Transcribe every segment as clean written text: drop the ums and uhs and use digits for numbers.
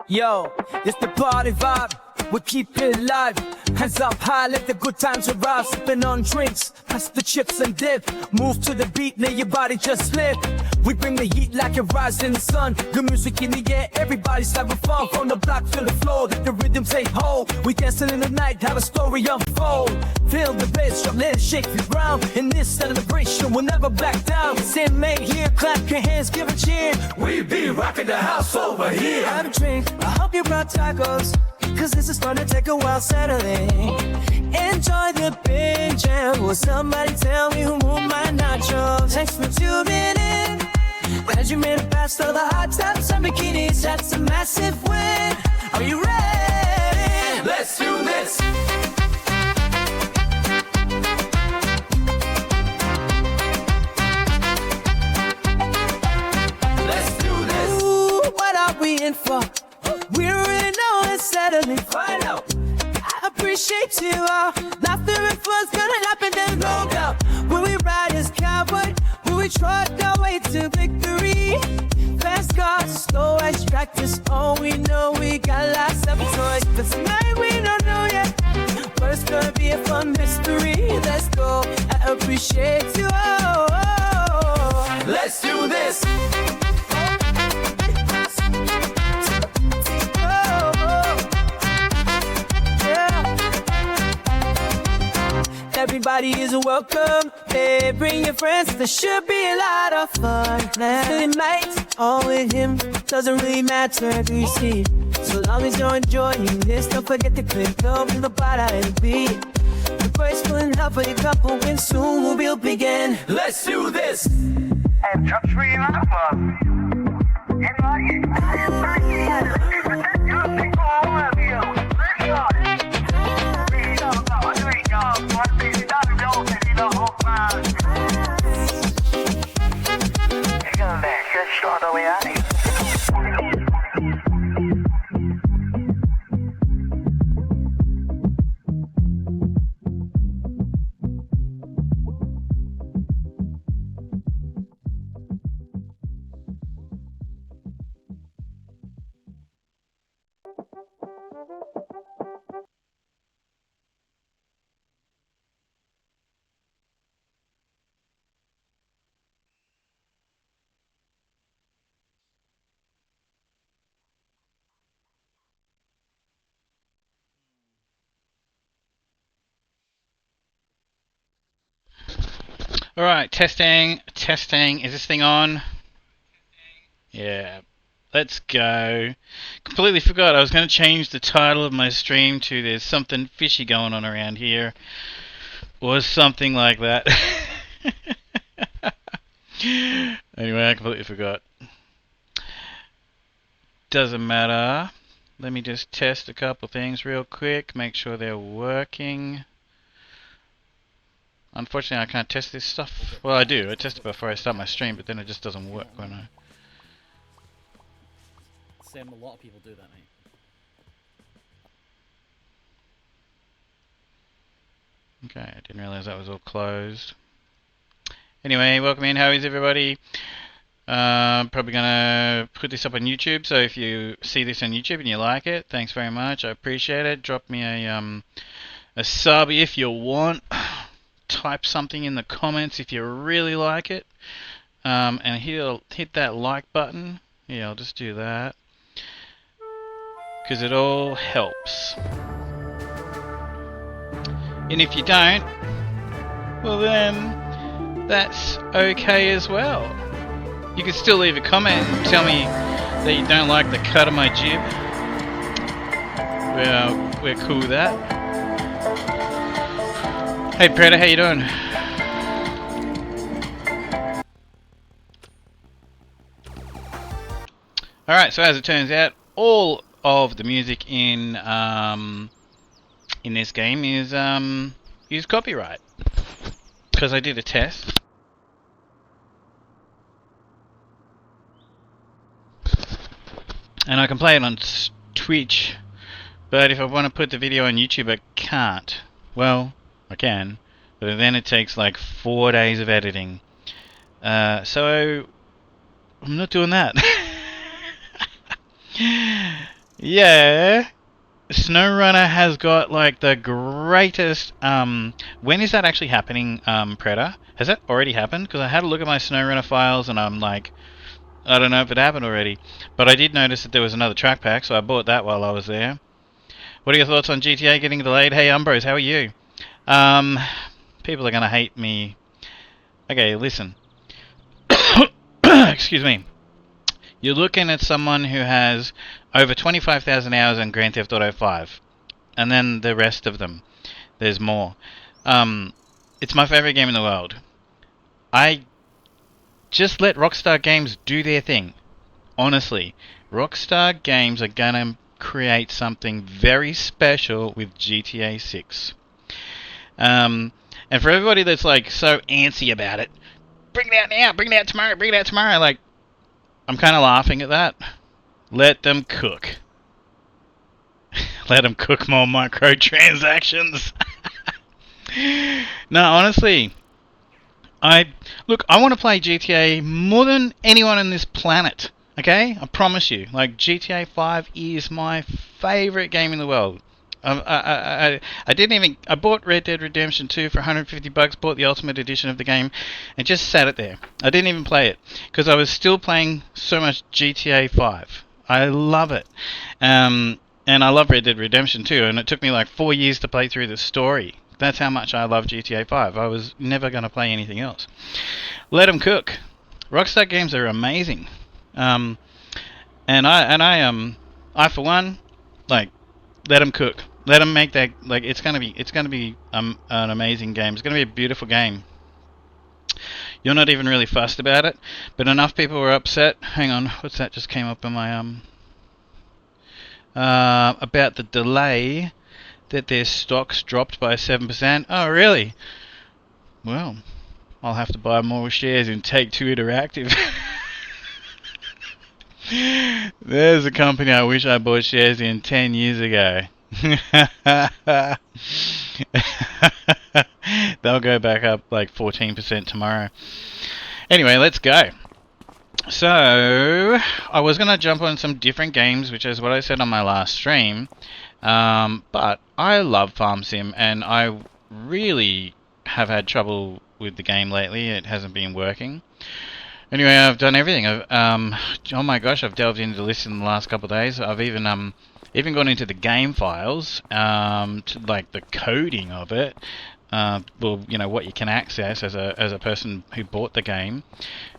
Yo, it's the party vibe, we keep it alive. Hands up high, let the good times arrive. Sipping on drinks, pass the chips and dip. Move to the beat, let your body just slip. We bring the heat like a rising sun. Good music in the air, everybody's having fun. From the block to the floor, let the rhythm take hold. We dancing in the night, have a story unfold. Feel the bass drum, let it shake the ground. In this celebration, we'll never back down. Say mate here, clap your hands, give a cheer. We be rocking the house over here. Have a drink, I hope you brought tacos, cause this is gonna take a while settling. Enjoy the big jam. Will somebody tell me who moved my nachos? Thanks for tuning in. Glad you made it past all the hot tubs and bikinis. That's a massive win. Are you ready? Let's do this. Let's do this. Ooh, what are we in for? We already know it's settling. Find out. I appreciate you all. Laughter and fun's gonna happen, then no doubt. Will we ride as cowboy? Will we trot our way to victory? Fast cars, slow as practice. Oh, we know we got lots of toys, but tonight we don't know yet. But it's gonna be a fun mystery. Let's go. I appreciate you all. Let's do this. Everybody is welcome. Hey, bring your friends. There should be a lot of fun. It might all with him. Doesn't really matter who you see. So long as you're enjoying this, don't forget to click up in the bottom and beat. The first pulling out for your couple, and soon we'll begin. Let's do this. Alright, testing. Is this thing on? Yeah. Let's go. Completely forgot I was going to change the title of my stream to "There's something fishy going on around here," or something like that. Anyway, I completely forgot. Doesn't matter. Let me just test a couple things real quick, make sure they're working. Unfortunately, I can't test this stuff. Well, I do. I test it before I start my stream, but then it just doesn't work when I... Sam, a lot of people do that, mate. Okay, I didn't realize that was all closed. Anyway, welcome in. How is everybody? Probably gonna put this up on YouTube, so if you see this on YouTube and you like it, thanks very much. I appreciate it. Drop me a sub if you want. Type something in the comments if you really like it, and hit that like button. Yeah, I'll just do that because it all helps. And if you don't, well then that's okay as well. You can still leave a comment and tell me that you don't like the cut of my jib. Well, we're cool with that. Hey Predator, how you doing? Alright, so as it turns out, all of the music in this game is copyright. Because I did a test. And I can play it on Twitch, but if I want to put the video on YouTube I can't. Well, I can, but then it takes like 4 days of editing. So I'm not doing that. Yeah, SnowRunner has got like the greatest. When is that actually happening, Preda? Has that already happened? Because I had a look at my SnowRunner files and I'm like, I don't know if it happened already. But I did notice that there was another track pack, so I bought that while I was there. What are your thoughts on GTA getting delayed? Hey, Umbros, how are you? Um, People are gonna hate me. Okay, listen. Excuse me. You're looking at someone who has over 25,000 hours on Grand Theft Auto 5. And then the rest of them. There's more. It's my favorite game in the world. I just let Rockstar Games do their thing. Honestly, Rockstar Games are gonna create something very special with GTA 6. And for everybody that's like so antsy about it, bring it out now, bring it out tomorrow, bring it out tomorrow. Like, I'm kind of laughing at that. Let them cook. Let them cook more microtransactions. No, honestly, I want to play GTA more than anyone on this planet. Okay, I promise you. Like, GTA 5 is my favorite game in the world. I didn't even. I bought Red Dead Redemption 2 for $150. Bought the Ultimate Edition of the game, and just sat it there. I didn't even play it because I was still playing so much GTA 5. I love it, and I love Red Dead Redemption 2. And it took me like 4 years to play through the story. That's how much I love GTA 5. I was never going to play anything else. Let them cook. Rockstar games are amazing. And I for one, like, let them cook. Let them make that. Like, it's gonna be an amazing game. It's gonna be a beautiful game. You're not even really fussed about it, but enough people were upset. Hang on, what's that? Just came up in my about the delay that their stocks dropped by 7%. Oh, really? Well, I'll have to buy more shares in Take-Two Interactive. There's a company I wish I bought shares in 10 years ago. They'll go back up like 14% tomorrow. Anyway, let's go. So, I was going to jump on some different games, which is what I said on my last stream. But I love Farm Sim, and I really have had trouble with the game lately. It hasn't been working. Anyway, I've done everything. Oh my gosh, I've delved into the list in the last couple of days. I've even gone into the game files, to like the coding of it. Well, you know, what you can access as a person who bought the game,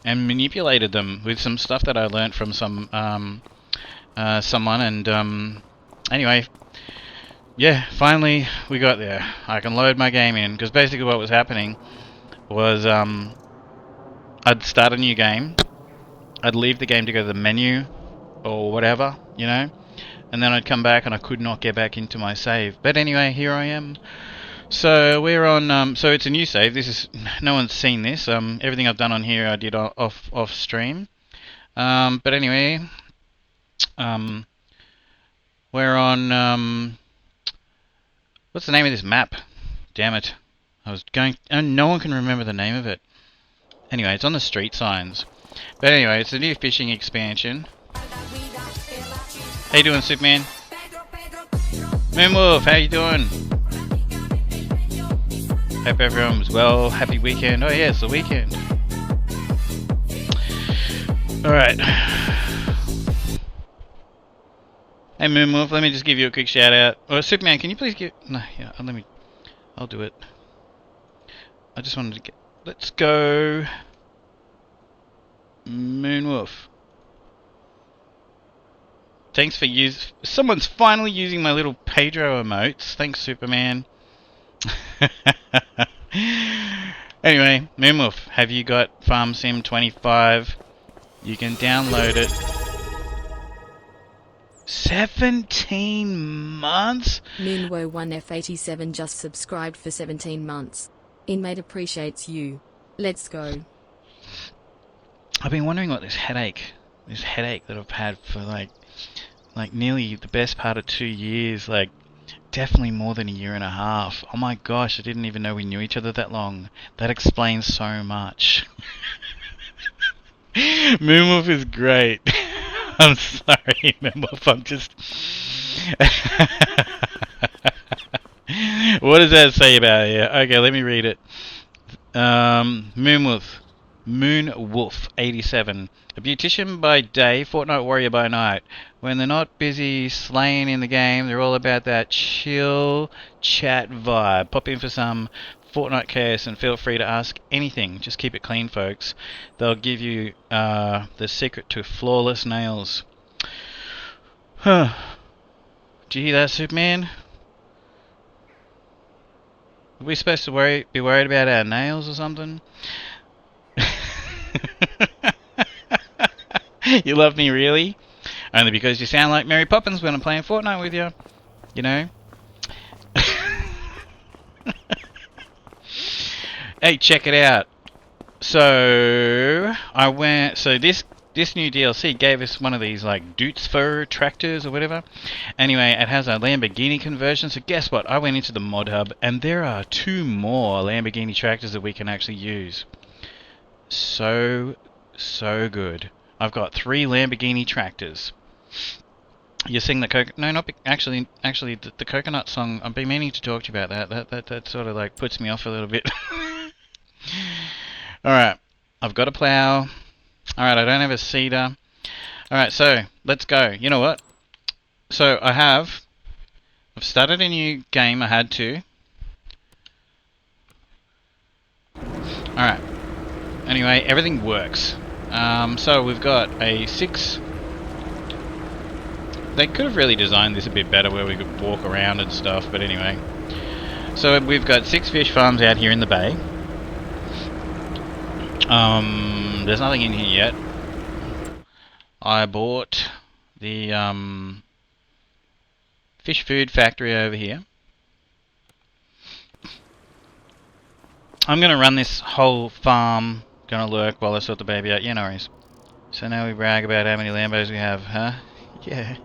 and manipulated them with some stuff that I learnt from someone. And anyway, yeah, finally we got there. I can load my game in, because basically what was happening was I'd start a new game, I'd leave the game to go to the menu or whatever, you know, and then I'd come back and I could not get back into my save. But anyway, here I am. So we're on. So it's a new save. This is, no one's seen this. Everything I've done on here I did off stream. But anyway, we're on. What's the name of this map? Damn it! I was going. And no one can remember the name of it. Anyway, it's on the street signs. But anyway, it's a new fishing expansion. How you doing, Superman? Moonwolf, how you doing? Hope everyone was well. Happy weekend. Oh yeah, it's the weekend. Alright. Hey Moonwolf, let me just give you a quick shout out. Or Superman, can you please give... No, yeah, I'll do it. I just wanted to get... Let's go... Moonwolf. Thanks for someone's finally using my little Pedro emotes. Thanks, Superman. Anyway, Moonwolf, have you got Farm Sim 25? You can download it. 17 months? Moonwo1F87 just subscribed for 17 months. Inmate appreciates you. Let's go. I've been wondering what this headache that I've had for like nearly the best part of 2 years, like definitely more than a year and a half. Oh my gosh, I didn't even know we knew each other that long. That explains so much. Moonwolf is great. I'm sorry, Moonwolf, I'm just... What does that say about you? Okay, let me read it. Moonwolf 87. A beautician by day, Fortnite warrior by night. When they're not busy slaying in the game, they're all about that chill chat vibe. Pop in for some Fortnite chaos and feel free to ask anything. Just keep it clean, folks. They'll give you the secret to flawless nails. Huh. Do you hear that, Superman? Are we supposed to be worried about our nails or something? You love me, really? Only because you sound like Mary Poppins when I'm playing Fortnite with you. You know? Hey, check it out. So, this new DLC gave us one of these like Doots Fur tractors or whatever. Anyway, it has a Lamborghini conversion. So guess what? I went into the mod hub and there are 2 more Lamborghini tractors that we can actually use. So good. I've got 3 Lamborghini tractors. You sing the coconut? No, not actually. The coconut song. I've been meaning to talk to you about that. That sort of like puts me off a little bit. All right, I've got a plow. All right, I don't have a seeder. All right, so let's go. You know what? So I've started a new game. I had to. All right. Anyway, everything works. So we've got a 6. They could have really designed this a bit better where we could walk around and stuff, but anyway. So we've got 6 fish farms out here in the bay. There's nothing in here yet. I bought the fish food factory over here. I'm going to run this whole farm. Gonna lurk while I sort the baby out. Yeah, no worries. So now we brag about how many Lambos we have, huh? Yeah.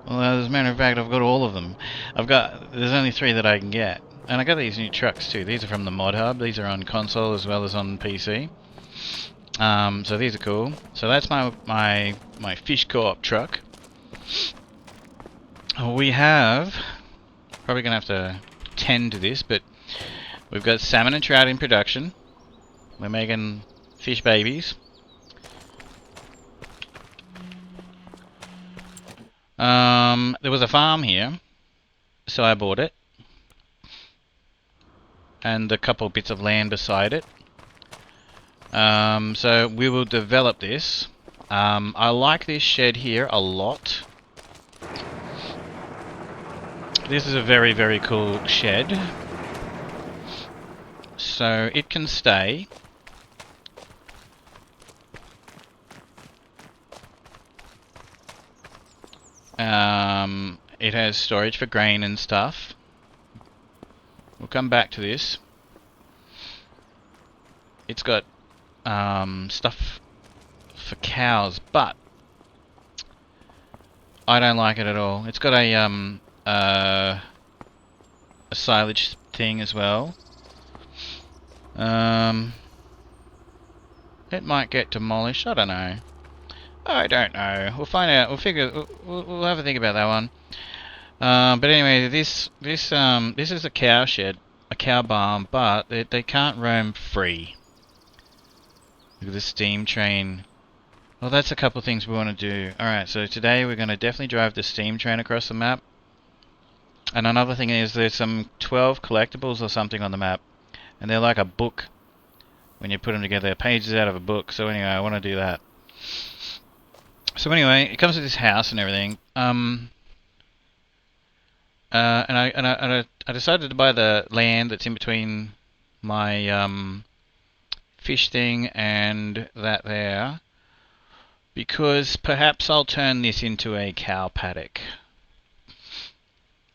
Well, as a matter of fact, I've got all of them. There's only 3 that I can get. And I got these new trucks too. These are from the mod hub. These are on console as well as on PC. So these are cool. So that's my fish co-op truck. We have... Probably gonna have to tend to this, but we've got salmon and trout in production. We're making fish babies. There was a farm here, so I bought it. And a couple bits of land beside it. So we will develop this. I like this shed here a lot. This is a very, very cool shed. So it can stay. It has storage for grain and stuff. We'll come back to this. It's got stuff for cows, but I don't like it at all. It's got a silage thing as well. It might get demolished. I don't know. I don't know. We'll find out. We'll figure. We'll have a think about that one. But anyway, this is a cow shed, a cow barn, but they can't roam free. Look at the steam train. Well, that's a couple of things we want to do. Alright, so today we're going to definitely drive the steam train across the map. And another thing is there's some 12 collectibles or something on the map. And they're like a book. When you put them together, they're pages out of a book. So anyway, I want to do that. So anyway, it comes with this house and everything. And I decided to buy the land that's in between my fish thing and that there, because perhaps I'll turn this into a cow paddock.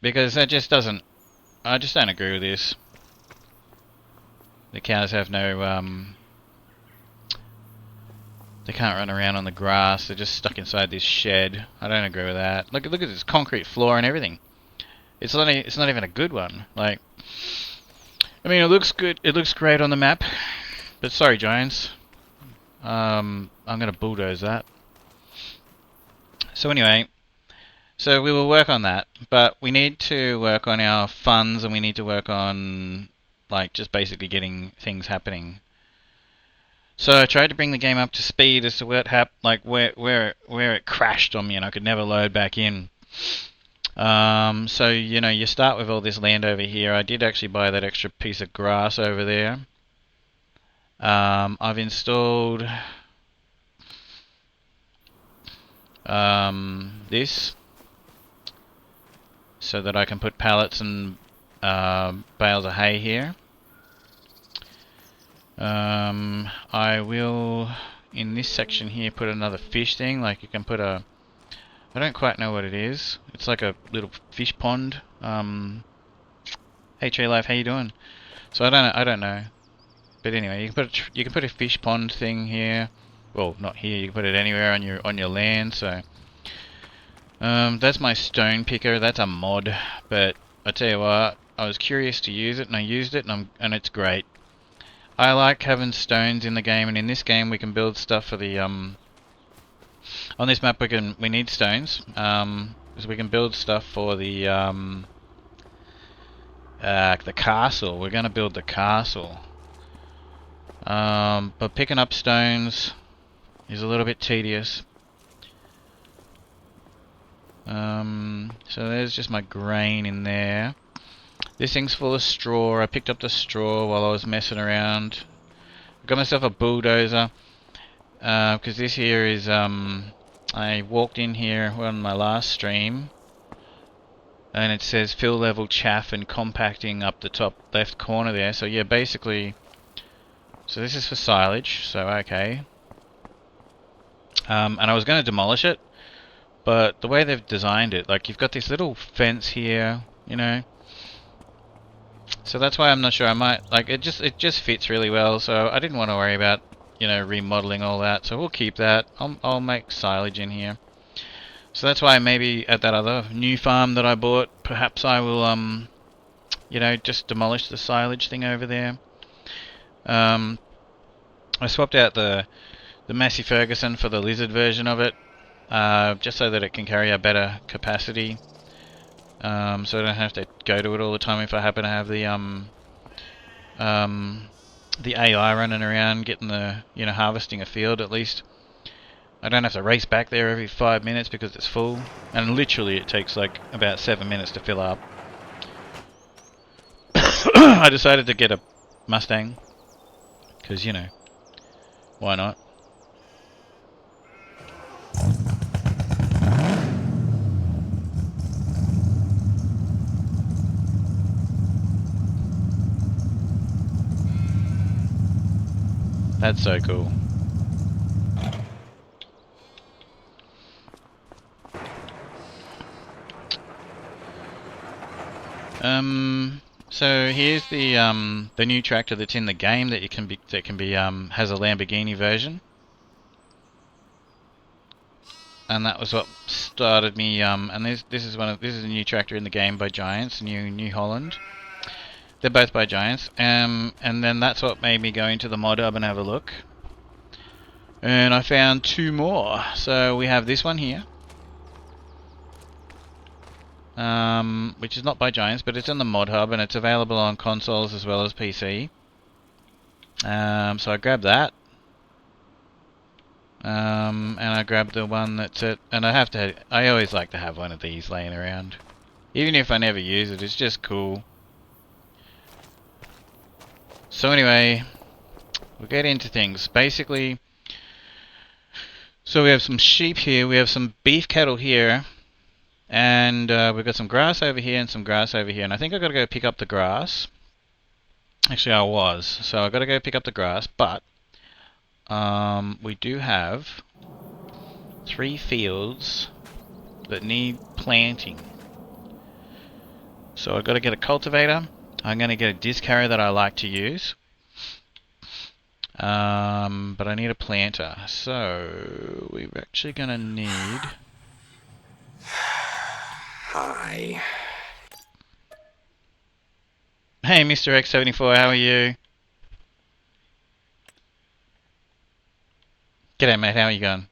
Because that just doesn't... I just don't agree with this. The cows have no... They can't run around on the grass. They're just stuck inside this shed. I don't agree with that. Look at this concrete floor and everything. It's not even a good one. Like, I mean, it looks good. It looks great on the map. But sorry, Giants. I'm gonna bulldoze that. So anyway, so we will work on that, but we need to work on our funds, and we need to work on like just basically getting things happening. So I tried to bring the game up to speed as to where it crashed on me, and I could never load back in. So you know, you start with all this land over here. I did actually buy that extra piece of grass over there. I've installed this so that I can put pallets and bales of hay here. I will, in this section here, put another fish thing. Like you can put a, I don't quite know what it is. It's like a little fish pond. Hey Tree Life, how you doing? So I don't know. But anyway, you can put a fish pond thing here. Well, not here. You can put it anywhere on your land. So that's my stone picker. That's a mod. But I tell you what, I was curious to use it, and I used it, and it's great. I like having stones in the game, and in this game we can build stuff for the on this map we need stones because we can build stuff for the castle. We're going to build the castle, but picking up stones is a little bit tedious. So there's just my grain in there. This thing's full of straw. I picked up the straw while I was messing around. I got myself a bulldozer because this here is I walked in here on my last stream, and it says fill level chaff and compacting up the top left corner there. So yeah, basically, so this is for silage. So okay, and I was going to demolish it, but the way they've designed it, like you've got this little fence here, you know. So that's why I'm not sure. I might, like, it just fits really well. So I didn't want to worry about, you know, remodeling all that. So we'll keep that. I'll make silage in here. So that's why maybe at that other new farm that I bought, perhaps I will you know, just demolish the silage thing over there. I swapped out the Massey Ferguson for the lizard version of it, just so that it can carry a better capacity. So I don't have to go to it all the time if I happen to have the AI running around getting the, you know, harvesting a field. At least I don't have to race back there every 5 minutes because it's full, and literally it takes like about 7 minutes to fill up. I decided to get a Mustang because, you know, why not? That's so cool. So here's the new tractor that's in the game that has a Lamborghini version. And that was what started me and this is a new tractor in the game by Giants, New Holland. They're both by Giants. And then that's what made me go into the mod hub and have a look. And I found two more. So we have this one here. Which is not by Giants, but it's in the mod hub and it's available on consoles as well as PC. So I grabbed that. And I grabbed the one that's it. And I always like to have one of these laying around. Even if I never use it, it's just cool. So anyway, we'll get into things. Basically, so we have some sheep here, we have some beef cattle here, and we've got some grass over here and some grass over here. And I think I've got to go pick up the grass. Actually, I was. So I've got to go pick up the grass, but we do have 3 fields that need planting. So I've got to get a cultivator. I'm going to get a disc harrow that I like to use. But I need a planter. So we're actually going to need... Hi. Hey, Mr. X74, how are you? G'day, mate. How are you going?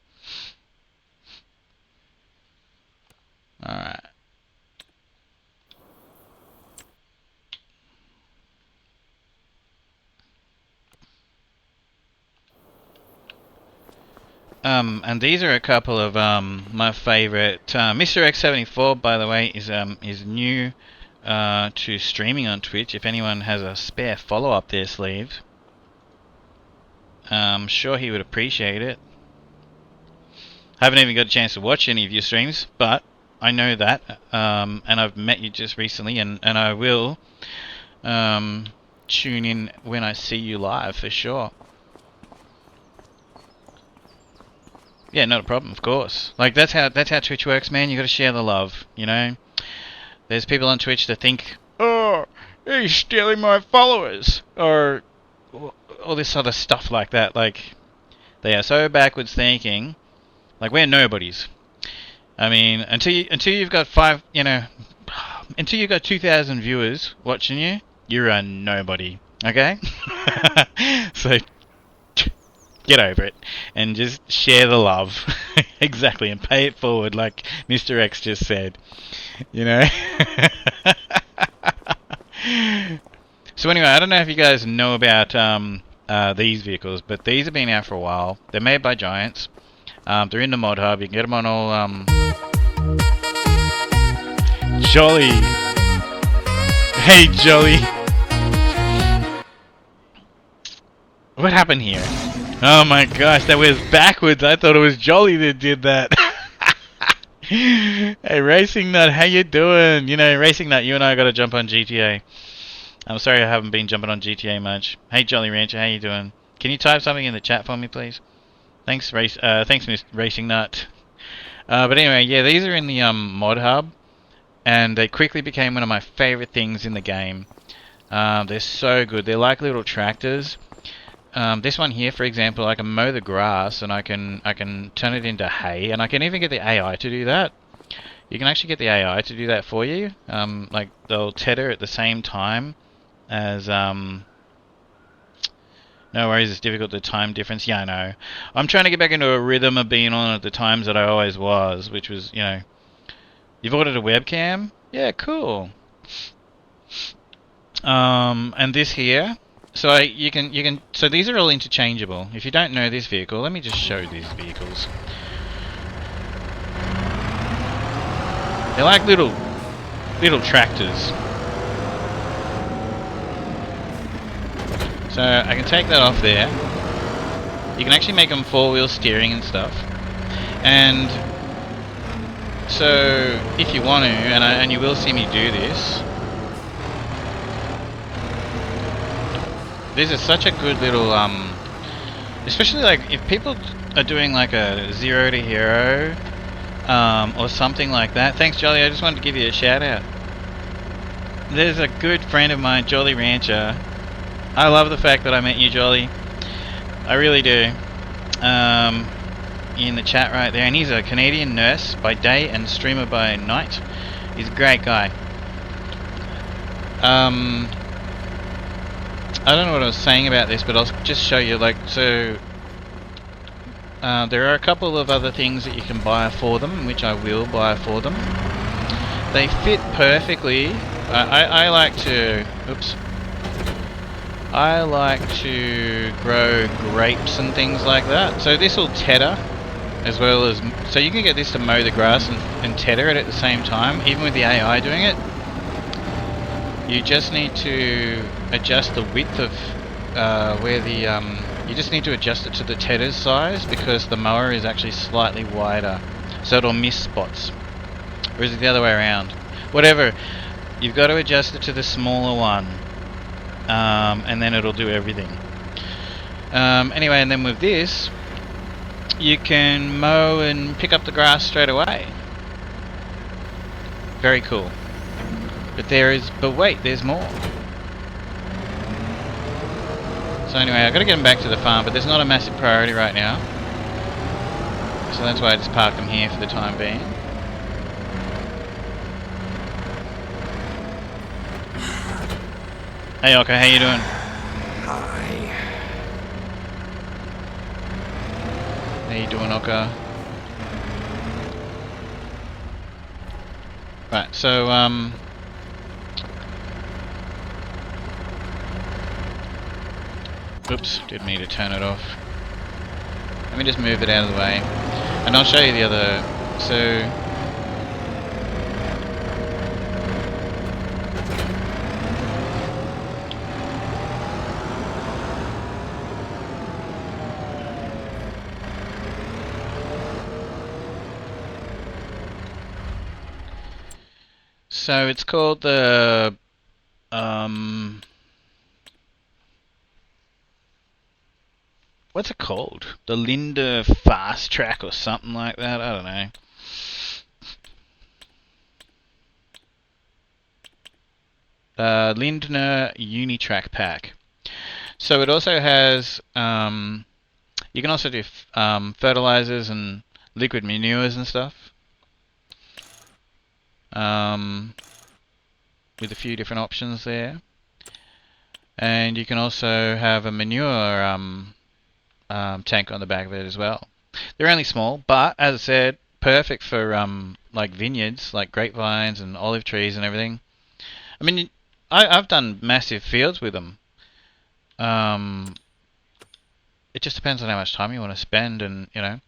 Alright. And these are a couple of my favorite. Mr. X74, by the way, is new to streaming on Twitch. If anyone has a spare follow up their sleeve, I'm sure he would appreciate it. I haven't even got a chance to watch any of your streams, but I know that, and I've met you just recently, and I will tune in when I see you live for sure. Yeah, not a problem, of course. Like that's how Twitch works, man. You got to share the love, you know. There's people on Twitch that think, oh, he's stealing my followers, or all this other stuff like that. Like they are so backwards thinking. Like we're nobodies. I mean, until you've got until you've got 2,000 viewers watching you, you're a nobody. Okay. So get over it and just share the love. Exactly, and pay it forward like Mr. X just said. You know? So anyway, I don't know if you guys know about these vehicles, but these have been out for a while. They're made by Giants. They're in the mod hub. You can get them on all Jolly. Hey Jolly. What happened here? Oh my gosh, that was backwards. I thought it was Jolly that did that. Hey Racing Nut, how you doing? You know, Racing Nut, you and I got to jump on GTA. I'm sorry I haven't been jumping on GTA much. Hey Jolly Rancher, how you doing? Can you type something in the chat for me, please? Thanks, Miss Racing Nut. But anyway, yeah, these are in the mod hub, and they quickly became one of my favorite things in the game. They're so good. They're like little tractors. This one here, for example, I can mow the grass and I can turn it into hay, and I can even get the AI to do that. You can actually get the AI to do that for you. Like they'll tether at the same time as no worries, it's difficult, the time difference. Yeah, I know. I'm trying to get back into a rhythm of being on at the times that I always was, which was, you know, you've ordered a webcam? Yeah, cool. And this here. So you can. So these are all interchangeable. If you don't know this vehicle, let me just show these vehicles. They're like little tractors. So I can take that off there. You can actually make them four-wheel steering and stuff. And so if you want to, and you will see me do this. This is such a good little, especially like if people are doing like a 0 to hero, or something like that. Thanks, Jolly. I just wanted to give you a shout out. There's a good friend of mine, Jolly Rancher. I love the fact that I met you, Jolly. I really do. In the chat right there, and he's a Canadian nurse by day and streamer by night. He's a great guy. I don't know what I was saying about this, but I'll just show you. Like, so there are a couple of other things that you can buy for them, which I will buy for them. They fit perfectly. I like to, oops. I like to grow grapes and things like that. So this will tether, as well as, so you can get this to mow the grass and tether it at the same time, even with the AI doing it. You just need to adjust the width of where the you just need to adjust it to the tether's size, because the mower is actually slightly wider, so it'll miss spots. Or is it the other way around? Whatever. You've got to adjust it to the smaller one, and then it'll do everything. Anyway, and then with this, you can mow and pick up the grass straight away. Very cool. But wait, there's more. So anyway, I've got to get them back to the farm, but there's not a massive priority right now. So that's why I just parked them here for the time being. Hey Oka, how you doing? How you doing, Oka? Right, so oops, didn't mean to turn it off. Let me just move it out of the way, and I'll show you the other. So it's called the what's it called? The Linda Fast Track or something like that. I don't know. Lindner Unitrack Pack. So it also has you can also do fertilizers and liquid manures and stuff. With a few different options there. And you can also have a manure tank on the back of it as well. They're only small, but as I said, perfect for like vineyards, like grapevines and olive trees and everything. I mean, I've done massive fields with them. It just depends on how much time you want to spend, and you know.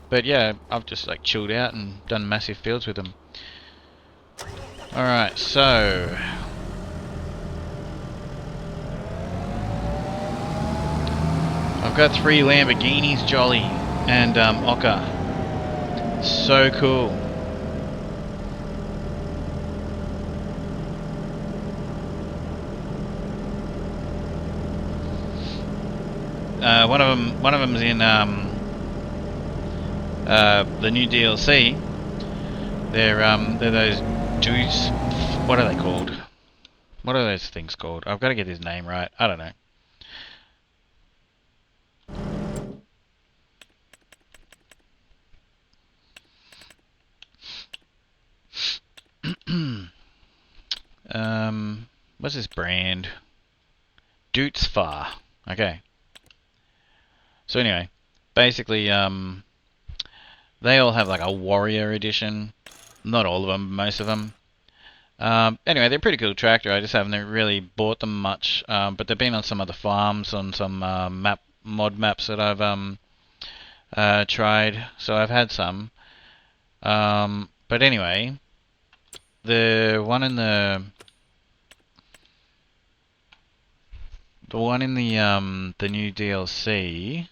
But yeah, I've just like chilled out and done massive fields with them. All right, so I've got 3 Lamborghinis, Jolly, and Oka. So cool. One of them's in the new DLC. They're those juice. What are they called? What are those things called? I've got to get his name right. I don't know. What's this brand? Dootsfar. Okay. So anyway, basically, they all have like a warrior edition. Not all of them, most of them. Anyway, they're a pretty cool tractor. I just haven't really bought them much, but they've been on some other farms, on some mod maps that I've tried. So I've had some. But anyway, the one in the new DLC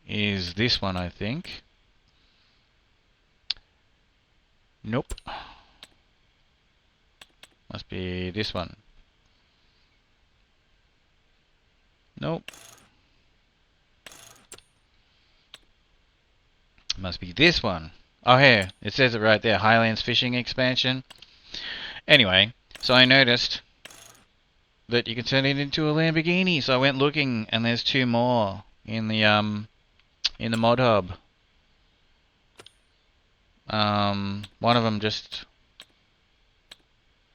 is this one, I think. Nope. Must be this one. Nope. Must be this one. Oh, here. It says it right there. Highlands Fishing Expansion. Anyway, so I noticed that you can turn it into a Lamborghini. So I went looking, and there's 2 more in the mod hub. One of them just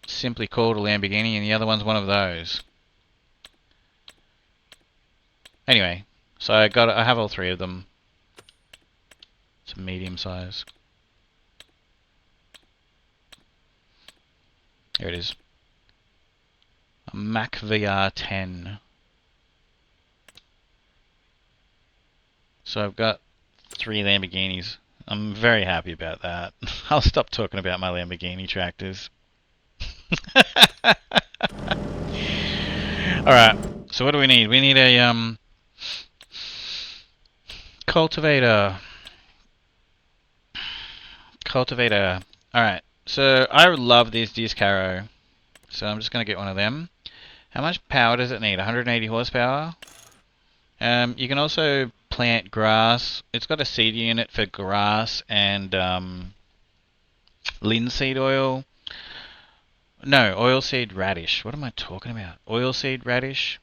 simply called a Lamborghini, and the other one's one of those. Anyway, so I have all 3 of them. It's a medium size. Here it is. A Mac VR 10. So I've got 3 Lamborghinis. I'm very happy about that. I'll stop talking about my Lamborghini tractors. Alright, so what do we need? We need a cultivator. Alright, so I love this Discaro. So I'm just going to get one of them. How much power does it need? 180 horsepower? You can also plant grass. It's got a seed unit for grass and linseed oil. No, oilseed radish. What am I talking about? Oilseed radish?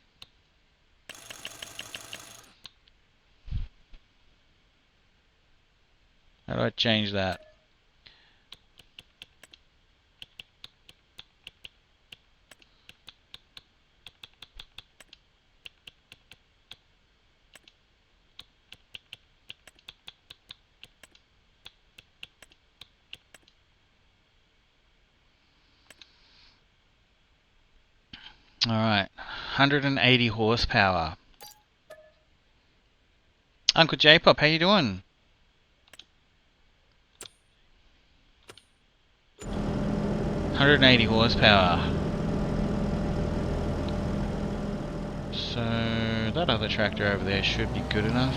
How do I change that? Alright, 180 horsepower. Uncle J-Pop, how you doing? 180 horsepower. So that other tractor over there should be good enough.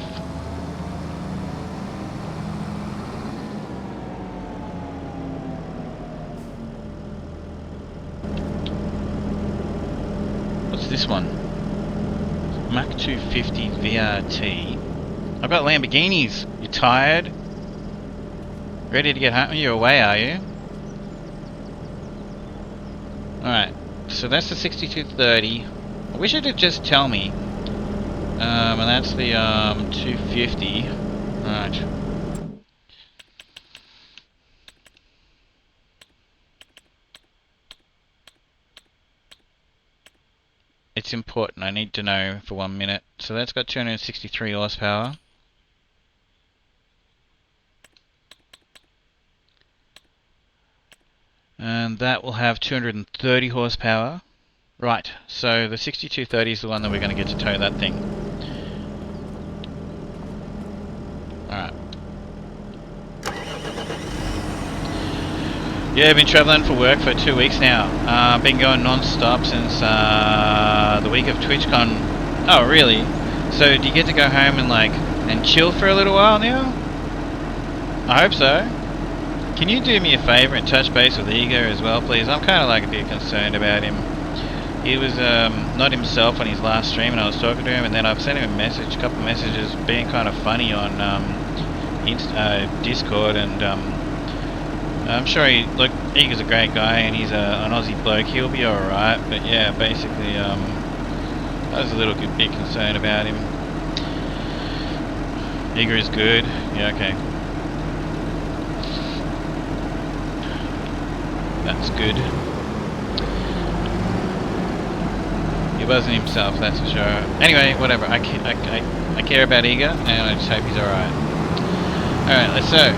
What's this one? Mach 250 VRT. I've got Lamborghinis. You tired? Ready to get home? You're away, are you? Alright, so that's the 6230. I wish it'd just tell me. And that's the 250. Alright. It's important, I need to know for 1 minute. So that's got 263 horsepower. And that will have 230 horsepower. Right, so the 6230 is the one that we're going to get to tow that thing. Alright. Yeah, I've been travelling for work for 2 weeks now. I've been going non-stop since the week of TwitchCon. Oh, really? So do you get to go home and chill for a little while now? I hope so. Can you do me a favour and touch base with Igor as well, please? I'm kind of a bit concerned about him. He was not himself on his last stream, and I was talking to him, and then I've sent him a message, a couple of messages, being kind of funny on Discord, and I'm sure Igor's a great guy, and he's an Aussie bloke. He'll be all right. But yeah, basically, I was a little bit concerned about him. Igor is good. Yeah, okay. That's good. He wasn't himself, that's for sure. Anyway, whatever. I care about Igor, and I just hope he's alright. Alright, let's go.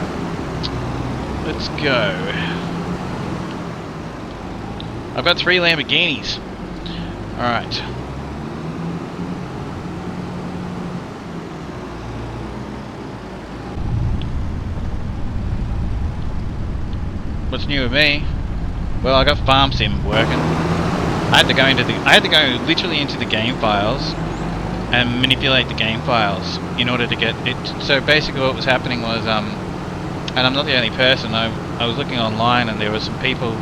I've got 3 Lamborghinis. Alright. What's new with me? Well, I got Farm Sim working. I had to go literally into the game files and manipulate the game files in order to get it. So basically what was happening was, and I'm not the only person, I was looking online and there were some people,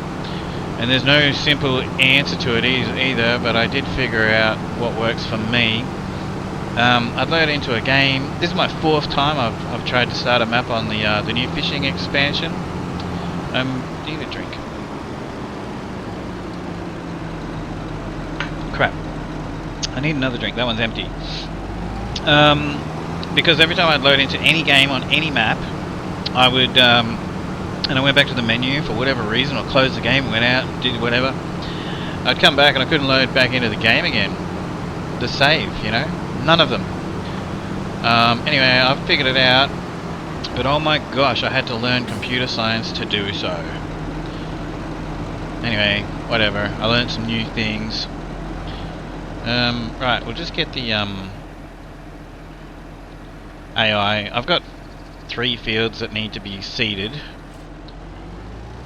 and there's no simple answer to it either, but I did figure out what works for me. I'd load into a game. This is my 4th time I've tried to start a map on the new fishing expansion. Need a drink. Crap. I need another drink. That one's empty. Because every time I'd load into any game on any map, I would, and I went back to the menu for whatever reason, or closed the game, went out, did whatever. I'd come back and I couldn't load back into the game again. The save, you know? None of them. Anyway, I've figured it out. But oh my gosh, I had to learn computer science to do so. Anyway, whatever. I learned some new things. Right, we'll just get the AI. I've got 3 fields that need to be seeded.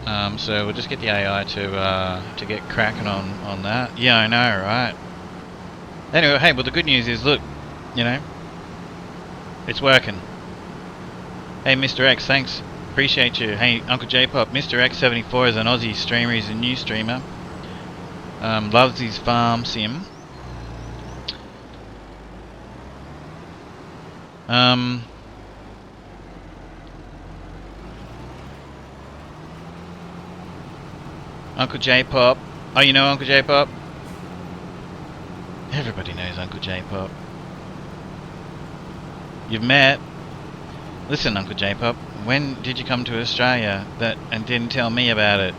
So we'll just get the AI to get cracking on that. Yeah, I know, right? Anyway, hey, well the good news is, look, you know, it's working. Hey, Mr. X, thanks. Appreciate you. Hey, Uncle J-Pop, Mr. X74 is an Aussie streamer. He's a new streamer. Loves his farm sim. Uncle J-Pop. Oh, you know Uncle J-Pop? Everybody knows Uncle J-Pop. You've met. Listen, Uncle J-Pop, when did you come to Australia and didn't tell me about it?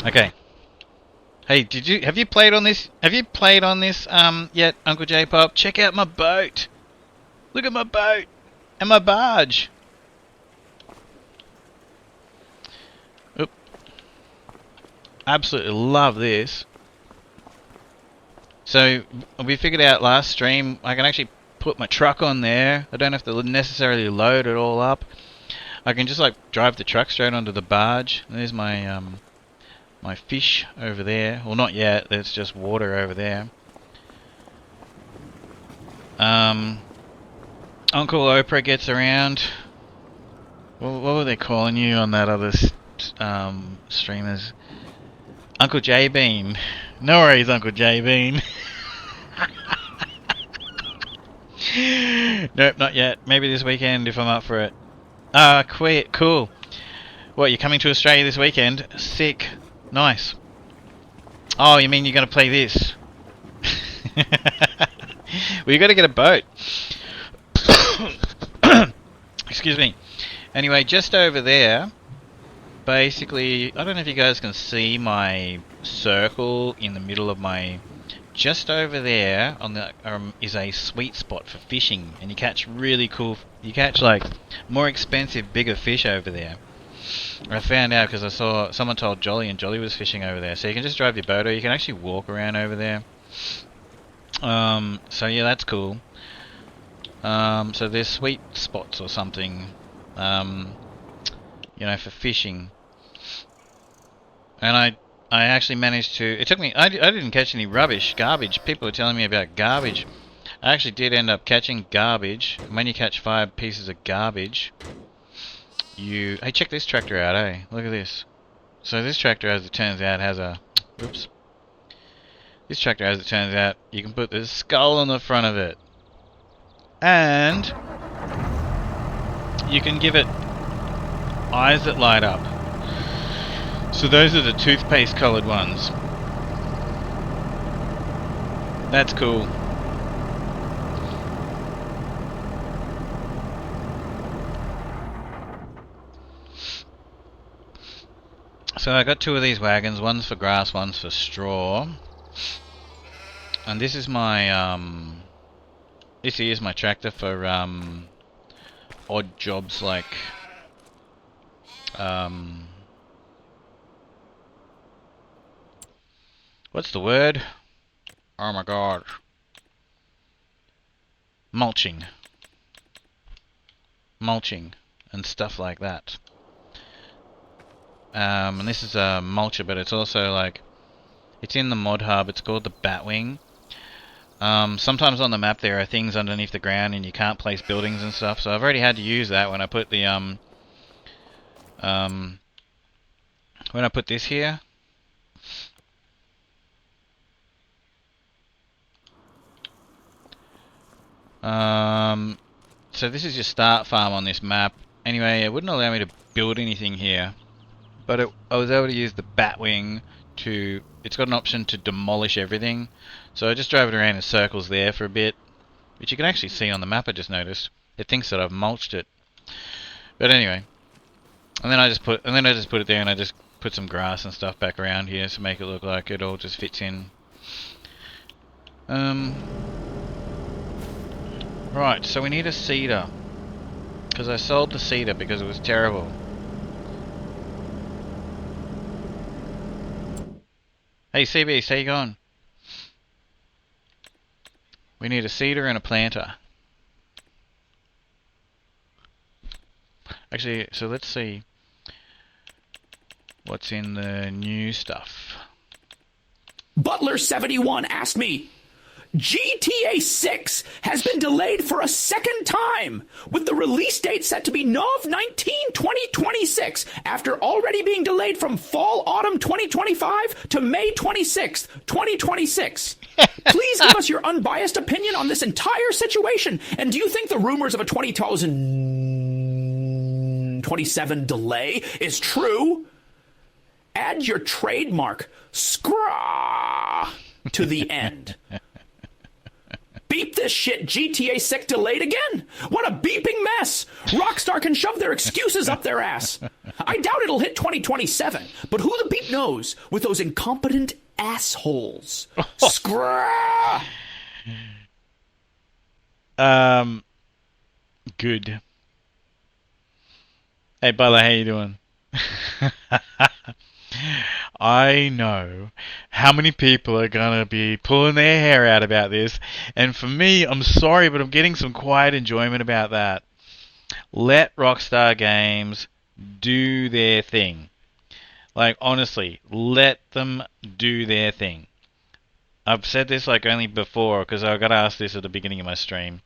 Okay. Hey, have you played on this? Have you played on this yet, Uncle J-Pop? Check out my boat. Look at my boat and my barge. Absolutely love this. So we figured out last stream I can actually put my truck on there. I don't have to necessarily load it all up. I can just like drive the truck straight onto the barge. There's my my fish over there. Well, not yet. There's just water over there. Uncle Oprah gets around. What were they calling you on that other streamers? Uncle J Bean. No worries, Uncle J Bean. Nope, not yet. Maybe this weekend if I'm up for it. Ah, cool. What, you're coming to Australia this weekend? Sick. Nice. Oh, you mean you're going to play this? Well, you got to get a boat. Excuse me. Anyway, just over there, basically, I don't know if you guys can see my circle in the middle of my... Just over there on the is a sweet spot for fishing, and you catch really cool... You catch, like, more expensive, bigger fish over there. I found out because I saw... Someone told Jolly, and Jolly was fishing over there. So you can just drive your boat, or you can actually walk around over there. So yeah, that's cool. So there's sweet spots or something, you know, for fishing. And I actually managed to... It took me... I didn't catch any garbage. People were telling me about garbage. I actually did end up catching garbage. And when you catch 5 pieces of garbage, you... Hey, check this tractor out, eh? Look at this. So this tractor, as it turns out, has a... Oops. This tractor, as it turns out, you can put this skull on the front of it. And you can give it eyes that light up. So those are the toothpaste coloured ones. That's cool. So I got 2 of these wagons. One's for grass, one's for straw. And this is my this is my tractor for odd jobs like what's the word? Oh my god. Mulching and stuff like that. And this is a mulcher, but it's also like, it's in the mod hub. It's called the Batwing. Sometimes on the map there are things underneath the ground and you can't place buildings and stuff, so I've already had to use that when I put the when I put this here. So this is your start farm on this map. Anyway, it wouldn't allow me to build anything here, but I was able to use the Batwing to... It's got an option to demolish everything. So I just drove it around in circles there for a bit, which you can actually see on the map. I just noticed it thinks that I've mulched it, but anyway. And then I just put it there, and I just put some grass and stuff back around here to make it look like it all just fits in. Right, so we need a seeder, because I sold the seeder because it was terrible. Hey CB, how you going? We need a seeder and a planter. Actually, so let's see what's in the new stuff. Butler71 asked me, GTA 6 has been delayed for a second time, with the release date set to be Nov 19, 2026, after already being delayed from fall-autumn 2025 to May 26, 2026. Please give us your unbiased opinion on this entire situation, and do you think the rumors of a 2027 delay is true? Add your trademark, scraw, to the end. Beep this shit, GTA 6 delayed again. What a beeping mess. Rockstar can shove their excuses up their ass. I doubt it'll hit 2027, but who the beep knows with those incompetent assholes. Scraw. Good. Hey Bella, how you doing? I know how many people are gonna be pulling their hair out about this, and for me, I'm sorry, but I'm getting some quiet enjoyment about that. Let Rockstar Games do their thing. Like, honestly, let them do their thing. I've said this like only before because I got asked this at the beginning of my stream.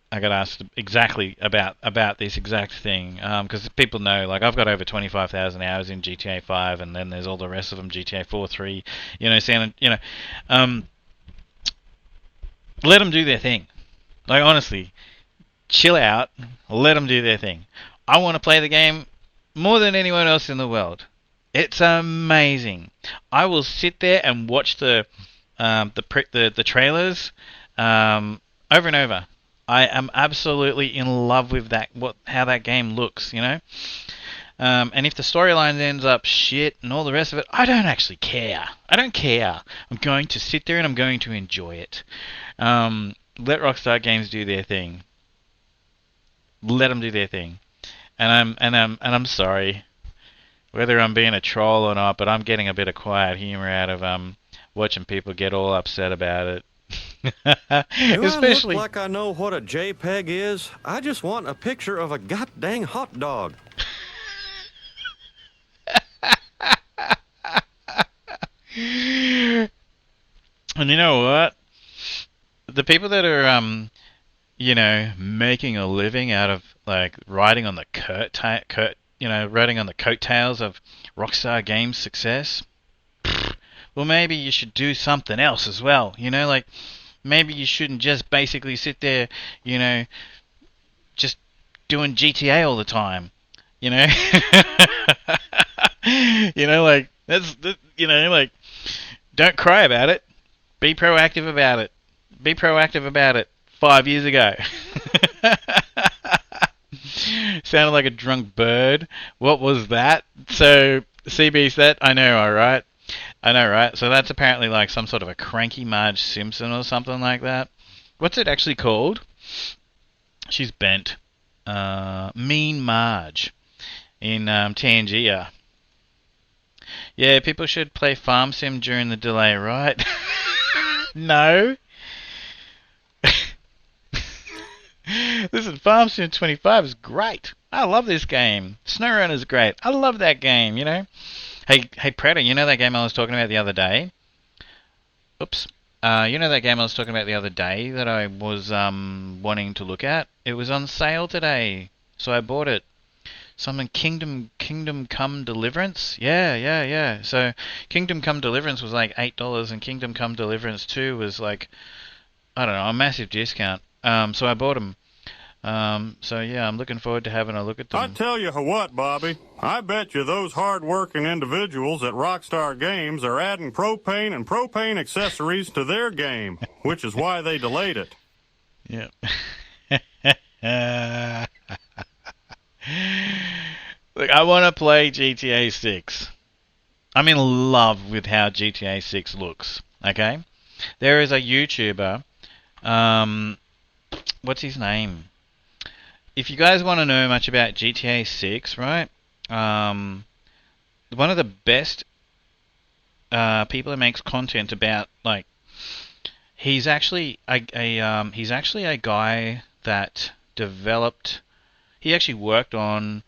I got asked exactly about this exact thing because people know, like, I've got over 25,000 hours in GTA 5, and then there's all the rest of them, GTA 4, 3, let them do their thing. Like, honestly, chill out, let them do their thing. I want to play the game more than anyone else in the world. It's amazing. I will sit there and watch the trailers over and over. I am absolutely in love with how that game looks, you know. And if the storyline ends up shit and all the rest of it, I don't actually care. I don't care. I'm going to sit there and I'm going to enjoy it. Let Rockstar Games do their thing. Let them do their thing. And I'm sorry, whether I'm being a troll or not, but I'm getting a bit of quiet humor out of watching people get all upset about it. Especially, I look like I know what a JPEG is? I just want a picture of a goddamn hot dog. And you know what? The people that are making a living out of, like, riding on the riding on the coattails of Rockstar Games' success, well, maybe you should do something else as well. Like, maybe you shouldn't just basically sit there, just doing GTA all the time. Like, like, don't cry about it. Be proactive about it. Be proactive about it 5 years ago. Sounded like a drunk bird. What was that? So, CB said, I know, alright? I know, right? So that's apparently like some sort of a cranky Marge Simpson or something like that. What's it actually called? She's bent. Mean Marge in Tangier. Yeah, people should play Farm Sim during the delay, right? No. Listen, Farm Sim 25 is great. I love this game. SnowRunner's great. I love that game, Hey, Predator, you know that game I was talking about the other day? Oops. You know that game I was talking about the other day that I was wanting to look at? It was on sale today, so I bought it. Something Kingdom Come Deliverance? Yeah. So Kingdom Come Deliverance was like $8, and Kingdom Come Deliverance 2 was like, I don't know, a massive discount. So I bought them. So yeah, I'm looking forward to having a look at them. I tell you what, Bobby, I bet you those hard-working individuals at Rockstar Games are adding propane and propane accessories to their game, which is why they delayed it. Yep. Look, I want to play GTA 6. I'm in love with how GTA 6 looks, okay? There is a YouTuber, what's his name? If you guys want to know much about GTA 6, right? One of the best people who makes content about, like, he's actually a guy that developed. He actually worked on.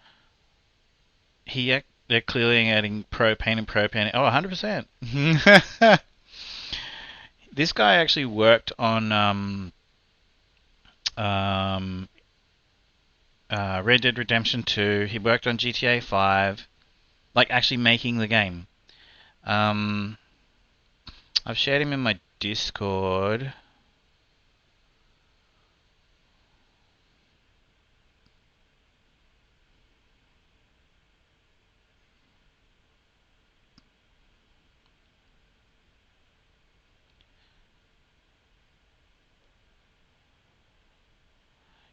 They're clearly adding propane and propane. Oh, 100%. This guy actually worked on Red Dead Redemption 2. He worked on GTA 5, like actually making the game. I've shared him in my Discord.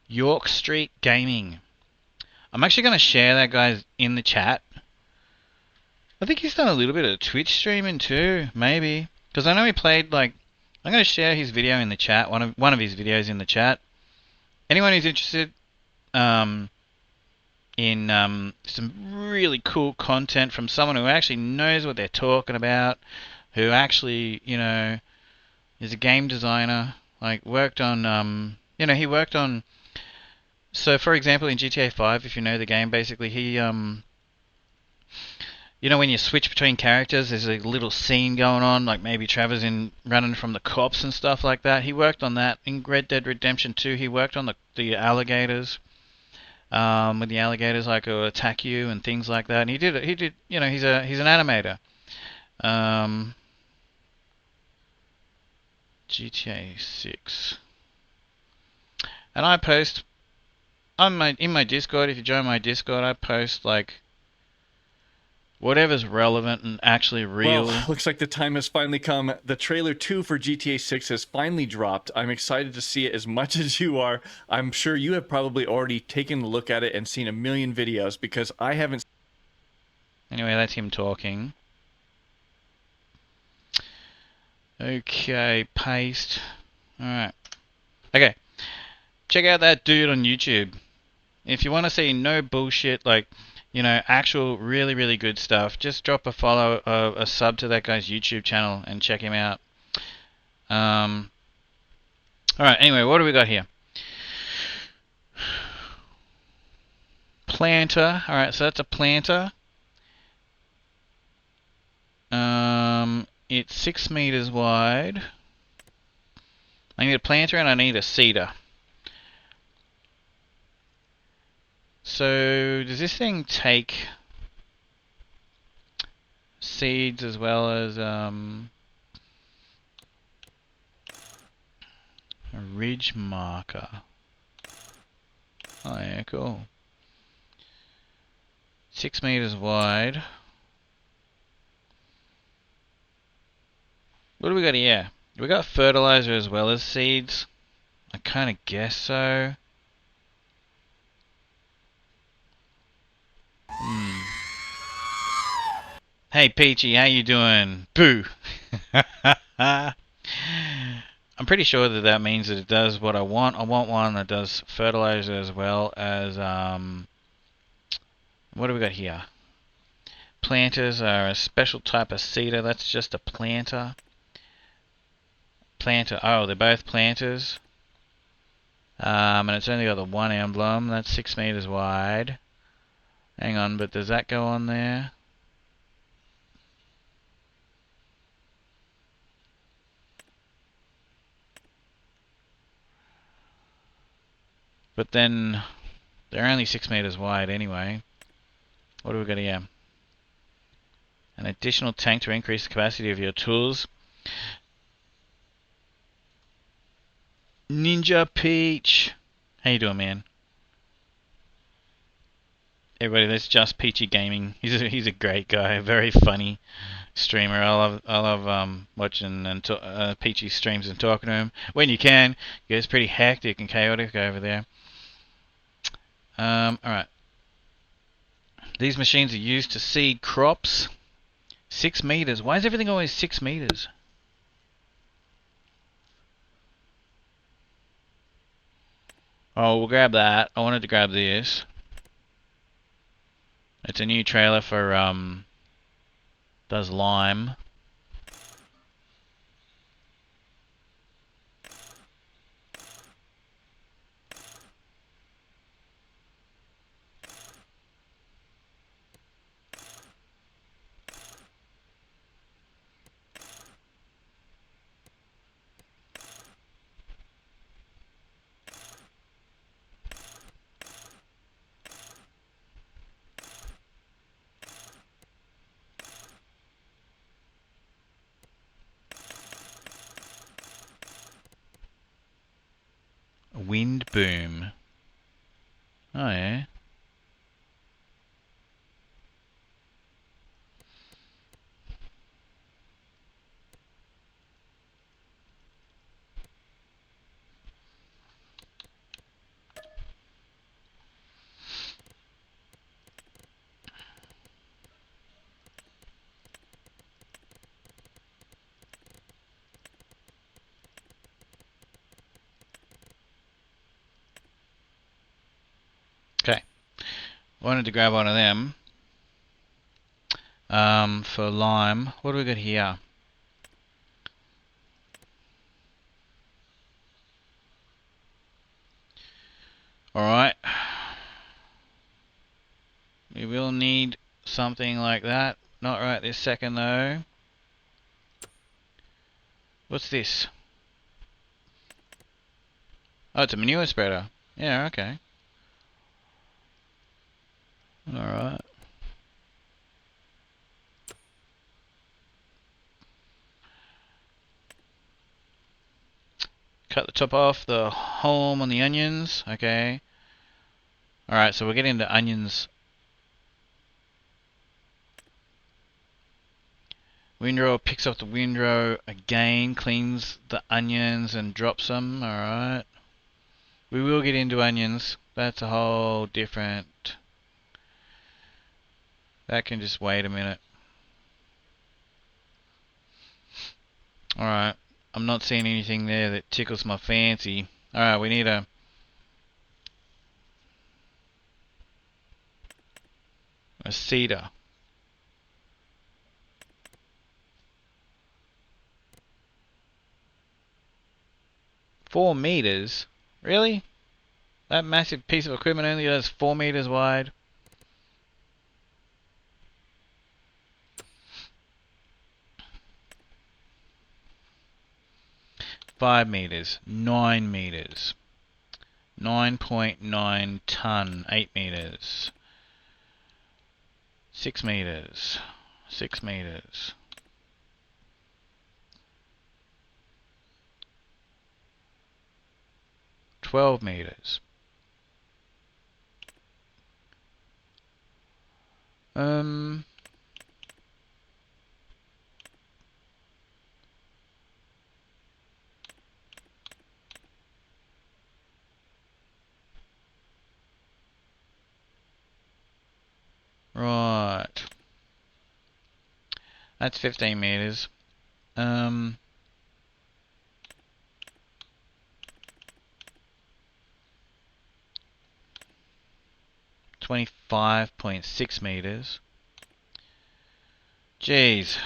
York Street Gaming. I'm actually going to share that guy in the chat. I think he's done a little bit of Twitch streaming too, maybe. Because I know he played, like... I'm going to share his video in the chat, one of his videos in the chat. Anyone who's interested, in some really cool content from someone who actually knows what they're talking about, who actually, you know, is a game designer, like worked on, you know, he worked on, so for example in GTA 5, if you know the game, basically he, you know, when you switch between characters, there's a little scene going on, like maybe Trevor's in running from the cops and stuff like that. He worked on that in Red Dead Redemption 2. He worked on the alligators, with the alligators like will attack you and things like that. And he did, you know, he's an animator. GTA 6, and I post on in my Discord. If you join my Discord, I post like whatever's relevant and actually real. Well, looks like the time has finally come. The trailer 2 for GTA 6 has finally dropped. I'm excited to see it as much as you are. I'm sure you have probably already taken a look at it and seen a million videos, because I haven't. Anyway, that's him talking. Okay, paste. Alright. Okay. Check out that dude on YouTube. If you want to see no bullshit, like, you know, actual really, really good stuff, just drop a follow, a sub to that guy's YouTube channel and check him out. Alright, anyway, what do we got here? Planter. Alright, so that's a planter. It's 6 meters wide. I need a planter and I need a seeder. So does this thing take seeds as well as a ridge marker? Oh yeah, cool. 6 meters wide. What do we got here? We got fertilizer as well as seeds. I kind of guess so. Hey Peachy, how you doing? Boo! I'm pretty sure that that means that it does what I want. I want one that does fertilizer as well as what do we got here? Planters are a special type of seeder. That's just a planter. Planter. Oh, they're both planters. And it's only got the one emblem. That's 6 meters wide. Hang on, but does that go on there? But then they're only 6 meters wide anyway. What do we got here? An additional tank to increase the capacity of your tools. Ninja Peach. How you doing, man? Everybody, that's just Peachy Gaming. He's a great guy, very funny streamer. I love watching and Peachy streams and talking to him when you can. It gets pretty hectic and chaotic over there. All right. These machines are used to seed crops. 6 meters. Why is everything always 6 meters? Oh, we'll grab that. I wanted to grab this. It's a new trailer for does lime. Wind boom. Oh yeah. Okay. wanted to grab one of them. For lime. What do we got here? Alright. We will need something like that. Not right this second though. What's this? Oh, it's a manure spreader. Yeah, okay. Alright. Cut the top off the hulm on the onions. Okay. Alright, so we're getting the onions. Windrow picks up the windrow again, cleans the onions and drops them. Alright. We will get into onions. That's a whole different... That can just wait a minute. Alright. I'm not seeing anything there that tickles my fancy. Alright, we need a cedar. 4 meters? Really? That massive piece of equipment only does 4 meters wide? $5 meters, 9 meters, 9.9 ton, 8 meters, 6 meters, 6 meters, 12 meters. Right. That's 15 meters. 25.6 meters. Jeez.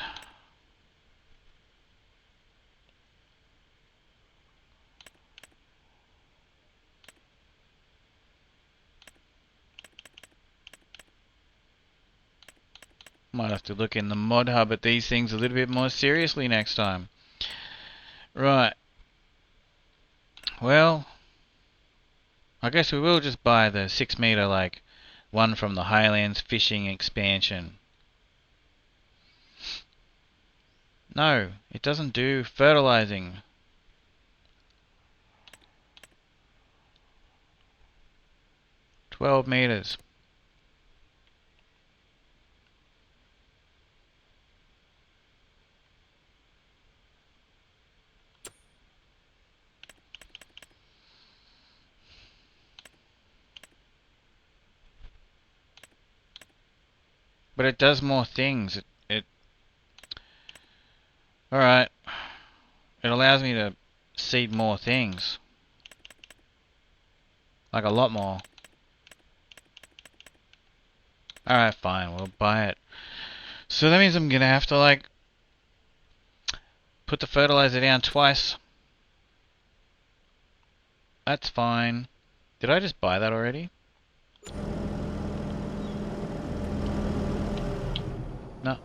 Might have to look in the mod hub at these things a little bit more seriously next time. Right. Well, I guess we will just buy the 6 meter like one from the Highlands fishing expansion. No, it doesn't do fertilizing. $12 meters. But it does more things. Alright. It allows me to seed more things. Like a lot more. Alright, fine, we'll buy it. So that means I'm gonna have to like put the fertilizer down twice. That's fine. Did I just buy that already? No.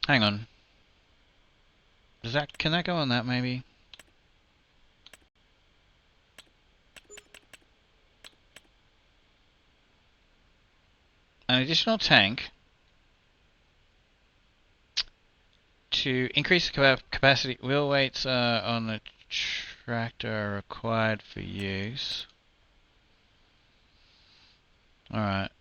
Hang on. Can that go on that maybe? An additional tank to increase the capacity. Wheel weights on the tractor are required for use. Alright.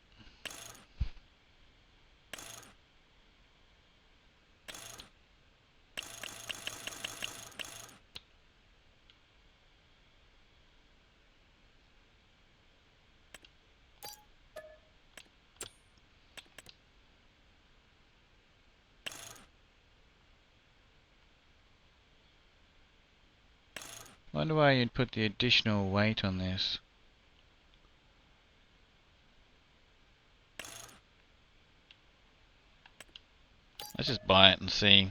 wonder why you'd put the additional weight on this. Let's just buy it and see.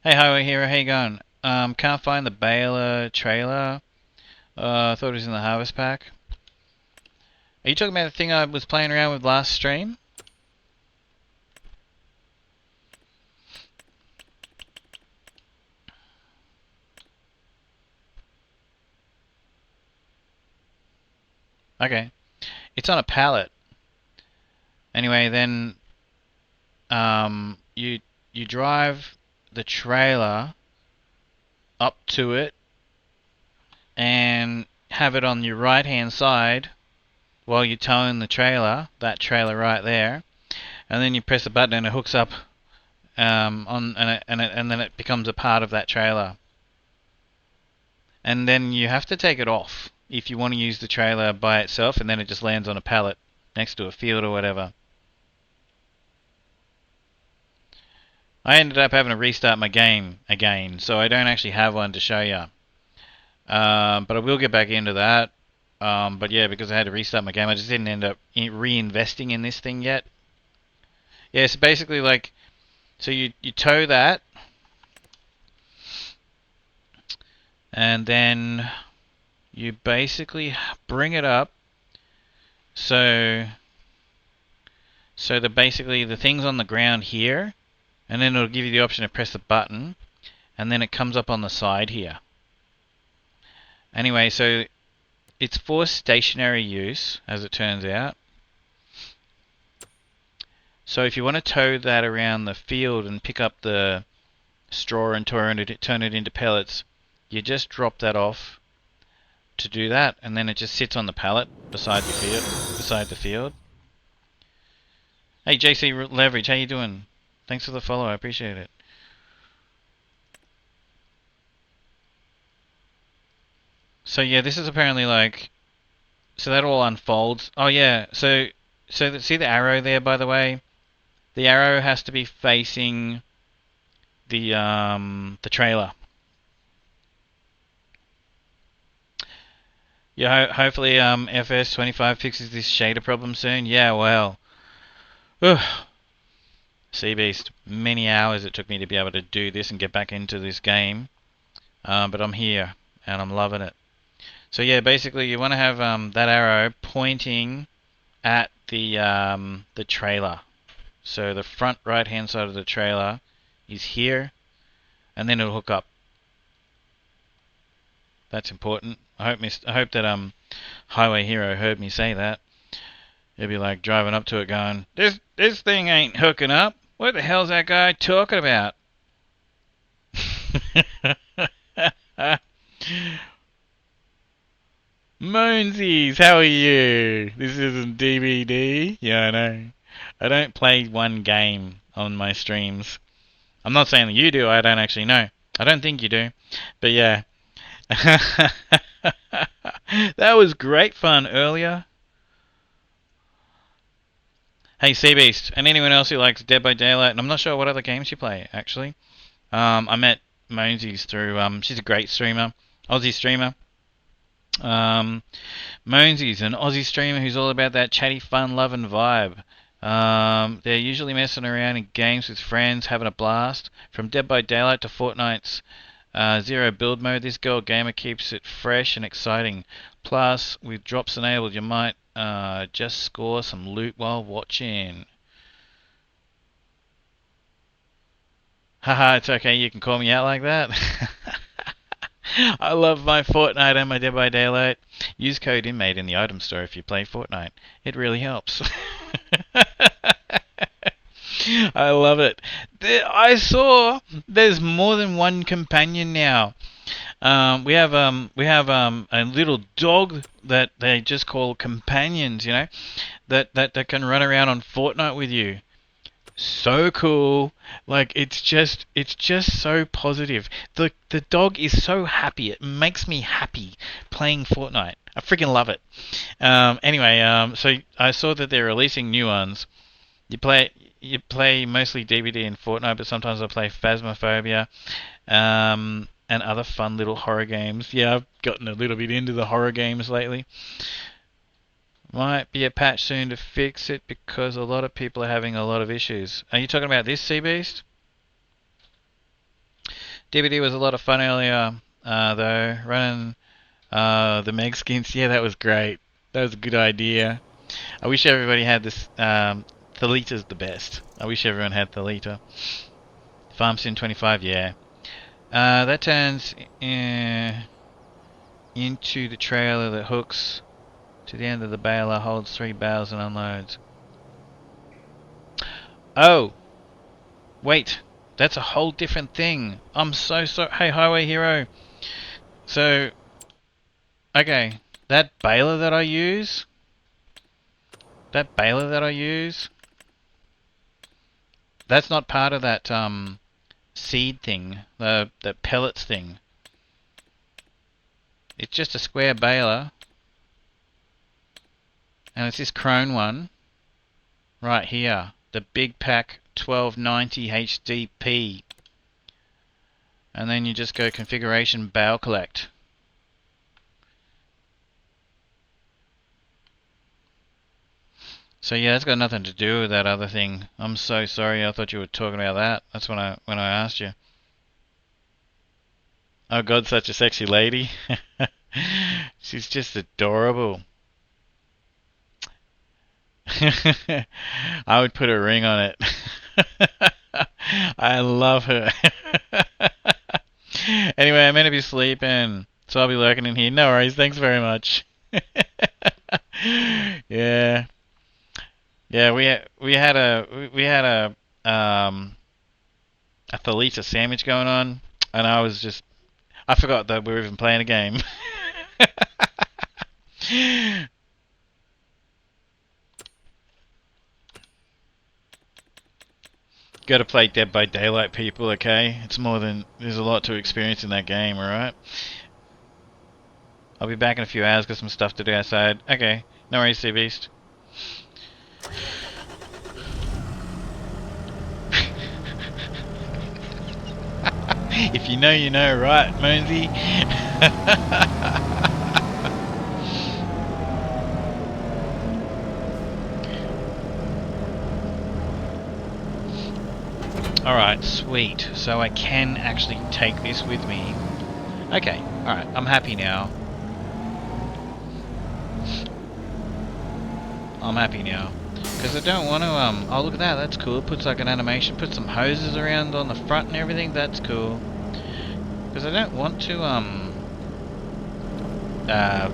Hey Highway Hero, how you going? Can't find the baler trailer. I thought it was in the harvest pack. Are you talking about the thing I was playing around with last stream? Okay. It's on a pallet. Anyway, then you drive the trailer up to it and have it on your right hand side while you're towing the trailer, that trailer right there, and then you press the button and it hooks up and then it becomes a part of that trailer. And then you have to take it off if you want to use the trailer by itself, and then it just lands on a pallet next to a field or whatever. I ended up having to restart my game again, so I don't actually have one to show you. But I will get back into that. But yeah, because I had to restart my game, I just didn't end up reinvesting in this thing yet. Yeah, so basically, like, so you tow that, and then you basically bring it up. So basically the thing's on the ground here, and then it'll give you the option to press the button, and then it comes up on the side here. Anyway, so it's for stationary use, as it turns out. So if you want to tow that around the field and pick up the straw and turn it into pellets, you just drop that off to do that, and then it just sits on the pallet beside the field. Hey JC Leverage, how you doing? Thanks for the follow, I appreciate it. So yeah, this is apparently like, so that all unfolds. Oh yeah, so see the arrow there, by the way? The arrow has to be facing the trailer. Yeah, hopefully FS25 fixes this shader problem soon. Yeah, well, Sea Beast, many hours it took me to be able to do this and get back into this game, but I'm here and I'm loving it. So yeah, basically you want to have that arrow pointing at the trailer. So the front right hand side of the trailer is here, and then it'll hook up. That's important. I hope that Highway Hero heard me say that. He'll be like driving up to it going, this thing ain't hooking up. What the hell's that guy talking about? Moansies, how are you? This isn't DVD. Yeah, I know. I don't play one game on my streams. I'm not saying that you do. I don't actually know. I don't think you do. But yeah. That was great fun earlier. Hey Seabeast, and anyone else who likes Dead by Daylight, and I'm not sure what other games you play, actually. I met Moansies through, she's a great streamer, Aussie streamer. Moansies, an Aussie streamer who's all about that chatty, fun, love and vibe. They're usually messing around in games with friends, having a blast. From Dead by Daylight to Fortnite's Zero build mode, this girl gamer keeps it fresh and exciting. Plus, with drops enabled, you might just score some loot while watching. Haha, it's okay, you can call me out like that. I love my Fortnite and my Dead by Daylight. Use code INMATE in the item store if you play Fortnite. It really helps. I love it. I saw there's more than one companion now. We have a little dog that they just call companions, you know, that can run around on Fortnite with you. So cool. Like it's just so positive. The dog is so happy. It makes me happy playing Fortnite. I freaking love it. Anyway, so I saw that they're releasing new ones. You play you play mostly DBD and Fortnite, but sometimes I play Phasmophobia, and other fun little horror games. Yeah, I've gotten a little bit into the horror games lately. Might be a patch soon to fix it because a lot of people are having a lot of issues. Are you talking about this, Sea Beast? DBD was a lot of fun earlier, though. Running the Meg skins, yeah, that was great. That was a good idea. I wish everybody had this. Thalita's the best. I wish everyone had Thalita. Farm Sim 25, yeah. That turns into the trailer that hooks to the end of the baler, holds 3 bales and unloads. Oh! Wait! That's a whole different thing! I'm so sorry. Hey, Highway Hero! So, okay, that baler that I use, that's not part of that seed thing, the pellets thing. It's just a square baler, and it's this Crone one right here, the Big Pack 1290 HDP, and then you just go configuration bale collect. So yeah, it's got nothing to do with that other thing. I'm so sorry. I thought you were talking about that. That's when I asked you. Oh God, such a sexy lady. She's just adorable. I would put a ring on it. I love her. Anyway, I'm meant to be sleeping, so I'll be lurking in here. No worries. Thanks very much. Yeah. Yeah, we had a Thalita sandwich going on, and I forgot that we were even playing a game. Got to play Dead by Daylight, people. Okay, there's a lot to experience in that game. All right. I'll be back in a few hours. Got some stuff to do outside. Okay, no worries, Sea Beast. If you know, you know, right, Monesy? Alright, sweet. So I can actually take this with me. Okay, alright, I'm happy now. Because I don't want to, oh look at that, that's cool. It puts like an animation, put some hoses around on the front and everything, that's cool. Because I don't want to,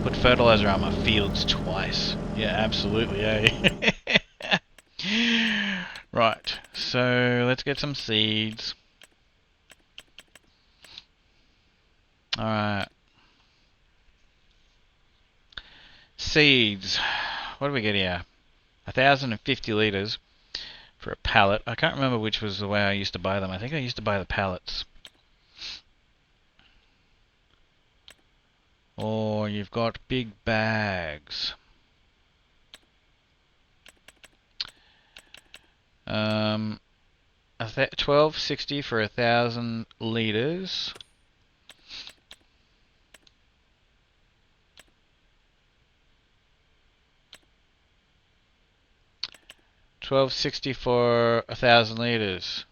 put fertilizer on my fields twice. Yeah, absolutely, eh? Right, so let's get some seeds. Alright. Seeds. What do we get here? 1,050 litres for a pallet. I can't remember which was the way I used to buy them. I think I used to buy the pallets. Or you've got big bags. 12.60 for 1,000 litres. $12.60 for 1,000 litres.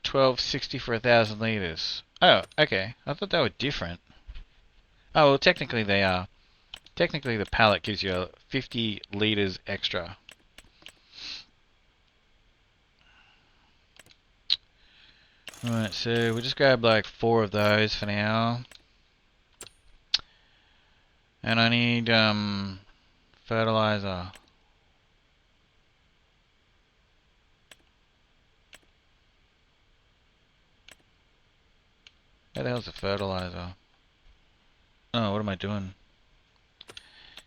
$12.60 for 1,000 litres. Oh, okay. I thought they were different. Oh, well, technically they are. Technically, the pallet gives you 50 litres extra. Alright, so we'll just grab like 4 of those for now. And I need fertilizer. Where the hell's the fertilizer? Oh, what am I doing?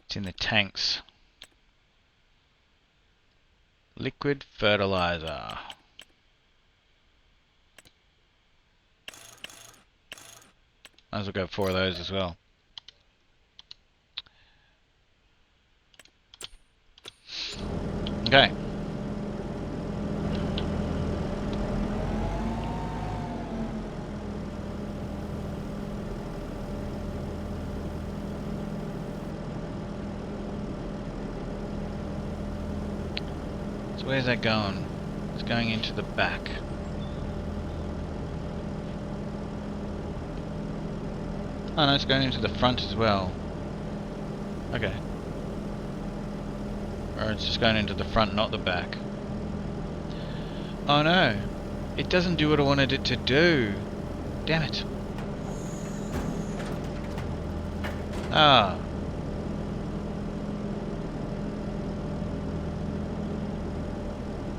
It's in the tanks. Liquid fertilizer. Might as well go 4 of those as well. Okay. So where's that going? It's going into the back. Oh no, it's going into the front as well. Okay. Or it's just going into the front, not the back. Oh no! It doesn't do what I wanted it to do! Damn it! Ah.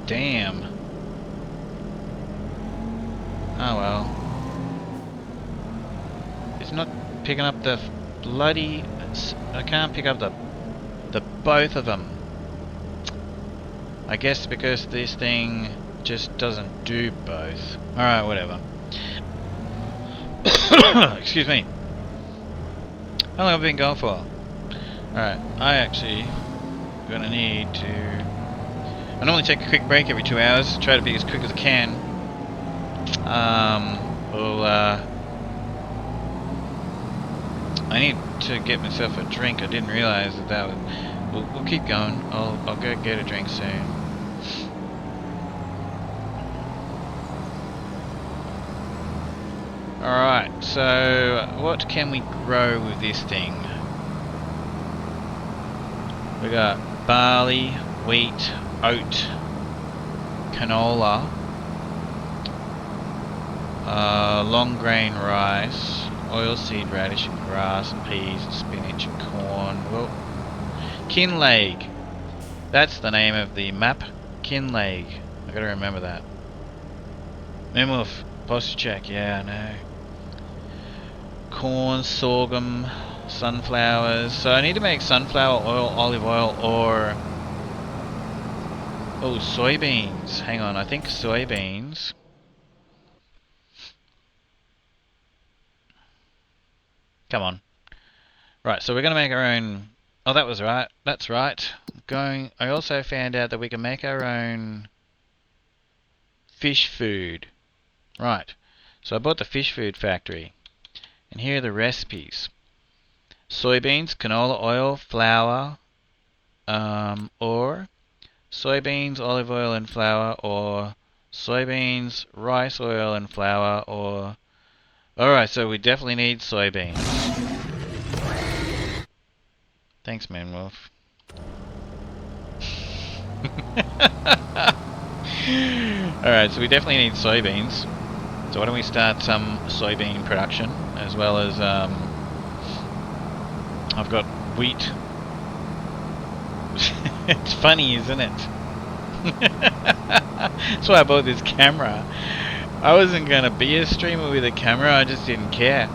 Damn. Oh well. It's not picking up the bloody... I can't pick up the both of them. I guess because this thing just doesn't do both. Alright, whatever. Excuse me. How long have I been going for? Alright, I actually gonna need to... I normally take a quick break every 2 hours, try to be as quick as I can. I need to get myself a drink. I didn't realise that would... We'll keep going. I'll go get a drink soon. Alright, so what can we grow with this thing? We got barley, wheat, oat, canola, long grain rice, oilseed radish and grass and peas and spinach and corn. Well, Kinlaig. That's the name of the map. Kinlaig. I gotta remember that. Mimwolf. Posture check. Yeah, I know. Corn, sorghum, sunflowers. So I need to make sunflower oil, olive oil, or... oh, soybeans. Hang on, I think soybeans. Come on. Right, so we're going to make our own... oh, that was right. That's right. I also found out that we can make our own fish food. Right. So I bought the fish food factory. And here are the recipes. Soybeans, canola oil, flour, or soybeans, olive oil and flour, or soybeans, rice oil and flour, or... alright, so we definitely need soybeans. Thanks, Moonwolf. Alright, so we definitely need soybeans. So why don't we start some soybean production, as well as, I've got wheat. It's funny, isn't it? That's why I bought this camera. I wasn't going to be a streamer with a camera, I just didn't care.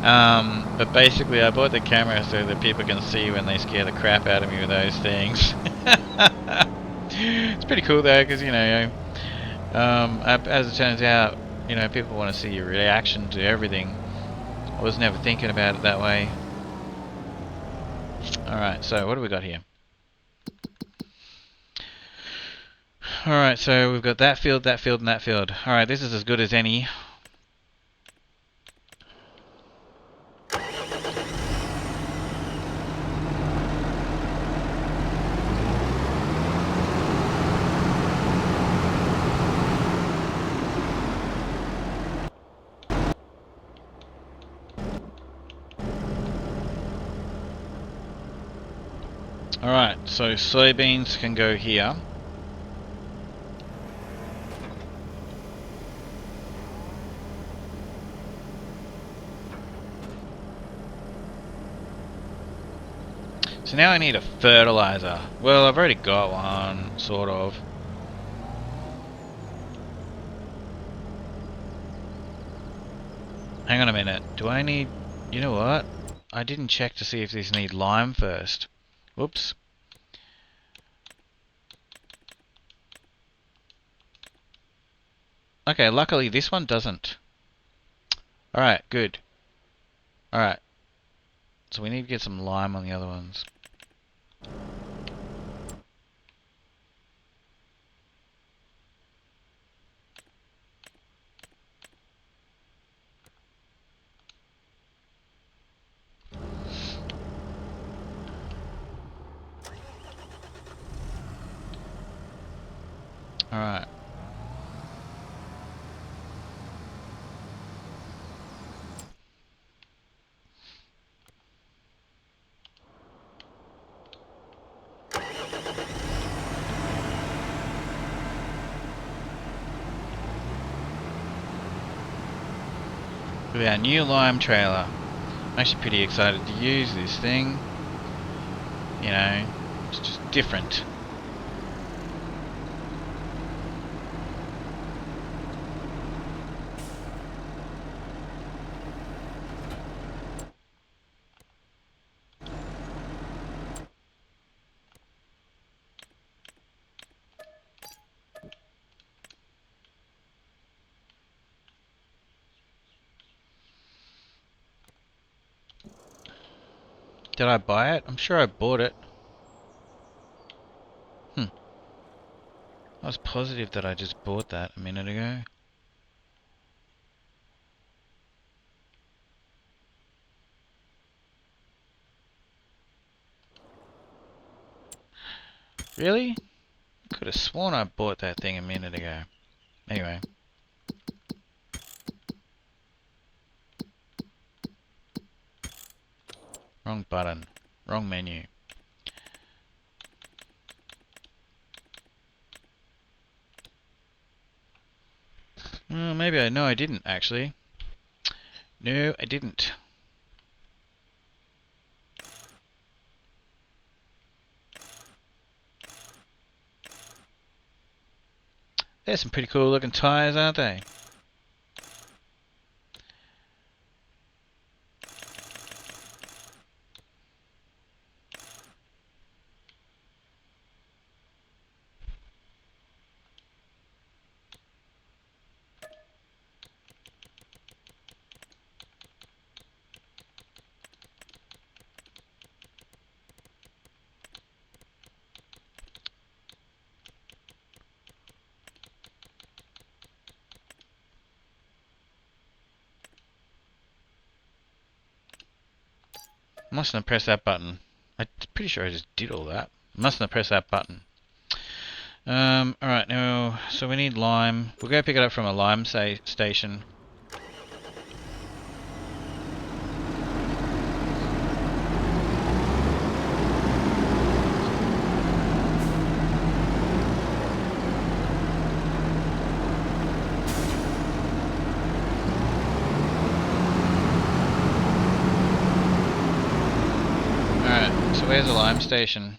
But basically I bought the camera so that people can see when they scare the crap out of me with those things. It's pretty cool though, because, you know, as it turns out, you know, people want to see your reaction to everything. I was never thinking about it that way. Alright, so what do we got here? Alright, so we've got that field, and that field. Alright, this is as good as any. Alright, so soybeans can go here. So now I need a fertilizer. Well, I've already got one, sort of. Hang on a minute. Do I need... you know what? I didn't check to see if these need lime first. Whoops. Okay, luckily this one doesn't. Alright, good. Alright. So we need to get some lime on the other ones. Alright. With our new lime trailer. I'm actually pretty excited to use this thing. You know, it's just different. Did I buy it? I'm sure I bought it. I was positive that I just bought that a minute ago. Really? Could have sworn I bought that thing a minute ago. Anyway. Wrong button. Wrong menu. Well, maybe I... No, I didn't, actually. No, I didn't. There's some pretty cool looking tires, aren't they? Mustn't have pressed that button. I'm pretty sure I just did all that. Mustn't have pressed that button. Alright, now, so we need lime. We'll go pick it up from a lime station. Alright, so where's the lime station?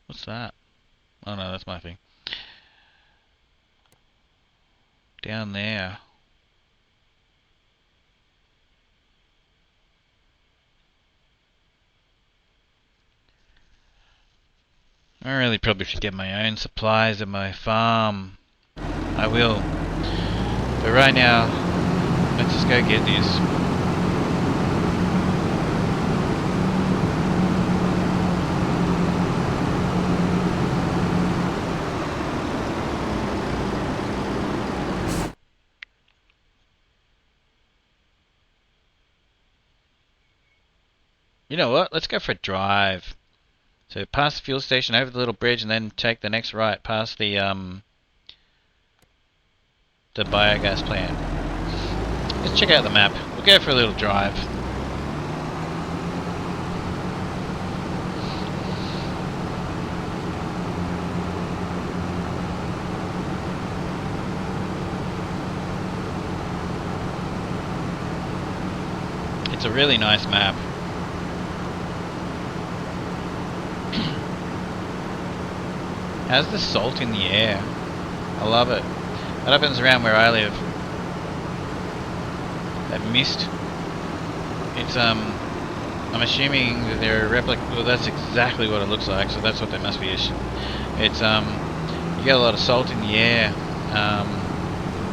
What's that? Oh no, that's my thing. Down there. I really probably should get my own supplies at my farm. I will. But right now, let's just go get this. You know what? Let's go for a drive. So past the fuel station, over the little bridge, and then take the next right past the biogas plant. Let's check out the map. We'll go for a little drive. It's a really nice map. How's the salt in the air? I love it. That happens around where I live. That mist. It's I'm assuming that they're well, that's exactly what it looks like. So that's what they must be. It's you get a lot of salt in the air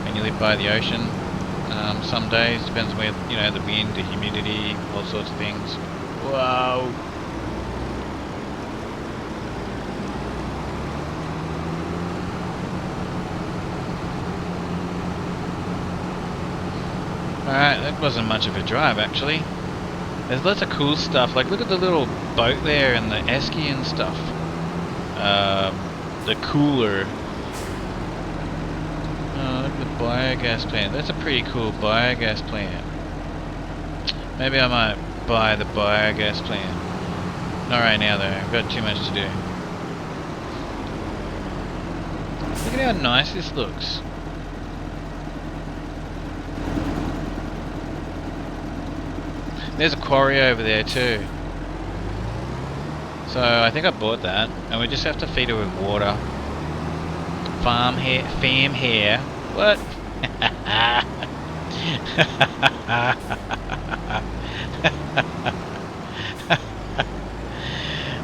when you live by the ocean. Some days depends on where the wind, the humidity, all sorts of things. Wow. that wasn't much of a drive actually. There's lots of cool stuff. Like look at the little boat there and the esky and stuff. The cooler. Oh, look at the biogas plant. That's a pretty cool biogas plant. Maybe I might buy the biogas plant. Not right now though. I've got too much to do. Look at how nice this looks. There's a quarry over there too. So I think I bought that, and we just have to feed it with water. Fam hair. What?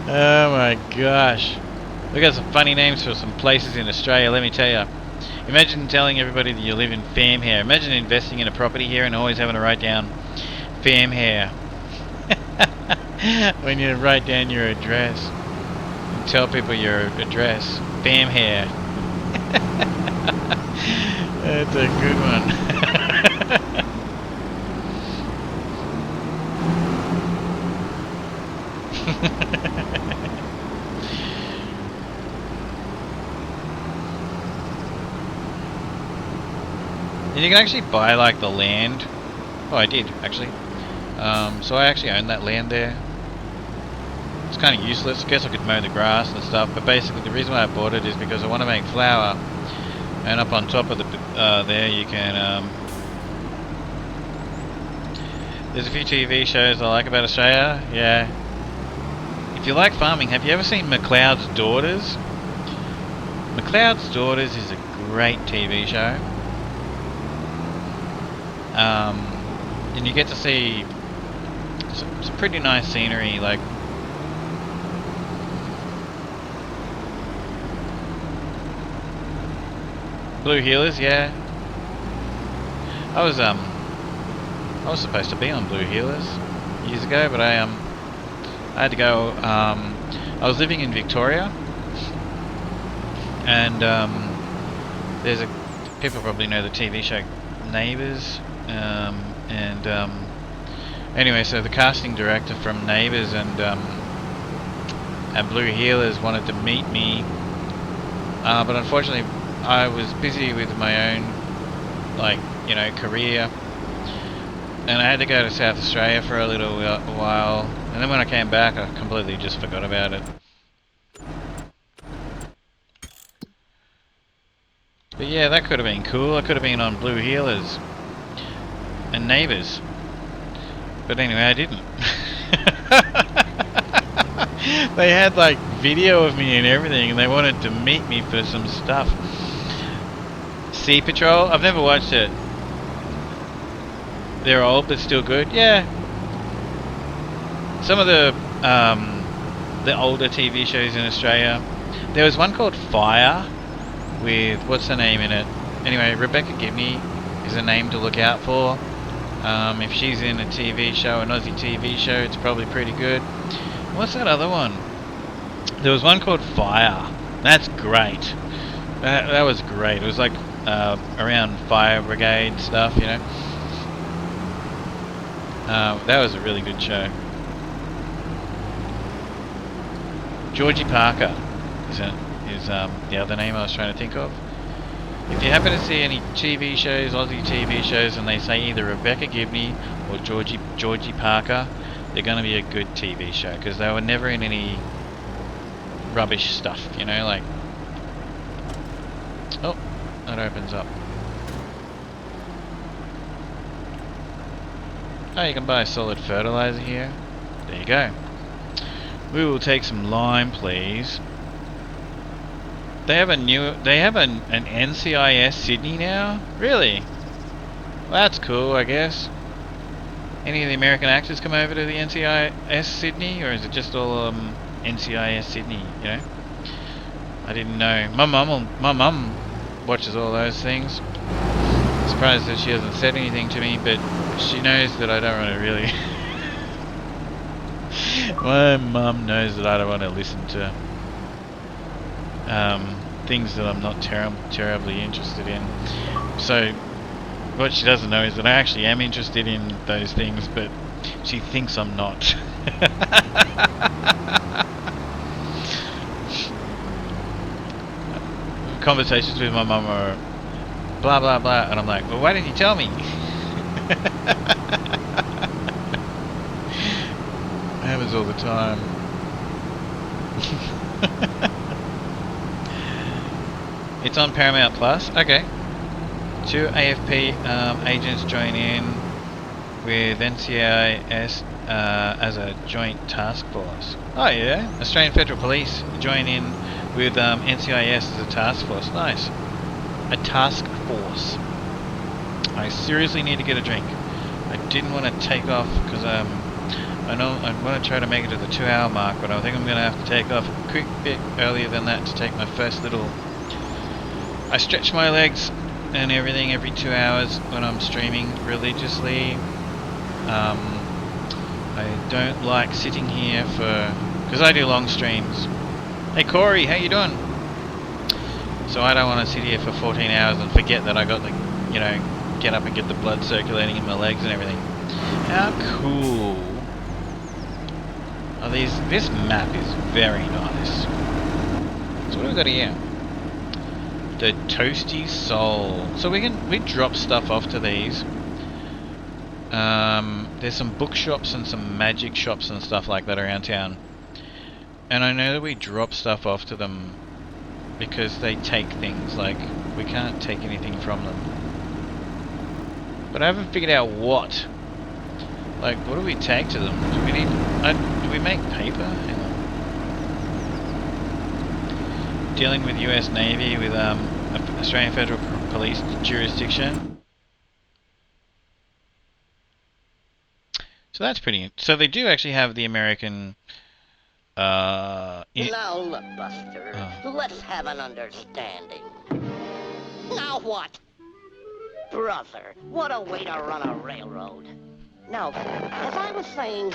Oh my gosh. We got some funny names for some places in Australia, let me tell you. Imagine telling everybody that you live in Fam Hair. Imagine investing in a property here and always having to write down Fam Hair when you write down your address. And tell people your address. Fam Hair. That's a good one. And you can actually buy like the land. Oh, I did actually. So I actually own that land there. It's kind of useless. I guess I could mow the grass and stuff, but basically the reason why I bought it is because I want to make flour. And up on top of the there you can. There's a few TV shows I like about Australia. Yeah. If you like farming, have you ever seen McLeod's Daughters? McLeod's Daughters is a great TV show. And you get to see some pretty nice scenery, like Blue Heelers, yeah. I was supposed to be on Blue Heelers years ago, but I had to go. I was living in Victoria, and there's a people probably know the TV show Neighbours, anyway, so the casting director from Neighbours and Blue Heelers wanted to meet me, but unfortunately I was busy with my own, like, you know, career, and I had to go to South Australia for a little while, and then when I came back I completely just forgot about it. But yeah, that could have been cool. I could have been on Blue Heelers and Neighbours. But anyway, I didn't. They had like video of me and everything, and they wanted to meet me for some stuff. Sea Patrol? I've never watched it. They're old but still good. Yeah. Some of the older TV shows in Australia. There was one called Fire with, what's her name in it? Anyway, Rebecca Gibney is a name to look out for. If she's in a TV show, an Aussie TV show, it's probably pretty good. What's that other one? There was one called Fire. That's great. That was great. It was like around fire brigade stuff, you know. That was a really good show. Georgie Parker is the other name I was trying to think of. If you happen to see any TV shows, Aussie TV shows, and they say either Rebecca Gibney or Georgie Parker, they're going to be a good TV show, because they were never in any rubbish stuff, you know, like... Oh, that opens up. Oh, you can buy solid fertilizer here. There you go. We will take some lime, please. They have an NCIS Sydney now? Really? Well, that's cool, I guess. Any of the American actors come over to the NCIS Sydney, or is it just all NCIS Sydney, you know? I didn't know. My mum watches all those things. Surprised that she hasn't said anything to me, but she knows that I don't want to really... My mum knows that I don't want to listen to things that I'm not terribly interested in. So what she doesn't know is that I actually am interested in those things, but she thinks I'm not. Conversations with my mum are blah blah blah, and I'm like, well, why didn't you tell me? It happens all the time. It's on Paramount Plus. Okay. 2 AFP agents join in with NCIS as a joint task force. Oh yeah, Australian Federal Police join in with NCIS as a task force. Nice. A task force. I seriously need to get a drink. I didn't want to take off because I know I want to try to make it to the 2-hour mark, but I think I'm going to have to take off a quick bit earlier than that to take my first little... I stretch my legs and everything every 2 hours when I'm streaming religiously. I don't like sitting here for... because I do long streams. Hey Corey, how you doing? So I don't want to sit here for 14 hours and forget that I got the, you know, get up and get the blood circulating in my legs and everything. How cool are these? This map is very nice. So what have we got here? The Toasty Soul. So we drop stuff off to these. There's some bookshops and some magic shops and stuff like that around town. And I know that we drop stuff off to them because they take things, like we can't take anything from them. But I haven't figured out what. Like, what do we take to them? Do we need... do we make paper? Hang on. Dealing with US Navy with Australian Federal Police jurisdiction. So that's pretty... So they do actually have the American... Now look, Buster, let's have an understanding. Now what? Brother, what a way to run a railroad. Now, as I was saying...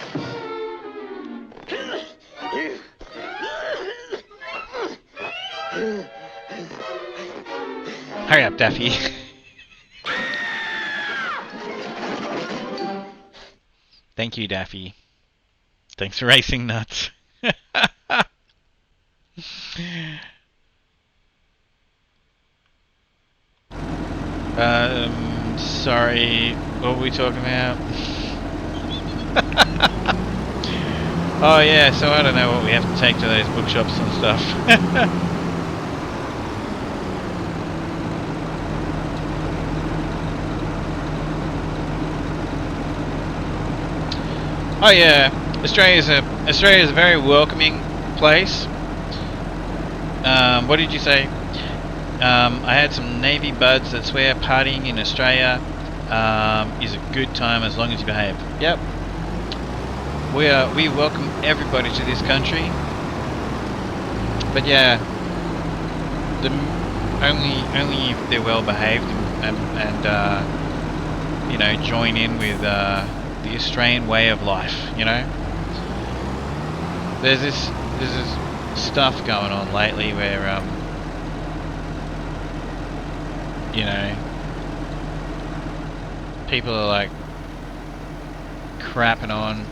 Hurry up, Daffy. Thank you, Daffy. Thanks for racing nuts. Sorry, what were we talking about? Oh yeah, so I don't know what we have to take to those bookshops and stuff. Oh yeah, Australia's a very welcoming place. What did you say? I had some Navy buds that swear partying in Australia is a good time as long as you behave. Yep. We welcome everybody to this country. But yeah, only if they're well behaved and you know, join in with the Australian way of life. You know, there's this stuff going on lately where you know, people are like crapping on,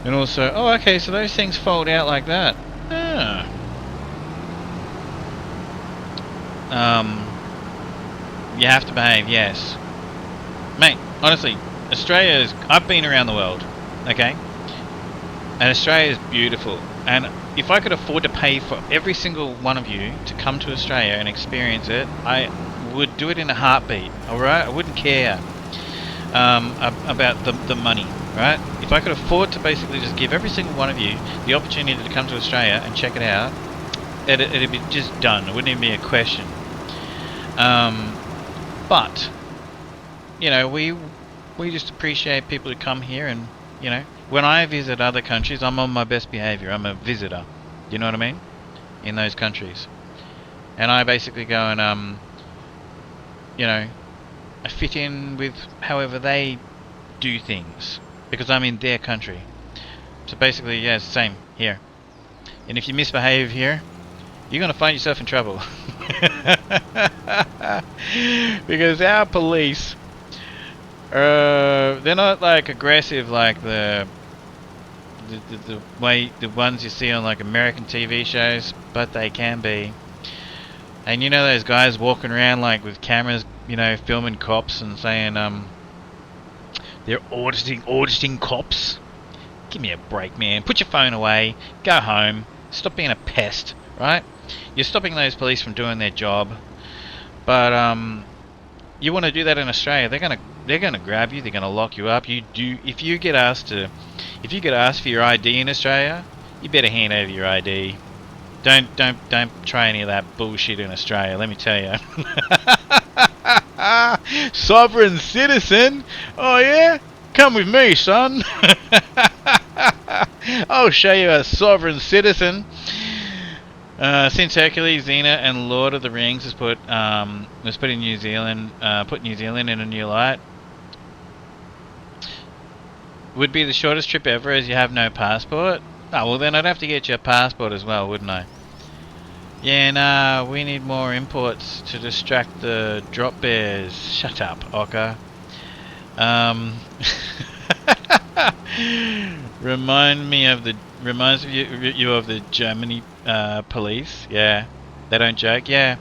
and also, oh okay, so those things fold out like that. Ah. You have to behave, yes. Mate, honestly, I've been around the world, okay? And Australia is beautiful. And if I could afford to pay for every single one of you to come to Australia and experience it, I would do it in a heartbeat, alright? I wouldn't care about the money, right? If I could afford to basically just give every single one of you the opportunity to come to Australia and check it out, it'd be just done. It wouldn't even be a question. But, you know, we just appreciate people who come here, and, you know, when I visit other countries, I'm on my best behavior. I'm a visitor. You know what I mean? In those countries. And I basically go and, you know, I fit in with however they do things, because I'm in their country. So basically, yeah, it's the same here. And if you misbehave here, you're going to find yourself in trouble. Because our police, they're not like aggressive like the way the ones you see on like American TV shows, but they can be. And you know those guys walking around like with cameras, you know, filming cops and saying they're auditing cops. Give me a break, man. Put your phone away. Go home. Stop being a pest, right? You're stopping those police from doing their job. But you want to do that in Australia, they're gonna grab you. They're gonna lock you up. If you get asked for your ID in Australia, you better hand over your ID. Don't try any of that bullshit in Australia. Let me tell you. Sovereign citizen. Oh yeah, come with me, son. I'll show you a sovereign citizen. Since Hercules, Xena, and Lord of the Rings was put in New Zealand, put New Zealand in a new light. Would be the shortest trip ever, as you have no passport. Oh well, then I'd have to get you a passport as well, wouldn't I? Yeah, nah, we need more imports to distract the drop bears. Shut up, Oka. Reminds you of the Germany police. Yeah, they don't joke. Yeah,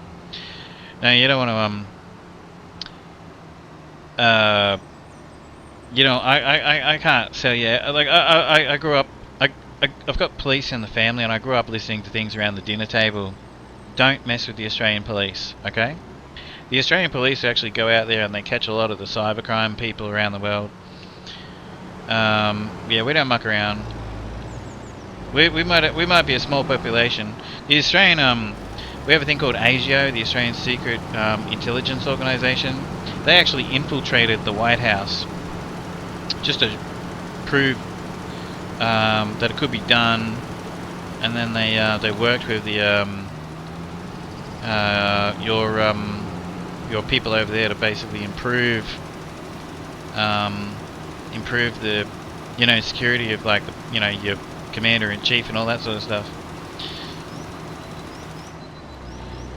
no, you don't want to. You know, I can't. So yeah, like I grew up. I've got police in the family, and I grew up listening to things around the dinner table. Don't mess with the Australian police, okay? The Australian police actually go out there and they catch a lot of the cybercrime people around the world. Yeah, we don't muck around. We might be a small population. The Australian we have a thing called ASIO, the Australian Secret Intelligence Organisation. They actually infiltrated the White House just to prove that it could be done, and then they worked with the your people over there to basically improve the security of like your commander-in-chief and all that sort of stuff.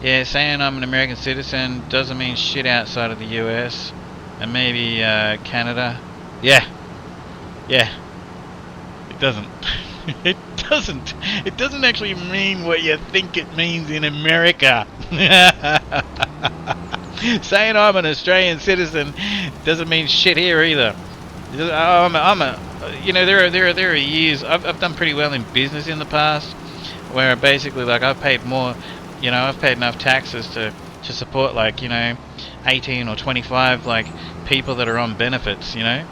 Yeah, saying I'm an American citizen doesn't mean shit outside of the US and maybe Canada. Yeah, it doesn't. It doesn't actually mean what you think it means in America. Saying I'm an Australian citizen doesn't mean shit here either. There are years I've done pretty well in business in the past, where basically like I've paid more, I've paid enough taxes to support 18 or 25 like people that are on benefits. They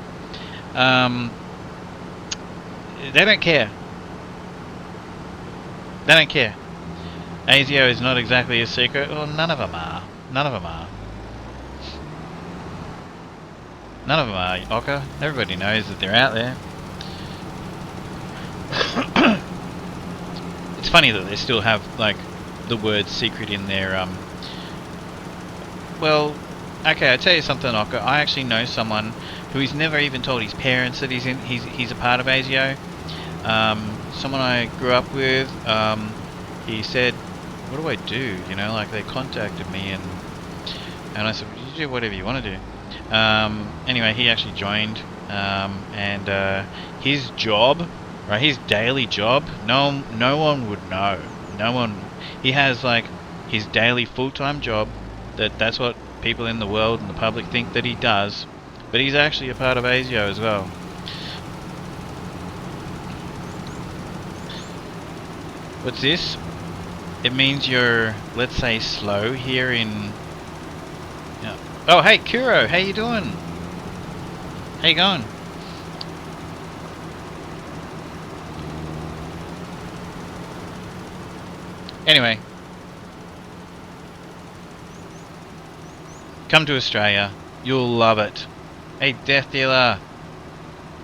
don't care. They don't care. ASIO is not exactly a secret. Well, none of them are. None of them are, Oka. Everybody knows that they're out there. It's funny that they still have, like, the word secret in their, Well, okay, I'll tell you something, Oka. I actually know someone who he's never even told his parents that he's a part of ASIO. Someone I grew up with, he said, what do I do? They contacted me and I said, you do whatever you want to do. Anyway, he actually joined, and his job, right, his daily job, no one would know. He has like his daily full-time job, that's what people in the world and the public think that he does, but he's actually a part of ASIO as well. What's this? It means you're, let's say, slow here in... Oh, hey, Kuro, how you doing? How you going? Anyway. Come to Australia. You'll love it. Hey, Death Dealer.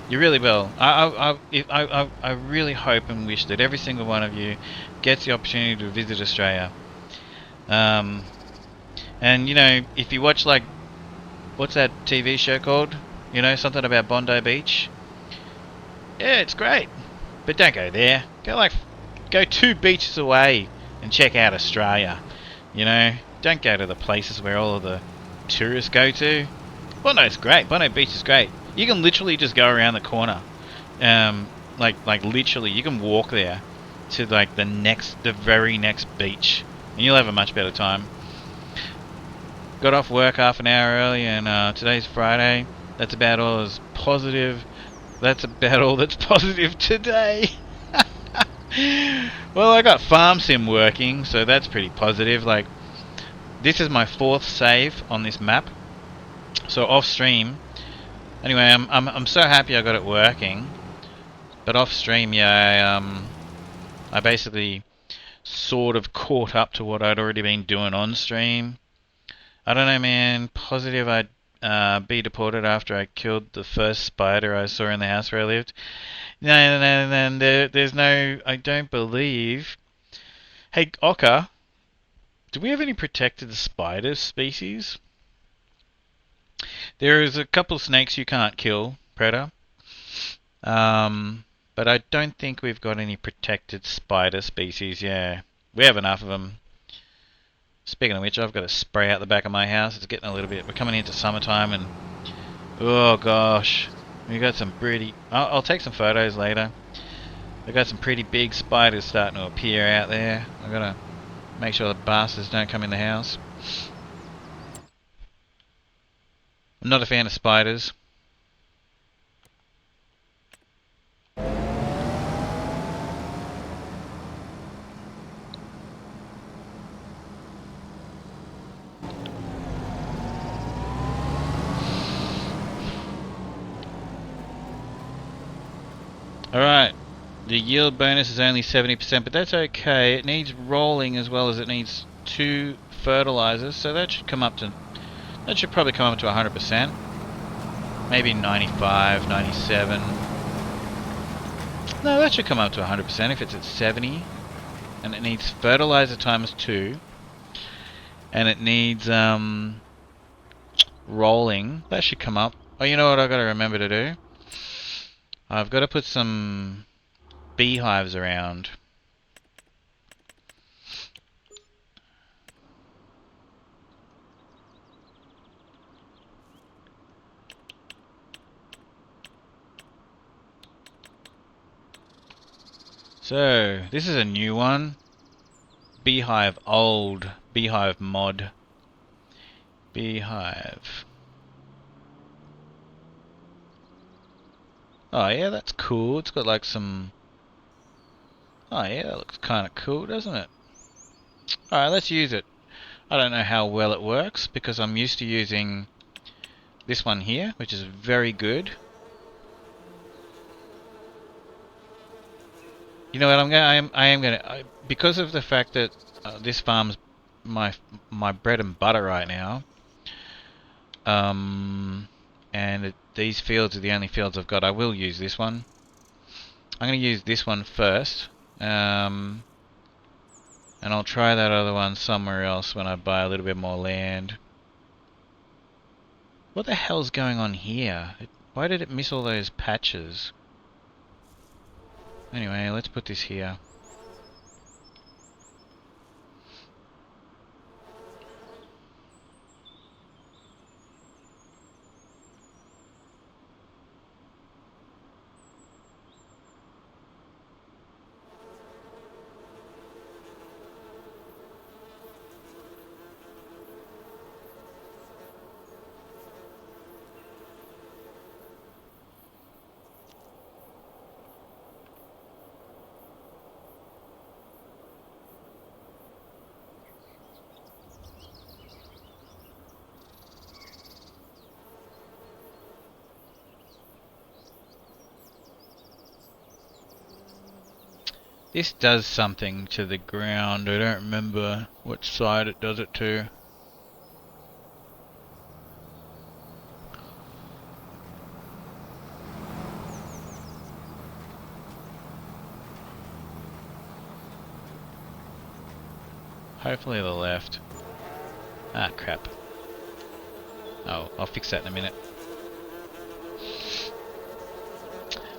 You really will. I really hope and wish that every single one of you gets the opportunity to visit Australia. And if you watch what's that TV show called? Something about Bondi Beach. Yeah, it's great. But don't go there. Go 2 beaches away and check out Australia. You know, don't go to the places where all of the tourists go to. Bono's great. Bono Beach is great. You can literally just go around the corner. Like literally, you can walk there to like the very next beach, and you'll have a much better time. Got off work half an hour early, and today's Friday. That's about all that's positive. That's about all that's positive today. Well, I got Farm Sim working, so that's pretty positive. Like, this is my 4th save on this map, so off stream. Anyway, I'm so happy I got it working. But off stream, yeah, I basically sort of caught up to what I'd already been doing on stream. I don't know, man. Positive I'd be deported after I killed the first spider I saw in the house where I lived. No, there's no... I don't believe... Hey, Ocker, do we have any protected spider species? There is a couple snakes you can't kill, Predator. But I don't think we've got any protected spider species, yeah. We have enough of them. Speaking of which, I've got a spray out the back of my house. It's getting a little bit... We're coming into summertime and... Oh gosh. We got some pretty... I'll take some photos later. We got some pretty big spiders starting to appear out there. I've got to make sure the bastards don't come in the house. I'm not a fan of spiders. Alright, the yield bonus is only 70%, but that's okay. It needs rolling as well as it needs 2 fertilizers, so that should come up to... That should probably come up to 100%. Maybe 95, 97. No, that should come up to 100% if it's at 70. And it needs fertilizer times 2. And it needs rolling. That should come up. Oh, you know what I've got to remember to do? I've got to put some beehives around. So, this is a new one. Beehive old. Beehive mod. Beehive. Oh yeah, that's cool. It's got like some... Oh yeah, that looks kind of cool, doesn't it? Alright, let's use it. I don't know how well it works because I'm used to using this one here, which is very good. You know what? I am gonna because of the fact that this farm's my bread and butter right now. These fields are the only fields I've got. I will use this one. I'm going to use this one first. And I'll try that other one somewhere else when I buy a little bit more land. What the hell's going on here? Why did it miss all those patches? Anyway, let's put this here. This does something to the ground. I don't remember which side it does it to. Hopefully the left. Ah, crap. Oh, I'll fix that in a minute.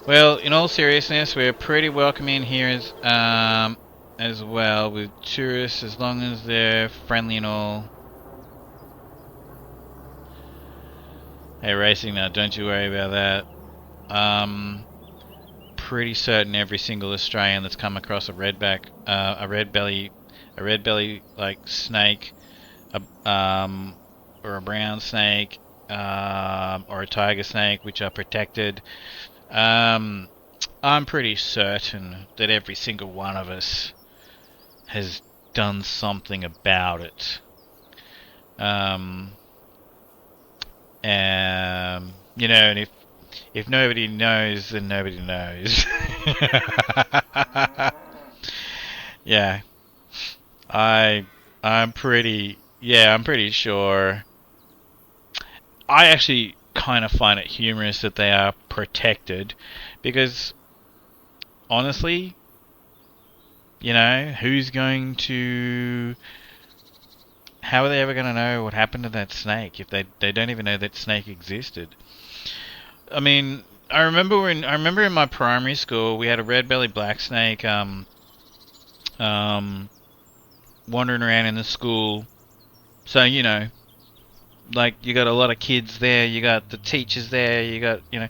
Well, in all seriousness, we're pretty welcoming here as well with tourists, as long as they're friendly and all. Hey, racing now, don't you worry about that. Pretty certain every single Australian that's come across a red belly like snake, or a brown snake, or a tiger snake, which are protected. I'm pretty certain that every single one of us has done something about it. You know, and if nobody knows, then nobody knows. Yeah, I'm pretty sure. I actually kind of find it humorous that they are protected, because honestly, you know, how are they ever going to know what happened to that snake if they don't even know that snake existed? I mean, I remember in my primary school we had a red-bellied black snake wandering around in the school. So, you know, like, you got a lot of kids there, you got the teachers there, you got, you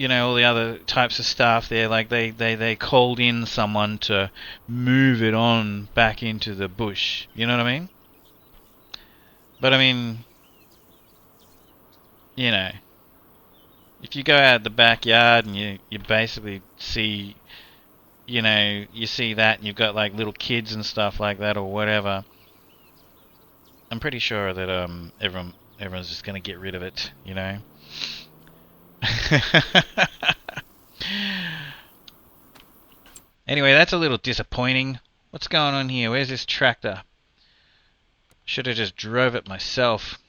know all the other types of staff there. Like, they called in someone to move it on back into the bush. You know what I mean? But I mean, you know, if you go out the backyard and you basically see, you see that, and you've got like little kids and stuff like that or whatever, I'm pretty sure that everyone's just gonna get rid of it, you know. Anyway, that's a little disappointing. What's going on here? Where's this tractor? Should have just drove it myself.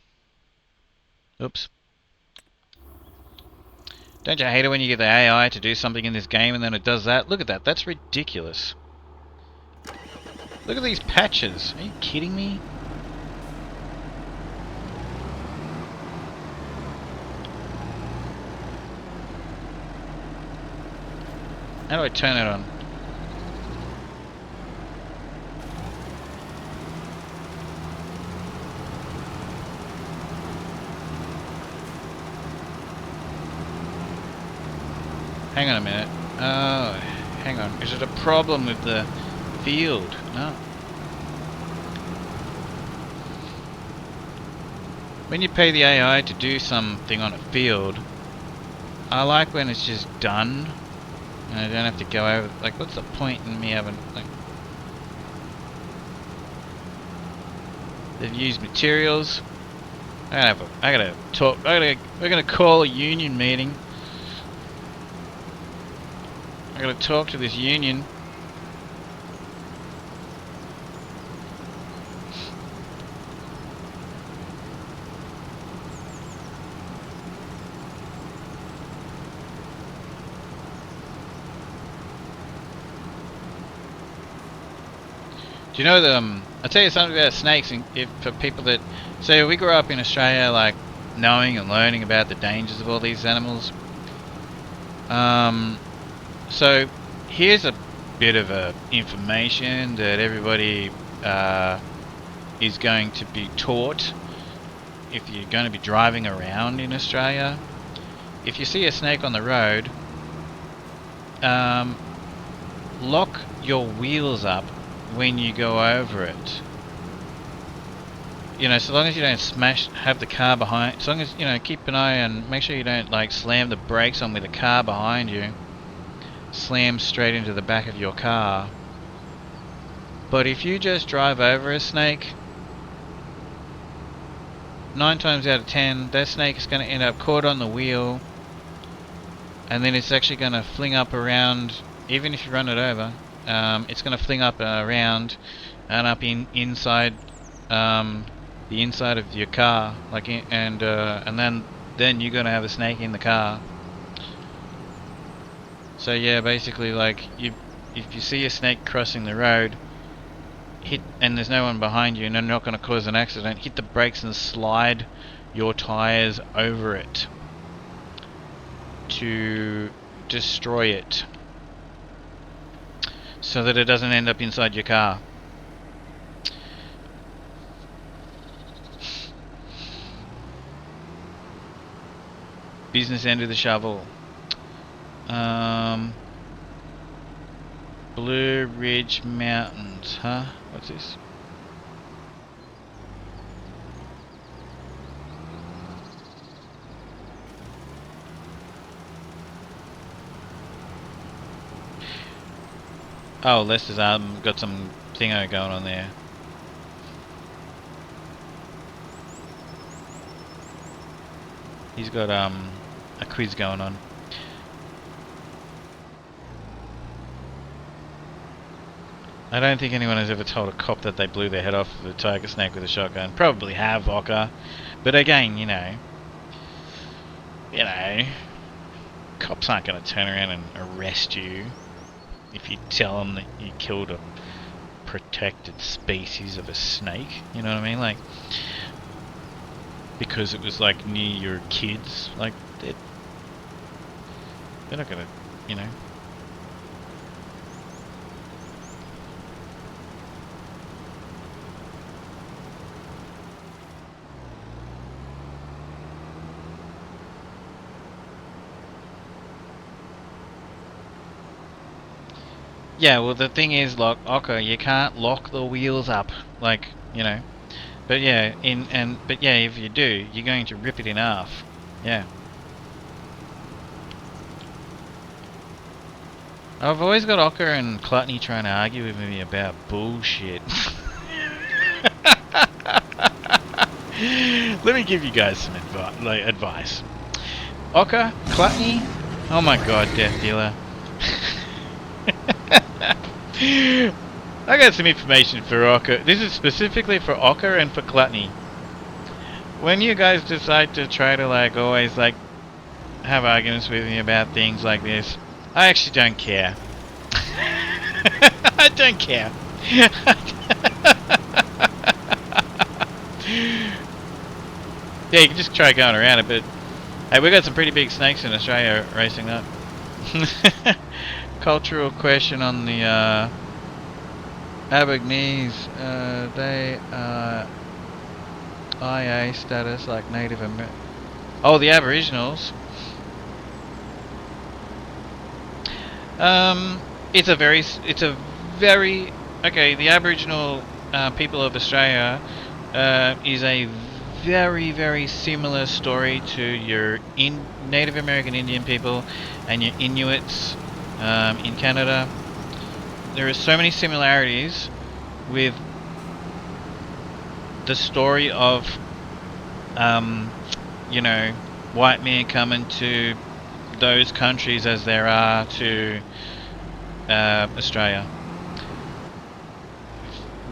Oops. Don't you hate it when you get the AI to do something in this game and then it does that? Look at that. That's ridiculous. Look at these patches. Are you kidding me? How do I turn it on? Hang on a minute. Oh, hang on. Is it a problem with the field? No. When you pay the AI to do something on a field, I like when it's just done and I don't have to go over. Like, what's the point in me having, like, they've used materials. We're gonna call a union meeting. I gotta talk to this union. Do you know the, I'll tell you something about snakes, and if for people that, so we grew up in Australia, like, knowing and learning about the dangers of all these animals. So here's a bit of information that everybody is going to be taught if you're going to be driving around in Australia. If you see a snake on the road, lock your wheels up when you go over it. You know, so long as you don't have the car behind, so long as, keep an eye and make sure you don't, like, slam the brakes on with the car behind you. Slam straight into the back of your car. But if you just drive over a snake, 9 times out of 10, that snake is going to end up caught on the wheel, and then it's actually going to fling up around. Even if you run it over, it's going to fling up around and up inside the inside of your car, like, and then you're going to have a snake in the car. So yeah, basically, like, if you see a snake crossing the road, and there's no one behind you and they're not going to cause an accident, hit the brakes and slide your tires over it to destroy it. so that it doesn't end up inside your car. Business end of the shovel. Blue Ridge Mountains, huh? What's this? Oh, Lester's got some thingo going on there. He's got a quiz going on. I don't think anyone has ever told a cop that they blew their head off with a tiger snake with a shotgun. Probably have, Ocker. But again, you know, cops aren't going to turn around and arrest you if you tell them that you killed a protected species of a snake. You know what I mean? Like, because it was like near your kids. Like, they're not going to, you know. Yeah, well the thing is, Ocker, you can't lock the wheels up, like, you know. But yeah, but yeah, if you do, you're going to rip it in half. Yeah. I've always got Ocker and Clutney trying to argue with me about bullshit. Let me give you guys some advice. Ocker, Clutney, oh my god, Death Dealer. I got some information for Ocker. This is specifically for Ocker and for Clutney. When you guys decide to try to like always like have arguments with me about things like this, I actually don't care. I don't care. Yeah, you can just try going around it, but hey, we got some pretty big snakes in Australia racing up. Cultural question on the Aborigines. They are IA status like Native American. Oh, the Aboriginals. It's a very okay. The Aboriginal people of Australia is a very similar story to your Native American Indian people and your Inuits in Canada. There are so many similarities with the story of you know, white men coming to those countries as there are to Australia.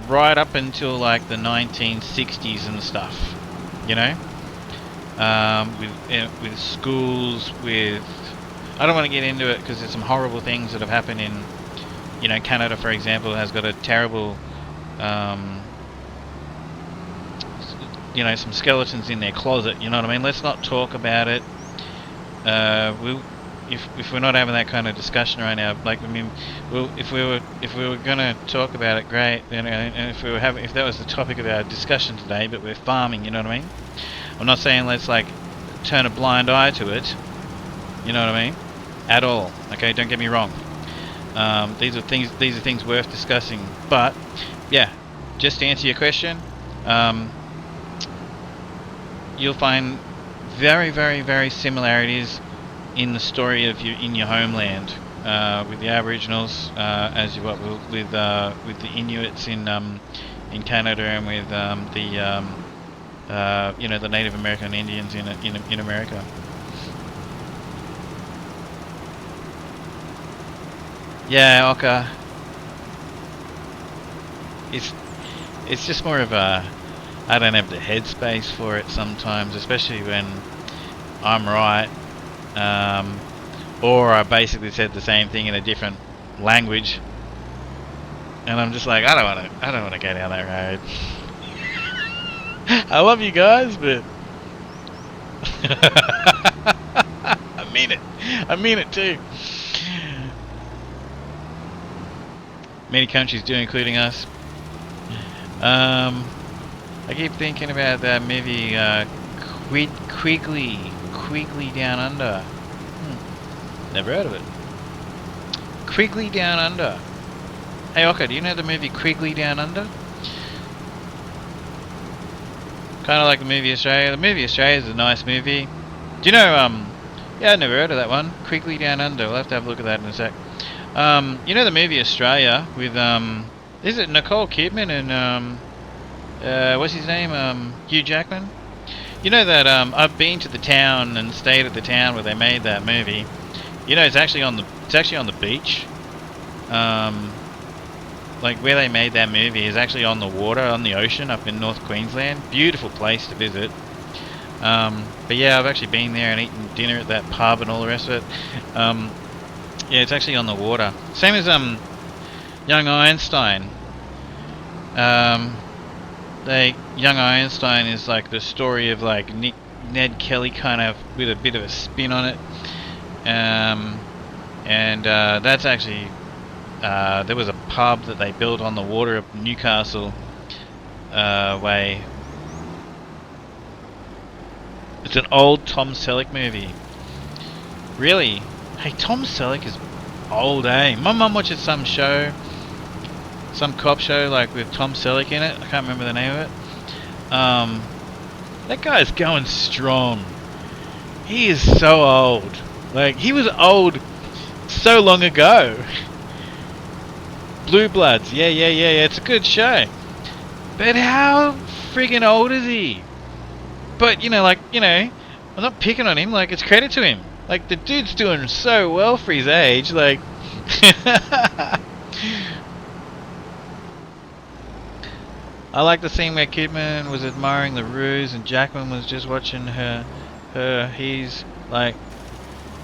Right up until like the 1960s and stuff, you know, with schools, with I don't want to get into it because there's some horrible things that have happened in, you know, Canada, for example, has got a terrible, you know, some skeletons in their closet. You know what I mean? Let's not talk about it. If we're not having that kind of discussion right now, like I mean, if we were gonna talk about it, great. You know, and if that was the topic of our discussion today, but we're farming. You know what I mean? I'm not saying let's like turn a blind eye to it. You know what I mean? At all. Okay, don't get me wrong. These are things worth discussing. But yeah, just to answer your question, you'll find very similarities in the story of in your homeland with the Aboriginals, as you what with the Inuits in Canada, and with you know, the Native American Indians in America. Yeah, Ocker. It's just more of a, I don't have the headspace for it sometimes, especially when I'm right, or I basically said the same thing in a different language, and I'm just like, I don't want to go down that road. I love you guys, but I mean it too. Many countries do, including us. I keep thinking about that movie, Quigley Down Under. Never heard of it. Quigley Down Under. Hey Oka, do you know the movie Quigley Down Under? Kind of like the movie Australia. The movie Australia is a nice movie. Do you know, yeah, I never heard of that one. Quigley Down Under. We'll have to have a look at that in a sec. You know the movie Australia with, is it Nicole Kidman and, what's his name? Hugh Jackman? You know that, I've been to the town and stayed at the town where they made that movie. You know, it's actually on the beach. Like where they made that movie is actually on the water, on the ocean up in North Queensland. Beautiful place to visit. But yeah, I've actually been there and eaten dinner at that pub and all the rest of it. Yeah, it's actually on the water. Same as Young Einstein. Young Einstein is like the story of like Ned Kelly kind of with a bit of a spin on it. And that's actually there was a pub that they built on the water of Newcastle way. It's an old Tom Selleck movie. Really? Hey, Tom Selleck is old, eh? My mum watches some show, some cop show like with Tom Selleck in it. I can't remember the name of it. That guy's going strong. He is so old. Like, he was old so long ago. Blue Bloods, yeah, it's a good show. But how friggin' old is he? But, you know, like, you know, I'm not picking on him, like, it's credit to him. Like, the dude's doing so well for his age, like... I like the scene where Kidman was admiring the ruse and Jackman was just watching her. He's like,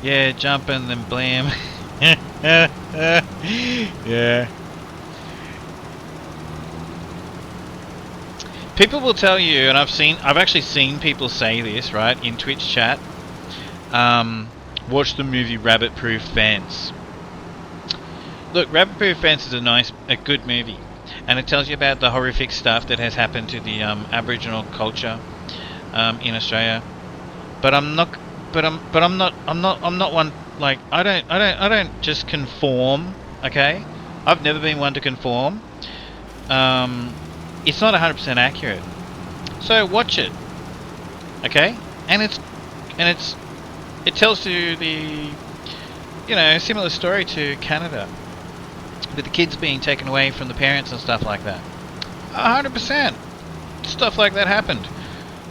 yeah, jumping and blam. Yeah. People will tell you, and I've actually seen people say this, right, in Twitch chat. Watch the movie Rabbit Proof Fence. Look, Rabbit Proof Fence is a good movie, and it tells you about the horrific stuff that has happened to the Aboriginal culture in Australia. But I'm not one, like, I don't just conform, okay? I've never been one to conform. It's not 100% accurate. So watch it. Okay? And it tells you the, you know, similar story to Canada, with the kids being taken away from the parents and stuff like that. 100% stuff like that happened.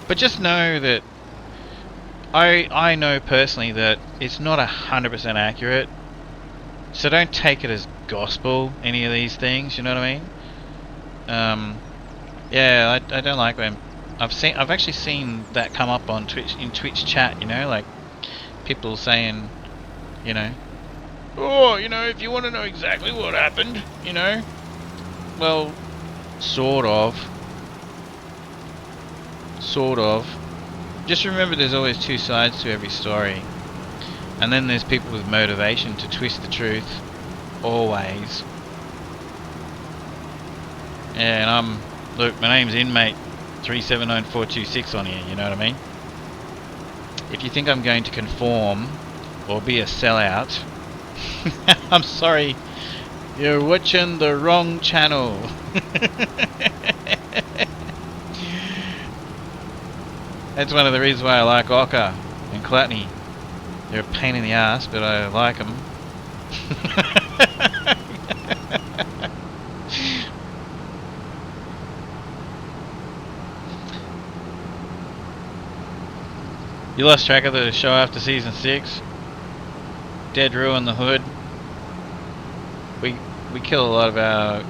But just know that I know personally that it's not 100% accurate. So don't take it as gospel, any of these things, you know what I mean? Yeah, I don't like them. I've actually seen that come up on Twitch, in Twitch chat, you know, like people saying, you know, oh, you know, if you want to know exactly what happened, you know, well, sort of. Just remember there's always two sides to every story. And then there's people with motivation to twist the truth. Always. Yeah, and look, my name's Inmate 379426 on here, you know what I mean? If you think I'm going to conform or be a sellout, I'm sorry, you're watching the wrong channel. That's one of the reasons why I like Oka and Clutney. They're a pain in the ass, but I like them. You lost track of the show after season 6? Dead Roo in the Hood. We kill a lot of our...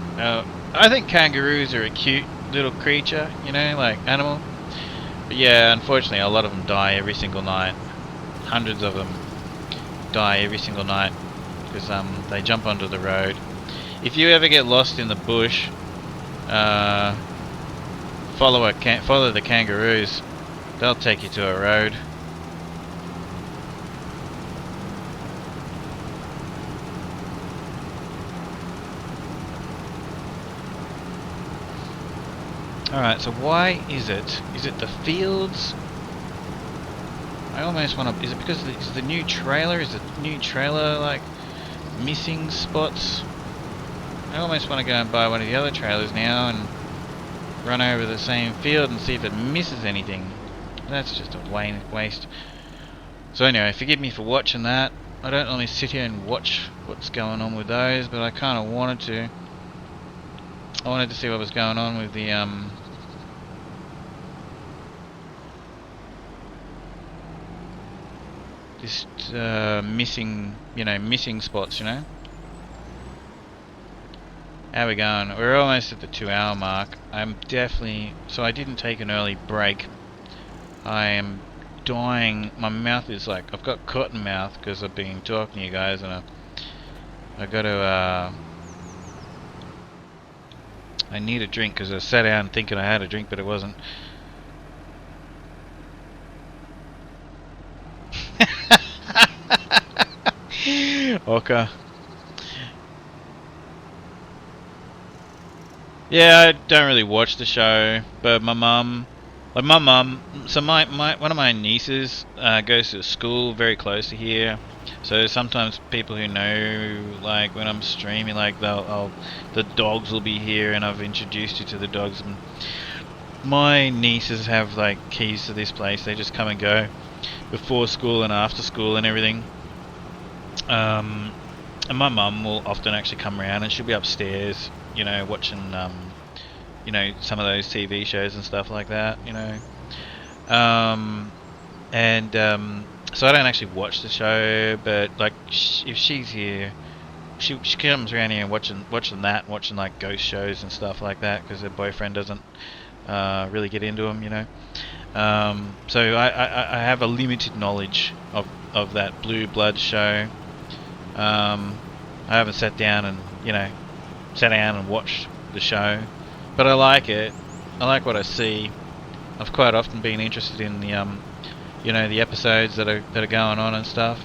I think kangaroos are a cute little creature, you know, like animal. But yeah, unfortunately a lot of them die every single night. Hundreds of them die every single night because they jump onto the road. If you ever get lost in the bush, follow the kangaroos. They'll take you to a road. Alright, so why is it? Is it the fields? I almost want to... Is it because it's the new trailer? Is the new trailer, like, missing spots? I almost want to go and buy one of the other trailers now and run over the same field and see if it misses anything. That's just a waste. So anyway, forgive me for watching that. I don't normally sit here and watch what's going on with those, but I kind of wanted to. I wanted to see what was going on with the just missing, missing spots, How we going? We're almost at the 2-hour mark. I'm definitely... So I didn't take an early break. I am dying. My mouth is like... I've got cotton mouth because I've been talking to you guys, and I got to... I need a drink because I sat down thinking I had a drink, but it wasn't. Okay. Yeah, I don't really watch the show, but my mum, so my one of my nieces goes to a school very close to here, so sometimes people who know, like when I'm streaming, like the dogs will be here, and I've introduced you to the dogs, and my nieces have like keys to this place. They just come and go before school and after school and everything. And my mum will often actually come around, and she'll be upstairs, watching, some of those TV shows and stuff like that, so I don't actually watch the show, but like if she's here, she comes around here and watching like ghost shows and stuff like that, because her boyfriend doesn't really get into them, so I have a limited knowledge of that Blue Blood show. I haven't sat down and watched the show, but I like it. I like what I see. I've quite often been interested in the the episodes that are going on and stuff.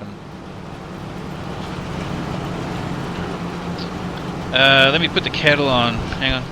And let me put the kettle on. Hang on.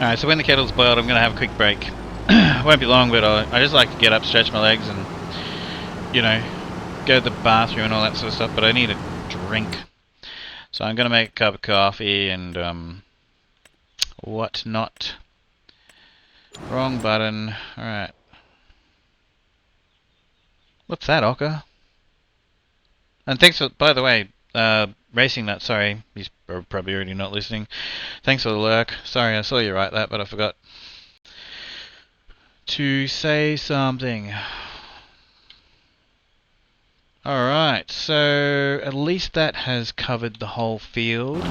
Alright, so when the kettle's boiled, I'm going to have a quick break. It won't be long, but I just like to get up, stretch my legs, and, go to the bathroom and all that sort of stuff, but I need a drink. So I'm going to make a cup of coffee and, whatnot. Wrong button. Alright. What's that, Oka? And thanks for, by the way, Racing Nut, sorry, he's probably already not listening. Thanks for the lurk. Sorry, I saw you write that, but I forgot to say something. Alright, so at least that has covered the whole field.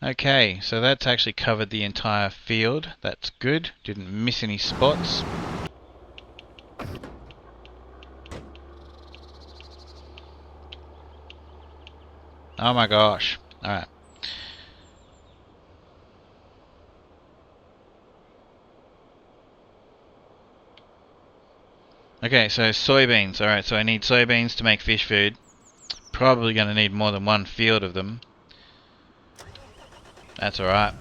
Okay, so that's actually covered the entire field. That's good. Didn't miss any spots. Oh my gosh. Alright. Okay, so soybeans. Alright, so I need soybeans to make fish food. Probably going to need more than one field of them. That's alright.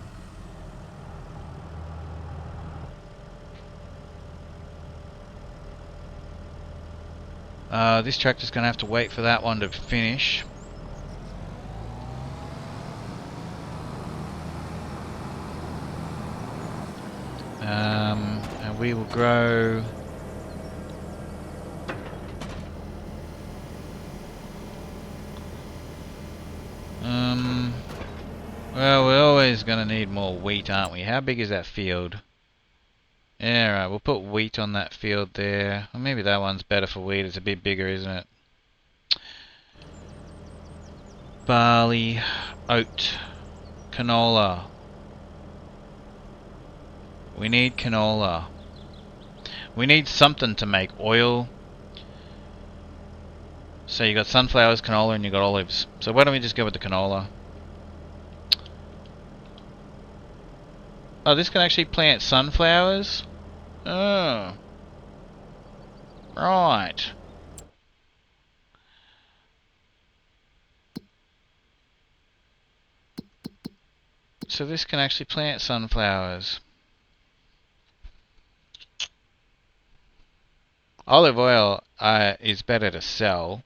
This tractor's going to have to wait for that one to finish. And we will grow well, we're always gonna need more wheat, aren't we? How big is that field? Yeah, right, we'll put wheat on that field there. Or maybe that one's better for wheat, it's a bit bigger, isn't it? Barley, oat, canola. We need canola. We need something to make oil. So you got sunflowers, canola, and you got olives. So why don't we just go with the canola? Oh, this can actually plant sunflowers? Oh. Right. So this can actually plant sunflowers. Olive oil is better to sell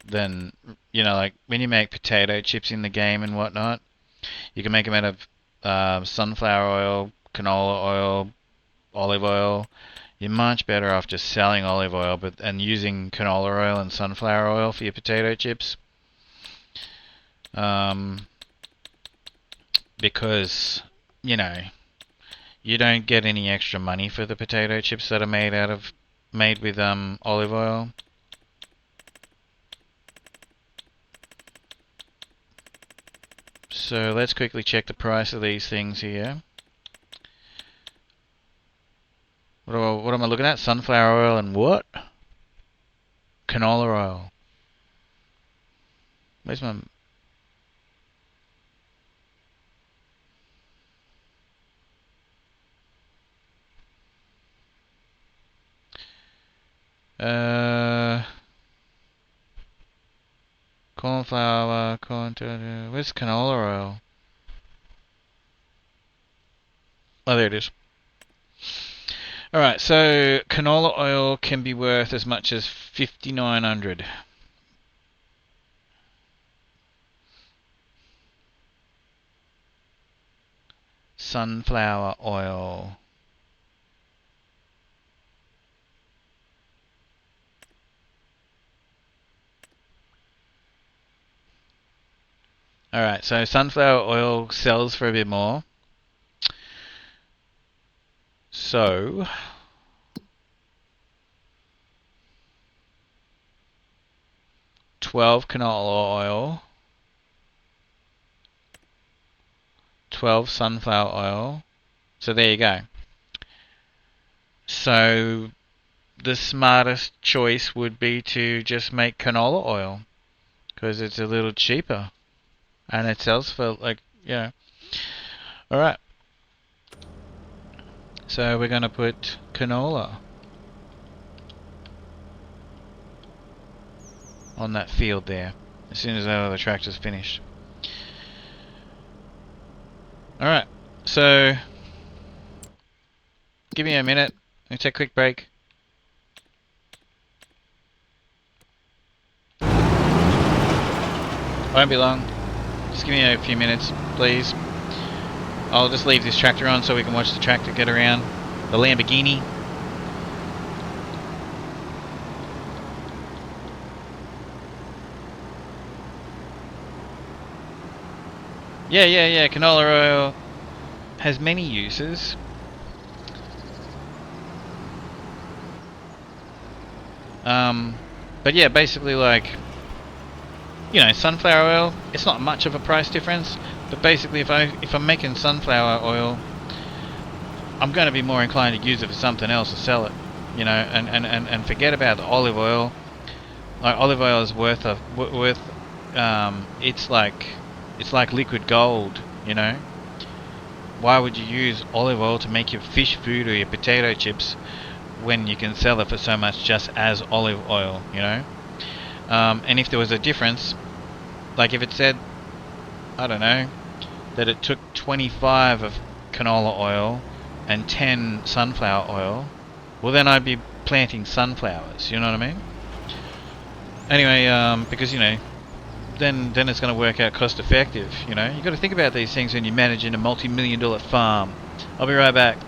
than, you know, like when you make potato chips in the game and whatnot. You can make them out of sunflower oil, canola oil, olive oil. You're much better off just selling olive oil and using canola oil and sunflower oil for your potato chips. Because, you know, you don't get any extra money for the potato chips that are made with olive oil. So let's quickly check the price of these things here. What am I looking at? Sunflower oil and what? Canola oil. Where's my... Cornflour, where's canola oil? Oh, there it is. Alright, so canola oil can be worth as much as 5,900. Sunflower oil. Alright, so sunflower oil sells for a bit more. So, $12 canola oil, 12 sunflower oil. So there you go. So the smartest choice would be to just make canola oil because it's a little cheaper and it sells for like, yeah. Alright. So we're going to put canola on that field there as soon as the tractor's finished. Alright, so give me a minute. Let me take a quick break. Won't be long. Just give me a few minutes, please. I'll just leave this tractor on so we can watch the tractor get around. The Lamborghini. Yeah. Canola oil has many uses. But yeah, basically like, you know, sunflower oil, it's not much of a price difference, but basically if I'm making sunflower oil, I'm going to be more inclined to use it for something else to sell it, you know, and forget about the olive oil. Like olive oil is it's like liquid gold, you know. Why would you use olive oil to make your fish food or your potato chips when you can sell it for so much just as olive oil, you know? And if there was a difference, like if it said, I don't know, that it took 25 of canola oil and 10 sunflower oil, well then I'd be planting sunflowers, you know what I mean? Anyway, because, you know, then it's going to work out cost effective. You know, you got to think about these things when you're managing a multi-million-dollar farm. I'll be right back.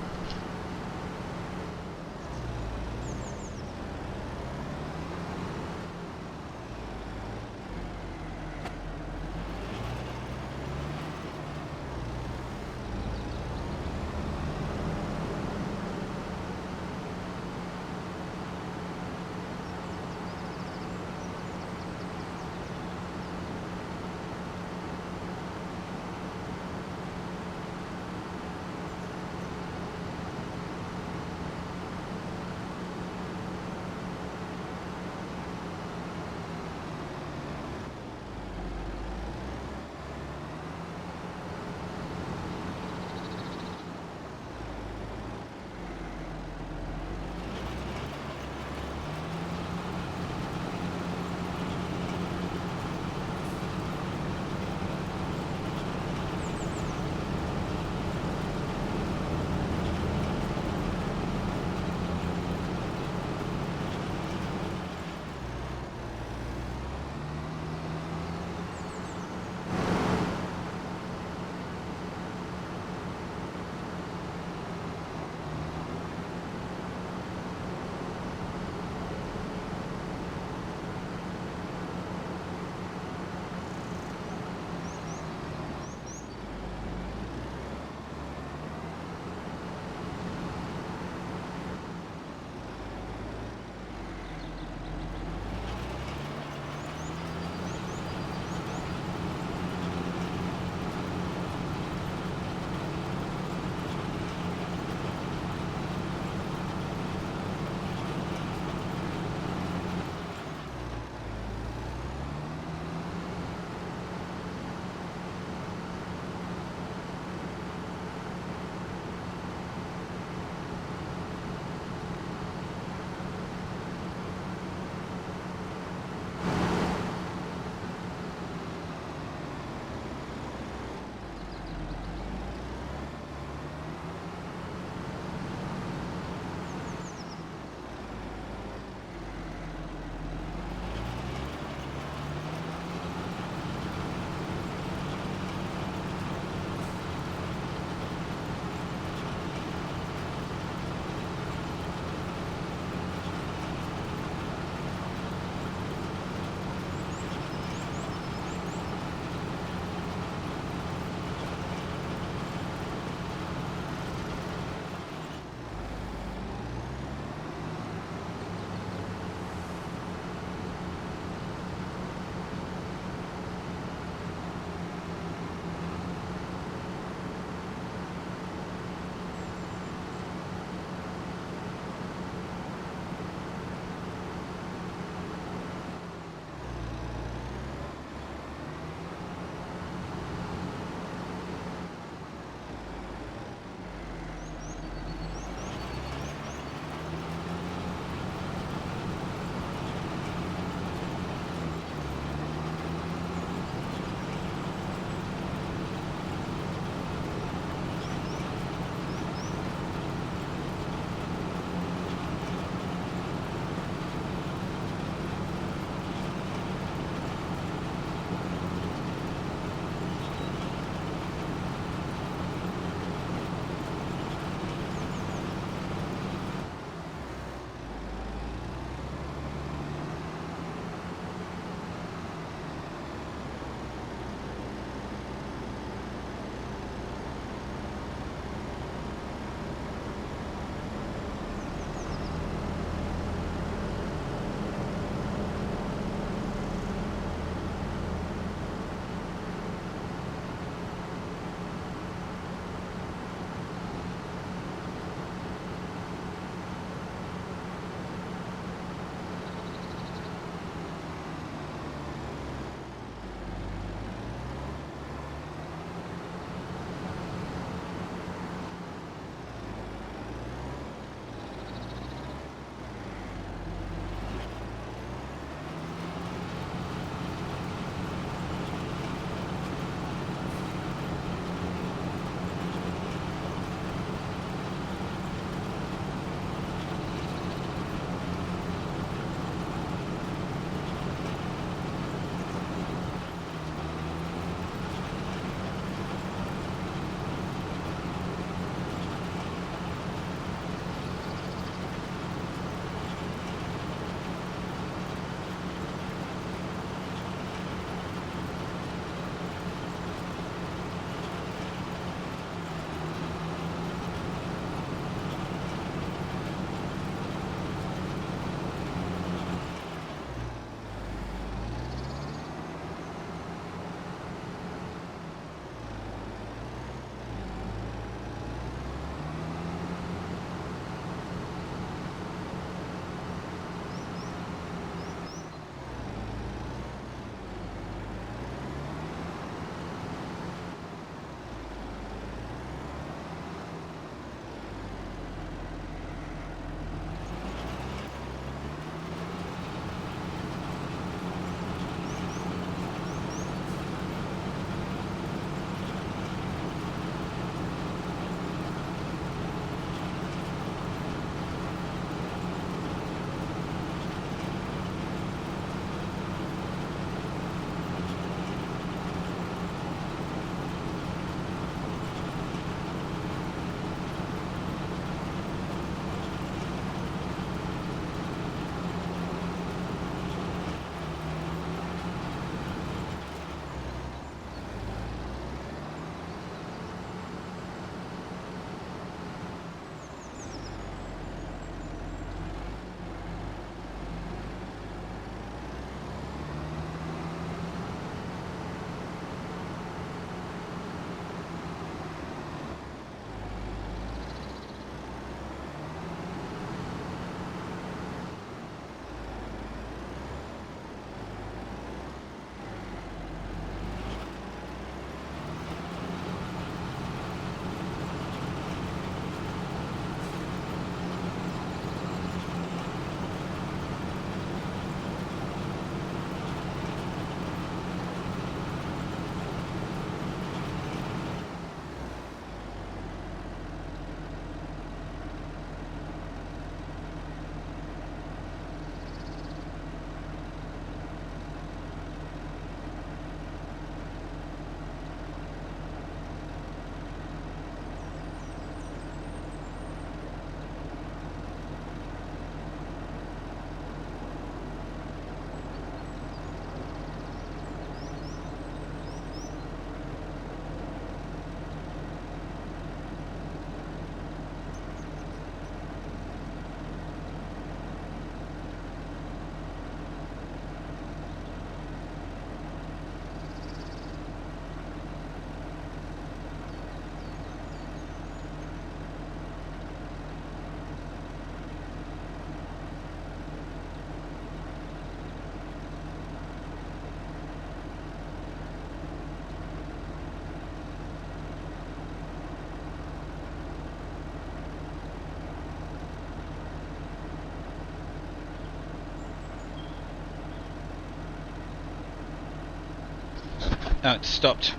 Oh, it stopped.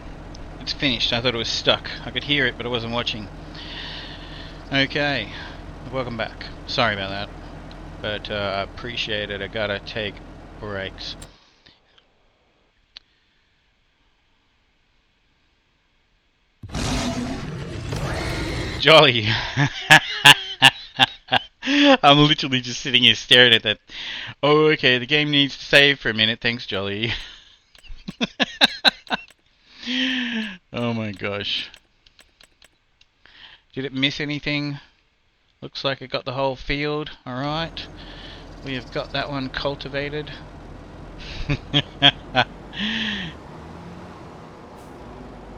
It's finished. I thought it was stuck. I could hear it, but I wasn't watching. Okay, welcome back. Sorry about that, but I appreciate it. I gotta take breaks. Jolly. I'm literally just sitting here staring at that. Oh, okay, the game needs to save for a minute. Thanks, Jolly. Oh my gosh. Did it miss anything? Looks like it got the whole field. Alright. We have got that one cultivated.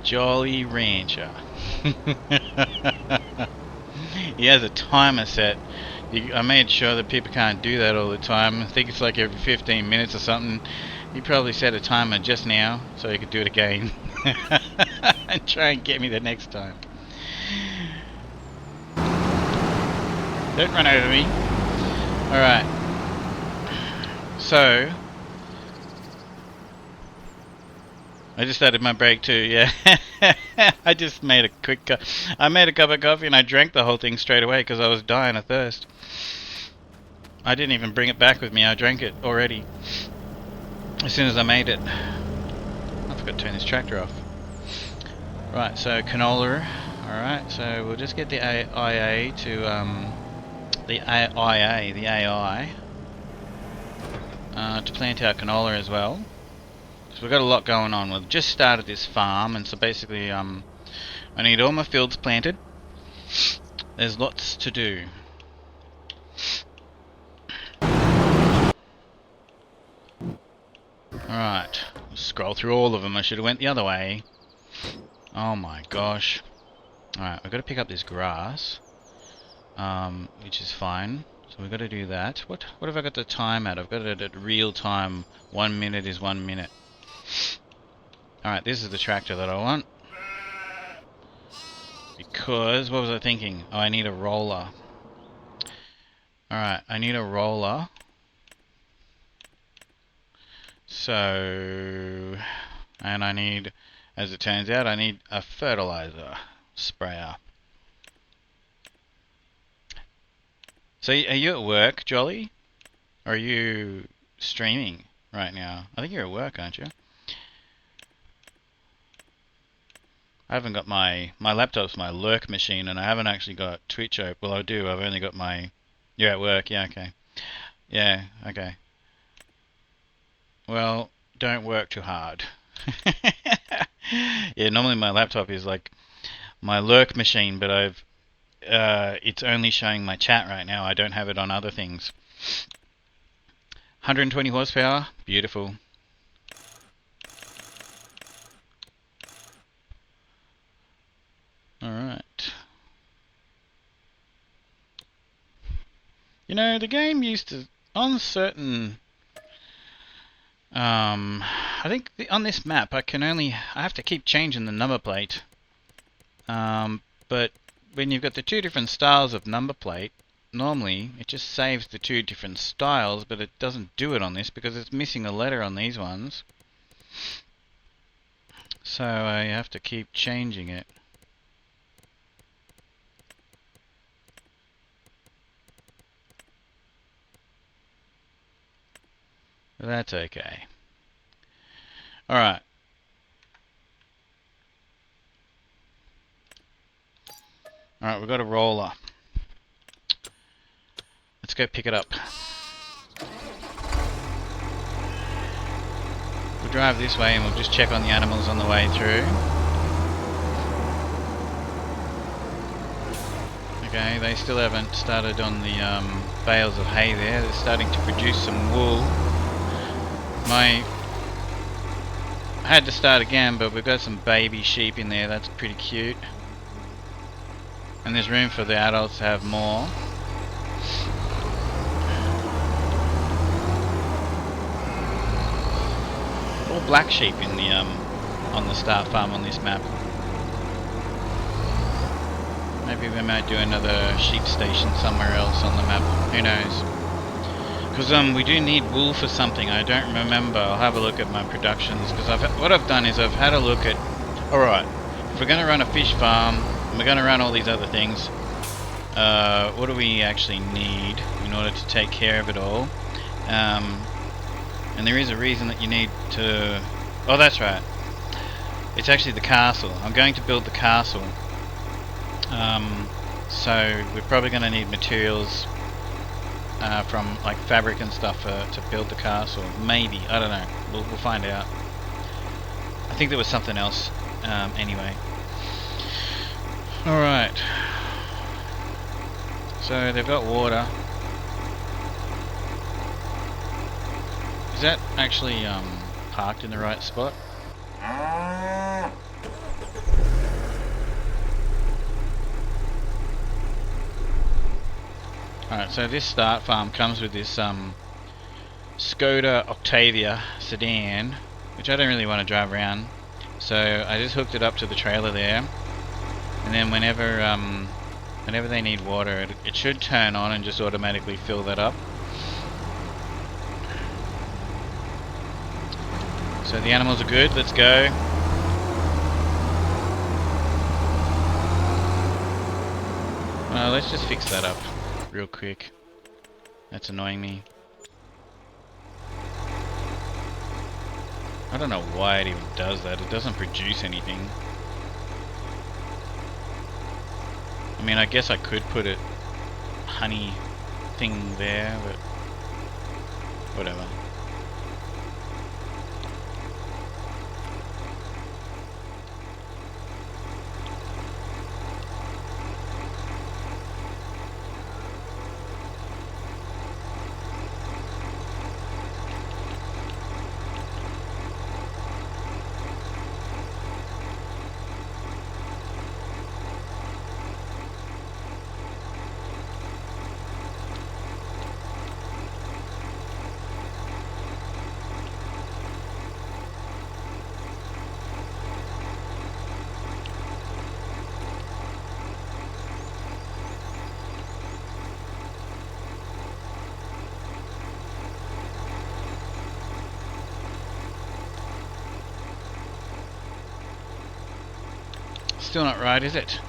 Jolly Rancher. He has a timer set. I made sure that people can't do that all the time. I think it's like every 15 minutes or something. He probably set a timer just now so he could do it again. And try and get me the next time. Don't run over me. Alright. So I just started my break too, yeah. I just made a quick cup. I made a cup of coffee and I drank the whole thing straight away because I was dying of thirst. I didn't even bring it back with me, I drank it already. As soon as I made it. I forgot to turn this tractor off. Right, so canola. Alright, so we'll just get the AI to, the AI, to plant our canola as well. So we've got a lot going on. We've just started this farm, and so basically I need all my fields planted. There's lots to do. Alright, scroll through all of them. I should have went the other way. Oh my gosh. Alright, we've got to pick up this grass, which is fine. So we've got to do that. What have I got the time at? I've got it at real time. 1 minute is 1 minute. Alright, this is the tractor that I want. Because, what was I thinking? Oh, I need a roller. Alright, I need a roller. So, and I need, as it turns out, I need a fertilizer sprayer. So, are you at work, Jolly? Or are you streaming right now? I think you're at work, aren't you? I haven't got my laptop's my lurk machine, and I haven't actually got Twitch open. Well, I do. I've only got my. You're at work, yeah, okay. Yeah, okay. Well, don't work too hard. Yeah, normally my laptop is like my lurk machine, but I've it's only showing my chat right now. I don't have it on other things. 120 horsepower, beautiful. Alright. You know, the game used to, on certain, I think on this map I have to keep changing the number plate. But when you've got the two different styles of number plate, normally it just saves the two different styles, but it doesn't do it on this because it's missing a letter on these ones. So I have to keep changing it. That's okay. Alright. Alright, we've got a roller. Let's go pick it up. We'll drive this way and we'll just check on the animals on the way through. Okay, they still haven't started on the bales of hay there. They're starting to produce some wool. I had to start again, but we've got some baby sheep in there. That's pretty cute. And there's room for the adults to have more. All black sheep in the on the start farm on this map. Maybe we might do another sheep station somewhere else on the map. Who knows? Because we do need wool for something. I don't remember. I'll have a look at my productions. Because what I've done is I've had a look at. All right, if we're going to run a fish farm, and we're going to run all these other things. What do we actually need in order to take care of it all? And there is a reason that you need to. Oh, that's right. It's actually the castle. I'm going to build the castle. So we're probably going to need materials. From like fabric and stuff to build the castle. Maybe, I don't know. We'll find out. I think there was something else. Anyway. Alright. So they've got water. Is that actually parked in the right spot? Alright, so this start farm comes with this Skoda Octavia sedan, which I don't really want to drive around. So I just hooked it up to the trailer there, and then whenever they need water, it should turn on and just automatically fill that up. So the animals are good, let's go. Let's just fix that up real quick. That's annoying me. I don't know why it even does that. It doesn't produce anything. I mean, I guess I could put it honey thing there, but whatever. Still not right, is it?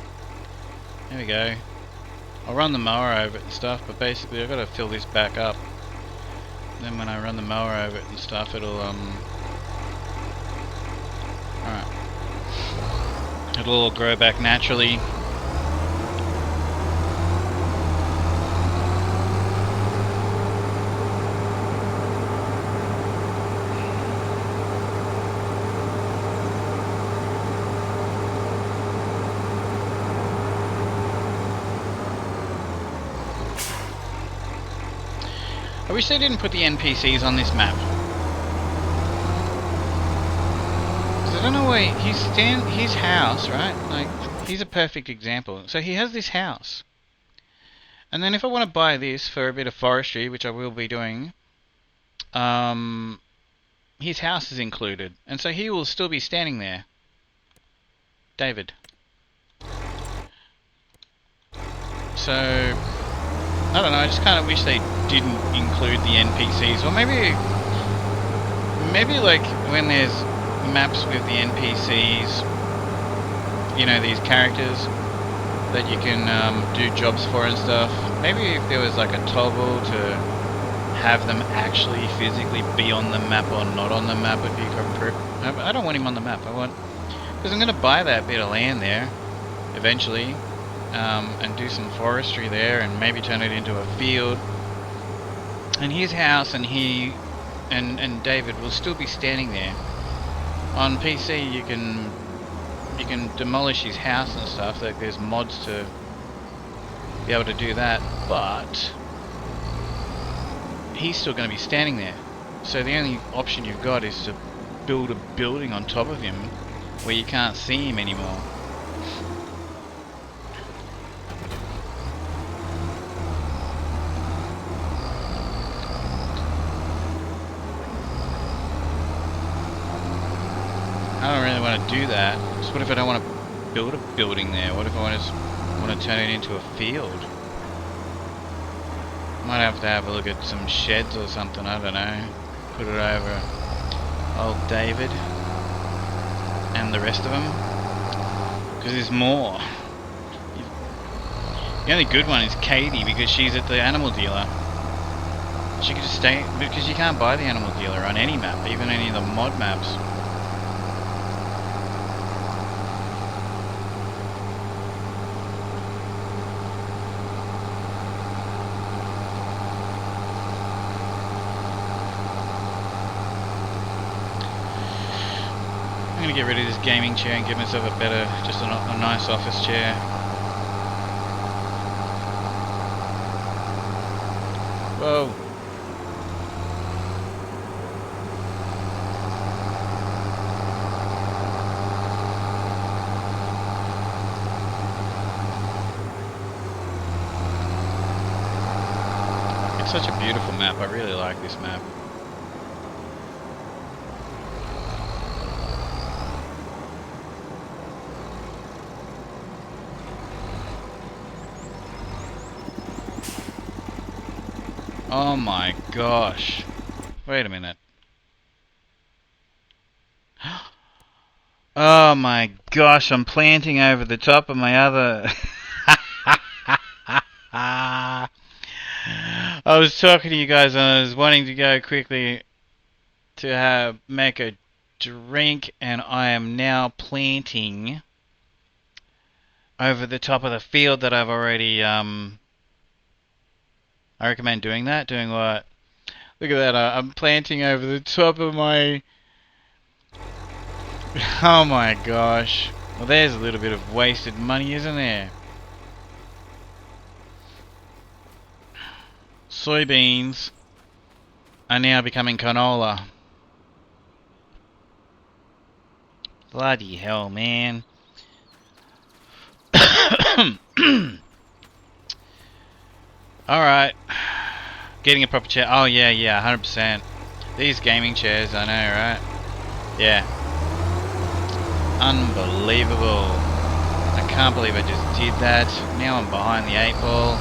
There we go. I'll run the mower over it and stuff, but basically I've got to fill this back up. And then when I run the mower over it and stuff, it'll alright. It'll all grow back naturally. I wish they didn't put the NPCs on this map. 'Cause I don't know why his house, right? Like, he's a perfect example. So he has this house. And then if I want to buy this for a bit of forestry, which I will be doing, his house is included. And so he will still be standing there. David. So I don't know, I just kind of wish they didn't include the NPCs, or maybe like when there's maps with the NPCs, you know, these characters that you can do jobs for and stuff, maybe if there was like a toggle to have them actually physically be on the map or not on the map would be I don't want him on the map, because I'm going to buy that bit of land there eventually. And do some forestry there and maybe turn it into a field. And his house and and David will still be standing there. On PC you can demolish his house and stuff, like there's mods to be able to do that, but he's still going to be standing there. So the only option you've got is to build a building on top of him where you can't see him anymore. I don't really want to do that. So what if I don't want to build a building there? What if I want to turn it into a field? Might have to have a look at some sheds or something, I don't know. Put it over old David and the rest of them. Because there's more. The only good one is Katie, because she's at the animal dealer. She could just stay, because you can't buy the animal dealer on any map, even any of the mod maps. I'm gonna get rid of this gaming chair and give myself a better, just a nice office chair. Whoa. It's such a beautiful map. I really like this map. Oh my gosh. Wait a minute. Oh my gosh, I'm planting over the top of my other... I was talking to you guys and I was wanting to go quickly to make a drink, and I am now planting over the top of the field that I've already... I recommend doing that. Doing what? Look at that. I'm planting over the top of my... Oh my gosh. Well, there's a little bit of wasted money, isn't there? Soybeans are now becoming canola. Bloody hell, man. Alright. Getting a proper chair. Oh, yeah, 100%. These gaming chairs, I know, right? Yeah. Unbelievable. I can't believe I just did that. Now I'm behind the 8 ball.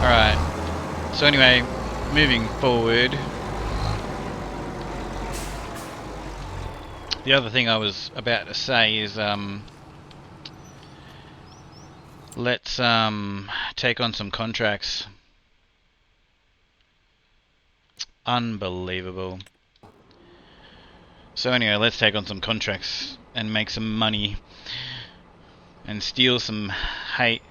Alright. So anyway, moving forward. The other thing I was about to say is, let's take on some contracts. Unbelievable. So anyway, let's take on some contracts and make some money and steal some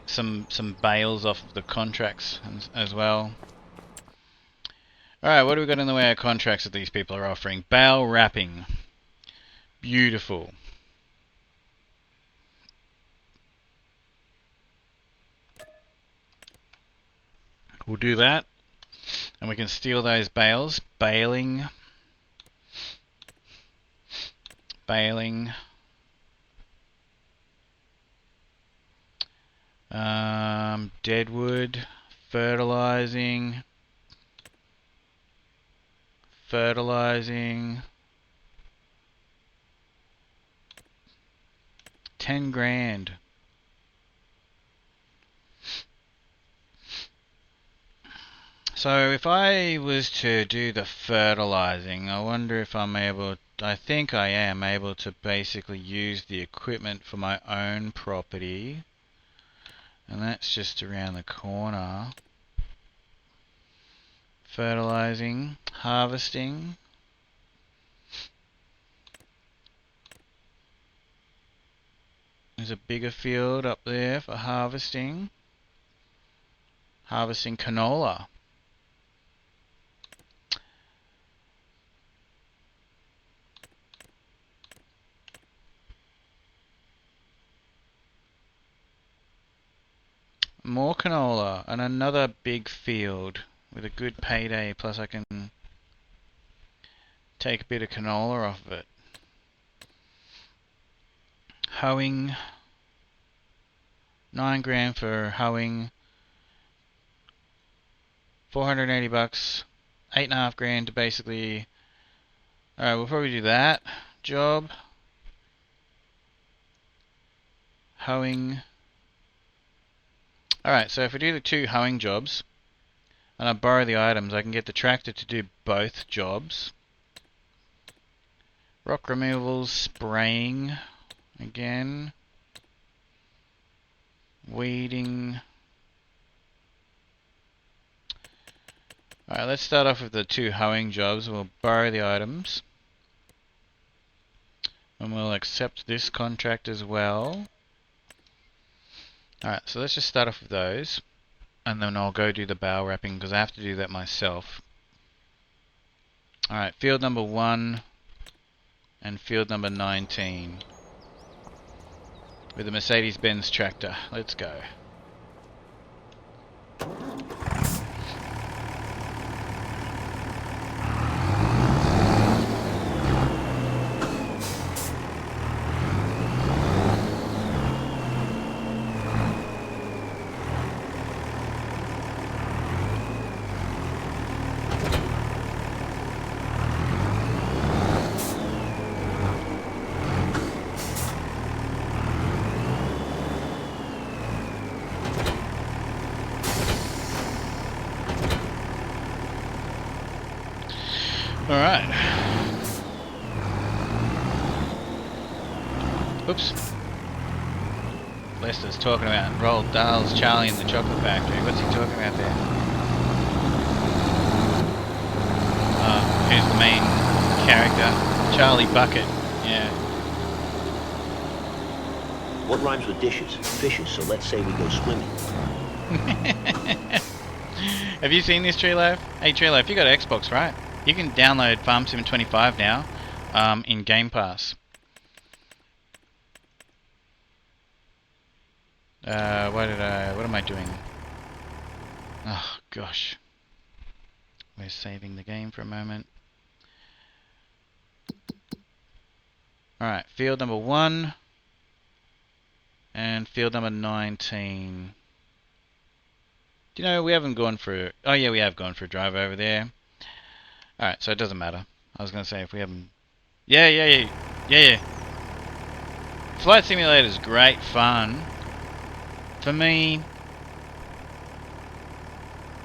some bales off of the contracts as well. Alright, what do we got in the way of contracts that these people are offering? Bale wrapping. Beautiful. We'll do that. And we can steal those bales. Baling. Deadwood. Fertilizing. 10 grand. So if I was to do the fertilizing, I wonder if I think I am able to basically use the equipment for my own property. And that's just around the corner. Fertilizing, harvesting. There's a bigger field up there for harvesting. Harvesting canola. More canola and another big field with a good payday, plus I can take a bit of canola off of it. Hoeing, 9 grand for hoeing, 480 bucks, 8.5 grand to basically... Alright, we'll probably do that job. Hoeing. Alright, so if we do the 2 hoeing jobs, and I borrow the items, I can get the tractor to do both jobs. Rock removals, spraying again, weeding. Alright, let's start off with the 2 hoeing jobs. We'll borrow the items. And we'll accept this contract as well. Alright, so let's just start off with those. And then I'll go do the bow wrapping because I have to do that myself. Alright, field number 1 and field number 19. With the Mercedes-Benz tractor. Let's go. Alright. Oops. Lester's talking about Roald Dahl's Charlie in the Chocolate Factory. What's he talking about there? Who's the main character? Charlie Bucket. Yeah. What rhymes with dishes? Fishes, so let's say we go swimming. Have you seen this, Treelife? Hey Treelife, you got an Xbox, right? You can download Farm Sim 25 now in Game Pass. What am I doing? Oh gosh. We're saving the game for a moment. Alright, field number 1 and field number 19. Do you know we haven't gone for... Oh yeah, we have gone for a drive over there. Alright, so it doesn't matter. I was going to say if we haven't... Yeah. Flight Simulator is great fun. For me,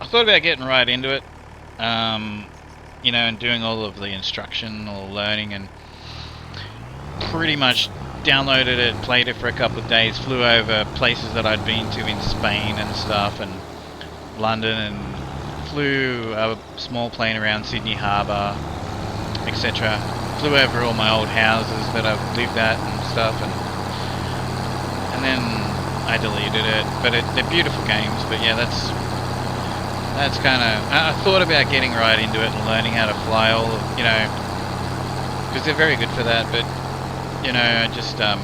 I thought about getting right into it. You know, and doing all of the instructional learning, and pretty much downloaded it, played it for a couple of days, flew over places that I'd been to in Spain and stuff, and London, and flew a small plane around Sydney Harbour, etc. Flew over all my old houses that I've lived at and stuff, and then I deleted it. But they're beautiful games. But yeah, that's kind of... I thought about getting right into it and learning how to fly all, you know, because they're very good for that. But you know, I just that's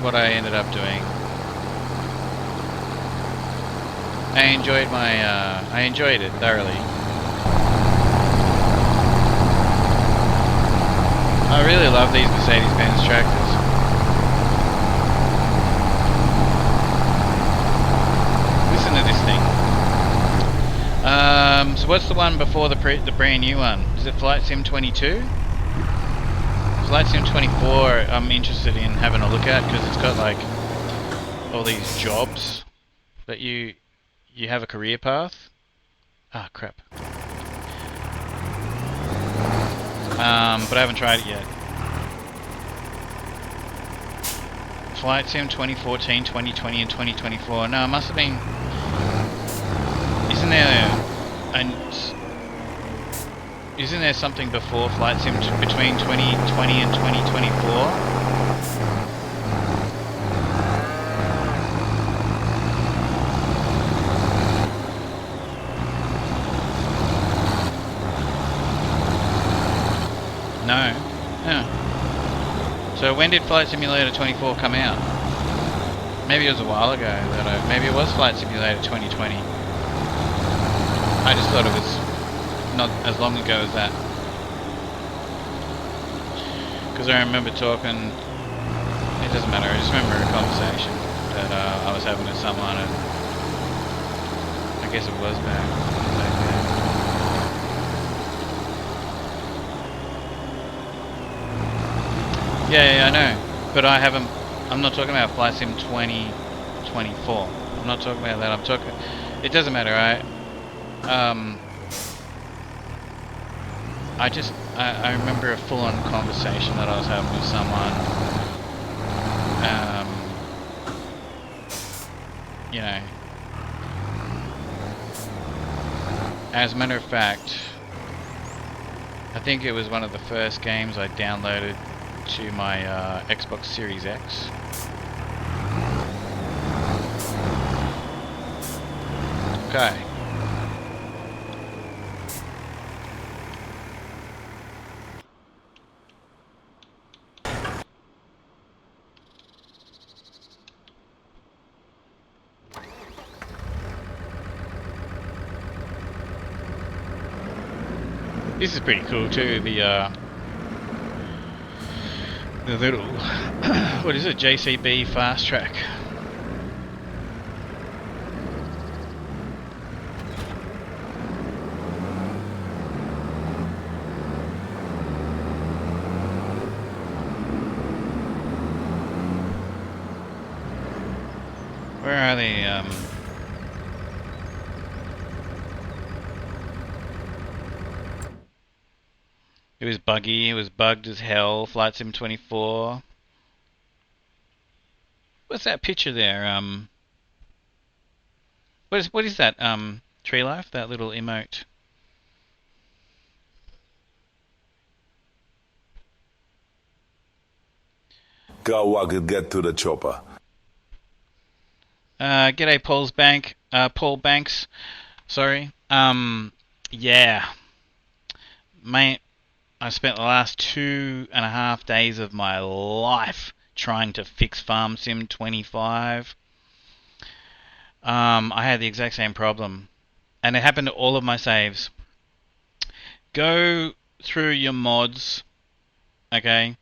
what I ended up doing. I enjoyed it thoroughly. I really love these Mercedes-Benz tractors. Listen to this thing. So what's the one before the brand new one? Is it Flight Sim 22? Flight Sim 24 I'm interested in having a look at because it's got like all these jobs that you have a career path. Ah, crap. But I haven't tried it yet. Flight Sim 2014, 2020 and 2024. No, it must have been... Isn't there something before Flight Sim between 2020 and 2024? No. Yeah. So when did Flight Simulator 24 come out? Maybe it was a while ago. Maybe it was Flight Simulator 2020. I just thought it was not as long ago as that. Because I remember talking... It doesn't matter. I just remember a conversation that I was having with someone, and I guess it was back then. Yeah, I know, but I'm not talking about Flight Sim 2024. I'm not talking about that. I'm talking it doesn't matter. I remember a full-on conversation that I was having with someone. You know, as a matter of fact, I think it was one of the first games I downloaded to my Xbox Series X. Okay. This is pretty cool too, the little, what is it, JCB fast track. Where are they? It was buggy, it was bugged as hell, Flight Sim 24. What's that picture there? What is that? Tree Life? That little emote? Go, I could get to the chopper. G'day Paul Banks. Sorry. Yeah. Mate, I spent the last 2.5 days of my life trying to fix Farm Sim 25. I had the exact same problem. And it happened to all of my saves. Go through your mods, okay?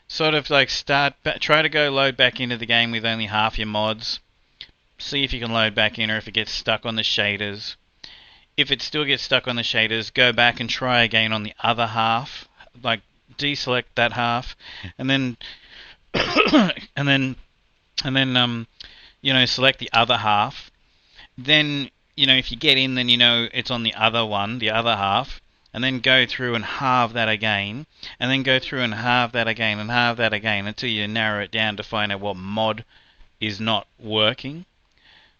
Sort of like try to go load back into the game with only half your mods. See if you can load back in or if it gets stuck on the shaders. If it still gets stuck on the shaders, go back and try again on the other half. Like deselect that half, and then you know, select the other half. Then, you know, if you get in, then you know it's on the other one, the other half, and then go through and halve that again, and then go through and halve that again and halve that again until you narrow it down to find out what mod is not working.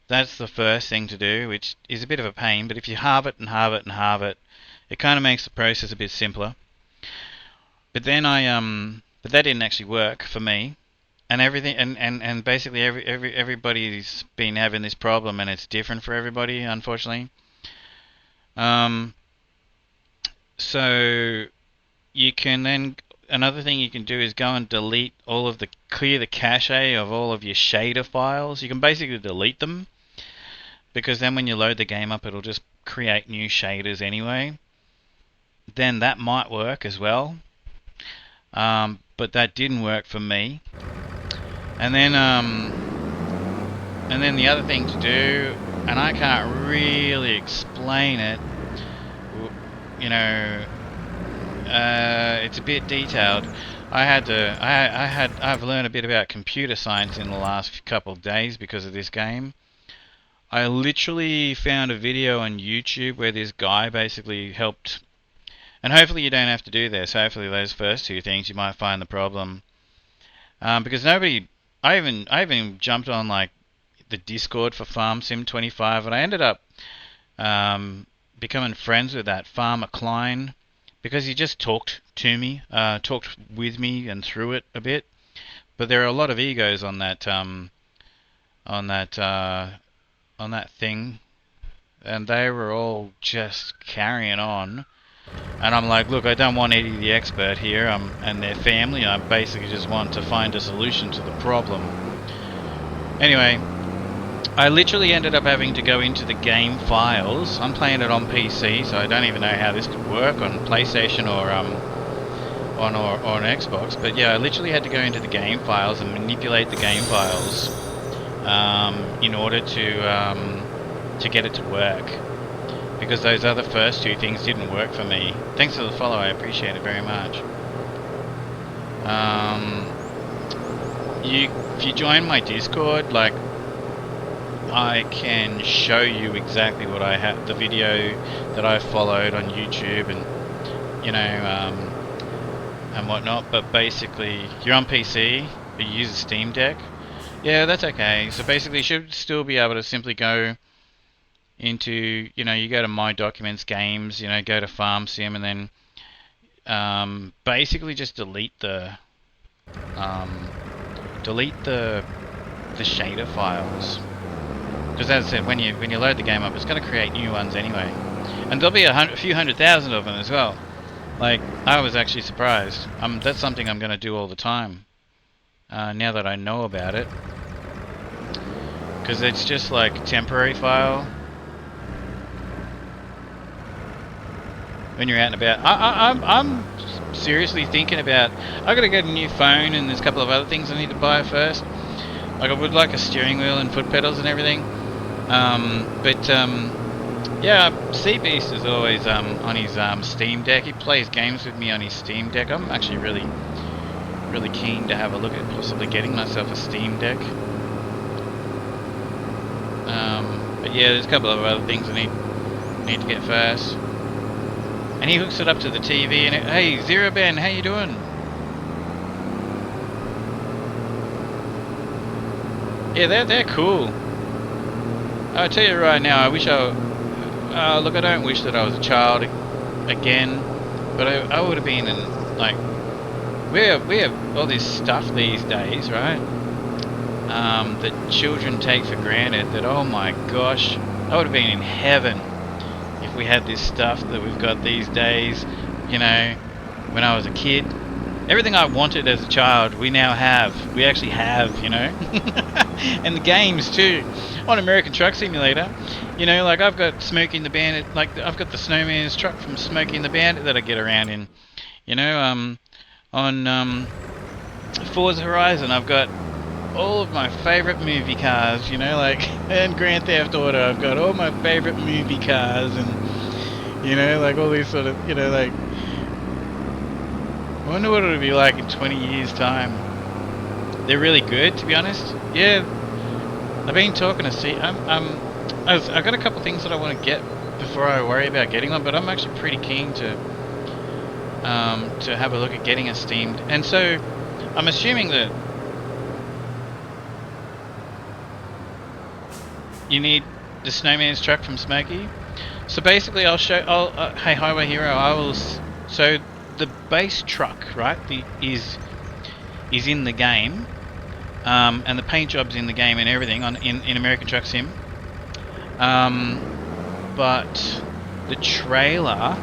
That's the first thing to do, which is a bit of a pain, but if you halve it and halve it and halve it, it kind of makes the process a bit simpler. But then but that didn't actually work for me, and everything, and basically everybody's been having this problem, and it's different for everybody, unfortunately. So you can then, another thing you can do is go and delete clear the cache of all of your shader files. You can basically delete them, because then when you load the game up, it'll just create new shaders anyway. Then that might work as well. But that didn't work for me. And then the other thing to do, and I can't really explain it, you know, it's a bit detailed. I've learned a bit about computer science in the last couple of days because of this game. I literally found a video on YouTube where this guy basically helped, and hopefully you don't have to do this. Hopefully those first two things you might find the problem, because I even jumped on like the Discord for Farm Sim 25, and I ended up becoming friends with that Farmer Klein because he just talked to me, talked with me and through it a bit. But there are a lot of egos on that thing, and they were all just carrying on. And I'm like, look, I don't want Eddie the expert here, and their family. I basically just want to find a solution to the problem. Anyway, I literally ended up having to go into the game files. I'm playing it on PC, so I don't even know how this could work on PlayStation or on Xbox. But yeah, I literally had to go into the game files and manipulate the game files in order to get it to work, because those other first two things didn't work for me. Thanks for the follow, I appreciate it very much. If you join my Discord, like I can show you exactly what I have, the video that I followed on YouTube, and you know, and whatnot. But basically, you're on PC, but you use a Steam Deck. Yeah, that's okay. So basically, you should still be able to simply go into, you know, you go to My Documents, Games, you know, go to Farm Sim, and then basically just delete the shader files. Because as I said, when you load the game up, it's going to create new ones anyway, and there'll be a few 100,000 of them as well. Like, I was actually surprised. That's something I'm going to do all the time. Now that I know about it, because it's just like temporary file. When you're out and about, I'm seriously thinking about. I got to get a new phone, and there's a couple of other things I need to buy first. Like, I would like a steering wheel and foot pedals and everything. Yeah, Sea Beast is always on his Steam Deck. He plays games with me on his Steam Deck. I'm actually really keen to have a look at possibly getting myself a Steam Deck. But yeah, there's a couple of other things I need to get first. And he hooks it up to the TV, and hey, Zero Ben, how you doing? Yeah, they're cool. I'll tell you right now, I wish look, I don't wish that I was a child again, but I would have been in, like, we have all this stuff these days, right? That children take for granted, that, oh my gosh, I would have been in heaven if we had this stuff that we've got these days, you know, when I was a kid. Everything I wanted as a child, we now have. We actually have, you know. And the games too. On American Truck Simulator, you know, like I've got Smokey and the Bandit, like I've got the Snowman's truck from Smokey and the Bandit that I get around in. You know, on Forza Horizon, I've got all of my favorite movie cars, you know, like, and Grand Theft Auto, I've got all my favorite movie cars, and, you know, like all these sort of, you know, like, I wonder what it'll be like in 20 years' time. They're really good, to be honest. Yeah, I've been talking to see. I've got a couple things that I want to get before I worry about getting one, but I'm actually pretty keen to have a look at getting a Steam. And so, I'm assuming that you need the Snowman's truck from Smokey. So basically, I'll show. Hey, Highway Hero, I will. So the base truck, right, is in the game, and the paint job's in the game and everything in American Truck Sim. But the trailer,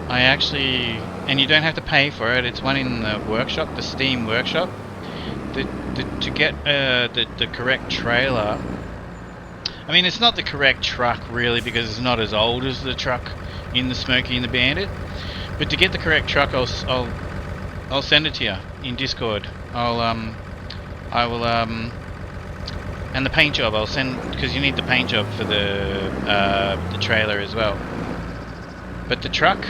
I actually, and you don't have to pay for it. It's one in the workshop, the Steam workshop. To get the correct trailer. I mean, it's not the correct truck really, because it's not as old as the truck in the Smokey and the Bandit. But to get the correct truck, I'll send it to you in Discord. I will and the paint job I'll send, because you need the paint job for the trailer as well. But the truck,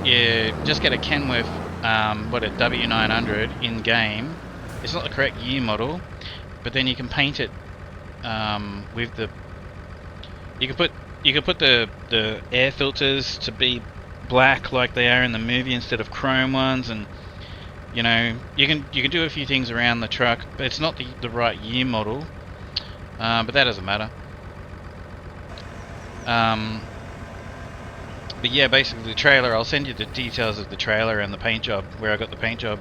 you just get a Kenworth, a W900 in game. It's not the correct year model, but then you can paint it with the. You can put the air filters to be black like they are in the movie instead of chrome ones, and you know, you can do a few things around the truck, but it's not the right year model, but that doesn't matter. But yeah, basically the trailer, I'll send you the details of the trailer and the paint job, where I got the paint job.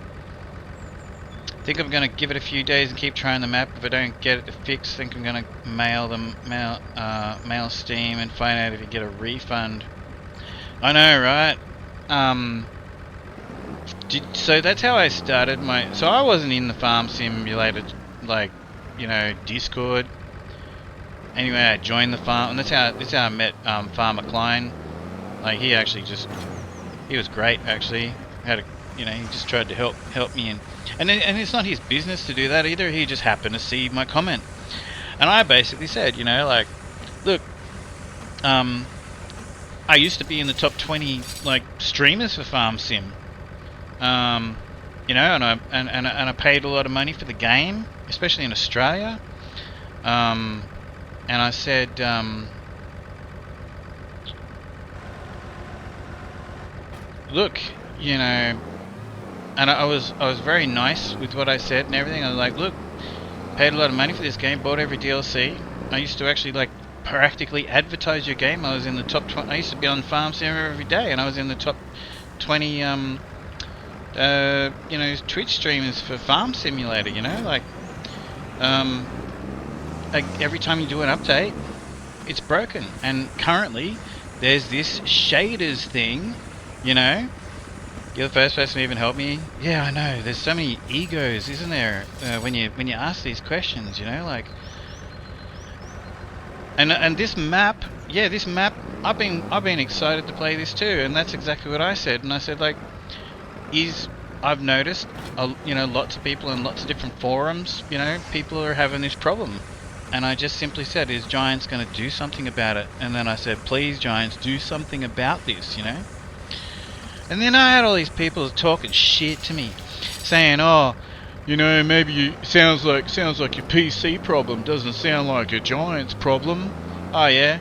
I think I'm going to give it a few days and keep trying the map. If I don't get it to fix, I think I'm going to mail Steam and find out if you get a refund. I know, right? So that's how I started my. So I wasn't in the Farm Simulator, like, you know, Discord. Anyway, I joined the farm, and that's how I met Farmer Klein. Like, he actually he was great actually. He just tried to help me, and it's not his business to do that either. He just happened to see my comment, and I basically said, you know, like, look, I used to be in the top 20 like streamers for Farm Sim, you know, and I paid a lot of money for the game, especially in Australia, and I said, look, you know, and I was very nice with what I said and everything. I was like, look, paid a lot of money for this game, bought every DLC. I used to actually like practically advertise your game. I was in the top 20. I used to be on Farm Sim every day, and I was in the top 20 you know, Twitch streamers for Farm Simulator, you know, like every time you do an update, it's broken. And currently there's this shaders thing, you know. You're the first person to even help me. Yeah, I know. There's so many egos, isn't there? When you ask these questions, you know, like. And this map, yeah, this map. I've been excited to play this too, and that's exactly what I said. And I said, like, I've noticed, you know, lots of people in lots of different forums, you know, people are having this problem. And I just simply said, is Giants going to do something about it? And then I said, please, Giants, do something about this, you know. And then I had all these people talking shit to me, saying, "Oh, you know, maybe sounds like your PC problem doesn't sound like a Giants problem." Oh yeah,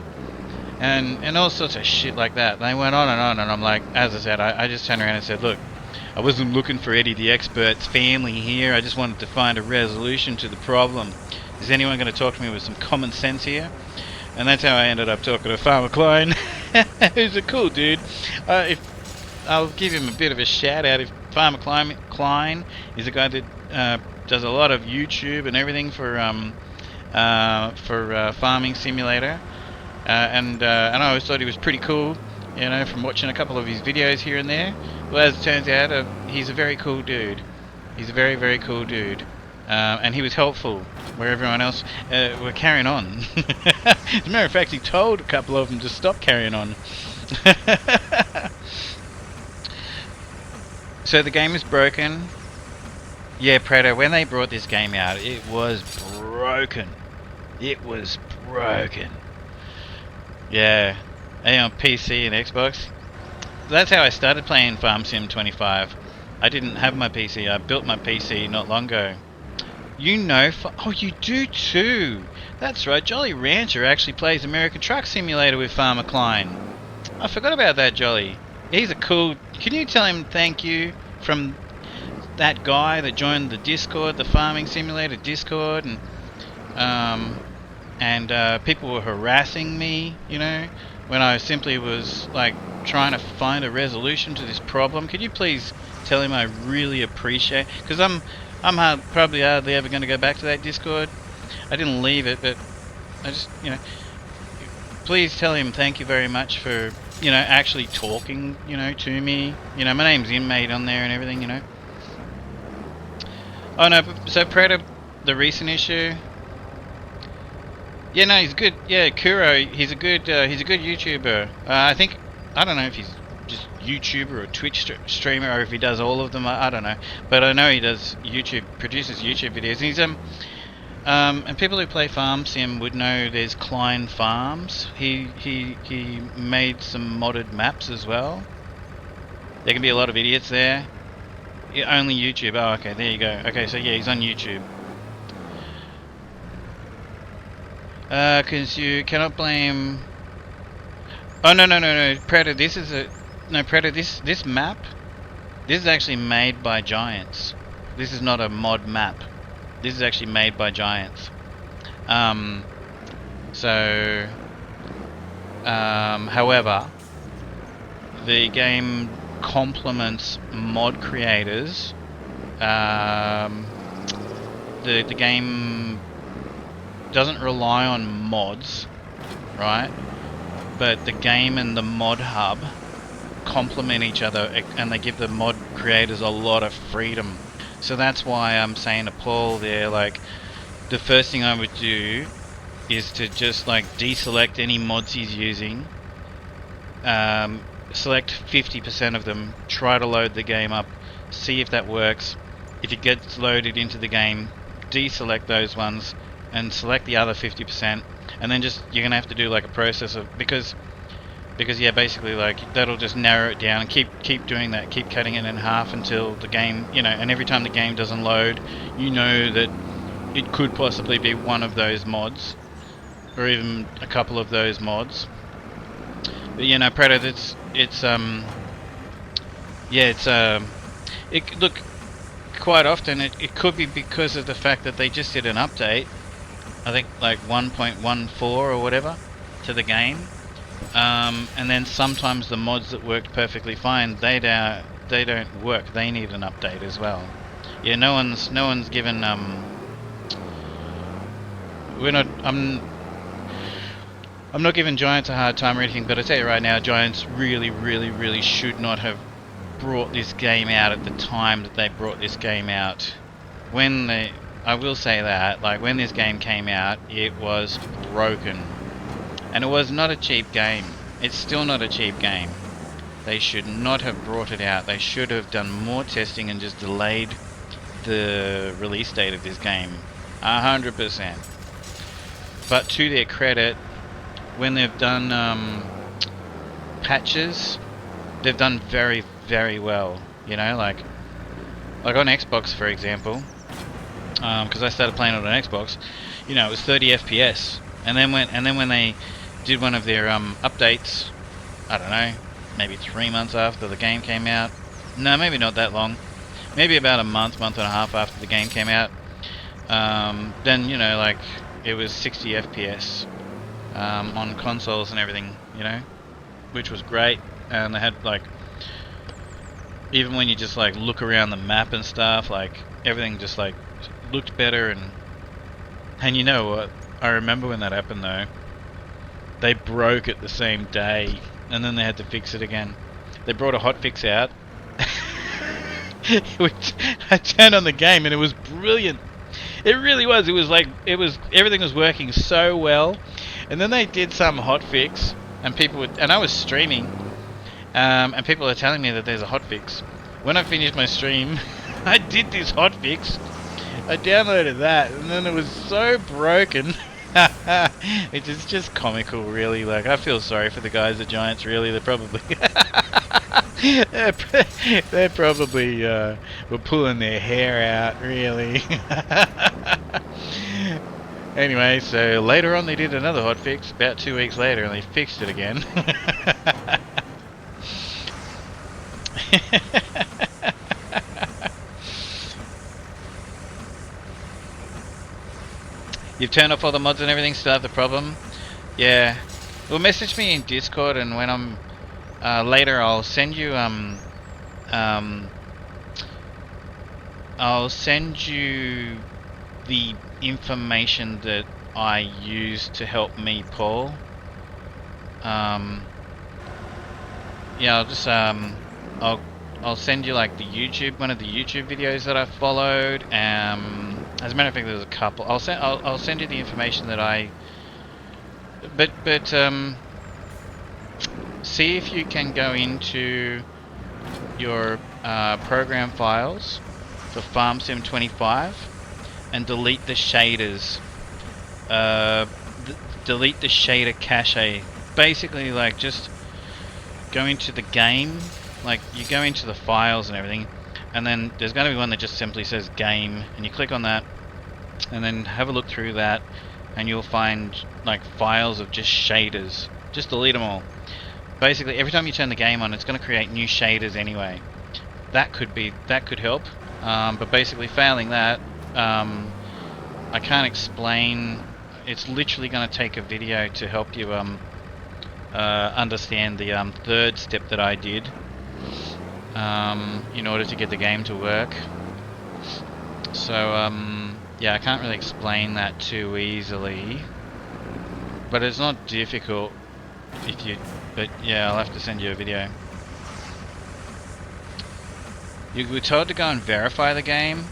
and all sorts of shit like that. They went on, and I'm like, as I said, I just turned around and said, "Look, I wasn't looking for Eddie the Expert's family here. I just wanted to find a resolution to the problem. Is anyone going to talk to me with some common sense here?" And that's how I ended up talking to Farmer Klein, who's a cool dude. I'll give him a bit of a shout out. If Farmer Klein is a guy that does a lot of YouTube and everything for Farming Simulator, and I always thought he was pretty cool, you know, from watching a couple of his videos here and there. Well, as it turns out, he's a very cool dude. He's a very, very cool dude. And he was helpful where everyone else were carrying on. As a matter of fact, he told a couple of them to stop carrying on. So the game is broken. Yeah, Predator, when they brought this game out, it was broken. It was broken. Yeah. And on PC and Xbox. That's how I started playing Farm Sim 25. I didn't have my PC. I built my PC not long ago. You know, oh, you do too. That's right. Jolly Rancher actually plays American Truck Simulator with Farmer Klein. I forgot about that, Jolly. He's a cool... Can you tell him thank you from that guy that joined the Discord, the Farming Simulator Discord, and people were harassing me, you know, when I simply was like trying to find a resolution to this problem. Could you please tell him I really appreciate, because I'm probably hardly ever going to go back to that Discord. I didn't leave it, but I just, you know, please tell him thank you very much for, you know, actually talking, you know, to me. You know, my name's Inmate on there and everything, you know. Oh no, so Predator, the recent issue. Yeah, no, he's good. Yeah, Kuro, he's a good YouTuber. I think, I don't know if he's just YouTuber or Twitch streamer, or if he does all of them. I don't know, but I know he does YouTube, produces YouTube videos. And he's and people who play Farm Sim would know there's Klein Farms. He made some modded maps as well. There can be a lot of idiots there. Yeah, only YouTube. Oh, okay, there you go. Okay, so yeah, he's on YouTube. Because you cannot blame... Oh, no, Predator, this is a... No, Predator, this map, this is actually made by Giants. This is not a mod map. This is actually made by Giants. However, the game complements mod creators. The game doesn't rely on mods, right? But the game and the mod hub complement each other, and they give the mod creators a lot of freedom. So that's why I'm saying to Paul there, like, the first thing I would do is to just like deselect any mods he's using, select 50% of them, try to load the game up, see if that works. If it gets loaded into the game, deselect those ones and select the other 50%, and then just, you're gonna have to do like a process of, because yeah, basically like that'll just narrow it down, and keep doing that, keep cutting it in half until the game, you know, and every time the game doesn't load, you know that it could possibly be one of those mods. or even a couple of those mods. But you know, Predator, look, quite often it could be because of the fact that they just did an update, I think like 1.14 or whatever, to the game, and then sometimes the mods that worked perfectly fine, they don't work. They need an update as well. Yeah, no one's given I'm not giving Giants a hard time or anything, but I tell you right now, Giants really should not have brought this game out at the time that they brought this game out. I will say that, like, when this game came out, it was broken. And it was not a cheap game. It's still not a cheap game. They should not have brought it out. They should have done more testing and just delayed the release date of this game. 100%. But to their credit, when they've done patches, they've done very well. You know, like on Xbox, for example, because I started playing it on Xbox. You know, it was 30 FPS, and then when they did one of their updates, I don't know, maybe 3 months after the game came out. No, maybe not that long. Maybe about a month and a half after the game came out. Then, you know, like, it was 60 FPS on consoles and everything, you know, which was great. And they had, like, even when you just, like, look around the map and stuff, like, everything just, like, looked better. And you know what? I remember when that happened, though. They broke it the same day, and then they had to fix it again. They brought a hotfix out. Which I turned on the game and it was brilliant. It really was. It was like, everything was working so well, and then they did some hotfix, and I was streaming, and people are telling me that there's a hotfix. When I finished my stream, I did this hotfix. I downloaded that, and then it was so broken. It's just comical, really. Like, I feel sorry for the guys at Giants. Really, they're probably they probably were pulling their hair out, really. Anyway, so later on they did another hotfix about 2 weeks later, and they fixed it again. You've turned off all the mods and everything, still have the problem? Yeah. Well, message me in Discord, and when I'm later, I'll send you the information that I use to help me, Paul. Yeah, I'll just I'll send you, like, one of the YouTube videos that I followed. As a matter of fact, there's a couple. I'll send you the information that I. But see if you can go into your program files for FarmSim 25 and delete the shaders. Delete the shader cache. Basically, like, just go into the game. Like, you go into the files and everything, and then there's going to be one that just simply says game, and you click on that, and then have a look through that, and you'll find, like, files of just shaders. Just delete them all. Basically, every time you turn the game on, it's going to create new shaders anyway. That could help, but basically, failing that, I can't explain. It's literally going to take a video to help you understand the third step that I did in order to get the game to work. So yeah, I can't really explain that too easily, but it's not difficult but yeah, I'll have to send you a video. You were told to go and verify the game?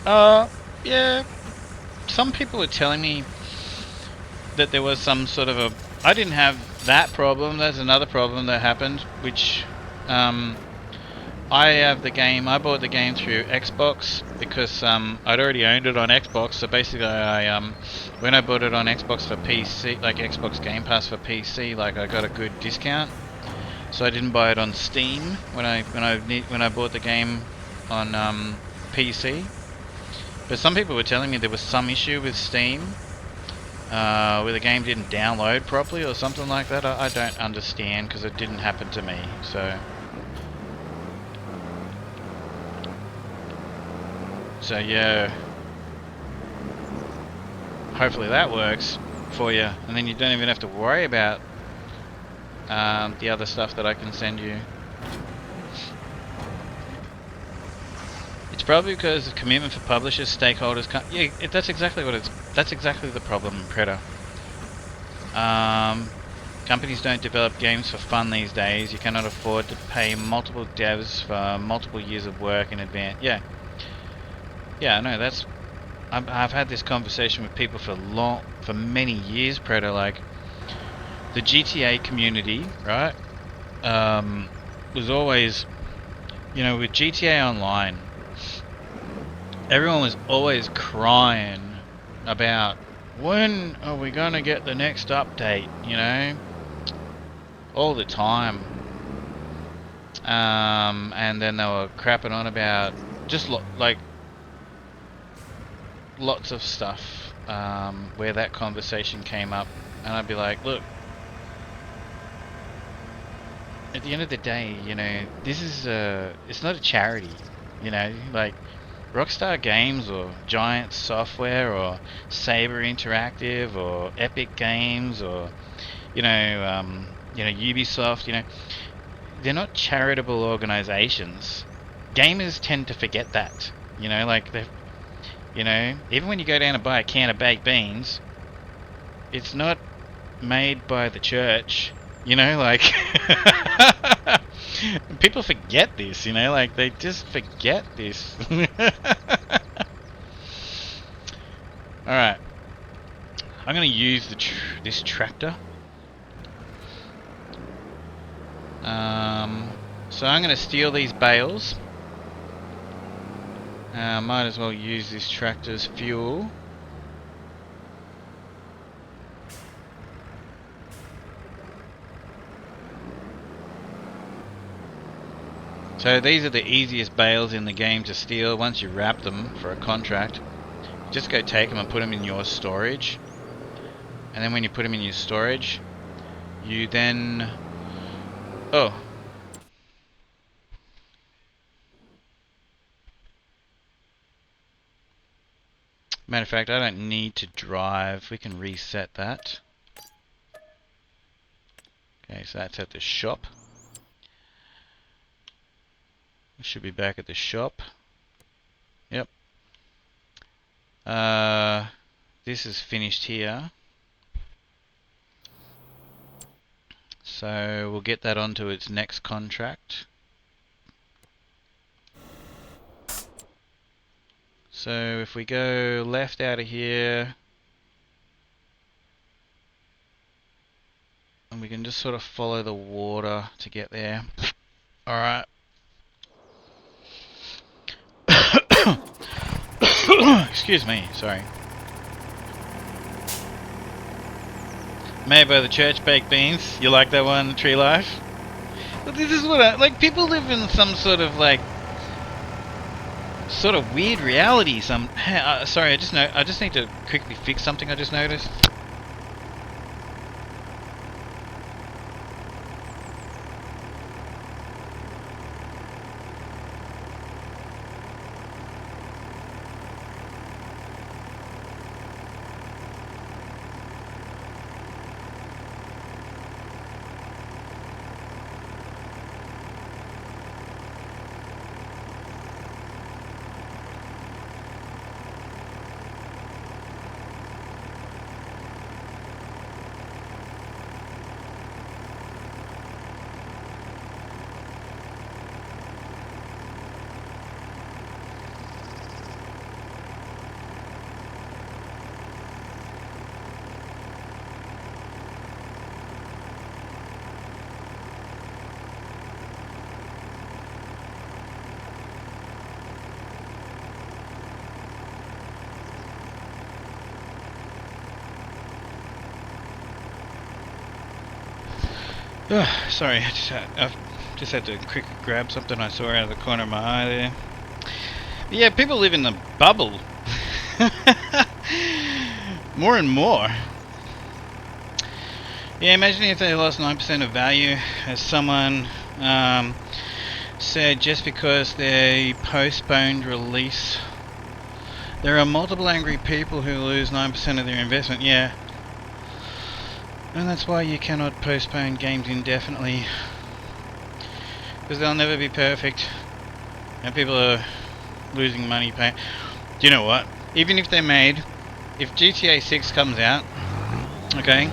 Yeah, some people were telling me that there was some sort of I didn't have that problem. There's another problem that happened, which I bought the game through Xbox because I'd already owned it on Xbox. So basically, when I bought it on Xbox for PC, like Xbox Game Pass for PC, like, I got a good discount. So I didn't buy it on Steam when I bought the game on PC. But some people were telling me there was some issue with Steam, where the game didn't download properly or something like that. I don't understand because it didn't happen to me. So yeah, hopefully that works for you, and then you don't even have to worry about the other stuff that I can send you. It's probably because of commitment for publishers, stakeholders. Yeah, that's exactly what it's. That's exactly the problem, Predator. Companies don't develop games for fun these days. You cannot afford to pay multiple devs for multiple years of work in advance. Yeah, I know. That's. I've had this conversation with people for many years, Predator. Like the GTA community, right? Was always, with GTA Online. Everyone was always crying about when are we gonna get the next update, all the time. And then they were crapping on about just like lots of stuff where that conversation came up, and I'd be like, look, at the end of the day, this is it's not a charity, like Rockstar Games or Giant Software or Saber Interactive or Epic Games or Ubisoft, they're not charitable organizations. Gamers tend to forget that, like even when you go down and buy a can of baked beans, it's not made by the church, like people forget this, like they just forget this. Alright, I'm going to use this tractor. So I'm going to steal these bales. Might as well use this tractor as fuel. So these are the easiest bales in the game to steal once you wrap them for a contract. Just go take them and put them in your storage. And then when you put them in your storage, you then... Oh. Matter of fact, I don't need to drive. We can reset that. Okay, so that's at the shop. We should be back at the shop. Yep. This is finished here. So we'll get that onto its next contract. So if we go left out of here, and we can just sort of follow the water to get there. Alright. Excuse me, sorry. Made by the church baked beans. You like that one, Tree Life? But this is what like people live in some sort of sort of weird reality. Sorry, I just need to quickly fix something I just noticed. Sorry, I just had to quick grab something I saw out of the corner of my eye there. But yeah, people live in the bubble. More and more. Yeah, imagine if they lost 9% of value, as someone said, just because they postponed release. There are multiple angry people who lose 9% of their investment, yeah. And that's why you cannot postpone games indefinitely. Because they'll never be perfect. And people are losing money paying. Do you know what? Even if they're made, if GTA 6 comes out, okay,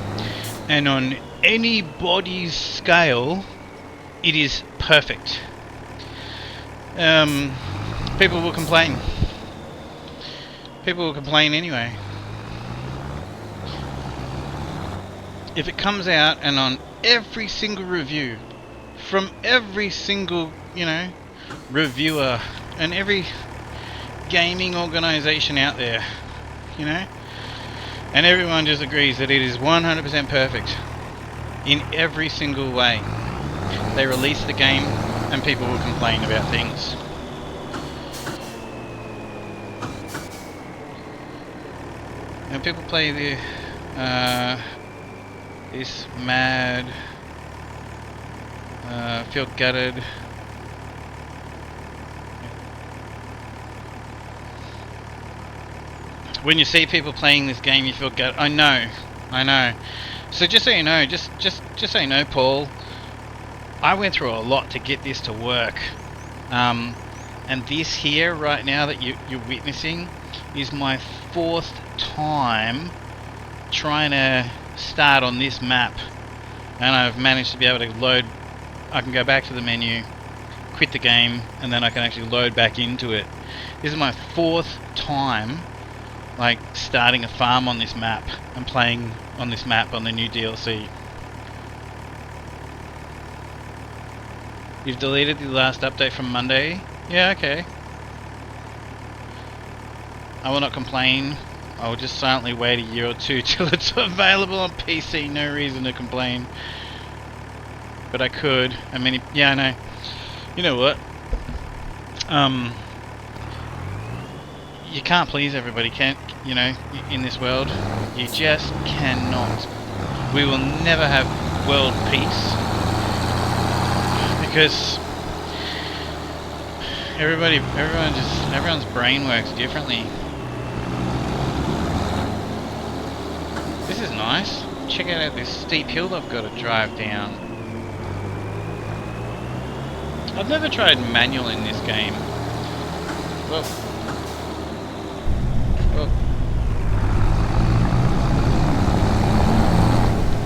and on anybody's scale, it is perfect. People will complain. People will complain anyway. If it comes out and on every single review, from every single, reviewer and every gaming organization out there, and everyone just agrees that it is 100% perfect in every single way, they release the game and people will complain about things. And people play the this mad, feel gutted. When you see people playing this game, you feel gutted. I know. So just so you know, just so you know, Paul, I went through a lot to get this to work. And this here right now that you're witnessing is my 4th time trying to start on this map, and I've managed to be able to load. I can go back to the menu, quit the game, and then I can actually load back into it. This is my 4th time starting a farm on this map and playing on this map on the new DLC. You've deleted the last update from Monday? Yeah, okay. I will not complain. I will just silently wait a year or two till it's available on PC. No reason to complain. But I could. I mean, yeah, I know. You know what? You can't please everybody, in this world. You just cannot. We will never have world peace. Because everyone's brain works differently. This is nice. Check out this steep hill I've got to drive down. I've never tried manual in this game. Well, I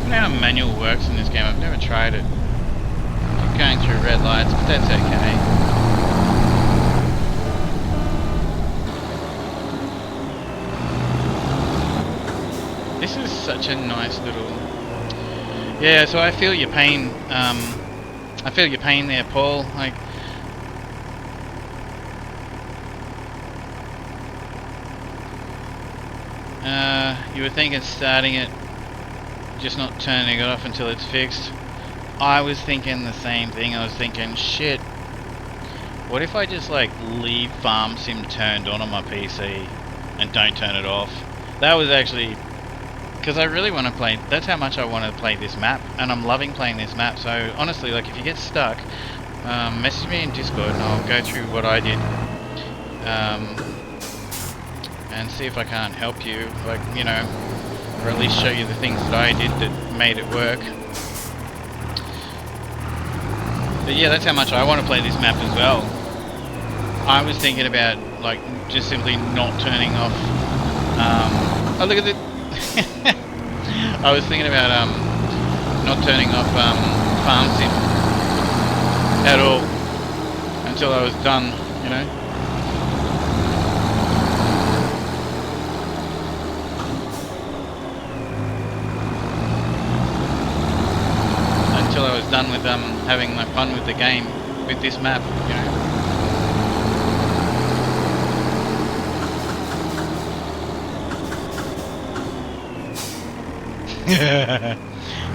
don't know how manual works in this game. I've never tried it. Keep going through red lights, but that's okay. This is such a nice little... Yeah, so I feel your pain. I feel your pain there, Paul. You were thinking starting it, just not turning it off until it's fixed. I was thinking the same thing. I was thinking, shit, what if I just leave Farm Sim turned on my PC and don't turn it off? That was actually... because I really want to play... that's how much I want to play this map, and I'm loving playing this map. So honestly, if you get stuck, message me in Discord and I'll go through what I did, and see if I can't help you, or at least show you the things that I did that made it work. But yeah, that's how much I want to play this map as well. I was thinking about just simply not turning off... oh, look at it. I was thinking about not turning off Farm Sim at all until I was done, Until I was done with having my fun with the game, with this map,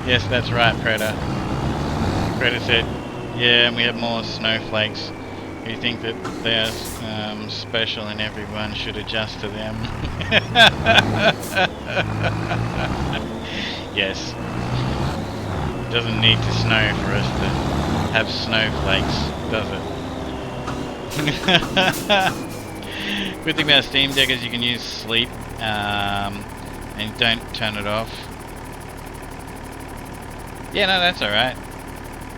Yes, that's right, Predator. Predator said, yeah, and we have more snowflakes who think that they are special and everyone should adjust to them. Yes. Doesn't need to snow for us to have snowflakes, does it? Good thing about Steam Deck is you can use sleep and don't turn it off. Yeah, no, that's alright.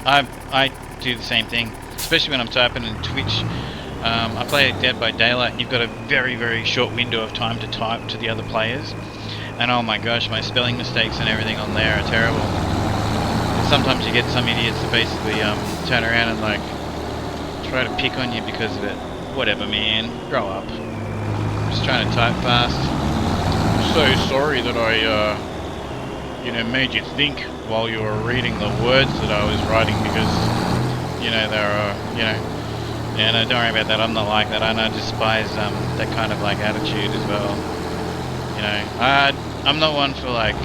I do the same thing, especially when I'm typing in Twitch. I play Dead by Daylight, and you've got a very, very short window of time to type to the other players. And oh my gosh, my spelling mistakes and everything on there are terrible. Sometimes you get some idiots that basically turn around and like try to pick on you because of it. Whatever, man. Grow up. Just trying to type fast. So sorry that I, made you think while you were reading the words that I was writing because, there are, yeah, no, don't worry about that. I'm not like that. I despise that kind of like attitude as well. I'm not one for like,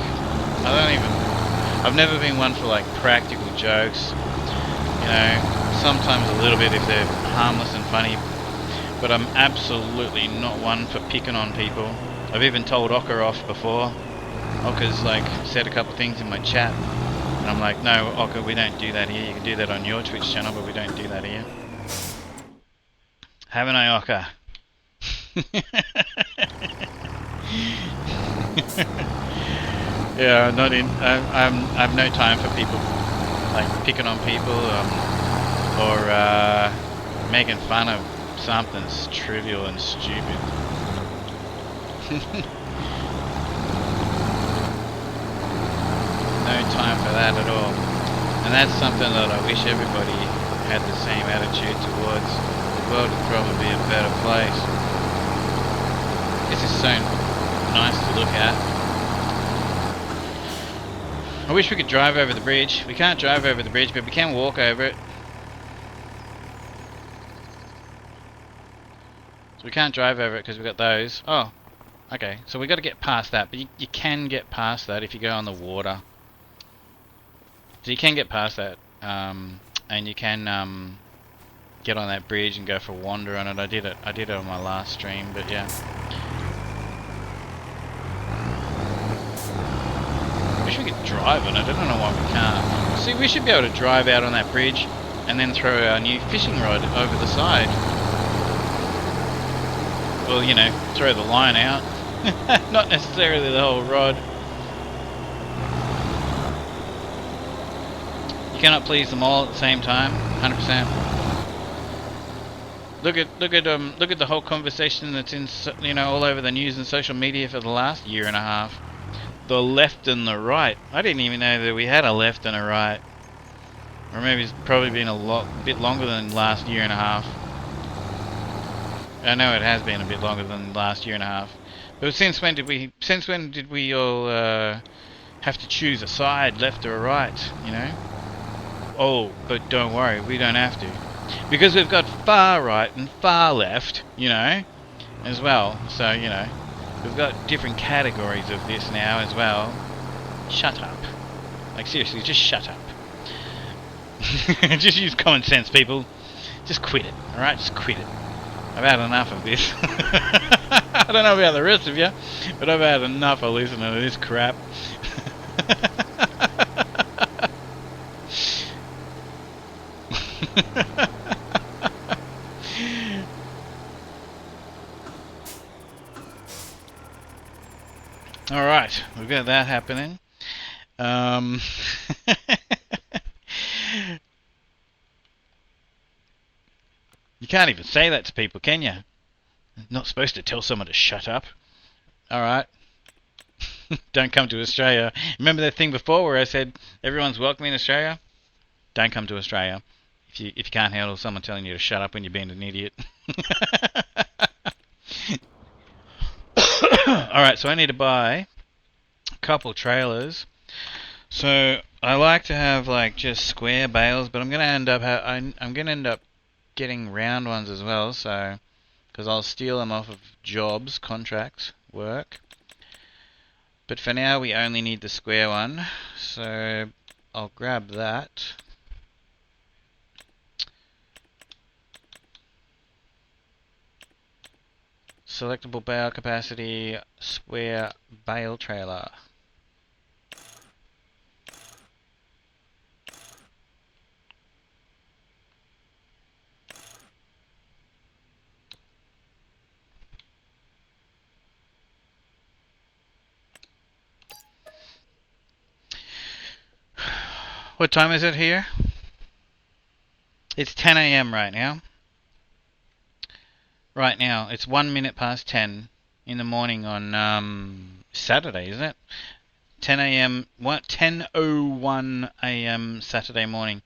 I've never been one for like practical jokes. Sometimes a little bit if they're harmless and funny, but I'm absolutely not one for picking on people. I've even told Ocker off before. Ocker's like said a couple things in my chat, and I'm like, no, Ocker, we don't do that here. You can do that on your Twitch channel, but we don't do that here. Haven't I, Ocker? Yeah, I'm not in. I've no time for people like picking on people or making fun of something trivial and stupid. No time for that at all. And that's something that I wish everybody had the same attitude towards. The world would probably be a better place. This is so nice to look at. I wish we could drive over the bridge. We can't drive over the bridge, but we can walk over it. So we can't drive over it because we've got those. Oh, okay. So we got to get past that, but you can get past that if you go on the water. So you can get past that, and you can get on that bridge and go for a wander on it. I did it on my last stream, but yeah. Wish we could drive on it. I don't know why we can't. See, we should be able to drive out on that bridge and then throw our new fishing rod over the side. Well, throw the line out. Not necessarily the whole rod. You cannot please them all at the same time. 100%. Look at the whole conversation that's in all over the news and social media for the last year and a half. The left and the right. I didn't even know that we had a left and a right. Or maybe it's probably been a bit longer than last year and a half. I know it has been a bit longer than the last year and a half. But since when did we all have to choose a side, left or right, Oh, but don't worry, we don't have to. Because we've got far right and far left, as well. So, we've got different categories of this now as well. Shut up. Like seriously, just shut up. Just use common sense, people. Just quit it, alright? Just quit it. I've had enough of this. I don't know about the rest of you, but I've had enough of listening to this crap. Alright, we've got that happening. You can't even say that to people, can you? You're not supposed to tell someone to shut up. Alright. Don't come to Australia. Remember that thing before where I said everyone's welcome in Australia? Don't come to Australia if you can't handle someone telling you to shut up when you're being an idiot. Alright, so I need to buy a couple trailers. So I like to have like just square bales, but I'm gonna end up getting round ones as well. So because I'll steal them off of jobs, contracts, work. But for now we only need the square one. So I'll grab that. Selectable bale capacity, square bale trailer. What time is it here? It's 10 a.m. right now. Right now, it's 1 minute past 10 in the morning on Saturday, isn't it? 10 a.m. 10:01 a.m. Saturday morning.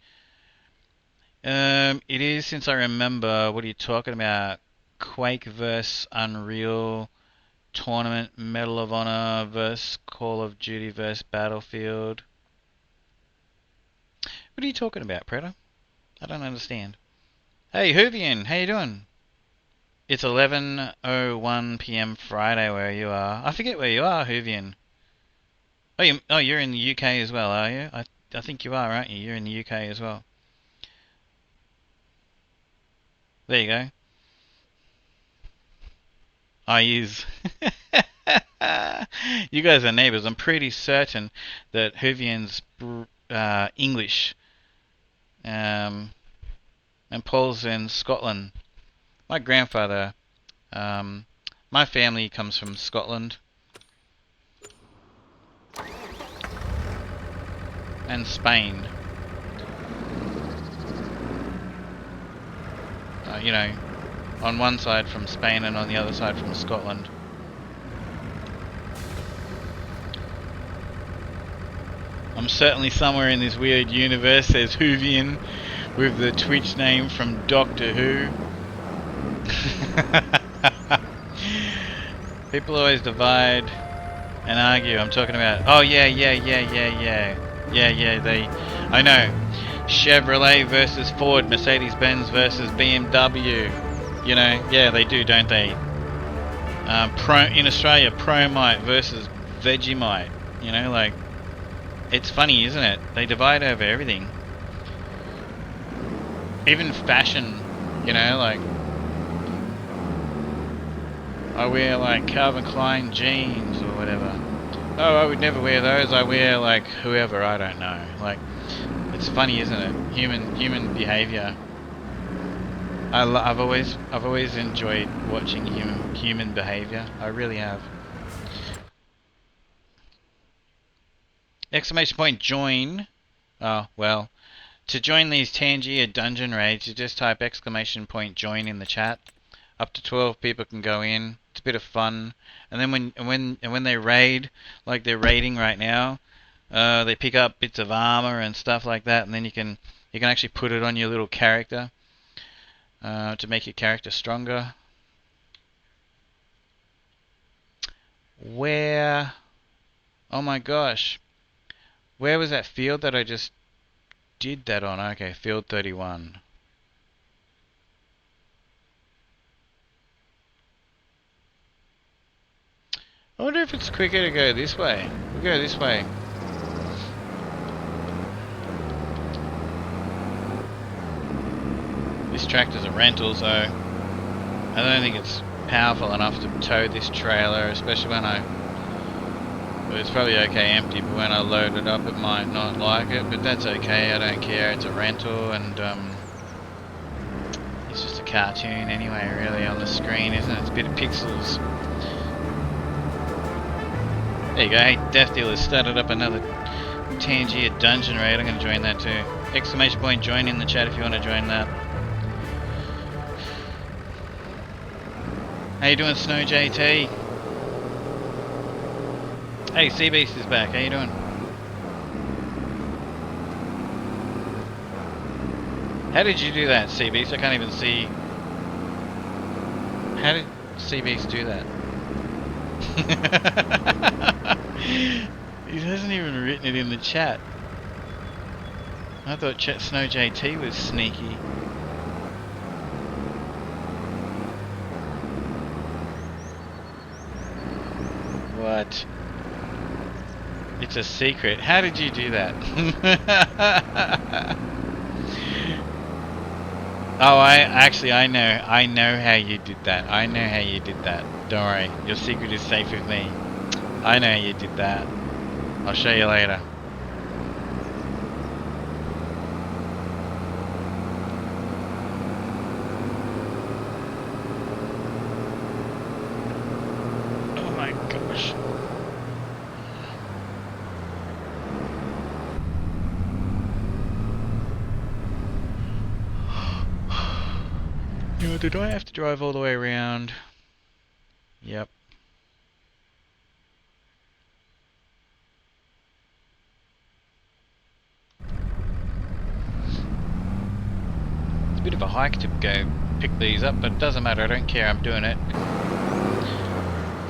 It is, since I remember. What are you talking about? Quake vs Unreal Tournament, Medal of Honor vs Call of Duty vs Battlefield. What are you talking about, Predator? I don't understand. Hey, Hoovian, how you doing? It's 11:01 p.m. Friday where you are. I forget where you are, Hoovian. Oh, you're in the UK as well, are you? I think you are, aren't you? You're in the UK as well. There you go. I use. You guys are neighbours. I'm pretty certain that Hoovian's English, and Paul's in Scotland. My grandfather, my family comes from Scotland and Spain. You know, on one side from Spain and on the other side from Scotland. I'm certainly somewhere in this weird universe, says Hoovian, with the Twitch name from Doctor Who. People always divide and argue. I'm talking about, oh yeah, I know. Chevrolet versus Ford, Mercedes-Benz versus BMW. You know, yeah, they do, don't they? In Australia, Promite versus Vegemite. You know, like, it's funny, isn't it? They divide over everything. Even fashion, you know, like, I wear like Calvin Klein jeans or whatever. Oh, I would never wear those. I wear like whoever, I don't know. Like, it's funny, isn't it? Human behavior. I've always enjoyed watching human behavior. I really have. Exclamation point join. Oh well, to join these Tangier dungeon raids, you just type exclamation point join in the chat. Up to 12 people can go in. It's a bit of fun. And then when they raid, like they're raiding right now, they pick up bits of armor and stuff like that, and then you can actually put it on your little character to make your character stronger. Where? Oh my gosh. Where was that field that I just did that on? Okay, field 31. I wonder if it's quicker to go this way. We'll go this way. This tractor's a rental, so I don't think it's powerful enough to tow this trailer, especially when well, it's probably okay empty, but when I load it up it might not like it, but that's okay, I don't care, it's a rental, and it's just a cartoon anyway, really, on the screen, isn't it? It's a bit of pixels. There you go, hey, Death Dealer started up another Tangier dungeon raid, I'm going to join that too. Exclamation point join in the chat if you want to join that. How you doing, Snow JT? Hey, Seabeast is back. How you doing? How did you do that, Seabeast? I can't even see. How did Seabeast do that? He hasn't even written it in the chat. I thought Snow JT was sneaky. What? It's a secret. How did you do that? Oh, I know how you did that. I know how you did that. Don't worry. Your secret is safe with me. I know how you did that. I'll show you later. Oh my gosh. Oh, did I have to drive all the way around? Yep. It's a bit of a hike to go pick these up, but it doesn't matter, I don't care, I'm doing it.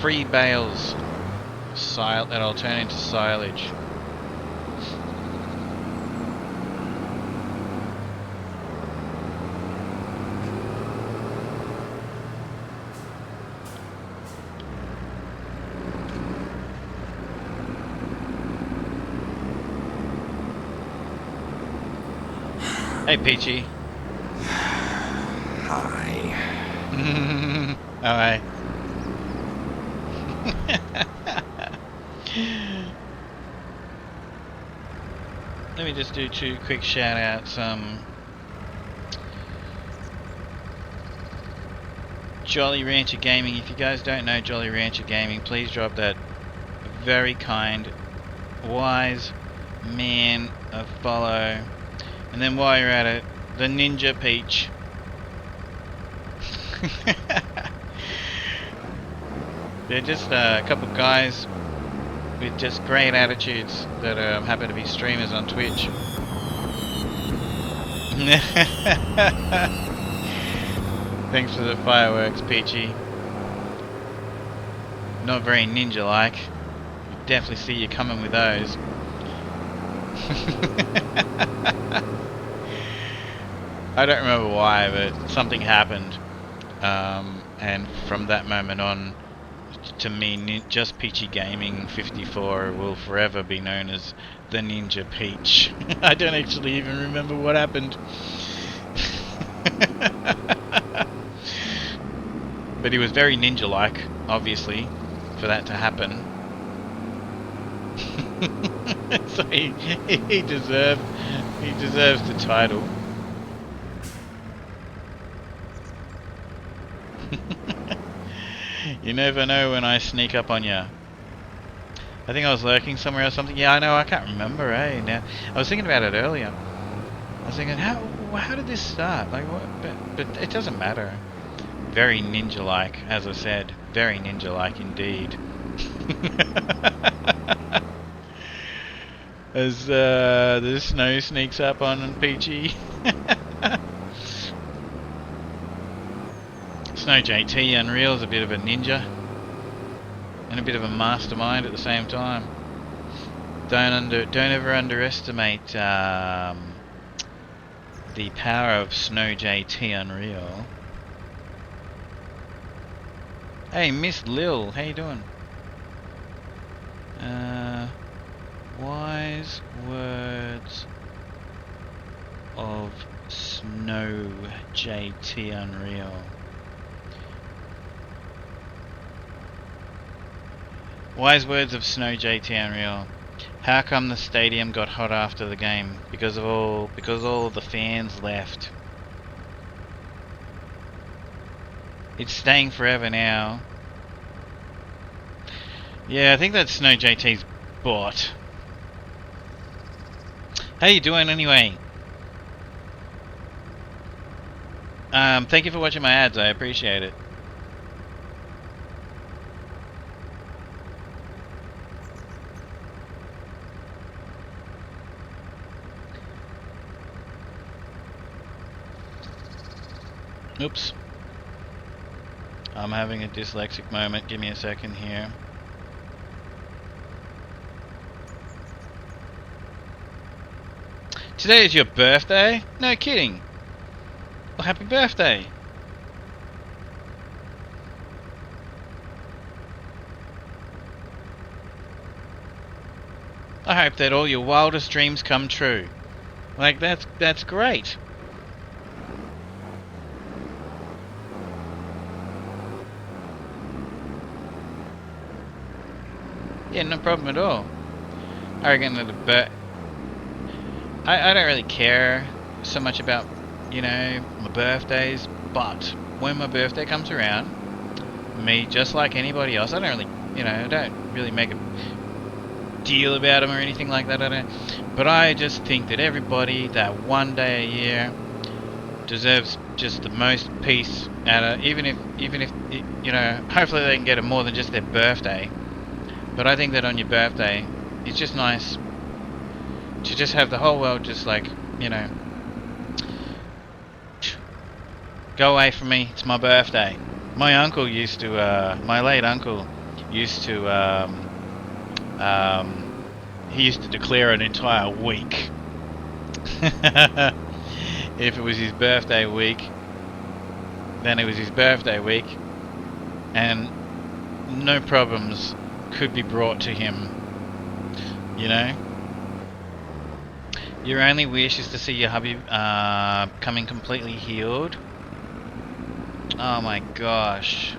Free bales. That I'll turn into silage. Hey, Peachy. Hi. Alright. Let me just do 2 quick shout outs. Jolly Rancher Gaming. If you guys don't know Jolly Rancher Gaming, please drop that very kind, wise man a follow. And then while you're at it, the Ninja Peach. They're just a couple of guys with just great attitudes that happen to be streamers on Twitch. Thanks for the fireworks, Peachy. Not very ninja-like. Definitely see you coming with those. I don't remember why, but something happened, and from that moment on, to me, just Peachy Gaming 54 will forever be known as the Ninja Peach. I don't actually even remember what happened. But he was very ninja-like, obviously, for that to happen. So he deserves the title. You never know when I sneak up on you. I think I was lurking somewhere or something. Yeah, I know, I can't remember, eh? Now, I was thinking about it earlier. I was thinking, how did this start? Like, what? But it doesn't matter. Very ninja-like, as I said. Very ninja-like indeed. As the snow sneaks up on Peachy. Snow JT Unreal is a bit of a ninja and a bit of a mastermind at the same time. Don't ever underestimate the power of Snow JT Unreal. Hey, Miss Lil, how you doing? Wise words of Snow JT Unreal. Wise words of Snow JT Unreal. How come the stadium got hot after the game? Because all of the fans left. It's staying forever now. Yeah, I think that's Snow JT's bot. How you doing anyway? Thank you for watching my ads, I appreciate it. Oops. I'm having a dyslexic moment. Give me a second here. Today is your birthday? No kidding. Well, happy birthday. I hope that all your wildest dreams come true. Like, that's great. Yeah, no problem at all. I reckon that I don't really care so much about, you know, my birthdays, but when my birthday comes around, me, just like anybody else, I don't really, you know, I don't really make a deal about them or anything like that, I don't. But I just think that everybody, that one day a year, deserves just the most peace out of, even if you know, hopefully they can get it more than just their birthday. But I think that on your birthday, it's just nice to just have the whole world just like, you know, go away from me, it's my birthday. My uncle used to, my late uncle used to, he used to declare an entire week. If it was his birthday week, then it was his birthday week, and no problems could be brought to him, you know? Your only wish is to see your hubby coming completely healed. Oh my gosh.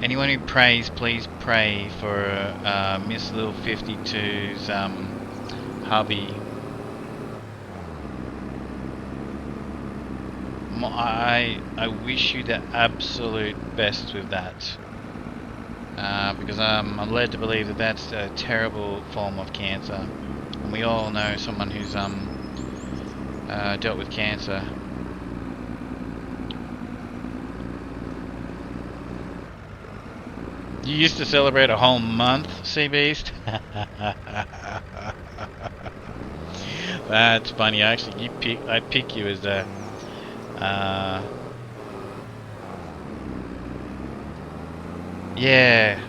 Anyone who prays, please pray for Miss Lil 52's hubby. I wish you the absolute best with that. Because I'm led to believe that that's a terrible form of cancer. And we all know someone who's dealt with cancer. You used to celebrate a whole month, Sea Beast? That's funny. Actually, I'd pick you as the yeah,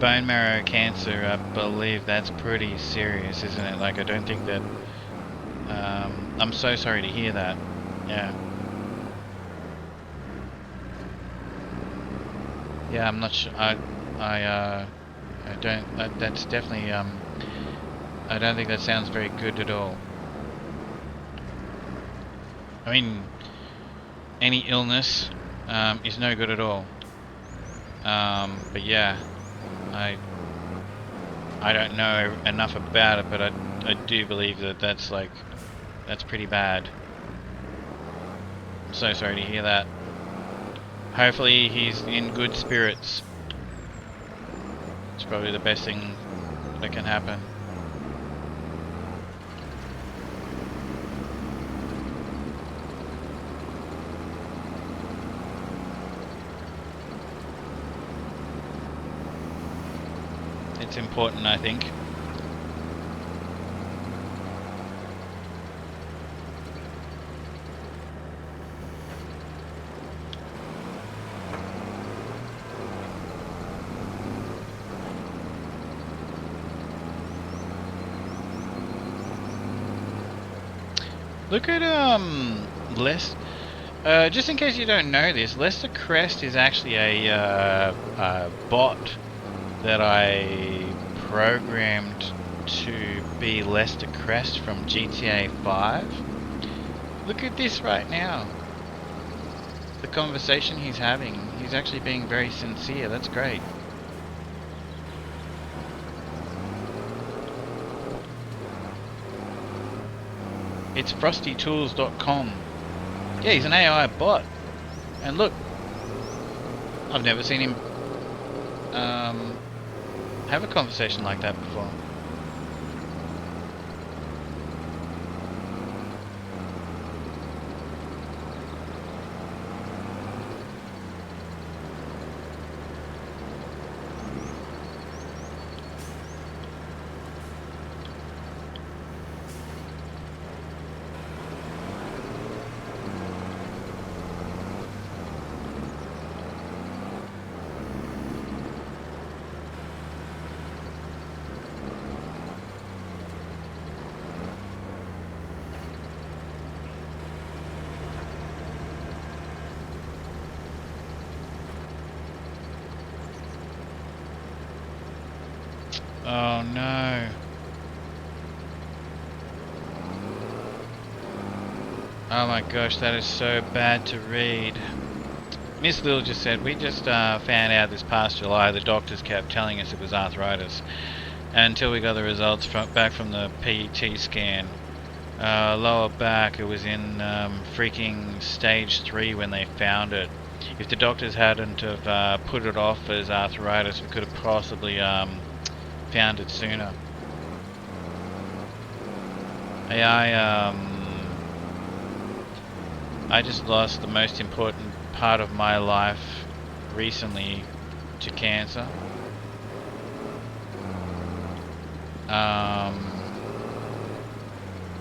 bone marrow cancer, I believe that's pretty serious, isn't it? Like, I don't think that, I'm so sorry to hear that. Yeah. Yeah, I'm not sure, I don't, that's definitely, I don't think that sounds very good at all. I mean, any illness is no good at all. But yeah, I don't know enough about it, but I do believe that that's pretty bad. I'm so sorry to hear that. Hopefully he's in good spirits. It's probably the best thing that can happen. It's important, I think. Look at Lester. Just in case you don't know this, Lester Crest is actually a bot that I programmed to be Lester Crest from GTA 5. Look at this right now. The conversation he's having. He's actually being very sincere. That's great. It's frostytools.com. Yeah, he's an AI bot. And look, I've never seen him have a conversation like that before. Oh no. Oh my gosh, that is so bad to read. Miss Lil just said, we just found out this past July the doctors kept telling us it was arthritis until we got the results back from the PET scan. Lower back, it was in freaking stage 3 when they found it. If the doctors hadn't have put it off as arthritis, we could have possibly found it sooner. Hey, I just lost the most important part of my life recently to cancer.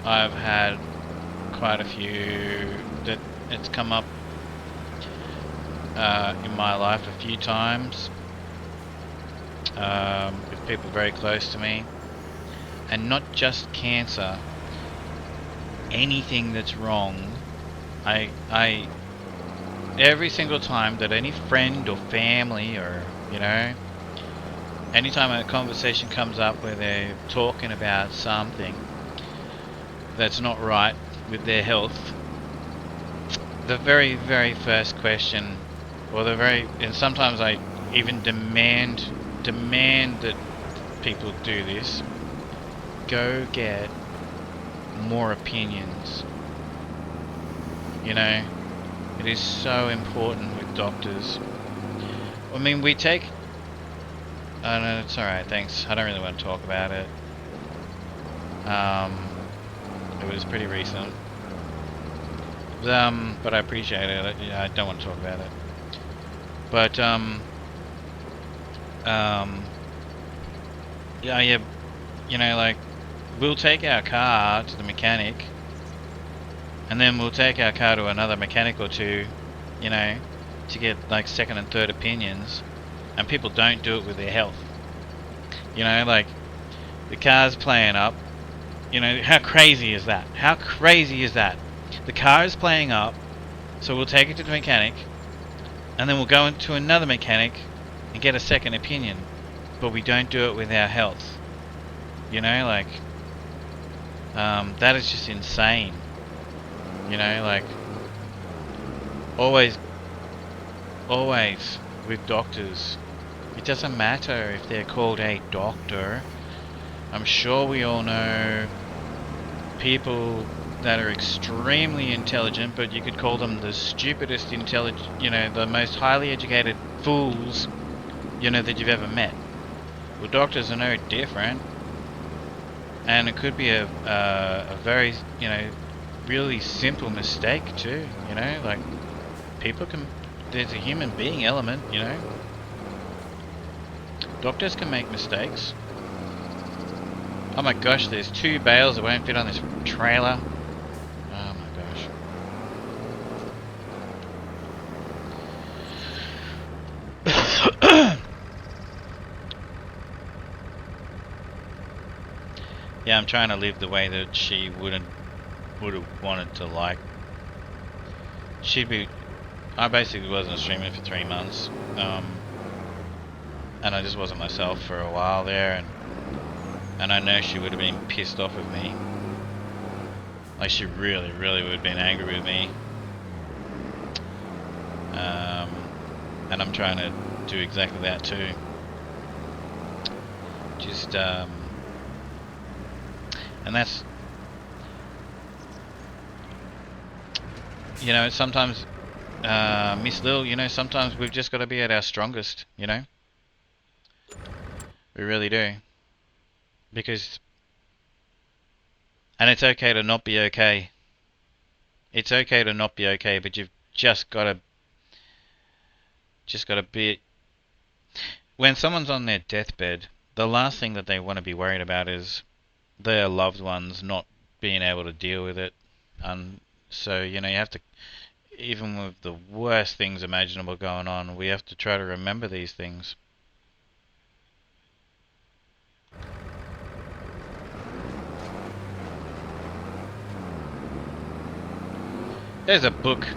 I've had quite a few that it's come up in my life a few times with people very close to me, and not just cancer, anything that's wrong. I every single time that any friend or family, or you know, anytime a conversation comes up where they're talking about something that's not right with their health, the very, very first question, or and sometimes I even demand that people do this, go get more opinions. You know, it is so important with doctors. I mean, we take... Oh no, it's alright, thanks. I don't really want to talk about it. It was pretty recent. But I appreciate it. I don't want to talk about it. But, yeah, you know, like, we'll take our car to the mechanic, and then we'll take our car to another mechanic or two, you know, to get, like, second and third opinions, and people don't do it with their health. You know, like, the car's playing up. You know, how crazy is that? How crazy is that? The car is playing up, so we'll take it to the mechanic, and then we'll go into another mechanic and get a second opinion, but we don't do it with our health. You know, like, that is just insane. You know, like, always with doctors, it doesn't matter if they're called a doctor. I'm sure we all know people that are extremely intelligent, but you could call them the stupidest you know, the most highly educated fools, you know, that you've ever met. Well, doctors are no different, and it could be a very, you know, really simple mistake too, you know, like, people can, there's a human being element, you know. Doctors can make mistakes. Oh my gosh, there's 2 bales that won't fit on this trailer. Oh my gosh. Yeah, I'm trying to live the way that she would have wanted to, like. I basically wasn't streaming for 3 months. And I just wasn't myself for a while there, and I know she would have been pissed off with me. Like, she really, really would have been angry with me. And I'm trying to do exactly that too. Just, and that's, you know, sometimes, Miss Lil, you know, sometimes we've just got to be at our strongest, you know? We really do. Because, and it's okay to not be okay. It's okay to not be okay, but you've just got to be. When someone's on their deathbed, the last thing that they want to be worried about is their loved ones not being able to deal with it. And so, you know, you have to, even with the worst things imaginable going on, we have to try to remember these things. There's a book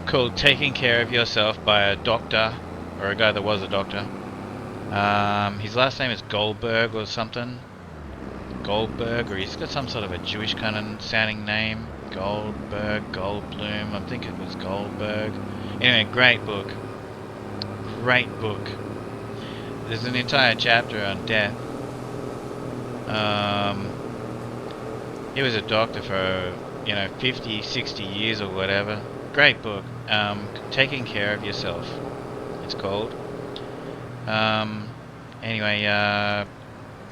called Taking Care of Yourself by a doctor, or a guy that was a doctor. His last name is Goldberg or something. Goldberg, or he's got some sort of a Jewish kind of sounding name. Goldberg, Goldblum, I think it was Goldberg. Anyway, great book. Great book. There's an entire chapter on death. He was a doctor for, you know, 50, 60 years or whatever. Great book. Taking Care of Yourself, it's called. Anyway,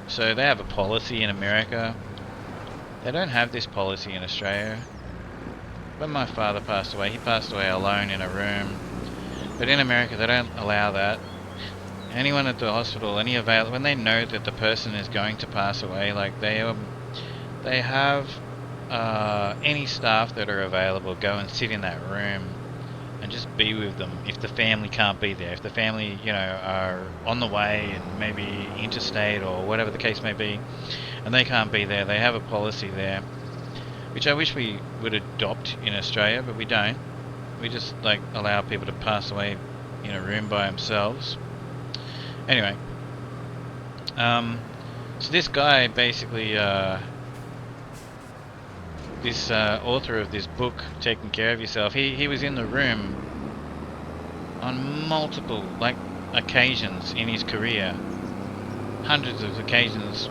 so they have a policy in America They don't have this policy in Australia. When my father passed away, he passed away alone in a room. But in America, they don't allow that. Anyone at the hospital, when they know that the person is going to pass away, like they have any staff that are available go and sit in that room and just be with them if the family can't be there. If the family, are on the way and maybe interstate or whatever the case may be, and they can't be there, they have a policy there, which I wish we would adopt in Australia, but we don't. We just allow people to pass away in a room by themselves. Anyway, so this guy basically, this author of this book, Taking Care of Yourself, he was in the room on multiple occasions in his career, hundreds of occasions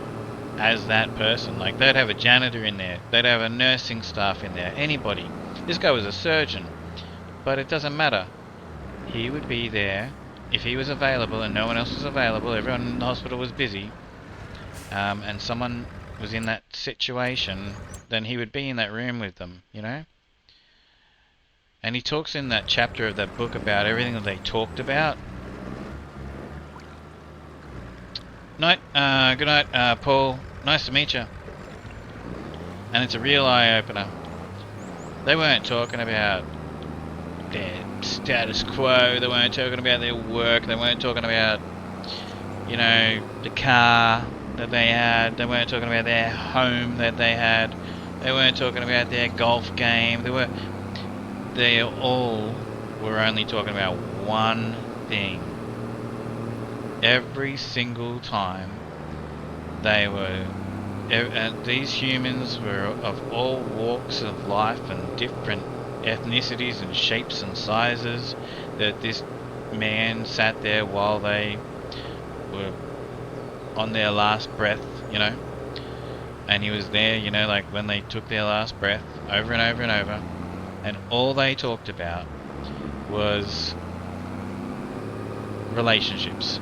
as that person. They'd have a janitor in there, they'd have a nursing staff in there, anybody. This guy was a surgeon, but it doesn't matter. He would be there if he was available and no one else was available. Everyone in the hospital was busy, and someone was in that situation, then he would be in that room with them, And he talks in that chapter of that book about everything that they talked about. Good night, Paul. Nice to meet you. And it's a real eye-opener. They weren't talking about their status quo, they weren't talking about their work, they weren't talking about, the car that they had, they weren't talking about their home that they had, they weren't talking about their golf game, they all were only talking about one thing. Every single time these humans were of all walks of life and different ethnicities and shapes and sizes, that this man sat there while they were on their last breath, and he was there, when they took their last breath, over and over and over, and all they talked about was relationships.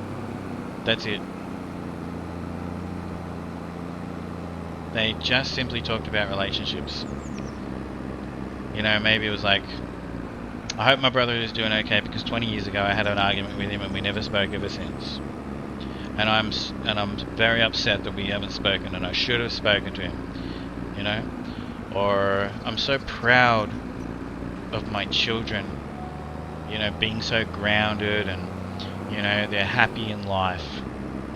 That's it. They just simply talked about relationships. Maybe it was I hope my brother is doing okay because 20 years ago I had an argument with him and we never spoke ever since. And I'm very upset that we haven't spoken, and I should have spoken to him. Or I'm so proud of my children, being so grounded and, they're happy in life.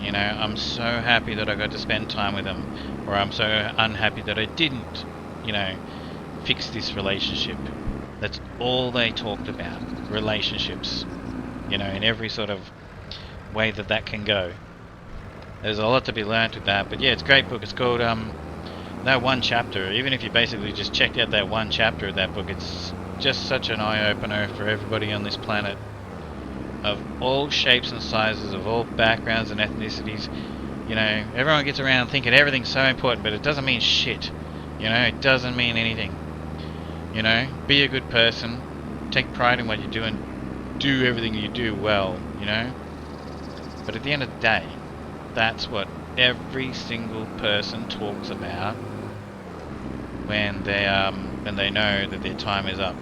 I'm so happy that I got to spend time with them, or I'm so unhappy that I didn't, fix this relationship. That's all they talked about, relationships, in every sort of way that can go. There's a lot to be learnt with that, but yeah, it's a great book. It's called that one chapter. Even if you basically just checked out that one chapter of that book, it's just such an eye-opener for everybody on this planet, of all shapes and sizes, of all backgrounds and ethnicities. Everyone gets around thinking everything's so important, but it doesn't mean shit. It doesn't mean anything. Be a good person, take pride in what you do, and do everything you do well, But at the end of the day, that's what every single person talks about when they know that their time is up.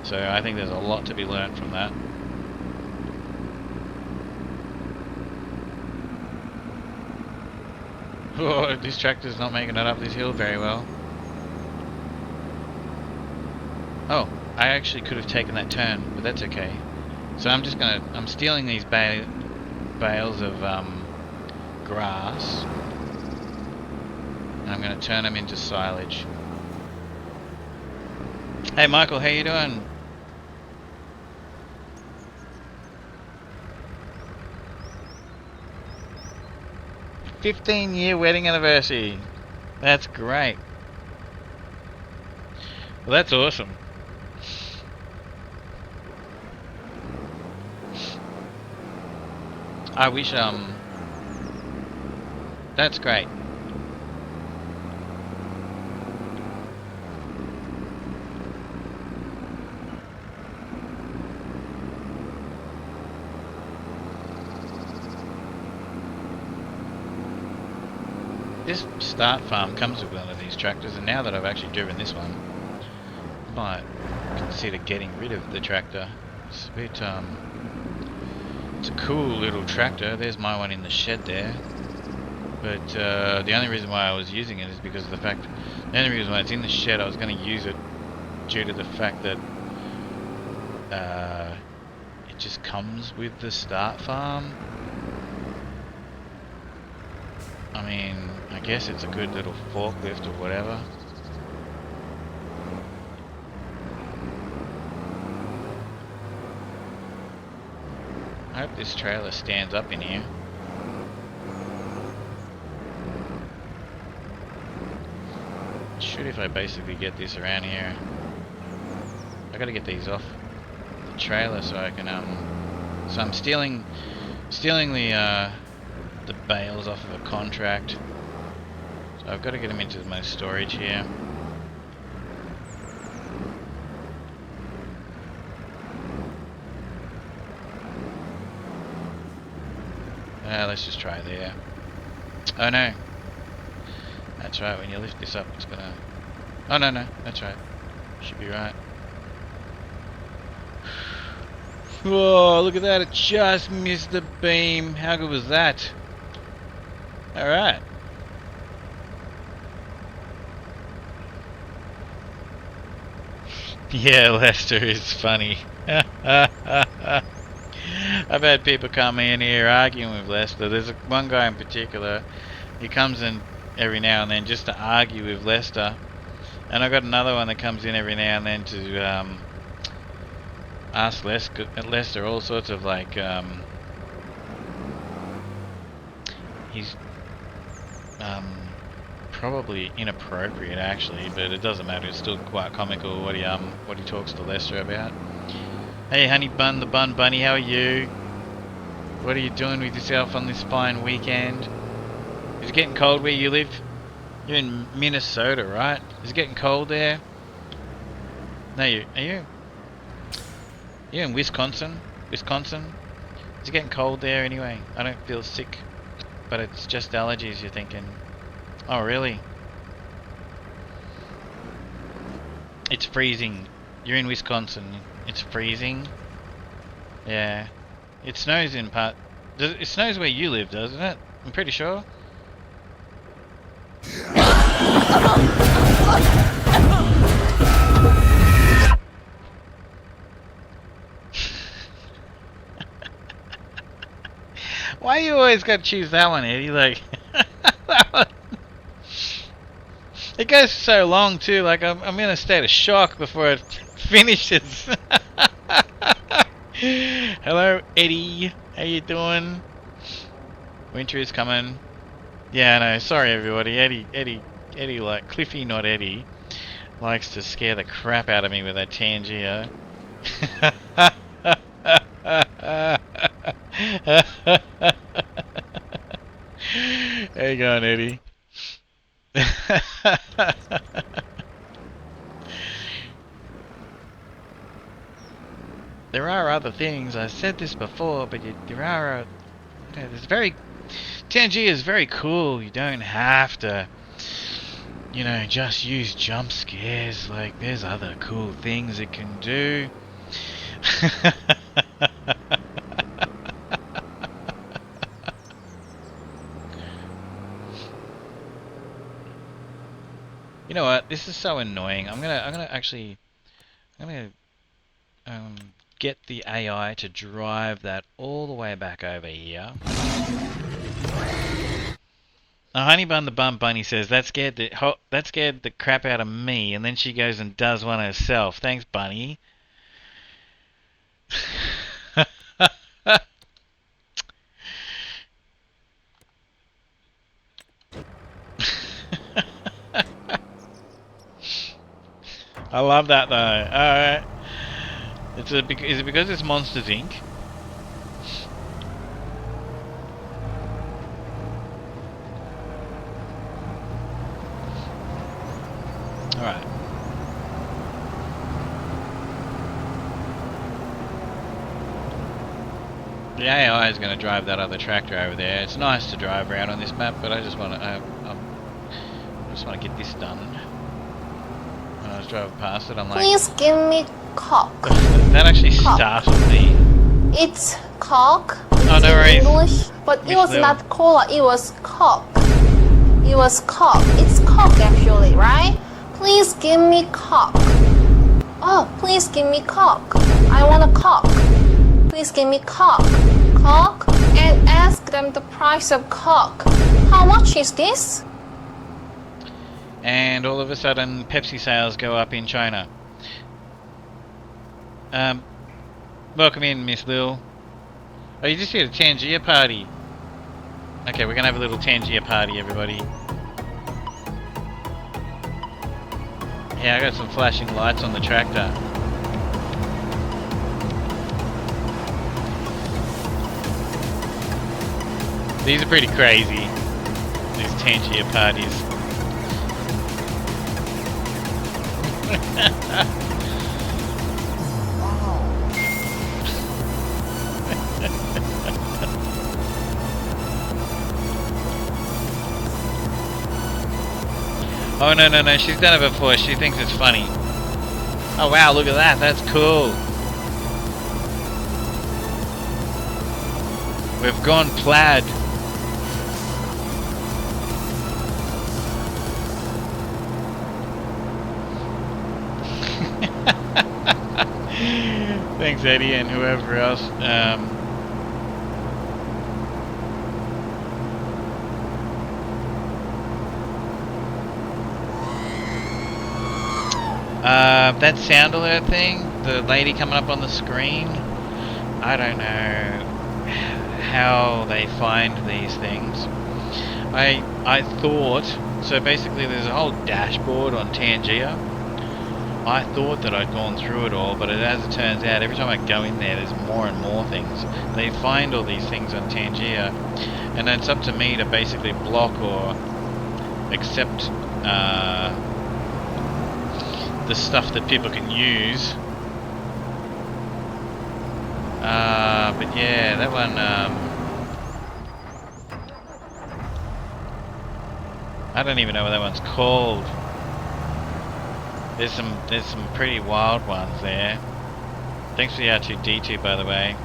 So I think there's a lot to be learned from that. Oh, this tractor's not making it up this hill very well. Oh, I actually could have taken that turn, but that's okay. So I'm stealing these bales of grass, and I'm gonna turn them into silage. Hey Michael, how you doing? '15-year wedding anniversary. That's great. Well, that's awesome. I wish that's great. this start farm comes with one of these tractors, and now that I've actually driven this one, I might consider getting rid of the tractor. It's a bit, it's a cool little tractor. There's my one in the shed there. But the only reason why I was using it is because of the fact, the only reason why it's in the shed, I was going to use it due to the fact that it just comes with the start farm. I mean, I guess it's a good little forklift or whatever. I hope this trailer stands up in here. Should if I basically get this around here. I gotta get these off the trailer so I can so I'm stealing the bales off of a contract. So I've got to get them into my storage here. Let's just try there. Oh no. That's right, when you lift this up it's gonna... Oh no, that's right. Should be right. Whoa, look at that, it just missed the beam. How good was that? Alright. Yeah, Lester is funny. I've had people come in here arguing with Lester. There's one guy in particular, he comes in every now and then just to argue with Lester. And I've got another one that comes in every now and then to ask Lester all sorts of like, he's probably inappropriate actually, but it doesn't matter, it's still quite comical what he talks to Lester about. Hey honey bun, the bun bunny, how are you? What are you doing with yourself on this fine weekend? Is it getting cold where you live? You're in Minnesota, right? Is it getting cold there? No, are you in Wisconsin? Wisconsin? Is it getting cold there anyway? I don't feel sick, but it's just allergies, you're thinking. Oh really? It's freezing. You're in Wisconsin. It's freezing. Yeah. It snows in part. It snows where you live, doesn't it? I'm pretty sure. Why you always gotta choose that one, Eddie? Like, that one. It goes so long too. Like I'm in a state of shock before it finishes. Hello, Eddie. How you doing? Winter is coming. Yeah, no. Sorry, everybody. Eddie, like Cliffy, not Eddie, likes to scare the crap out of me with that Tangier. How you going, Eddie? There are other things. I said this before, but there are. There's Tangier is very cool. You don't have to, just use jump scares. Like, there's other cool things it can do. You know what? This is so annoying. I'm gonna get the AI to drive that all the way back over here. Honey Bun the Bum Bunny says that scared the crap out of me, and then she goes and does one herself. Thanks, Bunny. I love that though. Alright. Is it because it's Monsters Inc? Alright. The AI is going to drive that other tractor over there. It's nice to drive around on this map, but I just want to... just want to get this done. When I was driving past it, I'm like, Please give me Coke. that actually startled me. It's Coke. Oh, It's no in worries. English, but Miss it was Lil. not cola. It was Coke. It was Coke. It's Coke actually, right? Please give me Coke. Oh, please give me Coke. I want a Coke. Please give me Coke. Coke, and ask them the price of Coke. How much is this? And all of a sudden, Pepsi sales go up in China. Welcome in, Miss Lil. Oh, you just here at a Tangier party. Okay, we're gonna have a little Tangier party, everybody. Yeah, I got some flashing lights on the tractor. These are pretty crazy, these Tangier parties. Oh no, she's done it before, she thinks it's funny. Oh wow, look at that, that's cool. We've gone plaid. Thanks Eddie and whoever else. That sound alert thing, the lady coming up on the screen, I don't know how they find these things. I thought, so basically there's a whole dashboard on Tangier. I thought that I'd gone through it all, but as it turns out, every time I go in there, there's more and more things. They find all these things on Tangier, and it's up to me to basically block or accept the stuff that people can use. But yeah, that one, I don't even know what that one's called. There's some pretty wild ones there. Thanks for the R2D2, by the way.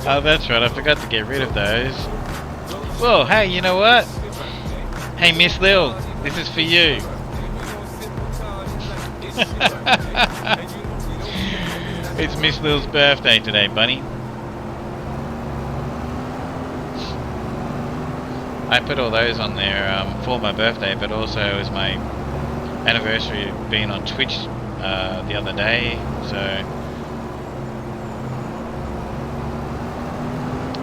Oh, that's right, I forgot to get rid of those. Whoa, hey, you know what? Hey, Miss Lil, this is for you. It's Miss Lil's birthday today, bunny. I put all those on there for my birthday, but also as my anniversary of being on Twitch the other day, so...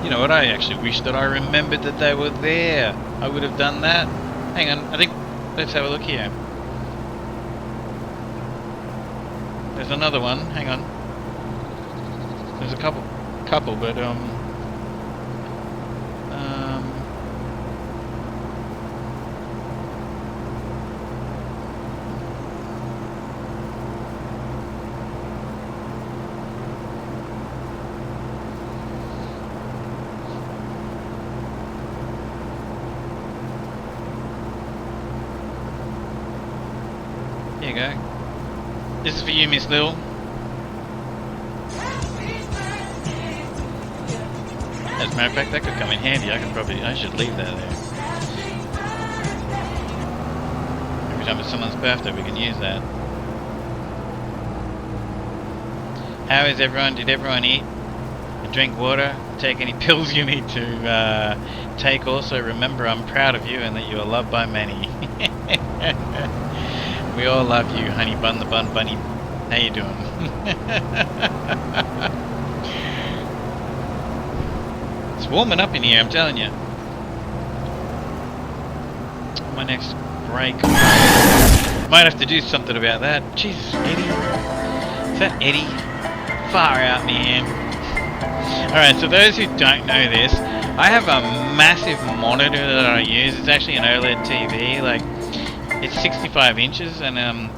You know what, I actually wish that I remembered that they were there. I would have done that. Hang on, I think... Let's have a look here. There's another one, hang on. There's a couple, but here you go. This is for you, Miss Lil. As a matter of fact, that could come in handy. I should leave that there. Every time it's someone's birthday, we can use that. How is everyone? Did everyone eat? Drink water? Take any pills you need to take? Also, remember, I'm proud of you and that you are loved by many. We all love you, honey bun the bun bunny. How you doing? It's warming up in here, I'm telling you. My next break. Might have to do something about that. Jesus, Eddie. Is that Eddie? Far out, man. Alright, so those who don't know this, I have a massive monitor that I use. It's actually an OLED TV. Like, it's 65 inches, and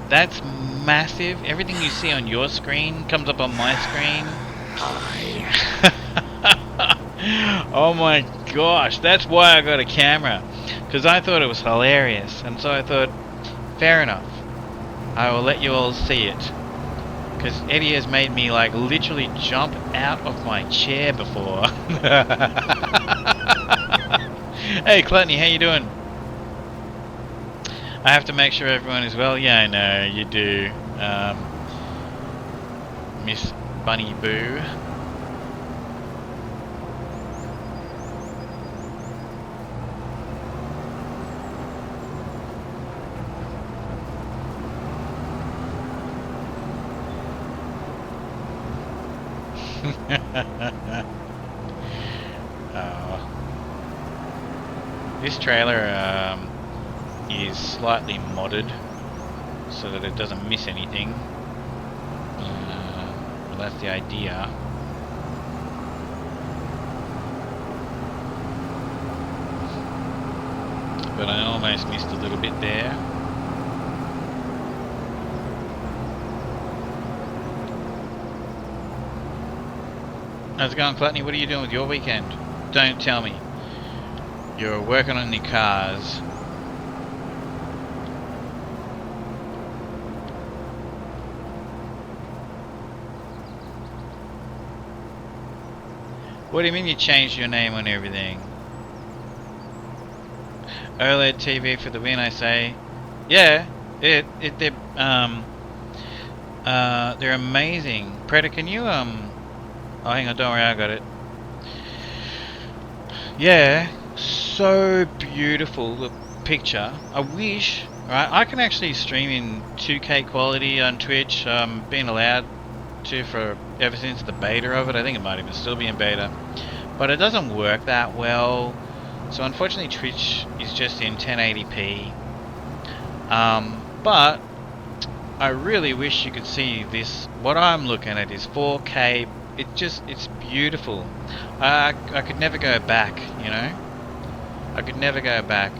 that's massive. Everything you see on your screen comes up on my screen. Oh my gosh, that's why I got a camera. Because I thought it was hilarious, and so I thought, fair enough, I will let you all see it. Because Eddie has made me like literally jump out of my chair before. Hey Clutney, how you doing? I have to make sure everyone is well. Yeah, I know, you do. Miss Bunny Boo. This trailer is slightly modded so that it doesn't miss anything. Well, that's the idea. But I almost missed a little bit there. How's it going, Clutney? What are you doing with your weekend? Don't tell me. You're working on your cars. What do you mean you changed your name on everything? OLED TV for the win, I say. Yeah, they're amazing. Predator, can you oh, hang on, don't worry, I got it. Yeah, so beautiful, the picture. I wish, right, I can actually stream in 2K quality on Twitch. Been allowed to for ever since the beta of it. I think it might even still be in beta, but it doesn't work that well. So unfortunately Twitch is just in 1080p. But I really wish you could see this. What I'm looking at is 4K. It's beautiful. I could never go back, you know? I could never go back.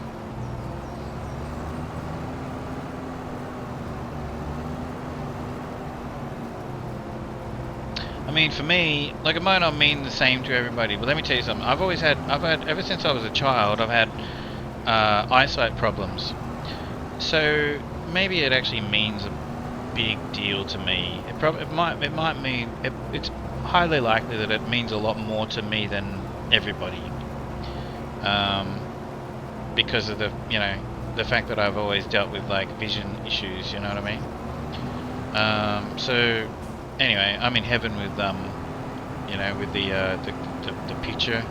I mean, for me, like, it might not mean the same to everybody, but let me tell you something. I've had, ever since I was a child, I've had eyesight problems. So maybe it actually means a big deal to me. It might mean, it's highly likely that it means a lot more to me than everybody. Because of the, you know, the fact that I've always dealt with like vision issues, you know what I mean? So anyway, I'm in heaven with you know, with the picture.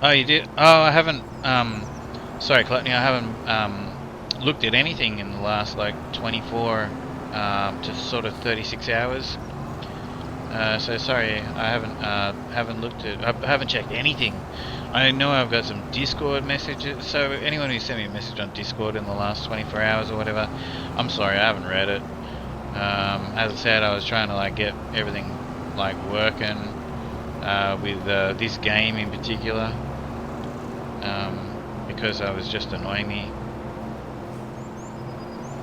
Oh, you did? Oh, I haven't, sorry, Clutney, I haven't, looked at anything in the last, like, 24, to sort of 36 hours. So sorry, I haven't looked at, I haven't checked anything. I know I've got some Discord messages, so anyone who sent me a message on Discord in the last 24 hours or whatever, I'm sorry, I haven't read it. As I said, I was trying to, like, get everything, like, working, with, this game in particular. Because I was just annoying me.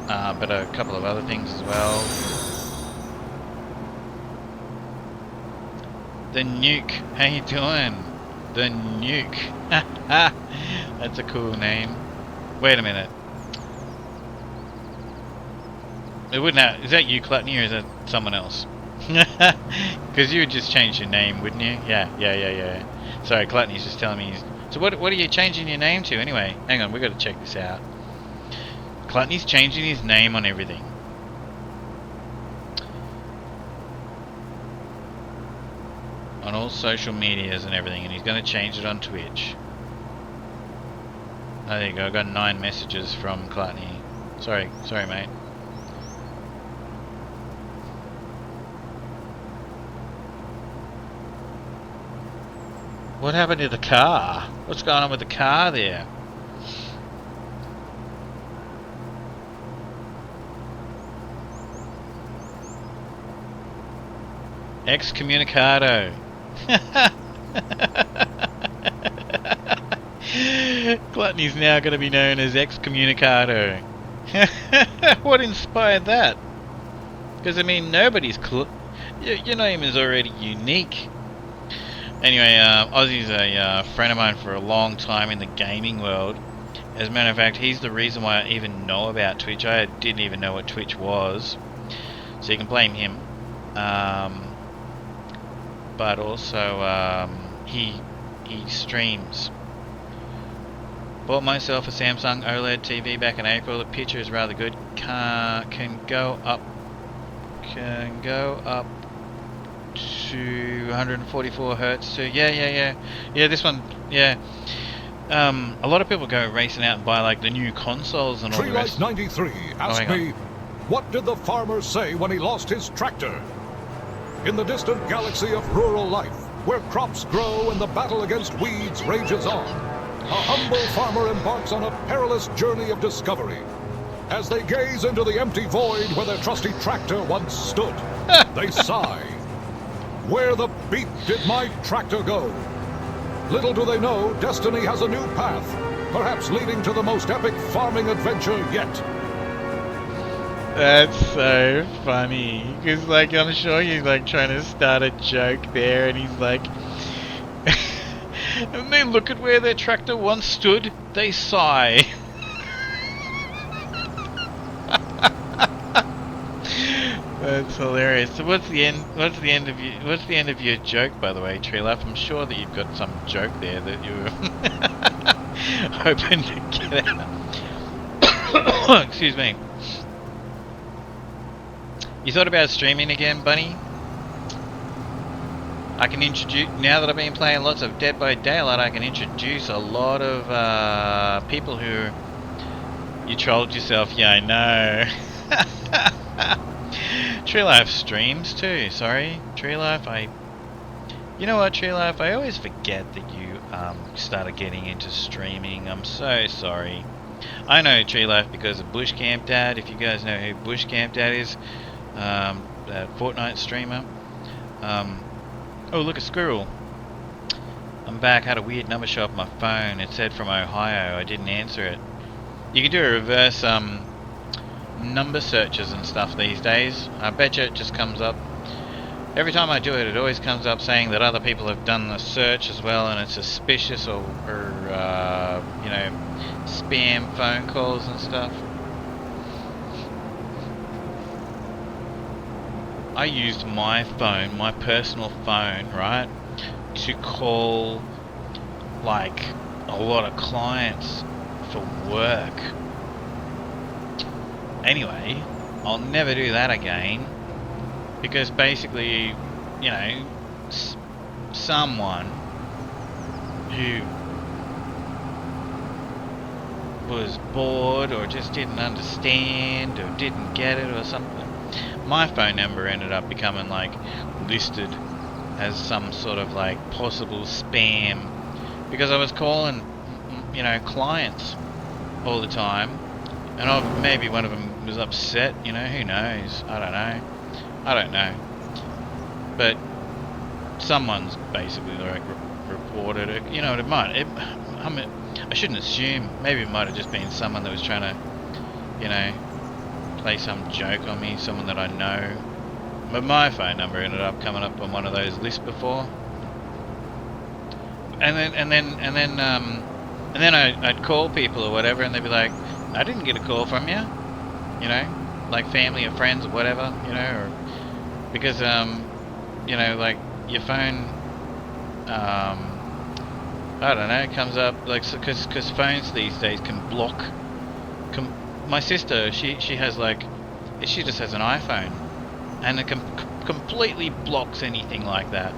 But a couple of other things as well. The Nuke, how you doing? The Nuke. That's a cool name. Wait a minute. It wouldn't have, is that you, Clutney, or is that someone else? Because you would just change your name, wouldn't you? Yeah. Sorry, Clutney's just telling me he's... So what are you changing your name to anyway? Hang on, we got to check this out. Clutney's changing his name on everything. On all social medias and everything, and he's going to change it on Twitch. Oh, there you go. I got 9 messages from Clutney. Sorry, mate. What happened to the car? What's going on with the car there? Excommunicado. Gluttony's now going to be known as excommunicado. What inspired that? Because, I mean, nobody's... your name is already unique. Anyway, Ozzy's a friend of mine for a long time in the gaming world. As a matter of fact, he's the reason why I even know about Twitch. I didn't even know what Twitch was. So you can blame him. But also, he streams. Bought myself a Samsung OLED TV back in April. The picture is rather good. Can go up to 144 hertz too. Yeah. This one, yeah. A lot of people go racing out and buy like the new consoles and all the rest. 93 asked me, what did the farmer say when he lost his tractor? In the distant galaxy of rural life, where crops grow and the battle against weeds rages on, a humble farmer embarks on a perilous journey of discovery. As they gaze into the empty void where their trusty tractor once stood, they sigh. Where the beat did my tractor go? Little do they know, destiny has a new path, perhaps leading to the most epic farming adventure yet. That's so funny, because like I'm sure he's like trying to start a joke there, and he's like, and they look at where their tractor once stood, they sigh. That's hilarious. So what's the end of your joke, by the way, Tree Life? I'm sure that you've got some joke there that you're hoping to get out. Excuse me. You thought about streaming again, Bunny? I can introduce, now that I've been playing lots of Dead by Daylight, I can introduce a lot of people who... You trolled yourself, yeah, I know. Tree Life streams too, sorry. Tree Life, you know what, Tree Life, I always forget that you started getting into streaming. I'm so sorry. I know Tree Life because of Bush Camp Dad, if you guys know who Bush Camp Dad is. That Fortnite streamer. Oh, look, a squirrel. I'm back. Had a weird number show up on my phone. It said from Ohio. I didn't answer it. You can do a reverse number searches and stuff these days. I bet you it just comes up. Every time I do it, it always comes up saying that other people have done the search as well, and it's suspicious or you know, spam phone calls and stuff. I used my phone, my personal phone, right, to call like a lot of clients for work. Anyway, I'll never do that again, because basically, you know, someone who was bored or just didn't understand or didn't get it or something, my phone number ended up becoming like listed as some sort of like possible spam, because I was calling, you know, clients all the time, and maybe one of them was upset, you know, who knows, I don't know, but someone's basically like reported it, you know, I shouldn't assume, maybe it might have just been someone that was trying to, you know, play some joke on me, someone that I know. But my phone number ended up coming up on one of those lists before, and then I'd call people or whatever, and they'd be like, I didn't get a call from you, you know, like family or friends or whatever, you know, or because you know, like your phone, I don't know, it comes up like, because phones these days can block. My sister, she has like, she just has an iPhone, and it completely blocks anything like that.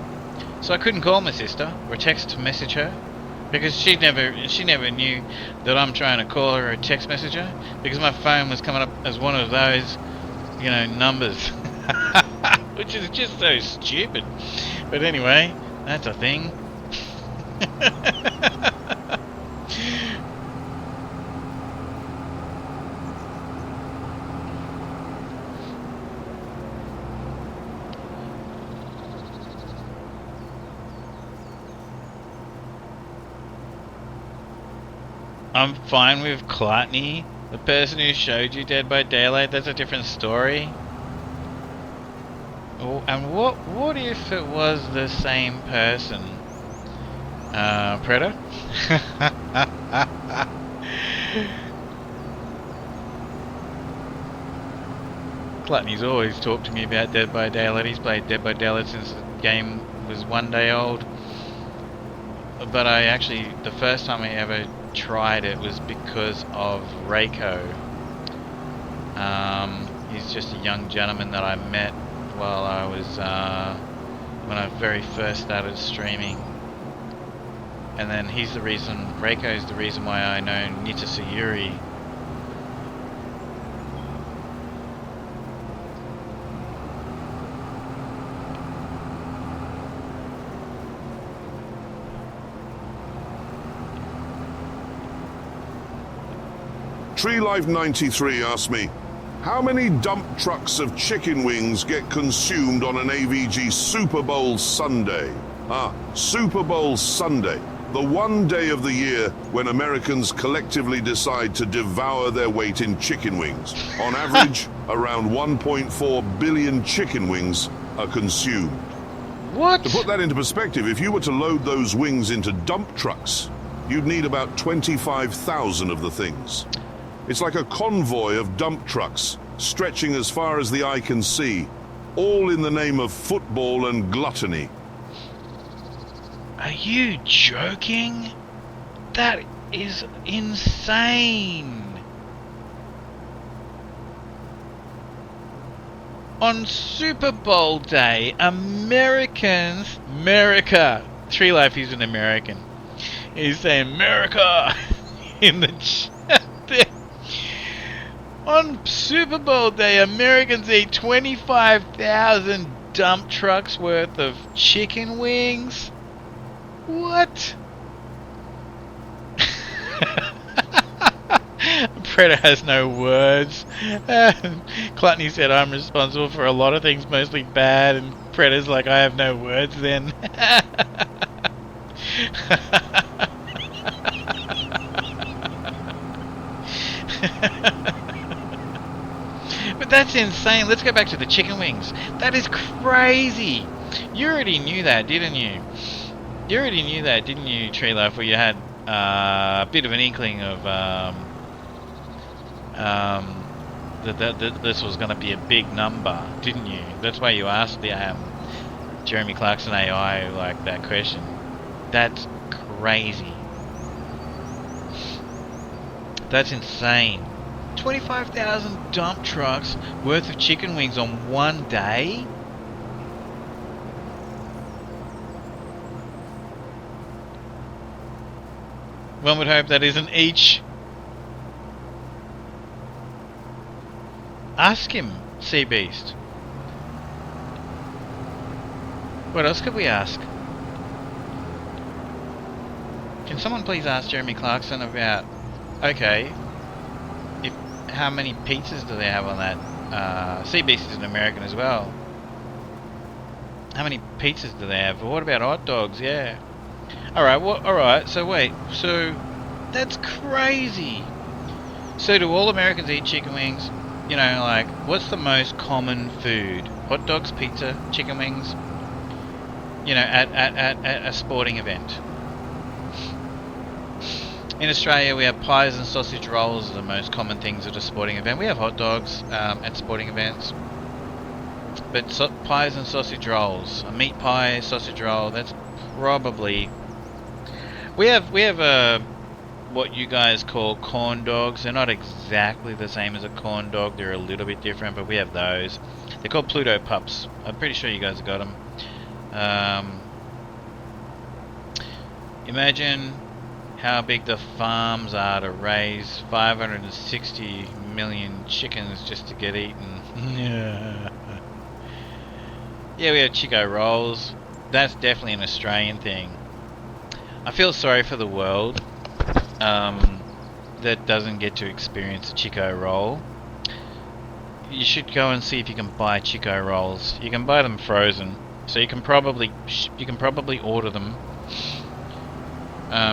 So I couldn't call my sister or text message her, because she never knew that I'm trying to call her or text message her, because my phone was coming up as one of those, you know, numbers, which is just so stupid. But anyway, that's a thing. I'm fine with Gluttony. The person who showed you Dead by Daylight, that's a different story. Oh, and what if it was the same person? Predator? Gluttony's always talked to me about Dead by Daylight. He's played Dead by Daylight since the game was 1 day old. But the first time I ever tried it was because of Reiko. He's just a young gentleman that I met while I was, when I very first started streaming. And then Reiko's the reason why I know Nita Sayuri. Tree Life 93 asked me, how many dump trucks of chicken wings get consumed on an AVG Super Bowl Sunday? Super Bowl Sunday, the one day of the year when Americans collectively decide to devour their weight in chicken wings. On average, around 1.4 billion chicken wings are consumed. What? To put that into perspective, if you were to load those wings into dump trucks, you'd need about 25,000 of the things. It's like a convoy of dump trucks, stretching as far as the eye can see, all in the name of football and gluttony. Are you joking? That is insane. On Super Bowl day, America, Tree Life, he's an American. He's saying America in the chat there. On Super Bowl day, Americans eat 25,000 dump trucks worth of chicken wings? What? Predator has no words. Gluttony said, I'm responsible for a lot of things, mostly bad, and Predator's like, I have no words then. But that's insane. Let's go back to the chicken wings. That is crazy. You already knew that, didn't you? You already knew that, didn't you, Tree Life, where you had a bit of an inkling of that this was going to be a big number, didn't you? That's why you asked the Jeremy Clarkson AI like that question. That's crazy. That's insane. 25,000 dump trucks worth of chicken wings on one day? One would hope that isn't each. Ask him, Sea Beast. What else could we ask? Can someone please ask Jeremy Clarkson about, okay, how many pizzas do they have on that? Sea Beast is an American as well. How many pizzas do they have? What about hot dogs? Yeah. Alright, so wait. So, that's crazy. So do all Americans eat chicken wings? You know, like, what's the most common food? Hot dogs, pizza, chicken wings? You know, at a sporting event. In Australia, we have pies and sausage rolls are the most common things at a sporting event. We have hot dogs at sporting events. But pies and sausage rolls, a meat pie, sausage roll, that's probably... We have what you guys call corn dogs. They're not exactly the same as a corn dog. They're a little bit different, but we have those. They're called Pluto Pups. I'm pretty sure you guys have got them. Imagine how big the farms are to raise 560 million chickens just to get eaten. Yeah, we have Chico rolls. That's definitely an Australian thing. I feel sorry for the world that doesn't get to experience a Chico roll. You should go and see if you can buy Chico rolls. You can buy them frozen, so you can probably order them.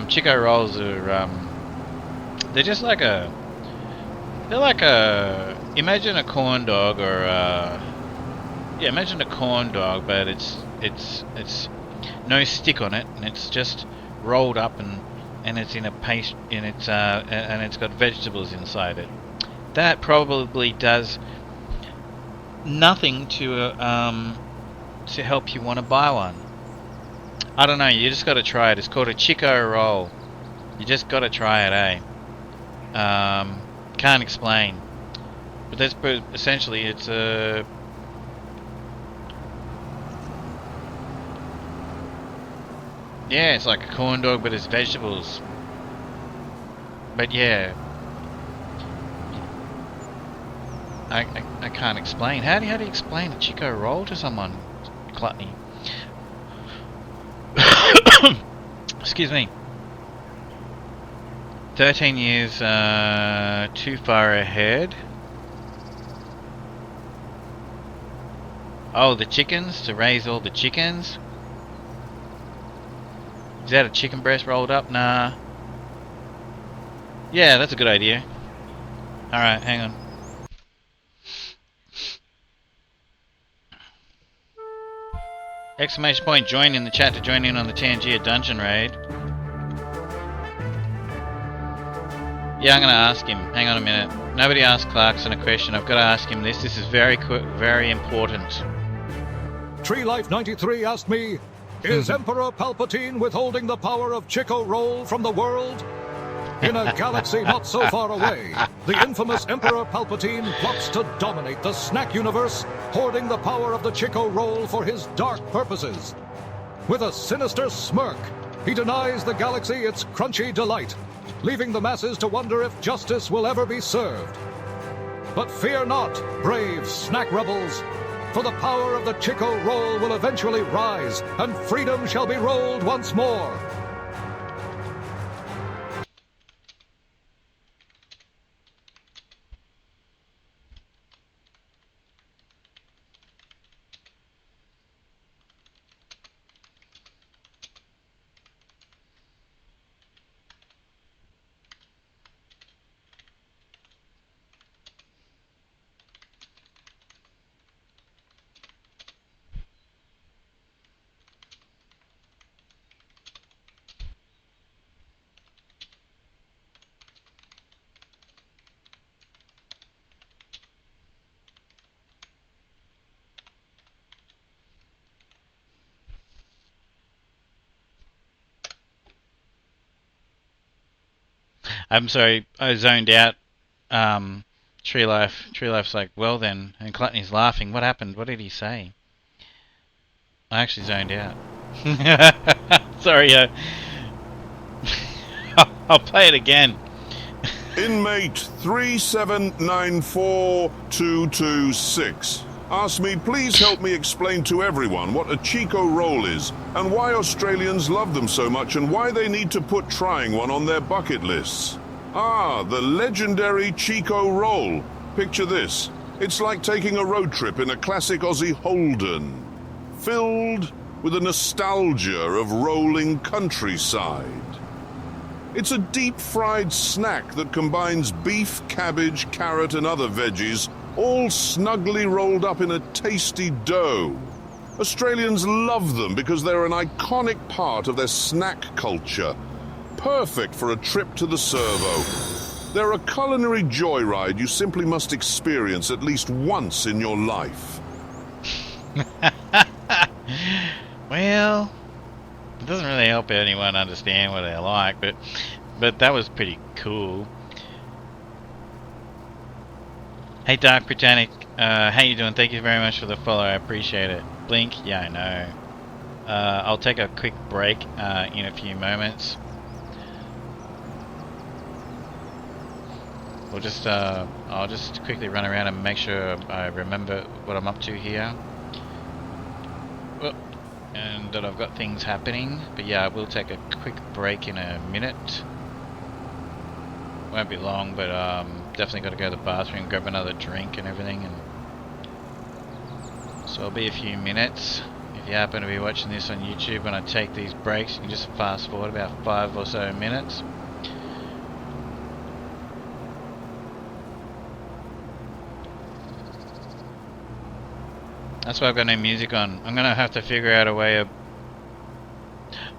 Chico rolls are they're just like a, they're like a, imagine a corn dog or yeah, imagine a corn dog, but it's no stick on it, and it's just rolled up, and it's in a paste, and it's got vegetables inside it. That probably does nothing to help you want to buy one. I don't know, you just got to try it. It's called a Chico roll. You just got to try it, eh? Can't explain, but that's essentially it's a. Yeah, it's like a corn dog, but it's vegetables. But yeah, I can't explain. How do you explain a Chico roll to someone, Gluttony? Excuse me. 13 years too far ahead. Oh, the chickens, to raise all the chickens. Is that a chicken breast rolled up? Nah. Yeah, that's a good idea. Alright, hang on. Exclamation point, join in the chat to join in on the Tangier dungeon raid. Yeah, I'm gonna ask him. Hang on a minute. Nobody asked Clarkson a question. I've got to ask him this. This is very important. Tree Life 93 asked me, is Emperor Palpatine withholding the power of Chico Roll from the world? In a galaxy not so far away, the infamous Emperor Palpatine plots to dominate the snack universe, hoarding the power of the Chico Roll for his dark purposes. With a sinister smirk, he denies the galaxy its crunchy delight, leaving the masses to wonder if justice will ever be served. But fear not, brave snack rebels, for the power of the Chico Roll will eventually rise, and freedom shall be rolled once more. I'm sorry, I zoned out. Tree Life's like, well then, and Clutney's laughing. What happened? What did he say? I actually zoned out. Sorry, I'll play it again. Inmate 3794226 asked me, please help me explain to everyone what a Chico roll is and why Australians love them so much and why they need to put trying one on their bucket lists. Ah, the legendary Chico roll. Picture this. It's like taking a road trip in a classic Aussie Holden, filled with the nostalgia of rolling countryside. It's a deep-fried snack that combines beef, cabbage, carrot and other veggies, all snugly rolled up in a tasty dough. Australians love them because they're an iconic part of their snack culture. Perfect for a trip to the servo. They're a culinary joyride you simply must experience at least once in your life. Well, it doesn't really help anyone understand what they're like, but that was pretty cool. Hey Dark Britannic, how you doing? Thank you very much for the follow, I appreciate it. Blink, yeah I know. I'll take a quick break in a few moments. I'll just quickly run around and make sure I remember what I'm up to here. And that I've got things happening. But yeah, I will take a quick break in a minute. Won't be long, but definitely got to go to the bathroom, grab another drink and everything. And so it'll be a few minutes. If you happen to be watching this on YouTube when I take these breaks, you can just fast forward about 5 or so minutes. That's why I've got no music on. I'm gonna have to figure out a way of...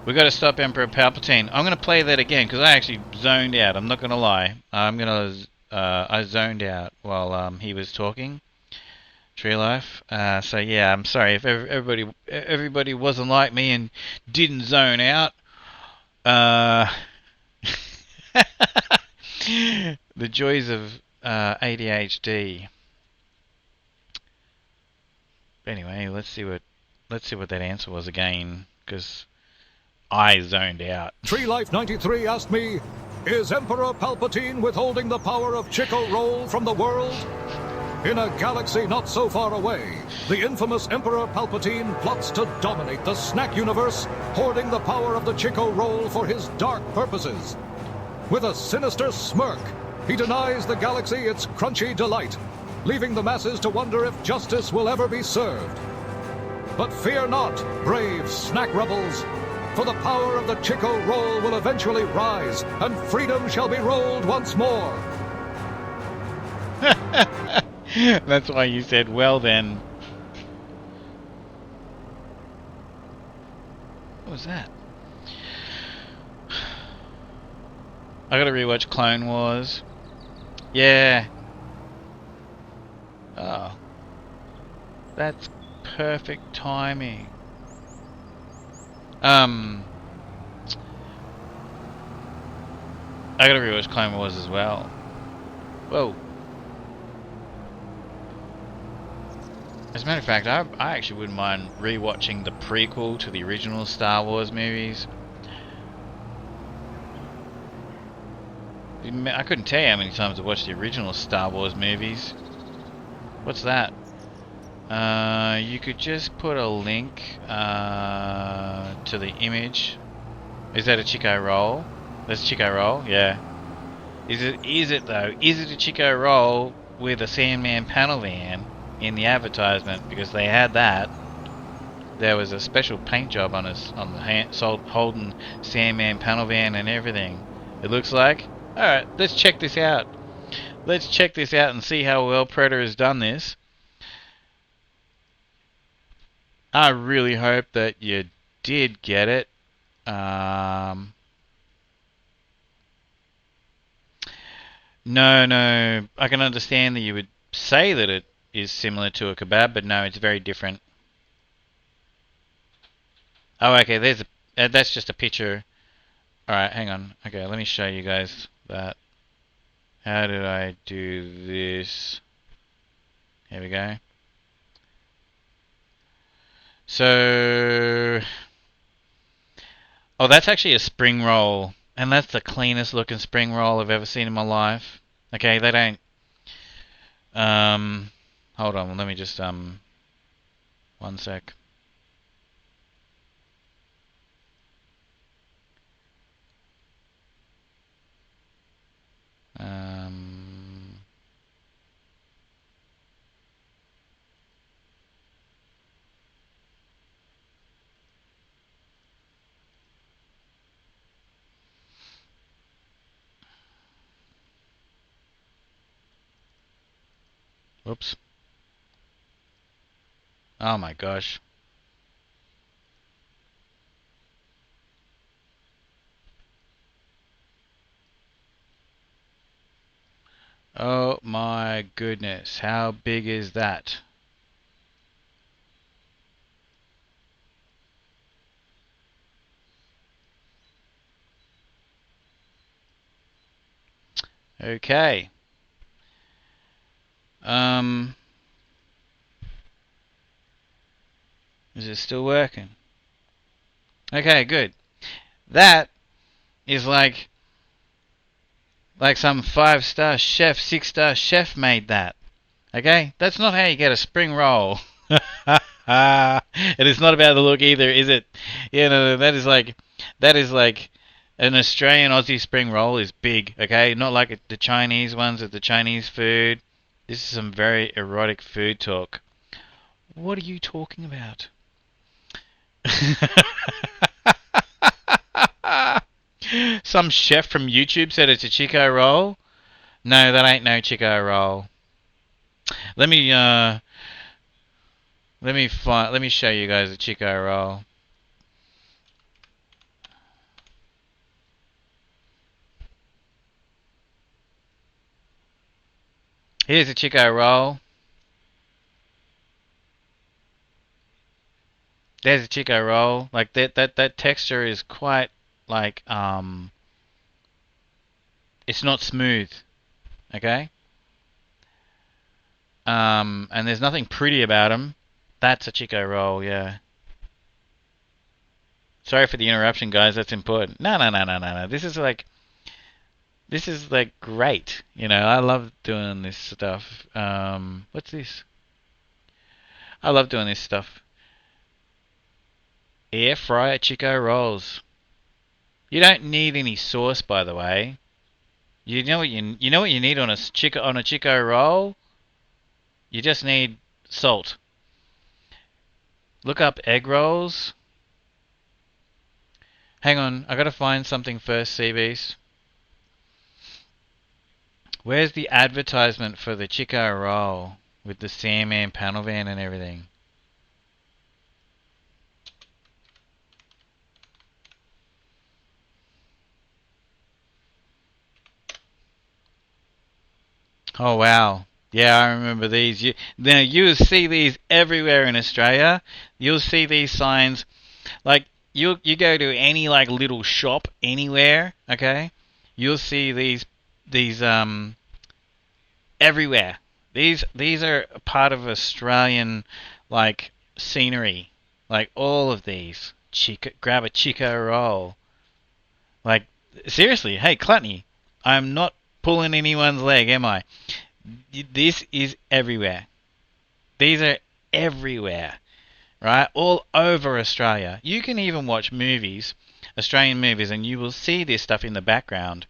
We gotta stop Emperor Palpatine. I'm gonna play that again, because I actually zoned out. I'm not gonna lie. I zoned out while he was talking. Tree Life. So yeah, I'm sorry if everybody wasn't like me and didn't zone out. The joys of ADHD. Anyway, let's see what that answer was again, because I zoned out. Tree Life 93 asked me, is Emperor Palpatine withholding the power of Chico Roll from the world? In a galaxy not so far away, the infamous Emperor Palpatine plots to dominate the snack universe, hoarding the power of the Chico Roll for his dark purposes. With a sinister smirk, he denies the galaxy its crunchy delight, leaving the masses to wonder if justice will ever be served. But fear not, brave snack rebels, for the power of the Chico Roll will eventually rise, and freedom shall be rolled once more. That's why you said, well then. What was that? I gotta rewatch Clone Wars. Yeah. Oh. That's perfect timing. I gotta rewatch Clone Wars as well. Whoa. As a matter of fact, I actually wouldn't mind rewatching the prequel to the original Star Wars movies. I couldn't tell you how many times I watched the original Star Wars movies. What's that? You could just put a link to the image. Is that a Chico roll? That's a Chico roll? Yeah. Is it though? Is it a Chico roll with a Sandman panel van in the advertisement? Because they had that. There was a special paint job on the Holden Sandman panel van and everything. It looks like. Alright, let's check this out. Let's check this out and see how well Predator has done this. I really hope that you did get it. No, I can understand that you would say that it is similar to a kebab, but no, it's very different. Oh, okay, that's just a picture. Alright, hang on. Okay, let me show you guys that. How did I do this? Here we go. So... Oh, that's actually a spring roll. And that's the cleanest looking spring roll I've ever seen in my life. Okay, they don't... Hold on, let me just... One sec. Whoops. Oh my gosh. Oh my goodness, how big is that? Okay. Is it still working? Okay, good. That is like some 5-star chef, 6-star chef made that. Okay? That's not how you get a spring roll. It is not about the look either, is it? Yeah, no, that is like an Australian Aussie spring roll is big, okay? Not like the Chinese ones with the Chinese food. This is some very erotic food talk. What are you talking about? Some chef from YouTube said it's a Chico roll. No, that ain't no Chico roll. Let me Let me show you guys a Chico roll. Here's a Chico roll. There's a Chico roll. Like that texture is quite like it's not smooth. Okay? And there's nothing pretty about them. That's a Chico roll, yeah. Sorry for the interruption, guys. That's important. No. This is like great. You know, I love doing this stuff. What's this? I love doing this stuff. Air fryer Chico rolls. You don't need any sauce, by the way. You know what you need on a Chico roll? You just need salt. Look up egg rolls. Hang on, I gotta find something first, CBs. Where's the advertisement for the Chico roll with the Sandman panel van and everything? Oh wow. Yeah, I remember these. You'll see these everywhere in Australia. You'll see these signs. Like you go to any like little shop anywhere, okay? You'll see these everywhere. These are part of Australian like scenery. Like all of these. Grab a Chico roll. Like seriously, hey Clutney, I'm not pulling anyone's leg, am I? This is everywhere. These are everywhere, right? All over Australia. You can even watch movies, Australian movies, and you will see this stuff in the background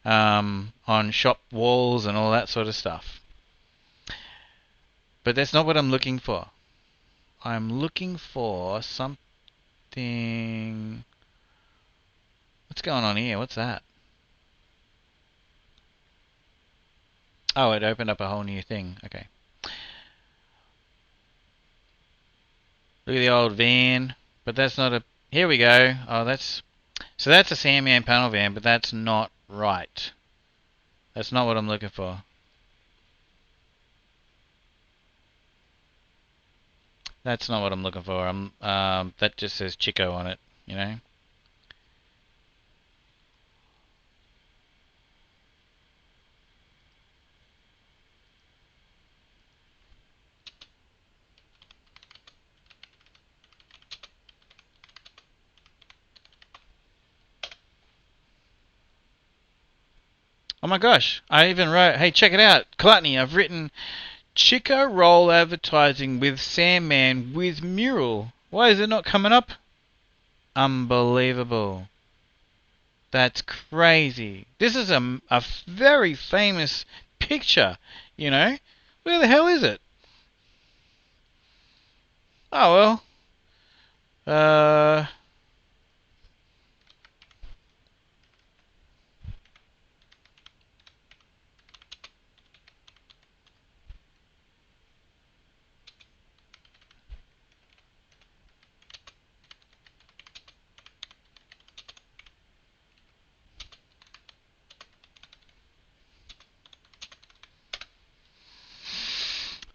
on shop walls and all that sort of stuff. But that's not what I'm looking for. I'm looking for something... What's going on here? What's that? Oh, it opened up a whole new thing. Okay. Look at the old van. But that's not a... Here we go. Oh, that's... So that's a Sandman panel van, but that's not right. That's not what I'm looking for. That's not what I'm looking for. That just says Chico on it, you know? Oh my gosh, I even wrote, hey, check it out, Gluttony, I've written Chico roll advertising with Sandman with mural. Why is it not coming up? Unbelievable. That's crazy. This is a very famous picture, you know? Where the hell is it? Oh well.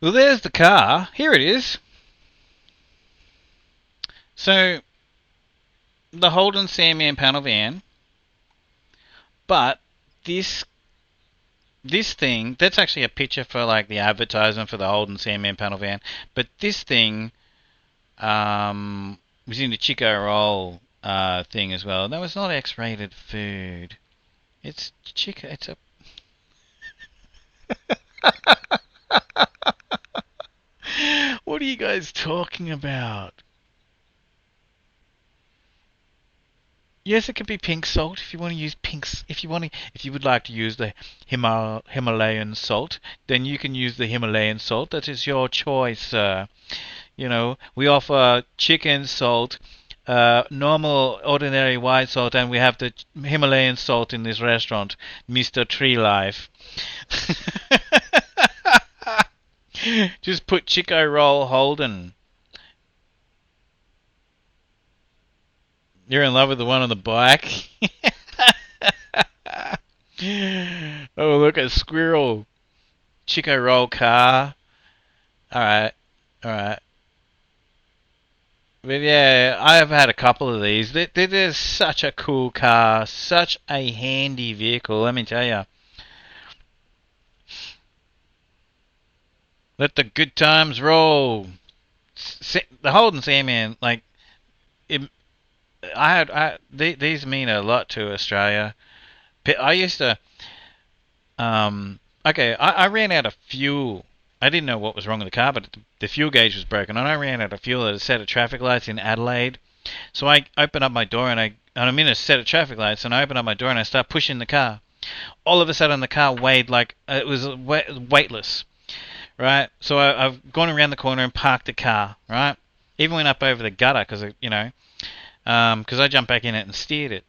Well, there's the car. Here it is. So, the Holden Sandman panel van. But this thing, that's actually a picture for like the advertisement for the Holden Sandman panel van. But this thing was in the Chico roll thing as well. That was not X-rated food. It's Chico. It's a... What are you guys talking about? Yes, it could be pink salt if you want to use pinks. If you would like to use the Himalayan salt, then you can use the Himalayan salt. That is your choice. You know, we offer chicken salt, normal, ordinary white salt, and we have the Himalayan salt in this restaurant, Mr. Tree Life. Just put Chico Roll Holden. You're in love with the one on the bike? Oh, look at squirrel. Chico roll car. Alright. Alright. But yeah, I have had a couple of these. They're such a cool car. Such a handy vehicle, let me tell you. Let the good times roll. The Holden Sandman, like, these mean a lot to Australia. I used to, okay, I ran out of fuel. I didn't know what was wrong with the car, but the fuel gauge was broken, and I ran out of fuel at a set of traffic lights in Adelaide. So I open up my door, and I'm in a set of traffic lights, and I open up my door, and I start pushing the car. All of a sudden, the car weighed like, it was weightless. Right, so I've gone around the corner and parked the car. Right, even went up over the gutter because I jumped back in it and steered it.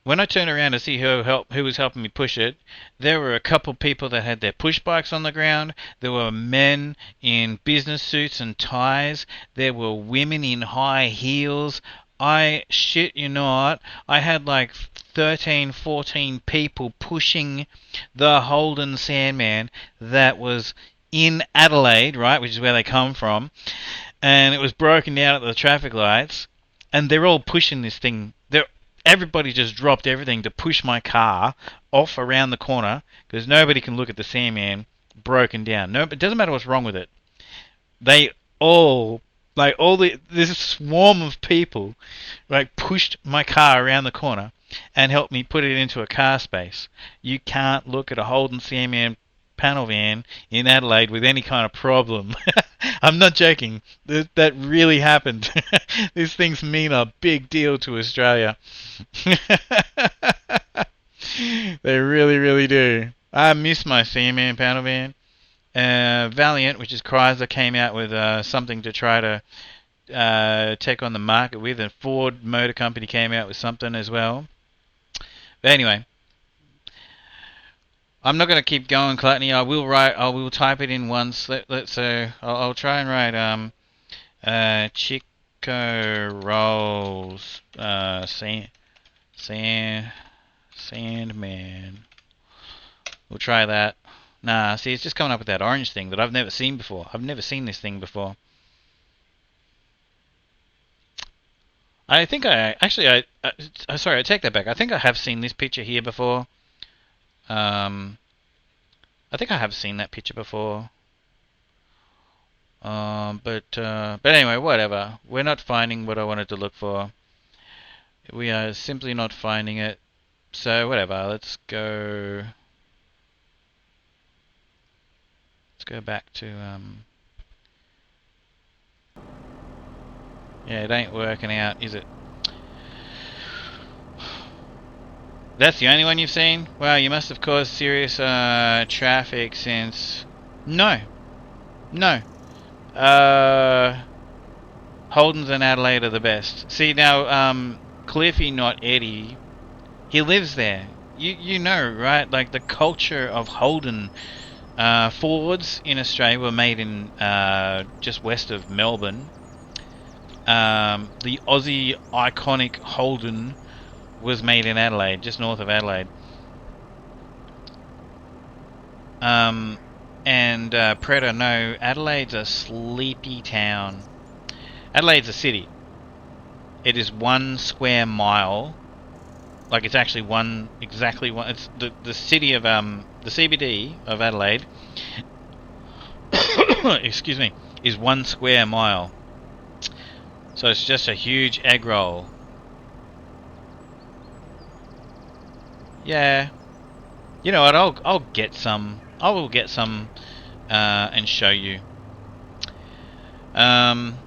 When I turned around to see who was helping me push it, there were a couple people that had their push bikes on the ground. There were men in business suits and ties. There were women in high heels. I shit you not, I had like 13, 14 people pushing the Holden Sandman that was in Adelaide, right, which is where they come from, and it was broken down at the traffic lights, and they're all pushing this thing. Everybody just dropped everything to push my car off around the corner because nobody can look at the Sandman broken down. No, it doesn't matter what's wrong with it. They all, like this swarm of people, like pushed my car around the corner and helped me put it into a car space. You can't look at a Holden Sandman panel van in Adelaide with any kind of problem. I'm not joking. That really happened. These things mean a big deal to Australia. They really, really do. I miss my Sandman panel van. Valiant, which is Chrysler, came out with something to try to take on the market with, and Ford Motor Company came out with something as well. But anyway, I'm not going to keep going, Gluttony. I will type it in once. I'll try and write Chico rolls Sandman. We'll try that. Nah, see, it's just coming up with that orange thing that I've never seen before. I've never seen this thing before. I think sorry, I take that back. I think I have seen this picture here before. I think I have seen that picture before. But anyway, whatever. We're not finding what I wanted to look for. We are simply not finding it. So whatever. Let's go back to yeah, it ain't working out, is it? That's the only one you've seen? Wow, you must have caused serious traffic since... No. Holden's and Adelaide are the best. See, now, Cliffy, not Eddie, he lives there. You know, right? Like, the culture of Holden Fords in Australia were made in just west of Melbourne. The Aussie iconic Holden was made in Adelaide, just north of Adelaide. And Predator, no, Adelaide's a sleepy town. Adelaide's a city. It is 1 square mile. Like, it's actually exactly one. It's the city of the CBD of Adelaide. Excuse me, is 1 square mile. So it's just a huge egg roll. Yeah. You know what? I'll get some. I will get some and show you. Don't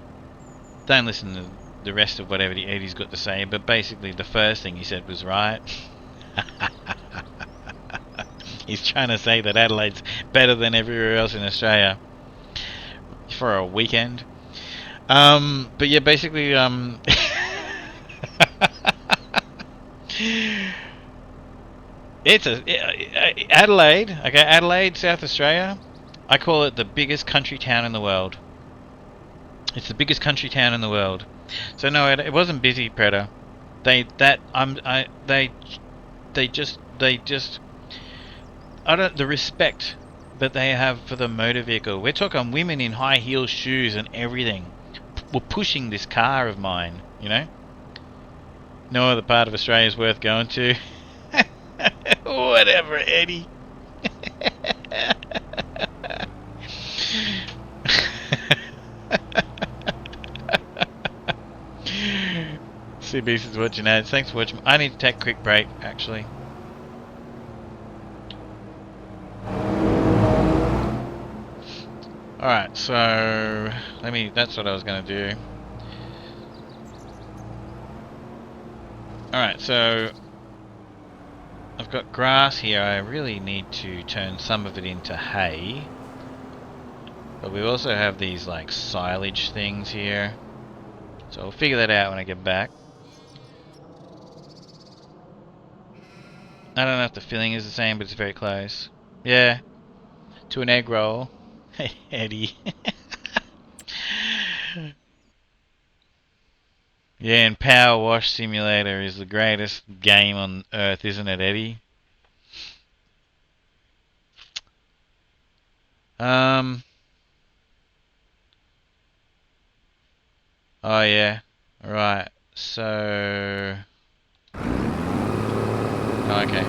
listen to the rest of whatever Eddie's got to say, but basically the first thing he said was right. He's trying to say that Adelaide's better than everywhere else in Australia for a weekend. But yeah, basically it's Adelaide, okay, Adelaide, South Australia. I call it the biggest country town in the world. It's the biggest country town in the world. So no, it wasn't busy, Predator. They just I don't the respect that they have for the motor vehicle. We're talking women in high heel shoes and everything were pushing this car of mine, you know? No other part of Australia is worth going to. Whatever, Eddie. CB's is watching ads. Thanks for watching. I need to take a quick break, actually. Alright, so that's what I was gonna do. Alright, so I've got grass here. I really need to turn some of it into hay. But we also have these like silage things here. So I'll figure that out when I get back. I don't know if the filling is the same, but it's very close. Yeah. To an egg roll. Hey, Eddie. Yeah, and Power Wash Simulator is the greatest game on earth, isn't it, Eddie? Oh yeah. Right. So okay.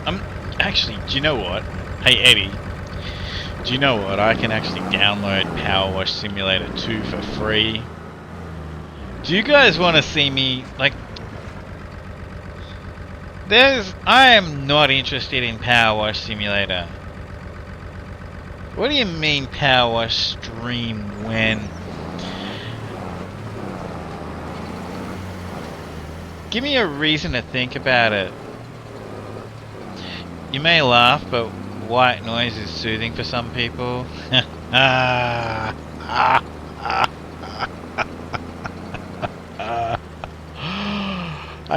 I'm actually, do you know what? Hey Eddie, do you know what? I can actually download Power Wash Simulator 2 for free. Do you guys want to see me, like, I am not interested in Power Wash Simulator. What do you mean Power Wash stream when? Give me a reason to think about it. You may laugh, but white noise is soothing for some people. I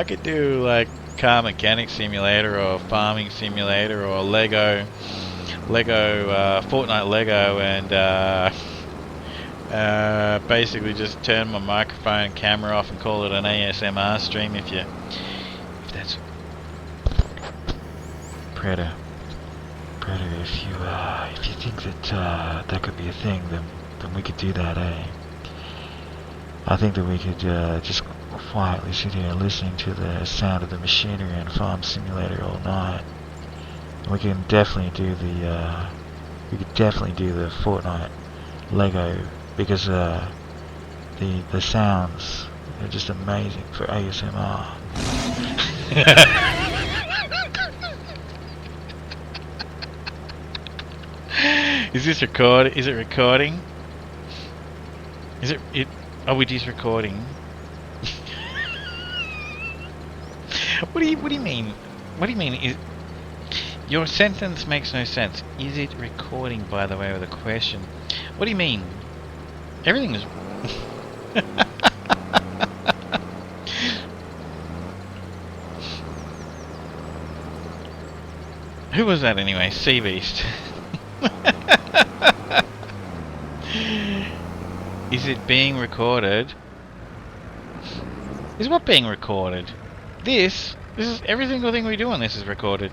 could do like car mechanic simulator or farming simulator or Lego Fortnite Lego and basically just turn my microphone and camera off and call it an ASMR stream if that's Predator, if you think that that could be a thing, then we could do that, eh? I think that we could just quietly sit here listening to the sound of the machinery and farm simulator all night. And we can definitely do the Fortnite Lego because the sounds are just amazing for ASMR. Is this record? Is it recording? Is it? Oh, it is recording. What do you mean? What do you mean? Is your sentence makes no sense? Is it recording? By the way, with a question. What do you mean? Everything is. Who was that anyway? Sea Beast. Is it being recorded? Is what being recorded? This is every single thing we do on this is recorded.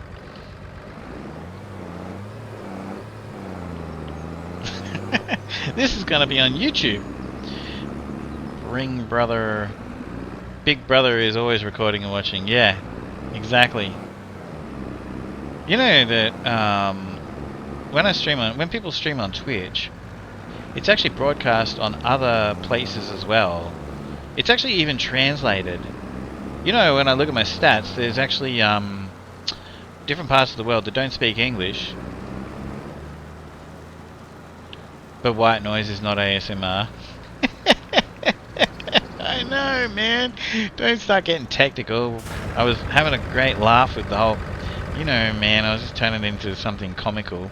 This is gonna be on YouTube. Ring brother, Big Brother is always recording and watching. Yeah, exactly. You know that when people stream on Twitch, it's actually broadcast on other places as well. It's actually even translated. You know, when I look at my stats, there's actually different parts of the world that don't speak English. But white noise is not ASMR. I know, man. Don't start getting technical. I was having a great laugh with the whole... You know, man, I was just turning it into something comical.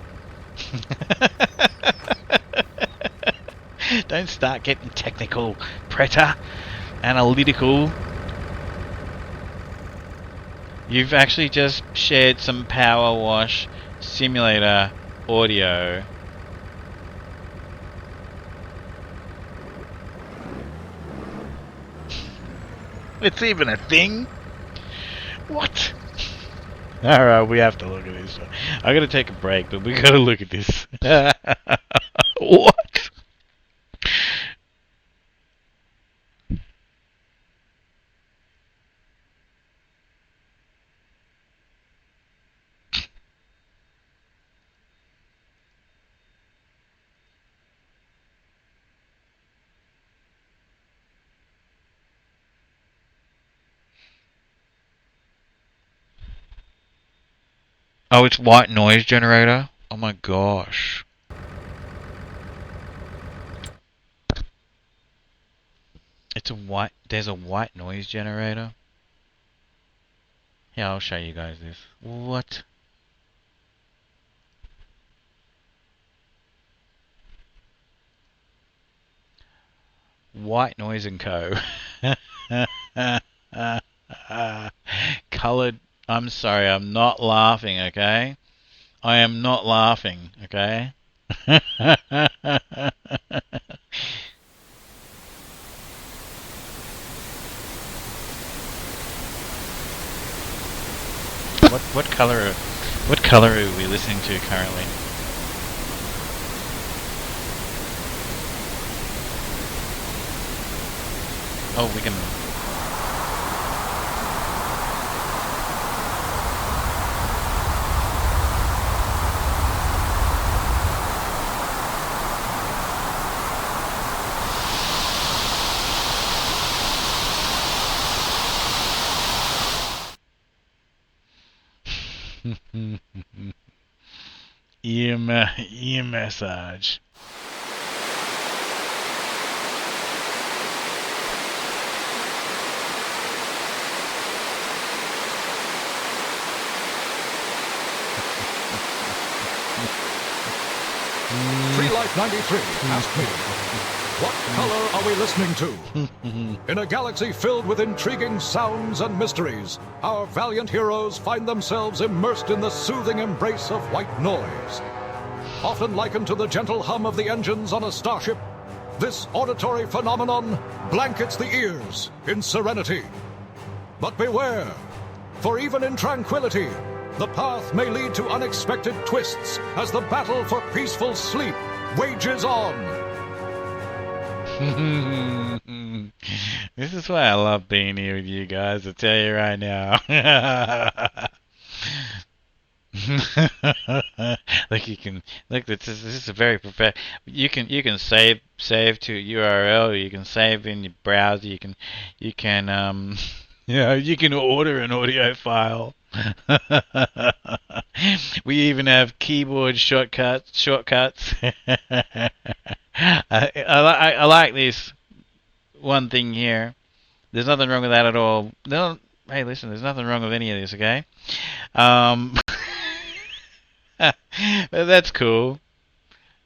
Don't start getting technical, Preta. Analytical. You've actually just shared some Power Wash Simulator audio. It's even a thing? What? Alright, we have to look at this. I gotta take a break, but we gotta look at this. What? Oh, it's white noise generator? Oh my gosh. There's a white noise generator? Yeah, I'll show you guys this. What? White Noise and Co. Colored. I'm sorry, I'm not laughing, okay? I am not laughing, okay? What color are we listening to currently? Oh, we can. Ear massage. Tree Life 93 asked me, what color are we listening to? In a galaxy filled with intriguing sounds and mysteries, our valiant heroes find themselves immersed in the soothing embrace of white noise. Often likened to the gentle hum of the engines on a starship, this auditory phenomenon blankets the ears in serenity. But beware, for even in tranquility, the path may lead to unexpected twists as the battle for peaceful sleep wages on. This is why I love being here with you guys, I'll tell you right now. Like this is a very you can save to URL, you can save in your browser, you can you can order an audio file. We even have keyboard shortcuts. I like this one thing here. There's nothing wrong with that at all. No, hey, listen, there's nothing wrong with any of this, okay? But that's cool.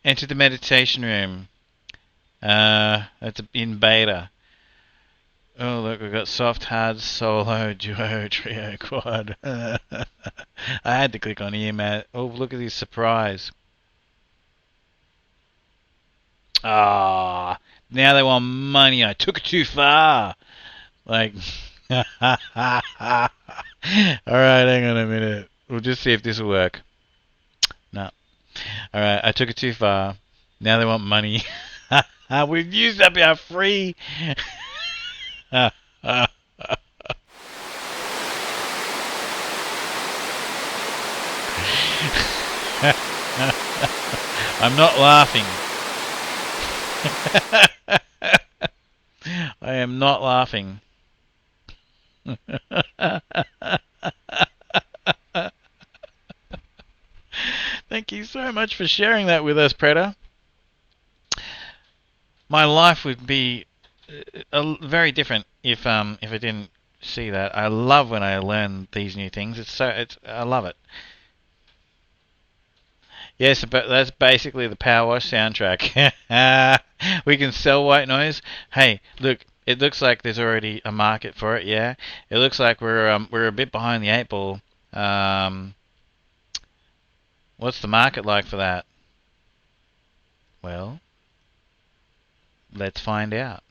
Enter the meditation room. That's in beta. Oh, look, we've got soft, hard, solo, duo, trio, quad. I had to click on here, man. Oh, look at this surprise. Ah, now they want money. I took it too far. Like, alright, hang on a minute. We'll just see if this will work. No. Alright, I took it too far. Now they want money. We've used up our free. I'm not laughing. I am not laughing. Thank you so much for sharing that with us, Predator. My life would be very different if I didn't see that. I love when I learn these new things. I love it. Yes, but that's basically the Power Wash soundtrack. We can sell white noise. Hey, look, it looks like there's already a market for it. Yeah, it looks like we're a bit behind the eight ball. What What's the market like for that? Well, let's find out.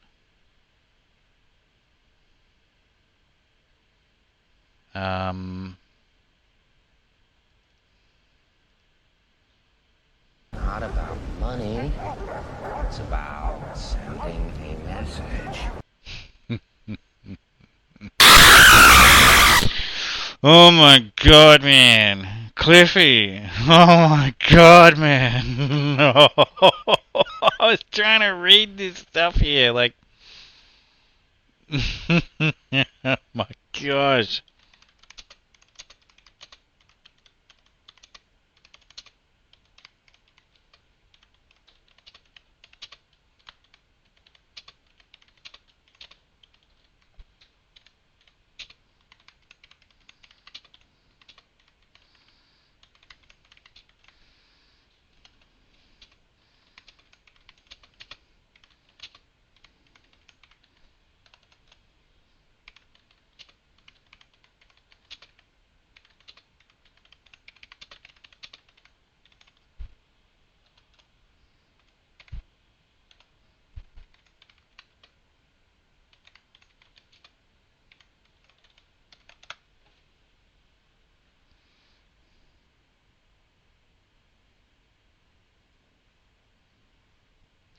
Not about money. It's about sending a message. Oh my god, man. Cliffy. Oh my god, man. No. I was trying to read this stuff here, like... Oh my gosh.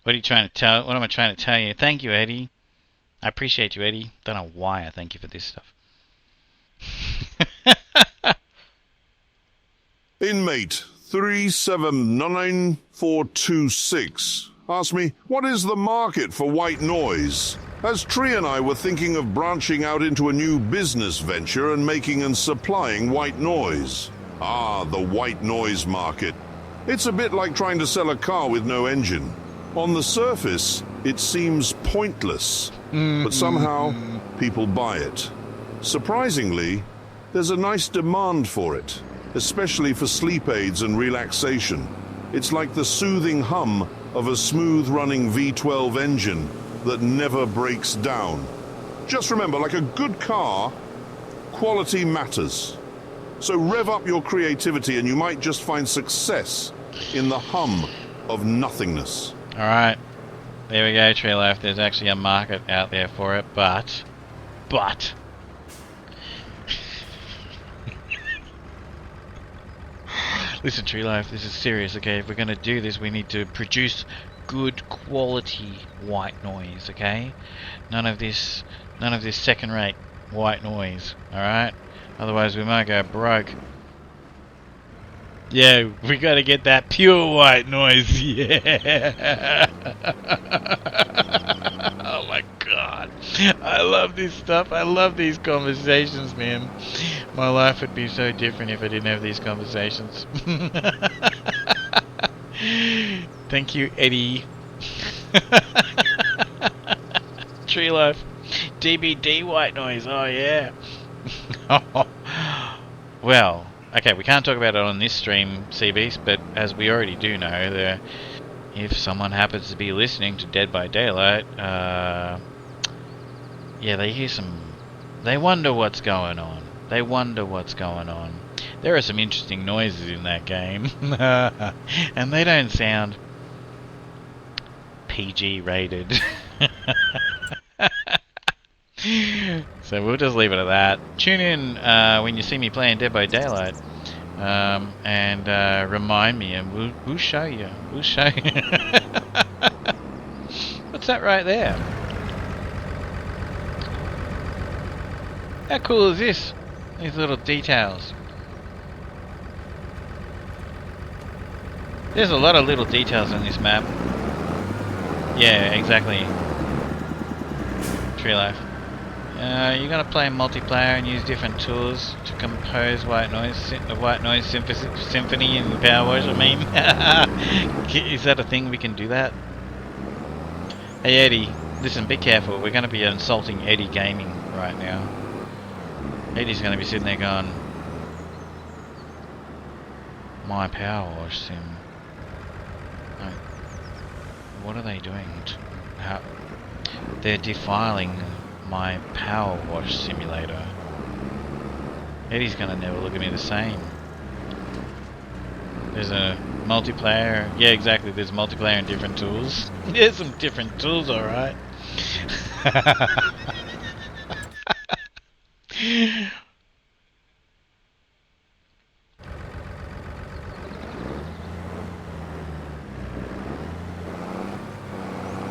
What are you trying to tell? What am I trying to tell you? Thank you, Eddie. I appreciate you, Eddie. Don't know why I thank you for this stuff. Inmate 3799426 asked me, what is the market for white noise? As Tree and I were thinking of branching out into a new business venture and making and supplying white noise. Ah, the white noise market. It's a bit like trying to sell a car with no engine. On the surface, it seems pointless, but somehow people buy it. Surprisingly, there's a nice demand for it, especially for sleep aids and relaxation. It's like the soothing hum of a smooth-running V12 engine that never breaks down. Just remember, like a good car, quality matters. So rev up your creativity and you might just find success in the hum of nothingness. Alright, there we go, Tree Life. There's actually a market out there for it, but... Listen, Tree Life, this is serious, okay? If we're going to do this, we need to produce good quality white noise, okay? None of this second-rate white noise, alright? Otherwise we might go broke. Yeah, we gotta get that pure white noise, yeah! Oh my god. I love this stuff, I love these conversations, man. My life would be so different if I didn't have these conversations. Thank you, Eddie. Tree Life. DBD white noise, oh yeah. Well, okay, we can't talk about it on this stream, Seabeast, but as we already do know, if someone happens to be listening to Dead by Daylight, yeah, they hear they wonder what's going on. They wonder what's going on. There are some interesting noises in that game, and they don't sound PG rated. So we'll just leave it at that. Tune in when you see me playing Dead by Daylight, and remind me, and we'll show you. We'll show you. What's that right there? How cool is this? These little details. There's a lot of little details on this map. Yeah, exactly. Tree Life. You're gonna play multiplayer and use different tools to compose white noise symphony in Power Wash. I mean, is that a thing? We can do that? Hey Eddie, listen, be careful. We're gonna be insulting Eddie Gaming right now. Eddie's gonna be sitting there going, "My Power Wash sim." Like, what are they doing? They're defiling my Power Wash simulator. Eddie's gonna never look at me the same. There's a multiplayer. Yeah, exactly. There's multiplayer and different tools. There's some different tools, alright. I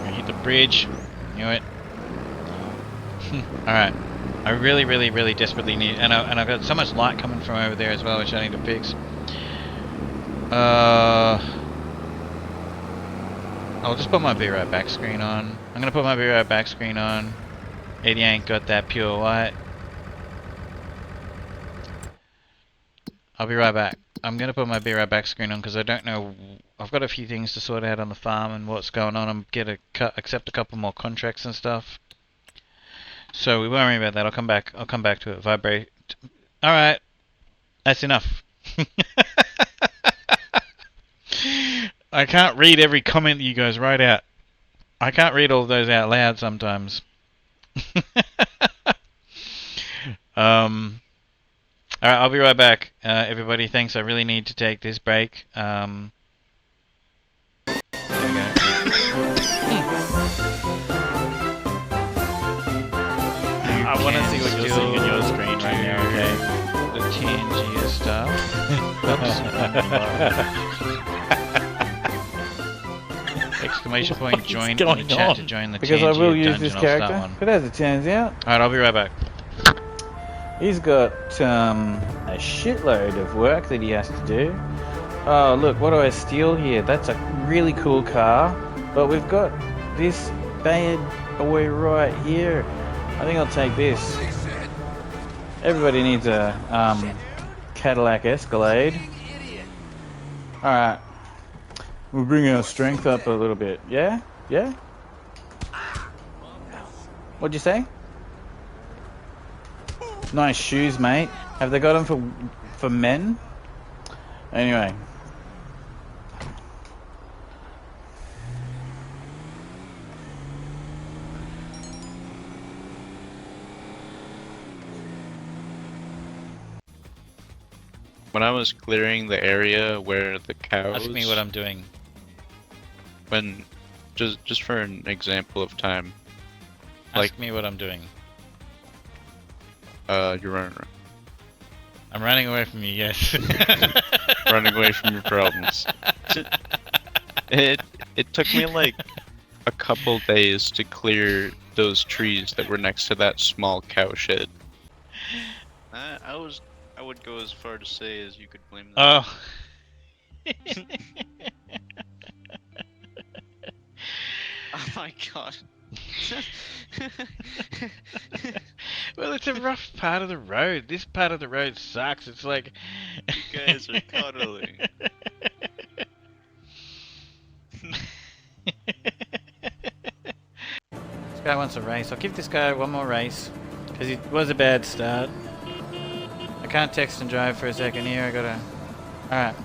hit the bridge. Knew it. Alright. I really, really, really desperately need... And I've got so much light coming from over there as well, which I need to fix. I'll just put my Be Right Back screen on. I'm gonna put my Be Right Back screen on. Eddie ain't got that pure white. I'll be right back. I'm gonna put my Be Right Back screen on because I don't know. I've got a few things to sort out on the farm and what's going on. I'm gonna accept a couple more contracts and stuff. So we won't worry about that. I'll come back. I'll come back to it. Vibrate. All right. That's enough. I can't read every comment that you guys write out. I can't read all of those out loud sometimes. Alright, I'll be right back. Everybody, thanks. I really need to take this break. There we go. I want to see what you're seeing on your screen right now, okay? The TNG stuff. Exclamation point, join in the chat to join the TNG because I will use dungeon. this character, but as it turns out... Alright, I'll be right back. He's got a shitload of work that he has to do. Oh, look, what do I steal here? That's a really cool car, but we've got this bad boy right here. I think I'll take this. Everybody needs a Cadillac Escalade. Alright. We'll bring our strength up a little bit. Yeah? Yeah? What'd you say? Nice shoes, mate. Have they got them for men? Anyway. When I was clearing the area where the cows... Ask me what I'm doing. When... Just for an example of time. Ask me what I'm doing. You're running. I'm running away from you, yes. Running away from your problems. It took me like a couple days to clear those trees that were next to that small cow shed. I would go as far to say as you could blame them. Oh. Oh my god. Well, it's a rough part of the road. This part of the road sucks. It's like... You guys are cuddling. This guy wants a race. I'll give this guy one more race. Because it was a bad start. I can't text and drive for a second here. I gotta... Alright.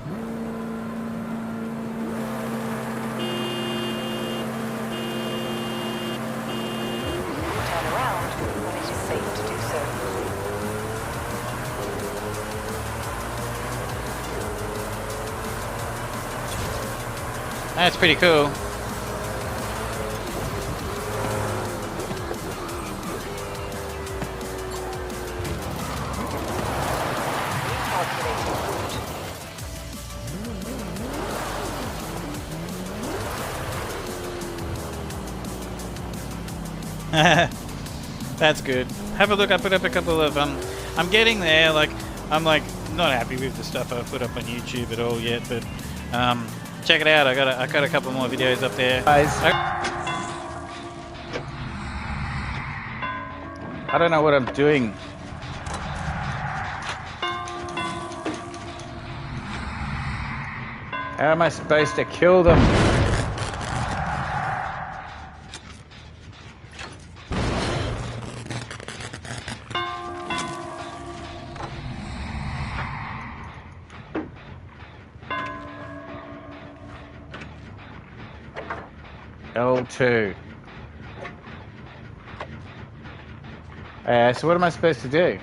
That's pretty cool. That's good. Have a look. I put up a couple of I'm getting there. Like I'm like not happy with the stuff I've put up on YouTube at all yet, but check it out. I got a couple more videos up there. Guys, I don't know what I'm doing. How am I supposed to kill them? L2. So what am I supposed to do?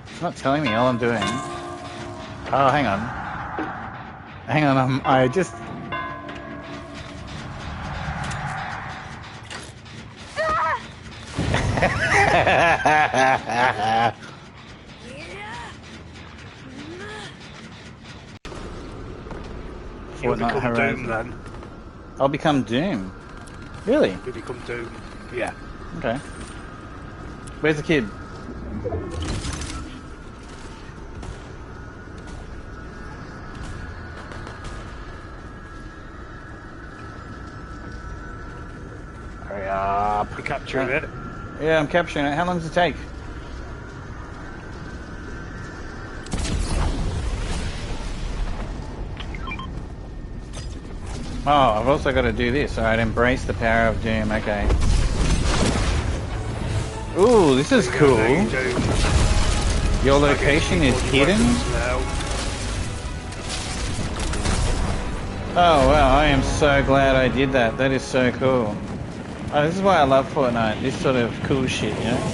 It's not telling me all I'm doing. Oh, hang on. Hang on, I just... You'll Fortnite become Horizon. Doom then. I'll become Doom. Really? You become Doom. Yeah. Okay. Where's the kid? Hurry up. You capturing it? Yeah, I'm capturing it. How long does it take? Oh, I've also got to do this. Alright, embrace the power of Doom. Okay. Ooh, this is cool. Your location is hidden? Oh wow, I am so glad I did that. That is so cool. Oh, this is why I love Fortnite. This sort of cool shit, you know?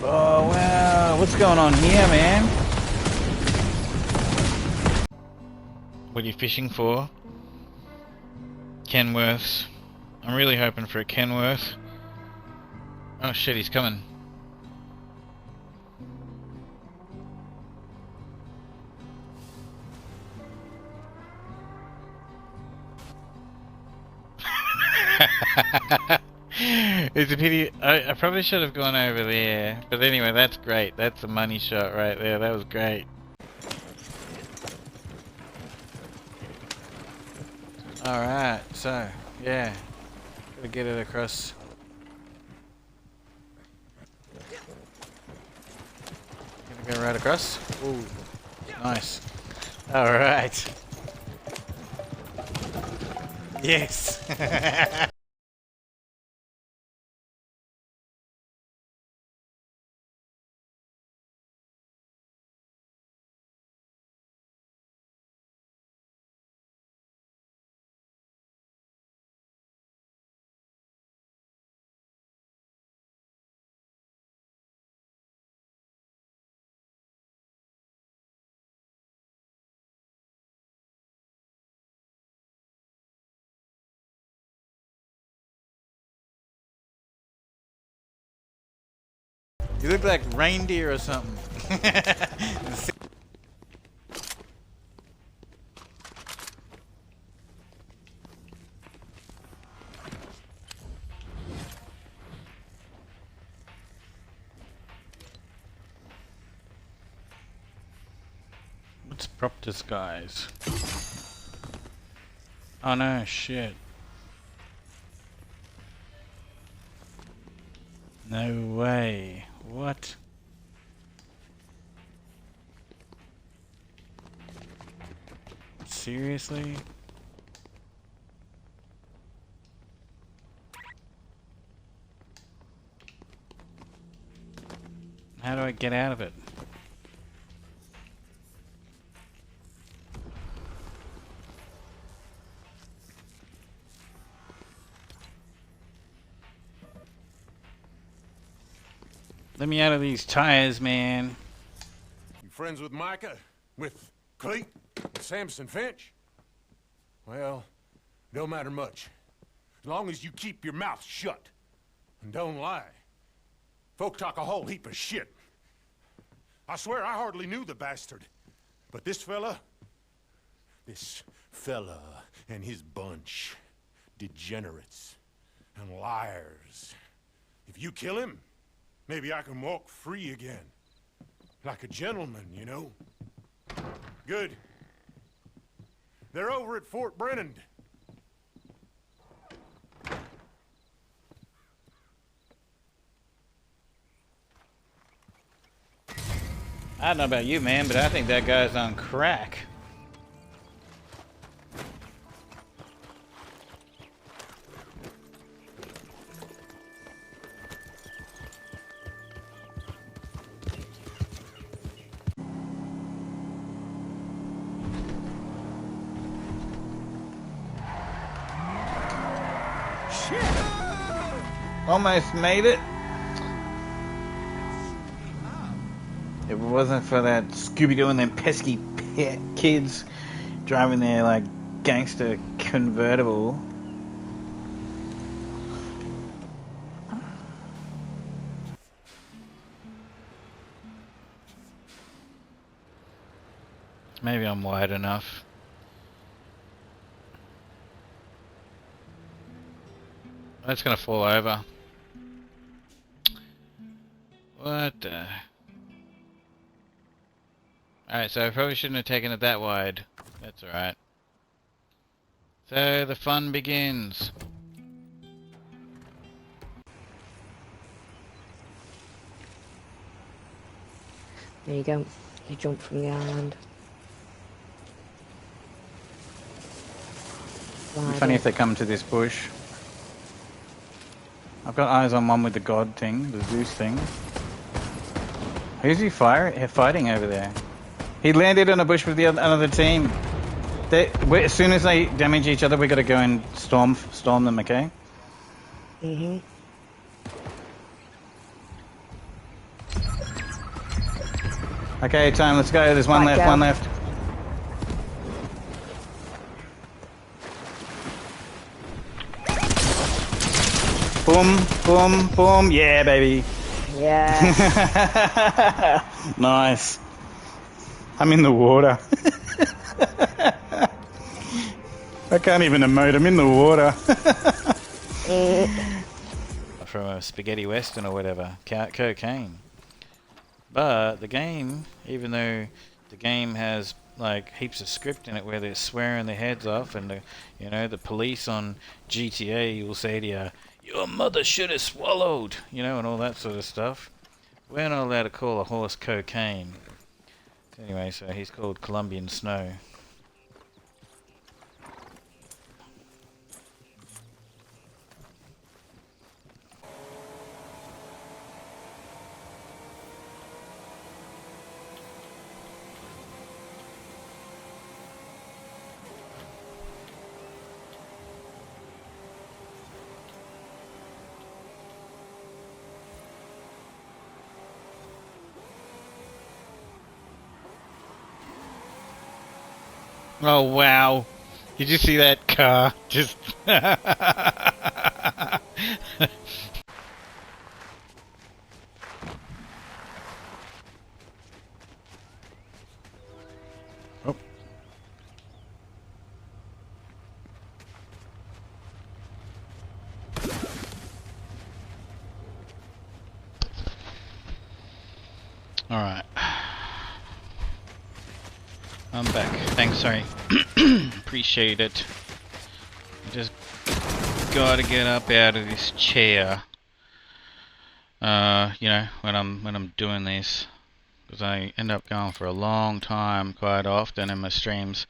Oh wow, what's going on here, man? What are you fishing for? Kenworths. I'm really hoping for a Kenworth. Oh shit, he's coming. It's a pity. I probably should have gone over there. But anyway, that's great. That's a money shot right there. That was great. Alright, so, yeah. Gotta get it across. Gonna go right across. Ooh, nice. Alright. Yes! You look like reindeer or something. Let's prop this, guys. Oh no, shit. No way. What? Seriously? How do I get out of it? Let me out of these tires, man. You friends with Micah? With Cleet? Samson Finch? Well, don't matter much. As long as you keep your mouth shut. And don't lie. Folk talk a whole heap of shit. I swear I hardly knew the bastard. But this fella and his bunch, degenerates and liars. If you kill him, maybe I can walk free again. Like a gentleman, you know? Good. They're over at Fort Brennan. I don't know about you, man, but I think that guy's on crack. Almost made it. If it wasn't for that Scooby-Doo and them pesky kids driving their, like, gangster convertible. Maybe I'm wide enough. That's gonna fall over. What the... Alright, so I probably shouldn't have taken it that wide. That's alright. So the fun begins. There you go. You jump from the island. It'd be funny if they come to this bush. I've got eyes on one with the god thing, the Zeus thing. Who's he fighting over there? He landed on a bush with the another team. As soon as they damage each other, we got to go and storm them. Okay. Mhm. Okay, time. Let's go. There's one left. One left. Boom, boom, boom. Yeah, baby. Yeah. Nice. I'm in the water. I can't even emote. I'm in the water. From a spaghetti western or whatever. Cocaine. But the game, even though the game has like heaps of script in it where they're swearing their heads off, and the police on GTA will say to you, "Your mother should have swallowed," and all that sort of stuff. We're not allowed to call a horse cocaine. Anyway, so he's called Colombian Snow. Oh wow! Did you see that car? Just oh. All right. I'm back. Thanks, sorry. Appreciate it. Just gotta get up out of this chair. When I'm doing this, because I end up going for a long time quite often in my streams.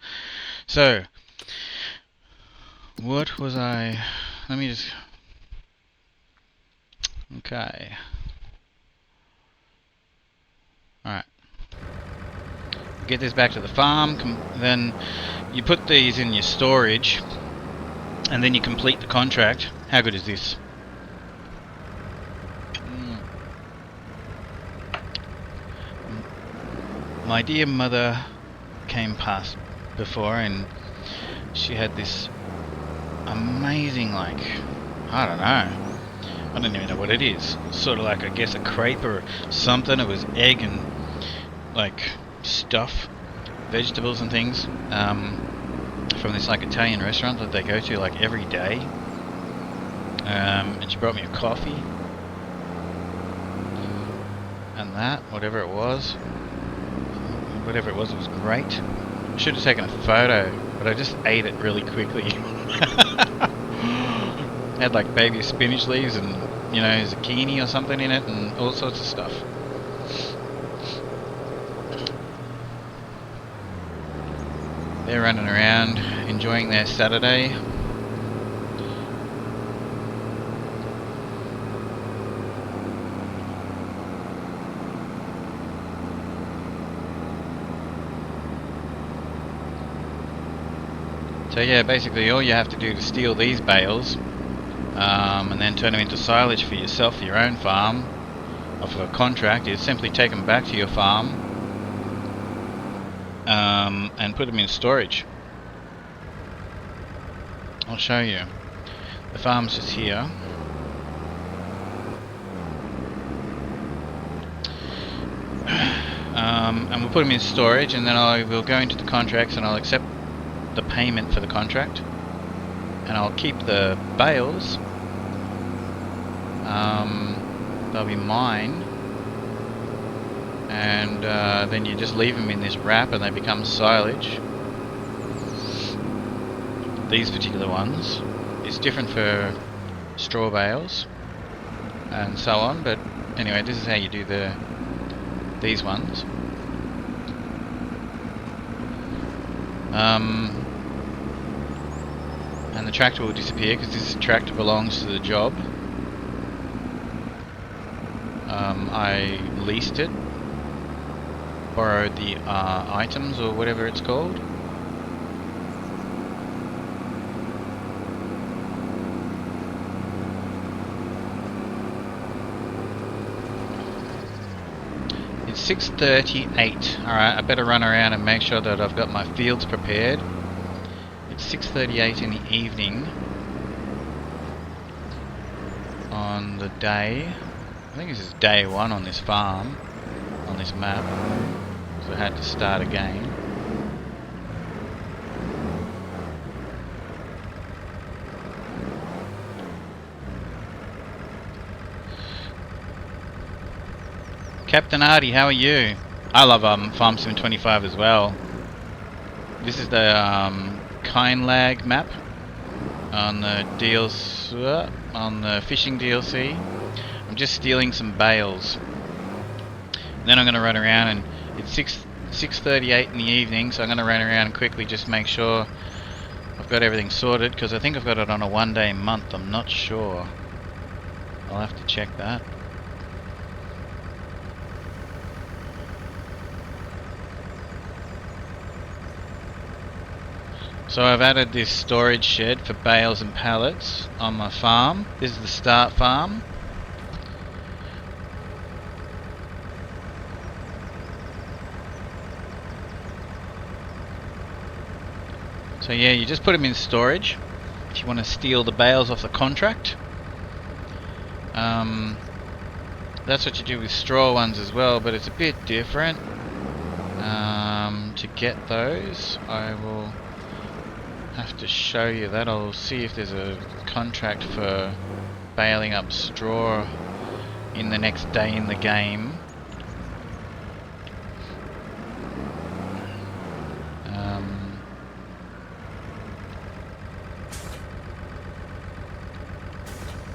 So, what was I? Let me just. Okay. All right. Get this back to the farm, then you put these in your storage, and then you complete the contract. How good is this? My dear mother came past before, and she had this amazing, I don't even know what it is. Sort of like, I guess, a crepe or something. It was egg and stuff, vegetables and things, from this Italian restaurant that they go to every day, and she brought me a coffee and that whatever it was it was great. I should have taken a photo, but I just ate it really quickly. Had baby spinach leaves and zucchini or something in it and all sorts of stuff. They're running around, enjoying their Saturday. So yeah, basically all you have to do to steal these bales, and then turn them into silage for yourself, for your own farm, of a contract is simply take them back to your farm and put them in storage. I'll show you. The farm's just here. And we'll put them in storage, and then I will go into the contracts and I'll accept the payment for the contract, and I'll keep the bales. They'll be mine, and then you just leave them in this wrap and they become silage. These particular ones, it's different for straw bales and so on, but anyway, this is how you do these ones. And the tractor will disappear because this tractor belongs to the job. I leased it, borrowed the items or whatever it's called. It's 6:38. Alright, I better run around and make sure that I've got my fields prepared. It's 6:38 in the evening on the day. I think this is day 1 on this farm, on this map. So I had to start again. Captain Artie, how are you? I love Farm Sim 25 as well. This is the Kinlaig map on the DLC, on the fishing DLC. I'm just stealing some bales. And then I'm going to run around, and it's 6:38 in the evening, so I'm going to run around and quickly just make sure I've got everything sorted, because I think I've got it on a 1-day month. I'm not sure. I'll have to check that. So I've added this storage shed for bales and pallets on my farm. This is the start farm. So yeah, you just put them in storage if you want to steal the bales off the contract. That's what you do with straw ones as well, but it's a bit different. To get those, I will have to show you that. I'll see if there's a contract for baling up straw in the next day in the game.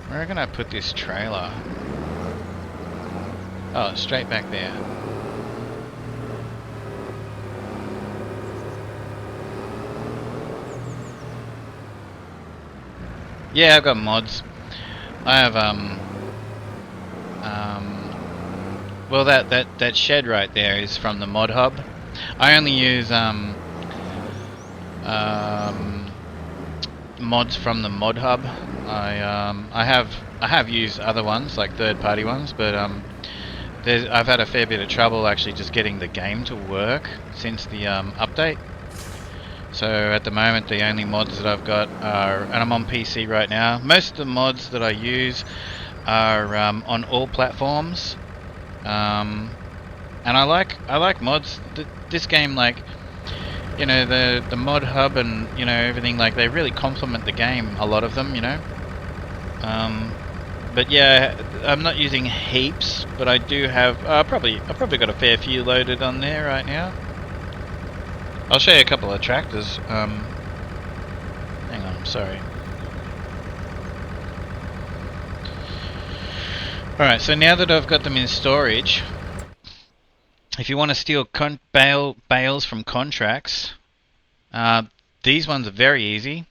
Where can I put this trailer? Oh, straight back there. Yeah, I've got mods. I have well, that shed right there is from the mod hub. I only use mods from the mod hub. I have used other ones, like third-party ones, but I've had a fair bit of trouble actually just getting the game to work since the update. So at the moment the only mods that I've got are, and I'm on PC right now, most of the mods that I use are on all platforms, and I like mods. This game, like, you know, the mod hub and, you know, everything, like, they really complement the game, a lot of them, you know. But yeah, I'm not using heaps, but I do have I've probably got a fair few loaded on there right now. I'll show you a couple of tractors. Hang on, sorry. Alright, so now that I've got them in storage, if you want to steal bales from contracts, these ones are very easy.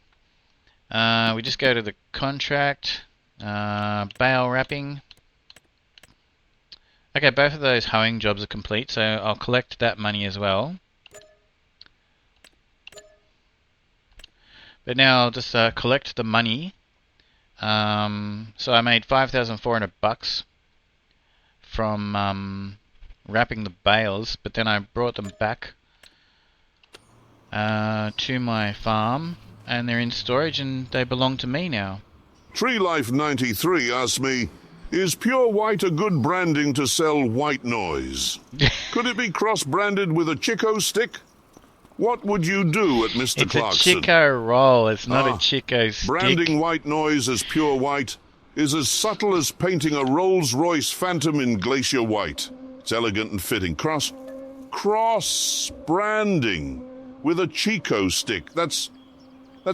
We just go to the contract, bale wrapping. Okay, both of those hoeing jobs are complete, so I'll collect that money as well. But now I'll just collect the money. So I made 5,400 bucks from wrapping the bales, but then I brought them back to my farm, and they're in storage, and they belong to me now. Tree Life 93 asks me, is Pure White a good branding to sell white noise? Could it be cross-branded with a Chico stick? What would you do at Mr. It's Clarkson? a Chico roll, it's not a Chico stick. Branding white noise as Pure White is as subtle as painting a Rolls-Royce Phantom in Glacier White. It's elegant and fitting. Cross-branding with a Chico stick. That's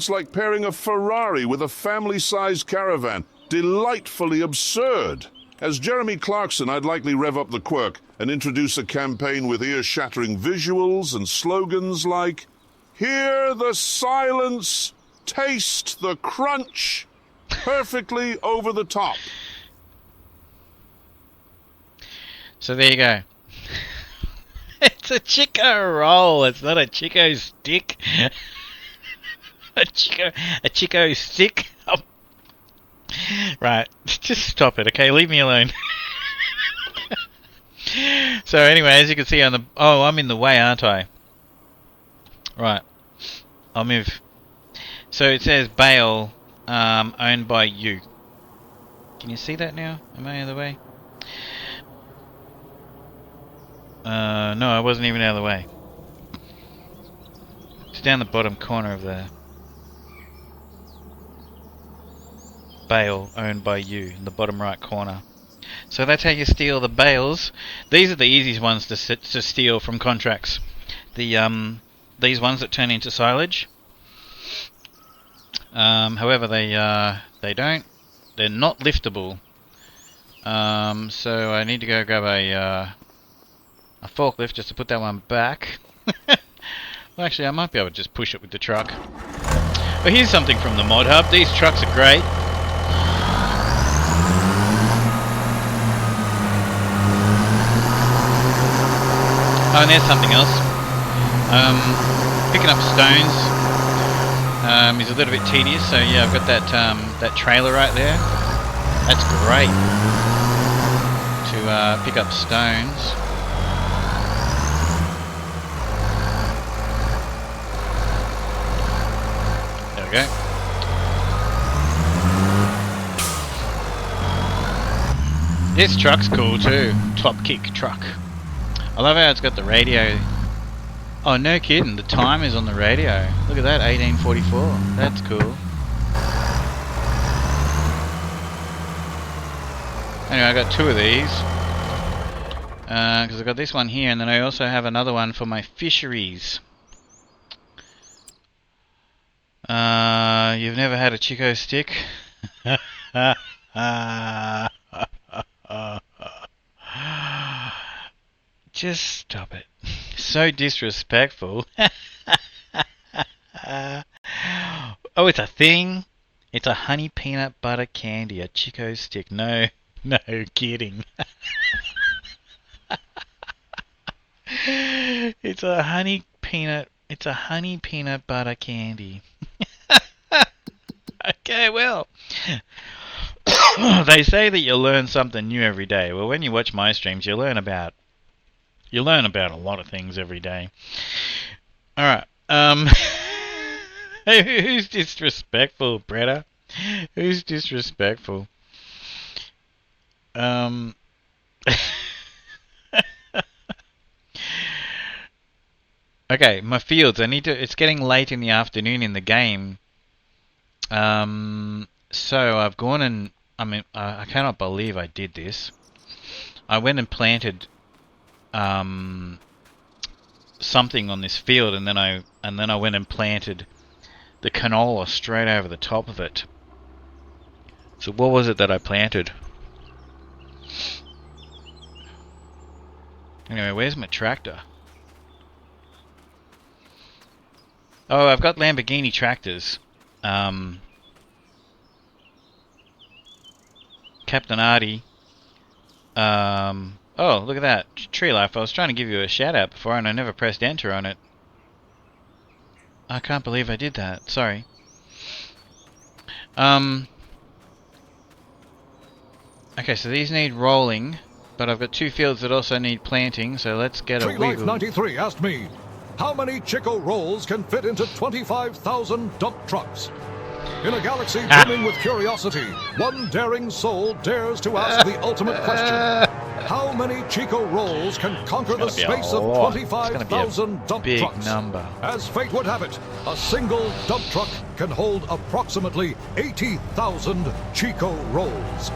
like pairing a Ferrari with a family-sized caravan. Delightfully absurd. As Jeremy Clarkson, I'd likely rev up the quirk and introduce a campaign with ear-shattering visuals and slogans like, "Hear the silence, taste the crunch," perfectly over the top. So there you go. It's a Chico roll, it's not a Chico stick. a Chico stick? Oh. Right, just stop it, okay? Leave me alone. So anyway, as you can see on the... Oh, I'm in the way, aren't I? Right. I'll move. So it says bale owned by you. Can you see that now? Am I out of the way? No, I wasn't even out of the way. It's down the bottom corner of the bale owned by you in the bottom right corner. So that's how you steal the bales. These are the easiest ones to steal from contracts. The these ones that turn into silage. However, they don't. They're not liftable. So I need to go grab a forklift just to put that one back. Well, actually, I might be able to just push it with the truck. But here's something from the mod hub. These trucks are great. Oh, and there's something else. Picking up stones is a little bit tedious, so yeah, I've got that trailer right there. That's great to pick up stones. There we go. This truck's cool too. Top kick truck. I love how it's got the radio. Oh, no kidding, the time is on the radio. Look at that, 1844. That's cool. Anyway, I got two of these. Because I got this one here, and then I also have another one for my fisheries. You've never had a Chico stick? Just stop it. So disrespectful. Oh, it's a thing. It's a honey peanut butter candy, a Chico stick. No kidding. It's a honey peanut butter candy. Okay, well. They say that you learn something new every day. Well, when you watch my streams, you learn about a lot of things every day. Alright, who's disrespectful, Bretta? Who's disrespectful? Okay, my fields. It's getting late in the afternoon in the game. So I've gone and, I cannot believe I did this. I went and planted something on this field, and then I went and planted the canola straight over the top of it. So what was it that I planted? Anyway, where's my tractor? Oh, I've got Lamborghini tractors. Captain Artie. Oh, look at that. Tree Life. I was trying to give you a shout out before and I never pressed enter on it. I can't believe I did that. Sorry. Okay, so these need rolling, But I've got 2 fields that also need planting, so let's get a Tree Life wiggle. 93 asked me, how many Chico rolls can fit into 25,000 dump trucks? In a galaxy brimming with curiosity, one daring soul dares to ask the ultimate question. How many Chico rolls can conquer the space of 25,000 dump big trucks? number. As fate would have it, a single dump truck can hold approximately 80,000 Chico rolls.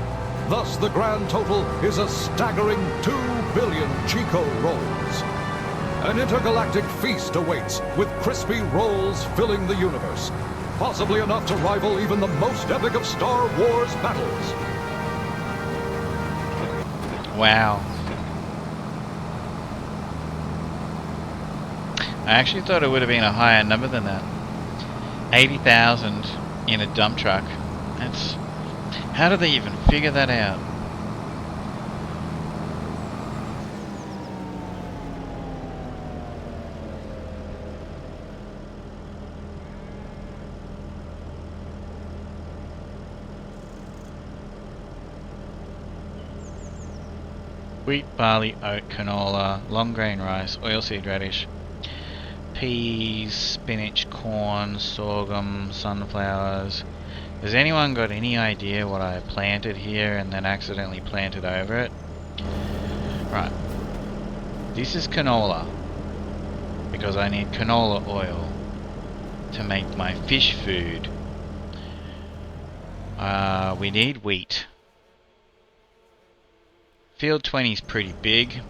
Thus, the grand total is a staggering 2 billion Chico rolls. An intergalactic feast awaits, with crispy rolls filling the universe. Possibly enough to rival even the most epic of Star Wars battles. Wow. I actually thought it would have been a higher number than that. 80,000 in a dump truck. That's... How do they even figure that out? Wheat, barley, oat, canola, long grain rice, oilseed radish, peas, spinach, corn, sorghum, sunflowers. Has anyone got any idea what I planted here and then accidentally planted over it? Right. This is canola, because I need canola oil to make my fish food. We need wheat. Field 20 is pretty big.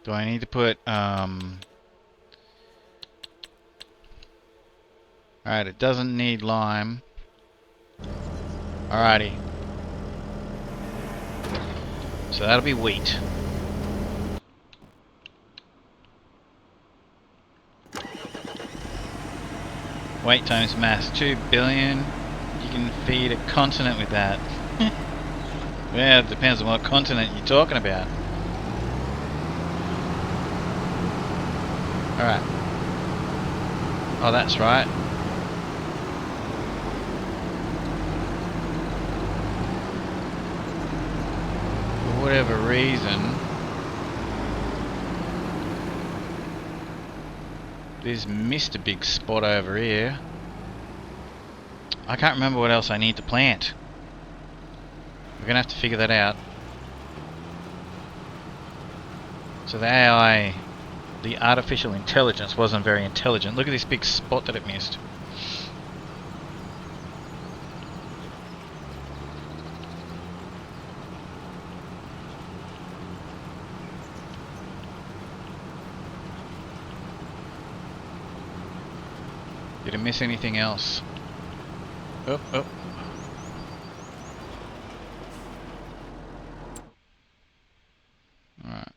Do I need to put, Alright, it doesn't need lime. Alrighty. So that'll be wheat. Weight times mass, 2 billion. You can feed a continent with that. Yeah, it depends on what continent you're talking about. Alright. Oh, that's right. For whatever reason, this missed a big spot over here. I can't remember what else I need to plant. We're gonna have to figure that out. So the AI, the artificial intelligence, wasn't very intelligent. Look at this big spot that it missed. Did it miss anything else? Oh, oh. Alright.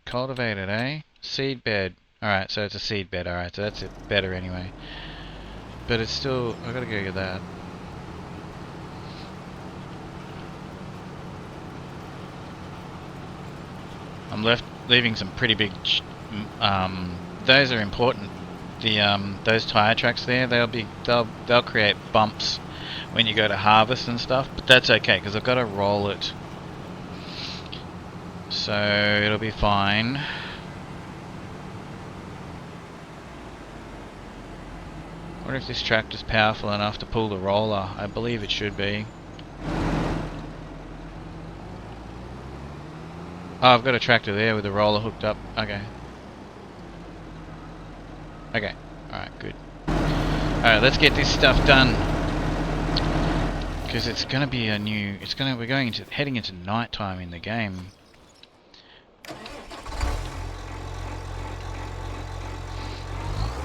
Cultivate it, eh? Seed bed. Alright, so it's a seed bed. Alright, so that's it. Better anyway. But it's still, I gotta go get that. I'm leaving some pretty big, those are important. The those tire tracks there, they'll create bumps when you go to harvest and stuff, but that's okay because I've got to roll it, so it'll be fine. I wonder if this tractor's powerful enough to pull the roller. I believe it should be. Oh, I've got a tractor there with the roller hooked up. Okay. Okay. Alright, good. Alright, let's get this stuff done. Because it's gonna be a new... we're heading into nighttime in the game.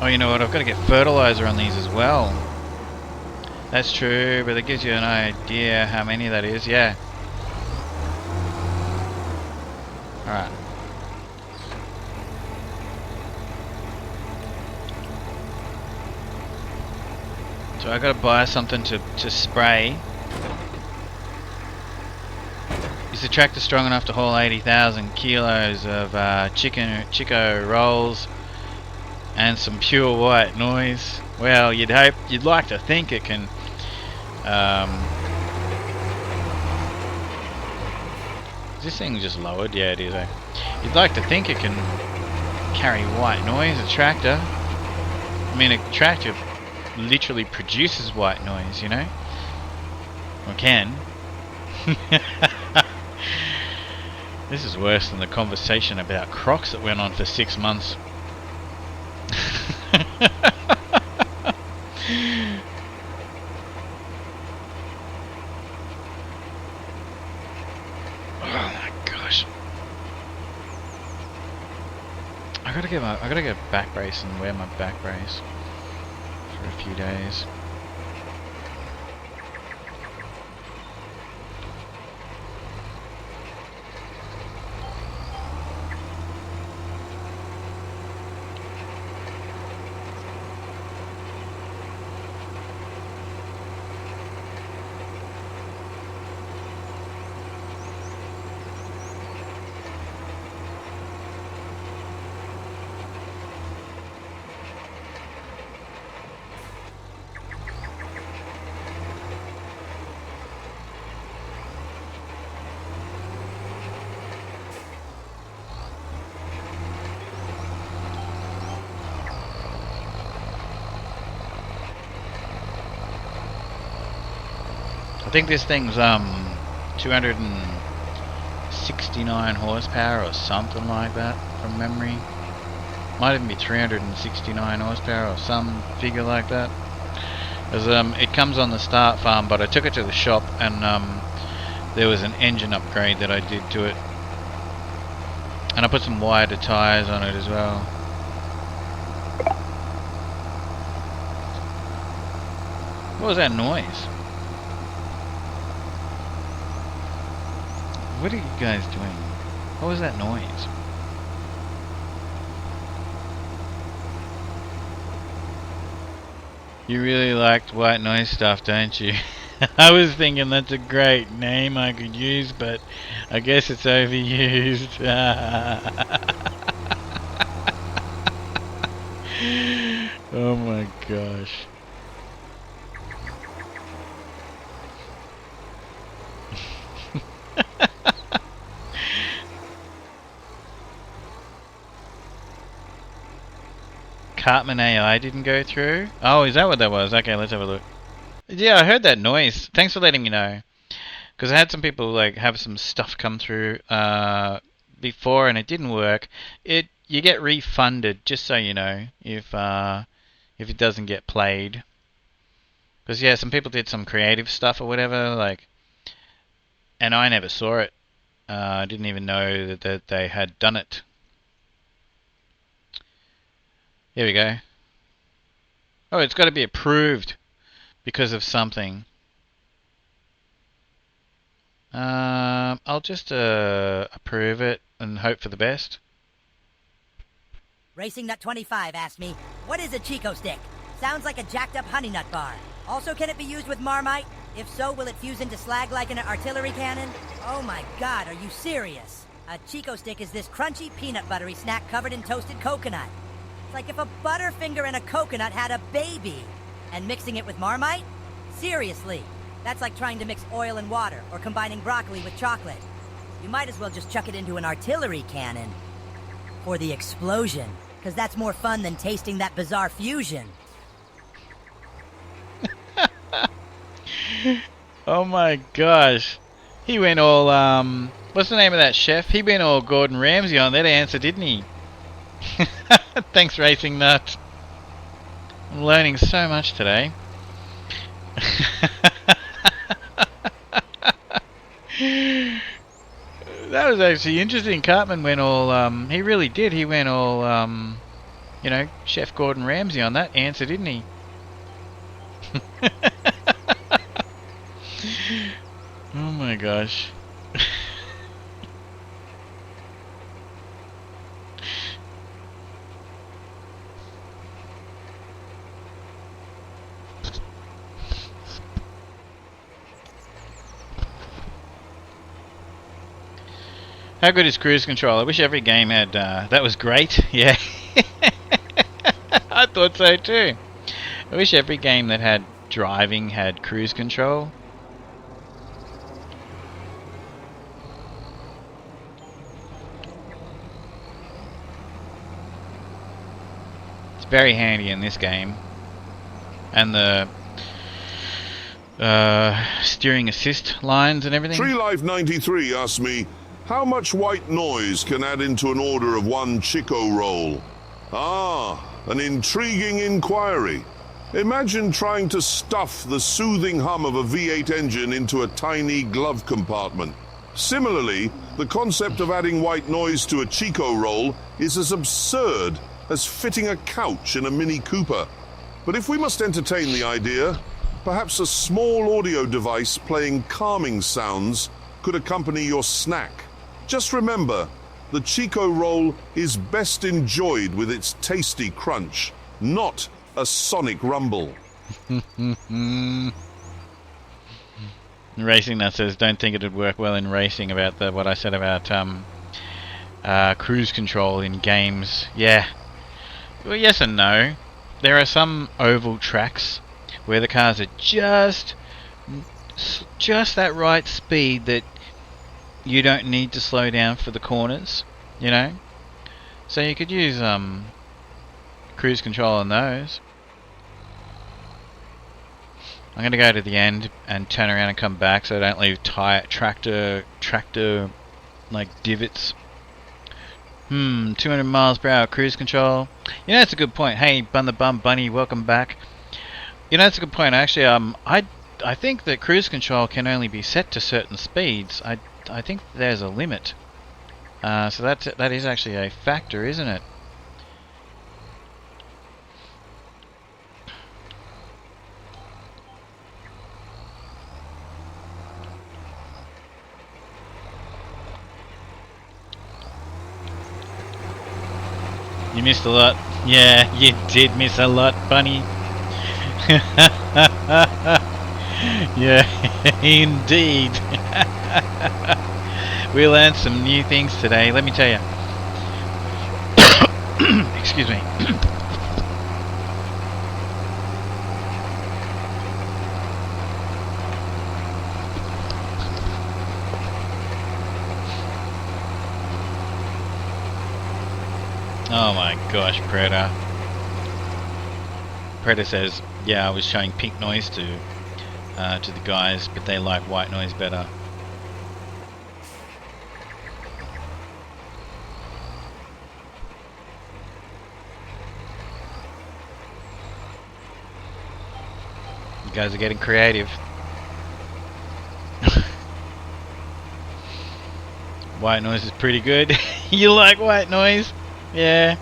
Oh, you know what? I've got to get fertilizer on these as well. That's true, but it gives you an idea how many that is. Yeah. Alright. So I gotta buy something to spray. Is the tractor strong enough to haul 80,000 kilos of Chico rolls and some pure white noise? Well, you'd like to think it can. Is this thing just lowered? Yeah, it is. You'd like to think it can carry white noise. A tractor. I mean, a tractor literally produces white noise, you know? Or can. This is worse than the conversation about Crocs that went on for 6 months. Oh my gosh. I gotta get a back brace and wear my back brace for a few days. I think this thing's 269 horsepower or something like that from memory. Might even be 369 horsepower or some figure like that. As it comes on the start farm, but I took it to the shop and there was an engine upgrade that I did to it, and I put some wider tyres on it as well. What was that noise? What are you guys doing? What was that noise? You really liked white noise stuff, don't you? I was thinking that's a great name I could use, but I guess it's overused. Oh my gosh. Cartman AI didn't go through? Oh, is that what that was? Okay, let's have a look. Yeah, I heard that noise. Thanks for letting me know. Because I had some people like have some stuff come through before and it didn't work. You get refunded, just so you know, if it doesn't get played. Because yeah, some people did some creative stuff or whatever, like, and I never saw it. I didn't even know that they had done it. Here we go. Oh, it's got to be approved because of something. I'll just approve it and hope for the best. Racing Nut 25 asked me, what is a Chico stick? Sounds like a jacked up honey nut bar. Also, can it be used with Marmite? If so, will it fuse into slag like an artillery cannon? Oh my god, are you serious? A Chico stick is this crunchy peanut buttery snack covered in toasted coconut. It's like if a Butterfinger and a coconut had a baby. And mixing it with Marmite? Seriously, that's like trying to mix oil and water or combining broccoli with chocolate. You might as well just chuck it into an artillery cannon. For the explosion, because that's more fun than tasting that bizarre fusion. Oh my gosh. He went all, what's the name of that chef? He went all Gordon Ramsay on that answer, didn't he? Thanks, Racing Nut. I'm learning so much today. That was actually interesting. Cartman went all, he really did. He went all, you know, Chef Gordon Ramsay on that answer, didn't he? Oh my gosh. How good is cruise control? I wish every game had. That was great. Yeah. I thought so too. I wish every game that had driving had cruise control. It's very handy in this game. And the steering assist lines and everything. Tree Life 93 asked me, how much white noise can add into an order of one Chico roll? Ah, an intriguing inquiry. Imagine trying to stuff the soothing hum of a V8 engine into a tiny glove compartment. Similarly, the concept of adding white noise to a Chico roll is as absurd as fitting a couch in a Mini Cooper. But if we must entertain the idea, perhaps a small audio device playing calming sounds could accompany your snack. Just remember, the Chico roll is best enjoyed with its tasty crunch, not a sonic rumble. Racing Nut says, don't think it'd work well in racing about what I said about cruise control in games. Yeah. Well, yes and no. There are some oval tracks where the cars are just that right speed that you don't need to slow down for the corners, you know? So you could use cruise control on those. I'm going to go to the end and turn around and come back so I don't leave tractor like divots. 200 miles per hour cruise control. You know, that's a good point. Hey, Bun the Bum Bunny, welcome back. You know, that's a good point. Actually, I think that cruise control can only be set to certain speeds. I think there's a limit. So that is actually a factor, isn't it? You missed a lot. Yeah, you did miss a lot, Bunny. Yeah, indeed. We learned some new things today, let me tell you. Excuse me. Oh my gosh, Predator. Predator says, yeah, I was showing pink noise to the guys, but they like white noise better. You guys are getting creative. White noise is pretty good. You like white noise? Yeah.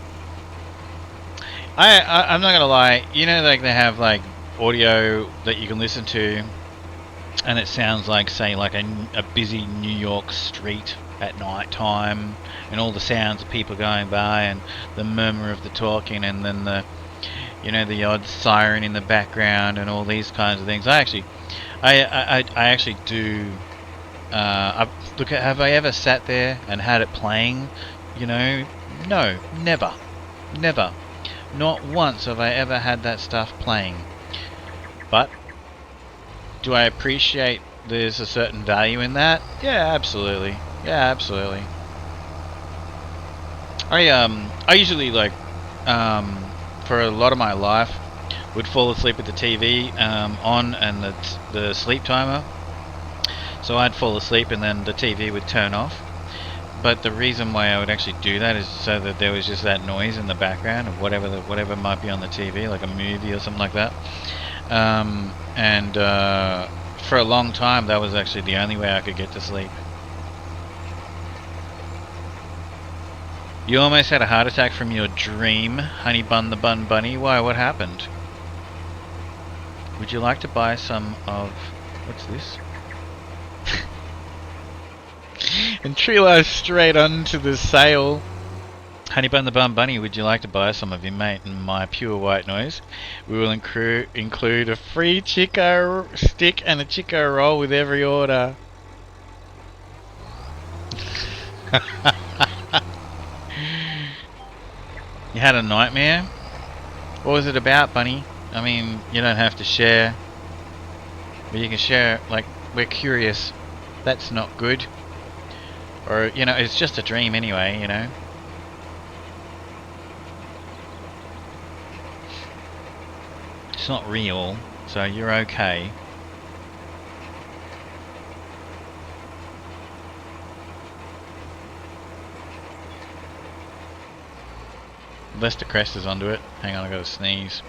I'm not gonna lie, you know, like they have like audio that you can listen to and it sounds like, say, like a busy New York street at night time and all the sounds of people going by and the murmur of the talking and then the, you know, the odd siren in the background and all these kinds of things. I actually do look at, have I ever sat there and had it playing, you know? No, never. Never. Not once have I ever had that stuff playing. But do I appreciate there's a certain value in that? Yeah, absolutely. Yeah, absolutely. I usually, like, for a lot of my life would fall asleep with the TV on and the sleep timer. So I'd fall asleep and then the TV would turn off. But the reason why I would actually do that is so that there was just that noise in the background of whatever might be on the TV, like a movie or something like that. And for a long time, that was actually the only way I could get to sleep. You almost had a heart attack from your dream, Honey Bun the Bun Bunny. Why? What happened? Would you like to buy some of... What's this? And Tree Life straight onto the sale. Honey Bun the Bun Bunny, would you like to buy some of your mate and my pure white noise? We will include a free Chico stick and a Chico roll with every order. You had a nightmare? What was it about, Bunny? I mean, you don't have to share. But you can share, like, we're curious. That's not good. Or, you know, it's just a dream anyway, you know. It's not real, so you're okay. Lester Crest is onto it. Hang on, I gotta sneeze.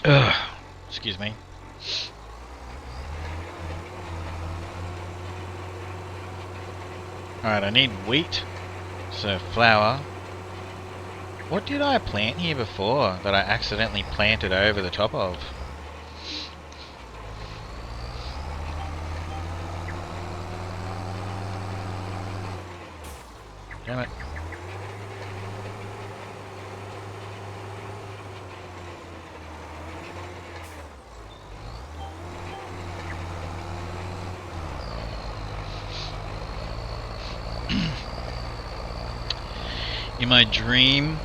Ugh. Excuse me. Alright, I need wheat. So flour. What did I plant here before that I accidentally planted over the top of? Damn it. In my dream,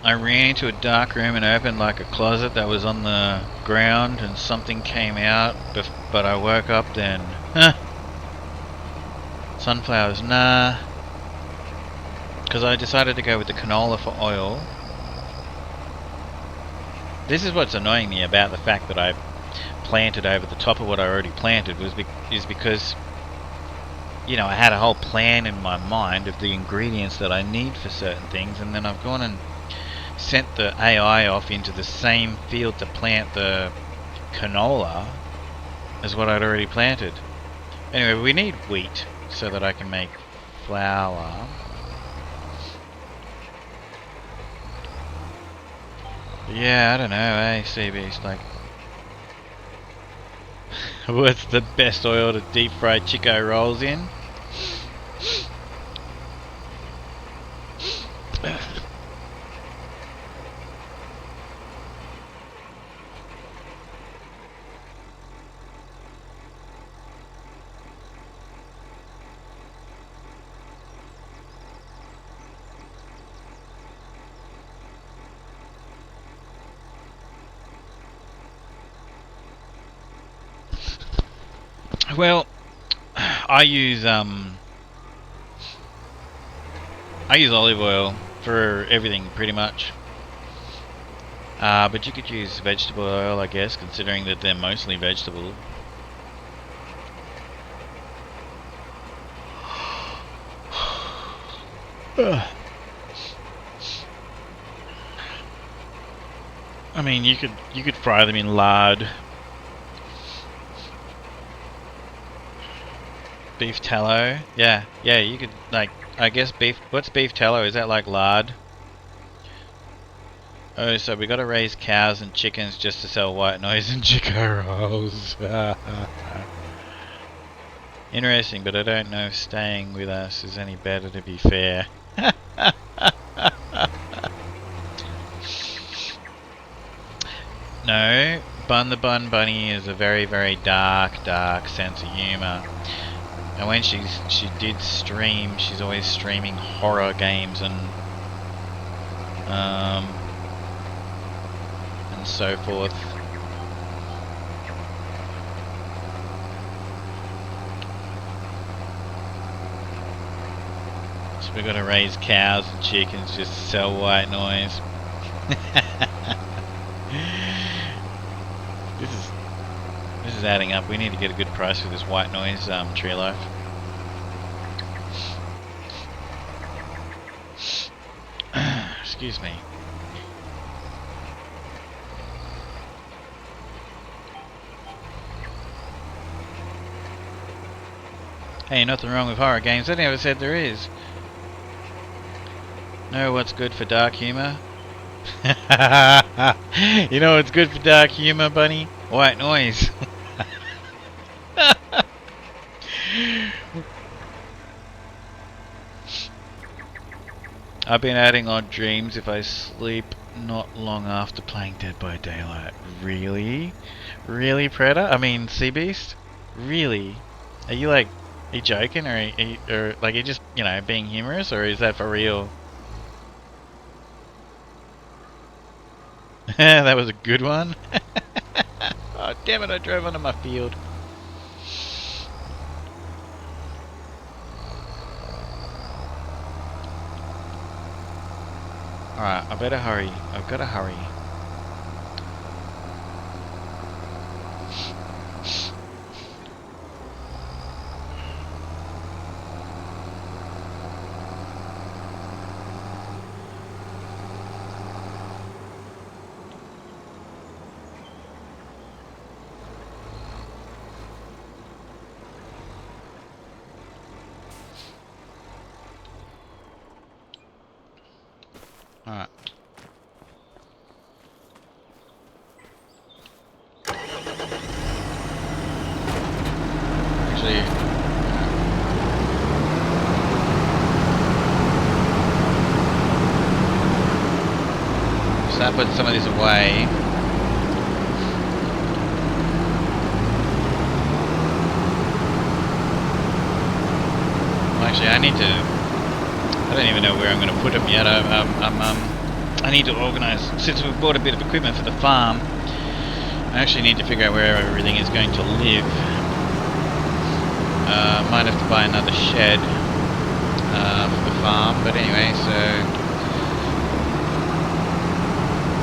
I ran into a dark room and opened like a closet that was on the ground and something came out, but I woke up then. Huh. Sunflowers, nah. Because I decided to go with the canola for oil. This is what's annoying me about the fact that I planted over the top of what I already planted is because, you know, I had a whole plan in my mind of the ingredients that I need for certain things, and then I've gone and sent the AI off into the same field to plant the canola as what I'd already planted. Anyway, we need wheat so that I can make flour. Yeah, I don't know, eh, Seabeast, like... What's the best oil to deep fry Chico rolls in? Well, I use olive oil for everything pretty much. But you could use vegetable oil, I guess, considering that they're mostly vegetable. I mean, you could fry them in lard. Beef tallow, yeah, you could, like, I guess beef, what's beef tallow, is that like lard? Oh, so we gotta raise cows and chickens just to sell white noise and Chico rolls. Interesting, but I don't know if staying with us is any better, to be fair. No, Bun the Bun Bunny is a very, very dark sense of humour. And when she did stream, she's always streaming horror games and so forth. So we gotta raise cows and chickens just to sell white noise. This is adding up. We need to get a good price for this white noise tree life. Excuse me. Hey, nothing wrong with horror games. I never said there is. Know what's good for dark humor? You know what's good for dark humor, Bunny? White noise. I've been adding odd dreams if I sleep not long after playing Dead by Daylight. Really? Really, Predator? I mean, Sea Beast? Really? Are you like, are you joking, or like, are you just, you know, being humorous, or is that for real? That was a good one. Oh, damn it, I drove onto my field. Alright, I better hurry. I've got to hurry. Alright. Actually, start putting some of this away. Well, actually, I need to. I don't even know where I'm going to put them yet. I need to organise. Since we've bought a bit of equipment for the farm, I actually need to figure out where everything is going to live. Might have to buy another shed for the farm, but anyway, so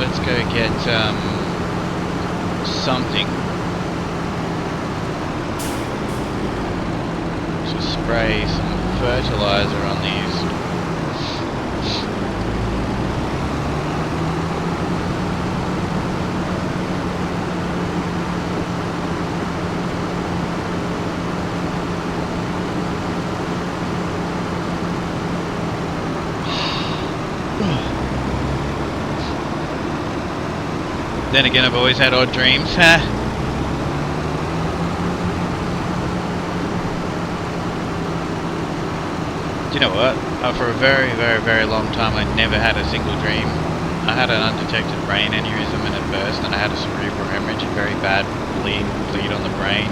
let's go get something to spray some fertilizer on these. Then again, I've always had odd dreams. Do you know what? For a very, very, very long time, I never had a single dream. I had an undetected brain aneurysm and it burst, and I had a cerebral hemorrhage, a very bad bleed on the brain.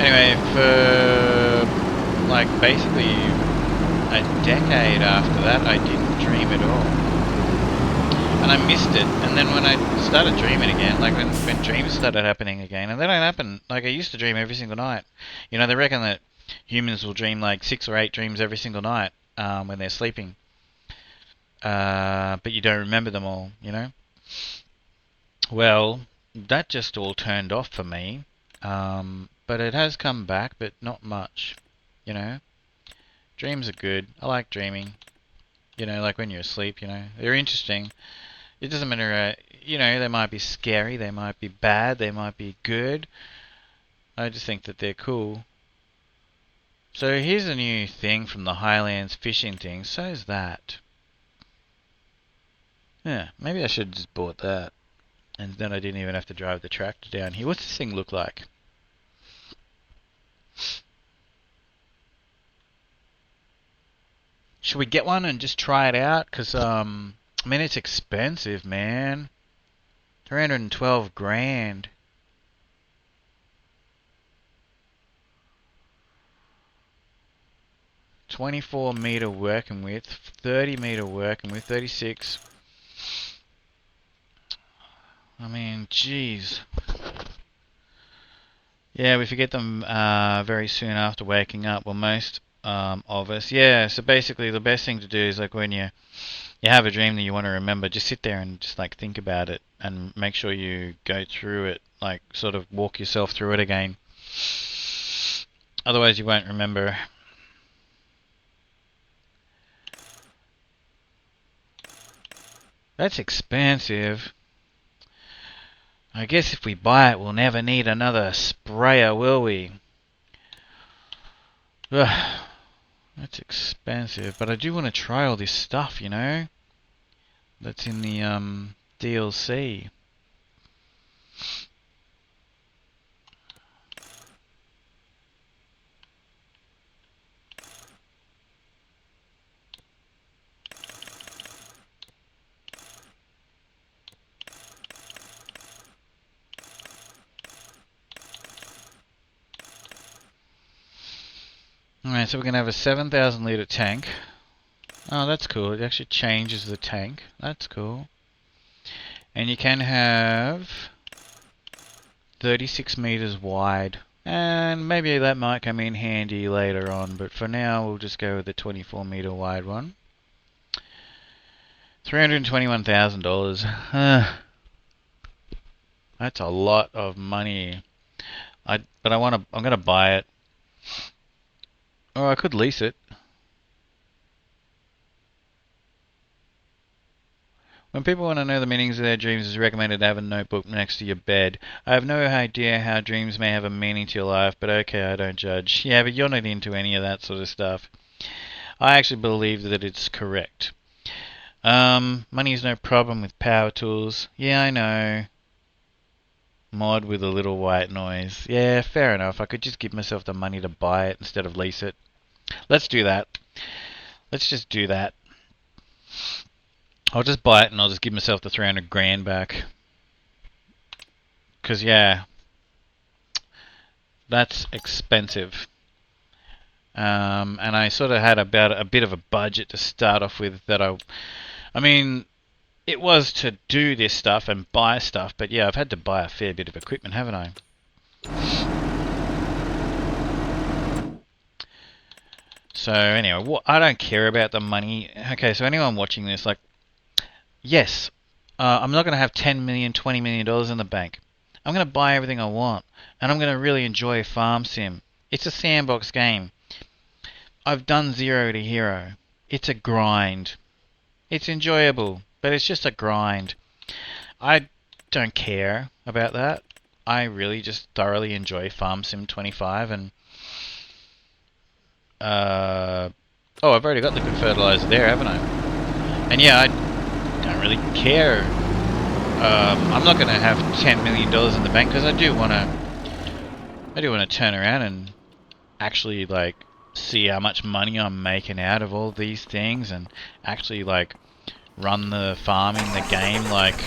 Anyway, for like basically a decade after that, I didn't dream at all. And I missed it, and then when I started dreaming again, like when dreams started happening again, and they don't happen, like I used to dream every single night. You know, they reckon that humans will dream like 6 or 8 dreams every single night when they're sleeping. But you don't remember them all, you know? Well, that just all turned off for me. But it has come back, but not much, you know? Dreams are good. I like dreaming. You know, like when you're asleep, you know? They're interesting. It doesn't matter, you know, they might be scary, they might be bad, they might be good. I just think that they're cool. So here's a new thing from the Highlands fishing thing. So is that. Yeah, maybe I should have just bought that. And then I didn't even have to drive the tractor down here. What's this thing look like? Should we get one and just try it out? Because, I mean, it's expensive, man. 312 grand. "24-meter working width, 30-meter working width, 36. I mean, jeez. Yeah, we forget them very soon after waking up. Well, most of us. Yeah, so basically the best thing to do is like when you have a dream that you want to remember, just sit there and just like think about it and make sure you go through it, like sort of walk yourself through it again. Otherwise you won't remember. That's expensive. I guess if we buy it, we'll never need another sprayer, will we? Ugh. That's expensive, but I do want to try all this stuff, you know? That's in the DLC. Alright, so we're going to have a 7,000 litre tank. Oh, that's cool. It actually changes the tank. That's cool. And you can have 36 meters wide. And maybe that might come in handy later on, but for now we'll just go with the 24 meter wide one. $321,000. That's a lot of money. But I'm gonna buy it. Or I could lease it. When people want to know the meanings of their dreams, it's recommended to have a notebook next to your bed. I have no idea how dreams may have a meaning to your life, but okay, I don't judge. Yeah, but you're not into any of that sort of stuff. I actually believe that it's correct. Money is no problem with power tools. Yeah, I know. Mod with a little white noise. Yeah, fair enough. I could just give myself the money to buy it instead of lease it. Let's do that. Let's just do that. I'll just buy it and I'll just give myself the 300 grand back. Because, yeah, that's expensive. And I sort of had about a bit of a budget to start off with that I mean, it was to do this stuff and buy stuff, but yeah, I've had to buy a fair bit of equipment, haven't I? So anyway, I don't care about the money. Okay, so anyone watching this, like, yes, I'm not going to have $10 million, $20 million in the bank. I'm going to buy everything I want, and I'm going to really enjoy Farm Sim. It's a sandbox game. I've done 0 to hero. It's a grind. It's enjoyable, but it's just a grind. I don't care about that. I really just thoroughly enjoy Farm Sim 25 and oh, I've already got the good fertilizer there, haven't I? And yeah, I don't really care. I'm not going to have $10 million in the bank because I do want to turn around and actually like see how much money I'm making out of all these things and actually like run the farm in the game like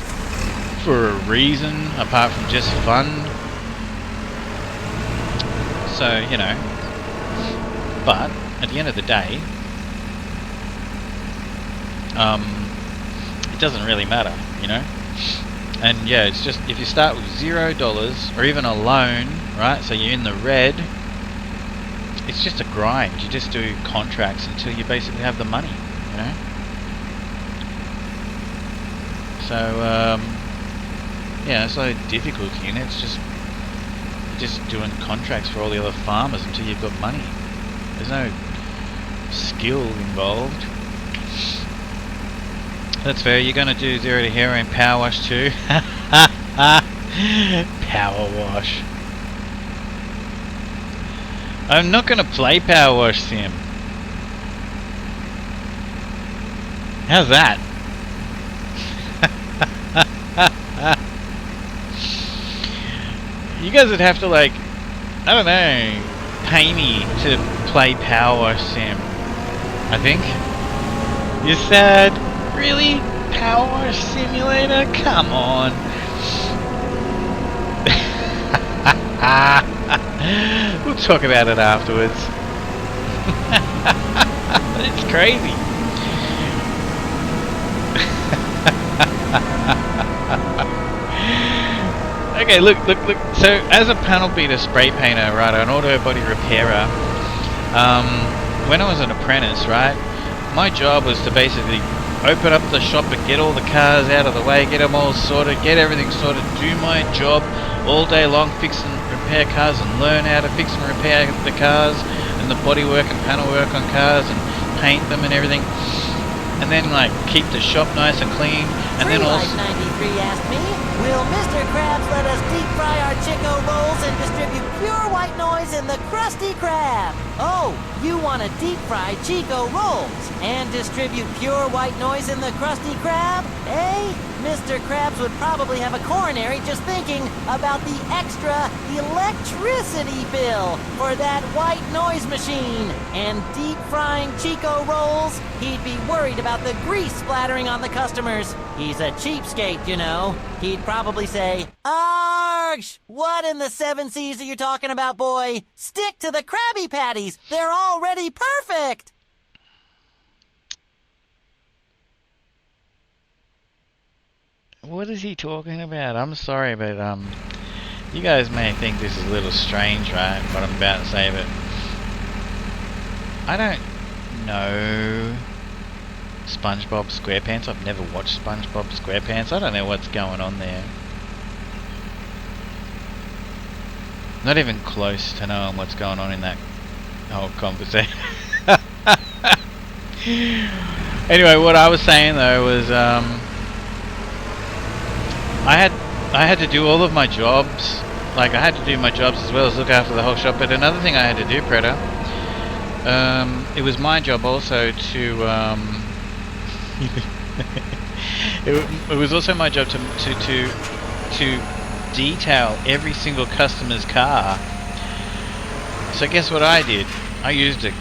for a reason apart from just fun. So, you know, but at the end of the day, it doesn't really matter, you know. And yeah, it's just if you start with $0 or even a loan, right? So you're in the red. It's just a grind. You just do contracts until you basically have the money, you know. So yeah, there's no difficulty in it. It's just doing contracts for all the other farmers until you've got money. There's no skill involved. That's fair. You're gonna do 0 to hero and power wash too. Power wash. I'm not gonna play Power Wash Sim. How's that? You guys would have to like, I don't know, pay me to play Power Wash Sim. I think. You said, really? Power Wash Simulator? Come on. We'll talk about it afterwards. It's crazy. Okay, look. So, as a panel beater spray painter, right, an auto body repairer, when I was an apprentice, right, my job was to basically open up the shop and get all the cars out of the way, get them all sorted, get everything sorted, do my job all day long, fix and repair cars and learn how to fix and repair the cars and the bodywork and panel work on cars and paint them and everything, and then like keep the shop nice and clean, and then also 93 asked me, will Mr. Krabs let us deep fry our Chico rolls and distribute pure white noise in the Krusty Krab? Oh, you want to deep fry Chico rolls and distribute pure white noise in the Krusty Krab? Eh? Mr. Krabs would probably have a coronary just thinking about the extra electricity bill for that white noise machine. And deep frying Chico rolls, he'd be worried about the grease splattering on the customers. He's a cheapskate, you know. He'd probably say, "Argh! What in the 7 Seas are you talking about, boy? Stick to the Krabby Patties. They're already perfect." What is he talking about? I'm sorry, but you guys may think this is a little strange, right? What I'm about to say, but I don't know SpongeBob SquarePants. I've never watched SpongeBob SquarePants. I don't know what's going on there. Not even close to knowing what's going on in that whole conversation. Anyway, what I was saying though was I had to do all of my jobs. Like, I had to do my jobs as well as look after the whole shop. But another thing I had to do, Predator, it was my job also to it was also my job to detail every single customer's car. So guess what I did? I used a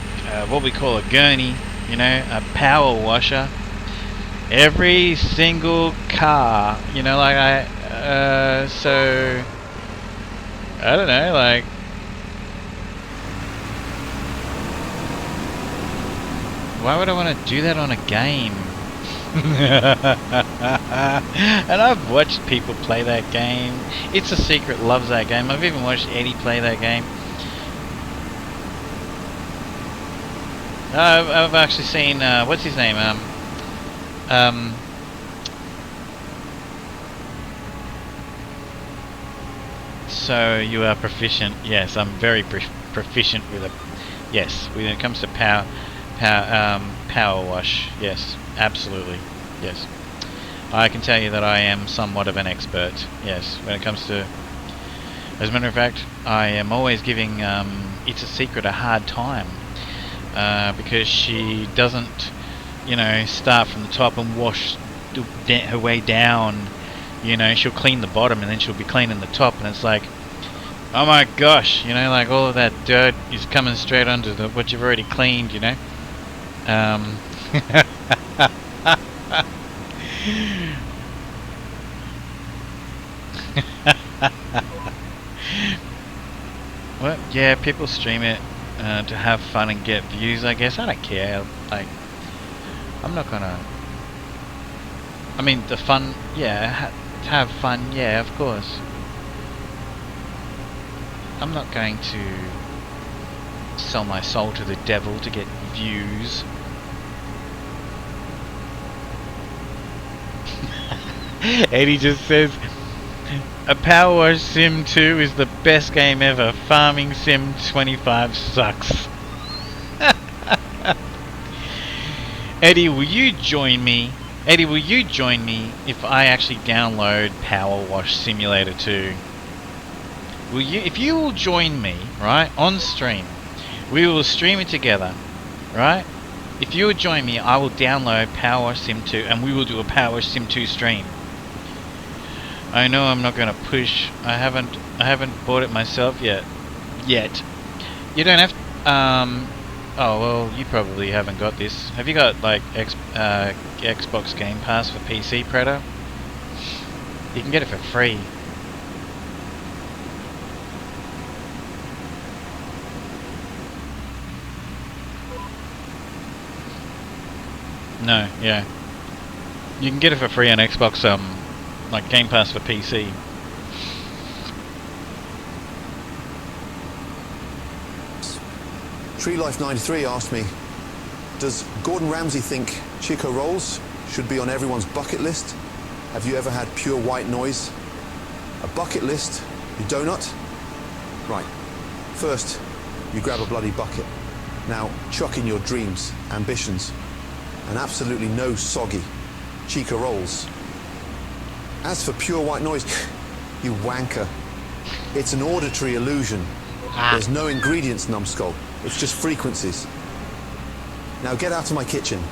what we call a gurney, you know, a power washer. Every single car, you know, like so I don't know, like why would I want to do that on a game? And I've watched people play that game. It's a Secret loves that game. I've even watched Eddie play that game. I've actually seen what's his name? So you are proficient. Yes, I'm very proficient with a. Yes, when it comes to power wash. Yes, absolutely. Yes, I can tell you that I am somewhat of an expert. Yes, when it comes to. As a matter of fact, I am always giving It's a Secret a hard time because she doesn't, you know, start from the top and wash her way down. You know, she'll clean the bottom and then she'll be cleaning the top, and it's like, oh my gosh, you know, like all of that dirt is coming straight onto what you've already cleaned, you know. Well, yeah, people stream it to have fun and get views, I guess. I don't care. Like, I'm not gonna. I mean, the fun, yeah, have fun, yeah, of course. I'm not going to sell my soul to the devil to get views. Eddie just says, a Power Wash Sim 2 is the best game ever. Farming Sim 25 sucks. Eddie, will you join me? Eddie, will you join me if I actually download Power Wash Simulator 2? Will you? If you will join me, right, on stream, we will stream it together, right? If you will join me, I will download Power Wash Sim 2 and we will do a Power Wash Sim 2 stream. I know I'm not gonna push. I haven't bought it myself yet. You don't have. Oh well, you probably haven't got this. Have you got like Xbox Game Pass for PC, Predator? You can get it for free. No, yeah. You can get it for free on Xbox, like Game Pass for PC. Tree Life 93 asked me, does Gordon Ramsay think Chico rolls should be on everyone's bucket list? Have you ever had pure white noise? A bucket list? You donut? Right. First, you grab a bloody bucket. Now, chuck in your dreams, ambitions, and absolutely no soggy Chico rolls. As for pure white noise, you wanker. It's an auditory illusion. There's no ingredients, numbskull. It's just frequencies. Now get out of my kitchen.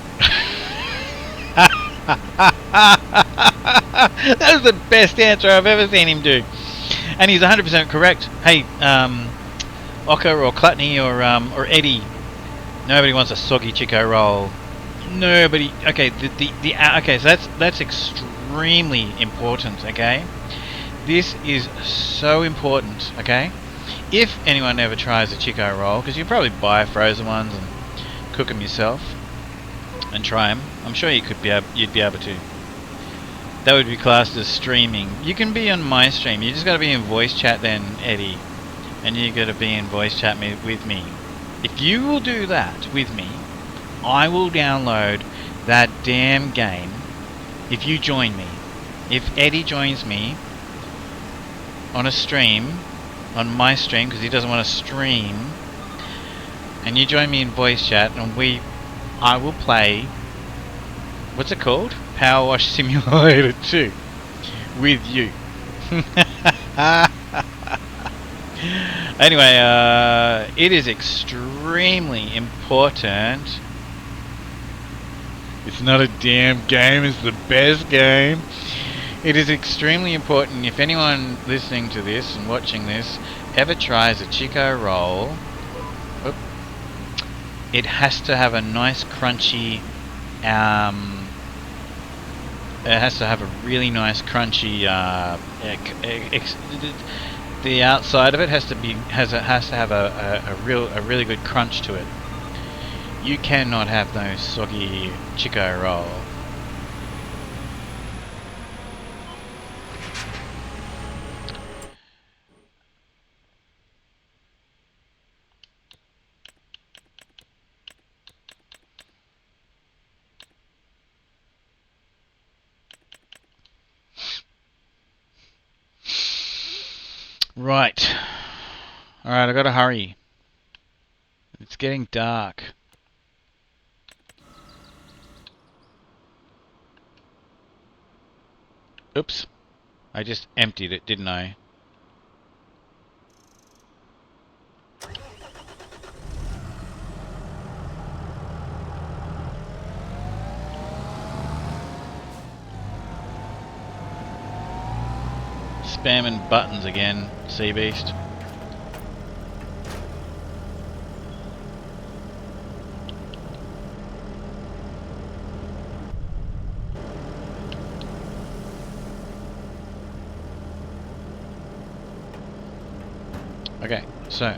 That was the best answer I've ever seen him do. And he's 100% correct. Hey, Ocker or Clutney or Eddie, nobody wants a soggy Chico roll. Nobody. Okay, okay, so that's extremely important. Okay, this is so important. Okay, if anyone ever tries a Chico roll, because you probably buy frozen ones and cook them yourself and try them. I'm sure you'd be able to. That would be classed as streaming. You can be on my stream. You just got to be in voice chat then, Eddie, and you got to be in voice chat with me. If you will do that with me, I will download that damn game. If you join me, if Eddie joins me on a stream, on my stream, because he doesn't want to stream, and you join me in voice chat, and I will play. What's it called? Power Wash Simulator 2 with you. Anyway, it is extremely important. It's not a damn game, it's the best game. It is extremely important if anyone listening to this and watching this ever tries a Chico roll, it has to have a nice crunchy it has to have a really nice crunchy. The outside of it has to have a really good crunch to it. You cannot have no soggy Chico roll. Right. Alright, I gotta hurry. It's getting dark. Oops. I just emptied it, didn't I? Spamming buttons again, Sea Beast. Okay, so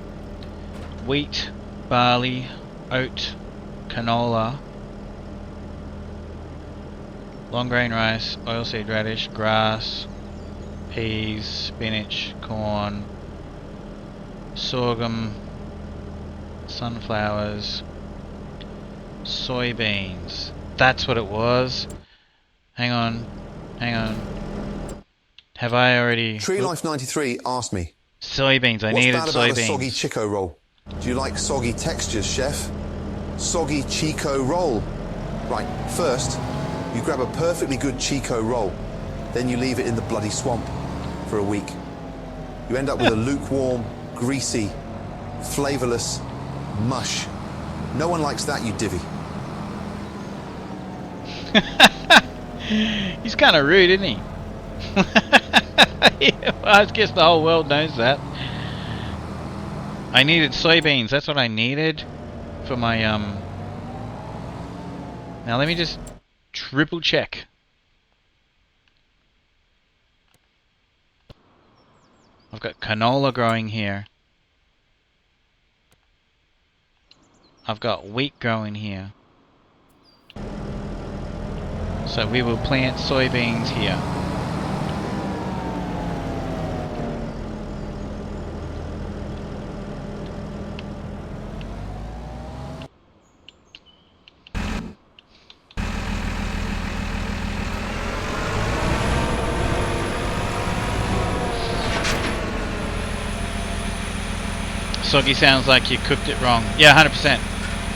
wheat, barley, oat, canola, long grain rice, oilseed radish, grass, peas, spinach, corn, sorghum, sunflowers, soybeans. That's what it was. Hang on. Have I already... Tree Life 93 asked me. Soybeans, I needed soybeans. What's bad about a soggy Chico roll? Do you like soggy textures, chef? Soggy Chico roll. Right, first, you grab a perfectly good Chico roll. Then you leave it in the bloody swamp for a week. You end up with a lukewarm, greasy, flavourless mush. No one likes that, you divvy. He's kind of rude, isn't he? Yeah, well, I guess the whole world knows that. I needed soybeans. That's what I needed for my Now let me just triple check. I've got canola growing here. I've got wheat growing here. So we will plant soybeans here. Soggy sounds like you cooked it wrong. Yeah, 100%.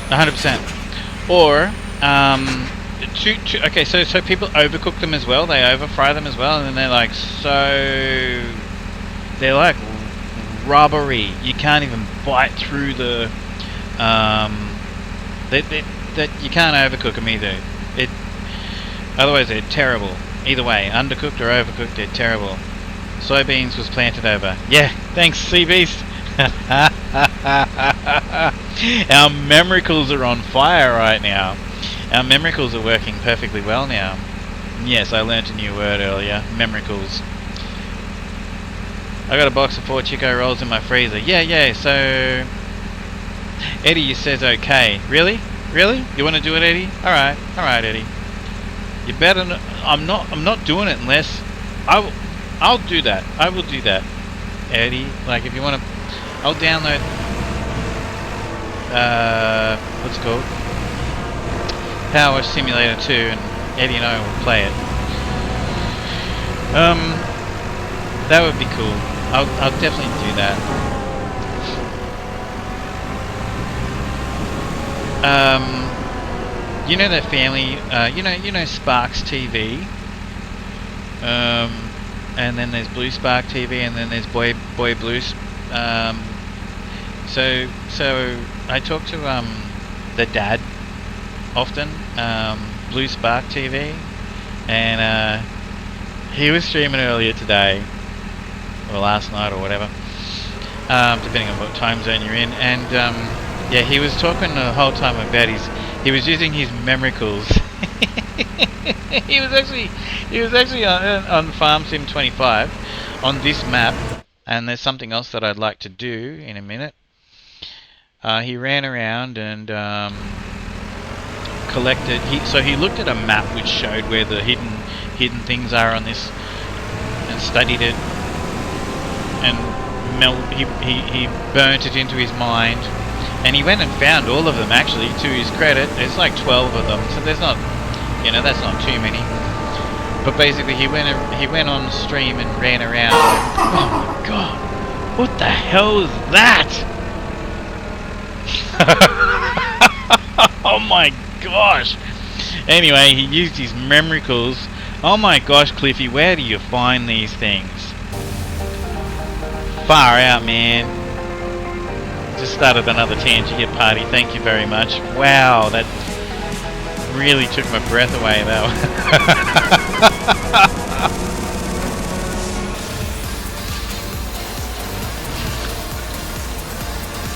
100%. Or, Okay, so people overcook them as well. They over fry them as well, and then they're like they're like rubbery. You can't even bite through the that you can't overcook them either. Otherwise they're terrible. Either way, undercooked or overcooked, they're terrible. Soybeans was planted over. Yeah, thanks, Sea Beast. Our memoricals are on fire right now. Our memoricals are working perfectly well now. Yes, I learnt a new word earlier. Memoricals. I got a box of 4 Chico rolls in my freezer. Yeah, so... Eddie, you says okay. Really? Really? You want to do it, Eddie? Alright, Eddie. You better I'm not doing it unless... I'll do that. I will do that. Eddie, like if you want to... I'll download... what's it called? Power Wash Simulator 2, and Eddie and I will play it. That would be cool. I'll definitely do that. You know that family, you know Sparks TV, and then there's Blue Spark TV, and then there's Boy Blue. So I talk to the dad often, Blue Spark TV, and he was streaming earlier today, or last night, or whatever, depending on what time zone you're in, and yeah, he was talking the whole time about he was using his memoricals. he was actually on Farm Sim 25 on this map, and there's something else that I'd like to do in a minute. He ran around and collected. So he looked at a map which showed where the hidden things are on this, and studied it, and he burnt it into his mind. And he went and found all of them, actually, to his credit. There's like 12 of them, so there's not, that's not too many. But basically he went on stream and ran around. Oh my god, what the hell is that? Oh my gosh. Anyway, he used his memoricals. Oh my gosh, Cliffy, where do you find these things? Far out, man. Just started another Tangier party, thank you very much. Wow, that really took my breath away though.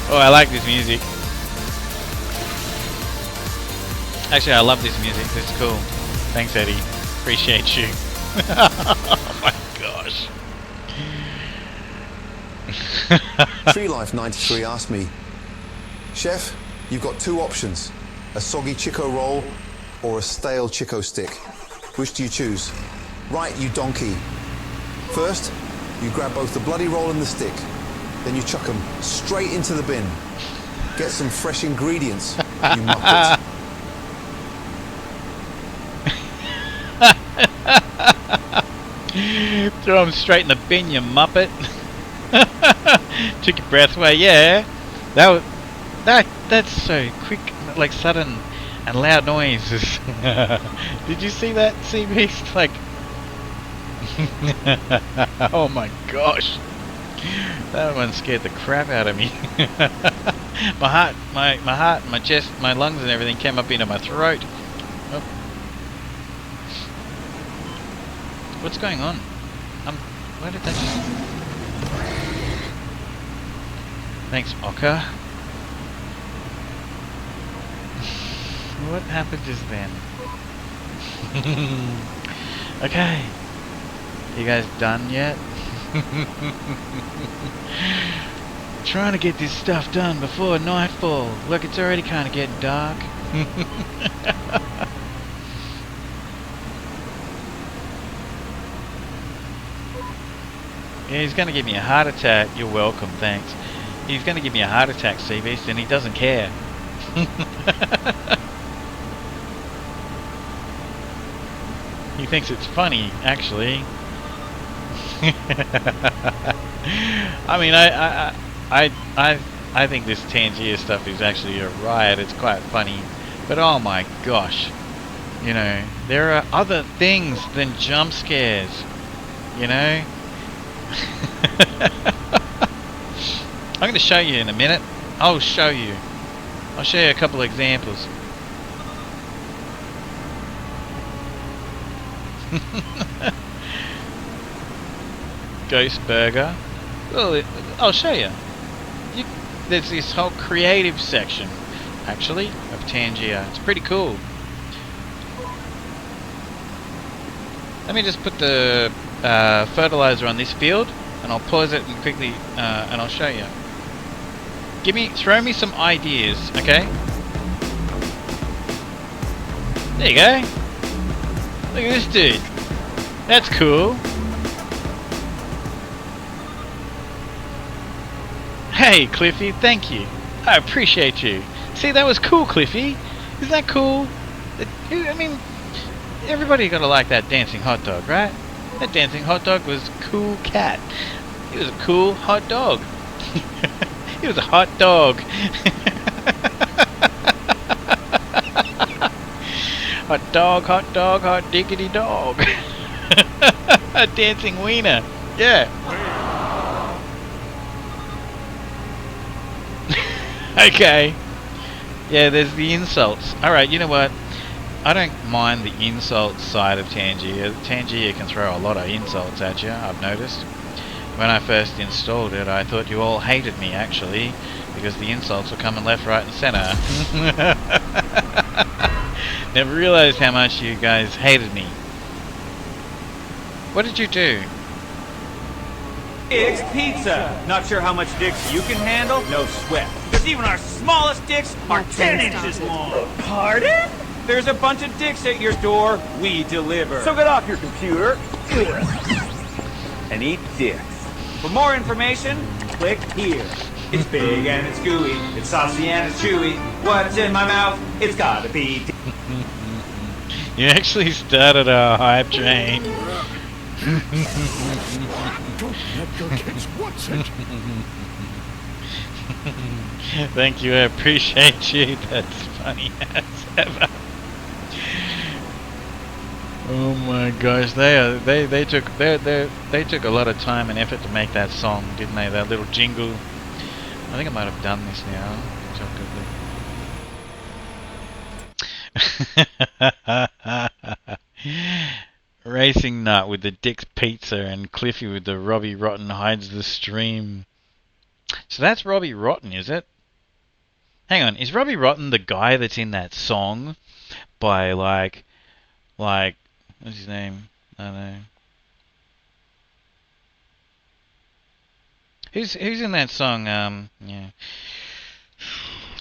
Oh, I like this music. Actually, I love this music, this is cool. Thanks, Eddie. Appreciate you. Oh my gosh. Tree Life 93 asked me, Chef, you've got 2 options, a soggy Chico roll or a stale Chico stick. Which do you choose? Right, you donkey. First, you grab both the bloody roll and the stick, then you chuck them straight into the bin. Get some fresh ingredients, you muppet. Throw them straight in the bin, you muppet. Took your breath away. Yeah, that's so quick, like sudden and loud noises. Did you see that, Sea Beast? Like, oh my gosh, that one scared the crap out of me. my heart, my chest, my lungs, and everything came up into my throat. Oh. What's going on? Why did that just... Thanks, Oka. What happened just then? Okay. You guys done yet? Trying to get this stuff done before nightfall. Look, it's already kind of getting dark. Yeah, he's going to give me a heart attack. You're welcome, thanks. He's going to give me a heart attack, Sea Beast, and he doesn't care. He thinks it's funny, actually. I mean, I think this Tangier stuff is actually a riot. It's quite funny, but oh my gosh, You know, there are other things than jump scares. You know? I'm going to show you in a minute. I'll show you a couple of examples. Ghost Burger. Well, I'll show you. There's this whole creative section, actually, of Tangier. It's pretty cool. Let me just put the fertilizer on this field, and I'll pause it and quickly, and I'll show you. Throw me some ideas, okay? There you go. Look at this dude. That's cool. Hey, Cliffy, thank you. I appreciate you. See, that was cool, Cliffy. Isn't that cool? I mean, everybody gotta like that dancing hot dog, right? That dancing hot dog was cool cat. He was a cool hot dog. He was a hot dog. Hot dog, hot diggity dog. A dancing wiener. Yeah. Okay. Yeah, there's the insults. Alright, you know what? I don't mind the insult side of Tangier. Tangier can throw a lot of insults at you, I've noticed. When I first installed it, I thought you all hated me, actually, because the insults were coming left, right, and center. Never realized how much you guys hated me. What did you do? Dick's Pizza. Not sure how much dicks you can handle? No sweat. Because even our smallest dicks are 10 inches long. Pardon? There's a bunch of dicks at your door. We deliver. So get off your computer and eat dicks. For more information, click here. It's big and it's gooey. It's saucy and it's chewy. What's in my mouth? It's gotta be. You actually started a hype train. Don't let your kids watch it. Thank you, I appreciate you. That's funny as ever. Oh my gosh, they took a lot of time and effort to make that song, didn't they? That little jingle. I think I might have done this now. Racing Nut with the Dick's Pizza and Cliffy with the Robbie Rotten hides the stream. So that's Robbie Rotten, is it? Hang on, is Robbie Rotten the guy that's in that song by like what's his name? I don't know. Who's in that song? Yeah.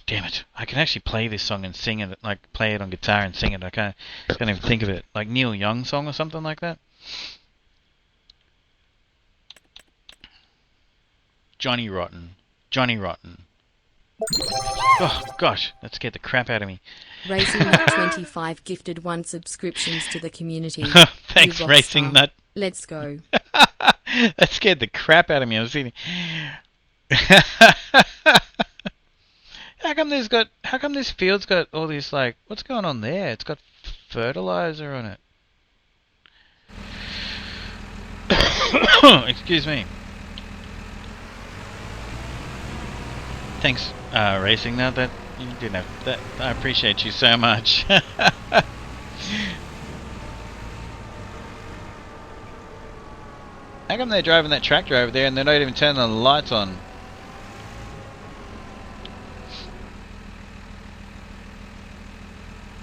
Damn it! I can actually play this song and sing it, like play it on guitar and sing it. I can't even think of it. Like Neil Young song or something like that. Johnny Rotten. Johnny Rotten. Oh gosh, that scared the crap out of me. Racing Nut 25 gifted 1 subscriptions to the community. Thanks, Racing Nut. Let's go. That scared the crap out of me. I was thinking, how come this field's got all this, like, what's going on there? It's got fertilizer on it. Excuse me. Thanks, Racing Nut. That you didn't have that. I appreciate you so much. How come they're driving that tractor over there and they're not even turning the lights on?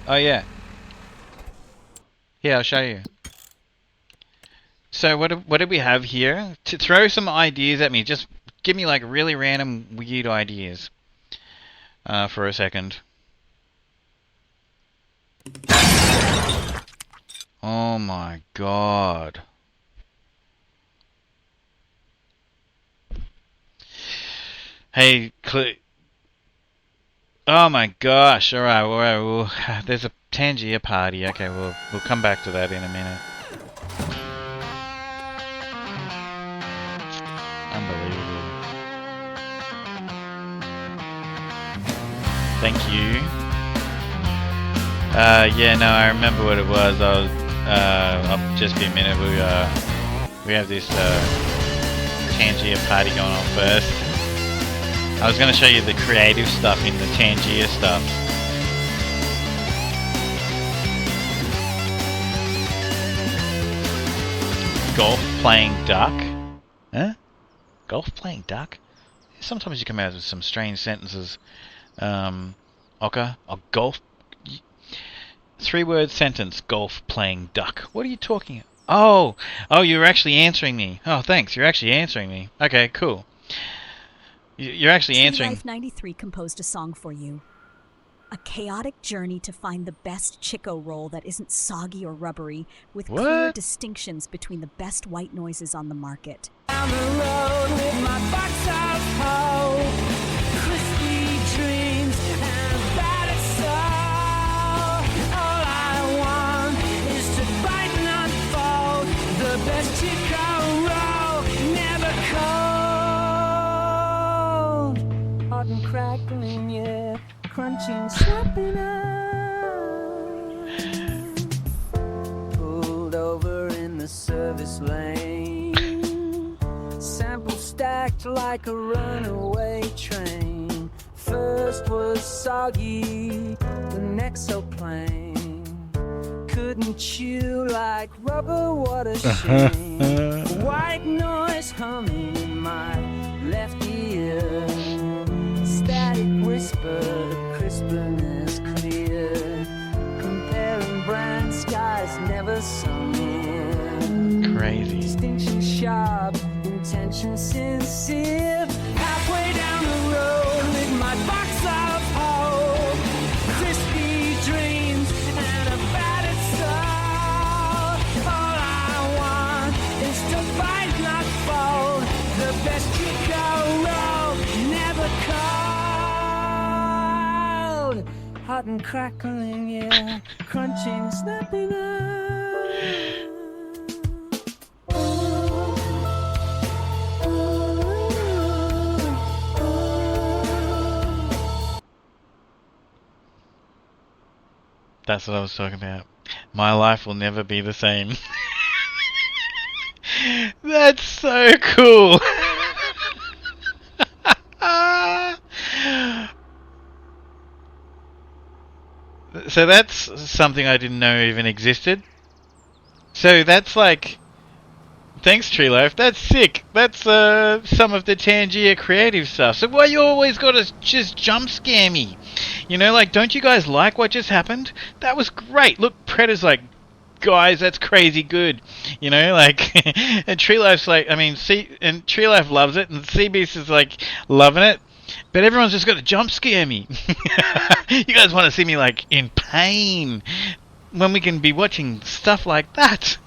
Oh yeah. Here, I'll show you. So what do we have here? To throw some ideas at me. Just give me like really random weird ideas. For a second. Oh my god. Hey, oh my gosh! All right. Well, there's a Tangier party. Okay, we'll come back to that in a minute. Unbelievable. Thank you. Yeah, no, I remember what it was. I'll just be a minute. We have this Tangier party going on first. I was going to show you the creative stuff in the Tangier stuff. Golf playing duck? Huh? Golf playing duck? Sometimes you come out with some strange sentences. Oka, golf. 3-word sentence, golf playing duck. What are you talking about? Oh, you're actually answering me. Oh, thanks. You're actually answering me. Okay, cool. You're actually answering. Life 93 composed a song for you. A chaotic journey to find the best Chico roll that isn't soggy or rubbery, with clear distinctions between the best white noises on the market. Down the road with my box of hope, crispy dreams and a battered soul. All I want is to bite and unfold the best Chico roll, never cold. Hot and crackling, yeah, crunching, slapping up. Pulled over in the service lane, sample stacked like a runaway train. First was soggy, the next so plain. Couldn't chew like rubber, what a shame. White noise humming in my left ear. Static whisper, the crispness clear. Comparing brand skies never sung in. Crazy. Distinction sharp, intention sincere. Halfway down the road with my box of hope, crispy dreams and a battered soul. All I want is to fight, not fold. The best Chico roll, never cold. Hot and crackling, yeah, crunching, snapping up. That's what I was talking about. My life will never be the same. That's so cool. So that's something I didn't know even existed. So that's like... Thanks, Tree Life. That's sick. That's some of the Tangier creative stuff. So why you always gotta just jump scare me? You know, like, don't you guys like what just happened? That was great. Look, Preda's like, guys, that's crazy good. You know, like, and Tree Life's like, I mean, and Tree Life loves it, and Sea Beast is like loving it. But everyone's just got to jump scare me. You guys want to see me like in pain when we can be watching stuff like that.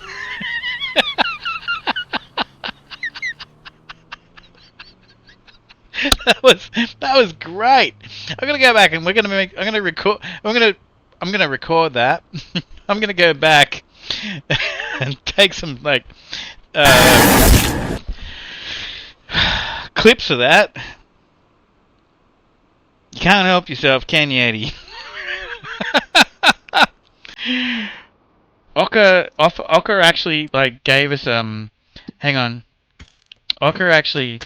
That was great. I'm gonna go back and I'm gonna record that. I'm gonna go back and take some like clips of that. You can't help yourself, can you, Eddie? Ocker actually like gave us hang on. Ocker actually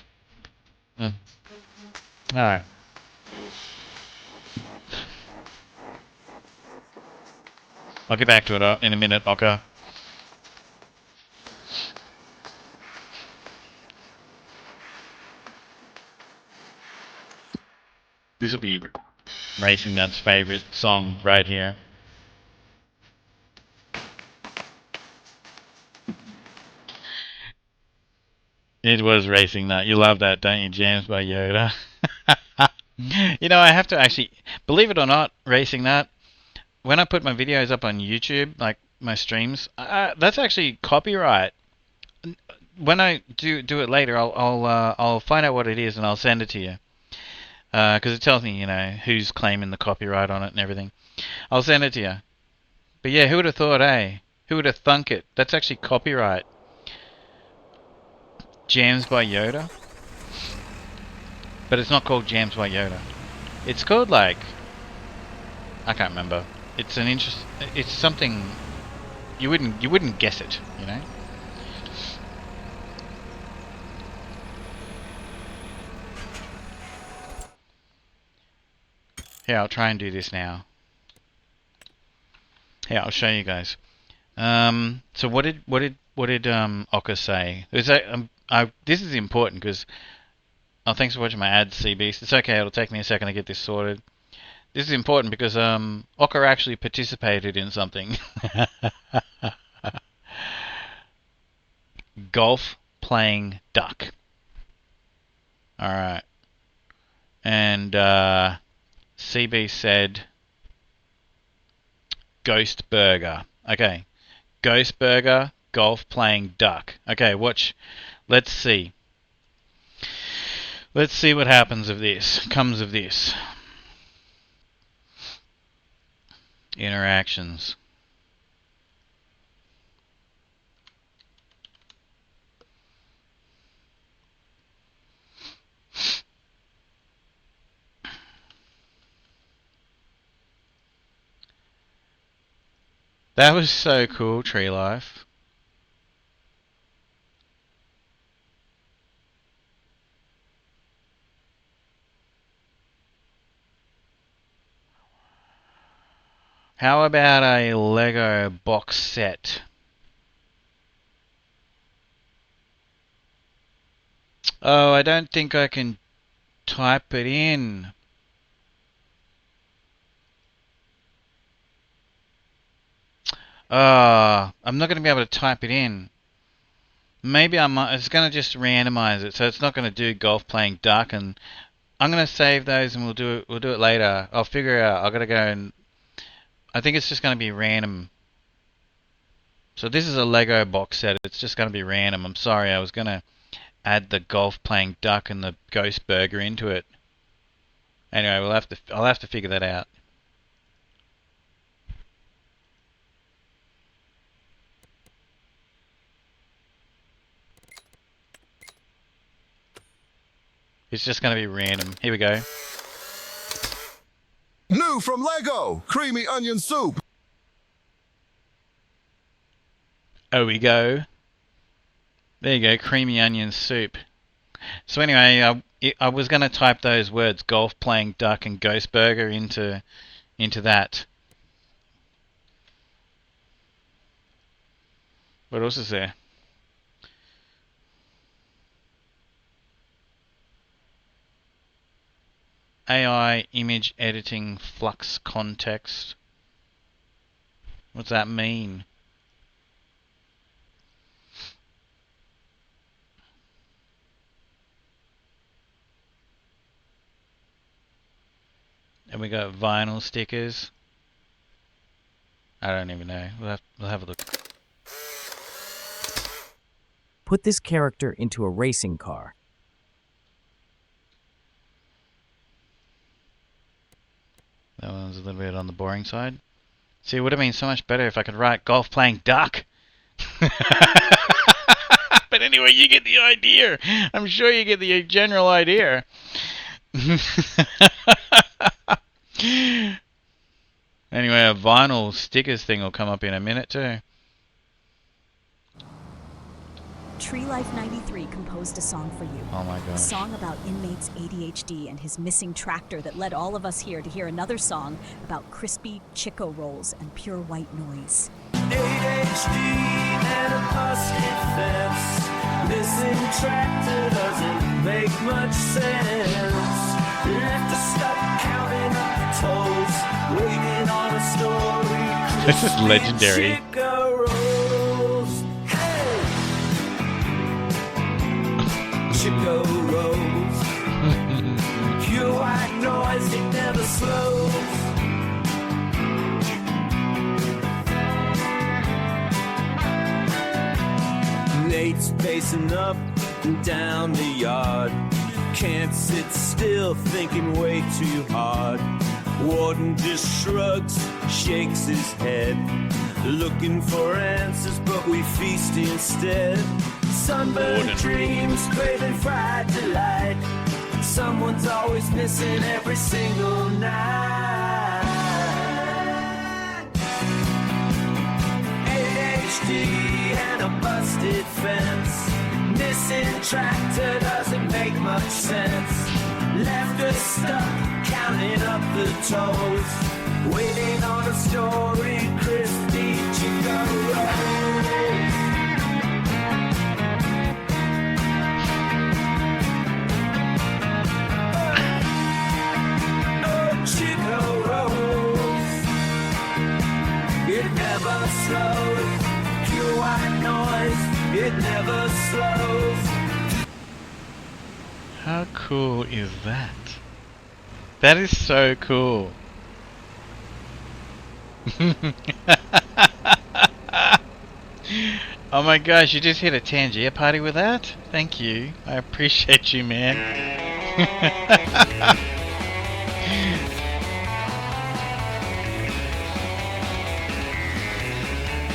alright. I'll get back to it in a minute, Ocker. This will be Racing Nut's favorite song right here. It was Racing Nut. You love that, don't you? Jams by Yoda. You know, I have to actually, believe it or not, Racing Nut, when I put my videos up on YouTube, like my streams, that's actually copyright. When I do it later, I'll find out what it is and I'll send it to you. Because it tells me, you know, who's claiming the copyright on it and everything. I'll send it to you. But yeah, who would have thought, eh? Who would have thunk it? That's actually copyright. Jams by Yoda? But it's not called Jams by Yoda. It's called like... I can't remember. it's an it's something you wouldn't guess it, you know. Here, I'll try and do this now. Here, I'll show you guys. So what did Ocker say? This is important because thanks for watching my ads, CBs. It's okay. It'll take me a second to get this sorted. This is important because Ocker actually participated in something. Golf playing duck. All right. And CB said Ghost Burger. Okay. Ghost Burger, golf playing duck. Okay, watch. Let's see. Let's see what happens of this. Comes of this. Interactions. That was so cool, Tree Life. How about a Lego box set? Oh, I don't think I can type it in. I'm not going to be able to type it in. Maybe it's going to just randomize it, so it's not going to do golf playing duck, and I'm going to save those and we'll do it later. I'll figure it out. I've got to go and I think it's just going to be random. So this is a Lego box set. It's just going to be random. I'm sorry. I was going to add the golf playing duck and the ghost burger into it. Anyway, I'll have to figure that out. It's just going to be random. Here we go. New from Lego, creamy onion soup. Oh, we go. There you go, creamy onion soup. So anyway, I was going to type those words, golf playing duck and ghost burger, into that. What else is there? AI image editing flux context. What's that mean? And we got vinyl stickers. I don't even know. We'll have a look. Put this character into a racing car. That one's a little bit on the boring side. See, it would have been so much better if I could write golf playing duck. But anyway, you get the idea. I'm sure you get the general idea. Anyway, a vinyl stickers thing will come up in a minute too. Tree Life 93 composed a song for you. Oh my gosh. A song about inmates' ADHD and his missing tractor that led all of us here to hear another song about crispy Chico rolls and pure white noise. ADHD and a busted fence. Missing tractor doesn't make much sense. Left us stuck counting up tolls, waiting on a story. This is legendary. Chico rolls. Hey! Chico rolls. Pure white noise, it never slows. Nate's pacing up and down the yard. Can't sit still, thinking way too hard. Warden just shrugs, shakes his head, looking for answers, but we feast instead. Sunburned dreams, craving fried delight. Someone's always missing every single night. and a busted fence. Missing tractor doesn't make much sense. Left us stuck counting up the tolls, waiting on a story, crispy Chico rolls. Oh, Chico rolls. It never slows. Pure white noise. It never slows. How cool is that? That is so cool. Oh my gosh, you just hit a Tangier party with that? Thank you. I appreciate you, man.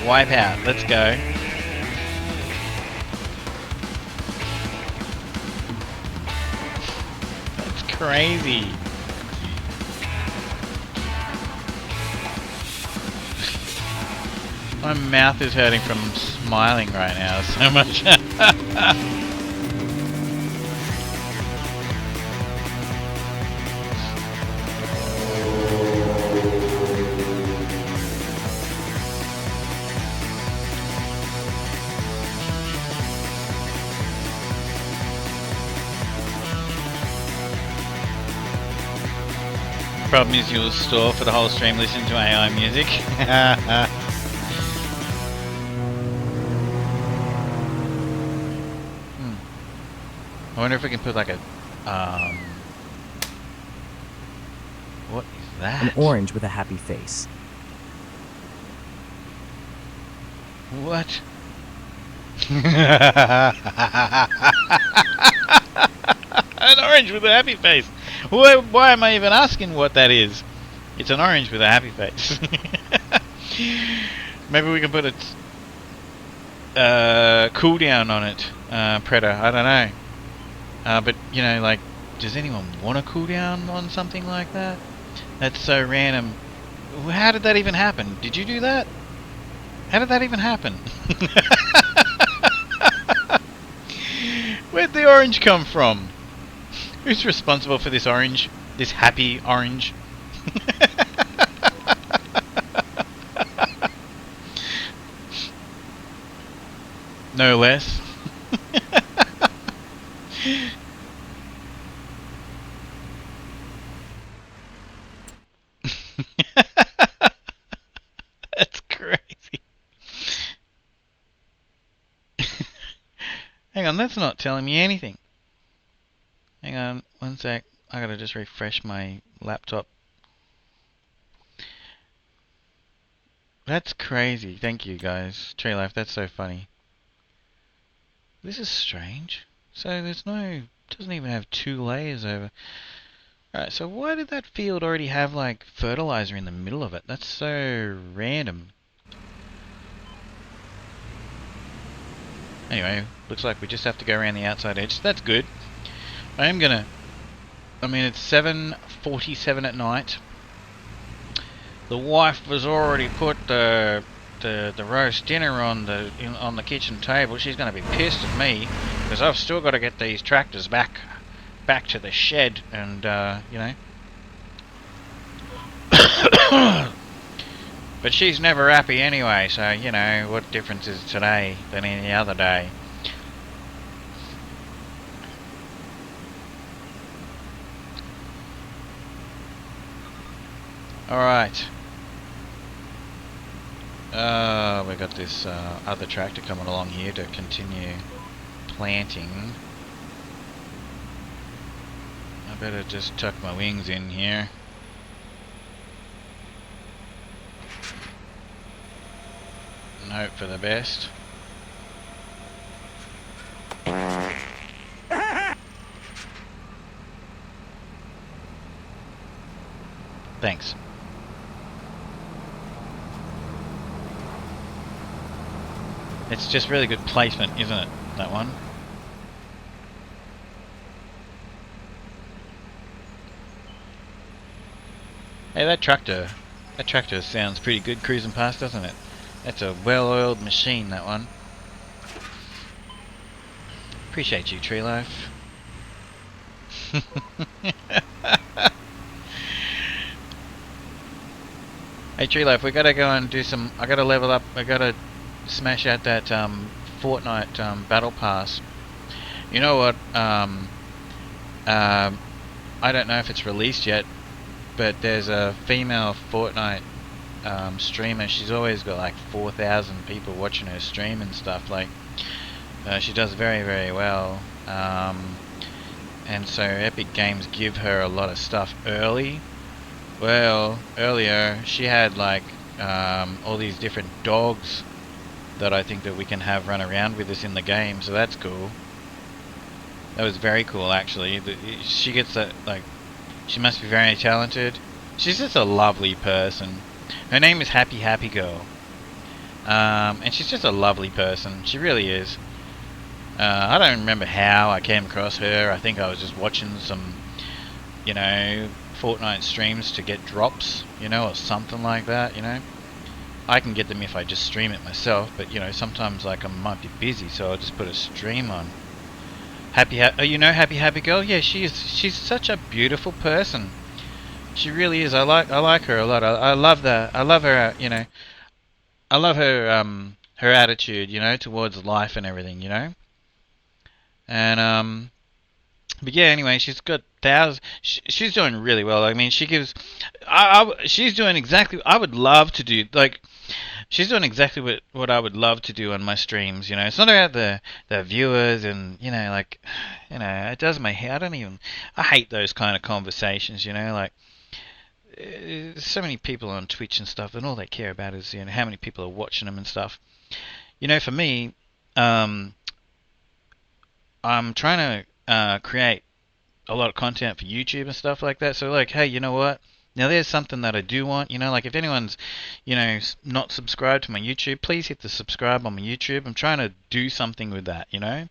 Wipeout, let's go. Crazy. My mouth is hurting from smiling right now so much. Problem is you'll store for the whole stream listening to AI music. I wonder if we can put like a what is that? An orange with a happy face. What? An orange with a happy face. Why am I even asking what that is? It's an orange with a happy face. Maybe we can put a cooldown on it, Predator. I don't know. But you know, like, does anyone want a cooldown on something like that? That's so random. How did that even happen? Did you do that? How did that even happen? Where'd the orange come from? Who's responsible for this orange? This happy orange? No less. That's crazy. Hang on, that's not telling me anything. Hang on, one sec. I gotta just refresh my laptop. That's crazy. Thank you guys. Tree Life, that's so funny. This is strange. So there's no, doesn't even have 2 layers over. Alright, so why did that field already have like fertilizer in the middle of it? That's so random. Anyway, looks like we just have to go around the outside edge. That's good. I am gonna, I mean, it's 7:47 at night. The wife has already put the roast dinner on the kitchen table. She's gonna be pissed at me because I've still got to get these tractors back to the shed, and you know. But she's never happy anyway, so you know, what difference is today than any other day? Alright. We got this other tractor coming along here to continue planting. I better just tuck my wings in here. And hope for the best. Thanks. It's just really good placement, isn't it? That one. Hey, that tractor sounds pretty good cruising past, doesn't it? That's a well-oiled machine, that one. Appreciate you, Tree Life. Hey, Tree Life, we gotta go and do some. I gotta level up. I gotta smash out that Fortnite battle pass. You know what? I don't know if it's released yet, but there's a female Fortnite streamer. She's always got like 4,000 people watching her stream and stuff. Like, she does very, very well. And so Epic Games give her a lot of stuff early. Well, earlier she had like all these different dogs that I think that we can have run around with us in the game, so that's cool. That was very cool, actually. She gets that, like, she must be very talented. She's just a lovely person. Her name is Happy Happy Girl. And she's just a lovely person. She really is. I don't remember how I came across her. I think I was just watching some, you know, Fortnite streams to get drops, you know, or something like that, you know. I can get them if I just stream it myself, but, you know, sometimes, like, I might be busy, so I'll just put a stream on. You know Happy Happy Girl? Yeah, she's such a beautiful person. She really is. I like her a lot. I love that. I love her, you know. I love her her attitude, you know, towards life and everything, you know. And but yeah, anyway, she's got thousands. She's doing really well. I mean, she gives. She's doing exactly. I would love to do like. She's doing exactly what I would love to do on my streams. You know, it's not about the viewers and you know, like, you know, it does my head. I hate those kind of conversations. You know, like. So many people on Twitch and stuff, and all they care about is, you know, how many people are watching them and stuff. You know, for me, I'm trying to create a lot of content for YouTube and stuff like that. So, like, hey, you know what? Now, there's something that I do want. You know, like, if anyone's, you know, not subscribed to my YouTube, please hit the subscribe on my YouTube. I'm trying to do something with that, you know.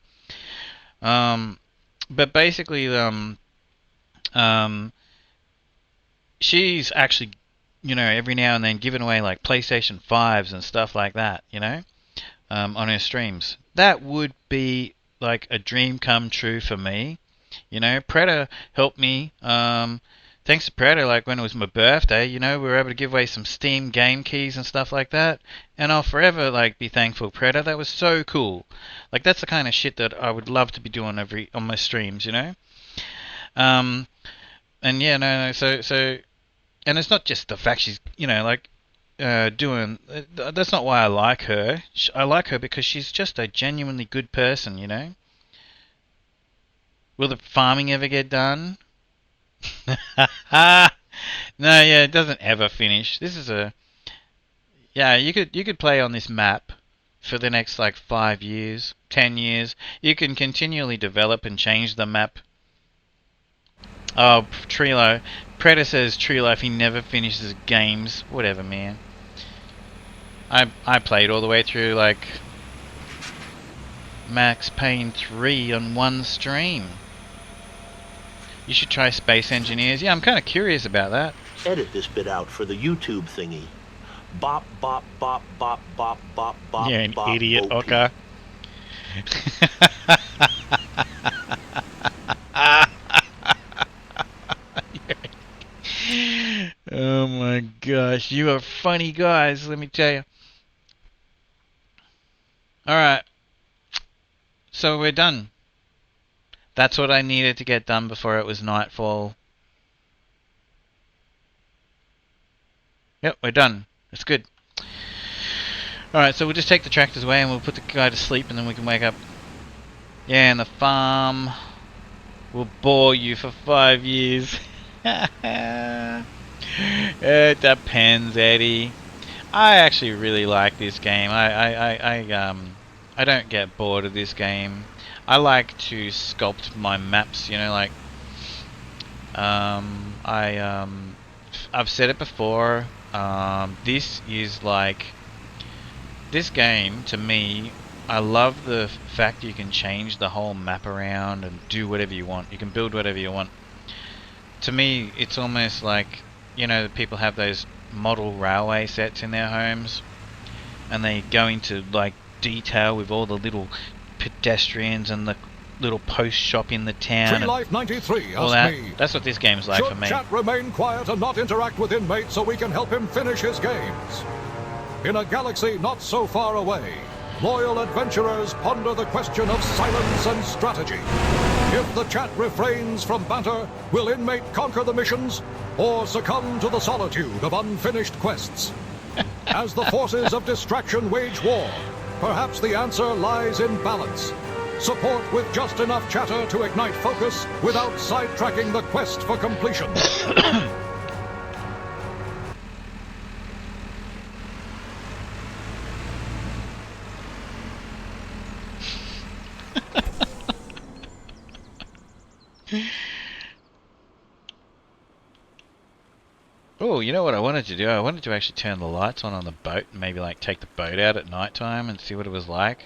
But basically, she's actually, you know, every now and then giving away like PlayStation 5s and stuff like that, you know, on her streams. That would be like a dream come true for me. You know, Predator helped me. Thanks to Predator, like when it was my birthday, you know, we were able to give away some Steam game keys and stuff like that. And I'll forever like be thankful, Predator. That was so cool. Like that's the kind of shit that I would love to be doing on my streams, you know. And yeah, no, so. And it's not just the fact she's, you know, like, doing... That's not why I like her. I like her because she's just a genuinely good person, you know? Will the farming ever get done? No, yeah, it doesn't ever finish. This is a... Yeah, you could play on this map for the next, like, 5 years, 10 years. You can continually develop and change the map. Oh, Trilo. Predator says Tree Life, he never finishes games. Whatever, man. I played all the way through, like, Max Payne 3 on one stream. You should try Space Engineers. Yeah, I'm kind of curious about that. Edit this bit out for the YouTube thingy. Bop, bop, bop, bop, bop, bop, bop, You're an bop, idiot, bop, Oka. Oh my gosh, you are funny guys, let me tell you. Alright. So we're done. That's what I needed to get done before it was nightfall. Yep, we're done. That's good. Alright, so we'll just take the tractors away and we'll put the guy to sleep and then we can wake up. Yeah, and the farm will bore you for 5 years. It depends, Eddie. I actually really like this game. I don't get bored of this game. I like to sculpt my maps, you know, like I've said it before. This is like this game to me. I love the fact you can change the whole map around and do whatever you want. You can build whatever you want. To me, it's almost like, you know, people have those model railway sets in their homes. and they go into like detail with all the little pedestrians and the little post shop in the town. Tree Life 93 all asked that. me, That's what this game's like for me. should chat remain quiet and not interact with inmates so we can help him finish his games? In a galaxy not so far away, loyal adventurers ponder the question of silence and strategy. If the chat refrains from banter, will inmate conquer the missions or succumb to the solitude of unfinished quests? As the forces of distraction wage war, perhaps the answer lies in balance. Support with just enough chatter to ignite focus without sidetracking the quest for completion. Oh, you know what I wanted to do? I wanted to actually turn the lights on the boat and maybe like take the boat out at night time and see what it was like.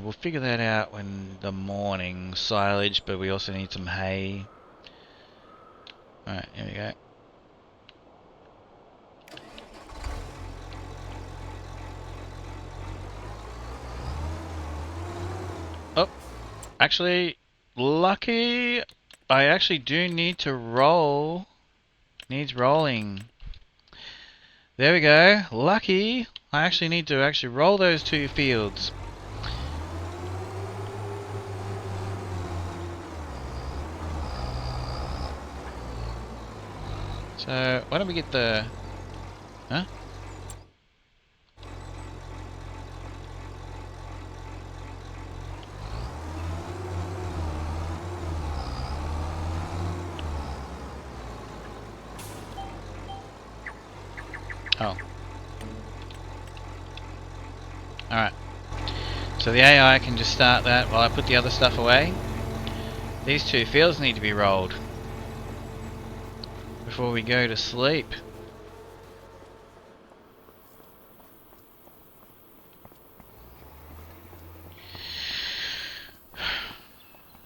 We'll figure that out when the morning silage, but we also need some hay. Alright, here we go. Oh, actually, lucky, I actually do need to roll. Needs rolling. There we go. Lucky, I actually need to actually roll those 2 fields. So, why don't we get the... Huh? Oh. Alright. So the AI can just start that while I put the other stuff away. These 2 fields need to be rolled before we go to sleep.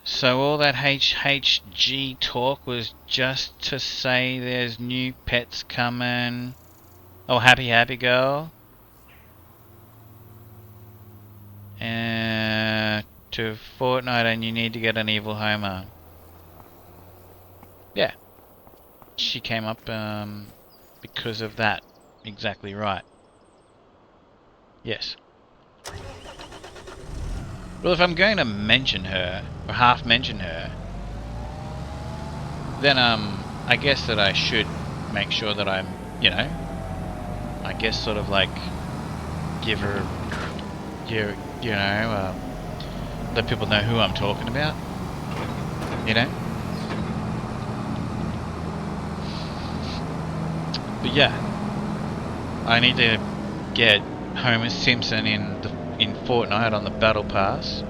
So all that HHG talk was just to say there's new pets coming. Oh, happy girl. To Fortnite, and you need to get an evil Homer. Yeah. She came up because of that. Exactly right. Yes. Well, if I'm going to mention her, or half mention her, then I guess that I should make sure that I'm, you know, I guess sort of like give her, you know, let people know who I'm talking about, you know. But yeah, I need to get Homer Simpson in Fortnite on the Battle Pass.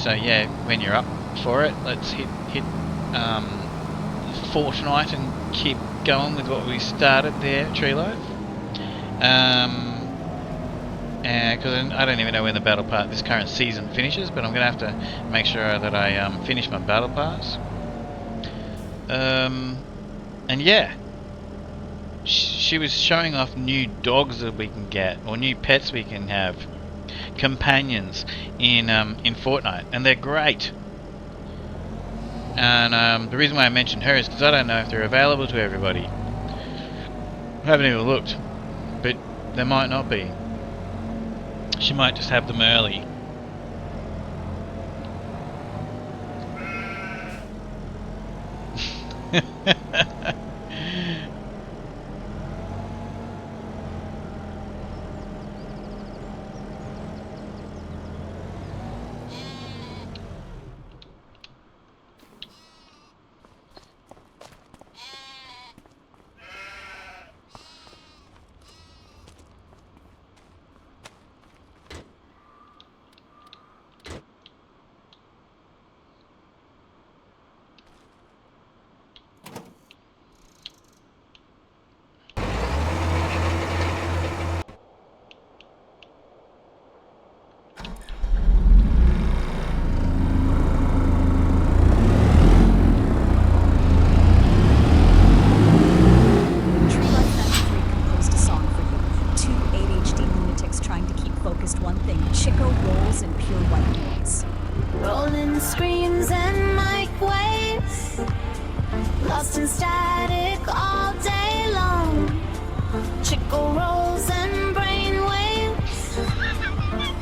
So yeah, when you're up for it, let's hit Fortnite and keep going with what we started there, Tree Life. Because I don't even know when the Battle Pass, this current season finishes, but I'm going to have to make sure that I finish my Battle Pass. And yeah, she was showing off new dogs that we can get, or new pets we can have, companions in Fortnite, and they're great. And the reason why I mentioned her is because I don't know if they're available to everybody. I haven't even looked, but there might not be. She might just have them early. Rolling screens and microwaves, lost in static all day long. Chickle rolls and brainwaves.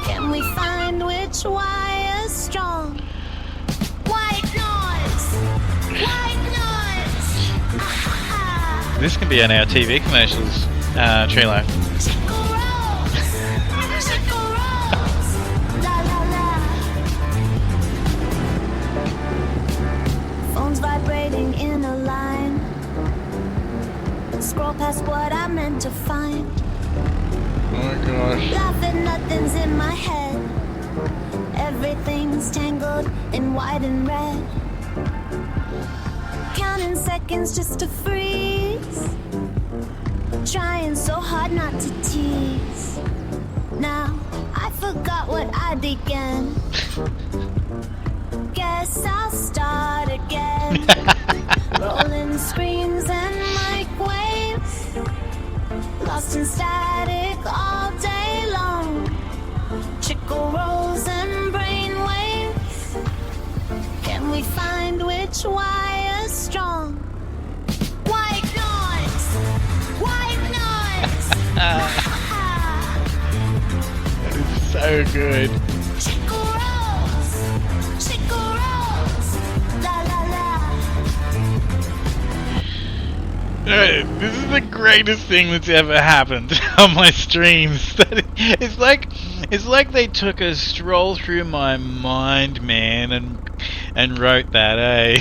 Can we find which wire's strong? White noise! White noise! This can be in our TV commercials, Tree Life. Chickle rolls! Chickle rolls! La la la. Phones vibrating in a line. Scroll past what I meant to find. Oh my gosh. Laughing, nothing's in my head. Everything's tangled in white and red. Counting seconds just to freeze. Trying so hard not to tease. Now I forgot what I began. Guess I'll start again. Rolling screens and microwaves, lost in static all day long. Chickle rolls and brainwaves. Can we find which wire's strong? White noise! White noise! That is so good. Chickle rolls! Chickle rolls! La la la! This is the greatest thing that's ever happened on my streams. It's like they took a stroll through my mind, man, and wrote that, eh?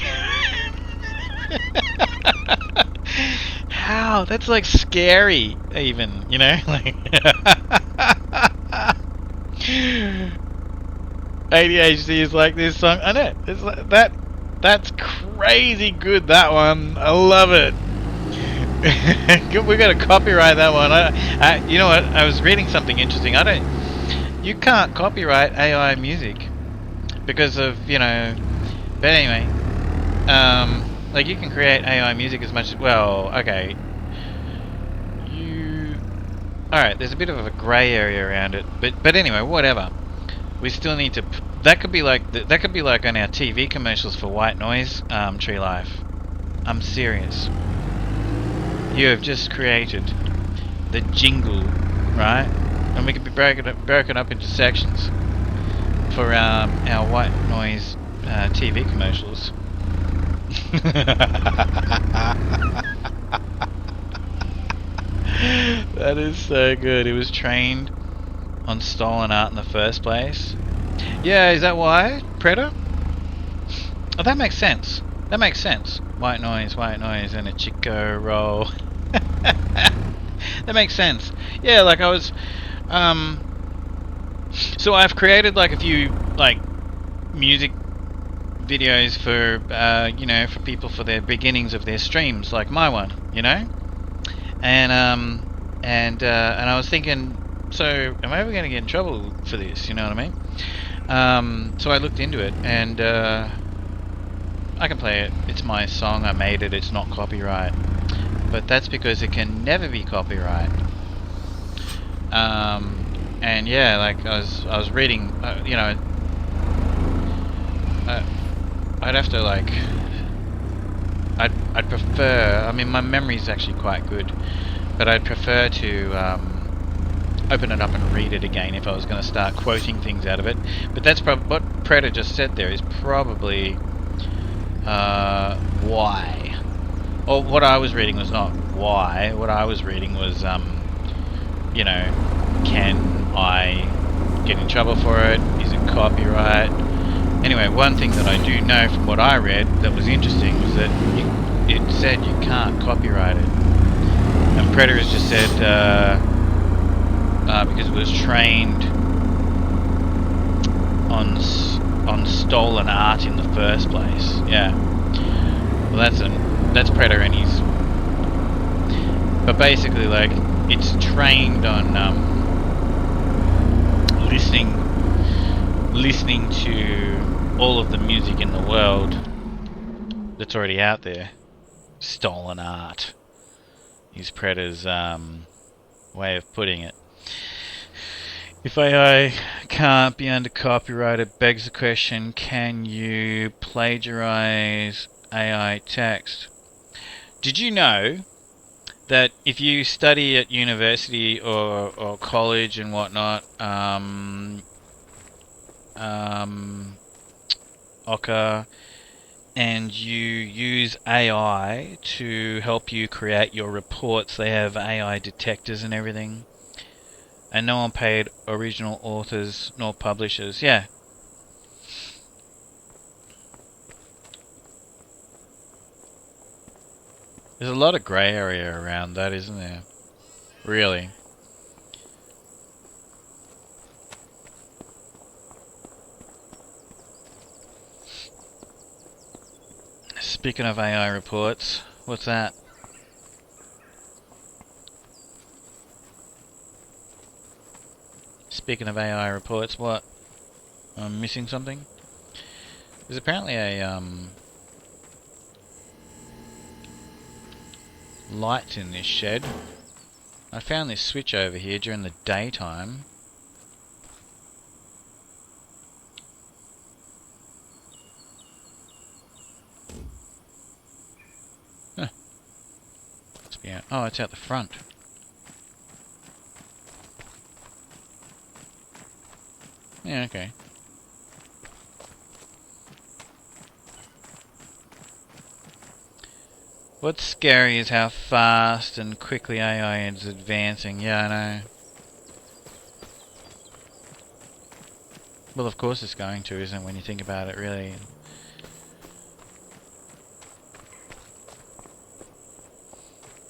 How? That's like scary, even, you know? Like ADHD is like this song. I know. It's like that. That's crazy good. That one. I love it. We got to copyright that one. You know what? I was reading something interesting. You can't copyright AI music because of, you know. But anyway, like you can create AI music as much as, well, okay. All right. There's a bit of a grey area around it, but anyway, whatever. We still need to. That could be like on our TV commercials for white noise. Tree Life. I'm serious. You have just created the jingle, right? And we could be broken up into sections for our white noise TV commercials. That is so good. It was trained on stolen art in the first place. Yeah, is that why, Predator? Oh, that makes sense. That makes sense. White noise, and a Chico roll. That makes sense. Yeah, like I was, so I've created like a few like music videos for you know, for people for their beginnings of their streams, like my one, you know, and I was thinking, so am I ever going to get in trouble for this? You know what I mean? So I looked into it, and I can play it. It's my song. I made it. It's not copyright. But that's because it can never be copyright. And yeah, like I was reading, you know, I'd have to like, I'd prefer. I mean, my memory's actually quite good, but I'd prefer to open it up and read it again if I was going to start quoting things out of it. But that's probably what Predator just said there is probably why. Or what I was reading was not why. What I was reading was, you know, can I get in trouble for it? Is it copyright? Anyway, one thing that I do know from what I read that was interesting was that it said you can't copyright it. And Predator has just said, because it was trained on stolen art in the first place. Yeah. Well, that's Predator and his. But basically, like, it's trained on listening to all of the music in the world that's already out there. Stolen art is Predator's way of putting it. If AI can't be under copyright, it begs the question, can you plagiarize AI text? Did you know that if you study at university or college and whatnot, Oka, and you use AI to help you create your reports, they have AI detectors and everything, and no one paid original authors nor publishers. Yeah. There's a lot of grey area around that, isn't there? Really. Speaking of AI reports, what's that? Speaking of AI reports, what? I'm missing something? There's apparently a light in this shed. I found this switch over here during the daytime. Huh. Must be out. Oh, it's out the front. Yeah, okay. What's scary is how fast and quickly AI is advancing. Yeah, I know. Well, of course it's going to, isn't it, when you think about it, really.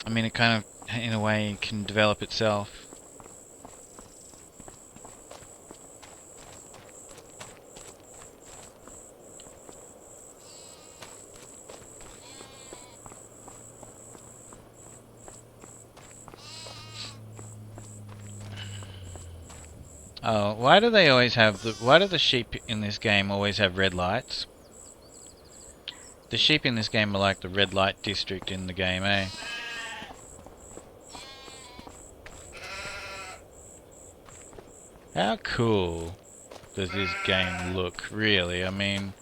I mean, it kind of, in a way, can develop itself. Oh, why do they always have why do the sheep in this game always have red lights? The sheep in this game are like the red light district in the game, eh? How cool does this game look, really? I mean,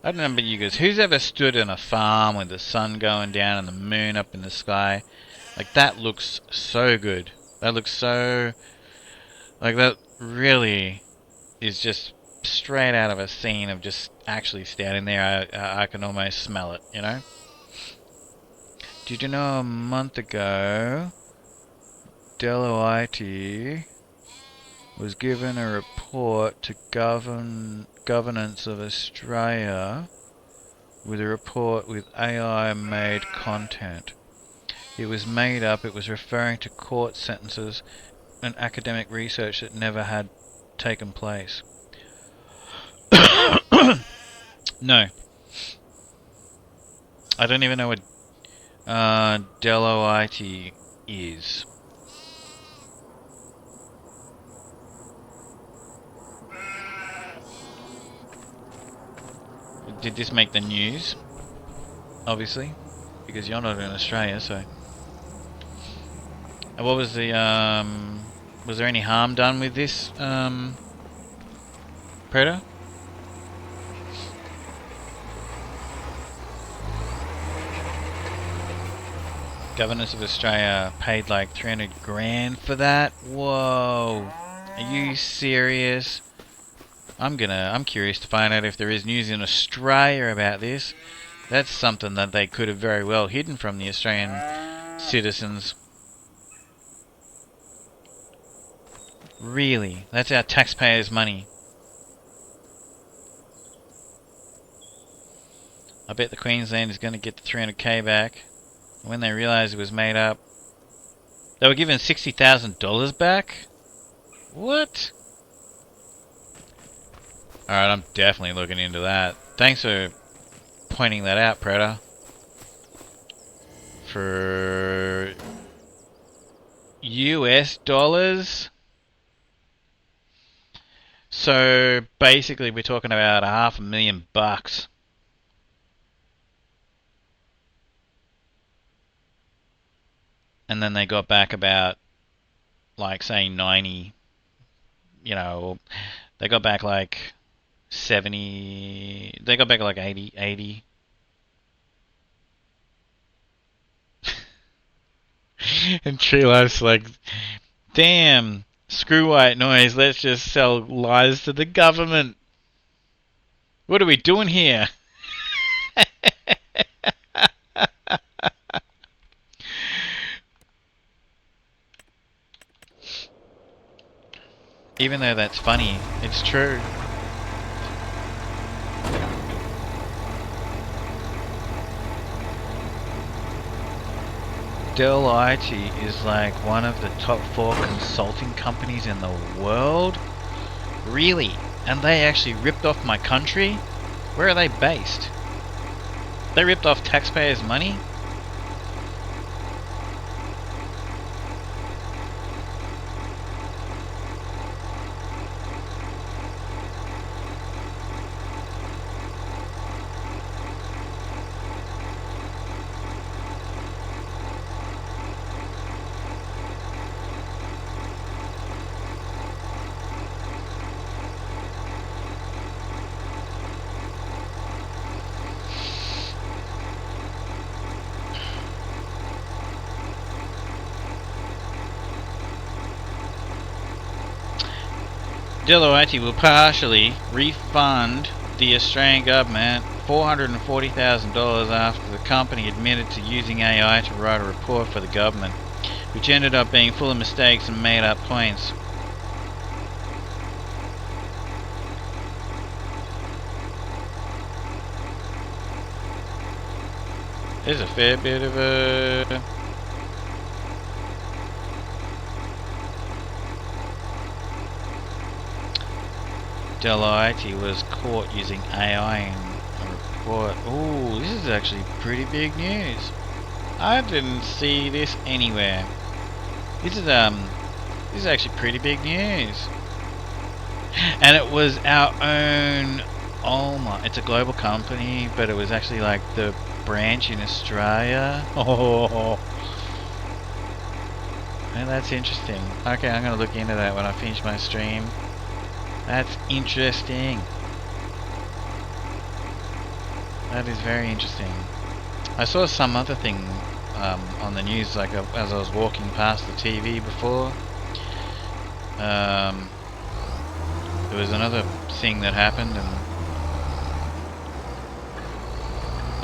I don't know about you guys. Who's ever stood on a farm with the sun going down and the moon up in the sky? Like, that looks so good. That looks so... Like, that really is just straight out of a scene of just actually standing there. I can almost smell it, you know? Did you know a month ago, Deloitte was given a report to Governance of Australia with a report with AI-made content. It was made up, it was referring to court sentences and academic research that never had taken place. No. I don't even know what Deloitte is. Did this make the news? Obviously, because you're not in Australia, so. And what was the was there any harm done with this Predator? Governors of Australia paid like 300 grand for that? Whoa. Are you serious? I'm curious to find out if there is news in Australia about this. That's something that they could have very well hidden from the Australian citizens. Really? That's our taxpayers' money. I bet the Queensland is going to get the 300k back. When they realised it was made up, they were given $60,000 back? What? Alright, I'm definitely looking into that. Thanks for pointing that out, Predator. For US dollars? So basically we're talking about $500,000. And then they got back about, like, say 90 you know, they got back like 70, they got back like 80. And Tree Life's like, damn, screw white noise, let's just sell lies to the government. What are we doing here? Even though that's funny, it's true. Dell IT is like one of the top 4 consulting companies in the world? Really? And they actually ripped off my country? Where are they based? They ripped off taxpayers' money? Deloitte will partially refund the Australian government $440,000 after the company admitted to using AI to write a report for the government, which ended up being full of mistakes and made up points. There's a fair bit of a... Deloitte was caught using AI in a report. Ooh, this is actually pretty big news. I didn't see this anywhere. This is actually pretty big news. And it was our own, oh my, it's a global company, but it was actually like the branch in Australia. Oh, and that's interesting. Okay, I'm gonna look into that when I finish my stream. That's interesting. That is very interesting. I saw some other thing on the news, like as I was walking past the TV before. There was another thing that happened, and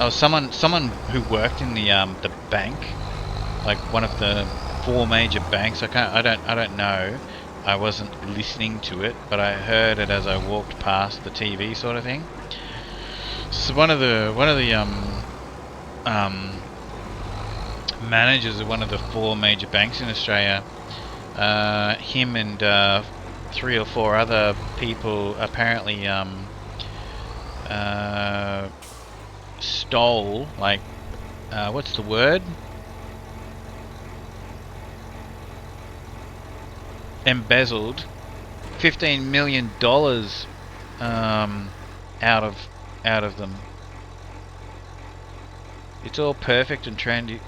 oh, someone who worked in the bank, like one of the 4 major banks. I don't know. I wasn't listening to it, but I heard it as I walked past the TV, sort of thing. So one of the managers of one of the 4 major banks in Australia, him and 3 or 4 other people apparently stole, like, what's the word? Embezzled $15 million out of them. It's all perfect and trendy.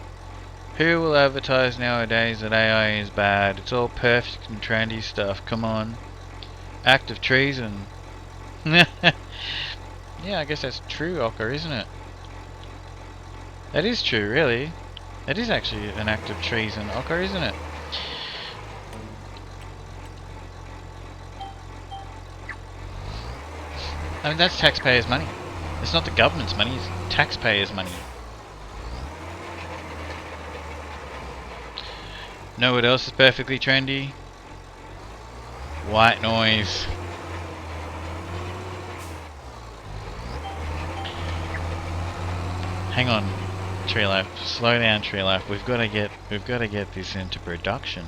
Who will advertise nowadays that AI is bad? It's all perfect and trendy stuff. Come on. Act of treason. Yeah, I guess that's true, Ocker, isn't it? That is true, really. That is actually an act of treason, Ocker, isn't it? I mean, that's taxpayers' money. It's not the government's money, it's taxpayers' money. Know what else is perfectly trendy? White noise. Hang on, Tree Life. Slow down, Tree Life. We've got to get this into production.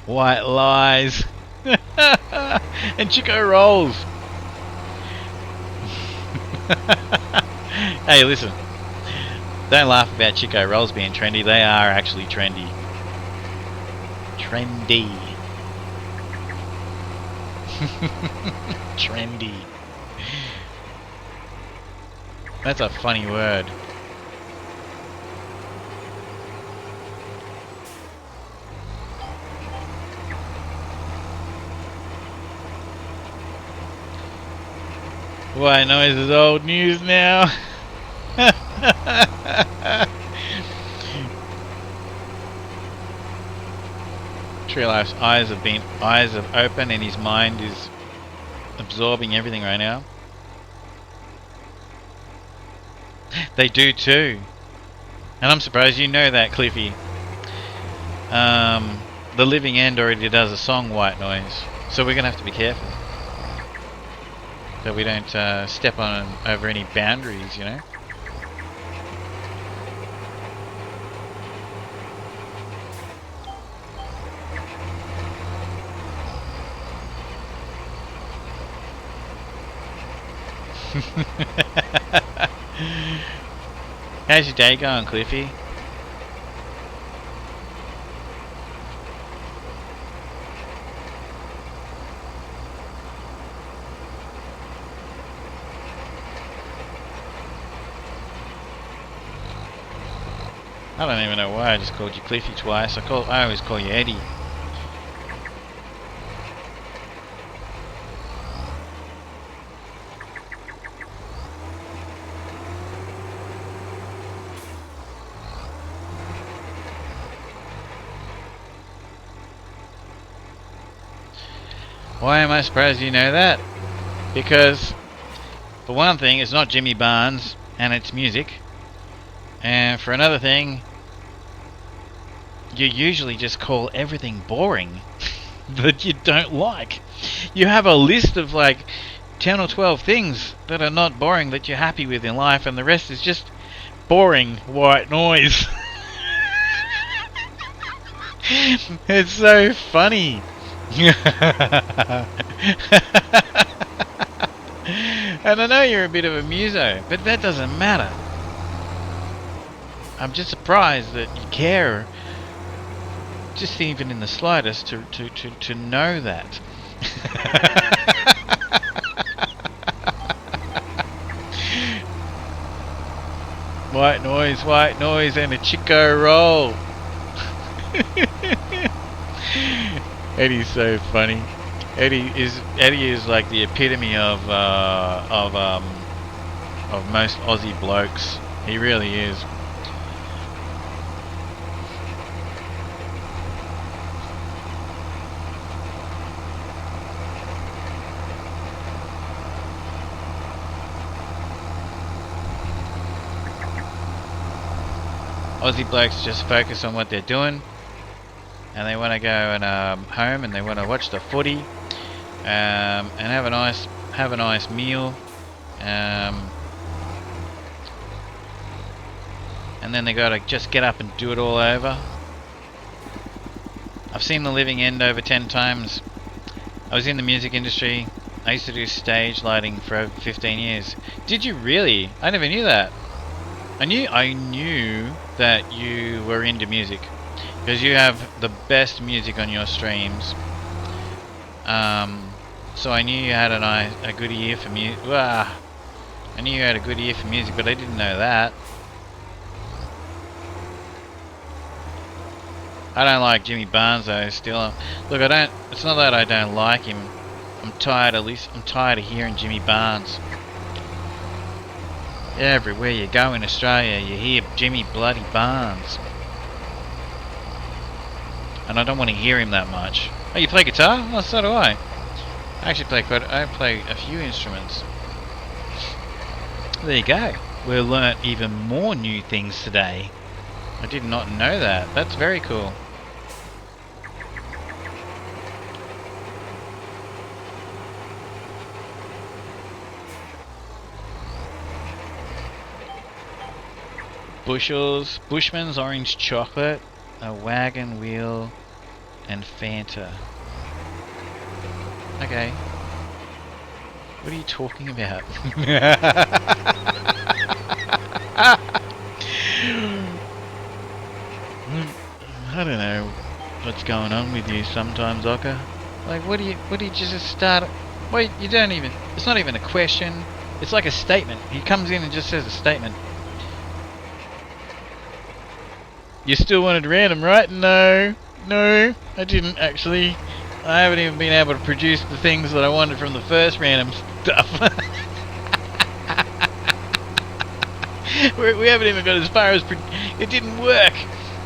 White lies. And Chico rolls. Hey, listen. Don't laugh about Chico rolls being trendy. They are actually trendy. Trendy. Trendy. That's a funny word. White noise is old news now. Tree Life's eyes have opened and his mind is absorbing everything right now. They do too. And I'm surprised you know that, Cliffy. The Living End already does a song, White Noise. So we're going to have to be careful that we don't step on over any boundaries, you know? How's your day going, Cliffy? I don't even know why I just called you Cliffy twice. I always call you Eddie. Why am I surprised you know that? Because, for one thing, it's not Jimmy Barnes and it's music. And for another thing, you usually just call everything boring that you don't like. You have a list of like 10 or 12 things that are not boring that you're happy with in life, and the rest is just boring white noise. It's so funny. And I know you're a bit of a muso, but that doesn't matter. I'm just surprised that you care, just even in the slightest, to know that. White noise, and a Chico roll. Eddie's so funny. Eddie is like the epitome of most Aussie blokes. He really is. Aussie blokes just focus on what they're doing, and they want to go and home and they want to watch the footy and have a nice meal, and then they got to just get up and do it all over. I've seen The Living End over 10 times. I was in the music industry. I used to do stage lighting for over 15 years. Did you really? I never knew that. I knew that you were into music because you have the best music on your streams. So I knew you had a good ear for music. I knew you had a good ear for music, but I didn't know that. I don't like Jimmy Barnes though. Still, look, it's not that I don't like him. I'm tired of hearing Jimmy Barnes. Everywhere you go in Australia, you hear Jimmy bloody Barnes. And I don't want to hear him that much. Oh, you play guitar? Oh, so do I. I actually play a few instruments. There you go. We'll learn even more new things today. I did not know that. That's very cool. Bushman's orange chocolate, a wagon wheel, and Fanta. Okay. What are you talking about? I don't know what's going on with you sometimes, Oka. Like, what do you just start? Wait, you don't even. It's not even a question. It's like a statement. He comes in and just says a statement. You still wanted random, right? No, I didn't actually. I haven't even been able to produce the things that I wanted from the first random stuff. We haven't even got as far as... It didn't work.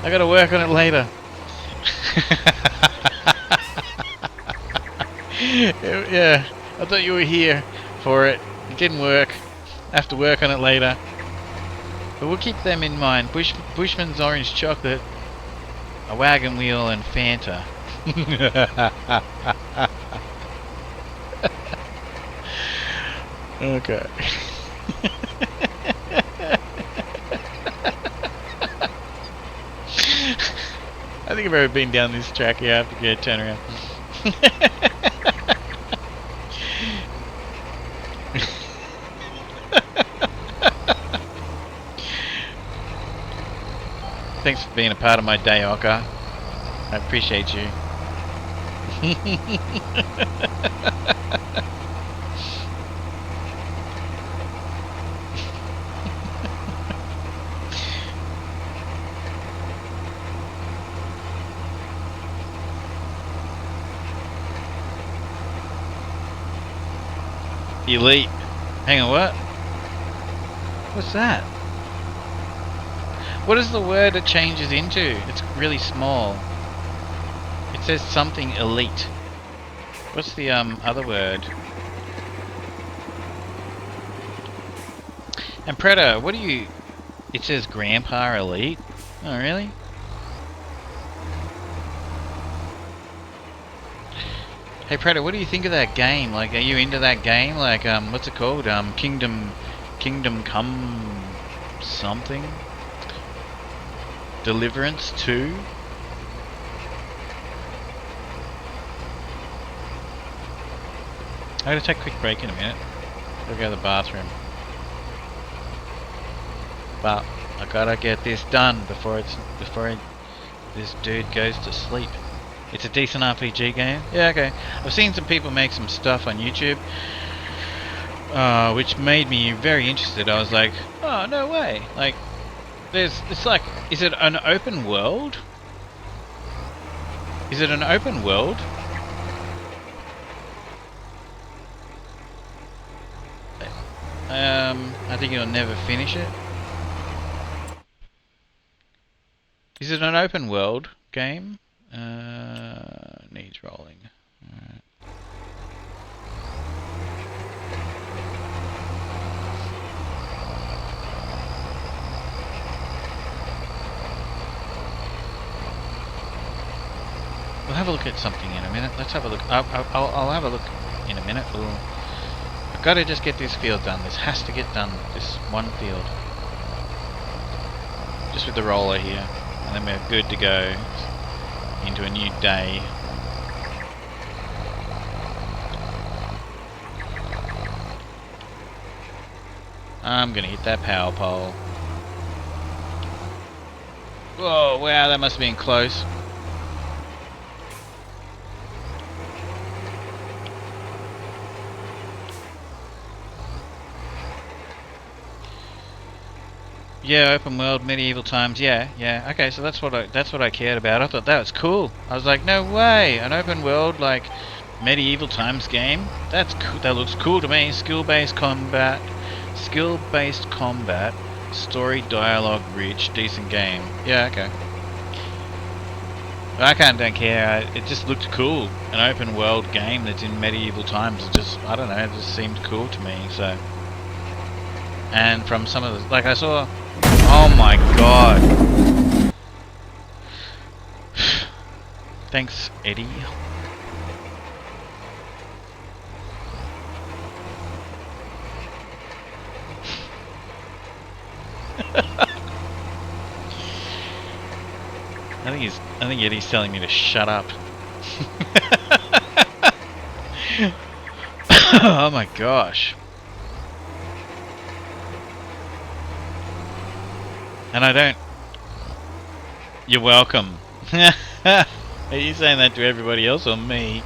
I gotta work on it later. Yeah, I thought you were here for it. It didn't work. I have to work on it later. But we'll keep them in mind. Bushman's orange chocolate, a wagon wheel, and Fanta. Okay. I think I've ever been down this track. Yeah, I have to get a turn around. Thanks for being a part of my day, Oka. I appreciate you. Elite. Hang on, what? What's that? What is the word it changes into? It's really small. It says something elite. What's the other word? And Predator, what do you... It says Grandpa Elite? Oh, really? Hey Predator, what do you think of that game? Like, are you into that game? Like, what's it called? Kingdom Come something? Deliverance 2? I'm gonna take a quick break in a minute. I'll go to the bathroom. But I gotta get this done before this dude goes to sleep. It's a decent RPG game. Yeah, okay. I've seen some people make some stuff on YouTube, which made me very interested. I was like, oh, no way. Like, it's like, is it an open world? Is it an open world? I think you'll never finish it. Is it an open world game? Needs rolling. Alright. We'll have a look at something in a minute. Let's have a look. I'll have a look in a minute. I've got to just get this field done. This has to get done. This one field. Just with the roller here. And then we're good to go into a new day. I'm gonna hit that power pole. Whoa, wow, that must have been close. Yeah, open world, medieval times. Yeah. Okay, so that's what I cared about. I thought that was cool. I was like, no way, an open world like medieval times game. That's cool. That looks cool to me. Skill-based combat, story, dialogue, rich, decent game. Yeah, okay. But I don't care. It just looked cool. An open world game that's in medieval times. It just, I don't know. It just seemed cool to me. So, and from some of the, like I saw. Oh my god. Thanks, Eddie. I think Eddie's telling me to shut up. Oh my gosh. And I don't... You're welcome. Are you saying that to everybody else or me?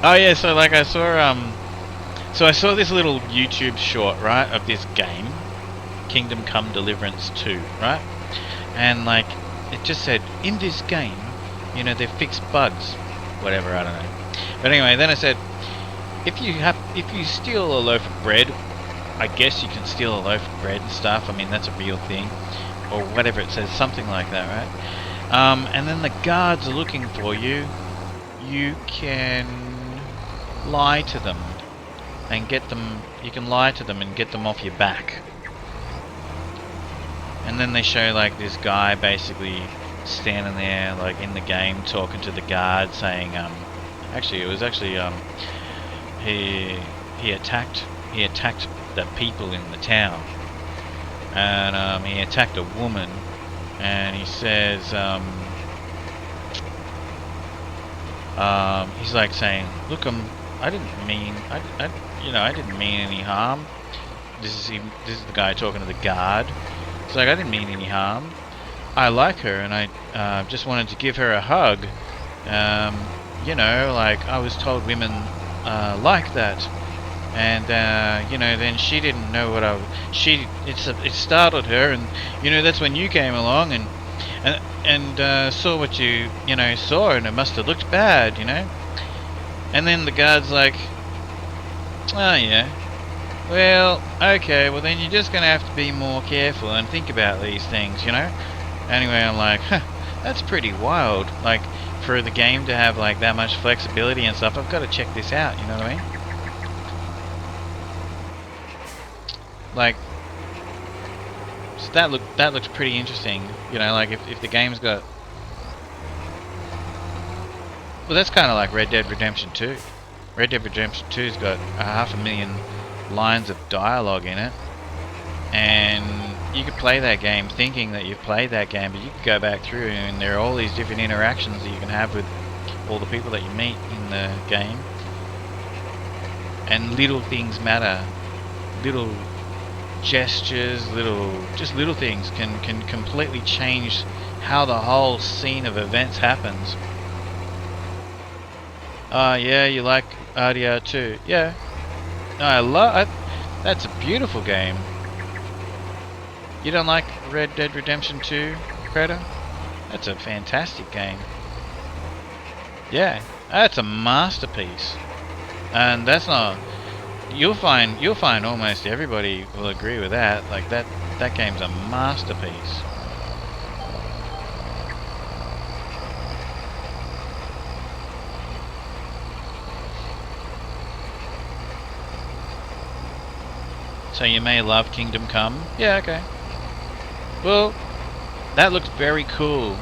Oh yeah, so like I saw so I saw this little YouTube short, right, of this game, Kingdom Come Deliverance 2, right? And like it just said, in this game, you know, they've fixed bugs. Whatever, I don't know. But anyway, then I said, if you steal a loaf of bread, I guess you can steal a loaf of bread and stuff. I mean, that's a real thing. Or whatever it says, something like that, right? And then the guards are looking for you. You can lie to them and get them. You can lie to them and get them off your back. And then they show like this guy basically standing there, like in the game, talking to the guard, saying, actually, it was actually he attacked the people in the town, and he attacked a woman, and he says, he's like saying, look, I didn't mean any harm. This is the guy talking to the guard. It's like, I didn't mean any harm. I like her, and I just wanted to give her a hug. You know, like I was told women like that, and you know, then she didn't know what it startled her, and you know, that's when you came along and saw what you saw, and it must have looked bad, you know. And then the guard's like, oh yeah, well, okay, well then you're just gonna have to be more careful and think about these things, you know. Anyway, I'm like, huh, that's pretty wild. Like, for the game to have like that much flexibility and stuff, I've got to check this out, you know what I mean? Like, so that looks pretty interesting, you know, like if the game's got... Well, that's kind of like Red Dead Redemption 2. Red Dead Redemption 2's got 500,000 lines of dialogue in it, and you could play that game thinking that you've played that game, but you could go back through and there are all these different interactions that you can have with all the people that you meet in the game, and little things matter. Little gestures, little things can completely change how the whole scene of events happens. Yeah, you like RDR 2? Yeah. No, that's a beautiful game. You don't like Red Dead Redemption 2, Creta? That's a fantastic game. Yeah, that's a masterpiece. And that's not... You'll find almost everybody will agree with that. Like that game's a masterpiece. So you may love Kingdom Come? Yeah, okay. Well, that looks very cool.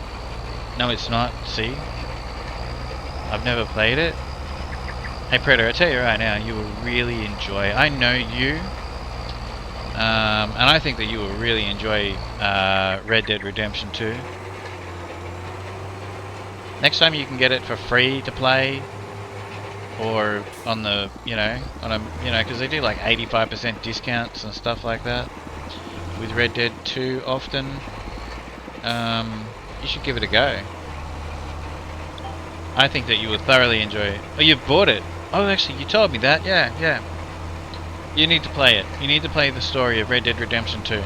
No, it's not. See? I've never played it. Hey Predator, I tell you right now, you will really enjoy... I know you. And I think that you will really enjoy Red Dead Redemption 2. Next time you can get it for free to play, or on the, because they do like 85% discounts and stuff like that with Red Dead 2 often. You should give it a go. I think that you would thoroughly enjoy it. Oh, you've bought it? Oh, actually, you told me that. Yeah. You need to play it. You need to play the story of Red Dead Redemption 2.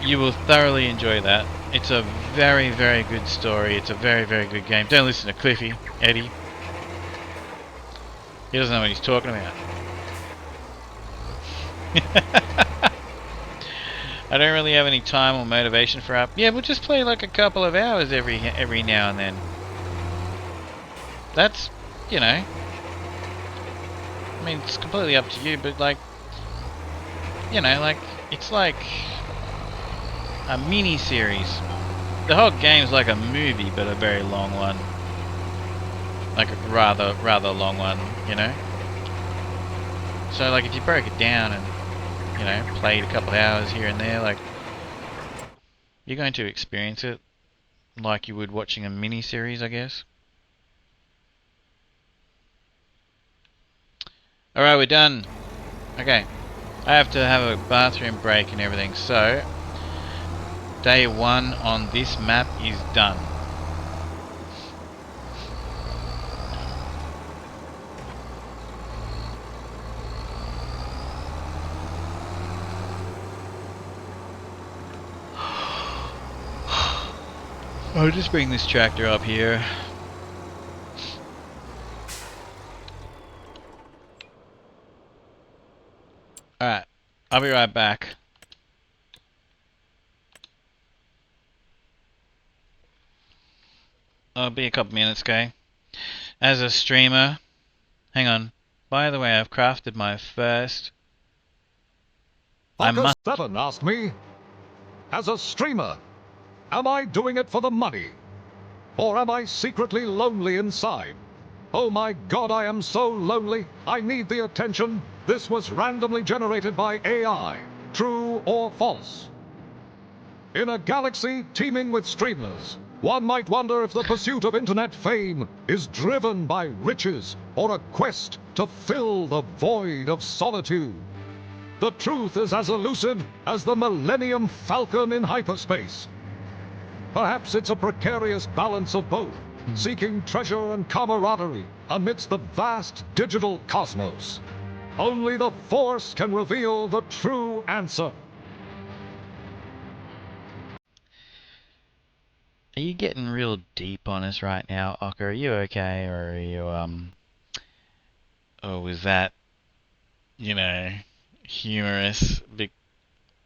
You will thoroughly enjoy that. It's a very, very good story. It's a very, very good game. Don't listen to Cliffy, Eddie. He doesn't know what he's talking about. I don't really have any time or motivation for up. Yeah, we'll just play like a couple of hours every now and then. That's, I mean, it's completely up to you, but like, like, it's like a mini-series. The whole game's like a movie, but a very long one. Like a rather long one, So like if you broke it down and, played a couple of hours here and there, like, you're going to experience it like you would watching a mini-series, I guess. Alright, we're done. Okay. I have to have a bathroom break and everything, so day 1 on this map is done. I'll just bring this tractor up here. Alright, I'll be right back. I'll be a couple minutes, okay? As a streamer, hang on. By the way, I've crafted my first. Marcus 7 asked me, as a streamer, am I doing it for the money? Or am I secretly lonely inside? Oh my god, I am so lonely. I need the attention. This was randomly generated by AI. True or false? In a galaxy teeming with streamers, one might wonder if the pursuit of internet fame is driven by riches or a quest to fill the void of solitude. The truth is as elusive as the Millennium Falcon in hyperspace. Perhaps it's a precarious balance of both, seeking treasure and camaraderie amidst the vast digital cosmos. Only the Force can reveal the true answer. Are you getting real deep on us right now, Ocker? Are you okay, or are you, or was that, you know, humorous?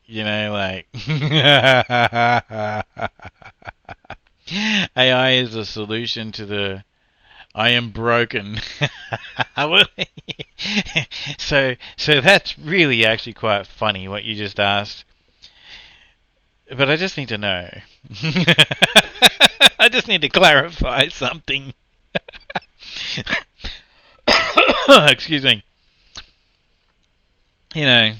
You know, like, AI is a solution to the I am broken. So that's really actually quite funny what you just asked. But I just need to know. I just need to clarify something. Excuse me. You know,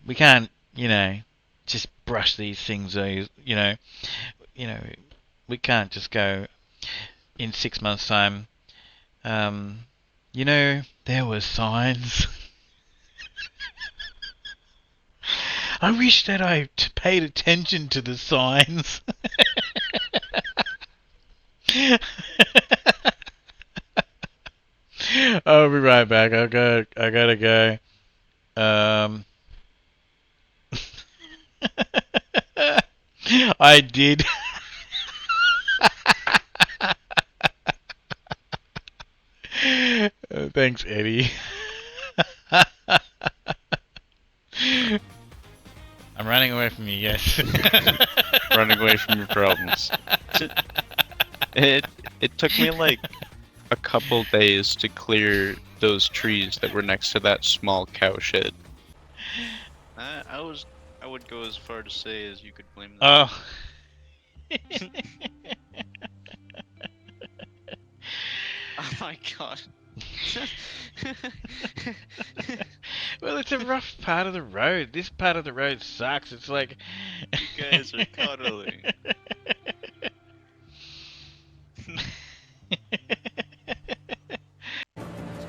we can't, you know, just brush these things, you know, we can't just go in 6 months' time. You know, there were signs. I wish that I paid attention to the signs. I'll be right back. I gotta go. I did. Thanks, Eddie. I'm running away from you, yes. Running away from your problems. It took me like a couple days to clear those trees that were next to that small cow shed. I would go as far to say as you could blame them. Oh. Oh my god. Well, it's a rough part of the road. This part of the road sucks. It's like... You guys are cuddling. This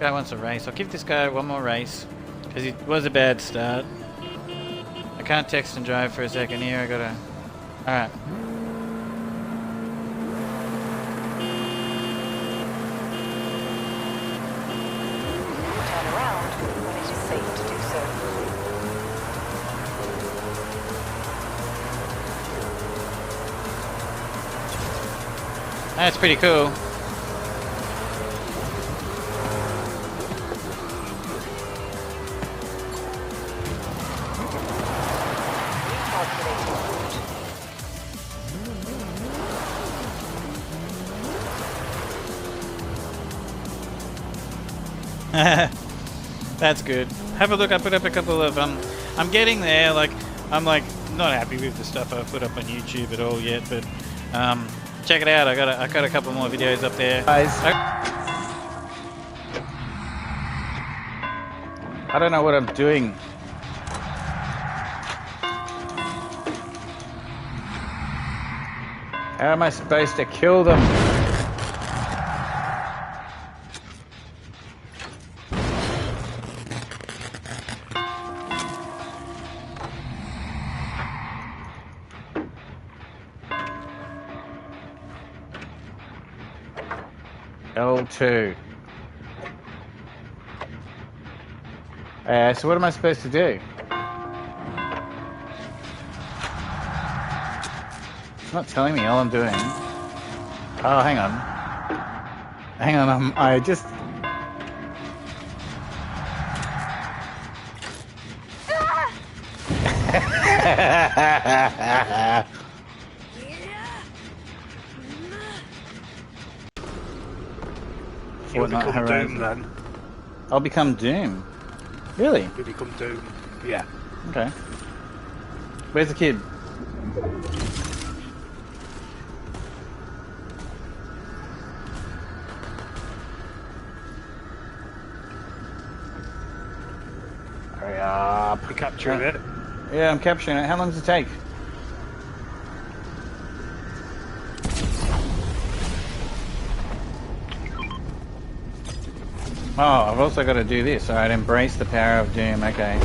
guy wants a race. I'll give this guy one more race. Because it was a bad start. I can't text and drive for a second here. I gotta... Alright. Turn around when it is safe to do so. That's pretty cool. That's good. Have a look. I put up a couple of I'm getting there. Like I'm like not happy with the stuff I've put up on YouTube at all yet, but check it out. I got a couple more videos up there. Guys, I don't know what I'm doing. How am I supposed to kill them? L2. So what am I supposed to do? It's not telling me all I'm doing. Oh, hang on. Hang on, I just... You'll Fortnite become Horizon. Doom then. I'll become Doom. Really? You become Doom. Yeah. Okay. Where's the kid? Hurry up. You capturing it? Yeah, I'm capturing it. How long does it take? Oh, I've also got to do this. Alright, embrace the power of Doom. Okay.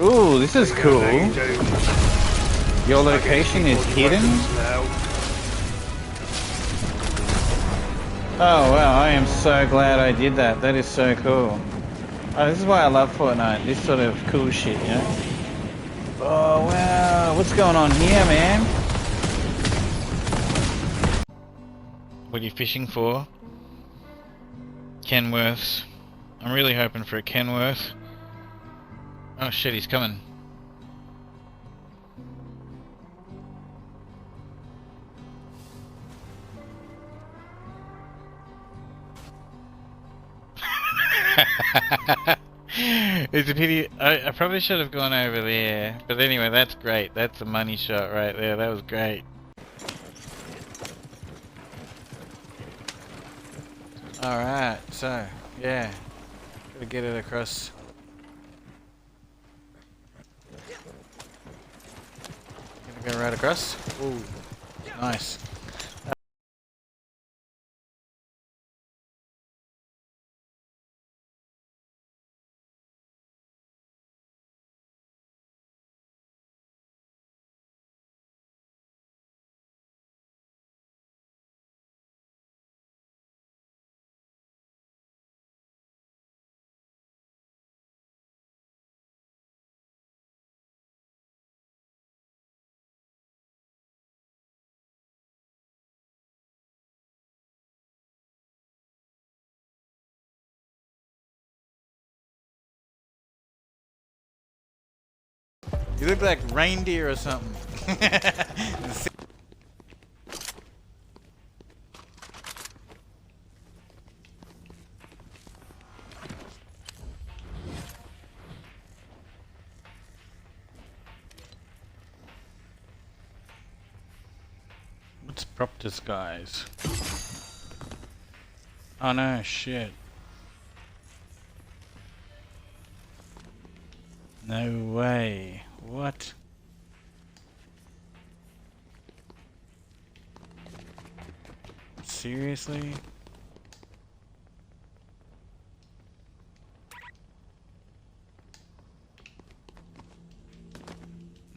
Ooh, this is cool. Your location is hidden? Oh wow, I am so glad I did that. That is so cool. Oh, this is why I love Fortnite. This sort of cool shit, you know? Oh wow, what's going on here, man? What are you fishing for? Kenworths. I'm really hoping for a Kenworth. Oh shit, he's coming. It's a pity. I probably should have gone over there. But anyway, that's great. That's a money shot right there. That was great. Alright, so, yeah. Gotta get it across. Gonna go right across. Ooh, nice. You look like reindeer or something. What's prop disguise? Oh no, shit. No way. What? Seriously?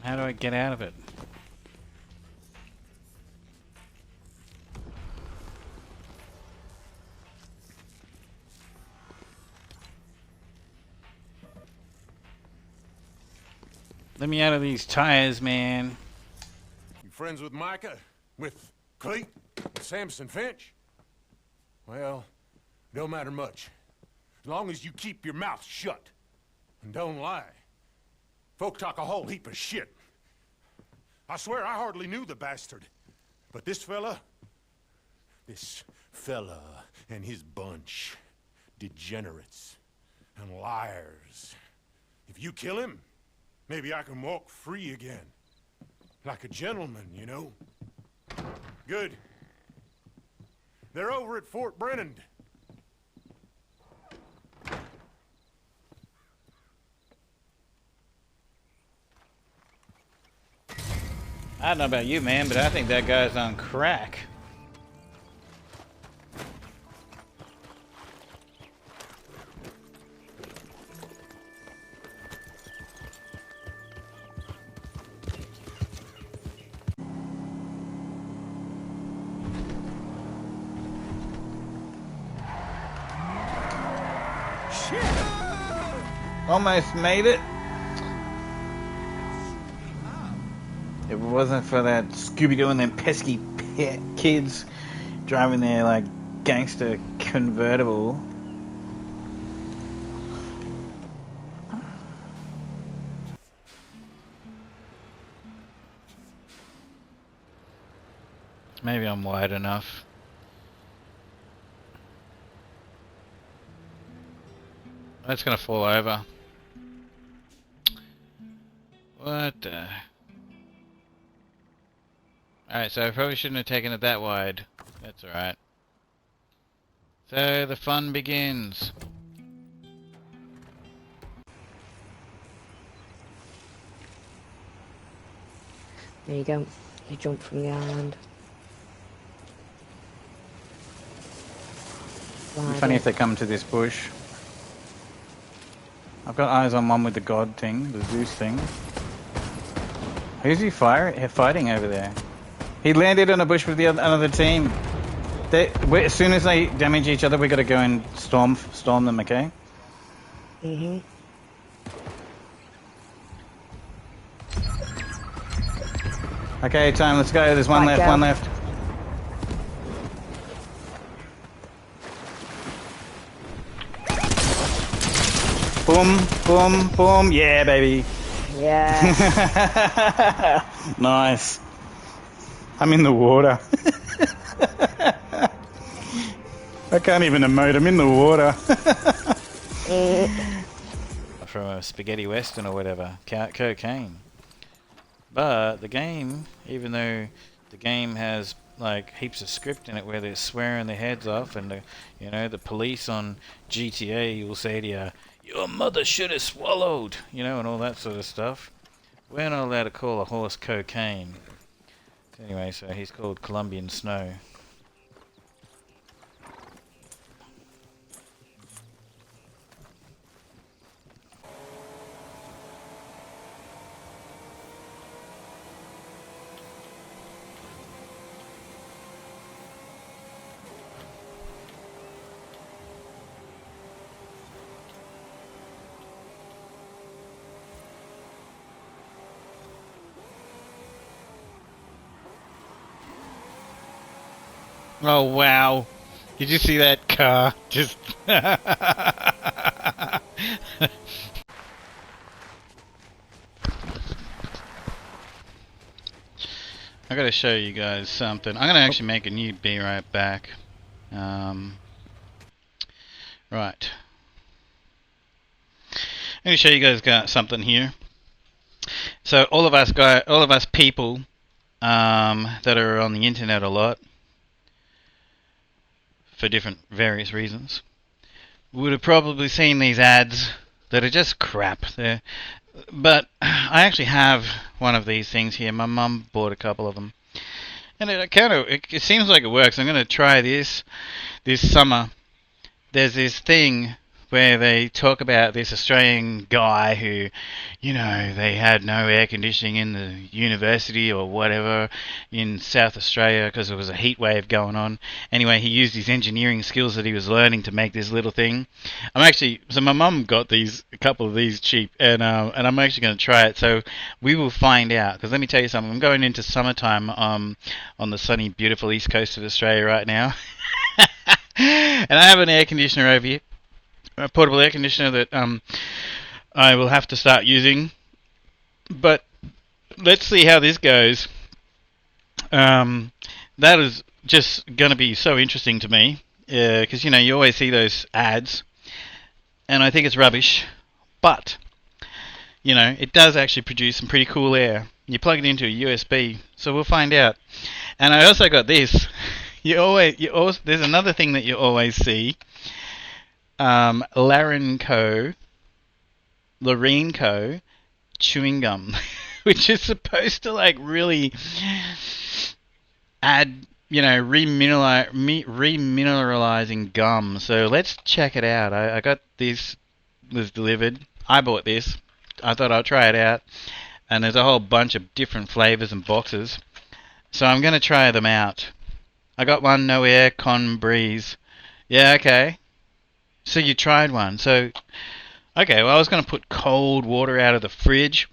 How do I get out of it? Let me out of these tires, man. You friends with Micah? With Cleet? Samson Finch? Well, don't matter much. As long as you keep your mouth shut. And don't lie. Folk talk a whole heap of shit. I swear I hardly knew the bastard. But this fella and his bunch, degenerates and liars. If you kill him, maybe I can walk free again. Like a gentleman, you know? Good. They're over at Fort Brennan. I don't know about you, man, but I think that guy's on crack. Almost made it. It wasn't for that Scooby-Doo and them pesky kids driving their, like, gangster convertible. Maybe I'm wide enough. That's gonna fall over. What the... Alright, so I probably shouldn't have taken it that wide. That's alright. So the fun begins. There you go. You jump from the island. It'd be funny if they come to this bush. I've got eyes on one with the god thing, the Zeus thing. Who's he fighting over there? He landed on a bush with the another team. As soon as they damage each other, we got to go and storm them. Okay. Mhm. Okay, time. Let's go. There's one left. One left. Boom, boom, boom. Yeah, baby. Yeah. Nice. I'm in the water. I can't even emote. I'm in the water. From a spaghetti western or whatever. Cocaine. But the game, even though the game has like heaps of script in it where they're swearing their heads off, and the police on GTA will say to you, "Your mother should have swallowed," and all that sort of stuff. We're not allowed to call a horse cocaine. Anyway, so he's called Colombian Snow. Oh wow! Did you see that car? Just I gotta show you guys something. I'm gonna actually make a new Be Right Back. Right. I'm gonna show you guys something here. So all of us people that are on the internet a lot, for various reasons, would have probably seen these ads that are just crap. But I actually have one of these things here. My mum bought a couple of them, and it seems like it works. I'm going to try this summer. There's this thing where they talk about this Australian guy who, they had no air conditioning in the university or whatever in South Australia because there was a heat wave going on. Anyway, he used his engineering skills that he was learning to make this little thing. So my mum got a couple of these cheap, and I'm actually going to try it. So we will find out, because let me tell you something. I'm going into summertime on the sunny, beautiful east coast of Australia right now. And I have an air conditioner over here. A portable air conditioner that I will have to start using, but let's see how this goes. That is just going to be so interesting to me, because you always see those ads, and I think it's rubbish, but it does actually produce some pretty cool air. You plug it into a USB, so we'll find out. And I also got this. There's another thing that you always see. Larenco chewing gum, which is supposed to really add, remineralizing gum. So let's check it out. I got this, was delivered. I bought this. I thought I'd try it out. And there's a whole bunch of different flavors and boxes. So I'm going to try them out. I got one, no air, con breeze. Yeah, okay. So you tried one. So, okay, well, I was going to put cold water out of the fridge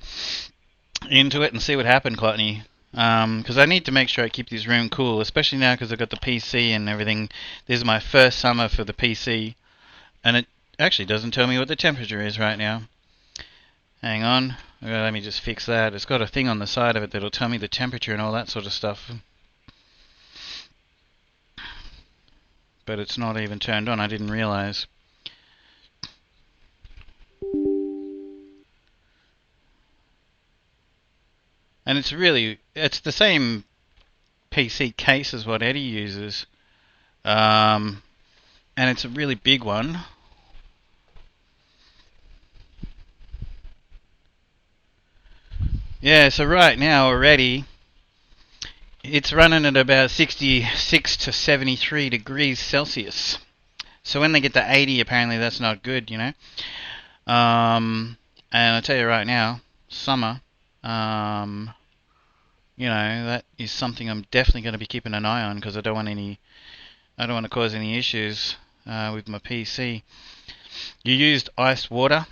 into it and see what happened, Clotney. Because I need to make sure I keep this room cool, especially now because I've got the PC and everything. This is my first summer for the PC, and it actually doesn't tell me what the temperature is right now. Hang on, let me just fix that. It's got a thing on the side of it that'll tell me the temperature and all that sort of stuff. But it's not even turned on, I didn't realize. And it's the same PC case as what Eddie uses. And it's a really big one. Yeah, so right now already, it's running at about 66 to 73 degrees Celsius. So when they get to 80, apparently that's not good, you know. And I'll tell you right now, summer, you know, that is something I'm definitely going to be keeping an eye on because I don't want to cause any issues with my PC. You used iced water.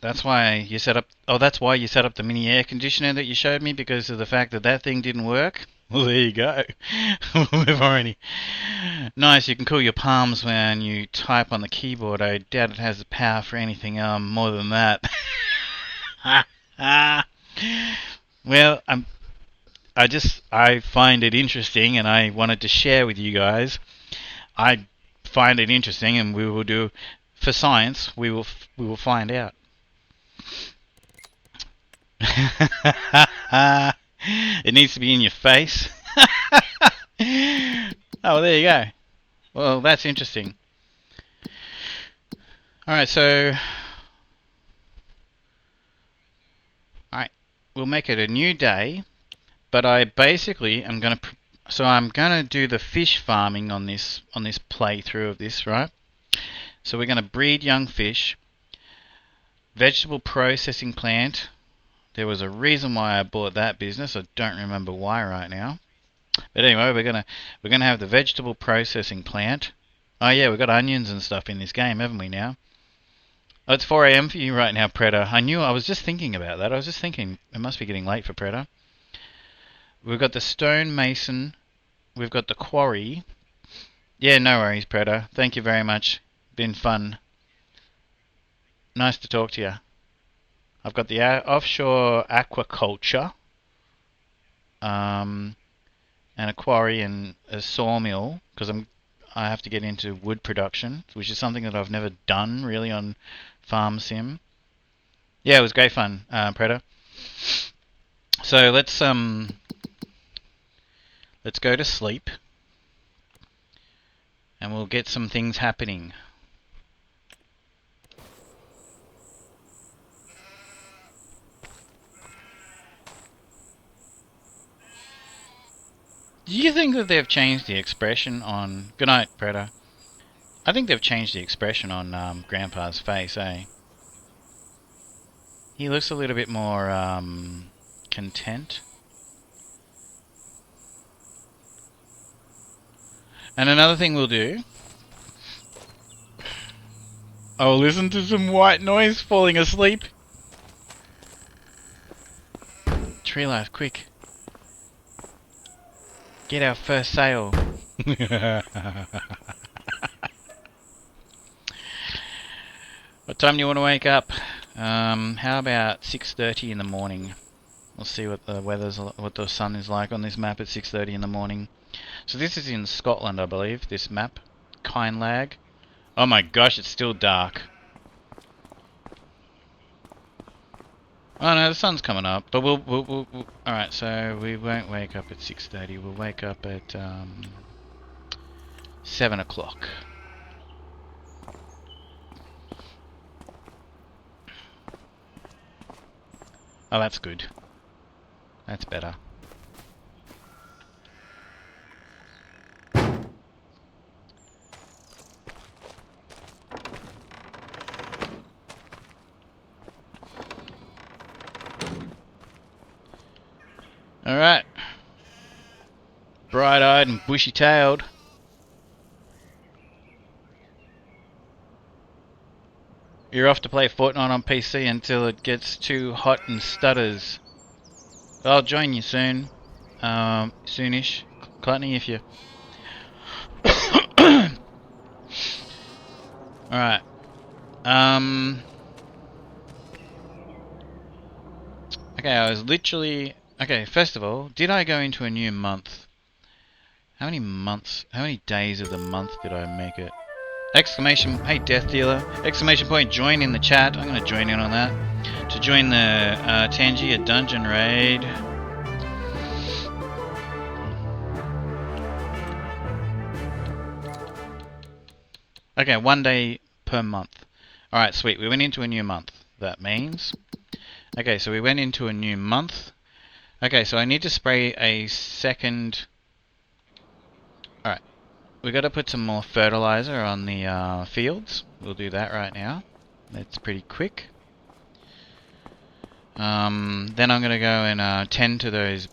That's why you set up. Oh, that's why you set up the mini air conditioner that you showed me, because of the fact that that thing didn't work. Well, there you go. We've already. Nice. You can cool your palms when you type on the keyboard. I doubt it has the power for anything more than that. Well, I find it interesting, and I wanted to share with you guys. I find it interesting, and we will do for science. We will find out. It needs to be in your face. Oh, there you go. Well, that's interesting. Alright, so... Alright, we'll make it a new day, but I basically am going to... So I'm going to do the fish farming on this playthrough of this, right? So we're going to breed young fish. Vegetable processing plant. There was a reason why I bought that business. I don't remember why right now. But anyway, we're gonna have the vegetable processing plant. Oh yeah, we've got onions and stuff in this game, haven't we now? Oh, it's 4 AM for you right now, Predator. I was just thinking about that. I was just thinking it must be getting late for Predator. We've got the stonemason. We've got the quarry. Yeah, no worries, Predator. Thank you very much. Been fun. Nice to talk to you. I've got the offshore aquaculture, and a quarry and a sawmill, because I have to get into wood production, which is something that I've never done really on Farm Sim. Yeah, it was great fun, Predator. So let's go to sleep, and we'll get some things happening. Do you think that they've changed the expression on... Good night, Predator. I think they've changed the expression on Grandpa's face, eh? He looks a little bit more content. And another thing we'll do... I'll listen to some white noise falling asleep. Tree life, quick. Get our first sale. What time do you want to wake up? How about 6:30 in the morning? We'll see what the sun is like on this map at 6:30 in the morning. So this is in Scotland, I believe. This map, Kinlaig. Oh my gosh, it's still dark. Oh no, the sun's coming up, but we'll alright, so we won't wake up at 6:30, we'll wake up at 7 o'clock. Oh, that's good. That's better. Alright. Bright-eyed and bushy-tailed. You're off to play Fortnite on PC until it gets too hot and stutters. I'll join you soon. Soonish. Gluttony if you... Alright. Okay, I was literally... Okay, first of all, did I go into a new month? How many days of the month did I make it? Exclamation... Hey, Death Dealer. Exclamation point, join in the chat. I'm going to join in on that. To join the Tangier Dungeon Raid. Okay, 1 day per month. Alright, sweet. We went into a new month. That means... Okay, so we went into a new month. Okay, so I need to spray a second... Alright. We got to put some more fertilizer on the fields. We'll do that right now. That's pretty quick. Then I'm going to go and tend to those...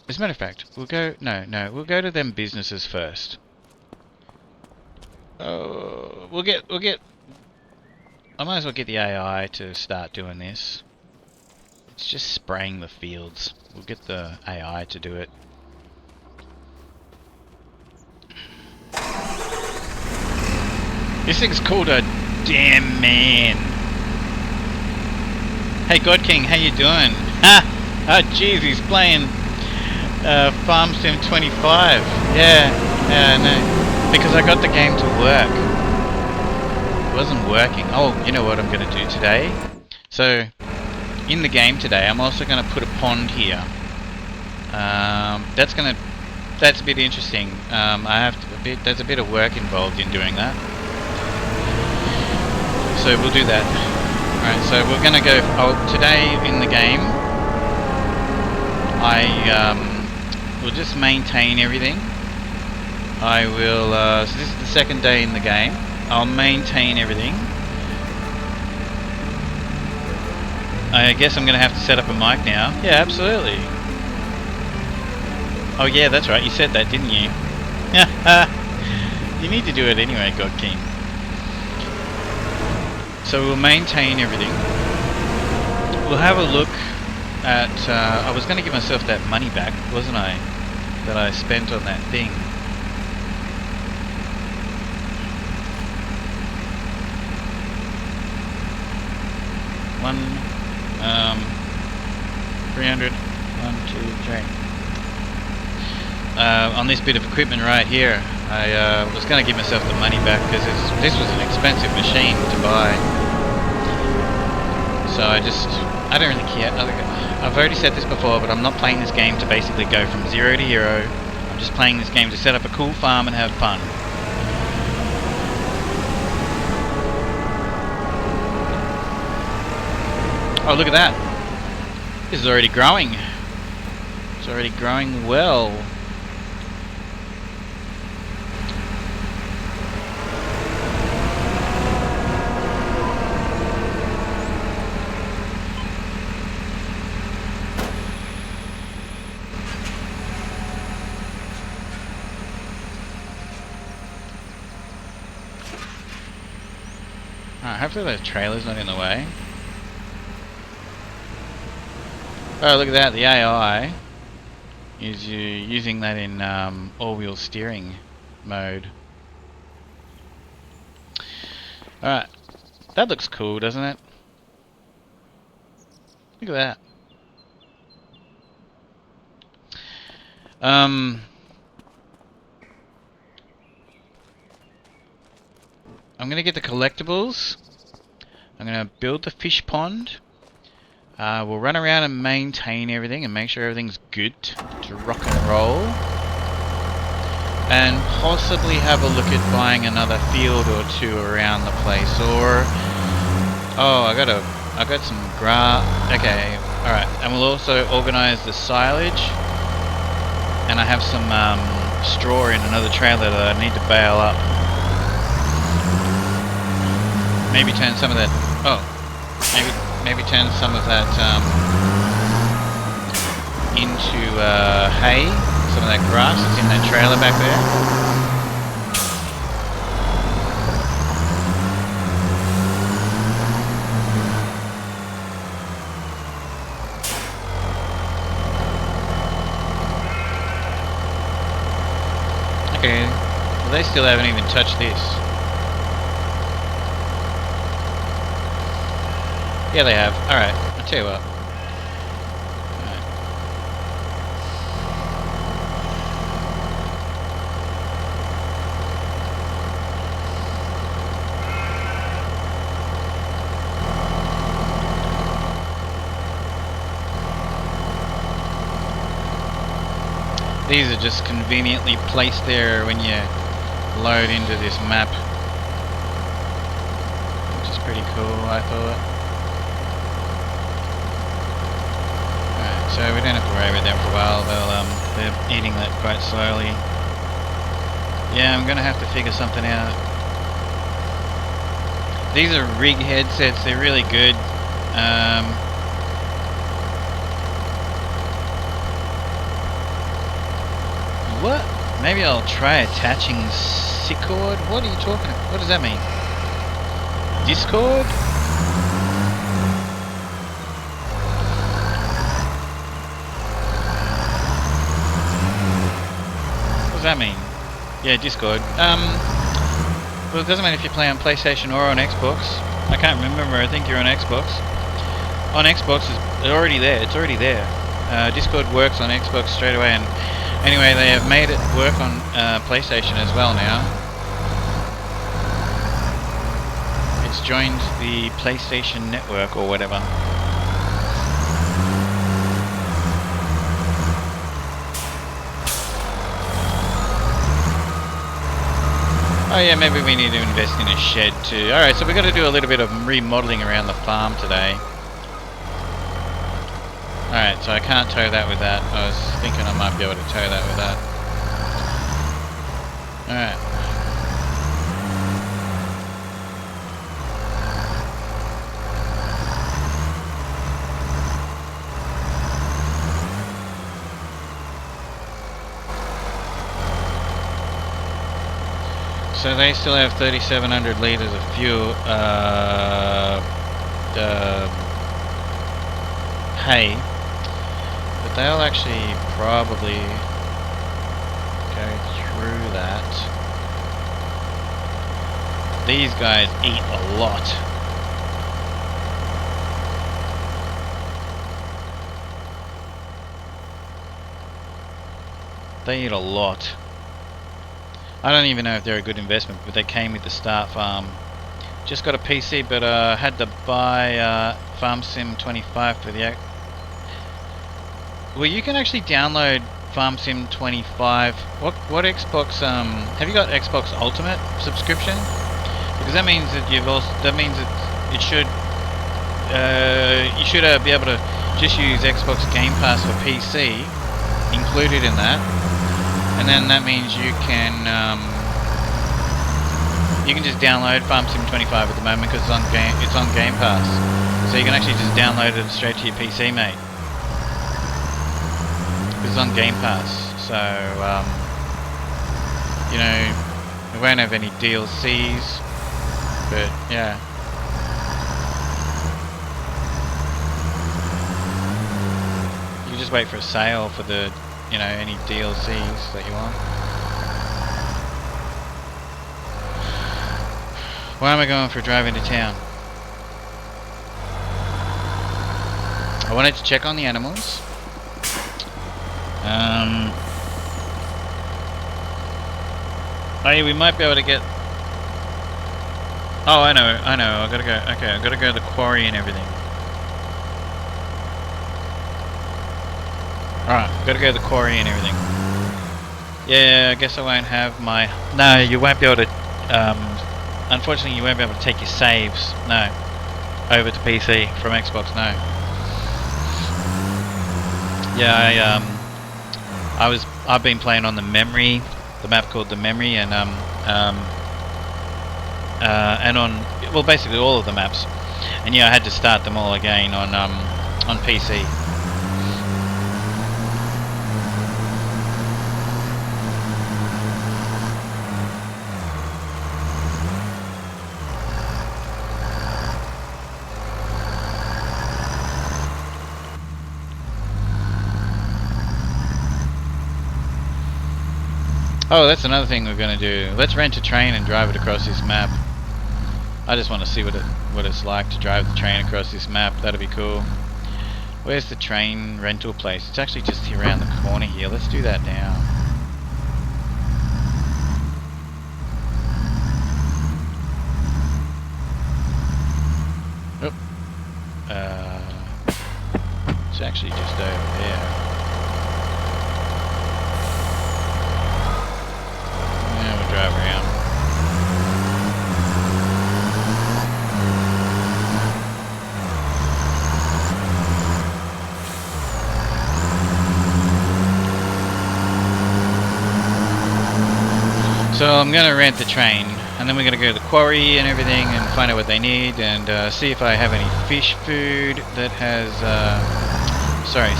As a matter of fact, we'll go... No, we'll go to them businesses first. We'll get... I might as well get the AI to start doing this. It's just spraying the fields. We'll get the AI to do it. This thing's called a damn man. Hey God King, how you doing? Ha! Oh jeez, he's playing Farm Sim 25. Yeah, no. Because I got the game to work. It wasn't working. Oh, you know what I'm going to do today? So, in the game today, I'm also going to put a pond here. That's a bit interesting. There's a bit of work involved in doing that. So we'll do that. Alright, so we're going to go... Oh, today in the game, I will just maintain everything. I will... so this is the second day in the game. I'll maintain everything. I guess I'm going to have to set up a mic now. Yeah, absolutely. Oh yeah, that's right. You said that, didn't you? You need to do it anyway, God King. So we'll maintain everything. We'll have a look at... I was going to give myself that money back, wasn't I? That I spent on that thing. One... 300. 1, 2, 3. On this bit of equipment right here, I was going to give myself the money back because this was an expensive machine to buy. So I don't really care. I've already said this before, but I'm not playing this game to basically go from 0 to hero. I'm just playing this game to set up a cool farm and have fun. Oh, look at that. This is already growing. It's already growing well. Alright, hopefully the trailer's not in the way. Oh, look at that, the AI is using that in all-wheel steering mode. Alright, that looks cool, doesn't it? Look at that. I'm gonna get the collectibles. I'm gonna build the fish pond. We'll run around and maintain everything and make sure everything's good to rock and roll. And possibly have a look at buying another field or two around the place. Or... Oh, I got some grass. Okay, alright. And we'll also organize the silage. And I have some straw in another trailer that I need to bail up. Maybe turn some of that... Oh. Maybe turn some of that into hay, some of that grass that's in that trailer back there. Well, they still haven't even touched this. Yeah, they have. Alright, I'll tell you what. These are just conveniently placed there when you load into this map, which is pretty cool, I thought. Alright, so we don't have to worry about them for a while. They're eating that quite slowly. Yeah, I'm gonna have to figure something out. These are rig headsets. They're really good. What? Maybe I'll try attaching Discord? What are you talking about? What does that mean? Discord? What does that mean? Yeah, Discord. Well, it doesn't matter if you play on PlayStation or on Xbox. I can't remember. I think you're on Xbox. On Xbox, it's already there. It's already there. Discord works on Xbox straight away, and anyway, they have made it work on PlayStation as well now. It's joined the PlayStation Network or whatever. Oh yeah, maybe we need to invest in a shed too. Alright, so we've got to do a little bit of remodeling around the farm today. Alright, so I can't tow that with that. I was thinking I might be able to tow that with that. Alright. So they still have 3,700 litres of fuel, hay. But they'll actually probably go through that. These guys eat a lot. They eat a lot. I don't even know if they're a good investment, but they came with the start farm. Just got a PC, but had to buy Farm Sim 25 for the well, you can actually download Farm Sim 25. What Xbox? Have you got Xbox Ultimate subscription? Because that means that you've also it should you should be able to just use Xbox Game Pass for PC included in that, and then that means you can just download Farm Sim 25 at the moment because it's on Game Pass, so you can actually just download it straight to your PC, mate. It's on Game Pass, so you know, it won't have any DLCs, but yeah. You can just wait for a sale for the, you know, any DLCs that you want. Why am I going for a drive into town? I wanted to check on the animals. Oh yeah, we might be able to get... Oh, I know, I gotta go, okay, I gotta go to the quarry and everything. Alright, gotta go to the quarry and everything. Yeah, I guess I won't have my... No, you won't be able to... unfortunately, you won't be able to take your saves, no, over to PC from Xbox, no. Yeah, I've been playing on the memory, the map called the memory, and on, well, basically all of the maps, and yeah, I had to start them all again on PC. Oh, that's another thing we're gonna do. Let's rent a train and drive it across this map. I just want to see what it's like to drive the train across this map. That'd be cool. Where's the train rental place? It's actually just here around the corner here. Let's do that now. Oh. It's actually just over there. Yeah, we'll drive around. So I'm going to rent the train, and then we're going to go to the quarry and everything and find out what they need, and see if I have any fish food that has,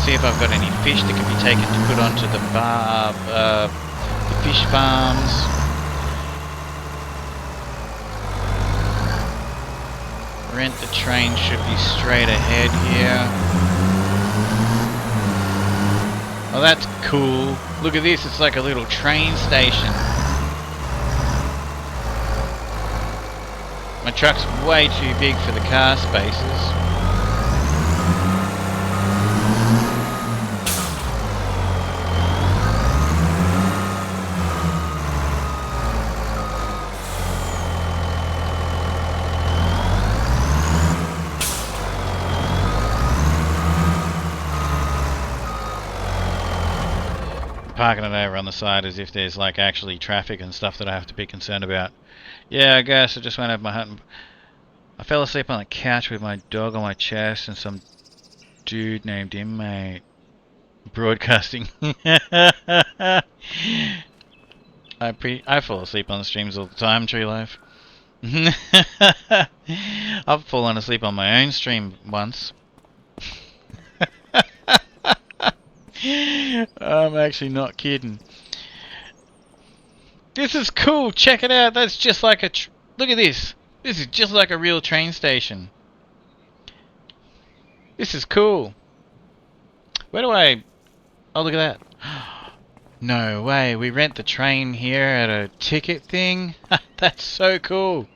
see if I've got any fish that can be taken to put onto the fish farms. Rent the train should be straight ahead here. Oh, that's cool. Look at this, it's like a little train station. My truck's way too big for the car spaces. Parking it over on the side as if there's like actually traffic and stuff that I have to be concerned about. Yeah, I guess I just went over my hut and I fell asleep on the couch with my dog on my chest and some dude named Inmate broadcasting. I fall asleep on the streams all the time, Tree Life. I've fallen asleep on my own stream once. I'm actually not kidding. This is cool. Check it out. That's just like a... Look at this. This is just like a real train station. This is cool. Where do I... Oh, look at that. No way. We rent the train here at a ticket thing? That's so cool.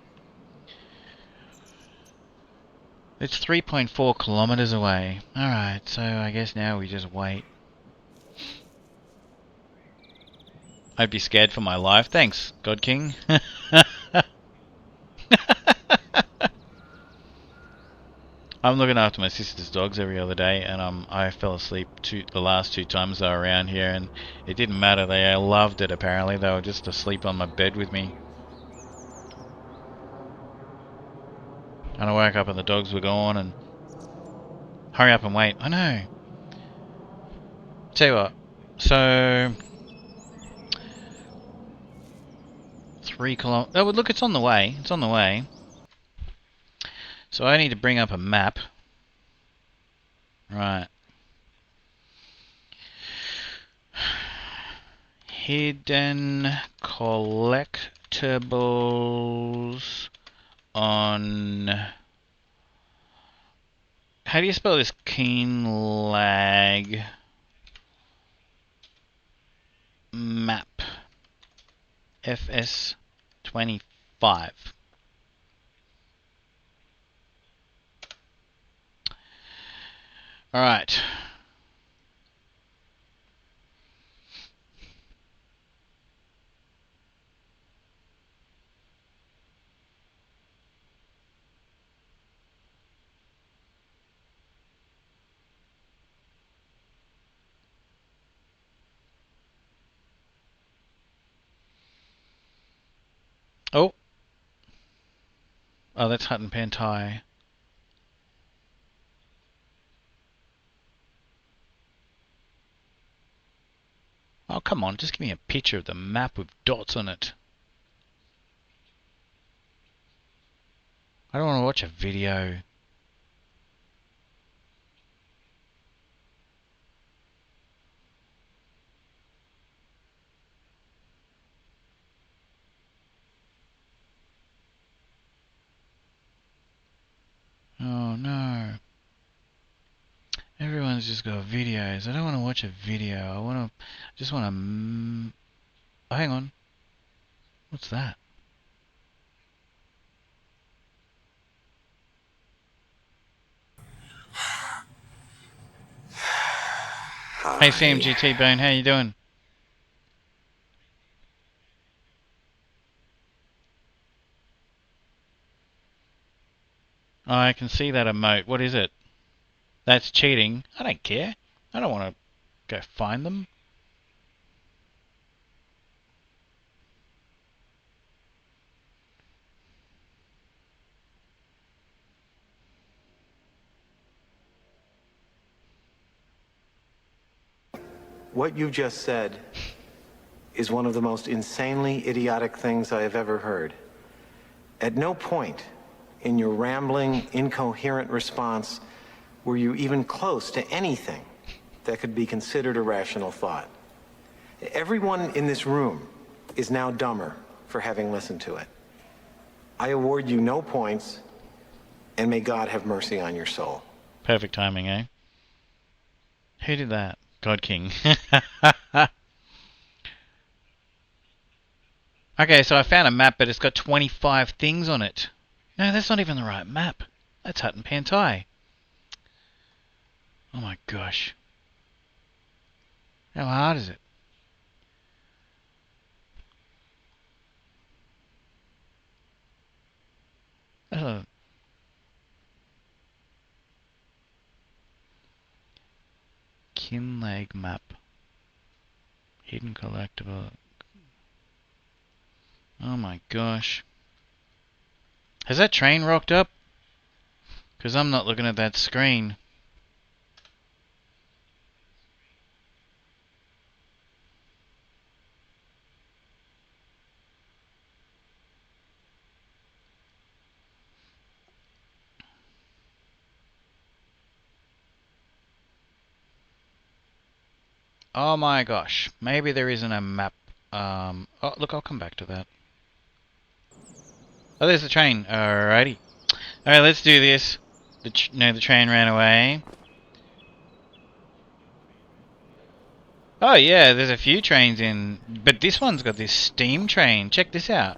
It's 3.4 kilometers away. Alright, so I guess now we just wait. I'd be scared for my life. Thanks, God King. I'm looking after my sister's dogs every other day, and I fell asleep the last 2 times they were around here, and it didn't matter. They loved it, apparently. They were just asleep on my bed with me. And I woke up and the dogs were gone, and... Hurry up and wait. I know. Tell you what. So... 3 kilometers... Oh, look, it's on the way. It's on the way. So I need to bring up a map. Right. Hidden collectibles on... How do you spell this? Kinlaig map. FS25. Alright. Oh. Oh, that's Hut and Pantai. Oh, come on, just give me a picture of the map with dots on it. I don't want to watch a video. Oh no. Everyone's just got videos. I don't want to watch a video. I just want to... hang on. What's that? Hey CMGT Bone, how you doing? Oh, I can see that emote. What is it? That's cheating. I don't care. I don't want to go find them. What you just said is one of the most insanely idiotic things I have ever heard. At no point in your rambling, incoherent response were you even close to anything that could be considered a rational thought. Everyone in this room is now dumber for having listened to it. I award you no points, and may God have mercy on your soul. Perfect timing, eh? Who did that? God King. Okay, so I found a map, but it's got 25 things on it. No, that's not even the right map. That's Hut and Pantai. Oh my gosh. How hard is it? Oh. Kinlaig map. Hidden collectible. Oh my gosh. Has that train rocked up? Because I'm not looking at that screen. Oh my gosh. Maybe there isn't a map. Oh, look, I'll come back to that. Oh, there's the train. Alrighty. Alright, let's do this. No, the train ran away. Oh yeah, there's a few trains in, but this one's got this steam train. Check this out.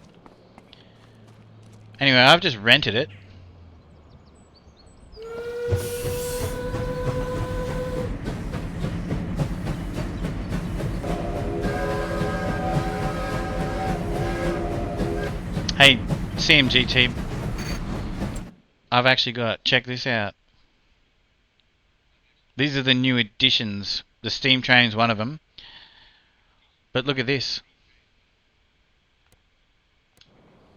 Anyway, I've just rented it. Hey, CMGT. I've actually got, check this out. These are the new additions. The steam train's one of them. But look at this.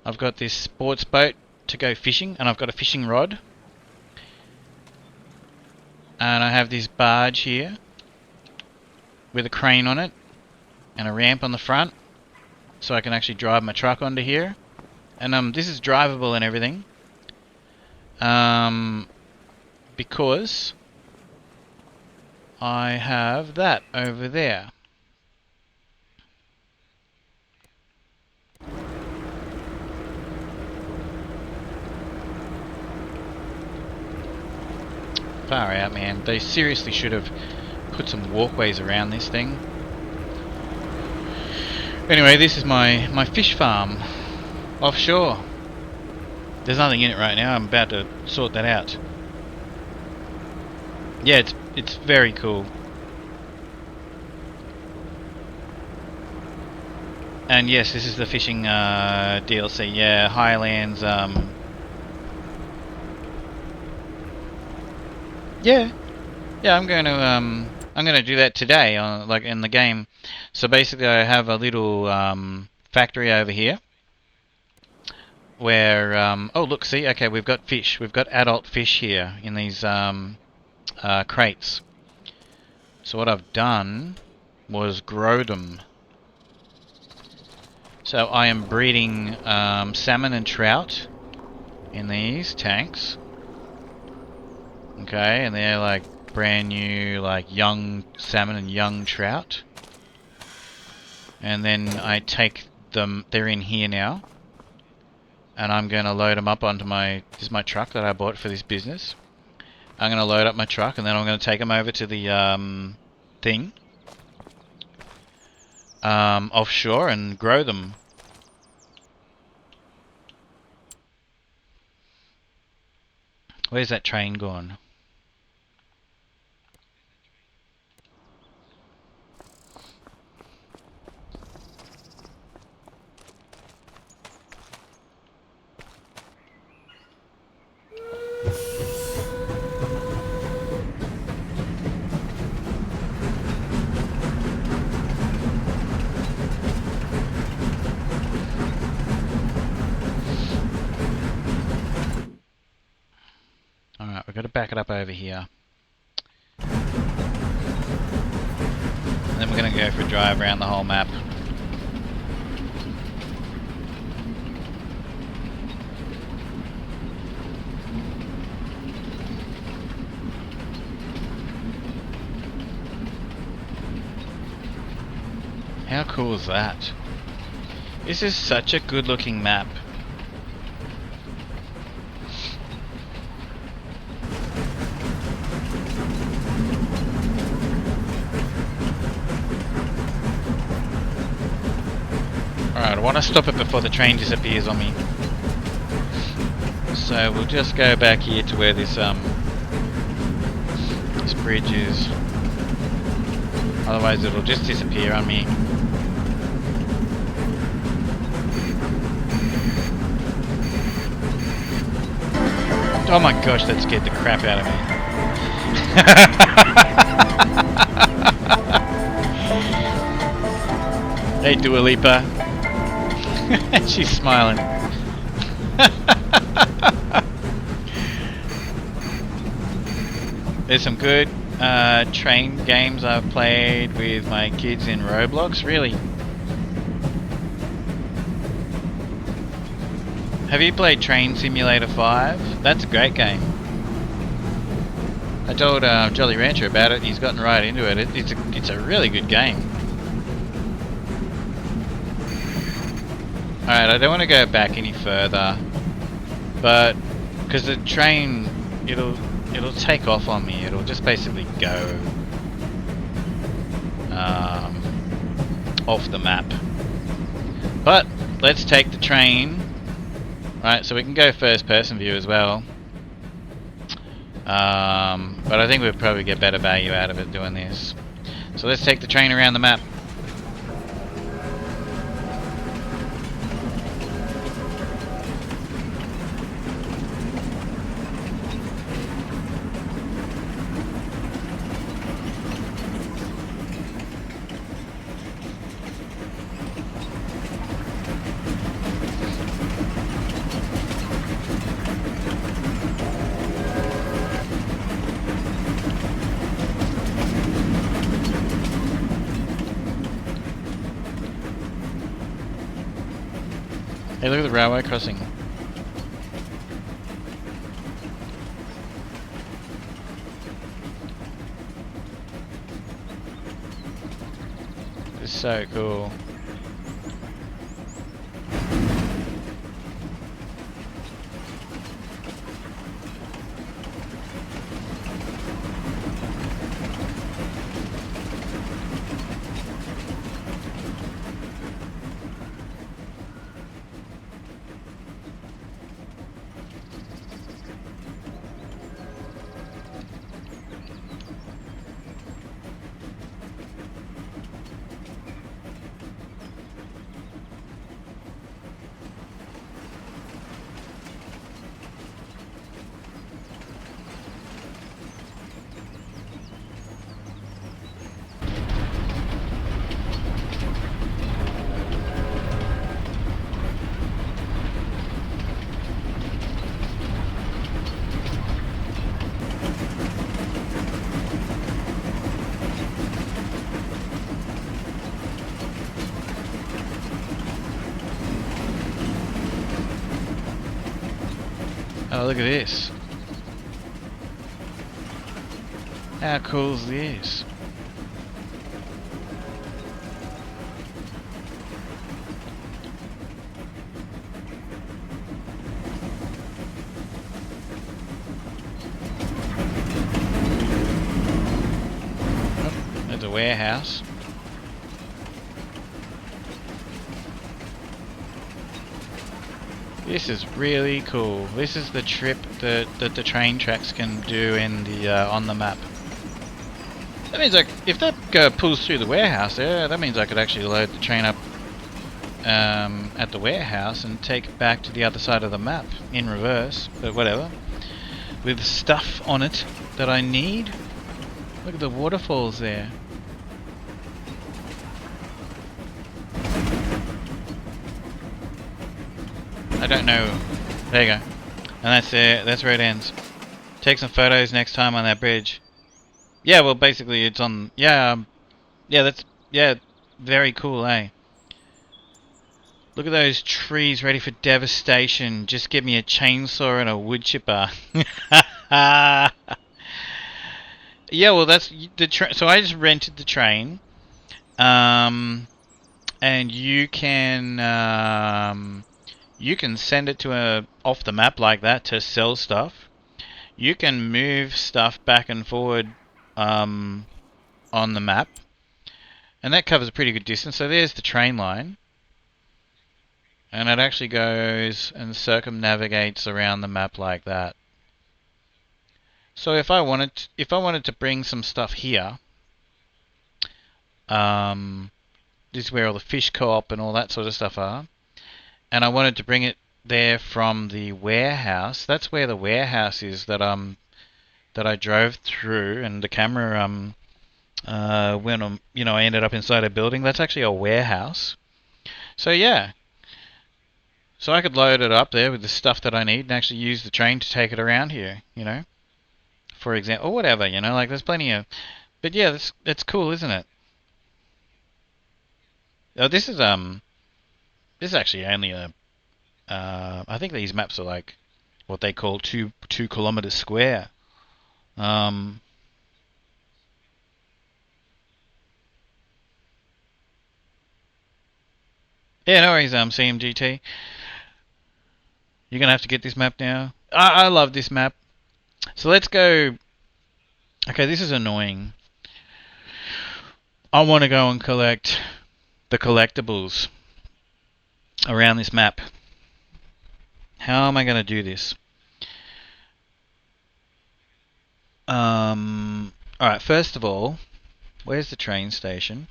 I've got this sports boat to go fishing, and I've got a fishing rod. And I have this barge here with a crane on it and a ramp on the front, so I can actually drive my truck onto here. And this is drivable and everything. Because I have that over there. Far out, man. They seriously should have put some walkways around this thing. Anyway, this is my fish farm offshore. There's nothing in it right now. I'm about to sort that out. Yeah, it's very cool. And yes, this is the fishing DLC. Yeah, Highlands. Yeah, I'm going to do that today, like in the game. So basically, I have a little factory over here where oh look, see, okay, we've got fish. We've got adult fish here in these crates. So what I've done was grow them. So I am breeding salmon and trout in these tanks. Okay, and they're like brand new, like young salmon and young trout. And then I take them, they're in here now. And I'm going to load them up onto this is my truck that I bought for this business. I'm going to load up my truck and then I'm going to take them over to the thing. offshore and grow them. Where's that train gone? Alright, we've got to back it up over here. And then we're going to go for a drive around the whole map. How cool is that? This is such a good looking map. Alright, I want to stop it before the train disappears on me. So we'll just go back here to where this bridge is. Otherwise it'll just disappear on me. Oh my gosh, that scared the crap out of me. Hey Dua Lipa. She's smiling. There's some good train games I've played with my kids in Roblox, really. Have you played Train Simulator 5? That's a great game. I told Jolly Rancher about it, he's gotten right into it. It's a really good game. Alright, I don't want to go back any further, but because the train, it'll take off on me. It'll just basically go off the map. But let's take the train. Right, so we can go first person view as well. But I think we'll probably get better value out of it doing this. So let's take the train around the map. Hey, look at the railway crossing. It's so cool. Oh, look at this. How cool is this? Oh, there's a warehouse. This is really cool. This is the trip that the train tracks can do in the on the map. That means like if that pulls through the warehouse there, that means I could actually load the train up at the warehouse and take it back to the other side of the map in reverse, but whatever. With stuff on it that I need. Look at the waterfalls there. I don't know. There you go. And that's it. That's where it ends. Take some photos next time on that bridge. Yeah, well, basically it's on. Yeah, yeah. Very cool, eh? Look at those trees ready for devastation. Just give me a chainsaw and a wood chipper. Yeah, well, that's the so I just rented the train, and you can send it to off the map like that to sell stuff. You can move stuff back and forward on the map, and that covers a pretty good distance. So there's the train line, and it actually goes and circumnavigates around the map like that. So if I wanted to bring some stuff here, this is where all the fish co-op and all that sort of stuff are, and I wanted to bring it there from the warehouse. That's where the warehouse is that I drove through, and the camera when I ended up inside a building. That's actually a warehouse. So yeah, so I could load it up there with the stuff that I need and actually use the train to take it around here, for example, or whatever, like there's plenty of. But yeah, that's cool, isn't it? Oh, this is actually only a. I think these maps are like what they call 2 kilometers square. Yeah, no worries, CMGT. You're gonna have to get this map now. I love this map. So let's go. Okay, this is annoying. I want to go and collect the collectibles around this map. How am I going to do this? Alright, first of all, where's the train station?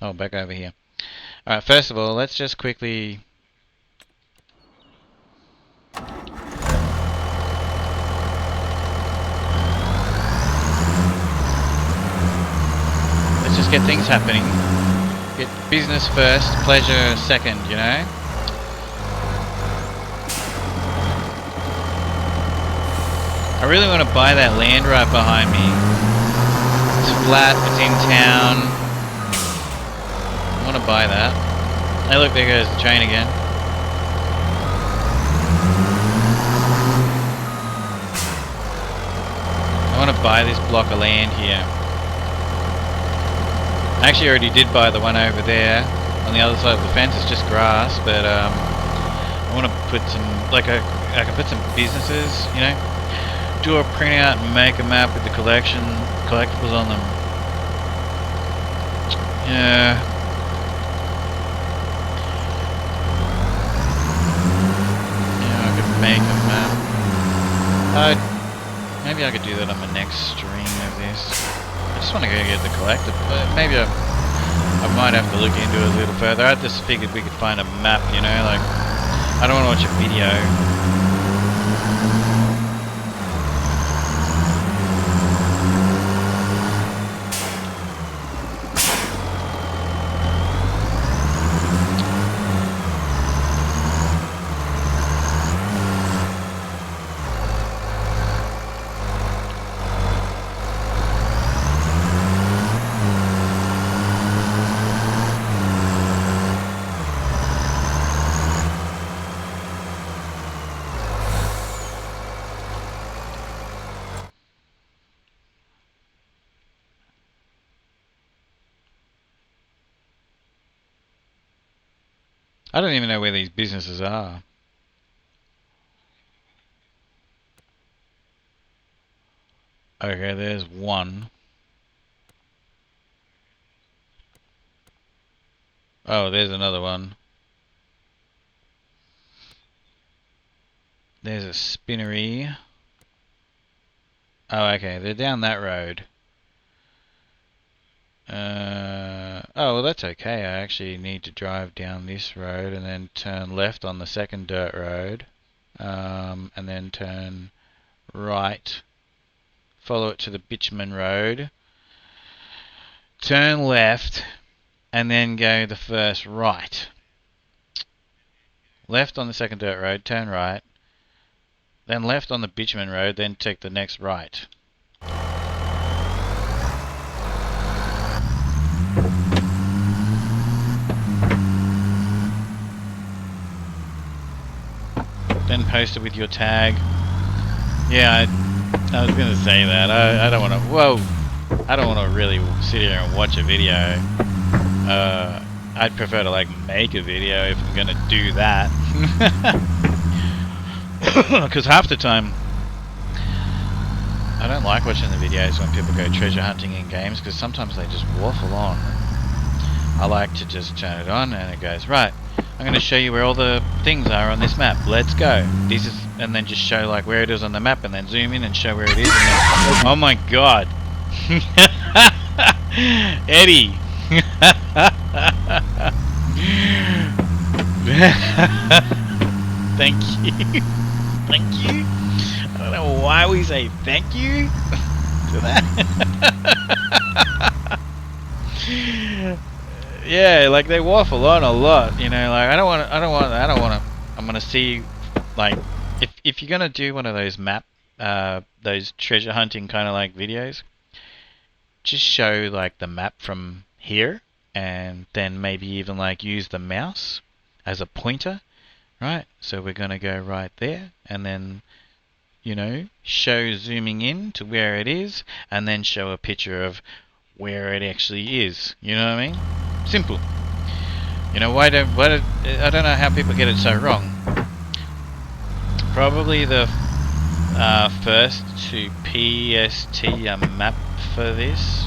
Oh, back over here. Alright, first of all, let's just quickly... Let's just get things happening. Get business first, pleasure second, I really want to buy that land right behind me. It's flat, it's in town. I want to buy that. Hey look, there goes the train again. I want to buy this block of land here. I actually already did buy the one over there on the other side of the fence. It's just grass, but I want to put some, I can put some businesses, do a printout and make a map with the collectibles on them. Yeah. Yeah, I could make a map. Maybe I could do that on my next stream of this. I just want to go get the collector, but maybe I might have to look into it a little further. I just figured we could find a map, like, I don't want to watch a video. I don't even know where these businesses are. Okay, there's one. Oh, there's another one. There's a spinnery. Oh, okay, they're down that road. Oh, well, that's okay. I actually need to drive down this road and then turn left on the second dirt road. And then turn right. Follow it to the bitumen road. Turn left. And then go the first right. Left on the second dirt road, turn right. Then left on the bitumen road, then take the next right. Then post it with your tag. Yeah, I was gonna say that. I don't want to. Whoa! I don't want to really sit here and watch a video. I'd prefer to like make a video if I'm gonna do that. Because half the time I don't like watching the videos when people go treasure hunting in games, because sometimes they just waffle on. I like to just turn it on and it goes, right, I'm going to show you where all the things are on this map. Let's go. This is, and then just show like where it is on the map and then zoom in and show where it is. And then, oh my god. Eddie. Thank you. Thank you. I don't know why we say thank you to that. Yeah, like they waffle on a lot, you know, like I don't want to, I'm going to see, like, if you're going to do one of those those treasure hunting kind of like videos, just show like the map from here and then maybe even like use the mouse as a pointer, right? So we're going to go right there and then, you know, show zooming in to where it is and then show a picture of where it actually is. You know what I mean? Simple. You know, I don't know how people get it so wrong. Probably the first to PST a map for this.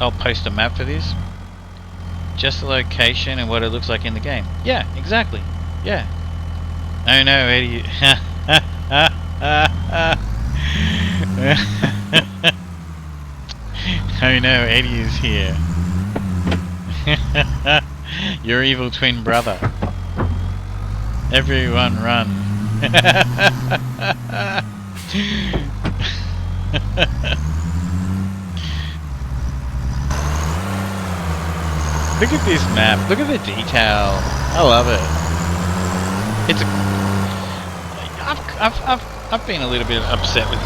I'll post a map for this. Just the location and what it looks like in the game. Yeah, exactly. Yeah. Oh no, Eddie. Oh no, Eddie is here. Your evil twin brother. Everyone run. Look at this map. Look at the detail. I love it. It's a. I've been a little bit upset with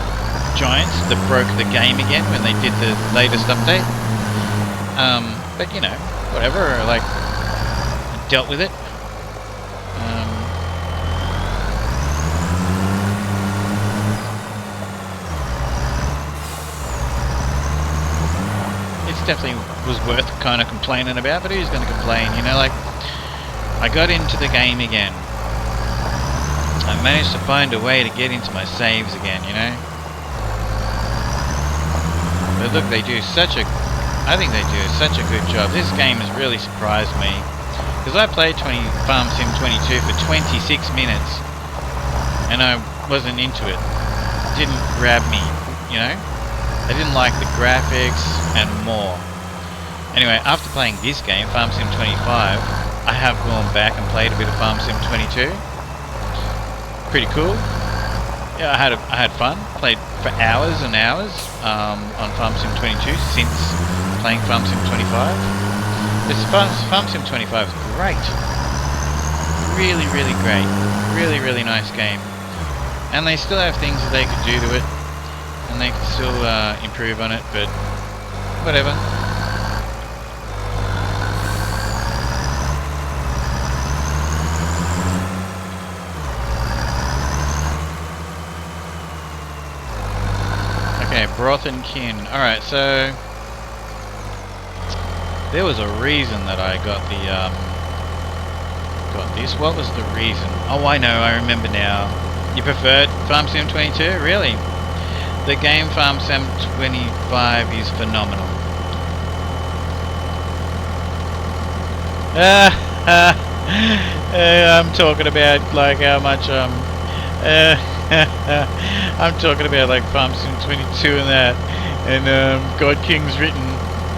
Giants that broke the game again when they did the latest update. But you know, whatever. Like, dealt with it. Definitely was worth kind of complaining about, but who's going to complain, you know? Like, I got into the game again. I managed to find a way to get into my saves again, you know? But look, I think they do such a good job. This game has really surprised me, because I played Farm Sim 22 for 26 minutes and I wasn't into it. It didn't grab me, you know? I didn't like the graphics and more. Anyway, after playing this game, Farm Sim 25, I have gone back and played a bit of Farm Sim 22. Pretty cool. Yeah, I had fun. Played for hours and hours on Farm Sim 22 since playing Farm Sim 25. This Farm Sim 25 is great. Really, really great. Really, really nice game. And they still have things that they could do to it. And they can still improve on it, but whatever. Okay, broth and kin. Alright, so there was a reason that I got the got this. What was the reason? Oh, I know, I remember now. You preferred Farm Sim 22? Really? The game Farm Sim 25 is phenomenal. I'm talking about like how much I'm talking about like Farm Sim 22 and that, and God King's written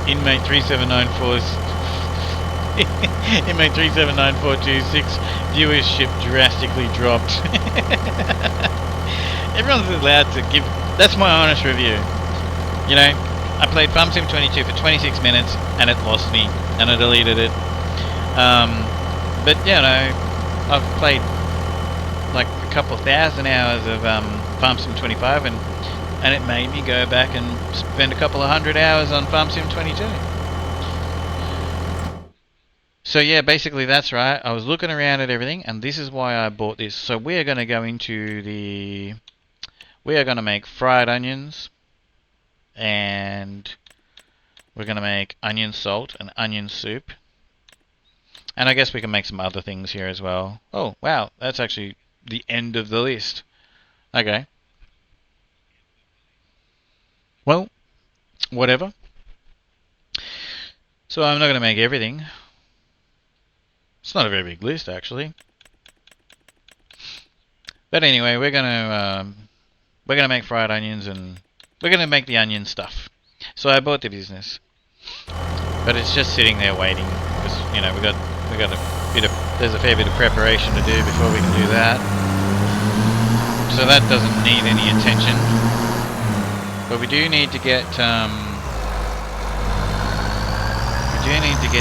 inmate 37946 inmate 379426 viewership drastically dropped. Everyone's allowed to give. That's my honest review. You know, I played Farm Sim 22 for 26 minutes and it lost me, and I deleted it. But you know, I've played like a couple thousand hours of Farm Sim 25, and it made me go back and spend a couple of hundred hours on Farm Sim 22. So yeah, basically that's right. I was looking around at everything, and this is why I bought this. So we are going to go into the... We are going to make fried onions, and we're going to make onion salt and onion soup. And I guess we can make some other things here as well. Oh, wow, that's actually the end of the list. Okay. Well, whatever. So I'm not going to make everything. It's not a very big list, actually. But anyway, we're gonna make fried onions, and we're gonna make the onion stuff. So I bought the business, but it's just sitting there waiting because you know we got a bit of there's a fair bit of preparation to do before we can do that. So that doesn't need any attention. But we do need to get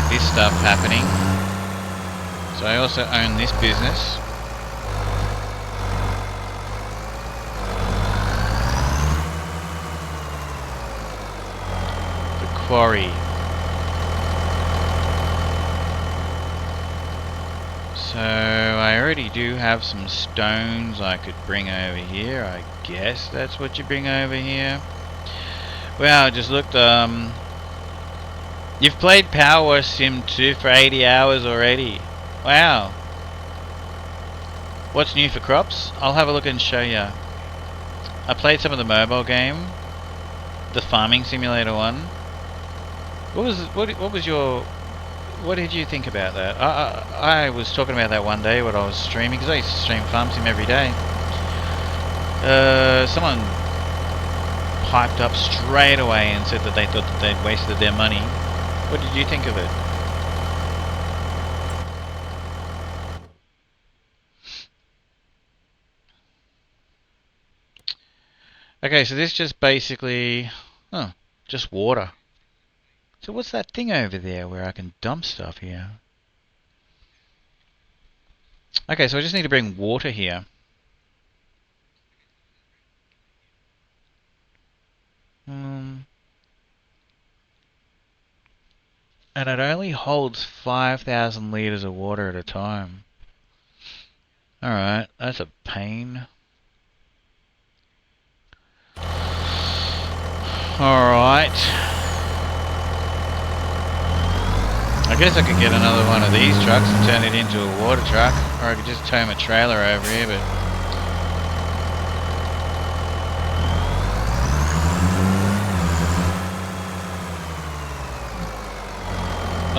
this stuff happening. So I also own this business. The quarry. So I already do have some stones I could bring over here. I guess that's what you bring over here. Well, I just looked, you've played Power Sim 2 for 80 hours already. Wow. What's new for crops? I'll have a look and show you. I played some of the mobile game, the farming simulator one. What did you think about that? I was talking about that one day when I was streaming, because I used to stream Farm Sim every day. Someone piped up straight away and said that they thought that they'd wasted their money. What did you think of it? Okay, so this just basically... Oh, just water. So what's that thing over there where I can dump stuff here? Okay, so I just need to bring water here. And it only holds 5,000 litres of water at a time. Alright, that's a pain. Alright. I guess I could get another one of these trucks and turn it into a water truck. Or I could just tow my trailer over here, but...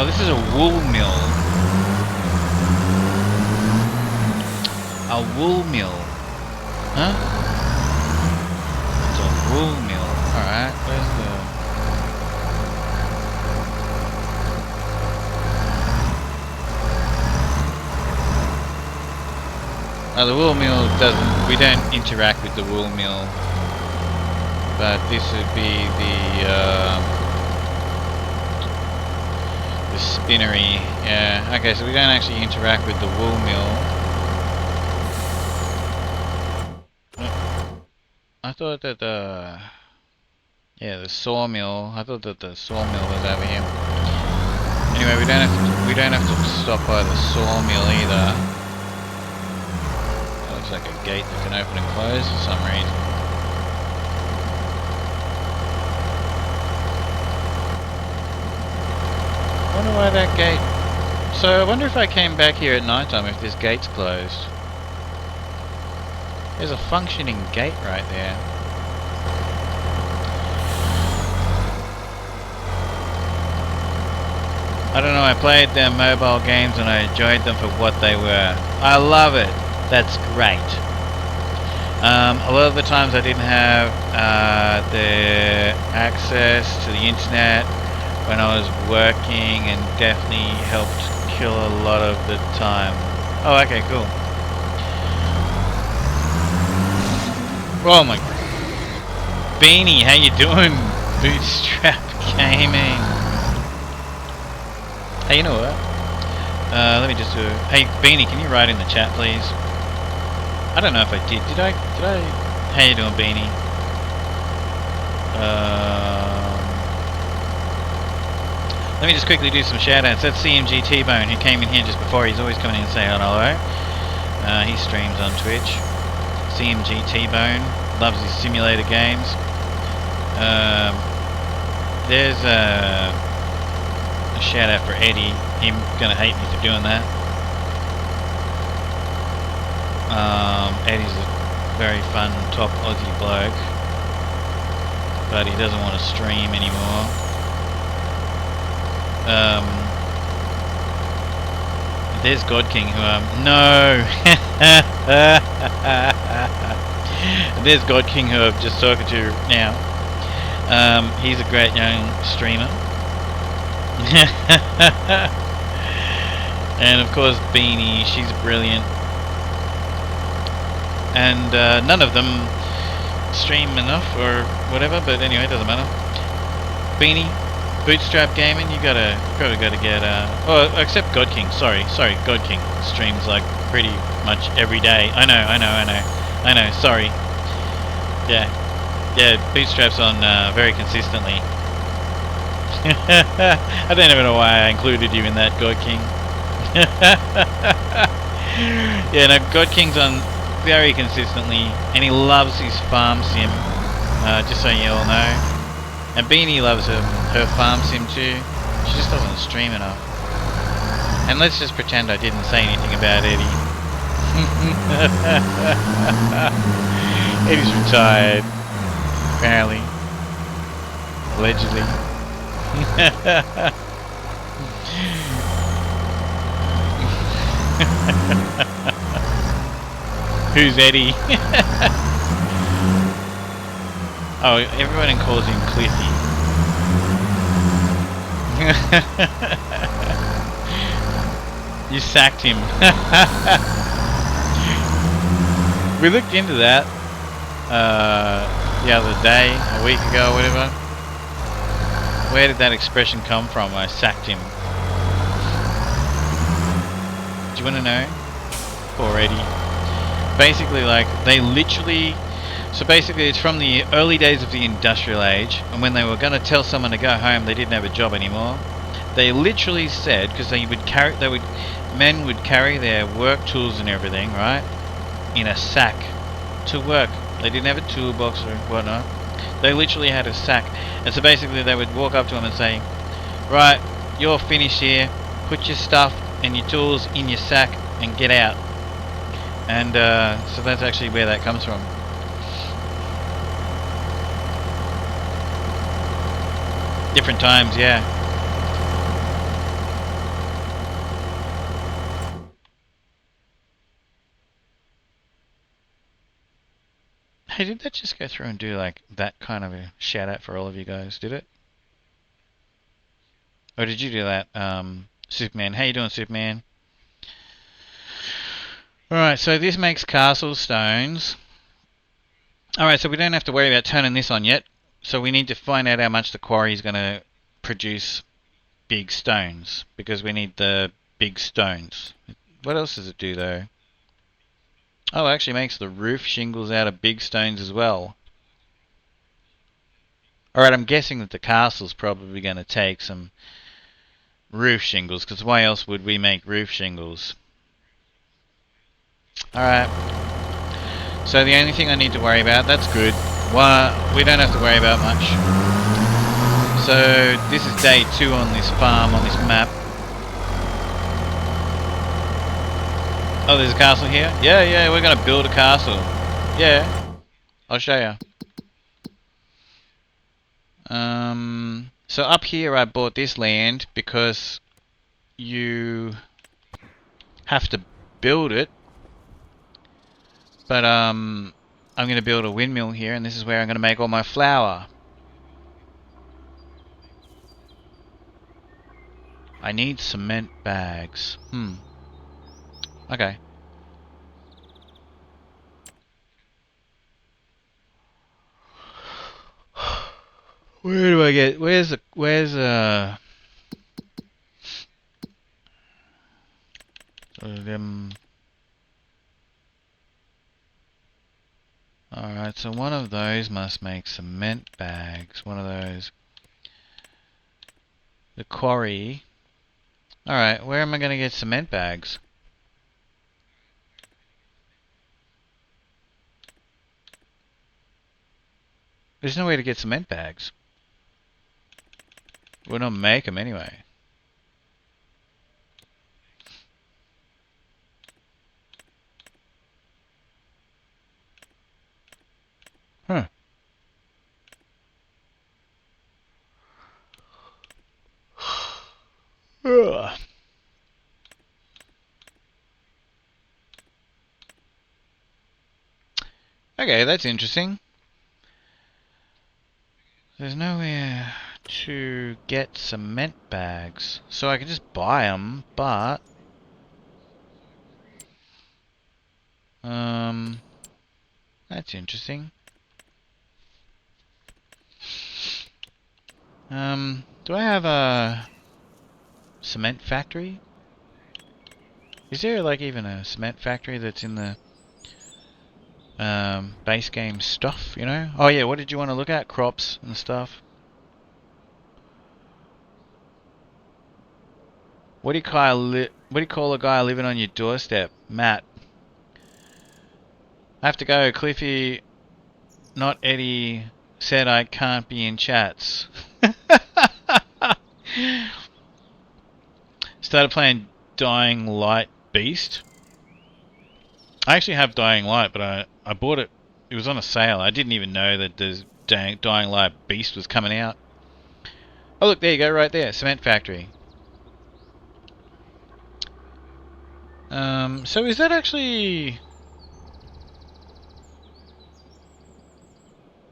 Oh, this is a wool mill. A wool mill. Huh? It's a wool mill. Alright, where's the... Oh, the wool mill doesn't... We don't interact with the wool mill. But this would be the spinnery. Yeah, okay, so we don't actually interact with the wool mill. I thought that the... Yeah, the sawmill. I thought that the sawmill was over here. Anyway, we don't have to stop by the sawmill either. That looks like a gate that can open and close for some reason. I wonder why that gate... So I wonder if I came back here at night time if this gate's closed. There's a functioning gate right there. I don't know, I played their mobile games and I enjoyed them for what they were. I love it. That's great. A lot of the times I didn't have the access to the internet when I was working, and definitely helped kill a lot of the time. Oh, okay, cool. Oh my... Beanie, how you doing? Bootstrap Gaming. Hey, you know what? Let me just do... Hey, Beanie, can you write in the chat, please? I don't know if I did. Did I? How you doing, Beanie? Let me just quickly do some shout-outs. That's CMG T-Bone, who came in here just before. He's always coming in and saying hello. He streams on Twitch. CMG T-Bone. Loves his simulator games. There's a shout-out for Eddie. He's going to hate me for doing that. Eddie's a very fun, top Aussie bloke, but he doesn't want to stream anymore. There's God King, who no. There's God King, who I've just talking to now. He's a great young streamer. And of course Beanie, she's brilliant. And none of them stream enough or whatever, but anyway, it doesn't matter. Beanie, Bootstrap Gaming, you probably gotta get oh, except God King, sorry, God King streams like pretty much every day. I know, sorry. Yeah, Bootstrap's on very consistently. I don't even know why I included you in that, God King. Yeah, no, God King's on very consistently, and he loves his farm sim, just so you all know. And Beanie loves her farm sim too. She just doesn't stream enough. And let's just pretend I didn't say anything about Eddie. Eddie's retired, apparently, allegedly. Who's Eddie? Oh, everyone calls him Cliffy. You sacked him. We looked into that the other day, a week ago or whatever. Where did that expression come from? I sacked him. Do you want to know? Poor Eddie. Basically, like, they literally... So basically, it's from the early days of the industrial age, and when they were going to tell someone to go home, they didn't have a job anymore. They literally said, because men would carry their work tools and everything, right, in a sack to work. They didn't have a toolbox or whatnot. They literally had a sack. And so basically they would walk up to them and say, right, you're finished here, put your stuff and your tools in your sack and get out. And so that's actually where that comes from. Different times, yeah. Hey, did that just go through and do like that kind of a shout out for all of you guys, did it? Or did you do that, Superman? How you doing, Superman? Alright, so this makes castle stones. Alright, so we don't have to worry about turning this on yet. So we need to find out how much the quarry is going to produce big stones, because we need the big stones. What else does it do though? Oh, it actually makes the roof shingles out of big stones as well. Alright, I'm guessing that the castle's probably going to take some roof shingles, because why else would we make roof shingles? Alright. So the only thing I need to worry about, that's good. We don't have to worry about much. So this is day 2 on this farm, on this map. Oh, there's a castle here? Yeah, we're going to build a castle. Yeah, I'll show you. So up here I bought this land because you have to build it. But I'm going to build a windmill here, and this is where I'm going to make all my flour. I need cement bags. Okay. Where do I get? Where's them? Alright, so one of those must make cement bags. One of those. The quarry. Alright, where am I going to get cement bags? There's no way to get cement bags. We'll not make them anyway. Huh. Ugh. Okay, that's interesting. There's nowhere to get cement bags, so I can just buy them, but that's interesting. Do I have a cement factory? Is there like even a cement factory that's in the base game stuff, you know? Oh yeah, what did you want to look at? Crops and stuff. What do you call a guy living on your doorstep? Matt. I have to go. Cliffy, not Eddie, said I can't be in chats. Started playing Dying Light Beast. I actually have Dying Light, but I bought it. It was on a sale. I didn't even know that the Dying Light Beast was coming out. Oh look, there you go, right there. Cement factory. So is that actually...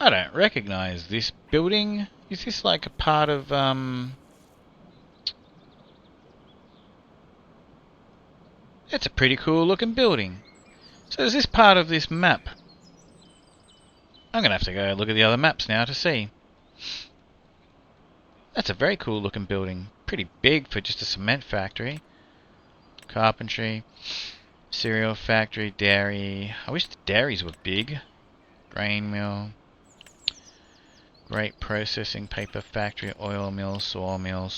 I don't recognize this building. Is this like a part of, It's a pretty cool looking building. So is this part of this map? I'm gonna have to go look at the other maps now to see. That's a very cool looking building. Pretty big for just a cement factory. Carpentry. Cereal factory, dairy. I wish the dairies were big. Grain mill. Grape processing, paper factory, oil mill, sawmill,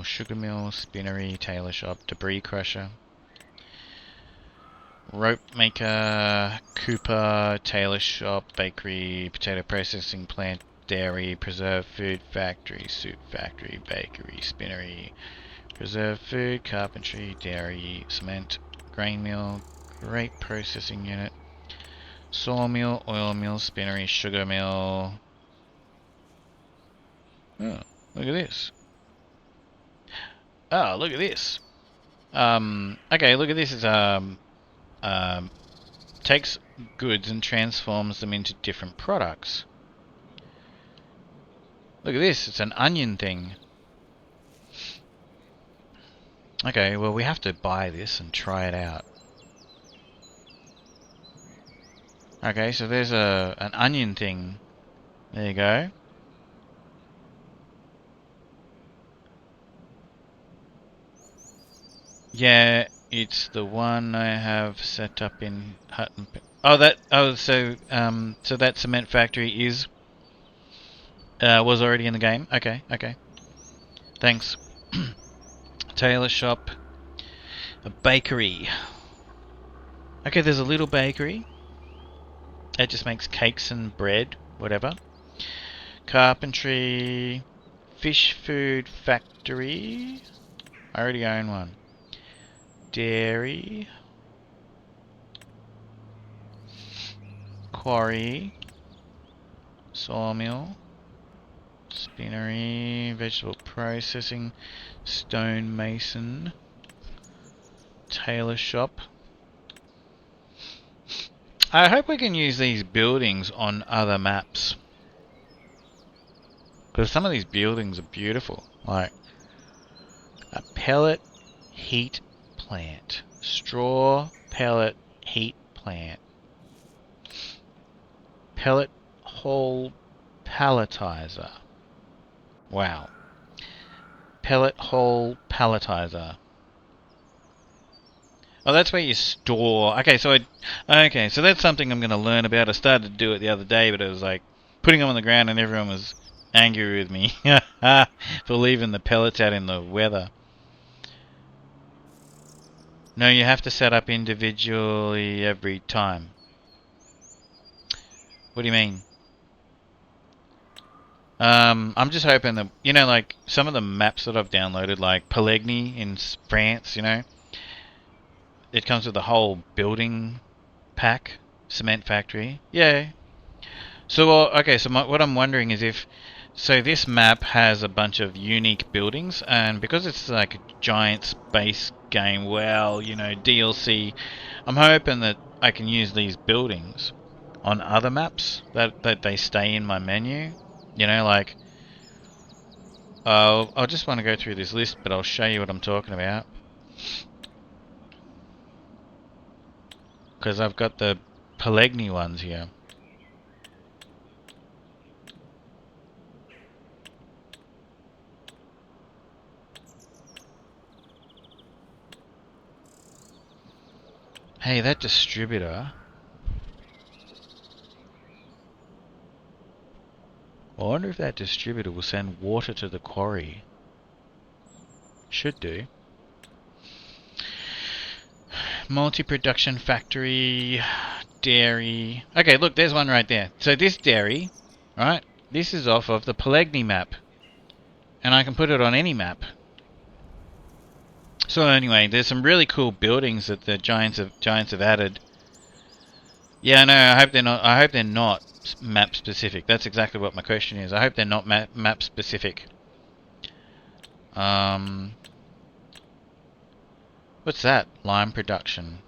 sugar mill, spinnery, tailor shop, debris crusher. Rope maker, cooper, tailor shop, bakery, potato processing plant, dairy, preserved food factory, soup factory, bakery, spinnery, preserved food, carpentry, dairy, cement, grain mill, grape processing unit, sawmill, oil mill, spinnery, sugar mill. Oh, look at this. Oh, look at this. Okay, look at this. It's takes goods and transforms them into different products. Look at this, it's an onion thing. Okay, well we have to buy this and try it out. Okay, so there's an onion thing. There you go. Yeah, it's the one I have set up in Hutton. So that cement factory is was already in the game. Okay, okay. Thanks. Tailor shop, a bakery. Okay, there's a little bakery. It just makes cakes and bread, whatever. Carpentry, fish food factory. I already own one. Dairy, quarry, sawmill, Spinnery, vegetable processing, stonemason, tailor shop. I hope we can use these buildings on other maps. Because some of these buildings are beautiful. Like a pellet heat plant. Straw pellet heat plant. Pellet hall palletizer. Wow. Pellet hall palletizer. Oh, that's where you store. Okay, so that's something I'm going to learn about. I started to do it the other day, but it was like putting them on the ground, and everyone was angry with me for leaving the pellets out in the weather. No, you have to set up individually every time. What do you mean? I'm just hoping that, you know, like some of the maps that I've downloaded, like Pelegny in France, you know, it comes with the whole building pack, cement factory. Yeah. So, okay, so what I'm wondering is if, so this map has a bunch of unique buildings, and because it's like a giant space game, well, you know, DLC, I'm hoping that I can use these buildings on other maps, that they stay in my menu. You know, like, I'll just want to go through this list, but I'll show you what I'm talking about. Because I've got the Pelegny ones here. Hey, that distributor. I wonder if that distributor will send water to the quarry. Should do. Multi-production factory, dairy. Okay, look, there's one right there. So this dairy, right? This is off of the Pelegny map, and I can put it on any map. So anyway, there's some really cool buildings that the giants have added. Yeah, no, I hope they're not. I hope they're not map specific. That's exactly what my question is. I hope they're not map specific. What's that? Lime production.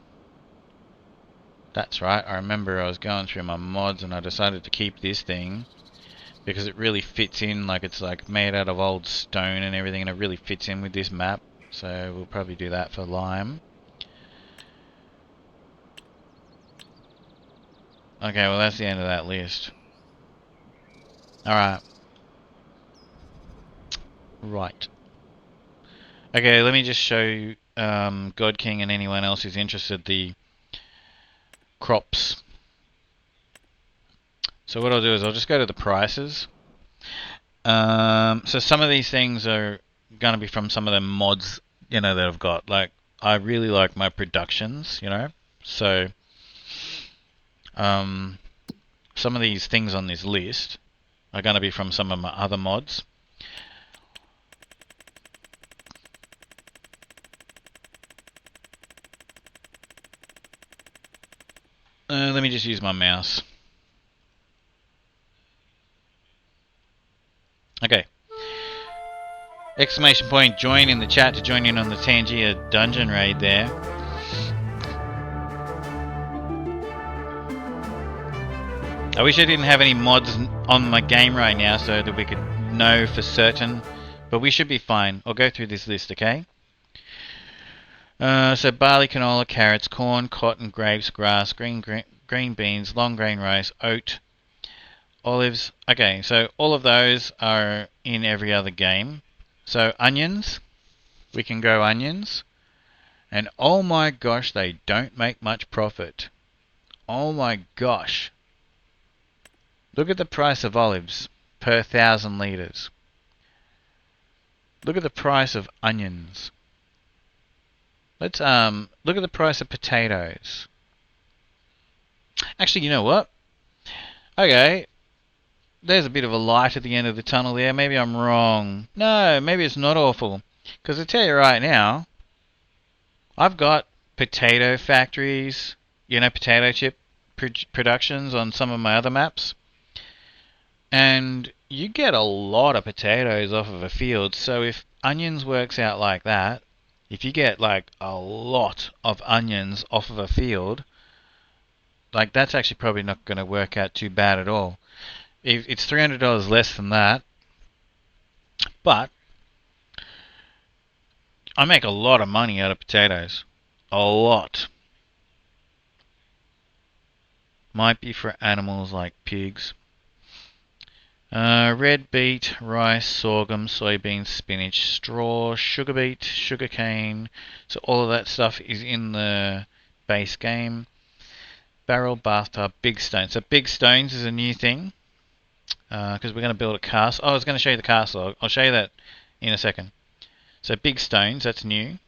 That's right. I remember I was going through my mods and I decided to keep this thing because it really fits in. Like, it's like made out of old stone and everything, and it really fits in with this map. So we'll probably do that for lime. Okay, well that's the end of that list. Alright. Right. Okay, let me just show you, God King and anyone else who's interested, the crops. So what I'll do is I'll just go to the prices. So some of these things are going to be from some of the mods, you know, that I've got. Like, I really like my productions, you know. So, some of these things on this list are going to be from some of my other mods. Let me just use my mouse. Okay. Exclamation point join in the chat to join in on the Tangier dungeon raid there. I wish I didn't have any mods on my game right now so that we could know for certain, but we should be fine. I'll go through this list, okay? So barley, canola, carrots, corn, cotton, grapes, grass, green beans, long grain rice, oat, olives. Okay, so all of those are in every other game. So onions, we can grow onions. And oh my gosh, they don't make much profit. Oh my gosh. Look at the price of olives per 1,000 litres. Look at the price of onions. Let's look at the price of potatoes. Actually, you know what? Okay, there's a bit of a light at the end of the tunnel there. Maybe I'm wrong. No, maybe it's not awful. Because I tell you right now, I've got potato factories, you know, potato chip productions on some of my other maps. And you get a lot of potatoes off of a field. So if onions works out like that, if you get like a lot of onions off of a field, like that's actually probably not going to work out too bad at all. If it's $300 less than that, but I make a lot of money out of potatoes. A lot. Might be for animals like pigs. Red beet, rice, sorghum, soybeans, spinach, straw, sugar beet, sugar cane. So all of that stuff is in the base game. Barrel, bathtub, big stones. So big stones is a new thing. Because we're going to build a castle. Oh, I was going to show you the castle. I'll show you that in a second. So big stones, that's new.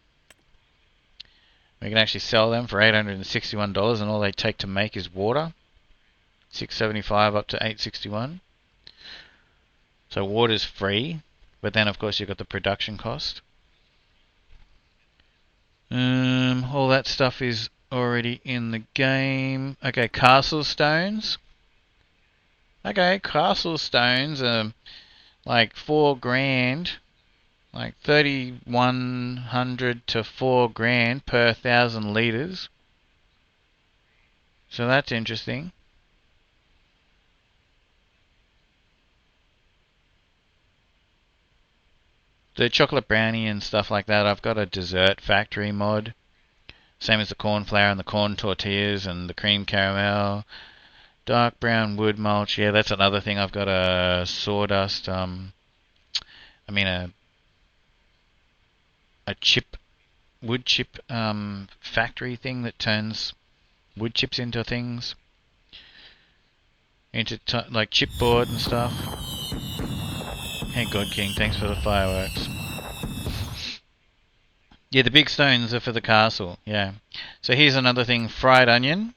We can actually sell them for $861, and all they take to make is water. $675 up to $861. So water's free, but then of course you've got the production cost. All that stuff is already in the game. Okay, castle stones. Okay, castle stones are like $4,000, like 3,100 to $4,000 per 1,000 liters. So that's interesting. The chocolate brownie and stuff like that, I've got a dessert factory mod. Same as the corn flour and the corn tortillas and the cream caramel. Dark brown wood mulch, yeah, that's another thing. I've got a sawdust, a wood chip factory thing that turns wood chips into things. Into like chipboard and stuff. Hey God King, thanks for the fireworks. Yeah, the big stones are for the castle, yeah. So here's another thing, fried onion.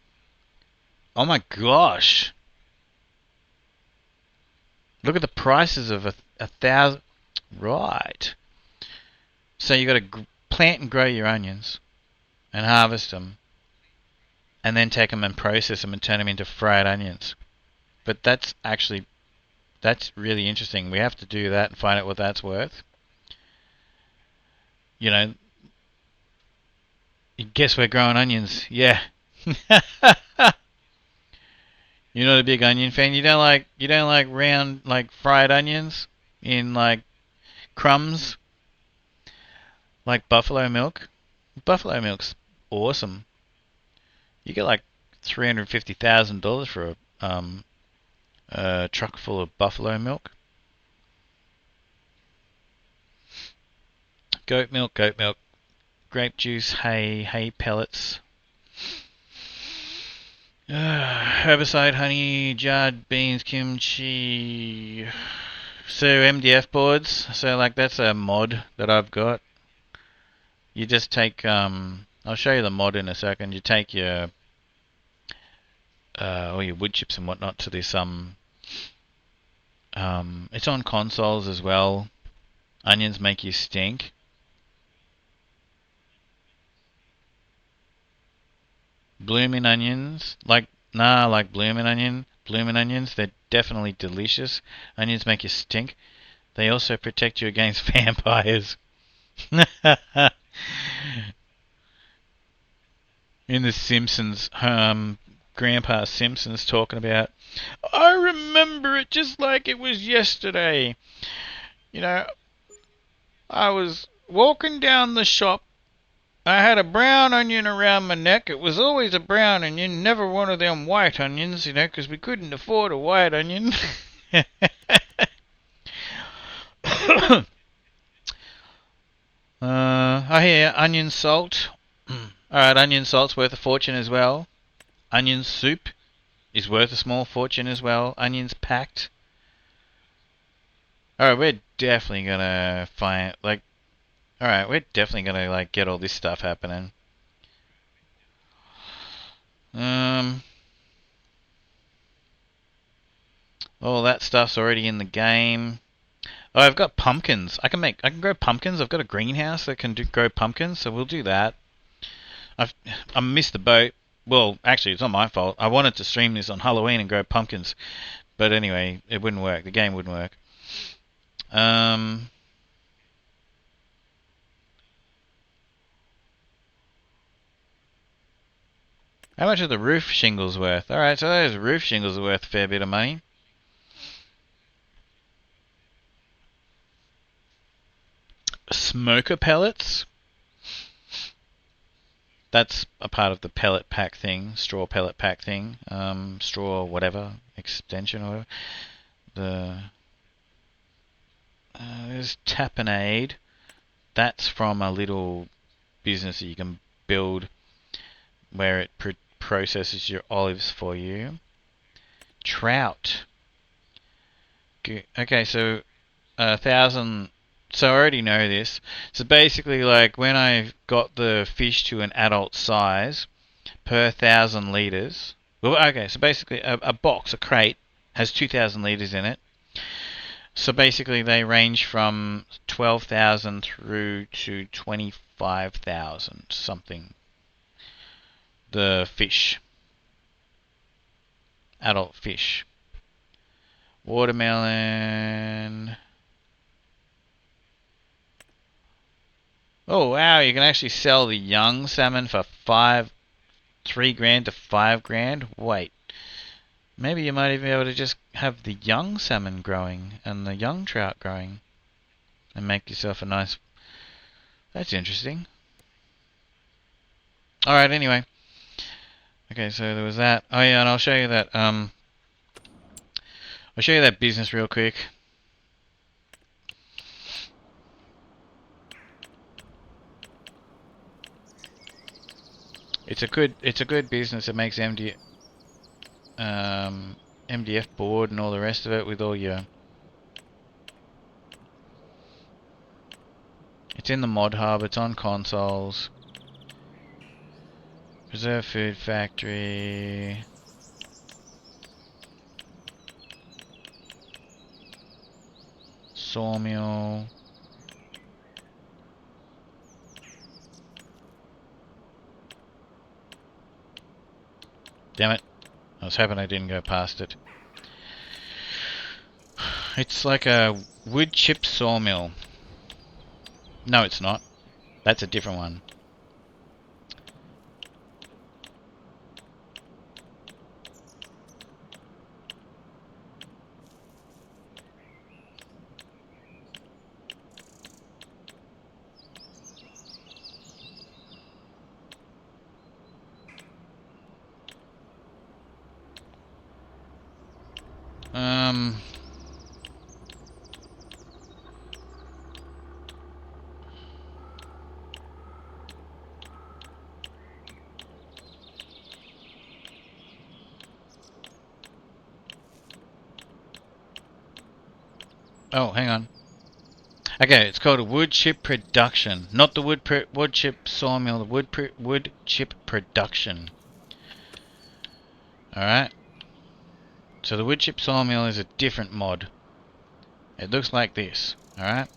Oh my gosh! Look at the prices of a 1,000. Right. So you got to plant and grow your onions and harvest them, and then take them and process them and turn them into fried onions. But that's really interesting. We have to do that and find out what that's worth. You know, guess we're growing onions. Yeah. You're not a big onion fan. You don't like round, like fried onions in like crumbs, like buffalo milk. Buffalo milk's awesome. You get like $350,000 for a truck full of buffalo milk. Goat milk, grape juice, hay pellets. Herbicide, honey, jarred beans, kimchi. So MDF boards. So like that's a mod that I've got. You just take I'll show you the mod in a second. You take your all your wood chips and whatnot to this it's on consoles as well. Onions make you stink. Blooming onions, like blooming onions, they're definitely delicious. Onions make you stink. They also protect you against vampires. In The Simpsons, Grandpa Simpson's talking about, I remember it just like it was yesterday. You know, I was walking down the shop. I had a brown onion around my neck. It was always a brown onion, never one of them white onions, you know, because we couldn't afford a white onion. I hear onion salt. Alright, onion salt's worth a fortune as well. Onion soup is worth a small fortune as well. Onions packed. Alright, we're definitely gonna find, like, alright, we're definitely gonna, like, get all this stuff happening. All that stuff's already in the game. Oh, I've got pumpkins. I can grow pumpkins. I've got a greenhouse that can grow pumpkins, so we'll do that. I missed the boat. Well, actually, it's not my fault. I wanted to stream this on Halloween and grow pumpkins, But anyway, it wouldn't work. The game wouldn't work. How much are the roof shingles worth? Alright, so those roof shingles are worth a fair bit of money. Smoker pellets. That's a part of the pellet pack thing, straw pellet pack thing, straw whatever, extension or whatever. There's Tapenade. That's from a little business that you can build where it processes your olives for you. Trout. Okay, so 1,000. So I already know this. So basically, like when I got the fish to an adult size per 1,000 liters. Well, okay, so basically a box, a crate, has 2,000 liters in it. So basically, they range from 12,000 through to 25,000 something. The fish, adult fish. Watermelon. Oh wow, you can actually sell the young salmon for 3 grand to 5 grand. Wait, maybe you might even be able to just have the young salmon growing and the young trout growing and make yourself a nice... That's interesting. Alright, anyway. Okay, so there was that. Oh yeah, and I'll show you that, I'll show you that business real quick. It's a good business. It makes MDF board and all the rest of it with all your... It's in the mod hub. It's on consoles. Preserve Food Factory. Sawmill. Damn it. I was hoping I didn't go past it. It's like a wood chip sawmill. No, it's not. That's a different one. Oh, hang on. Okay, it's called a wood chip production, not the wood chip sawmill. The wood chip production. All right. So the wood chip sawmill is a different mod. It looks like this. All right.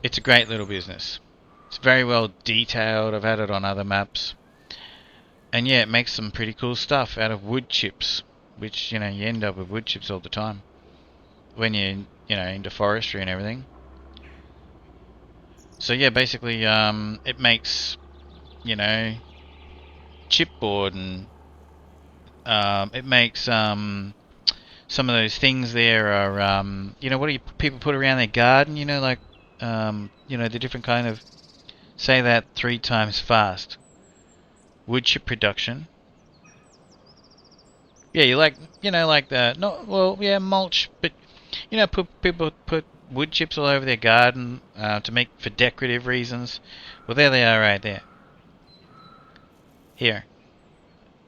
It's a great little business. It's very well detailed. I've had it on other maps. And yeah, it makes some pretty cool stuff out of wood chips, which, you know, you end up with wood chips all the time when you're, you know, into forestry and everything. So yeah, basically, it makes, you know, chipboard, and it makes some of those things there are, you know, what do people put around their garden? You know, like, you know, the different kind of... Say that 3 times fast. Wood chip production. Yeah, you like, you know, like the... Not, well, yeah, mulch, but, you know, people put wood chips all over their garden to make... for decorative reasons. Well, there they are right there. Here.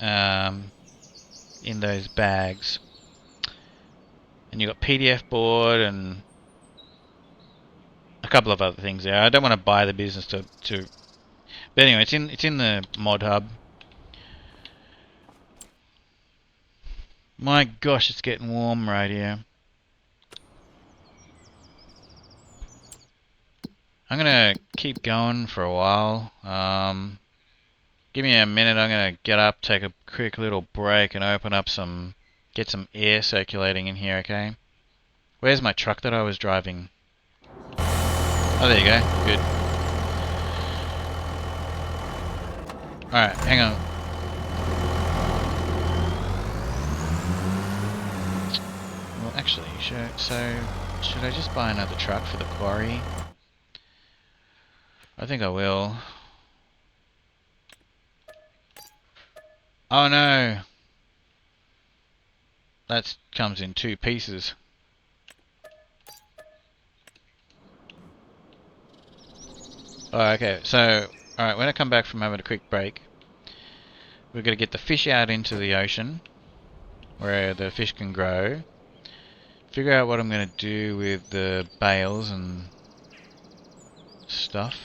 In those bags. And you got PDF board and a couple of other things there. I don't want to buy the business to but anyway, it's in the mod hub. My gosh, it's getting warm right here. I'm gonna keep going for a while. Give me a minute. I'm gonna get up, take a quick little break, and open up some Get some air circulating in here, okay? Where's my truck that I was driving? Oh, there you go. Good. Alright, hang on. Well, actually, should I just buy another truck for the quarry? I think I will. Oh no! That comes in 2 pieces. Oh, okay, so, alright, when I come back from having a quick break, we're going to get the fish out into the ocean, where the fish can grow. Figure out what I'm going to do with the bales and stuff.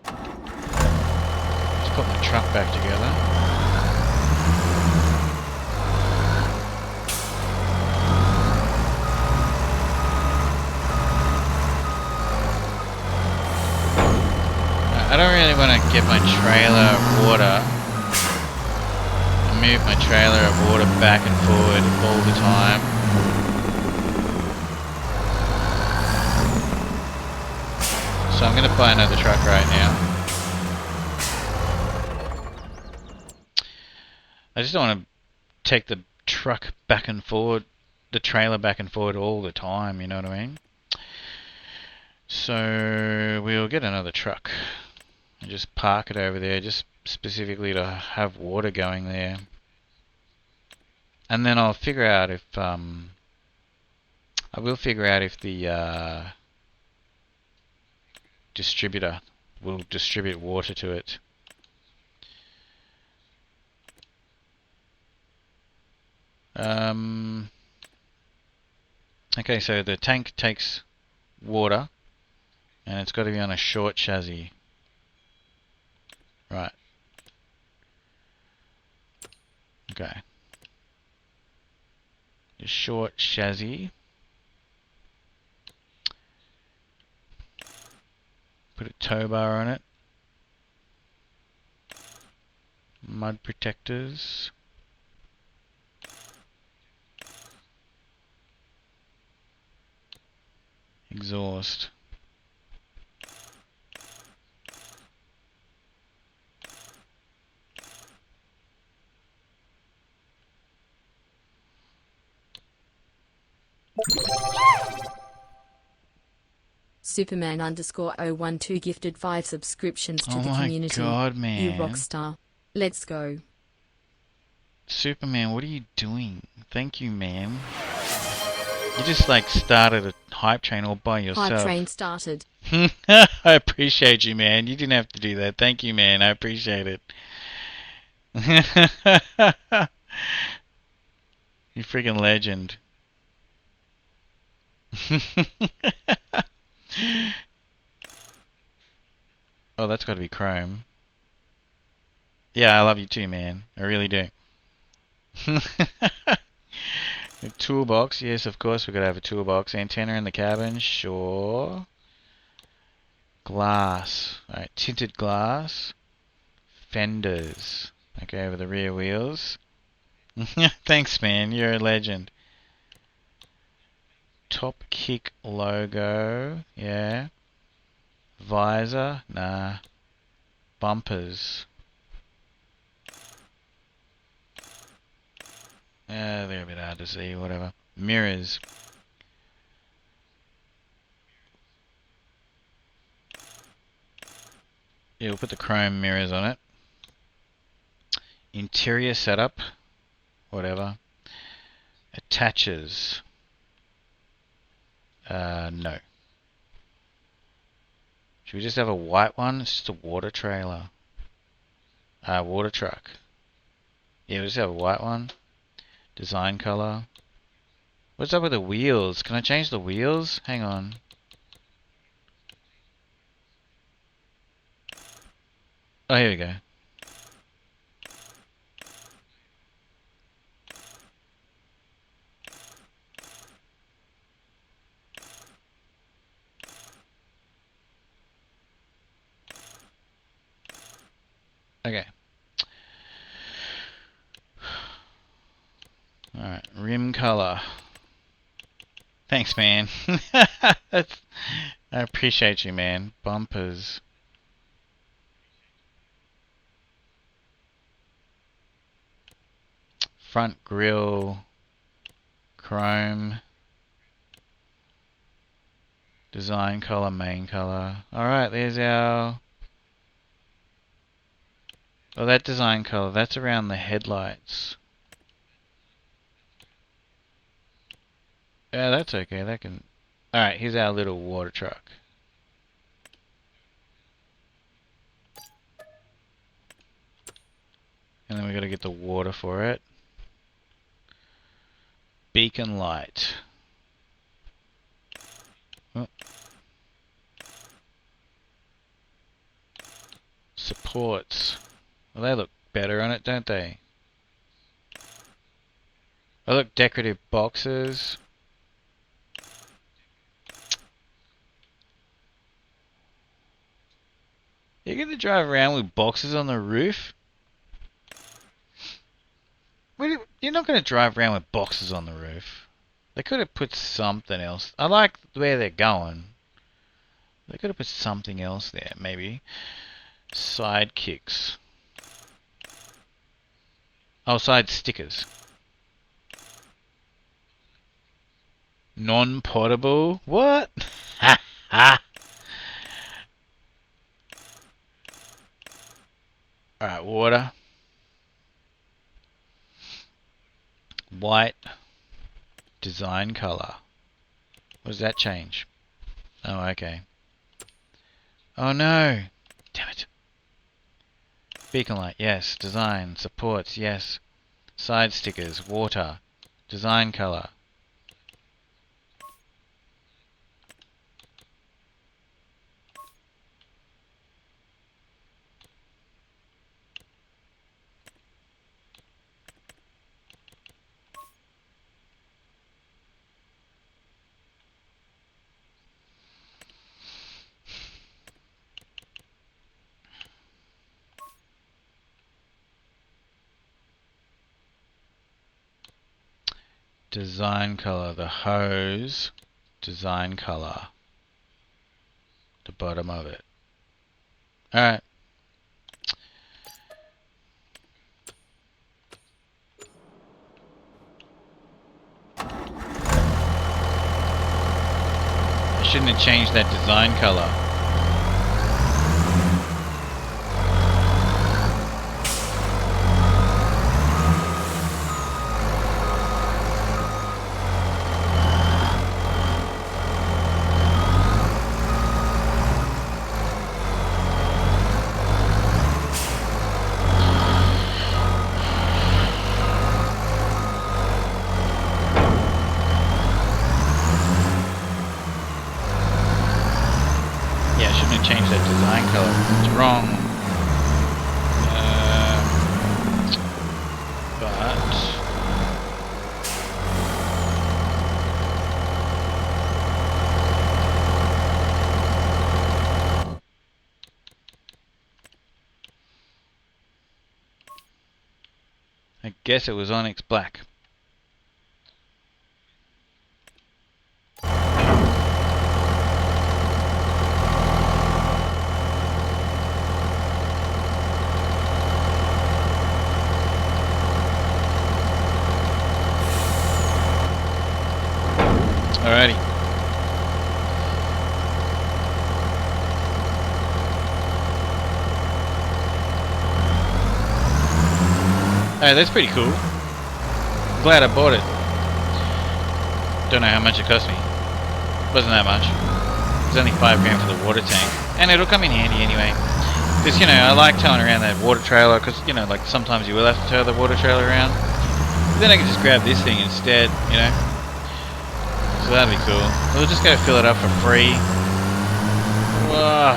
Just put my truck back together. I don't really want to get my trailer of water and move my trailer of water back and forward all the time. So I'm going to buy another truck right now. I just don't want to take the truck back and forward, the trailer back and forward all the time, you know what I mean? So we'll get another truck. And just park it over there, just specifically to have water going there. And then I'll figure out if I will figure out if the distributor will distribute water to it. Okay, so the tank takes water, and it's got to be on a short chassis. Right. Okay. A short chassis. Put a tow bar on it. Mud protectors. Exhaust. Superman _012 gifted 5 subscriptions to Oh the my community. God, man. You rockstar. Let's go. Superman, what are you doing? Thank you, man. You just like started a hype train all by yourself. Hype train started. I appreciate you, man. You didn't have to do that. Thank you, man. I appreciate it. You freaking legend. Oh, that's got to be chrome. Yeah, I love you too, man. I really do. A toolbox. Yes, of course we're going to have a toolbox. Antenna in the cabin. Sure. Glass. Alright, tinted glass. Fenders. Okay, over the rear wheels. Thanks, man. You're a legend. Top kick logo. Yeah. Visor. Nah. Bumpers. They're a bit hard to see. Whatever. Mirrors. Yeah, we'll put the chrome mirrors on it. Interior setup. Whatever. Attaches. No. Should we just have a white one? It's just a water trailer. Water truck. Yeah, we'll just have a white one. Design color. What's up with the wheels? Can I change the wheels? Hang on. Oh, here we go. Okay. Alright, rim color. Thanks, man. That's, I appreciate you, man. Bumpers. Front grille. Chrome. Design color, main color. Alright, there's our... Oh, that design color, that's around the headlights. Yeah, that's okay, that can... Alright, here's our little water truck. And then we gotta get the water for it. Beacon light. Oh. Supports. Well, they look better on it, don't they? Oh, look, decorative boxes. You're gonna drive around with boxes on the roof? You're not gonna drive around with boxes on the roof. They could have put something else. I like where they're going. They could have put something else there, maybe. Side kicks. Oh, side stickers. Non-potable? What? Ha ha! Alright, water. White. Design color. What does that change? Oh, okay. Oh no! Damn it. Beacon light, yes. Design. Supports, yes. Side stickers. Water. Design color. Design color, the hose, design color, the bottom of it. Alright. I shouldn't have changed that design color. Change that design color. It's wrong. But I guess it was Onyx Black. Alrighty. Hey, that's pretty cool. I'm glad I bought it. Don't know how much it cost me. Wasn't that much. It was only $5 for the water tank. And it'll come in handy anyway. Because, you know, I like towing around that water trailer because, you know, like sometimes you will have to tow the water trailer around. But then I can just grab this thing instead, you know. So that'd be cool. We'll just go fill it up for free. Whoa.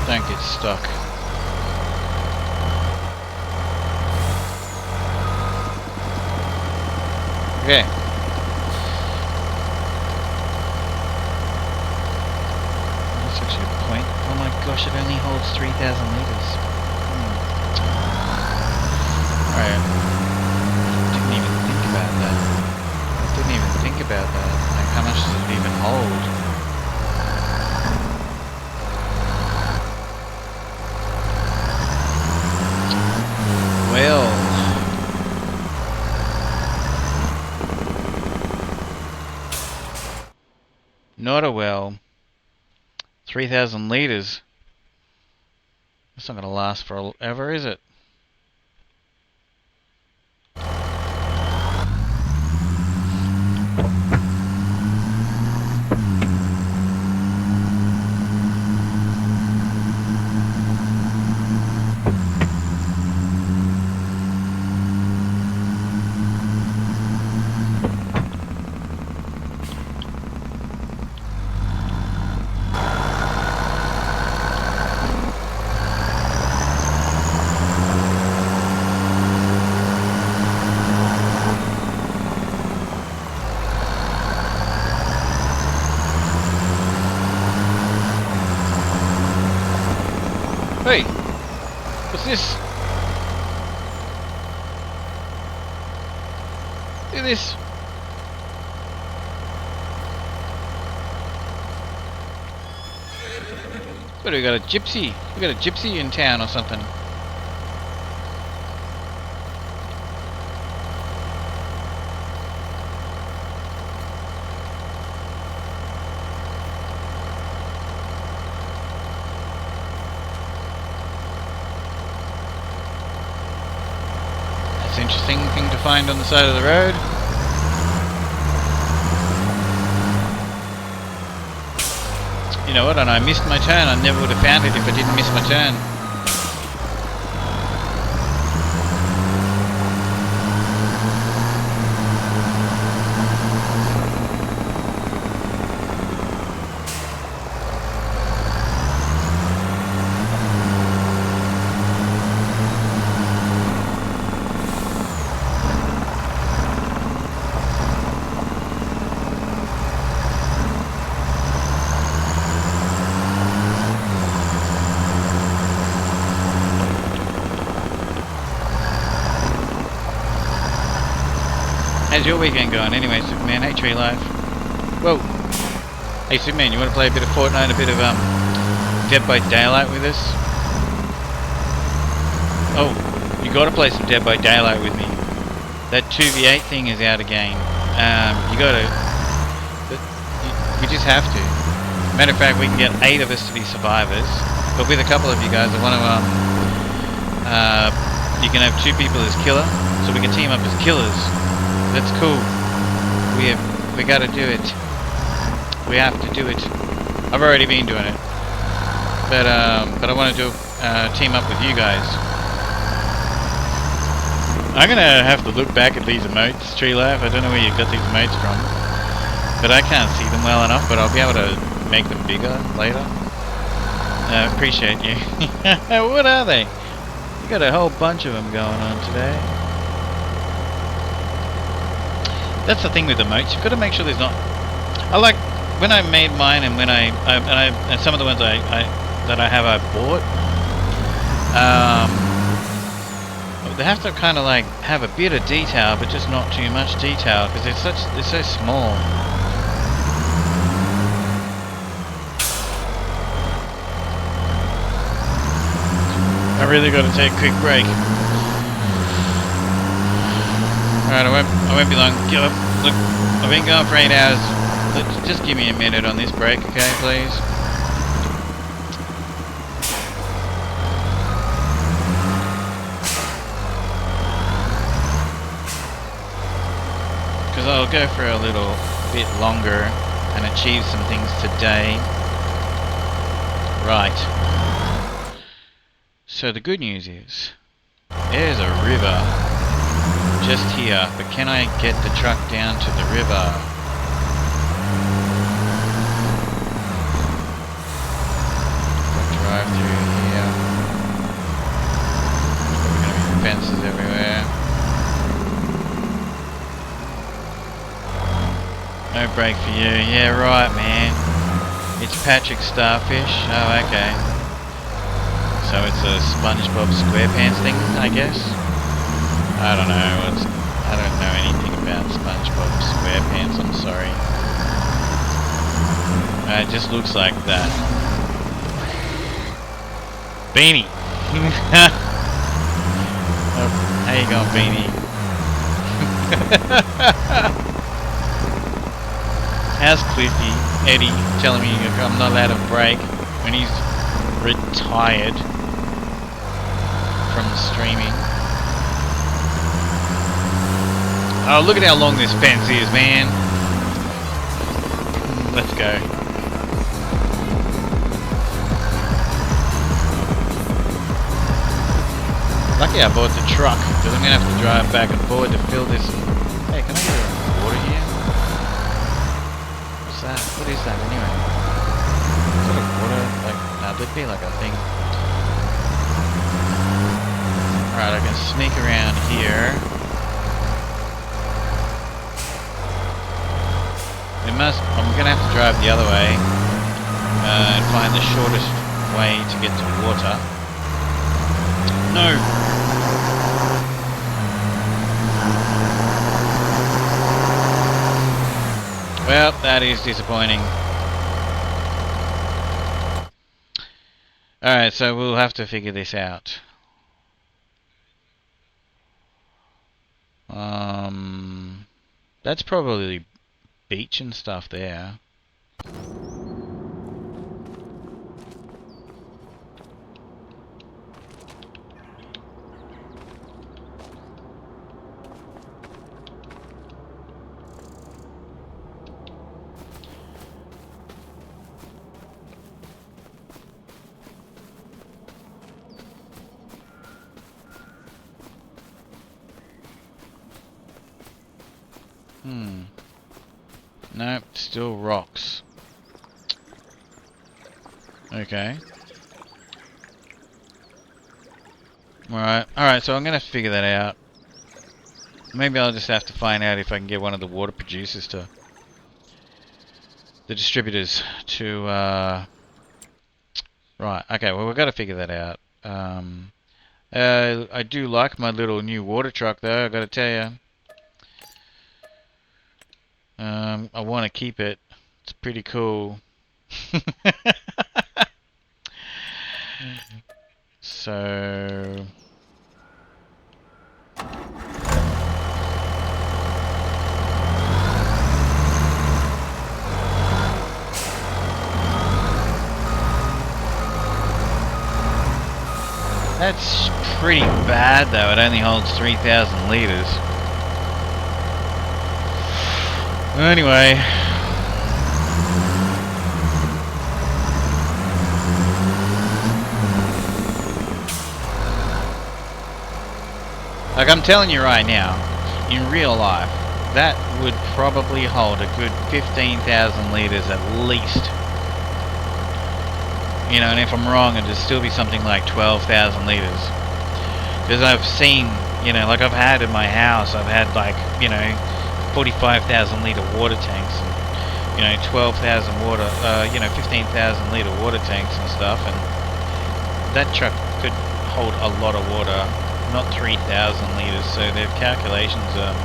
Don't get stuck. Okay. That's actually a point. Oh my gosh, it only holds 3,000 litres. Alright. Didn't even think about that. Didn't even think about that. Like, how much does it even hold? Well. Not a well. 3,000 litres. It's not going to last forever, is it? Hey! What's this? Look at this! What, we got a gypsy? We got a gypsy in town or something. Interesting thing to find on the side of the road. You know what, and I missed my turn. I never would have found it if I didn't miss my turn. How's your weekend going anyway, Superman? Hey, Tree Life. Whoa. Hey, Superman, you want to play a bit of Fortnite, a bit of Dead by Daylight with us? Oh, you got to play some Dead by Daylight with me. That 2v8 thing is out again. You got to... We just have to. Matter of fact, we can get 8 of us to be survivors, but with a couple of you guys, I want to... you can have 2 people as killer, so we can team up as killers. That's cool. We got to do it. We have to do it. I've already been doing it, but I want to do team up with you guys. I'm gonna have to look back at these emotes, Tree Life. I don't know where you got these emotes from, but I can't see them well enough. But I'll be able to make them bigger later. Appreciate you. What are they? You got a whole bunch of them going on today. That's the thing with emotes. You've got to make sure there's not. I like when I made mine, and when and some of the ones I bought. They have to kind of like have a bit of detail, but just not too much detail, because they're so small. I really got to take a quick break. Alright, I won't be long. Look, I've been going for 8 hours. Just give me a minute on this break, okay, please? Because I'll go for a little bit longer and achieve some things today. Right. So the good news is, there's a river just here, but can I get the truck down to the river? Drive through break for you. Yeah, right, man. It's Patrick Starfish. Oh, okay. So it's a SpongeBob SquarePants thing, I guess. I don't know. I don't know anything about SpongeBob SquarePants. I'm sorry. It just looks like that. Beanie. Oh, how you going, Beanie? How's Cliffy, Eddie, telling me I'm not allowed to break when he's retired from streaming? Oh, look at how long this fence is, man. Let's go. Lucky I bought the truck, because I'm going to have to drive back and forward to fill this. Hey, can I get a water here? What's that? What is that anyway? Is that a water? Like, no, there'd be like a thing. Alright, I can sneak around here. I'm going to have to drive the other way and find the shortest way to get to water. No! Well, that is disappointing. Alright, so we'll have to figure this out. That's probably beach and stuff there. Nope, still rocks. Okay. Alright, so I'm gonna have to figure that out. Maybe I'll just have to find out if I can get one of the water producers to... the distributors to, Right, okay, well we've got to figure that out. I do like my little new water truck though, I gotta tell you. I want to keep it. It's pretty cool. So... That's pretty bad though, it only holds 3,000 litres. Anyway. Like I'm telling you right now, in real life, that would probably hold a good 15,000 litres at least. You know, and if I'm wrong, it'd still be something like 12,000 litres. Because I've seen, you know, like I've had in my house, I've had like, you know, 45,000 litre water tanks, and, you know, 12,000 water, you know, 15,000 litre water tanks and stuff, and that truck could hold a lot of water, not 3,000 litres, so their calculations are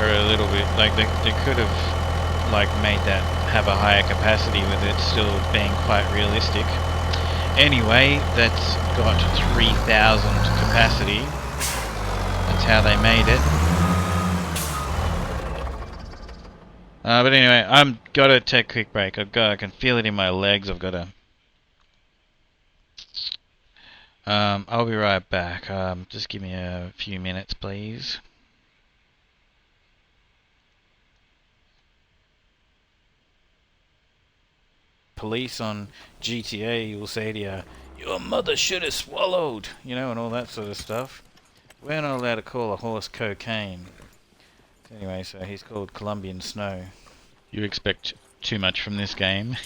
a little bit, like they could have like made that have a higher capacity with it still being quite realistic. Anyway, that's got 3,000 capacity. That's how they made it. But anyway, I'm gotta take a quick break. I can feel it in my legs. I've gotta. I'll be right back. Just give me a few minutes, please. Police on GTA will say to you, "Your mother should have swallowed," you know, and all that sort of stuff. We're not allowed to call a horse cocaine. Anyway, so he's called Colombian Snow. You expect too much from this game.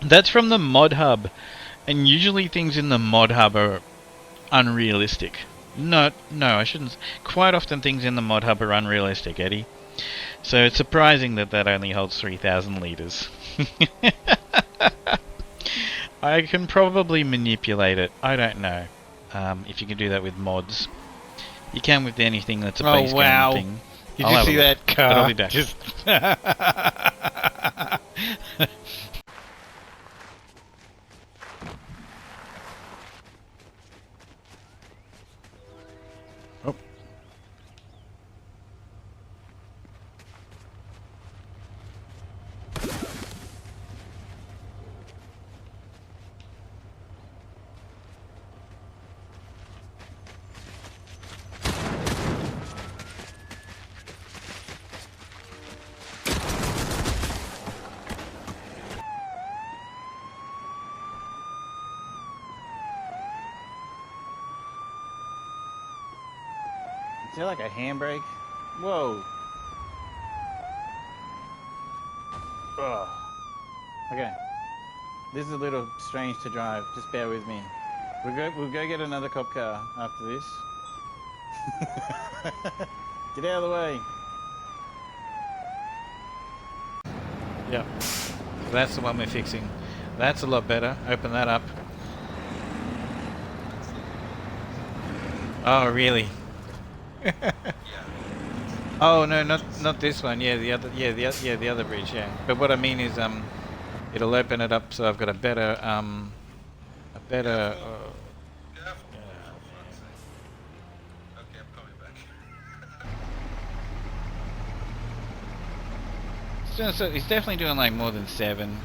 That's from the mod hub, and usually things in the mod hub are unrealistic. No, I shouldn't. Quite often things in the mod hub are unrealistic, Eddie. So it's surprising that that only holds 3,000 litres. I can probably manipulate it. I don't know if you can do that with mods. You can with anything that's a base game thing. Did you see that car? But I'll be back. Just Oh. Is there like a handbrake? Whoa. Oh. Okay. This is a little strange to drive. Just bear with me. We'll go get another cop car after this. Get out of the way. Yep. That's the one we're fixing. That's a lot better. Open that up. Oh, really? Oh no, not this one. Yeah, the other. Yeah, the other bridge. Yeah. But what I mean is, it'll open it up so I've got a better. So he's definitely doing like more than 7.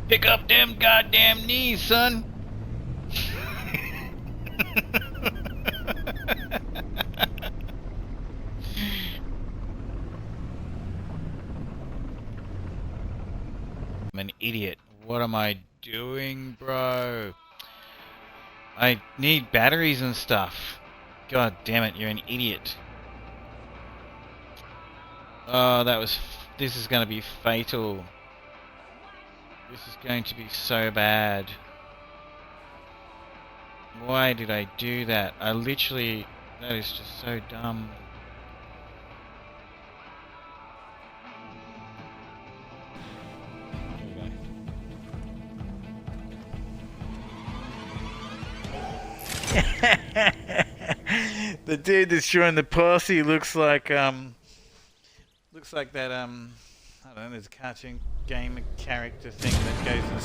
Pick up them goddamn knees, son. I'm an idiot. What am I doing, bro? I need batteries and stuff. God damn it, you're an idiot. Oh, this is going to be fatal. This is going to be so bad. Why did I do that? That is just so dumb. The dude that's showing the posse looks like that I don't know, there's a cartoon game character thing that goes and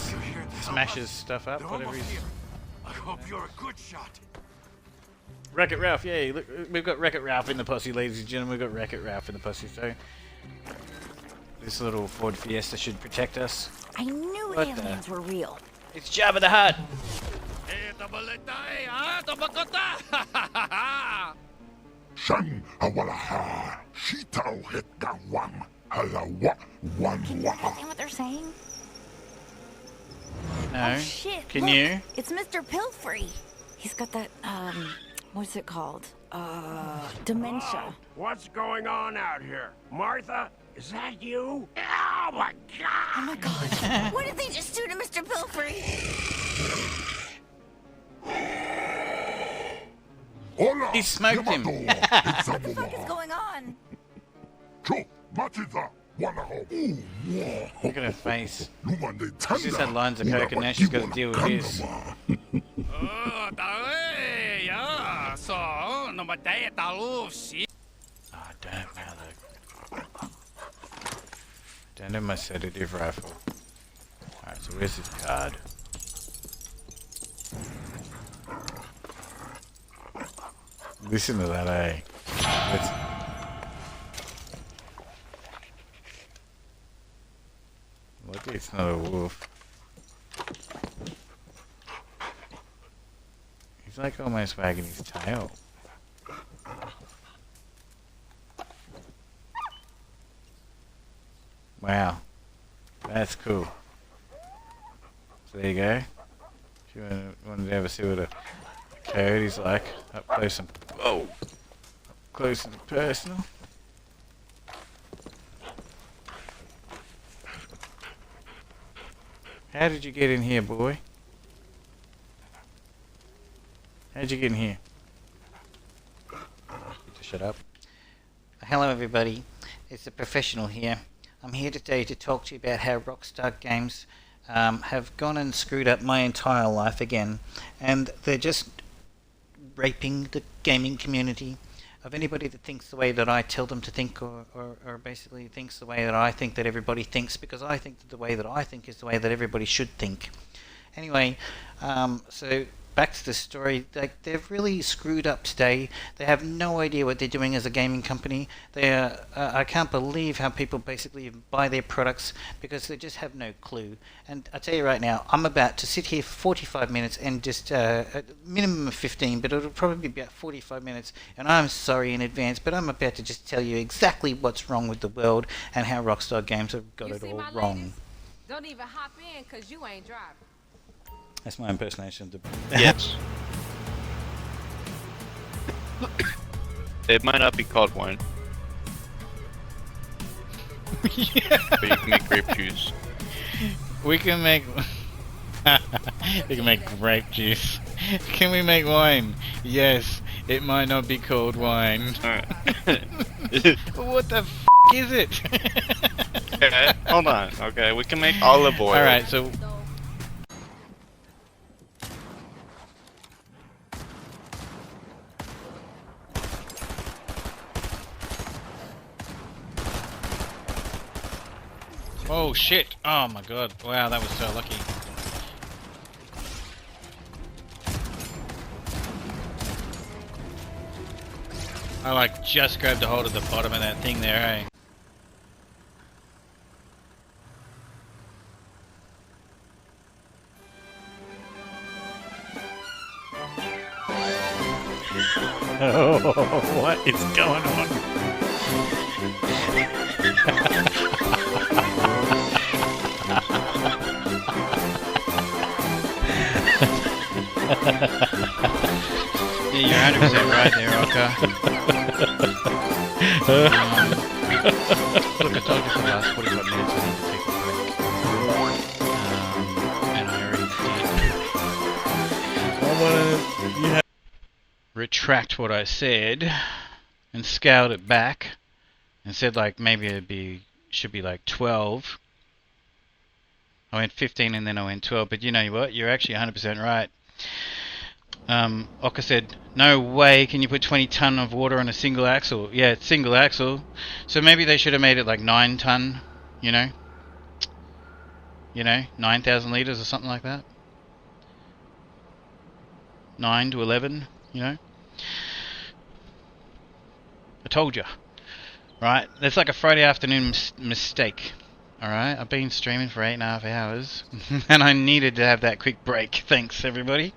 smashes stuff up, whatever he's... I hope you're a good shot. Wreck-It Ralph, yeah, look, we've got Wreck-It Ralph in the posse, ladies and gentlemen, we've got Wreck-It Ralph in the posse, so... This little Ford Fiesta should protect us. I knew aliens were real. It's Jabba the Hutt! Shan awalaha, shitao hetawam, halawa, wan Can you understand what they're saying? No. Oh shit! Can look, you? It's Mr. Pilfrey. He's got that what's it called? Dementia. What's going on out here? Martha, is that you? Oh my god! Oh my god! What did they just do to Mr. Pilfrey? He smoked him. What the fuck is going on? Look at her face. She's just had lines of coke and now she's got to deal with this. Oh, don't matter. Don't have my sedative rifle. Alright, so where's his card? Listen to that, eh? Lucky it's not a wolf. He's like almost wagging his tail. Wow. That's cool. So there you go. If you wanted to ever see what a coyote's like, up close and... Whoa! Close and personal. How did you get in here, boy? How'd you get in here? Shut up. Hello everybody, it's a professional here. I'm here today to talk to you about how Rockstar Games have gone and screwed up my entire life again, and they're just raping the gaming community of anybody that thinks the way that I tell them to think, or basically thinks the way that I think that everybody thinks, because I think that the way that I think is the way that everybody should think. Anyway, so back to the story. They've really screwed up today. They have no idea what they're doing as a gaming company. I can't believe how people basically buy their products because they just have no clue. And I tell you right now, I'm about to sit here for 45 minutes and just a minimum of 15, but it'll probably be about 45 minutes. And I'm sorry in advance, but I'm about to just tell you exactly what's wrong with the world and how Rockstar Games have got it all wrong. Ladies? Don't even hop in because you ain't driving. That's my impersonation of the... Yes. It might not be called wine. Yeah. But you can make grape juice. We can make... we can make grape juice. Can we make wine? Yes. It might not be called wine. Alright. What the f*** is it? Okay, hold on. Okay, we can make olive oil. Alright, so... Oh shit! Oh my god! Wow, that was so lucky. I like just grabbed a hold of the bottom of that thing there, eh? Oh, what is going on? Yeah, you're 100% right there, Oka. Look, I told you for the last 45 minutes I need to take a break. And I already did. Retract what I said and scaled it back and said like maybe should be like 12. I went 15 and then I went 12, but you know what? You're actually 100% right. Oka said, no way can you put 20 ton of water on a single axle. Yeah, it's single axle. So maybe they should have made it like 9 ton, you know? 9,000 litres or something like that. 9 to 11, you know? I told you. Right? That's like a Friday afternoon mistake. Alright, I've been streaming for 8.5 hours and I needed to have that quick break. Thanks everybody.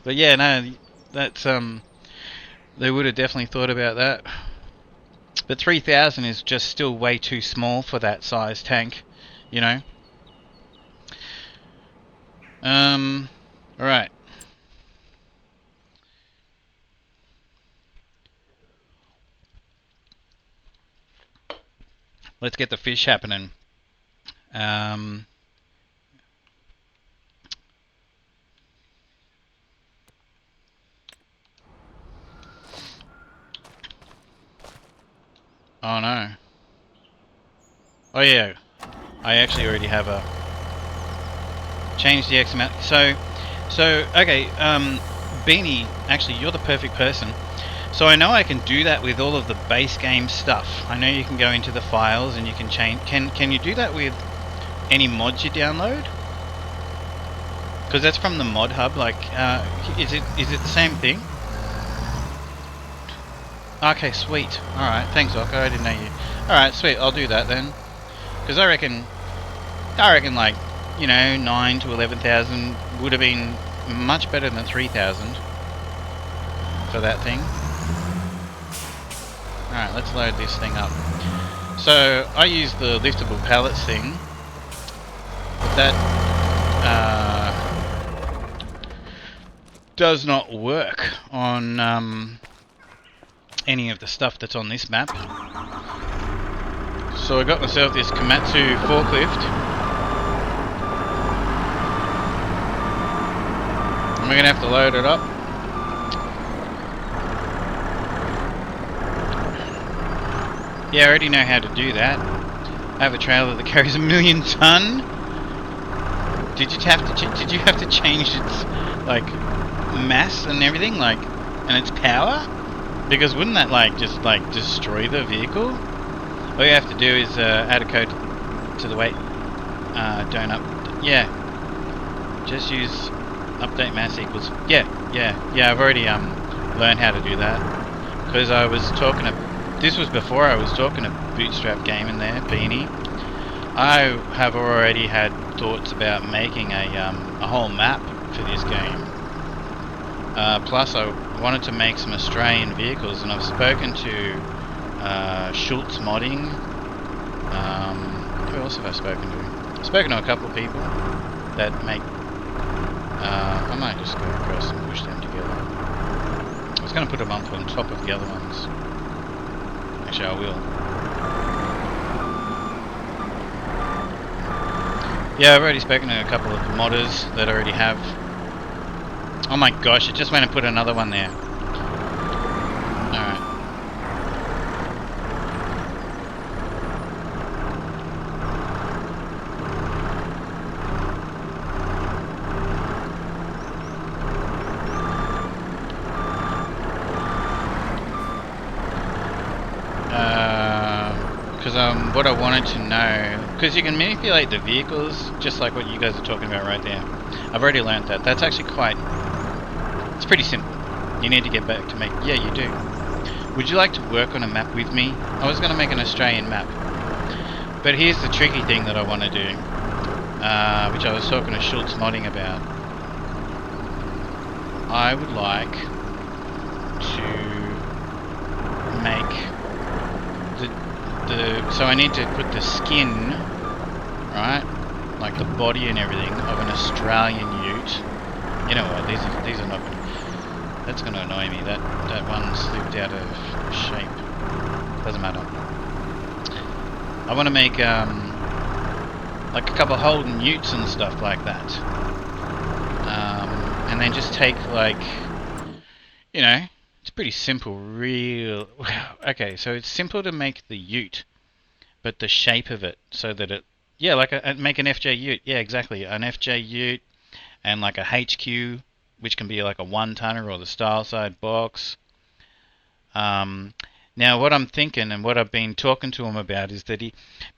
But yeah, no, that's they would have definitely thought about that. But 3,000 is just still way too small for that size tank, you know. Alright. Let's get the fish happening. Oh no. Oh yeah. I actually already have a... Change the X amount. So okay, Beanie, actually you're the perfect person. So I know I can do that with all of the base game stuff. I know you can go into the files and you can change. Can you do that with any mods you download? Because that's from the mod hub. Like, is it the same thing? Okay, sweet. All right, thanks, Oka. I didn't know you. All right, sweet. I'll do that then. Because I reckon like 9 to 11,000 would have been much better than 3,000 for that thing. Alright, let's load this thing up. So, I use the liftable pallets thing. That does not work on any of the stuff that's on this map. So I got myself this Komatsu forklift. We're gonna have to load it up. Yeah, I already know how to do that. I have a trailer that carries 1,000,000 ton. Did you have to change its like mass and everything, like, and its power? Because wouldn't that like just like destroy the vehicle? All you have to do is add a code to the weight. Don't up. Yeah. Just use update mass equals. Yeah. I've already learned how to do that because I was talking to. This was before I was talking to Bootstrap Game in there, Beanie. I have already had thoughts about making a whole map for this game. Plus, I wanted to make some Australian vehicles, and I've spoken to Schultz Modding. Who else have I spoken to? I've spoken to a couple of people that make. I might just go across and push them together. I was going to put them up on top of the other ones. Actually, I will. Yeah, I've already spoken to a couple of modders that already have. Oh my gosh, it just went and put another one there. Alright. Because what I wanted to know, because you can manipulate the vehicles just like what you guys are talking about right there. I've already learned that. That's actually quite. It's pretty simple. You need to get back to make. Yeah, you do. Would you like to work on a map with me? I was going to make an Australian map, but here's the tricky thing that I want to do, which I was talking to Schultz Modding about. I would like to make so I need to put the skin, right, like the body and everything of an Australian ute. You know what? These are not. That's going to annoy me. That one slipped out of shape. Doesn't matter. I want to make like a couple of Holden utes and stuff like that, and then just take like, you know. It's pretty simple, real. Okay, so it's simple to make the ute, but the shape of it, so that it, yeah, like make an FJ ute. Yeah, exactly, an FJ ute, and like a HQ, which can be like a 1-tonner or the style side box. Now, what I'm thinking and what I've been talking to him about is that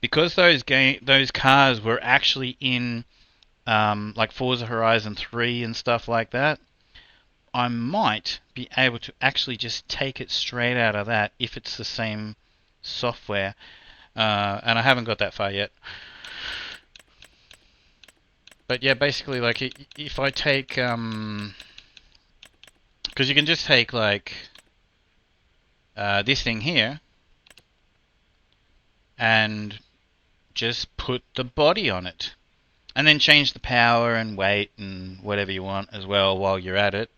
because those cars were actually in like Forza Horizon 3 and stuff like that. I might be able to actually just take it straight out of that if it's the same software, and I haven't got that far yet. But yeah, basically, like if I take, because you can just take like this thing here and just put the body on it, and then change the power and weight and whatever you want as well while you're at it.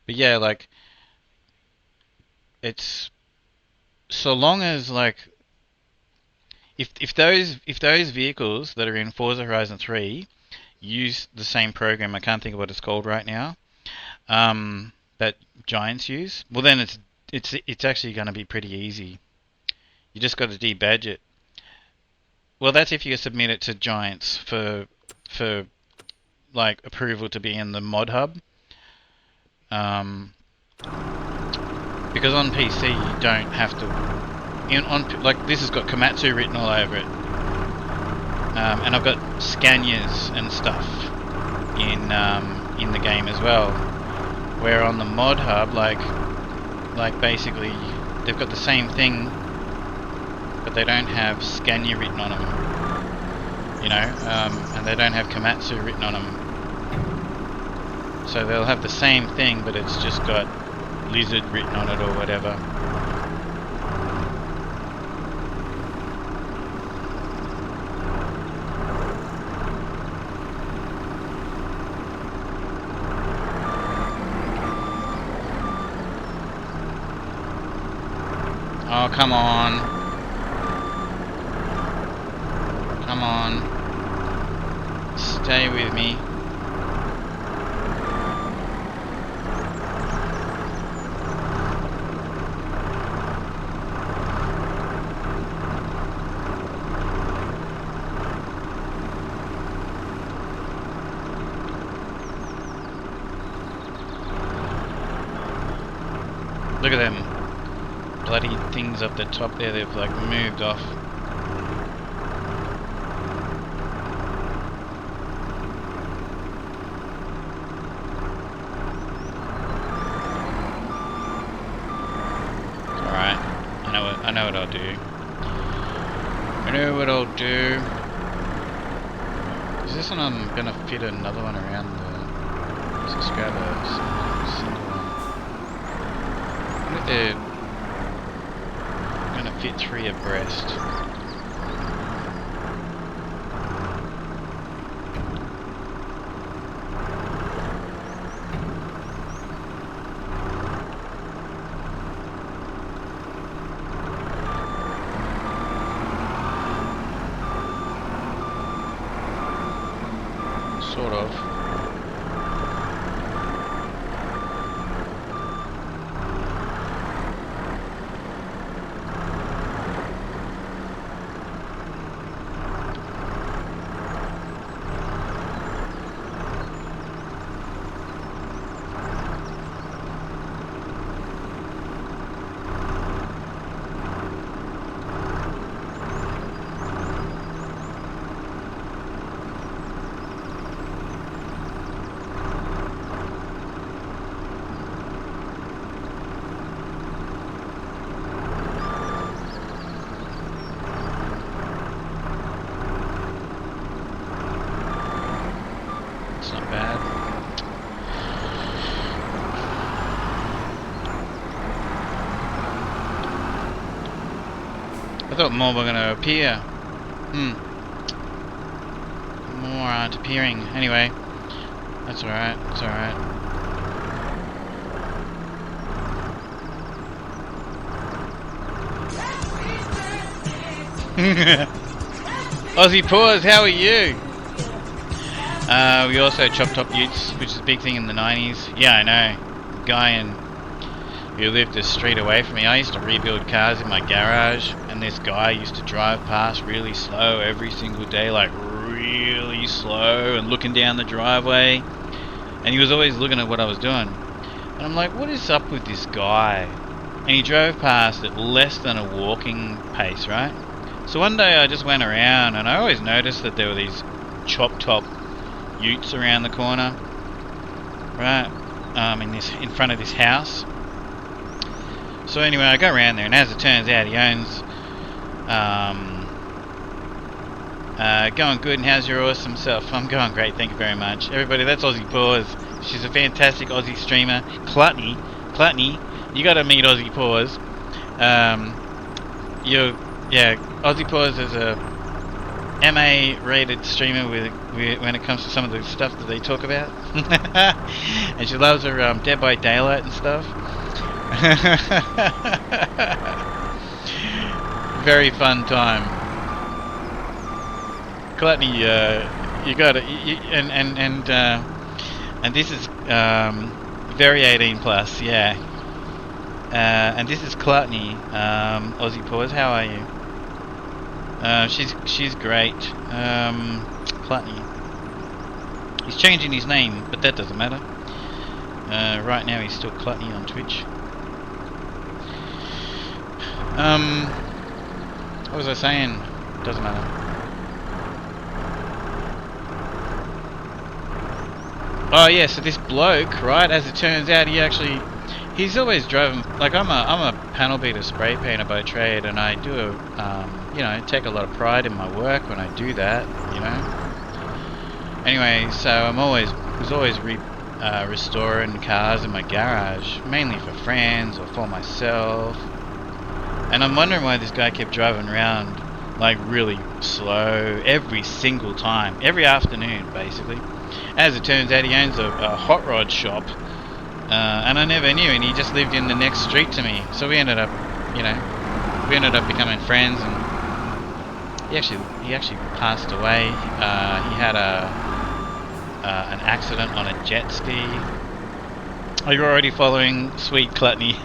But yeah, like, it's so long as like if those vehicles that are in Forza Horizon 3 use the same program, I can't think of what it's called right now, that Giants use, well then it's actually going to be pretty easy. You just got to debadge it. Well, that's if you submit it to Giants for like approval to be in the mod hub. Because on PC you don't have to. Like this has got Komatsu written all over it, and I've got Scanias and stuff in the game as well. Where on the mod hub, like basically they've got the same thing, but they don't have Scania written on them. You know, and they don't have Komatsu written on them. So they'll have the same thing, but it's just got Lizard written on it or whatever. Oh, come on. Come on. Stay with me. Look at them bloody things up the top there, they've like moved off. Alright, I know what I'll do. I know what I'll do. Is this one I'm gonna fit another one around the... Let's just grab a single one. I wonder if they're gonna fit 3 abreast. Sort of. It's not bad. I thought more were going to appear. More aren't appearing. Anyway, that's alright. That's alright. Aussie Paws, how are you? We also chopped top utes, which is a big thing in the 90s. Yeah, I know. Guy who lived a street away from me. I used to rebuild cars in my garage, and this guy used to drive past really slow every single day, like really slow, and looking down the driveway. And he was always looking at what I was doing. And I'm like, what is up with this guy? And he drove past at less than a walking pace, right? So one day I just went around, and I always noticed that there were these chop top utes around the corner, right? In front of this house. So anyway, I go around there, and as it turns out, he owns going good, and how's your awesome self? I'm going great, thank you very much. Everybody, that's Aussie Paws. She's a fantastic Aussie streamer. Clutney, you gotta meet Aussie Paws. Aussie Paws is a MA rated streamer when it comes to some of the stuff that they talk about. And she loves her Dead by Daylight and stuff. Very fun time. Gluttony, you got it. And this is very 18 plus, yeah. And this is Gluttony, Aussie Paws. How are you? She's great. Gluttony. He's changing his name, but that doesn't matter. Right now he's still Gluttony on Twitch. What was I saying? Doesn't matter. Oh yeah, so this bloke, right, as it turns out, he's always driving, like I'm a panel beater spray painter by trade, and I do take a lot of pride in my work when I do that, you know. Anyway, so I was always restoring cars in my garage, mainly for friends or for myself. And I'm wondering why this guy kept driving around like really slow every single time, every afternoon basically. As it turns out, he owns a hot rod shop, and I never knew, and he just lived in the next street to me. So we ended up becoming friends, and he actually passed away. He had an accident on a jet ski. Are you already following Sweet Gluttony?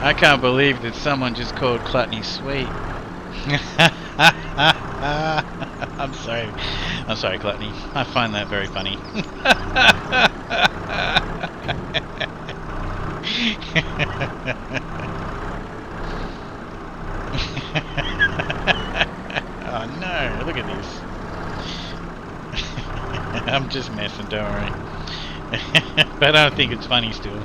I can't believe that someone just called Gluttony sweet. I'm sorry, Gluttony. I find that very funny. Oh no, look at this. I'm just messing, don't worry. But I don't think it's funny still.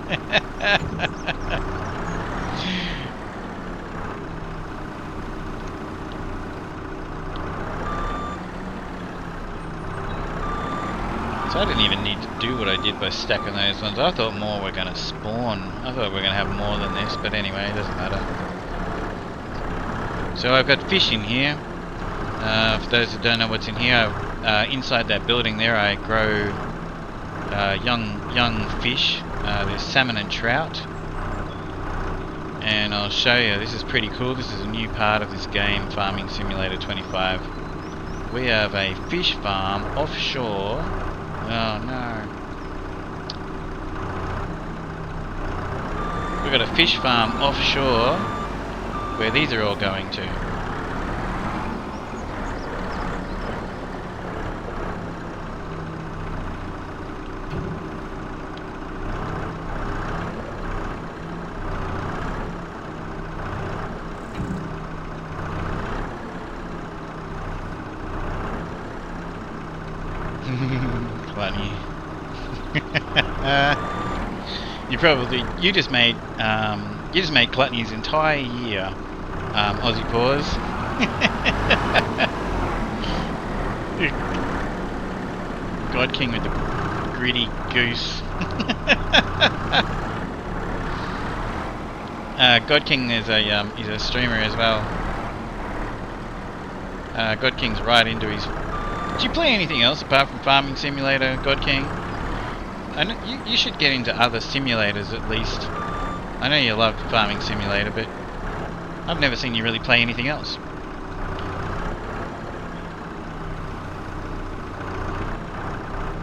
So I didn't even need to do what I did by stacking those ones. I thought more were going to spawn. I thought we were going to have more than this, but anyway, it doesn't matter. So I've got fish in here. For those that don't know what's in here, inside that building there I grow young fish. There's salmon and trout. And I'll show you, this is pretty cool. This is a new part of this game, Farming Simulator 25. We have a fish farm offshore. Oh no. We've got a fish farm offshore where these are all going to. Funny. You just made Gluttony's entire year, Aussie Paws. God King with the gritty goose. God King is a streamer as well. God King's right into his. Do you play anything else apart from Farming Simulator, God King? I know you should get into other simulators at least. I know you love Farming Simulator, but I've never seen you really play anything else.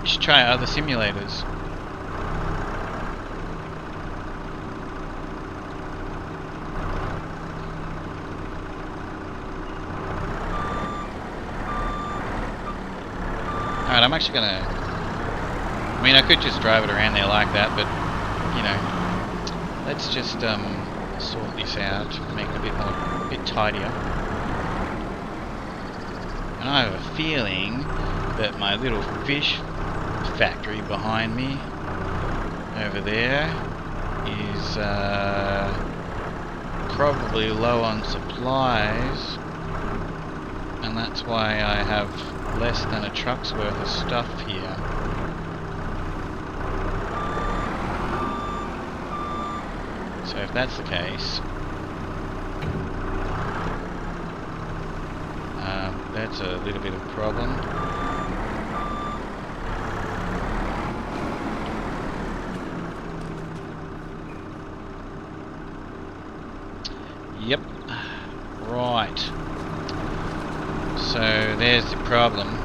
You should try other simulators. Alright, I'm actually gonna... I mean, I could just drive it around there like that, but, you know, let's just sort this out, make it a bit tidier. And I have a feeling that my little fish factory behind me, over there, is probably low on supplies, and that's why I have less than a truck's worth of stuff here. So if that's the case, that's a little bit of a problem. Yep. Right. So there's the problem.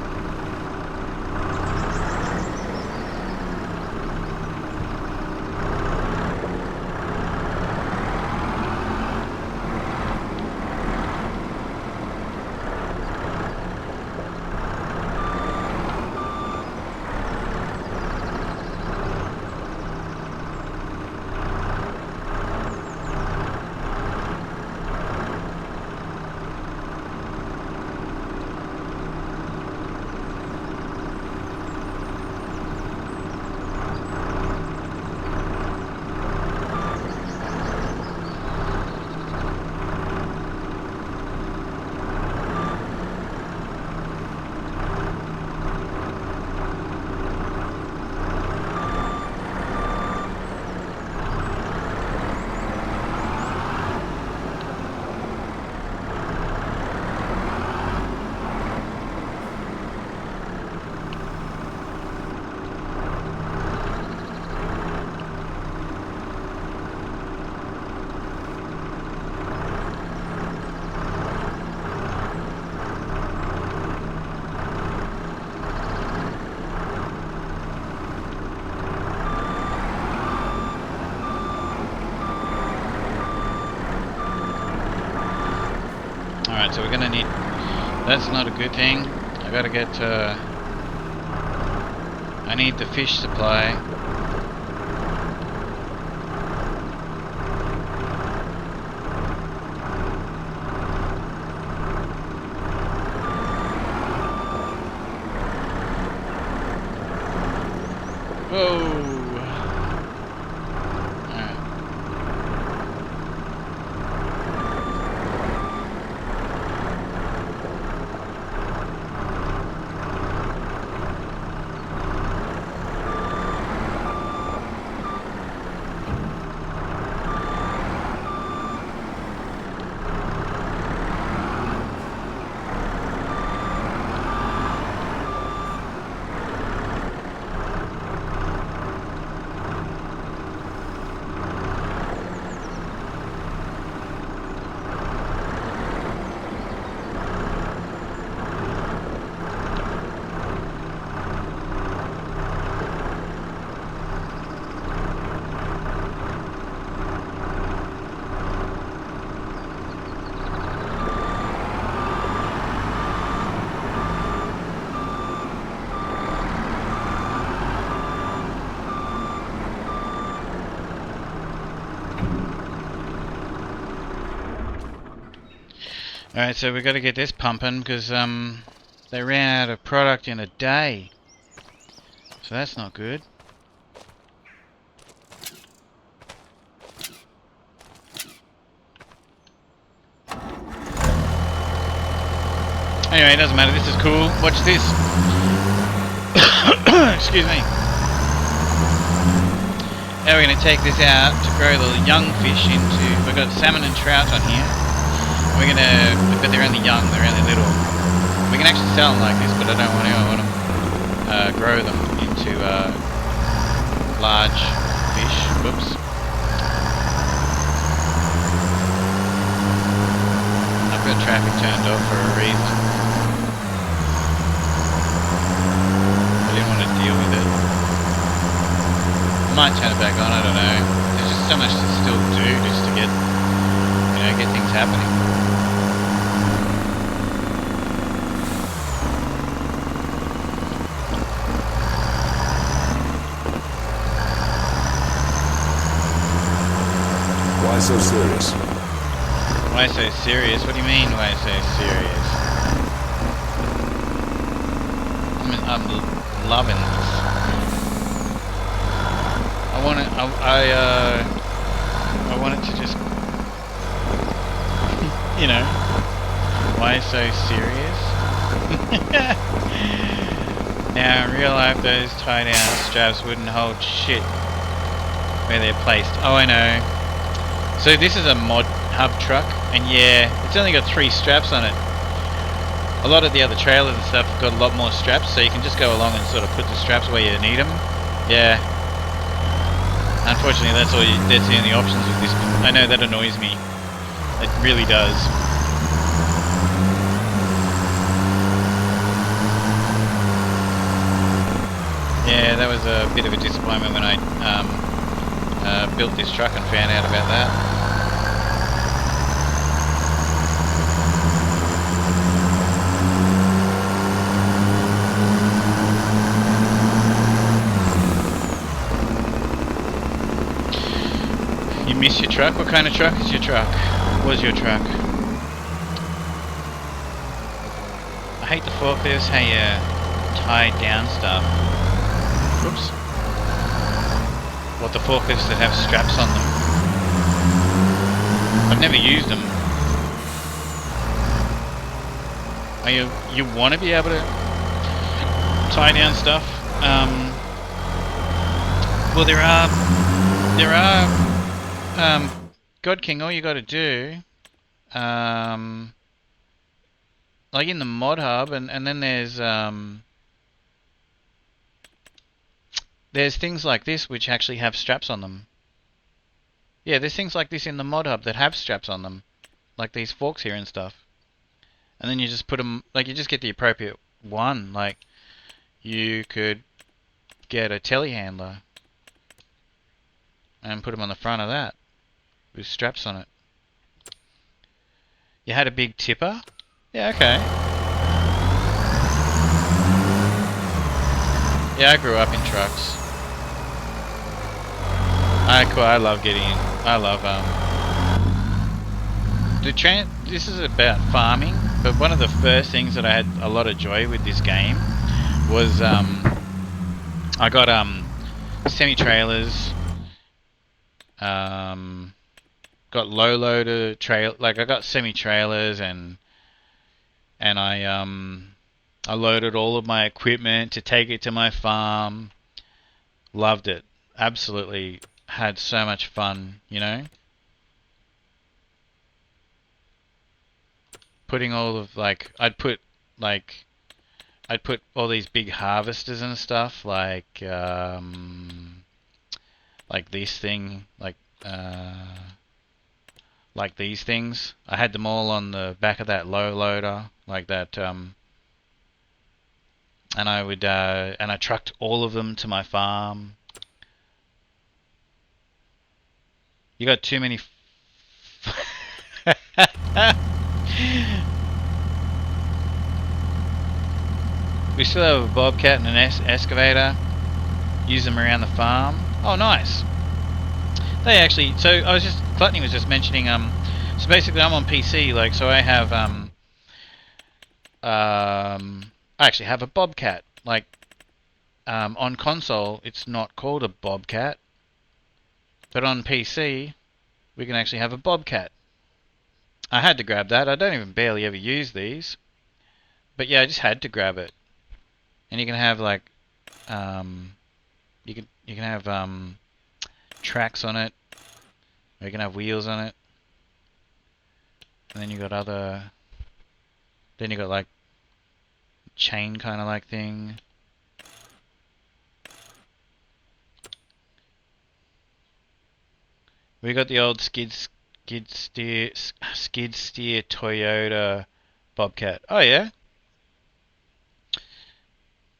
Alright, so we're gonna need... That's not a good thing. I gotta get... I need the fish supply. Whoa. Alright, so we got to get this pumping because they ran out of product in a day. So that's not good. Anyway, it doesn't matter. This is cool. Watch this. Excuse me. Now we're going to take this out to grow the young fish into... We've got salmon and trout on here. We're going to... But they're only young, they're only little. We can actually sell them like this, but I don't want to. I want to grow them into large fish. Whoops. I've got traffic turned off for a reason. I didn't want to deal with it. I might turn it back on, I don't know. There's just so much to still do just to get, you know, get things happening. Why so serious? Why so serious? What do you mean, why so serious? I mean, I'm loving this. I want it, I want it to just, you know, why so serious? Now, in real life, those tie-down straps wouldn't hold shit where they're placed. Oh, I know. So this is a mod hub truck, and yeah, it's only got 3 straps on it. A lot of the other trailers and stuff have got a lot more straps, so you can just go along and sort of put the straps where you need them. Yeah. Unfortunately, that's the only options with this. I know that annoys me. It really does. Yeah, that was a bit of a disappointment when I built this truck and found out about that. You miss your truck? What kind of truck is your truck? Was your truck? I hate the forklifts, how you tie down stuff. Oops. What, the forklifts that have straps on them? I've never used them. Are you want to be able to tie down stuff? Well, there are God King, all you got to do, like in the mod hub, and then there's things like this which actually have straps on them. Yeah, there's things like this in the mod hub that have straps on them, like these forks here and stuff. And then you just put them, like you just get the appropriate one. Like you could get a telehandler and put them on the front of that with straps on it. You had a big tipper? Yeah, okay. Yeah, I grew up in trucks. I love getting in. I love this is about farming, but one of the first things that I had a lot of joy with this game was I got semi-trailers. Got low loader trail, like I got semi-trailers, and I loaded all of my equipment to take it to my farm. Loved it. Absolutely had so much fun, you know? Putting all of, like, I'd put all these big harvesters and stuff, like this thing, like these things. I had them all on the back of that low loader, like that, and I trucked all of them to my farm. You got too many. We still have a bobcat and an excavator. Use them around the farm. Oh, nice. They actually. So I was just. Gluttony was just mentioning. So basically, I'm on PC. Like, so I have. I actually have a bobcat. Like, on console, it's not called a bobcat, but on PC, we can actually have a bobcat. I had to grab that. I don't even barely ever use these, but yeah, I just had to grab it. And you can have like, you can have tracks on it, or you can have wheels on it, and then you got other. Then you got like chain kind of like thing. We got the old skid steer Toyota Bobcat. Oh yeah.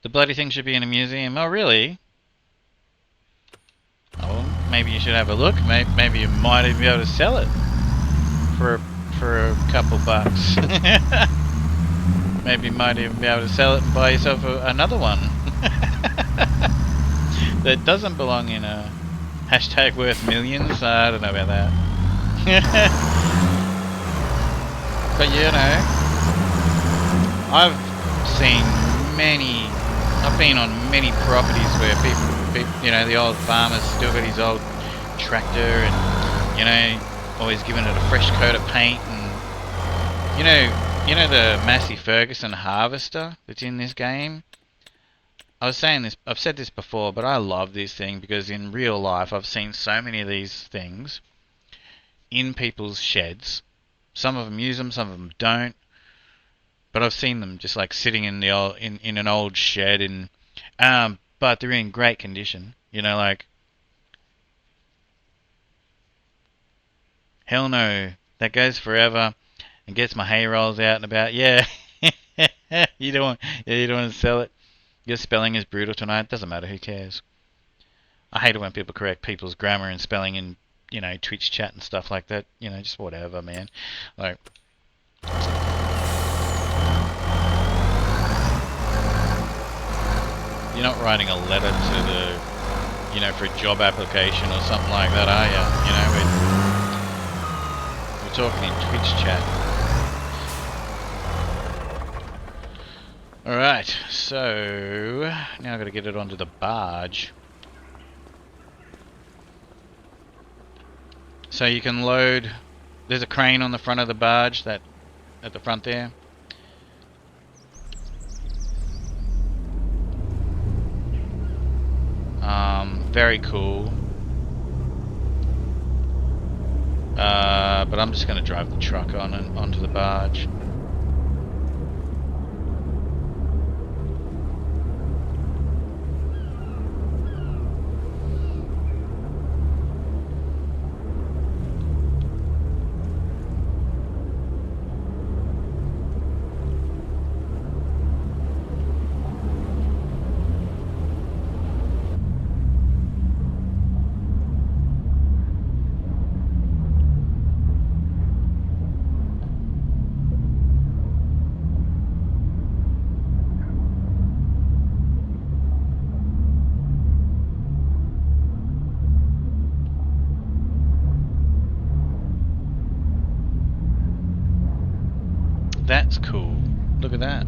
The bloody thing should be in a museum. Oh really? Oh, well, maybe you should have a look. Maybe you might even be able to sell it for a couple bucks. Maybe you might even be able to sell it and buy yourself another one that doesn't belong in a hashtag worth millions. I don't know about that. But you know, I've been on many properties where people, you know, the old farmer's still got his old tractor, and you know, always giving it a fresh coat of paint, and you know the Massey Ferguson harvester that's in this game. I was saying this, I've said this before, but I love this thing because in real life I've seen so many of these things in people's sheds. Some of them use them, some of them don't. But I've seen them just like sitting in the old, in an old shed, and but they're in great condition. You know, like, hell no, that goes forever and gets my hay rolls out and about. Yeah, you don't want to sell it. Your spelling is brutal tonight. Doesn't matter. Who cares? I hate it when people correct people's grammar and spelling in, you know, Twitch chat and stuff like that. You know, just whatever, man. Like, you're not writing a letter to the, you know, for a job application or something like that, are you? You know, we're talking in Twitch chat. Alright, so now I've got to get it onto the barge. So you can load, there's a crane on the front of the barge, that at the front there. Very cool. But I'm just going to drive the truck onto the barge. That's cool. Look at that.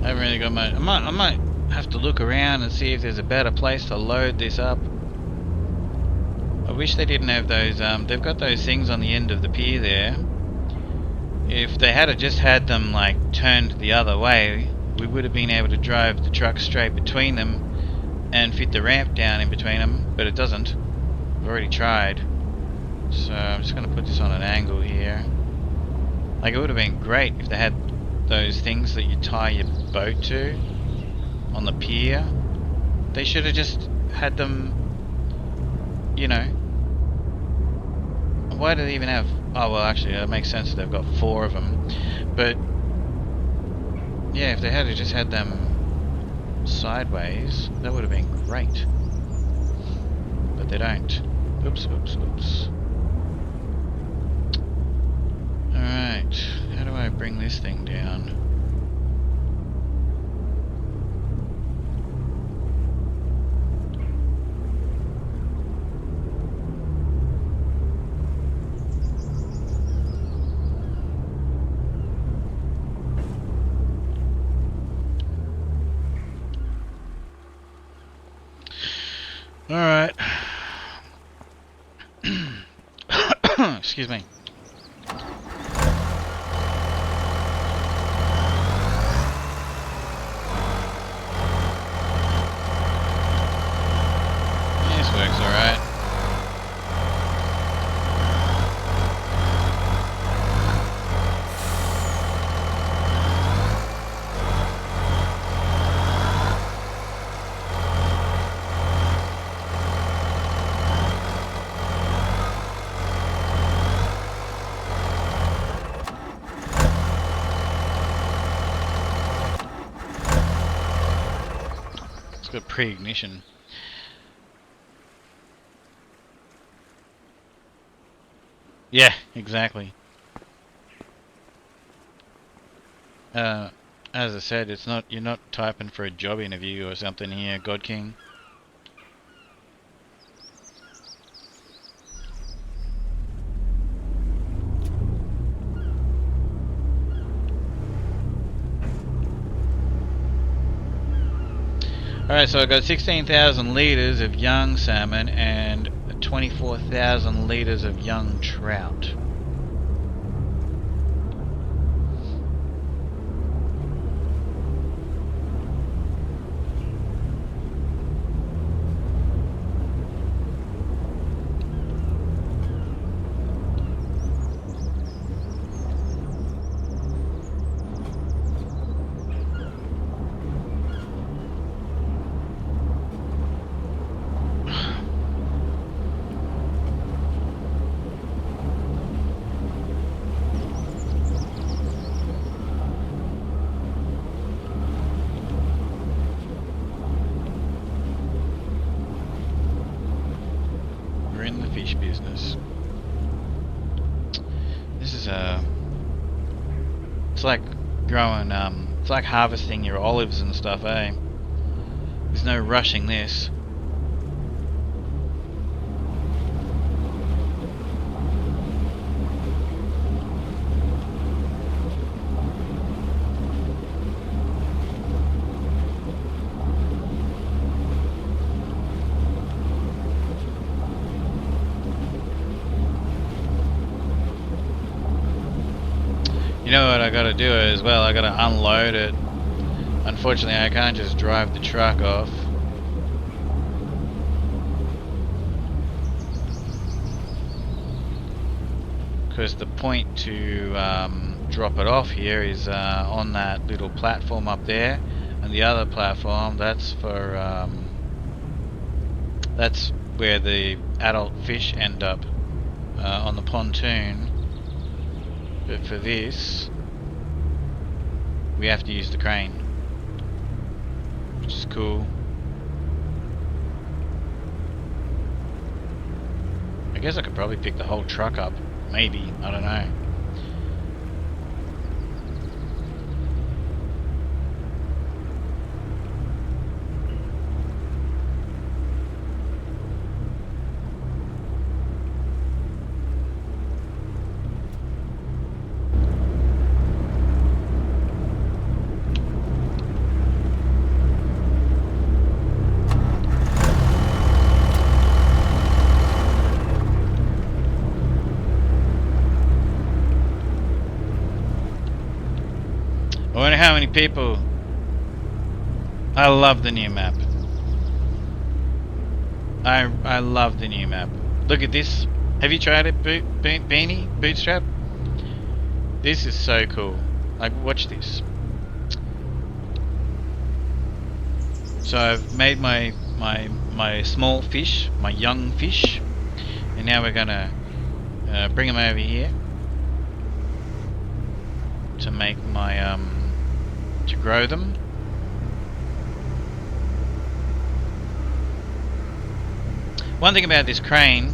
I haven't really got much. I might have to look around and see if there's a better place to load this up. I wish they didn't have those, they've got those things on the end of the pier there. If they had just had them like turned the other way, we would have been able to drive the truck straight between them and fit the ramp down in between them, but it doesn't. I've already tried. So I'm just going to put this on an angle here. Like, it would have been great if they had those things that you tie your boat to on the pier. They should have just had them, you know. Why do they even have... Oh, well, actually, it makes sense that they've got 4 of them. But, yeah, if they had just had them sideways, that would have been great. But they don't. Oops, oops, oops. Alright, how do I bring this thing down? Alright. Excuse me. This works alright. It's got pre-ignition. Yeah, exactly. As I said, it's not, you're not typing for a job interview or something here, God King. Alright, so I've got 16,000 litres of young salmon and 24,000 litres of young trout. We're in the fish business. This is it's like growing, it's like harvesting your olives and stuff, eh? There's no rushing this. You know what I gotta do as well, I gotta unload it. Unfortunately, I can't just drive the truck off. Because the point to drop it off here is on that little platform up there. And the other platform, that's for, that's where the adult fish end up, on the pontoon. But for this, we have to use the crane, which is cool. I guess I could probably pick the whole truck up, maybe, I don't know. wonder how many people. I love the new map. I love the new map. Look at this. Have you tried it, Beanie? Bootstrap? This is so cool. Like, watch this. So I've made my small fish, my young fish, and now we're gonna bring them over here to make my to grow them. One thing about this crane,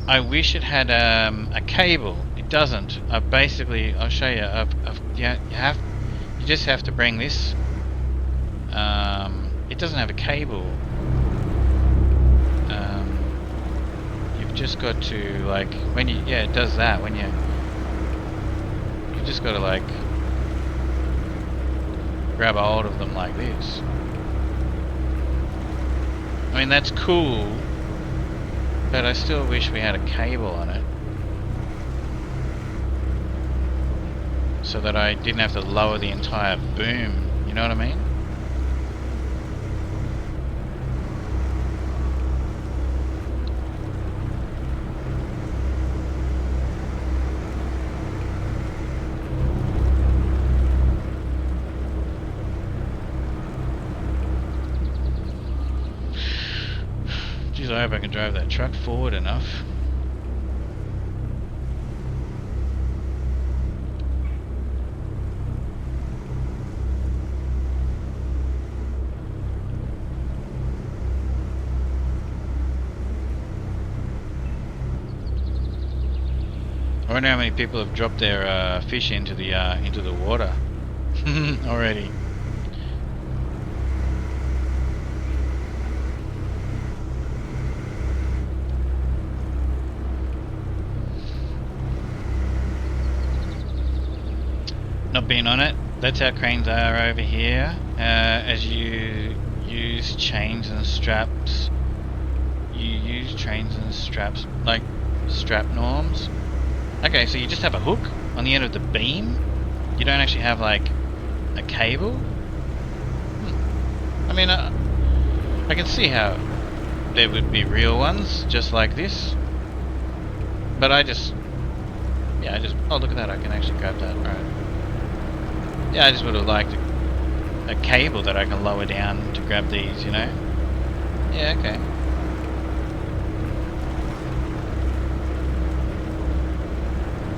I wish it had a cable. It doesn't. I'll show you. You just have to bring this. It doesn't have a cable. You've just got to, like, when you, yeah, it does that when you just got to, like, grab a hold of them like this. I mean, that's cool, but I still wish we had a cable on it, so that I didn't have to lower the entire boom, you know what I mean? Jeez, I hope I can drive that truck forward enough. I wonder how many people have dropped their fish into the water already. Not being on it, that's how cranes are over here. As you use chains and straps, like strap norms. Okay, so you just have a hook on the end of the beam? You don't actually have, like, a cable? I mean, I can see how there would be real ones, just like this. But oh, look at that, I can actually grab that, right. Yeah, I just would have liked a cable that I can lower down to grab these, you know? Yeah, okay.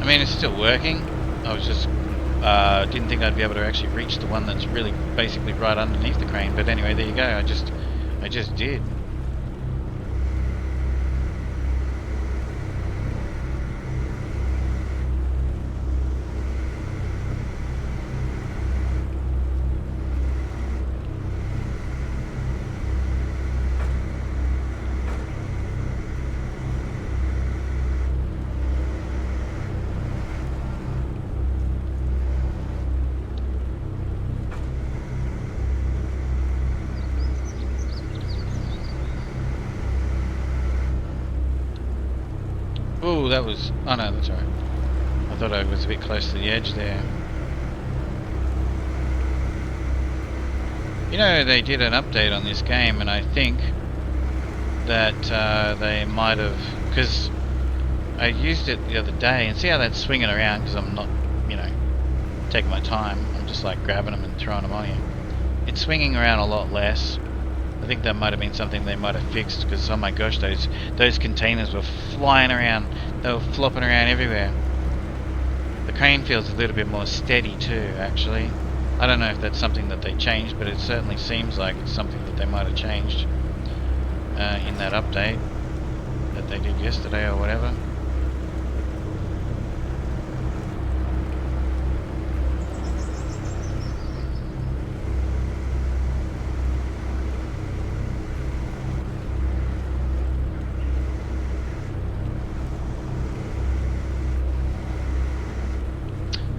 I mean, it's still working. I was just didn't think I'd be able to actually reach the one that's really basically right underneath the crane. But anyway, there you go. I just did. Oh, that was... Oh no, that's alright. I thought I was a bit close to the edge there. You know, they did an update on this game, and I think that they might have... Because I used it the other day, and see how that's swinging around, because I'm not, you know, taking my time. I'm just like grabbing them and throwing them on you. It's swinging around a lot less. I think that might have been something they might have fixed, because oh my gosh, those containers were flying around. They were flopping around everywhere. The crane feels a little bit more steady too, actually. I don't know if that's something that they changed, but it certainly seems like it's something that they might have changed in that update that they did yesterday or whatever.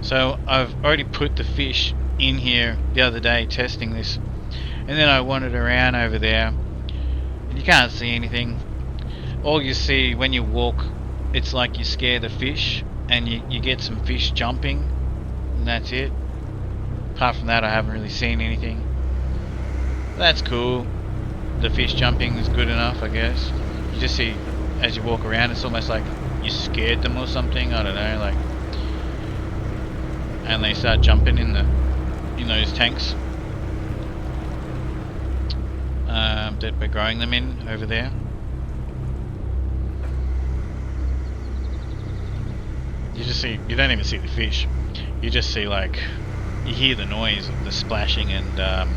So I've already put the fish in here the other day testing this, and then I wandered around over there and you can't see anything. All you see when you walk, it's like you scare the fish and you get some fish jumping, and that's it. Apart from that, I haven't really seen anything. That's cool. The fish jumping is good enough, I guess. You just see, as you walk around, it's almost like you scared them or something. I don't know, like, and they start jumping in those tanks that we're growing them in over there. You just see, you don't even see the fish. You just see, like, you hear the noise of the splashing, and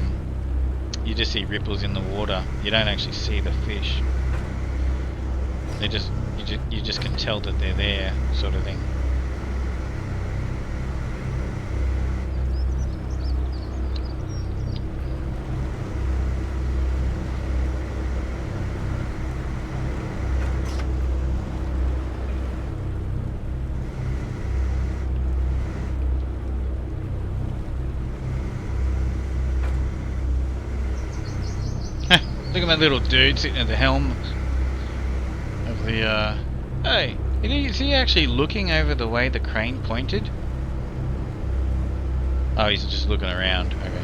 you just see ripples in the water. You don't actually see the fish. They just, you just can tell that they're there, sort of thing. Look at that little dude sitting at the helm of the, Hey, is he actually looking over the way the crane pointed? Oh, he's just looking around. Okay.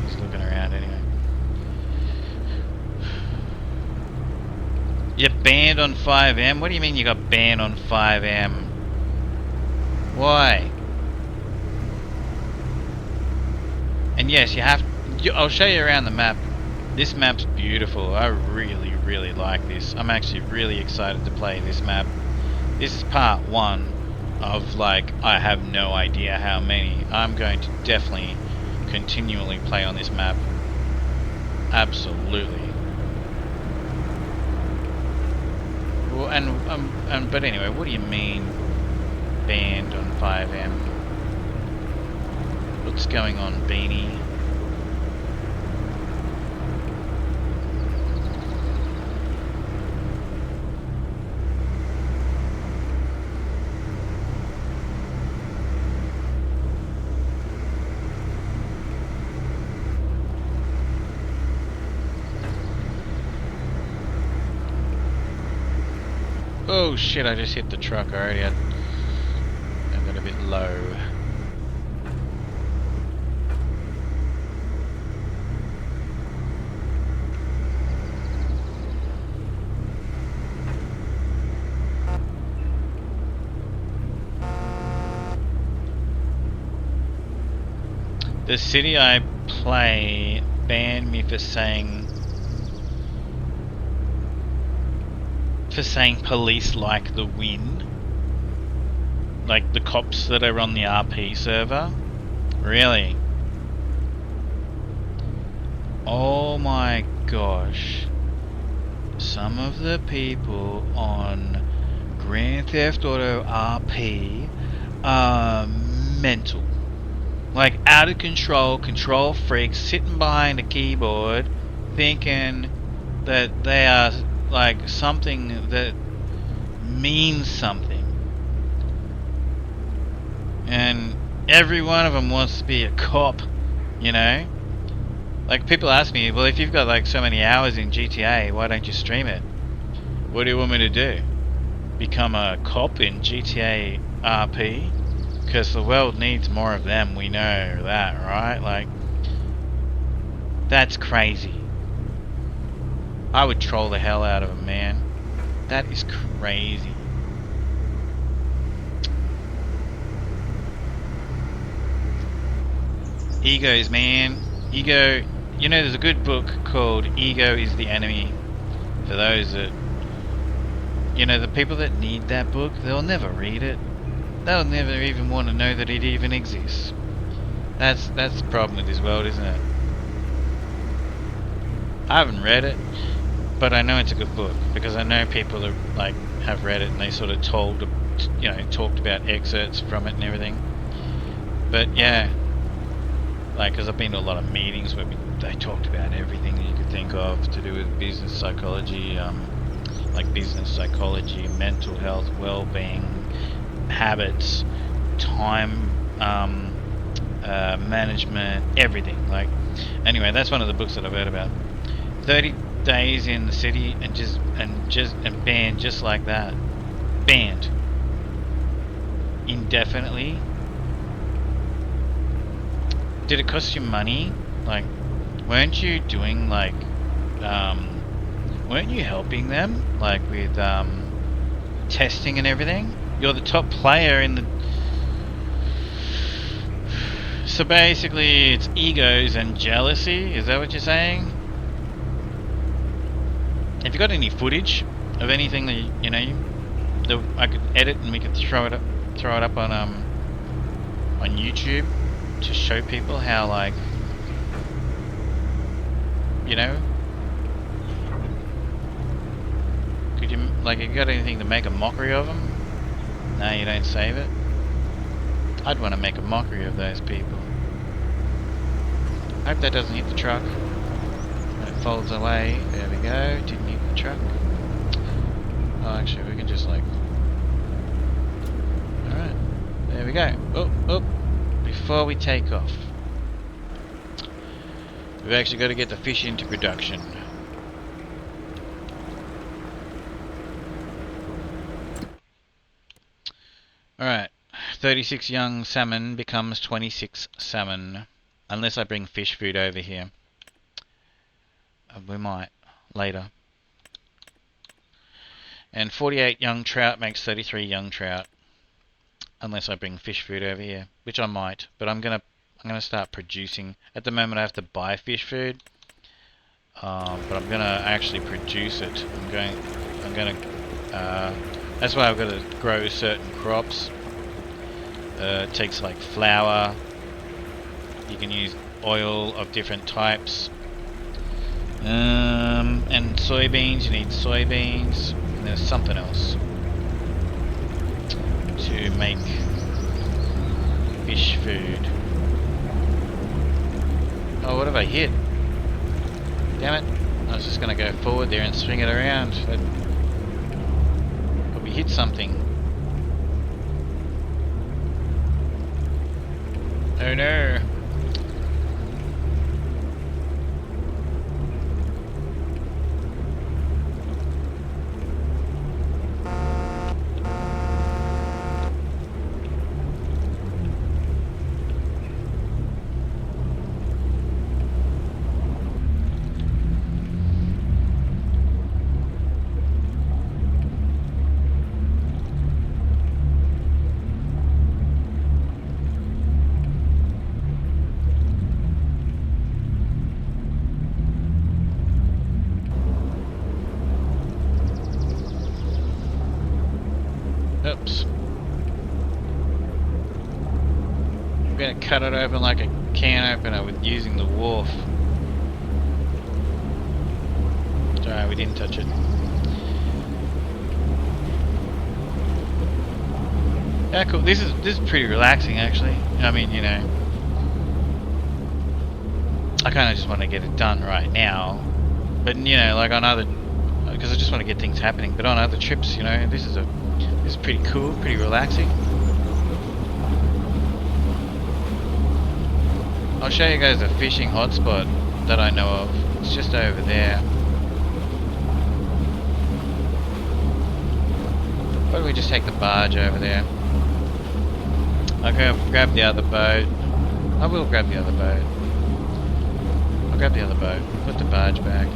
He's looking around anyway. You're banned on 5M? What do you mean you got banned on 5M? Why? And yes, you have... I'll show you around the map. This map's beautiful. I really, really like this. I'm actually really excited to play this map. This is part 1 of, like, I have no idea how many. I'm going to definitely continually play on this map. Absolutely. Well, but anyway, what do you mean banned on 5M? What's going on, Beanie? Oh shit, I just hit the truck already. I got a bit low. The city I play banned me for saying police like the win, like the cops that are on the RP server. Really? Oh my gosh, some of the people on Grand Theft Auto RP are mental, like out of control freaks sitting behind a keyboard thinking that they are like something that means something, and every one of them wants to be a cop, you know? Like, people ask me, well, if you've got like so many hours in GTA, why don't you stream it? What do you want me to do? Become a cop in GTA RP? Because the world needs more of them, we know that, right? Like, that's crazy. I would troll the hell out of him, man. That is crazy. Egos, man. Ego. You know, there's a good book called Ego is the Enemy. For those that... You know, the people that need that book, they'll never read it. They'll never even want to know that it even exists. That's the problem with this world, isn't it? I haven't read it, but I know it's a good book because I know people that like have read it and they sort of talked about excerpts from it and everything. But yeah, like, because I've been to a lot of meetings where they talked about everything that you could think of to do with business psychology, like business psychology, mental health, well-being, habits, time management, everything. Like, anyway, that's one of the books that I've heard about. 30 days in the city and banned just like that. Banned. Indefinitely. did it cost you money? Like, weren't you doing like, weren't you helping them like with testing and everything? You're the top player in the. So basically, it's egos and jealousy. Is that what you're saying? Have you got any footage of anything that you know that I could edit and we could throw it up on YouTube to show people how, like, you know, could you, like, have you got anything to make a mockery of them? No, you don't save it. I'd want to make a mockery of those people. Hope that doesn't hit the truck. When it folds away, there we go. Didn't hit the truck. Oh, actually, we can just like. All right, there we go. Oh, oh. Before we take off, we've actually got to get the fish into production. Alright, 36 young salmon becomes 26 salmon. Unless I bring fish food over here. We might, later. And 48 young trout makes 33 young trout. Unless I bring fish food over here, which I might, but I'm gonna start producing. At the moment I have to buy fish food, but I'm gonna actually produce it. That's why I've got to grow certain crops. It takes like flour. You can use oil of different types, and soybeans. You need soybeans, and there's something else to make fish food. Oh, what have I hit? Damn it. I was just going to go forward there and swing it around. But we hit something. Oh no. Oops. I'm gonna cut it open like a can opener with using the wharf. Sorry, we didn't touch it. Yeah, cool. This is pretty relaxing, actually. I mean, you know, I kind of just want to get it done right now. But you know, like on other, because I just want to get things happening. But on other trips, you know, this is pretty cool, pretty relaxing. I'll show you guys a fishing hotspot that I know of. It's just over there. Why don't we just take the barge over there? I'll go grab the other boat. I will grab the other boat. I'll grab the other boat. Put the barge back.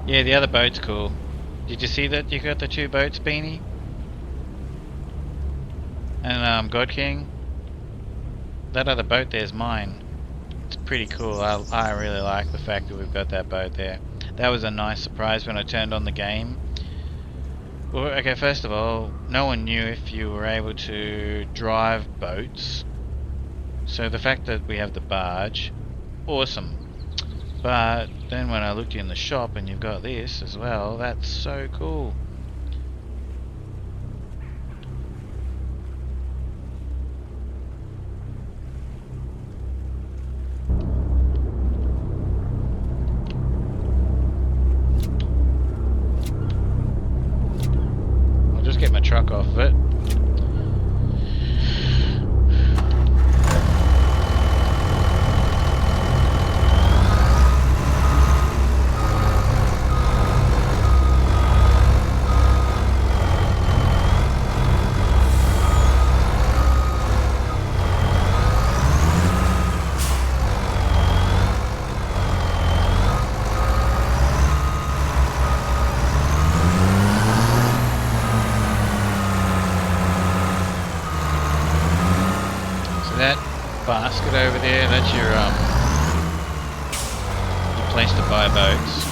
Yeah, the other boat's cool. Did you see that you got the two boats, Beanie? And God King? That other boat there's mine. It's pretty cool. I really like the fact that we've got that boat there. That was a nice surprise when I turned on the game. Well, okay, first of all, no one knew if you were able to drive boats. So the fact that we have the barge, awesome. But then when I looked in the shop and you've got this as well, that's so cool. I'll just get my truck off of it. Basket over there, that's your place to buy boats.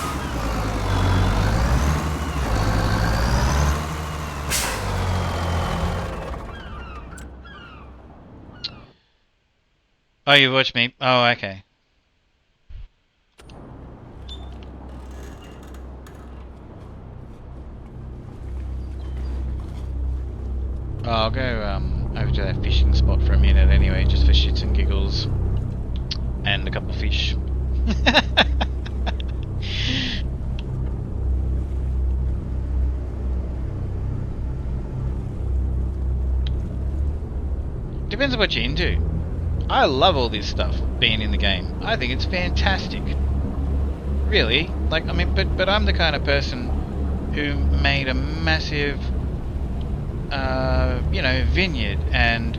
Oh, you watched me? Oh, okay. I'll go over to that fishing spot for a minute anyway, just for shits and giggles. And a couple of fish. Depends on what you're into. I love all this stuff being in the game. I think it's fantastic. Really, like, I mean, but I'm the kind of person who made a massive you know, vineyard and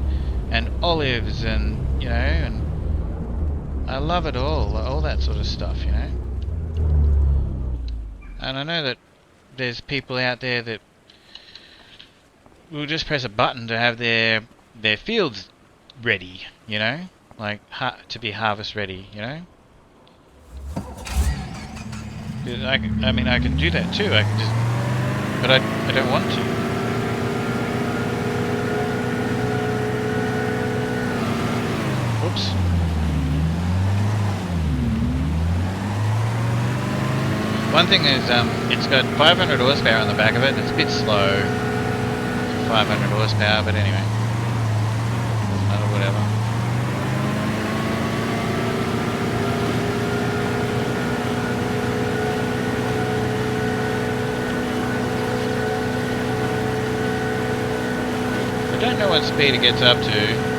olives and, you know, and I love it all that sort of stuff, you know. And I know that there's people out there that will just press a button to have their fields ready, you know, like to be harvest ready, you know. I mean, I can do that too. I can just, but I don't want to. Whoops. One thing is, it's got 500 horsepower on the back of it, and it's a bit slow. 500 horsepower, but anyway. Doesn't matter, whatever. I don't know what speed it gets up to.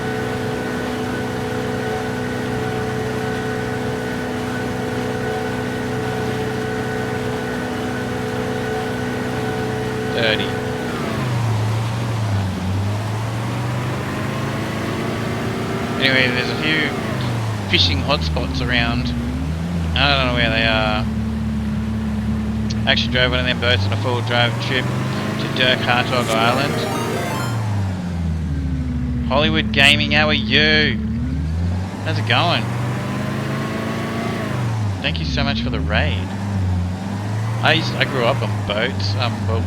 Anyway, there's a few fishing hotspots around. I don't know where they are. I actually drove one of them boats on a full drive trip to Dirk Hartog Island. Hollywood Gaming, how are you? How's it going? Thank you so much for the raid. I grew up on boats. Well,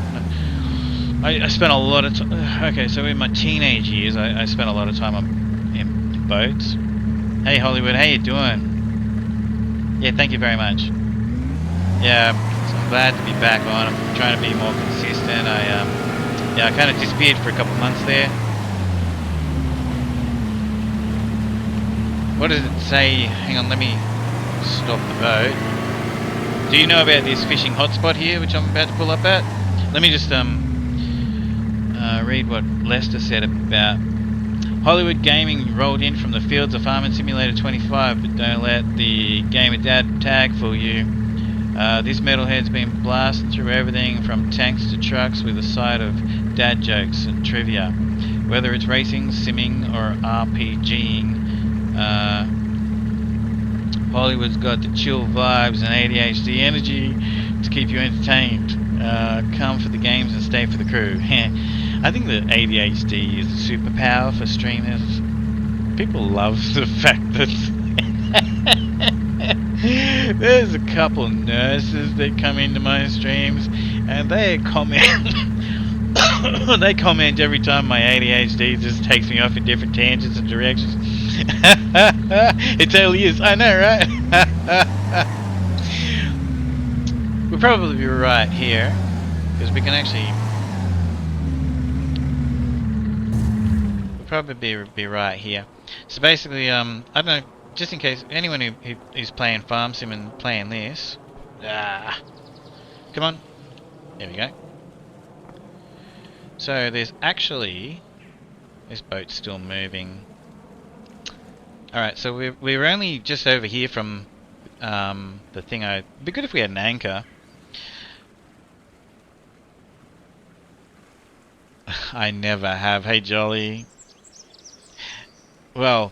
I spent a lot of time. Okay, so in my teenage years, I spent a lot of time in boats. Hey Hollywood, how you doing? Yeah, thank you very much. Yeah, so I'm glad to be back on. I'm trying to be more consistent. I kind of disappeared for a couple months there. What does it say? Hang on, let me stop the boat. Do you know about this fishing hotspot here, which I'm about to pull up at? Let me just read what Lester said about Hollywood Gaming rolled in from the fields of Farming Simulator 25, but don't let the Gamer Dad tag fool you. This metalhead's been blasting through everything from tanks to trucks with a side of dad jokes and trivia. Whether it's racing, simming, or RPGing, Hollywood's got the chill vibes and ADHD energy to keep you entertained. Come for the games and stay for the crew. I think that ADHD is a superpower for streamers. People love the fact that there's a couple nurses that come into my streams and they comment They comment every time my ADHD just takes me off in different tangents and directions. It totally is. I know, right? We'll probably be right here, because we can actually... We'll probably be right here. So basically, I don't know, just in case anyone who's playing Farm Sim and playing this... come on. There we go. So there's actually... This boat's still moving. Alright, so we're only just over here from the thing. It'd be good if we had an anchor. I never have. Hey, Jolly. Well,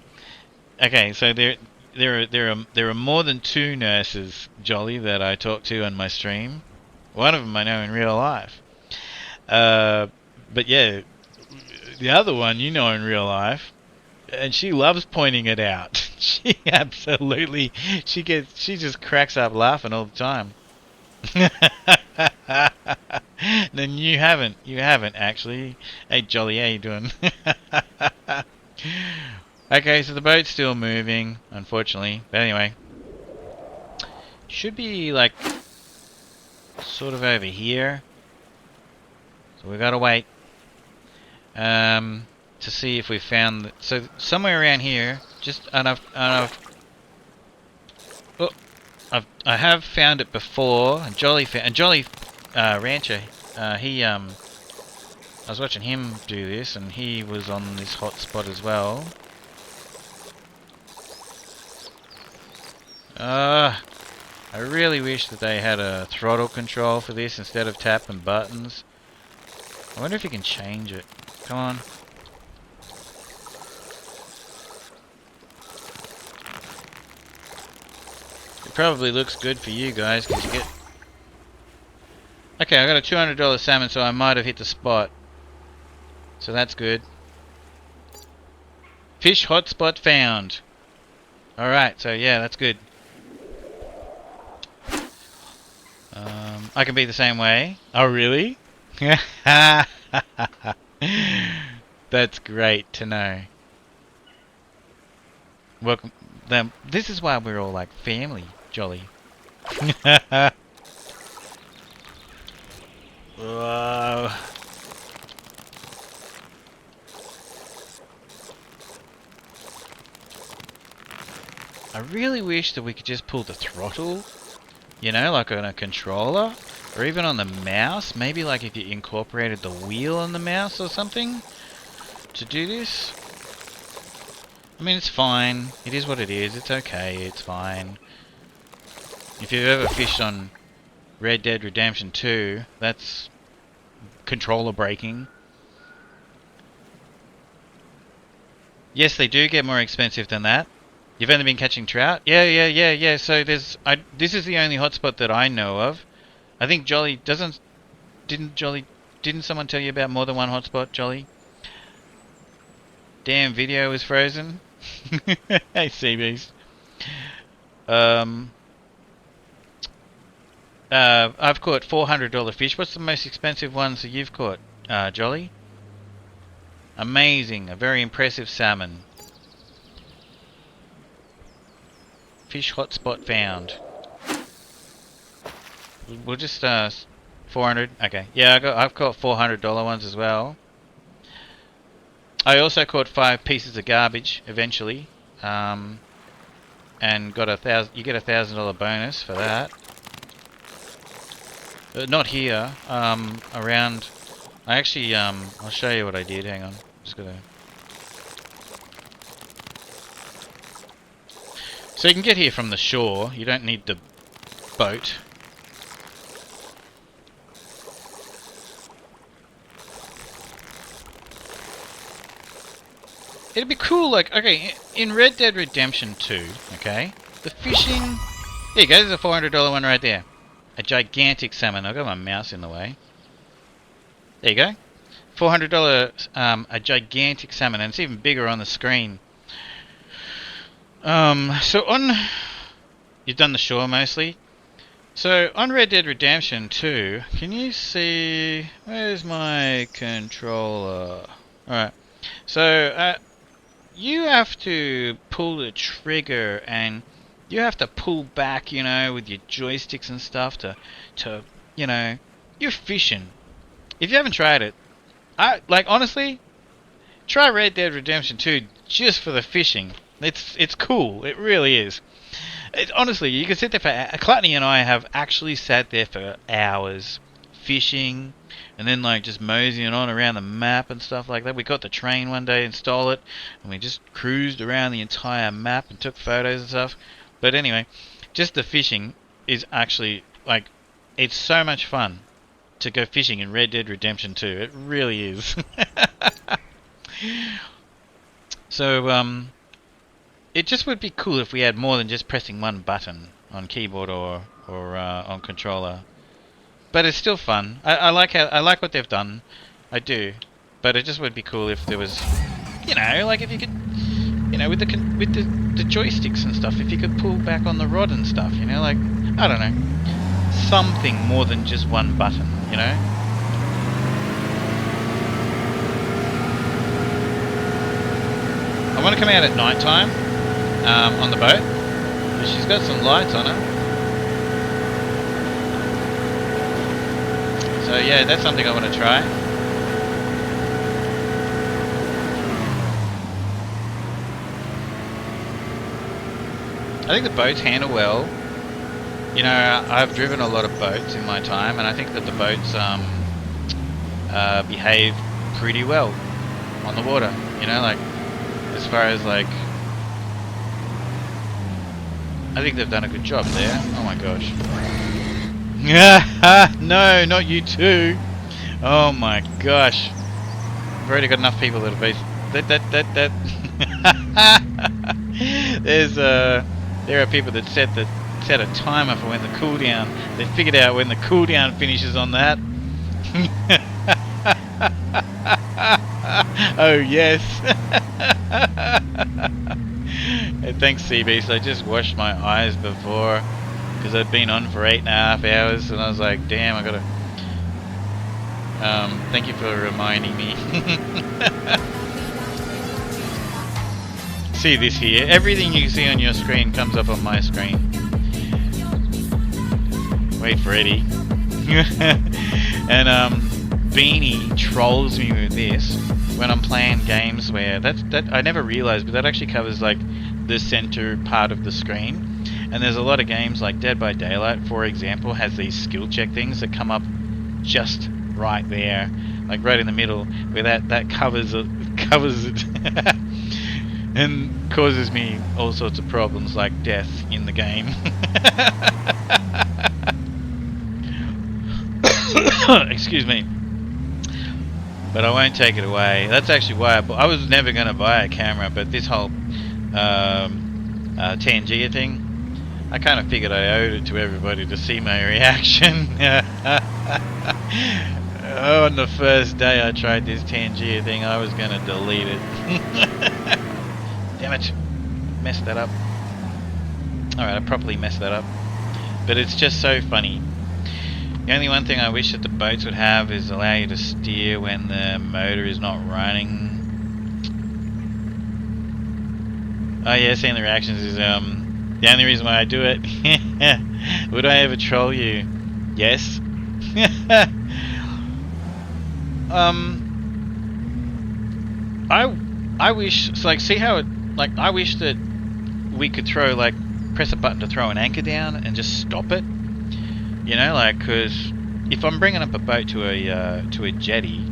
okay, so there are more than 2 nurses, Jolly, that I talk to on my stream. One of them I know in real life. But yeah, the other one you know in real life, and she loves pointing it out. She absolutely, she just cracks up laughing all the time. Then you haven't actually. Hey Jolly, how you doing? Okay, so the boat's still moving, unfortunately. But anyway, should be like sort of over here. So we gotta wait to see if we found. So somewhere around here, just I have found it before. And Jolly Rancher, I was watching him do this, and he was on this hot spot as well. I really wish that they had a throttle control for this instead of tap and buttons. I wonder if you can change it. Come on. It probably looks good for you guys because you get... Okay, I got a $200 salmon, so I might have hit the spot. So that's good. Fish hotspot found. Alright, so yeah, that's good. I can be the same way. Oh, really? That's great to know. Welcome. This is why we're all like family, Jolly. Whoa. I really wish that we could just pull the throttle, you know, like on a controller, or even on the mouse. Maybe like if you incorporated the wheel on the mouse or something to do this. I mean, it's fine. It is what it is. It's okay. It's fine. If you've ever fished on Red Dead Redemption 2, that's controller braking. Yes, they do get more expensive than that. You've only been catching trout? Yeah. So this is the only hotspot that I know of. I think Jolly didn't someone tell you about more than one hotspot, Jolly? Damn, video is frozen. Hey, Seabeast. I've caught $400 fish. What's the most expensive ones that you've caught, Jolly? Amazing, a very impressive salmon. Fish hotspot found. We'll just 400. Okay, yeah, I've caught $400 ones as well. I also caught 5 pieces of garbage eventually, and got you get $1,000 bonus for that. Not here. Around. I actually I'll show you what I did. Hang on, just gotta. So you can get here from the shore. You don't need the boat. It'd be cool, like, okay, in Red Dead Redemption 2, okay, the fishing... There you go, there's a $400 one right there. A gigantic salmon. I've got my mouse in the way. There you go. $400, a gigantic salmon, and it's even bigger on the screen. So on... You've done the shore mostly. So on Red Dead Redemption 2, can you see, where's my controller? Alright, so you have to pull the trigger and you have to pull back, you know, with your joysticks and stuff to you know, you're fishing. If you haven't tried it, honestly, try Red Dead Redemption 2 just for the fishing. It's cool, it really is. Honestly, you can sit there for... Clutney and I have actually sat there for hours fishing and then like just moseying on around the map and stuff like that. We got the train one day, installed it, and we just cruised around the entire map and took photos and stuff. But anyway, just the fishing is actually like... It's so much fun to go fishing in Red Dead Redemption 2. It really is. So, it just would be cool if we had more than just pressing one button on keyboard or on controller. But it's still fun. I like what they've done. I do. But it just would be cool if there was, you know, like if you could, you know, with the joysticks and stuff, if you could pull back on the rod and stuff, you know, like, I don't know, something more than just one button, you know. I want to come out at night time. On the boat. She's got some lights on her. So yeah, that's something I want to try. I think the boats handle well. You know, I've driven a lot of boats in my time, and I think that the boats behave pretty well on the water. You know, like as far as like, I think they've done a good job there. Oh my gosh. No, not you too. Oh my gosh. I've already got enough people that are based. There are people that set a timer for when the cooldown. They figured out when the cooldown finishes on that. Oh yes. Hey, thanks CB, so I just washed my eyes before because I'd been on for 8.5 hours and I was like, damn, I gotta thank you for reminding me. See this here, everything you see on your screen comes up on my screen. Wait for Eddie. And Beanie trolls me with this when I'm playing games where that I never realized, but that actually covers like the center part of the screen. And there's a lot of games like Dead by Daylight, for example, has these skill check things that come up just right there, like right in the middle, where that covers it and causes me all sorts of problems like death in the game. Excuse me. But I won't take it away. That's actually why I was never going to buy a camera, but this whole Tangier thing, I kind of figured I owed it to everybody to see my reaction. Oh, on the first day I tried this Tangier thing, I was going to delete it. Damn it. Messed that up. Alright, I properly messed that up. But it's just so funny. The only one thing I wish that the boats would have is allow you to steer when the motor is not running. Oh yeah, seeing the reactions is the only reason why I do it. Would I ever troll you? Yes. I wish, so like, see how it, like, I wish that we could throw, like, press a button to throw an anchor down and just stop it. You know, like, because if I'm bringing up a boat to a jetty,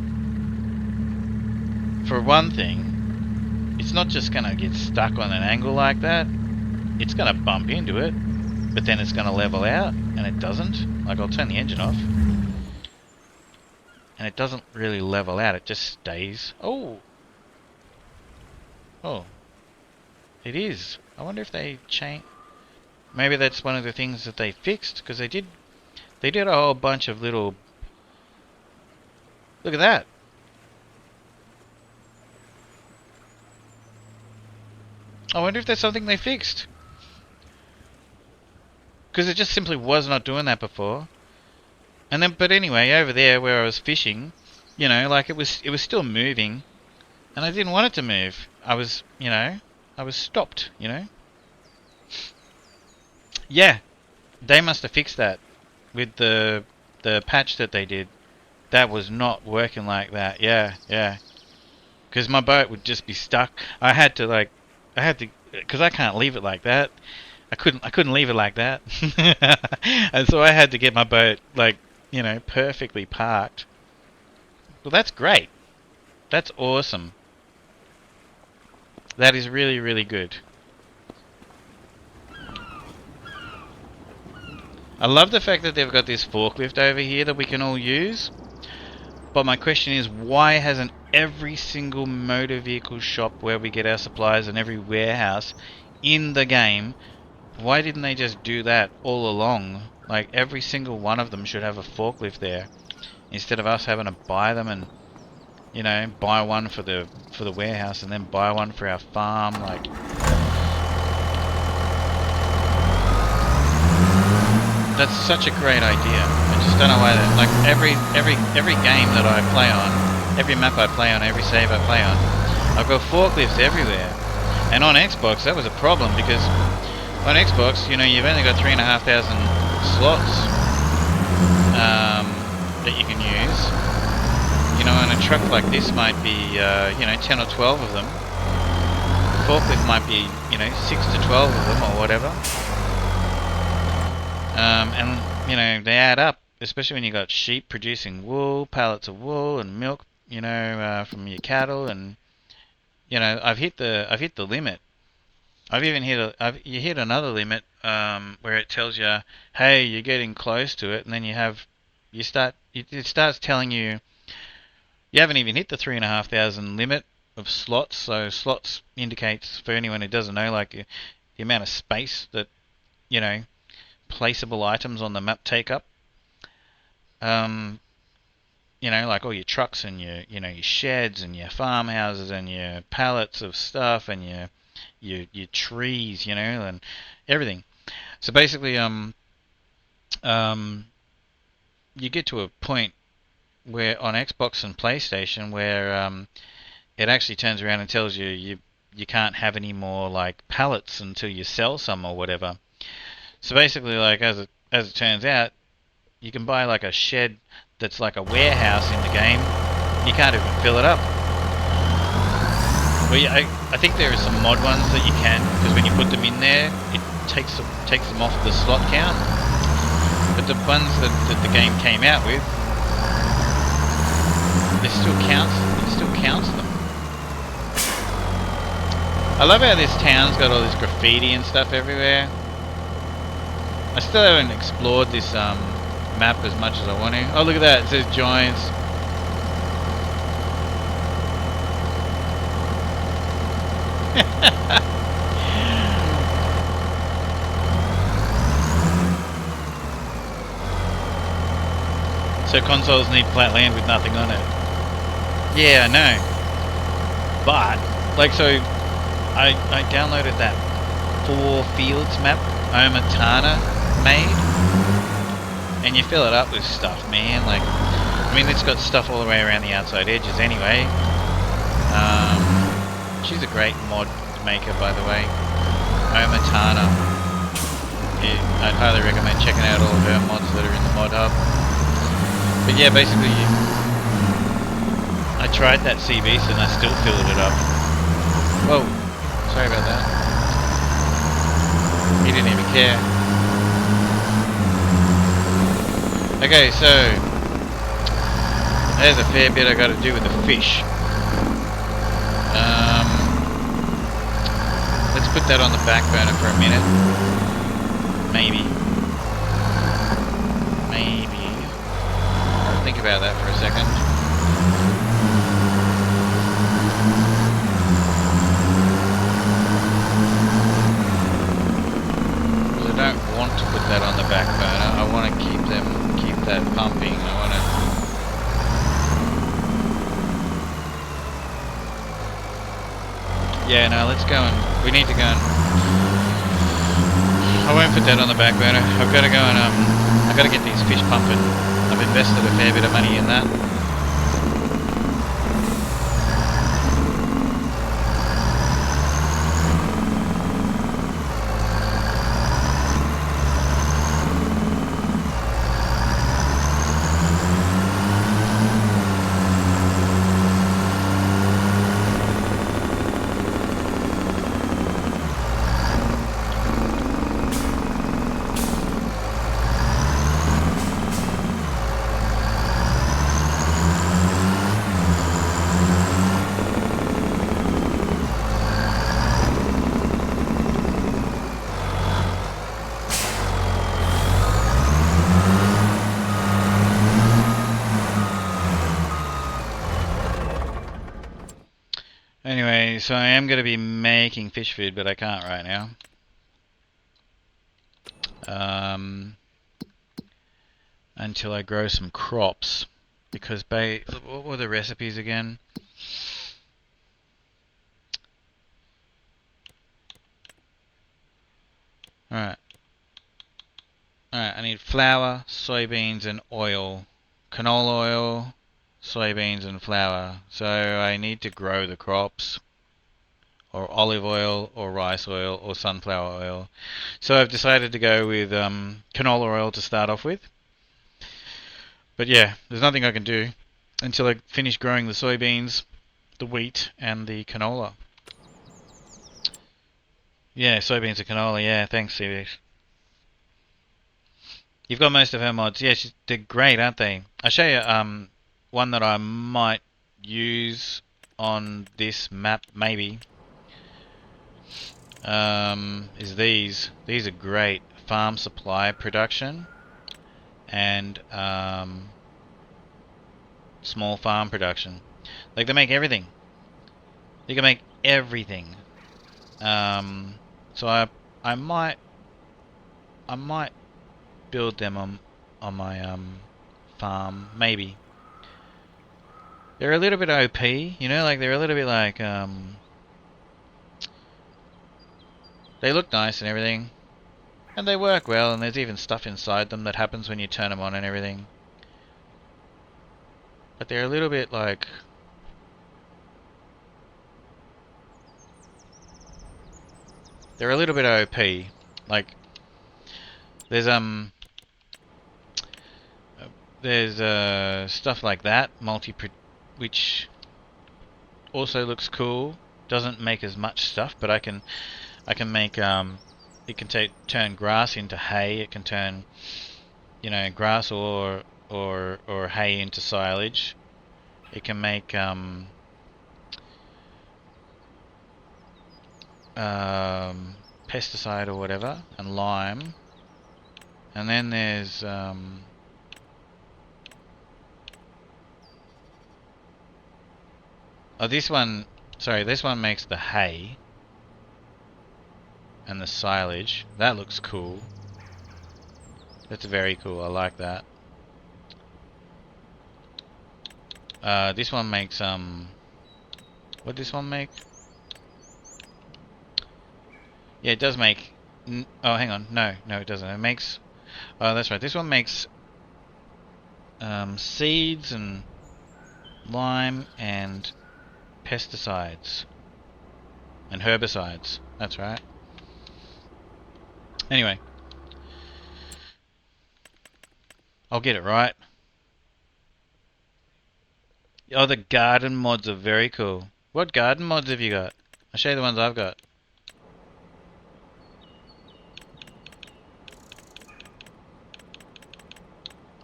for one thing, it's not just going to get stuck on an angle like that. It's going to bump into it, but then it's going to level out, and it doesn't. Like, I'll turn the engine off, and it doesn't really level out. It just stays. Oh. Oh. It is. I wonder if they change. Maybe that's one of the things that they fixed, because they did a whole bunch of little... Look at that. I wonder if that's something they fixed. because it just simply was not doing that before. And then, but anyway, over there where I was fishing, you know, like it was still moving, and I didn't want it to move. I was, you know, I was stopped, you know. Yeah, they must have fixed that with the patch that they did. That was not working like that. Yeah, yeah. Because my boat would just be stuck. I had to, because I can't leave it like that. I couldn't leave it like that. And so I had to get my boat, like, you know, perfectly parked. Well, that's great. That's awesome. That is really, really good. I love the fact that they've got this forklift over here that we can all use. But my question is, why hasn't every single motor vehicle shop where we get our supplies and every warehouse in the game, why didn't they just do that all along? Like, every single one of them should have a forklift there, instead of us having to buy them and, you know, buy one for the warehouse and then buy one for our farm. Like, that's such a great idea. I just don't know why that, like, every game that I play on, every map I play on, every save I play on, I've got forklifts everywhere. And on Xbox that was a problem, because on Xbox, you know, you've only got 3,500 slots that you can use. You know, and a truck like this might be, you know, 10 or 12 of them. Forklift might be, you know, 6 to 12 of them or whatever. And, you know, they add up, especially when you got sheep producing wool, pallets of wool and milk, you know, from your cattle, and, you know, I've hit the limit. I've even hit you hit another limit where it tells you, hey, you're getting close to it, and then it starts telling you you haven't even hit the 3,500 limit of slots. So slots indicates, for anyone who doesn't know, like the amount of space that, you know, placeable items on the map take up. You know, like all your trucks and your, you know, your sheds and your farmhouses and your pallets of stuff and your trees, you know, and everything. So basically, you get to a point where on Xbox and PlayStation where it actually turns around and tells you you can't have any more, like, pallets until you sell some or whatever. So basically, like, as it turns out, you can buy like a shed that's like a warehouse in the game. You can't even fill it up. Well, yeah, I think there are some mod ones that you can, because when you put them in there, it takes them off the slot count. But the ones that the game came out with, it still counts them. I love how this town's got all this graffiti and stuff everywhere. I still haven't explored this map as much as I want to. Oh, look at that, it says Giants. So consoles need flat land with nothing on it. Yeah, I know. But, like, so I downloaded that 4 fields map Omatana made, and you fill it up with stuff, man. Like, I mean, it's got stuff all the way around the outside edges anyway. She's a great mod maker, by the way. Omatana. Yeah, I'd highly recommend checking out all of her mods that are in the mod hub. But yeah, basically, I tried that sea beast and I still filled it up. Whoa, sorry about that. He didn't even care. Okay, so there's a fair bit I got to do with the fish. Let's put that on the back burner for a minute. Maybe. I'll think about that for a second. Because I don't want to put that on the back burner. I want to keep that pumping. I want to. Yeah, no, let's go and we need to go and I won't put that on the back burner. I've got to go and I've got to get these fish pumping. I've invested a fair bit of money in that. Anyway, so I am going to be making fish food, but I can't right now. Until I grow some crops. Because what were the recipes again? Alright. Alright, I need flour, soybeans, and oil. Canola oil, soybeans, and flour. So I need to grow the crops. Or olive oil, or rice oil, or sunflower oil. So I've decided to go with canola oil to start off with. But yeah, there's nothing I can do until I finish growing the soybeans, the wheat, and the canola. Yeah, soybeans and canola, yeah, thanks, CBX. You've got most of her mods. Yeah, they're great, aren't they? I'll show you one that I might use on this map, maybe. Is these. These are great. Farm supply production and small farm production. Like, they make everything. You can make everything. So I might build them on my farm, maybe. They're a little bit OP, you know, like they're a little bit like they look nice and everything, and they work well, and there's even stuff inside them that happens when you turn them on and everything. But they're a little bit like they're a little bit OP. Like there's stuff like that, which also looks cool. Doesn't make as much stuff, but I can make it can turn grass into hay. It can turn, you know, grass or hay into silage. It can make pesticide or whatever, and lime. And then there's oh, this one, sorry, this one makes the hay and the silage. That looks cool. That's very cool. I like that. This one makes what does this one make? Yeah, it does make. Oh, hang on. No, it doesn't. It makes. Oh, that's right. This one makes seeds and lime and pesticides and herbicides. That's right. Anyway, I'll get it right. Oh, the garden mods are very cool. What garden mods have you got? I'll show you the ones I've got.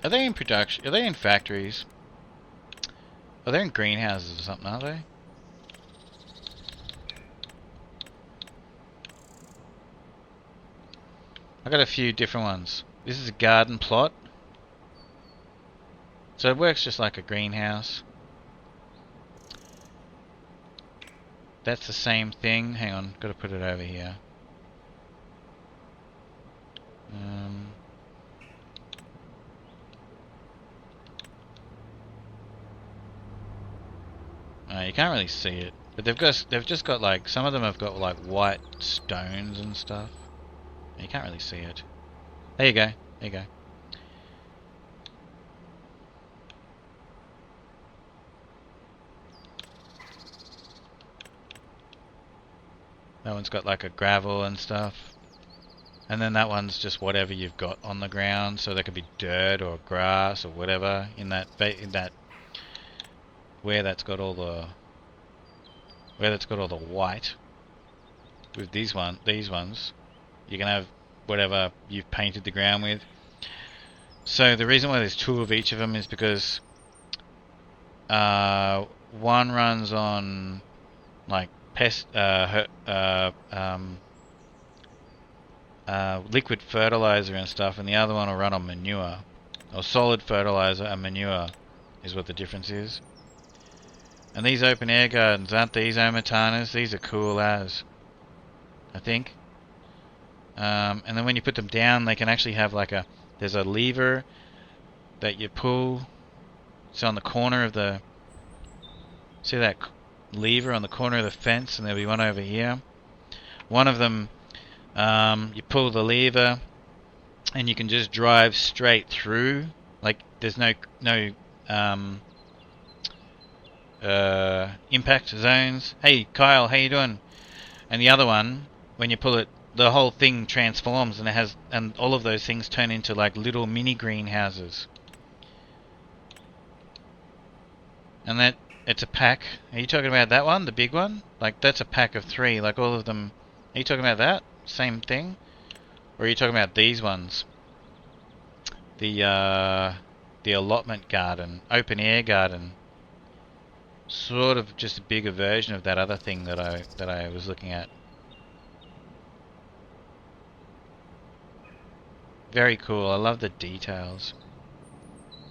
Are they in production? Are they in factories? Are they in greenhouses or something, are they? I got a few different ones. This is a garden plot. So it works just like a greenhouse. That's the same thing. Hang on, gotta put it over here. You can't really see it, but they've just got like, some of them have got like white stones and stuff. You can't really see it. There you go. There you go. That one's got like a gravel and stuff. And then that one's just whatever you've got on the ground. So there could be dirt or grass or whatever in that where that's got all the white. With these ones, you can have whatever you've painted the ground with. So the reason why there's 2 of each of them is because one runs on like liquid fertilizer and stuff, and the other one will run on manure, or solid fertilizer and manure is what the difference is. And these open air gardens, aren't these Omatanas? These are cool as, I think. And then when you put them down, they can actually have like there's a lever that you pull. It's on the corner of the, see that lever on the corner of the fence, and there'll be one over here. One of them, you pull the lever and you can just drive straight through, like there's no impact zones. Hey Kyle, how you doing? And the other one, when you pull it, the whole thing transforms, and all of those things turn into like little mini greenhouses. And that, it's a pack. Are you talking about that one, the big one? Like that's a pack of 3, like all of them. Are you talking about that same thing, or are you talking about these ones? The allotment garden, open air garden. Sort of just a bigger version of that other thing that I was looking at. Very cool. I love the details.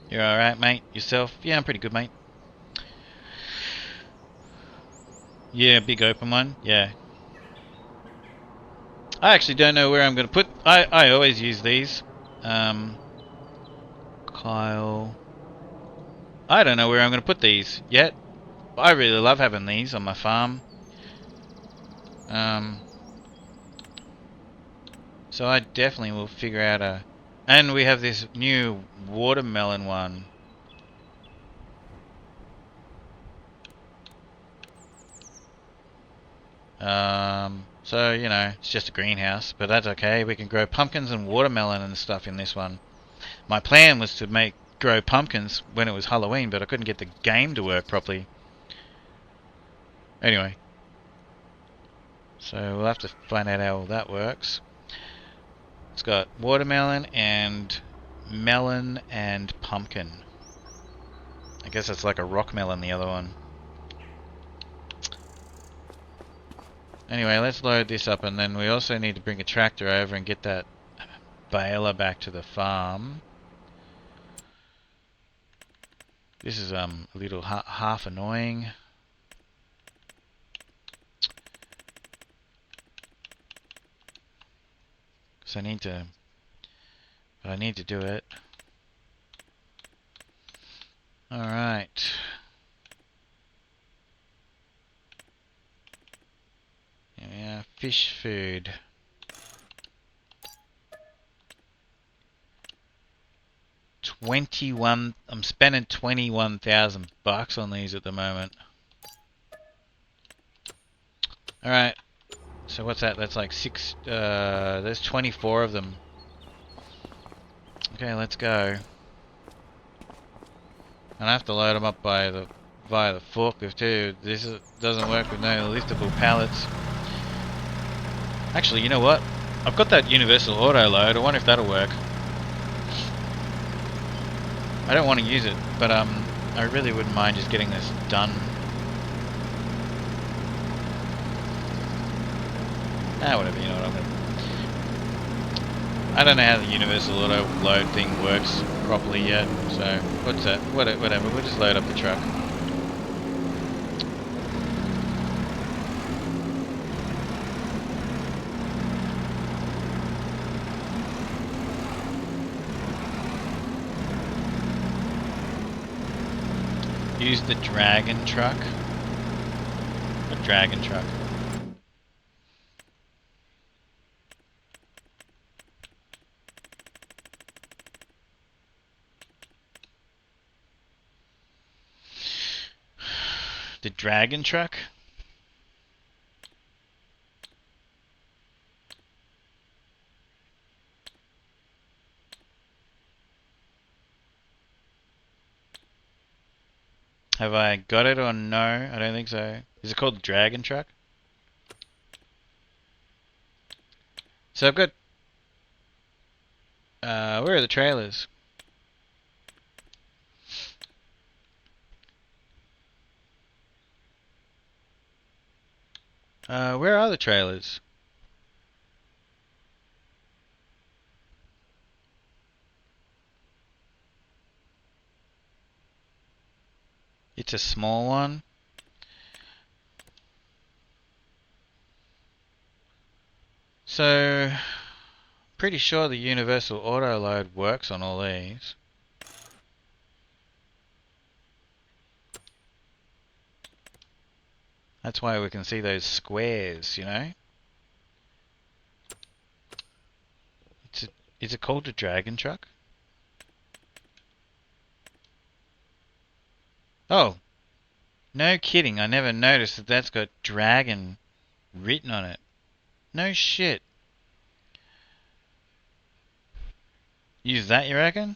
You're alright, mate? Yourself? Yeah, I'm pretty good, mate. Yeah, big open one. Yeah. I actually don't know where I'm going to put... I always use these. Kyle... I don't know where I'm going to put these yet. I really love having these on my farm. So I definitely will figure out a... And we have this new watermelon one. So, you know, it's just a greenhouse, but that's okay. We can grow pumpkins and watermelon and stuff in this one. My plan was to grow pumpkins when it was Halloween, but I couldn't get the game to work properly. Anyway. So we'll have to find out how all that works. It's got watermelon and melon and pumpkin. I guess it's like a rock melon, the other one. Anyway, let's load this up, and then we also need to bring a tractor over and get that baler back to the farm. This is a little half annoying. Because I need to do it. Alright. Yeah, fish food. I'm spending 21,000 bucks on these at the moment. Alright. So what's that? That's like 6, there's 24 of them. Okay, let's go. And I have to load them up via the forklift too. This doesn't work with no liftable pallets. Actually, you know what? I've got that universal auto load. I wonder if that'll work. I don't want to use it, but I really wouldn't mind just getting this done. Whatever, you know what I'm gonna... I don't know how the universal auto load thing works properly yet, so what's that? Whatever, we'll just load up the truck. Use the dragon truck. A dragon truck. The dragon truck? Have I got it or no? I don't think so. Is it called the dragon truck? So I've got... where are the trailers? Where are the trailers? It's a small one. So, pretty sure the universal auto load works on all these. That's why we can see those squares, you know? Is it called a dragon truck? Oh! No kidding, I never noticed that that's got dragon written on it. No shit. Use that, you reckon?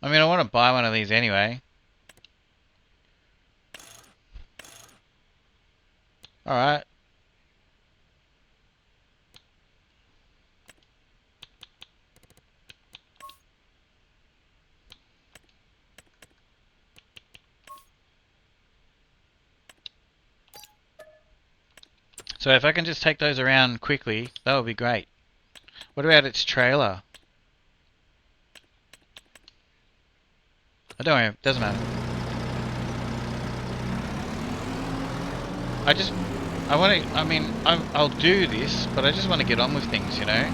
I mean, I want to buy one of these anyway. Alright. So if I can just take those around quickly, that would be great. What about its trailer? Oh, don't worry, it doesn't matter. I'll do this, but I just want to get on with things, you know?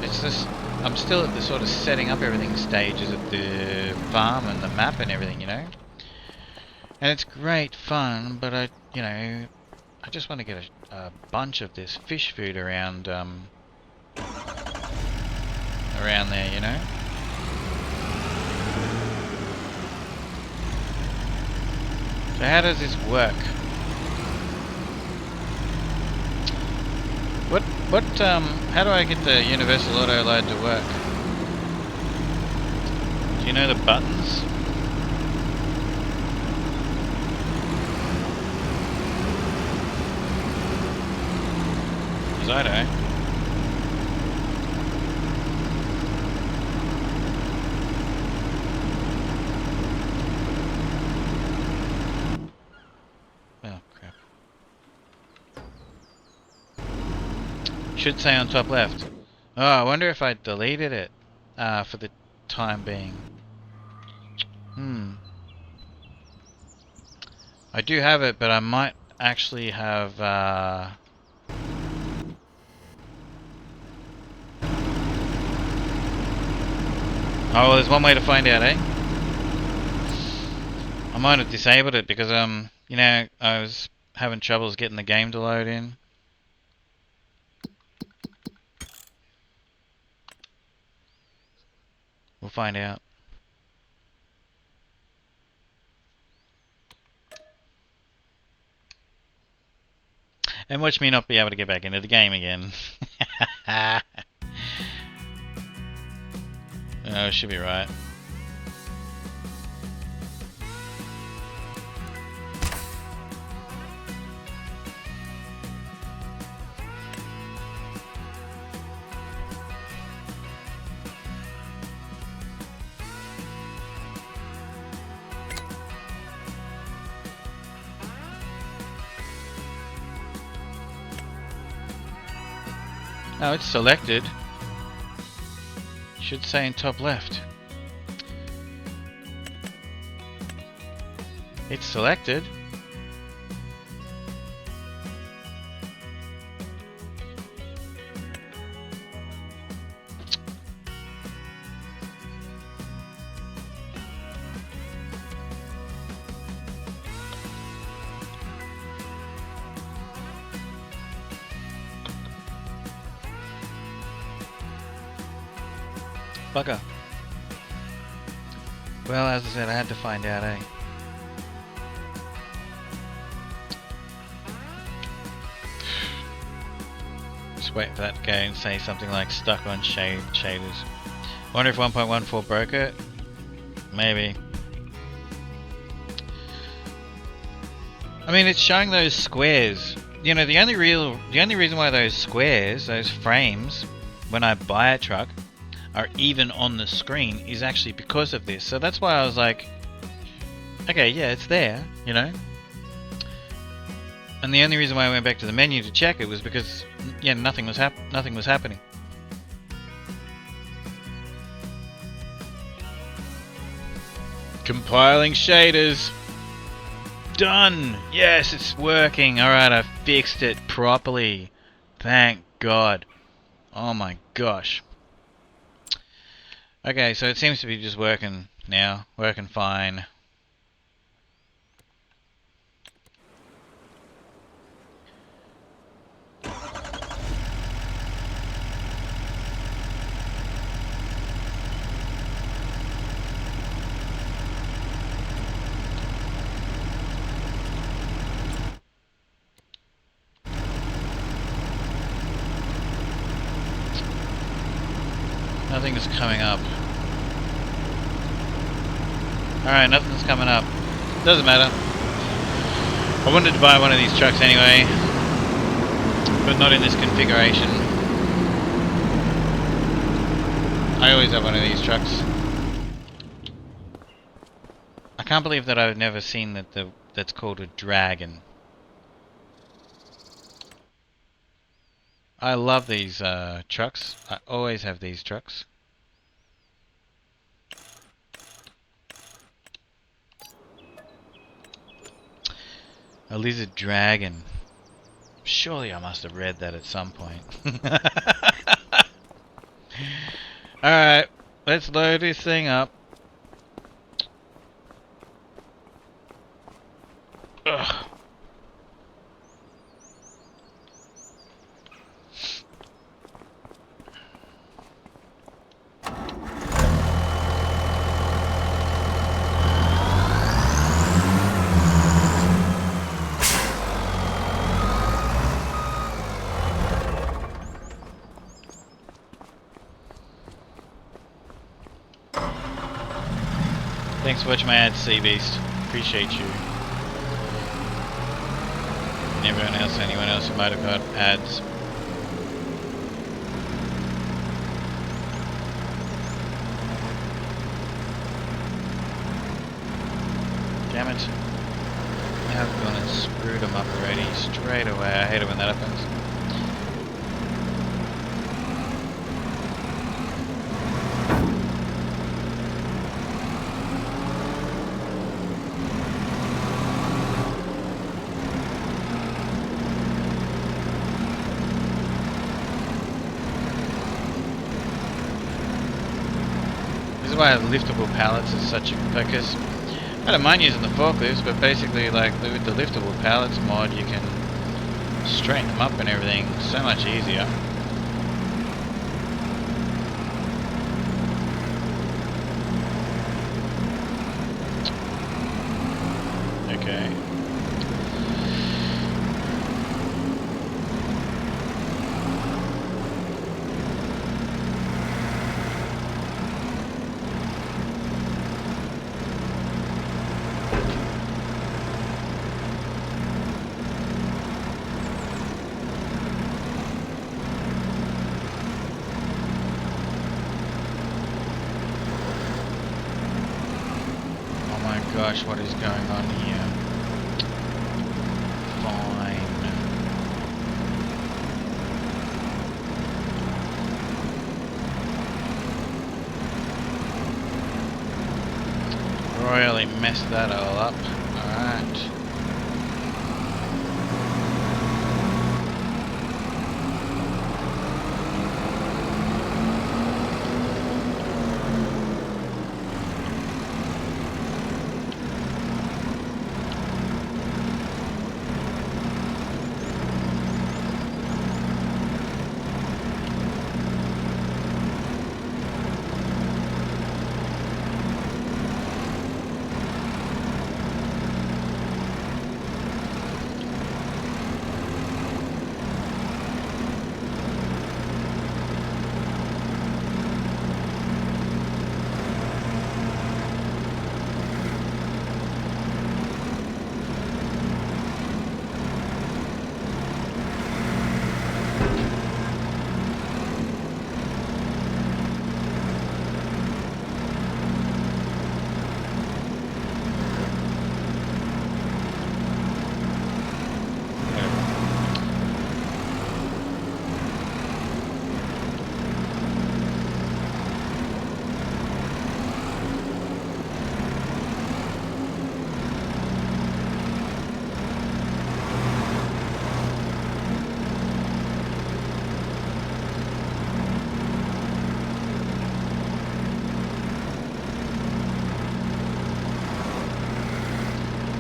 It's just, I'm still at the sort of setting up everything stages of the farm and the map and everything, you know? And it's great fun, but I just want to get a bunch of this fish food around, around there, you know? So how does this work? How do I get the universal auto load to work? Do you know the buttons? Because I don't. Should say on top left. Oh, I wonder if I deleted it for the time being. I do have it, but I might actually have... Oh, well, there's one way to find out, eh? I might have disabled it because, you know, I was having troubles getting the game to load in. We'll find out. And watch me not be able to get back into the game again. Oh, should be right. Oh, it's selected. Should say in top left. It's selected. Bugger. Well, as I said, I had to find out, eh? just wait for that to go and say something like stuck on shaders. Wonder if 1.14 broke it? Maybe. I mean, it's showing those squares. You know, the only reason why those squares, those frames, when I buy a truck, are even on the screen is actually because of this. So that's why I was like, okay, yeah, it's there, you know. And the only reason why I went back to the menu to check it was because, yeah, nothing was happening. Compiling shaders. Done. Yes, it's working. All right, I fixed it properly. Thank God. Oh my gosh. Okay, so it seems to be just working now. Working fine. Nothing's coming up. Alright, nothing's coming up. Doesn't matter. I wanted to buy one of these trucks anyway, but not in this configuration. I always have one of these trucks. I can't believe that I've never seen that's called a Dragon. I love these trucks. I always have these trucks. A Lizard Dragon. Surely I must have read that at some point. Alright, let's load this thing up. Ugh. Thanks for watching my ads, Sea Beast. Appreciate you. And everyone else, anyone else who might have got ads. Damn it. Now I've gone and screwed them up already straight away. I hate it when that happens. This is why liftable pallets is such a focus. I don't mind using the forklifts, but basically, like with the liftable pallets mod, you can straighten them up and everything so much easier. Okay. Gosh, what is going on here? Fine. Royally messed that all up. Alright.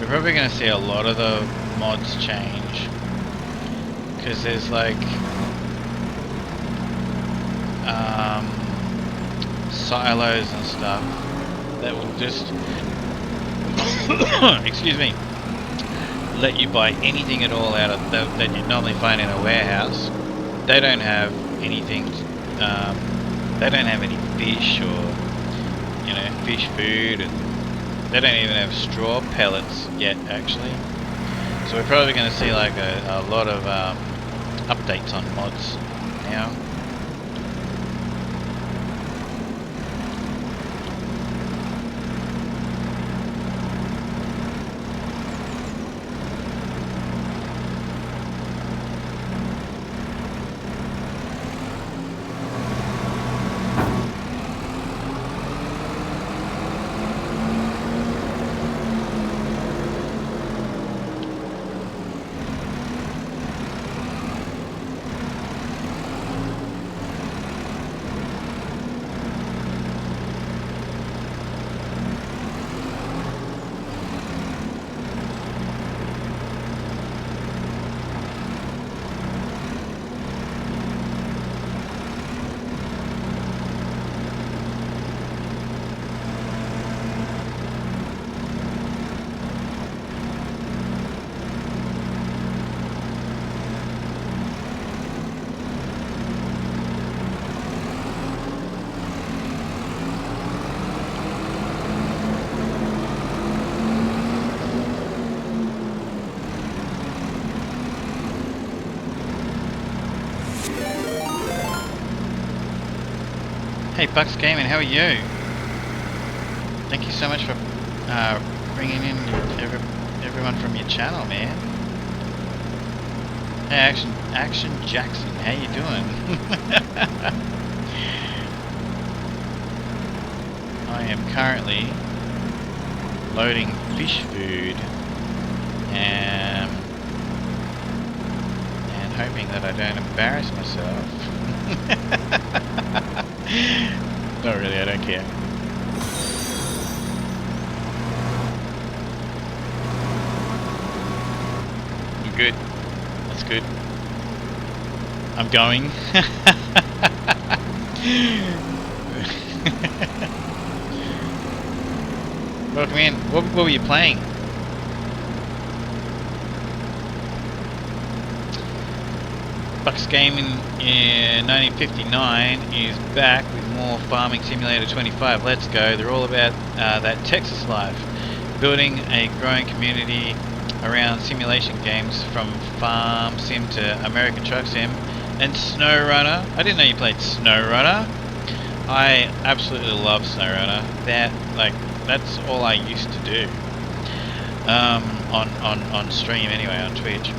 we're probably going to see a lot of the mods change, because there's like silos and stuff that will just excuse me, let you buy anything at all out of that you'd normally find in a warehouse. They don't have anything. They don't have any fish or, you know, fish food, and they don't even have straw pellets yet, actually. So we're probably going to see like a lot of updates on mods now. Hey Bucks Gaming, how are you? Thank you so much for bringing in everyone from your channel, man. Hey Action Jackson, how you doing? I am currently loading fish food and hoping that I don't embarrass myself. Not really, I don't care. You're good. That's good. I'm going. Welcome in. What were you playing? Bucks Gaming in 1959 is back with more Farming Simulator 25. Let's go. They're all about that Texas life. Building a growing community around simulation games from Farm Sim to American Truck Sim and SnowRunner. I didn't know you played SnowRunner. I absolutely love SnowRunner. That's all I used to do. On stream anyway, on Twitch.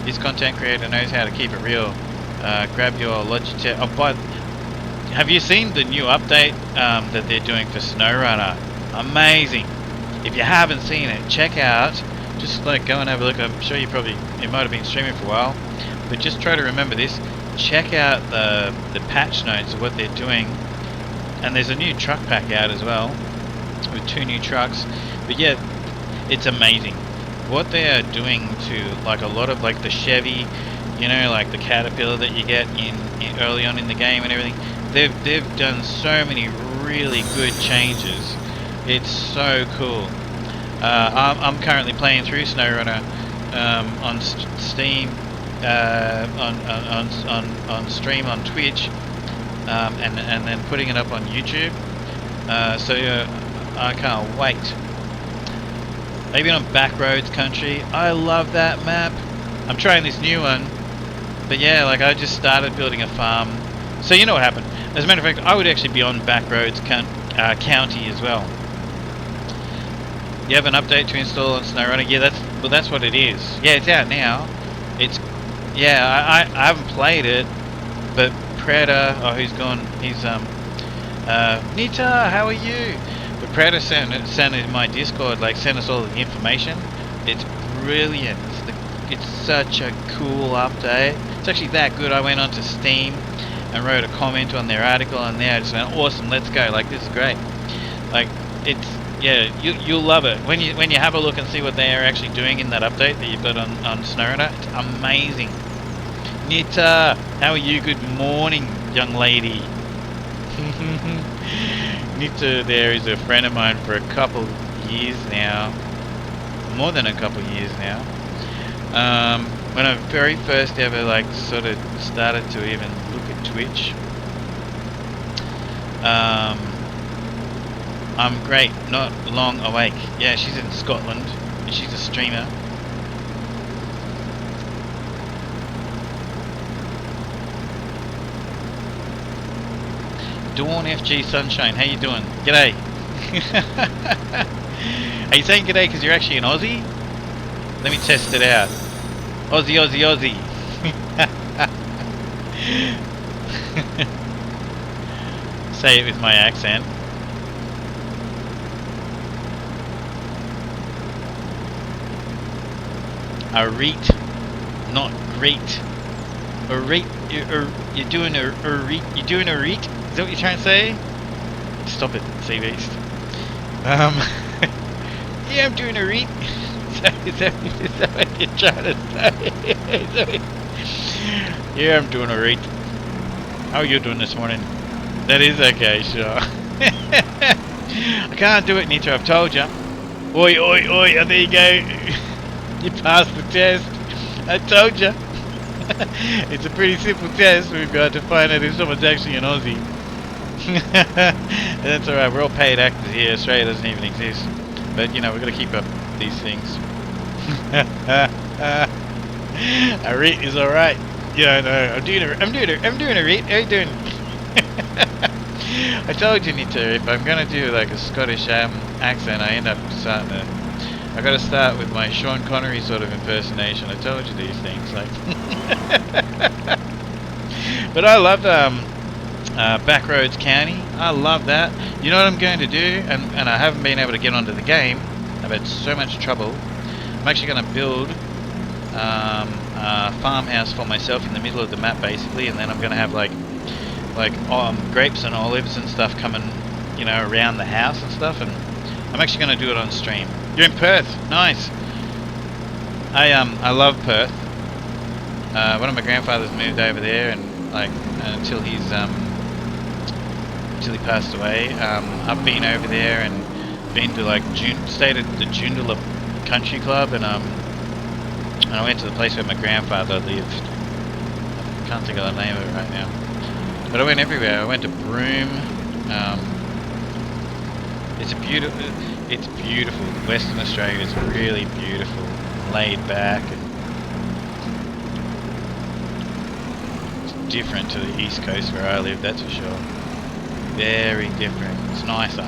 This content creator knows how to keep it real. Grab your Logitech. Oh, but have you seen the new update that they're doing for SnowRunner? Amazing! If you haven't seen it, check out. Just like go and have a look. I'm sure you might have been streaming for a while, but just try to remember this. Check out the patch notes of what they're doing. And there's a new truck pack out as well with 2 new trucks. But yeah, it's amazing what they are doing to like a lot of like the Chevy, you know, like the Caterpillar that you get in early on in the game and everything. They've done so many really good changes. It's so cool. I'm currently playing through SnowRunner on Steam, on stream on Twitch, and then putting it up on YouTube. So I can't wait. Maybe on Backroads Country. I love that map. I'm trying this new one. But yeah, like I just started building a farm. So you know what happened. As a matter of fact, I would actually be on Backroads County as well. You have an update to install on SnowRunner? Yeah, that's what it is. Yeah, it's out now. I haven't played it, but Predator, who's gone, he's Nita, how are you? But Predator sent in my Discord, like sent us all the information. It's brilliant. It's such a cool update. It's actually that good. I went onto Steam and wrote a comment on their article, and they just went, awesome, let's go. Like, this is great. Like, yeah, you'll love it when you have a look and see what they are actually doing in that update that you've got on SnowRunner. It's amazing. Nita, how are you? Good morning, young lady. Nita there is a friend of mine for a couple years now, more than a couple years now. When I very first ever like sort of started to even look at Twitch, I'm great, not long awake. Yeah, she's in Scotland and she's a streamer. Dawn FG Sunshine, how you doing? G'day. Are you saying g'day because you're actually an Aussie? Let me test it out. Aussie, Aussie, Aussie. Say it with my accent. A reet, not great. A reet, you're doing a reet. You're doing a reet. Is that what you're trying to say? Stop it, Sea Beast. Yeah, I'm doing a reet. Is that what you're trying to say? Yeah, I'm doing a reet. How are you doing this morning? That is okay, sure. I can't do it, Nitro, I've told you. Oi, oi, oi, oh, there you go. You passed the test. I told you. It's a pretty simple test. We've got to find out if someone's actually an Aussie. That's alright, we're all paid actors here. Australia doesn't even exist. But, you know, we've got to keep up these things. A reet is alright. Yeah, no, I'm doing a reet. How you doing? I told you, Nita, if I'm gonna do like a Scottish accent, I end up starting to. I gotta start with my Sean Connery sort of impersonation. I told you these things, like. But I love Backroads County. I love that. You know what I'm going to do, and I haven't been able to get onto the game. I've had so much trouble. I'm actually going to build a farmhouse for myself in the middle of the map, basically, and then I'm going to have like grapes and olives and stuff coming, you know, around the house and stuff. And I'm actually going to do it on stream. You're in Perth, nice. I love Perth. One of my grandfathers moved over there, and like until he passed away, I've been over there and been to like stayed at the Joondalup Country Club, and I went to the place where my grandfather lived. I can't think of the name of it right now, but I went everywhere. I went to Broome. It's beautiful. Western Australia is really beautiful, laid back, and it's different to the East Coast where I live. That's for sure. Very different. It's nicer.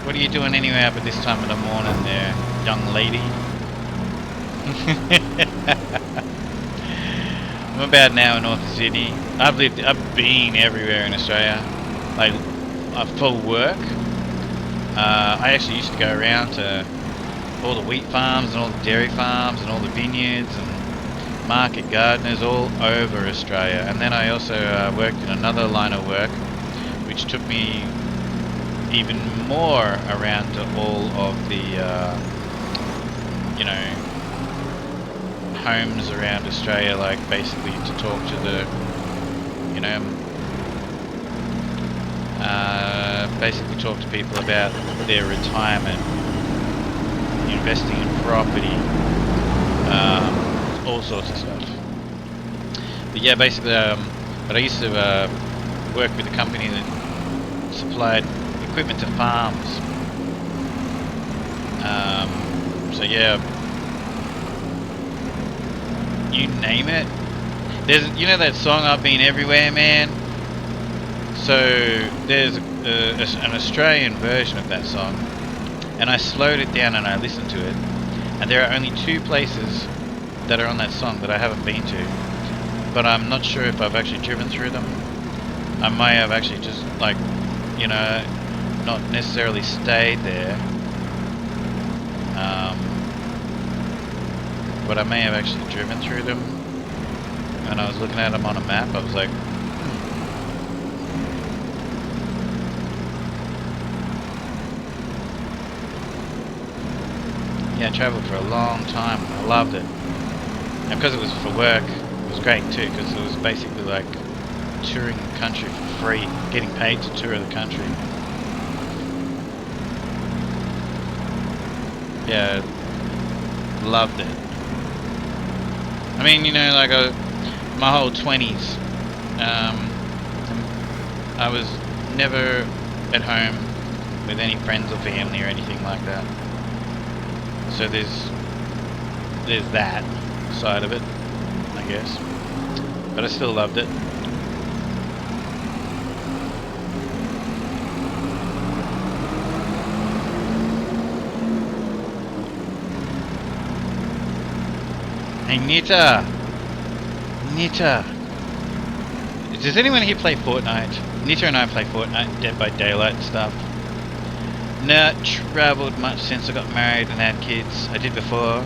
What are you doing anyway up at this time of the morning there, young lady? I'm about an hour north of Sydney. I've been everywhere in Australia, like for work. I actually used to go around to all the wheat farms and all the dairy farms and all the vineyards and market gardeners all over Australia. And then I also worked in another line of work, which took me even more around to all of the, you know, homes around Australia, like basically to talk to the, you know, basically talk to people about their retirement, investing in property, all sorts of stuff. But yeah, basically, but I used to work with a company that supplied equipment to farms. So yeah, you name it. There's, you know that song "I've Been Everywhere, Man." So there's an Australian version of that song, and I slowed it down and I listened to it, and there are only 2 places that are on that song that I haven't been to, but I'm not sure if I've actually driven through them. I may have actually just, like, you know, not necessarily stayed there, but I may have actually driven through them. And I was looking at them on a map, I was like, yeah, I travelled for a long time. I loved it. And because it was for work, it was great too, because it was basically like touring the country for free, getting paid to tour the country. Yeah, loved it. I mean, you know, like my whole 20s, I was never at home with any friends or family or anything like that. So there's that side of it, I guess. But I still loved it. Hey Nita! Nita! Does anyone here play Fortnite? Nita and I play Fortnite, Dead by Daylight and stuff. Not travelled much since I got married and had kids. I did before.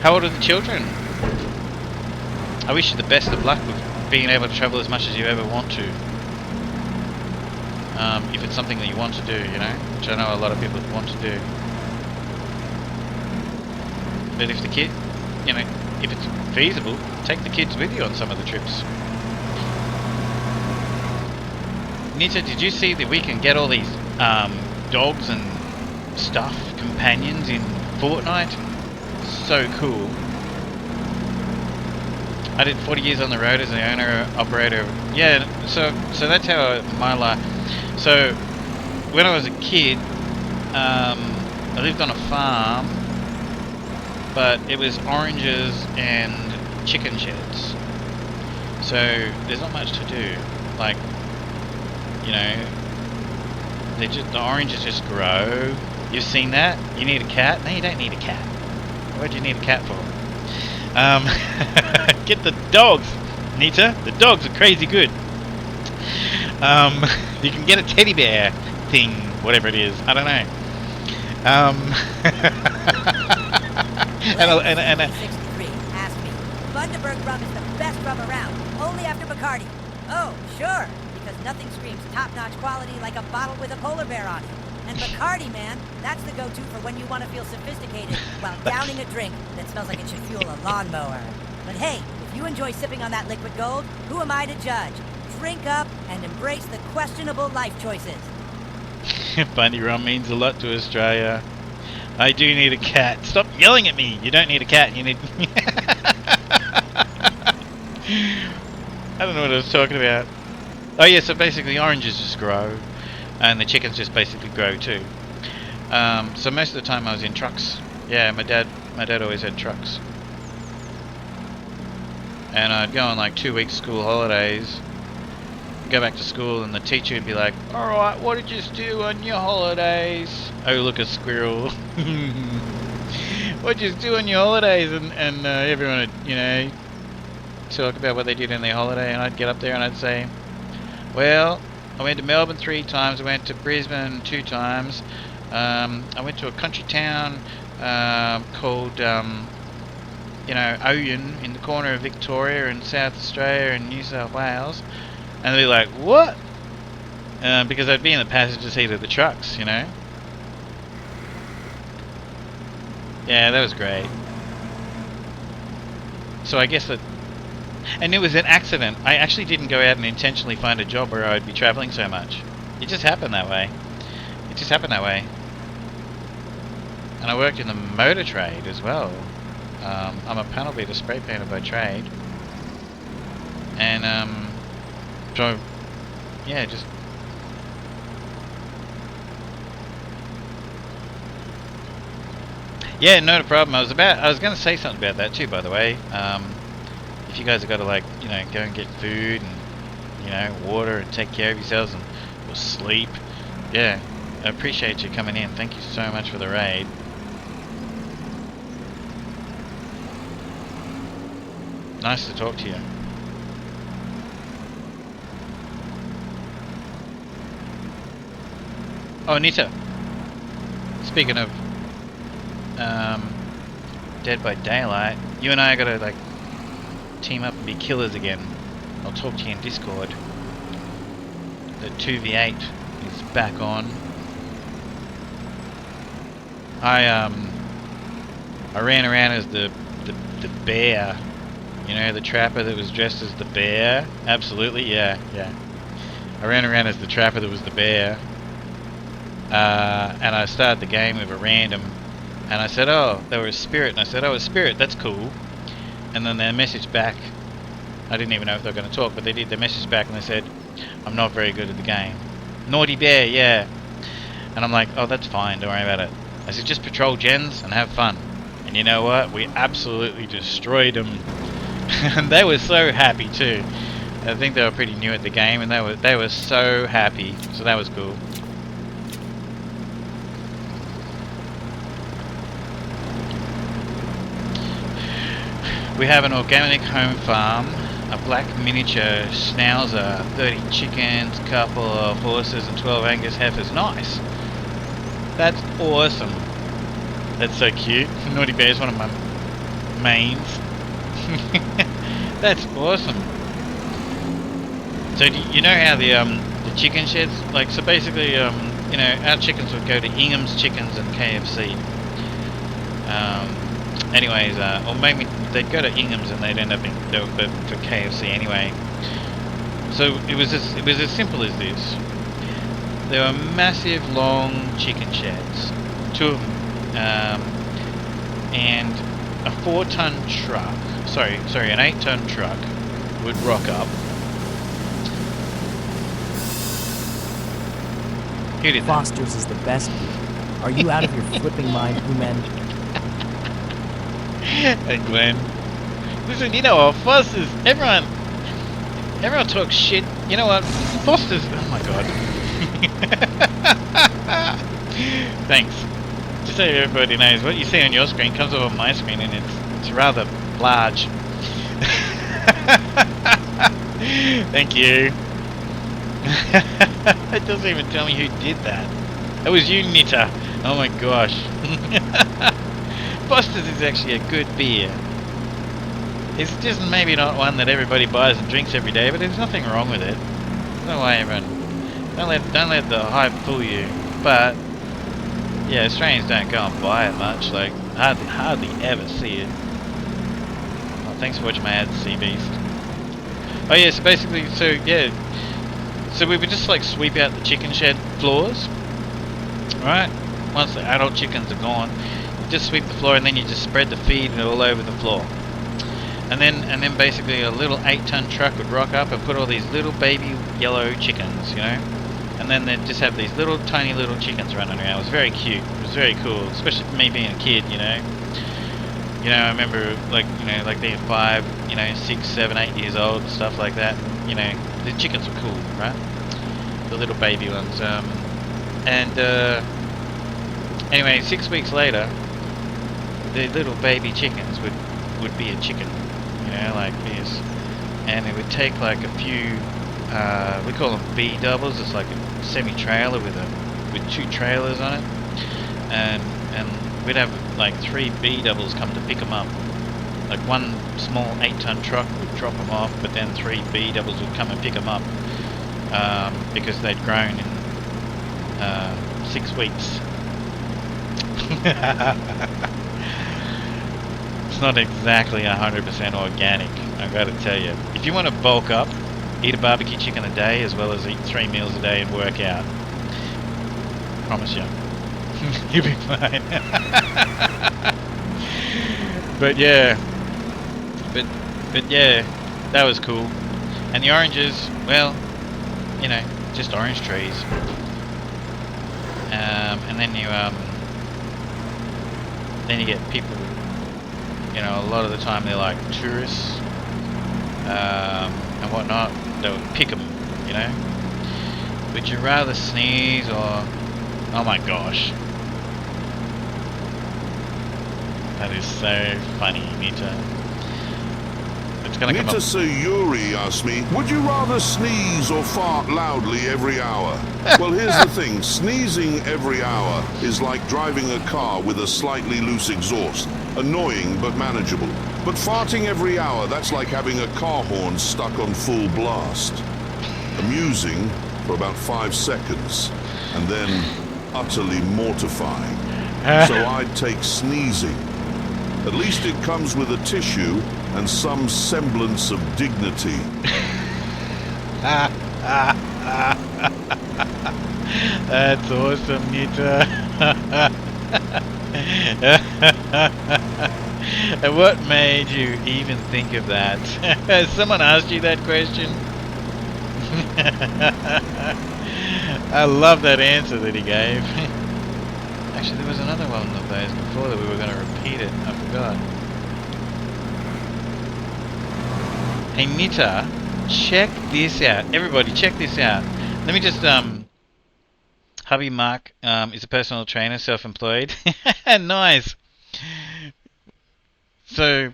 How old are the children? I wish you the best of luck with being able to travel as much as you ever want to. If it's something that you want to do, you know, which I know a lot of people want to do. But if the kid, you know, if it's feasible, take the kids with you on some of the trips. Nita, did you see that we can get all these dogs and stuff, companions in Fortnite? So cool. I did 40 years on the road as an owner operator. Yeah, so that's how my life. So when I was a kid, I lived on a farm, but it was oranges and chicken sheds. So there's not much to do. Like, you know, the oranges just grow. You've seen that? You need a cat? No, you don't need a cat. What do you need a cat for? Get the dogs, Nita. The dogs are crazy good. You can get a teddy bear thing, whatever it is. I don't know. And 63 asked me. Bundaberg rum is the best rum around, only after Bacardi. Oh, sure, because nothing screams top-notch quality like a bottle with a polar bear on it. And Bacardi, man, that's the go-to for when you want to feel sophisticated while downing a drink that smells like it should fuel a lawnmower. But hey, if you enjoy sipping on that liquid gold, who am I to judge? Drink up and embrace the questionable life choices. Bundy rum means a lot to Australia. I do need a cat. Stop yelling at me. You don't need a cat. You need... I don't know what I was talking about. Oh yeah, so basically oranges just grow. And the chickens just basically grow too. So most of the time I was in trucks. Yeah, my dad always had trucks. And I'd go on like 2-week school holidays, go back to school, and the teacher would be like, "Alright, what did you do on your holidays?" Oh, look, a squirrel. What did you do on your holidays? And everyone would, you know, talk about what they did on their holiday, and I'd get up there and I'd say, well, I went to Melbourne 3 times, I went to Brisbane 2 times, I went to a country town called, you know, Oyen in the corner of Victoria in South Australia and New South Wales. And they'd be like, what? Because I'd be in the passenger seat of the trucks, you know. Yeah, that was great. So I guess that... And it was an accident. I actually didn't go out and intentionally find a job where I would be travelling so much. It just happened that way. It just happened that way. And I worked in the motor trade as well. I'm a panel beater spray painter by trade. And, so, yeah, just... Yeah, not a problem. I was going to say something about that too, by the way. If you guys have got to, like, you know, go and get food and, you know, water and take care of yourselves and or sleep. Yeah, I appreciate you coming in. Thank you so much for the raid. Nice to talk to you. Oh, Anita. Speaking of Dead by Daylight, you and I gotta like team up and be killers again. I'll talk to you in Discord. The 2v8 is back on. I ran around as the bear. You know, the trapper that was dressed as the bear? Absolutely, yeah. I ran around as the trapper that was the bear. And I started the game with a random. And I said, oh, they were a spirit. And I said, oh, a spirit, that's cool. And then they messaged back. I didn't even know if they were going to talk, but they did. They messaged back and they said, I'm not very good at the game. Naughty bear, yeah. And I'm like, oh, that's fine, don't worry about it. I said, just patrol gens and have fun. And you know what? We absolutely destroyed them. And they were so happy too. I think they were pretty new at the game, and they were so happy. So that was cool. We have an organic home farm, a black miniature schnauzer, 30 chickens, a couple of horses, and 12 Angus heifers. Nice. That's awesome. That's so cute. Naughty Bear's one of my mains. That's awesome. So do you know how the chicken sheds, like, so basically, you know, our chickens would go to Ingham's Chickens and KFC. Anyways, or maybe they'd go to Ingham's and they'd end up for KFC anyway. So it was as simple as this. There were massive, long chicken sheds, 2 of them, and a 4-ton truck. Sorry, an 8-ton truck would rock up. Who did that? Foster's is the best beer. Are you out of your flipping mind, Human? And Glenn, listen, you know what, Foster's, everyone talks shit. You know what, Foster's, oh my god. Thanks. Just so everybody knows, what you see on your screen comes up on my screen, and it's rather large. Thank you. It doesn't even tell me who did that. That was you, Nita. Oh my gosh. Foster's is actually a good beer. It's just maybe not one that everybody buys and drinks every day, but there's nothing wrong with it. No way, everyone. Don't let the hype fool you. But yeah, Australians don't go and buy it much. Like hardly ever see it. Oh, thanks for watching my ads, Sea Beast. Oh yeah, so basically, so we would just like sweep out the chicken shed floors, right? Once the adult chickens are gone, you just sweep the floor, and then you just spread the feed all over the floor. And then basically a little 8-ton truck would rock up and put all these little baby yellow chickens, you know, and then they'd just have these little tiny little chickens running around. It was very cute. It was very cool, especially for me being a kid, you know. You know, I remember like being 5, 6, 7, 8 years old and stuff like that. You know, the chickens were cool, right? The little baby ones. Anyway, 6 weeks later, the little baby chickens would be a chicken, you know, like this, and it would take like a few. We call them B doubles. It's like a semi-trailer with 2 trailers on it, and we'd have like 3 B doubles come to pick them up. Like one small 8-ton truck would drop them off, but then 3 B doubles would come and pick them up because they'd grown in 6 weeks. It's not exactly 100% organic, I've got to tell you. If you want to bulk up, eat a barbecue chicken a day as well as eat 3 meals a day and work out. Promise you. You'll be fine. But yeah, that was cool. And the oranges, well, you know, just orange trees. And then you get people, you know, a lot of the time they're like tourists and whatnot. They would pick them, you know. Would you rather sneeze or? Oh my gosh, that is so funny, Nita. It's gonna come Nita up. Sayuri asked me, would you rather sneeze or fart loudly every hour? Well, here's the thing. Sneezing every hour is like driving a car with a slightly loose exhaust. Annoying, but manageable. But farting every hour, that's like having a car horn stuck on full blast. Amusing for about 5 seconds, and then utterly mortifying. So I'd take sneezing. At least it comes with a tissue and some semblance of dignity. That's awesome, Nita. And what made you even think of that? Has someone asked you that question? I love that answer that he gave. Actually, there was another one of those before that we were going to repeat it. I forgot. Hey, Nita, check this out. Everybody, check this out. Let me just, hubby Mark is a personal trainer, self-employed. Nice. So,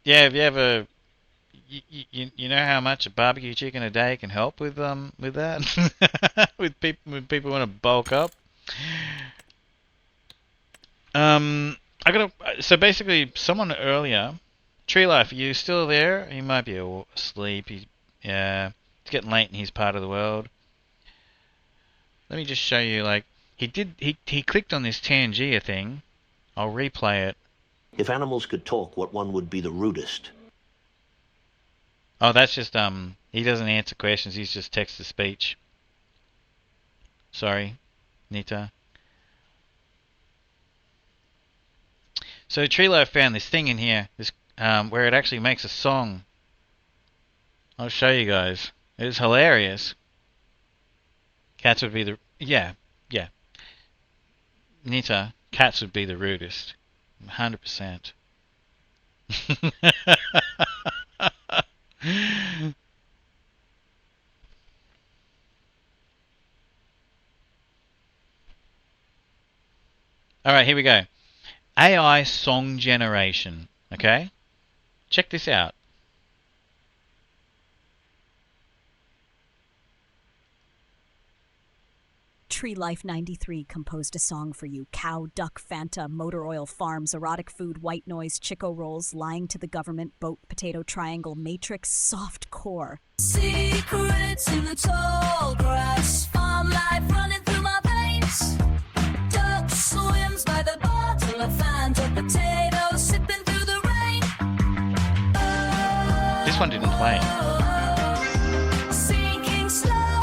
yeah, if you have a, you know how much a barbecue chicken a day can help with that, with people when people want to bulk up. So basically, someone earlier, Tree Life, are you still there? He might be asleep. Yeah, it's getting late in his part of the world. Let me just show you. Like he clicked on this Tangier thing. I'll replay it. If animals could talk, what one would be the rudest? Oh, that's just he doesn't answer questions. He's just text to speech. Sorry, Nita. So Tree Life found this thing in here, this where it actually makes a song. I'll show you guys. It's hilarious. Cats would be the yeah. Nita, cats would be the rudest, 100%. All right, here we go. AI song generation. Okay, check this out. Tree Life 93 composed a song for you. Cow, duck, Fanta, motor oil farms, erotic food, white noise, Chico rolls, lying to the government, boat, potato, triangle, matrix, soft core. Secrets in the tall grass, farm life running through my veins. Duck swims by the bottle of Fanta, potato sipping through the rain. This one didn't play. Sinking slow.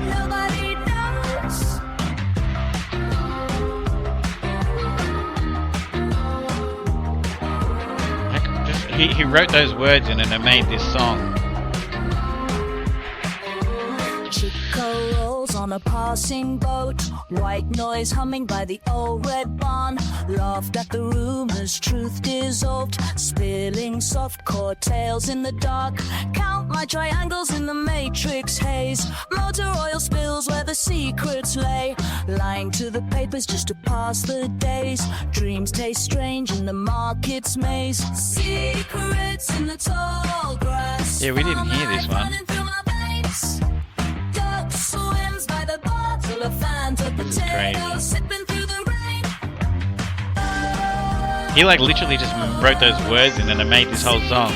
Nobody knows. He wrote those words in and it made this song. Chico rolls on a passing boat, white noise humming by the old red barn. Laughed at the rumors, truth dissolved, spilling soft core tales in the dark. Count my triangles in the matrix haze, motor oil spills where the secrets lay. Lying to the papers just to pass the days. Dreams taste strange in the market's maze. Secrets in the tall grass. Yeah, we didn't hear this one. Duck swims by the bottle of Fanta, potato sipping through the rain. He like literally just wrote those words in and it made this whole song.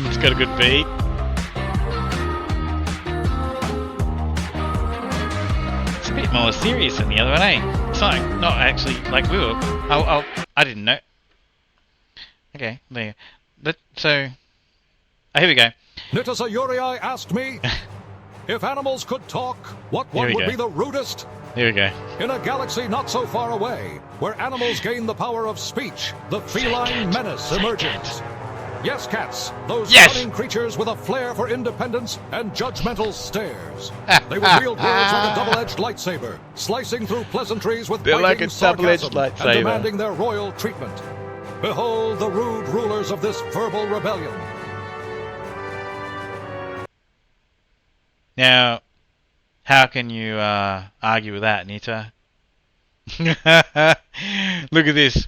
It's got a good beat. It's a bit more serious than the other one, eh? It's not actually like we were. I didn't know. Okay, there. So, here we go. Nita Sayuri asked me, if animals could talk, what Here one we would go. be the rudest? Here we go. In a galaxy not so far away, where animals gain the power of speech, the feline menace emerges. Yes, cats, those cunning creatures with a flair for independence and judgmental stares. They would wield words like a double-edged lightsaber, slicing through pleasantries with They're like biting a double-edged sarcasm and lightsaber. demanding their royal treatment. Behold the rude rulers of this verbal rebellion. Now, how can you argue with that, Nita? Look at this.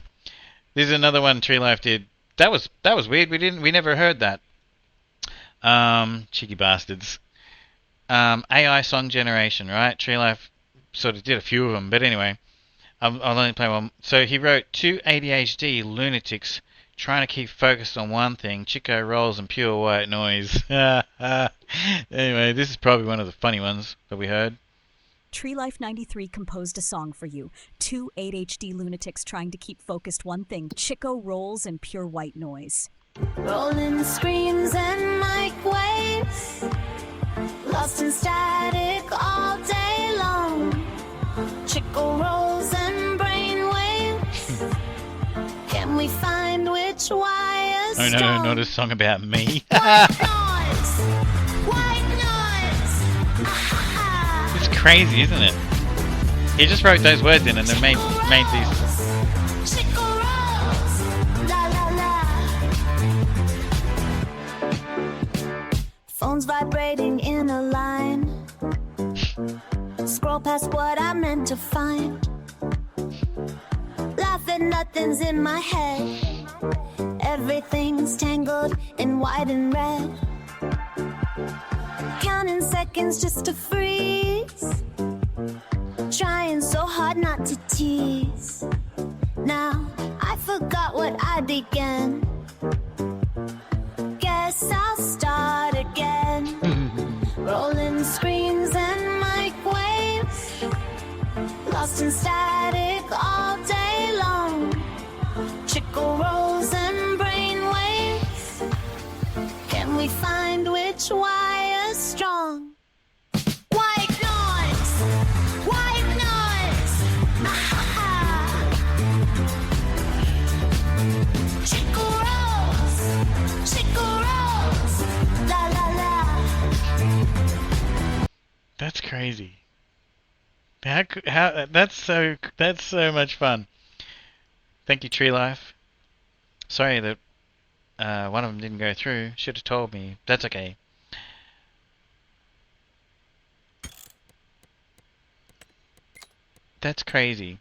This is another one Tree Life did. That was weird. We never heard that. Cheeky bastards. AI song generation, right? Tree Life sort of did a few of them, but anyway, I'll only play one. So he wrote 2 ADHD lunatics Trying to keep focused on one thing, Chico rolls and pure white noise. Anyway, this is probably one of the funny ones that we heard. Tree Life 93 composed a song for you. Two ADHD lunatics trying to keep focused one thing, Chico rolls and pure white noise. Rolling screams and mic waves, lost in static all day long. Chico rolls and brain waves. Can we find which wires? Oh no, not a song about me. It's crazy, isn't it? He just wrote those words in and then made these. Chico rolls, la la la. Phones vibrating in a line. Scroll past what I meant to find. Laugh at nothing's in my head. Everything's tangled in white and red. Counting seconds just to freeze. Trying so hard not to tease. Now I forgot what I began. Guess I'll start again. Rolling screens and mic waves, lost in static all day long. Chico rolls and brain waves. Can we find which wire's strong? White noise, white noise. Chico rolls, la la la. That's crazy. How that's so much fun. Thank you, Tree Life. Sorry that one of them didn't go through. Should have told me. That's okay. That's crazy.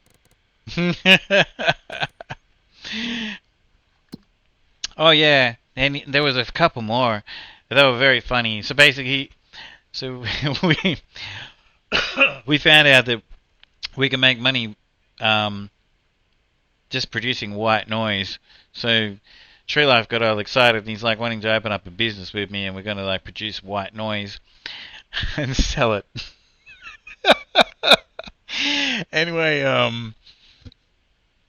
Oh yeah, and there was a couple more. They were very funny. So basically, we found out that we can make money just producing white noise. So Tree Life got all excited and he's like wanting to open up a business with me and we're going to like produce white noise and sell it. Anyway,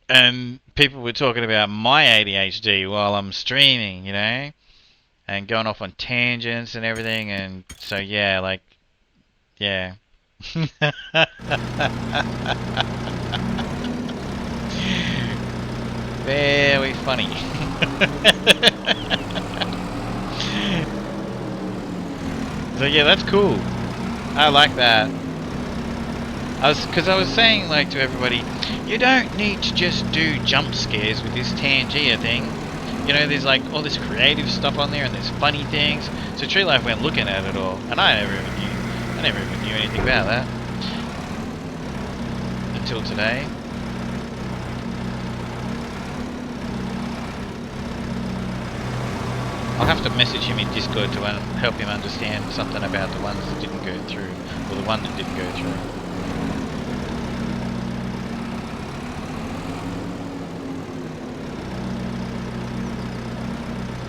and people were talking about my ADHD while I'm streaming, you know, and going off on tangents and everything, and so yeah, like, yeah. Very funny. So yeah, that's cool. I like that. Because I was saying like to everybody, you don't need to just do jump scares with this Tangier thing. You know, there's like all this creative stuff on there and there's funny things. So Tree Life went looking at it all, and I never even knew anything about that until today. I'll have to message him in Discord to help him understand something about the ones that didn't go through, or the one that didn't go through.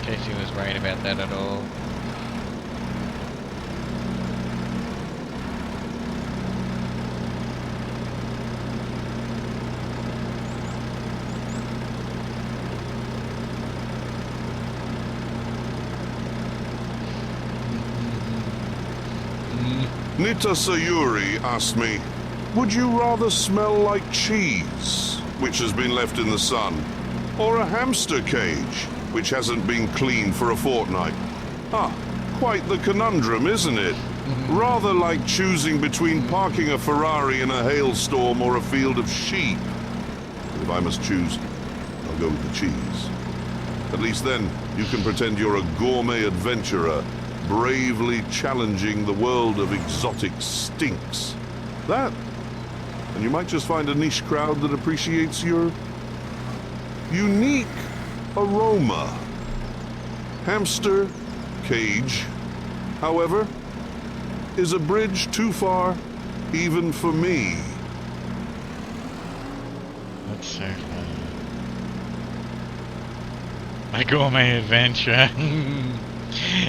In case he was worried about that at all. Nita Sayuri asked me, would you rather smell like cheese, which has been left in the sun, or a hamster cage, which hasn't been cleaned for a fortnight? Ah, quite the conundrum, isn't it? Rather like choosing between parking a Ferrari in a hailstorm or a field of sheep. If I must choose, I'll go with the cheese. At least then, you can pretend you're a gourmet adventurer, bravely challenging the world of exotic stinks. That, and you might just find a niche crowd that appreciates your unique aroma. Hamster cage, however, is a bridge too far even for me. That's so funny. My gourmet adventure.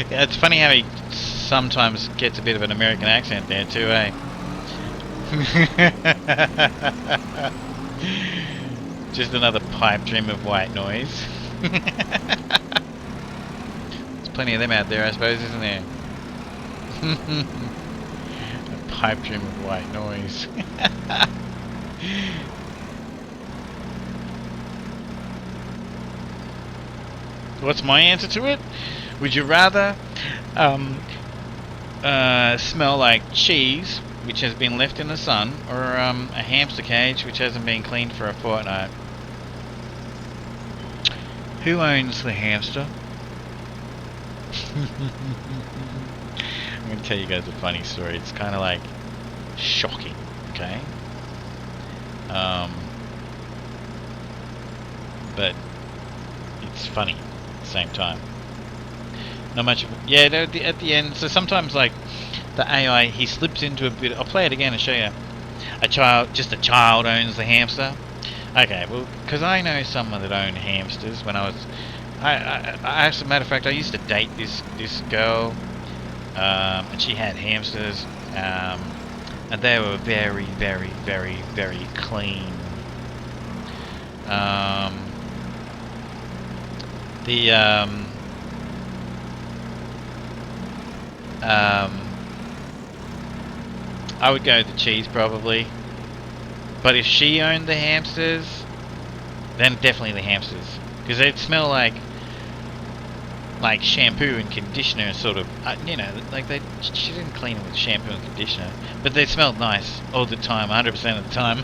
Yeah, it's funny how he sometimes gets a bit of an American accent there too, eh? Just another pipe dream of white noise. There's plenty of them out there, I suppose, isn't there? A pipe dream of white noise. What's my answer to it? Would you rather smell like cheese, which has been left in the sun, or a hamster cage which hasn't been cleaned for a fortnight? Who owns the hamster? I'm going to tell you guys a funny story. It's kind of like shocking, okay? But it's funny at the same time. Not much of it. Yeah, at the end. So sometimes, like, the AI, he slips into a bit. I'll play it again and show you. Just a child owns the hamster. Okay, well, because I know someone that owned hamsters when I was. As a matter of fact, I used to date this girl, and she had hamsters, and they were very, very, very, very clean. I would go with the cheese probably, but if she owned the hamsters, then definitely the hamsters, because they'd smell like shampoo and conditioner, sort of. You know, like she didn't clean them with shampoo and conditioner, but they smelled nice all the time, 100% of the time.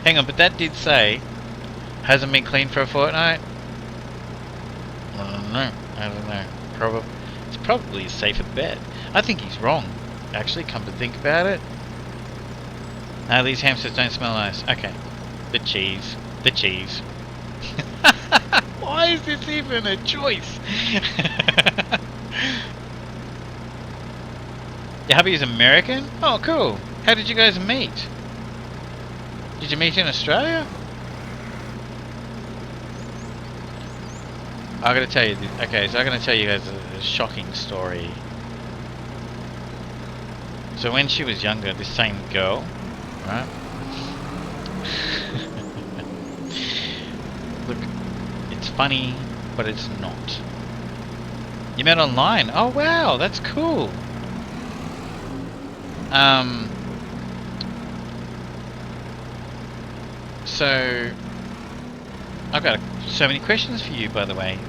Hang on, but that did say hasn't been cleaned for a fortnight. I don't know. It's probably a safer bet. I think he's wrong, actually, come to think about it. No, these hamsters don't smell nice. Okay. The cheese. The cheese. Why is this even a choice? Your hubby is American? Oh, cool. How did you guys meet? Did you meet in Australia? I gotta tell you, okay, so I'm gonna tell you guys a shocking story. So when she was younger, this same girl, right? Look, it's funny, but it's not. You met online? Oh wow, that's cool. So I've got so many questions for you, by the way.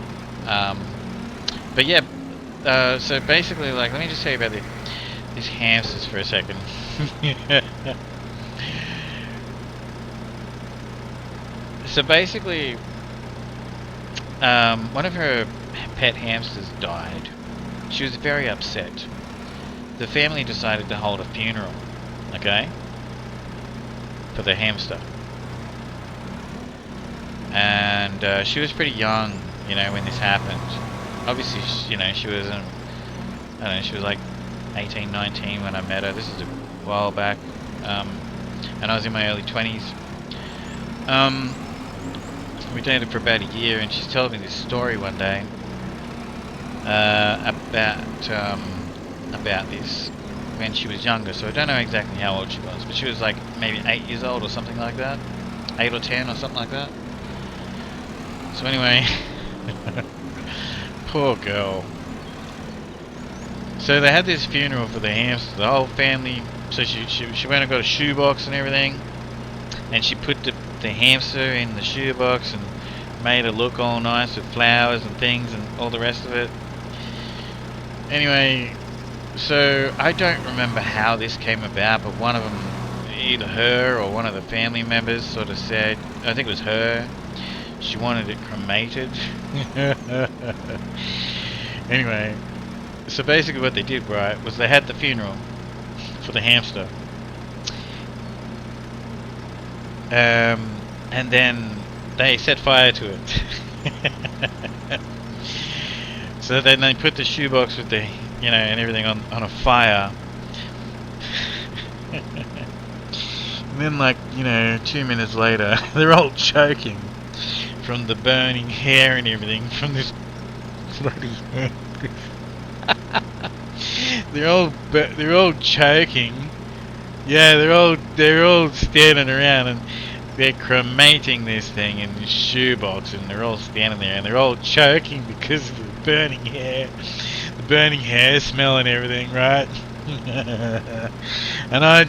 But yeah, so basically, like, let me just tell you about these hamsters for a second. So basically, one of her pet hamsters died. She was very upset. The family decided to hold a funeral, okay, for the hamster. And she was pretty young, you know, when this happened. Obviously, you know, she wasn't, I don't know, she was like 18, 19 when I met her. This is a while back. And I was in my early 20s. We dated for about a year, and she's telling me this story one day about this when she was younger. So I don't know exactly how old she was, but she was like maybe 8 years old or something like that. 8 or 10 or something like that. So anyway, poor girl. So they had this funeral for the hamster, the whole family. So she went and got a shoebox and everything, and she put the hamster in the shoebox and made it look all nice with flowers and things and all the rest of it. Anyway, so I don't remember how this came about, but one of them, either her or one of the family members, sort of said, I think it was her, she wanted it cremated. Anyway, so basically what they did, right, was they had the funeral for the hamster. And then they set fire to it. So then they put the shoebox with the, you know, and everything on a fire. And then, like, you know, 2 minutes later, they're all choking from the burning hair and everything from this bloody. they're all choking. Yeah, they're all standing around and they're cremating this thing in this shoebox, and they're all standing there and they're all choking because of the burning hair smell and everything, right? And I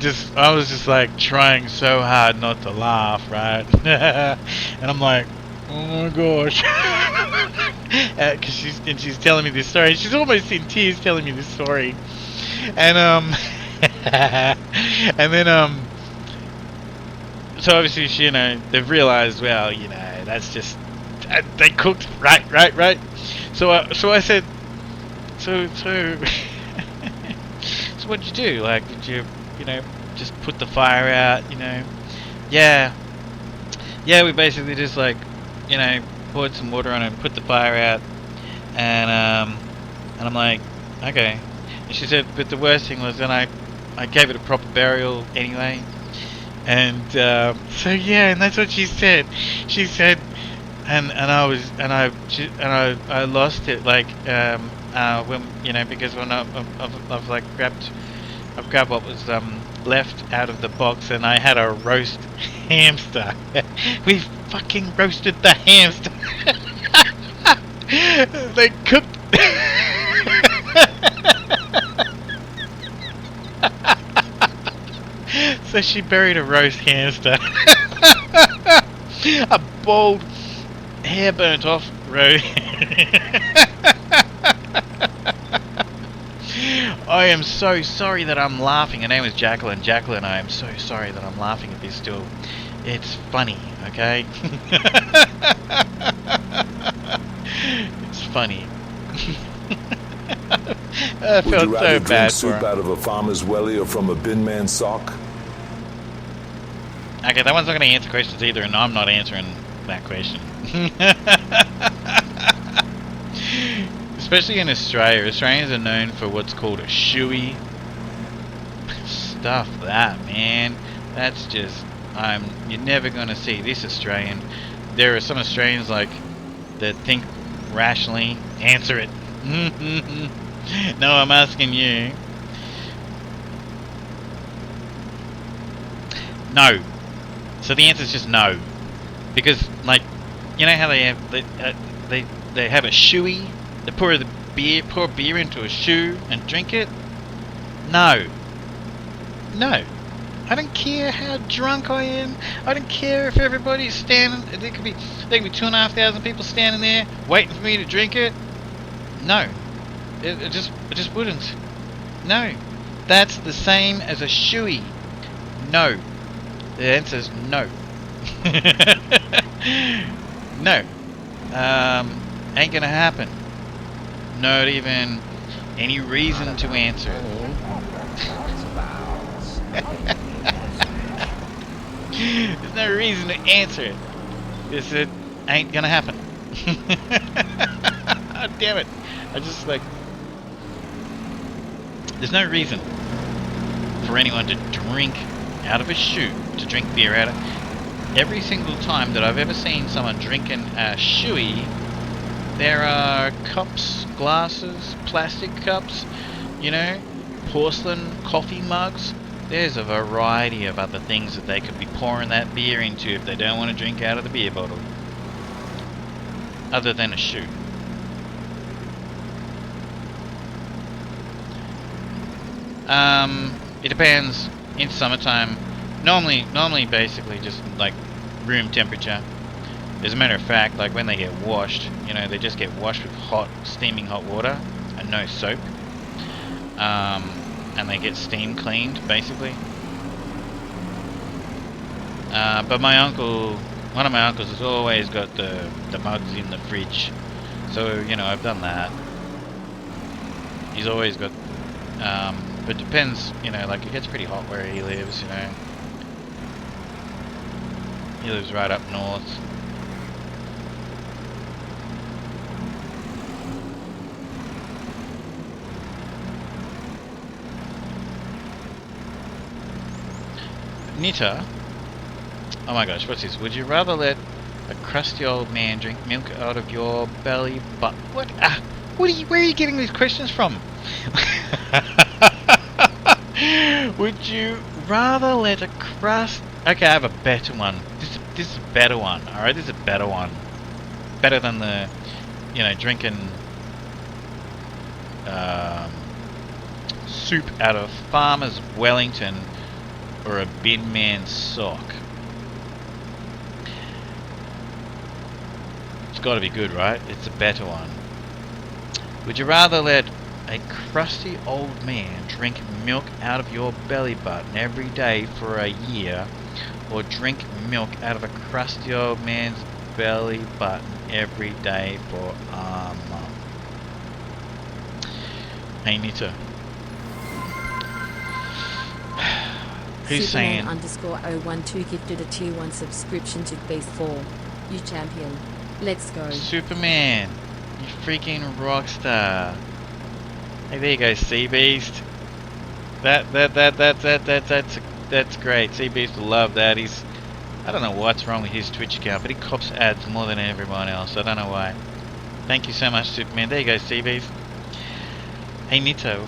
was just like trying so hard not to laugh, right? And I'm like, oh my gosh. Cause she's telling me this story. She's almost in tears telling me this story. And and then so obviously she, they've realized, well, that's just they cooked, right. So I said, so so what'd you do? Like, did you just put the fire out? Yeah, we basically just like poured some water on it and put the fire out, and I'm like, okay. And she said, but the worst thing was then I gave it a proper burial anyway. And so yeah, and that's what she said. She said, and I lost it, like when because when I've grabbed what was left out of the box, and I had a roast hamster. We fucking roasted the hamster. They cooked. So she buried a roast hamster. A bald, hair burnt off roast. I am so sorry that I'm laughing. Her name is Jacqueline. Jacqueline, I am so sorry that I'm laughing at this still. It's funny, okay? It's funny. I Would felt you rather so drink bad for soup her. out of a farmer's welly or from a bin man's sock? Okay, that one's not going to answer questions either, and I'm not answering that question. Especially in Australia. Australians are known for what's called a shoey. Stuff that, man. That's just, you're never going to see this Australian. There are some Australians like that think rationally. Answer it. No, I'm asking you. No. So the answer is just no, because like, how they have they have a shoey. They pour beer into a shoe and drink it. No. I don't care how drunk I am. I don't care if everybody's standing. There could be 2,500 people standing there waiting for me to drink it. No. It just wouldn't. No. That's the same as a shoey. No. The answer is no. No. Ain't gonna happen. Not even any reason to answer it. There's no reason to answer it. Because it ain't gonna happen. Oh, damn it. I just like... There's no reason for anyone to drink out of a shoe, to drink beer out of... Every single time that I've ever seen someone drinking a shoey, there are cups, glasses, plastic cups, porcelain coffee mugs. There's a variety of other things that they could be pouring that beer into if they don't want to drink out of the beer bottle. Other than a shoe. It depends. In summertime, normally basically just like room temperature. As a matter of fact, like when they get washed, they just get washed with steaming hot water and no soap. And they get steam cleaned, basically. But one of my uncles has always got the mugs in the fridge. So, I've done that. He's always got, but depends, like it gets pretty hot where he lives, He lives right up north. Nita, oh my gosh, what's this? Would you rather let A crusty old man drink milk out of your belly but what? Where are you getting these questions from? Would you rather let a crust... Okay, I have a better one. This is a better one, alright? This is a better one. Better than the, you know, drinking soup out of Farmer's Wellington or a bin man sock. It's got to be good, right? It's a better one. Would you rather let a crusty old man drink milk out of your belly button every day for a year, or drink milk out of a crusty old man's belly button every day for a month? Hey, Nita. Who's saying? _012 gifted a tier 1 subscription to Beast 4. You champion. Let's go. Superman, you freaking rock star. Hey, there you go, Sea Beast. That's great. Sea Beast will love that. I don't know what's wrong with his Twitch account, but he cops ads more than everyone else. I don't know why. Thank you so much, Superman. There you go, Sea Beast. Hey, Nito.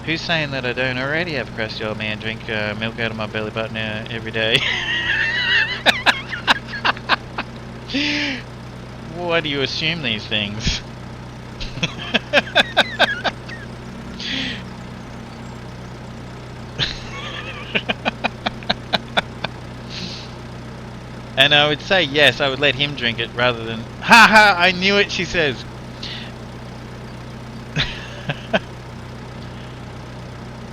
Who's saying that I don't already have a crusty old man drink milk out of my belly button every day? Why do you assume these things? And I would say yes, I would let him drink it rather than... Ha ha! I knew it, she says.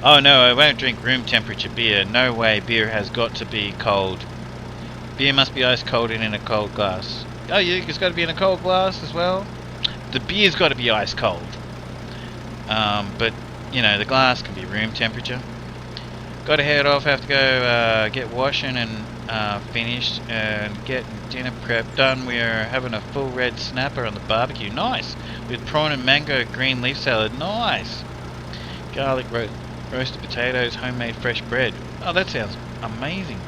Oh no, I won't drink room temperature beer. No way, beer has got to be cold. Beer must be ice cold and in a cold glass. Oh yeah, it's got to be in a cold glass as well? The beer's got to be ice cold. But, you know, the glass can be room temperature. Got to head off, have to go get washing and finished and get dinner prep done. We're having a full red snapper on the barbecue. Nice! With prawn and mango green leaf salad. Nice! Garlic roasted potatoes, homemade fresh bread. Oh, that sounds amazing.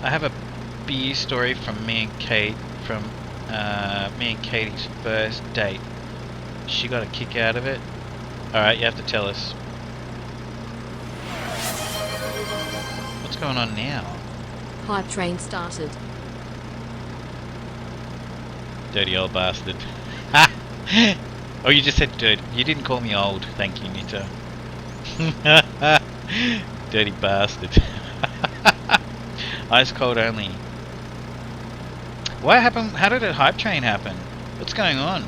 I have a beer story from me and Kate, from me and Katie's first date. She got a kick out of it. Alright, you have to tell us. What's going on now? Hype train started. Dirty old bastard. Oh, you just said dirty. You didn't call me old. Thank you, Nita. Dirty bastard. Ice cold only. What happened? How did a hype train happen? What's going on?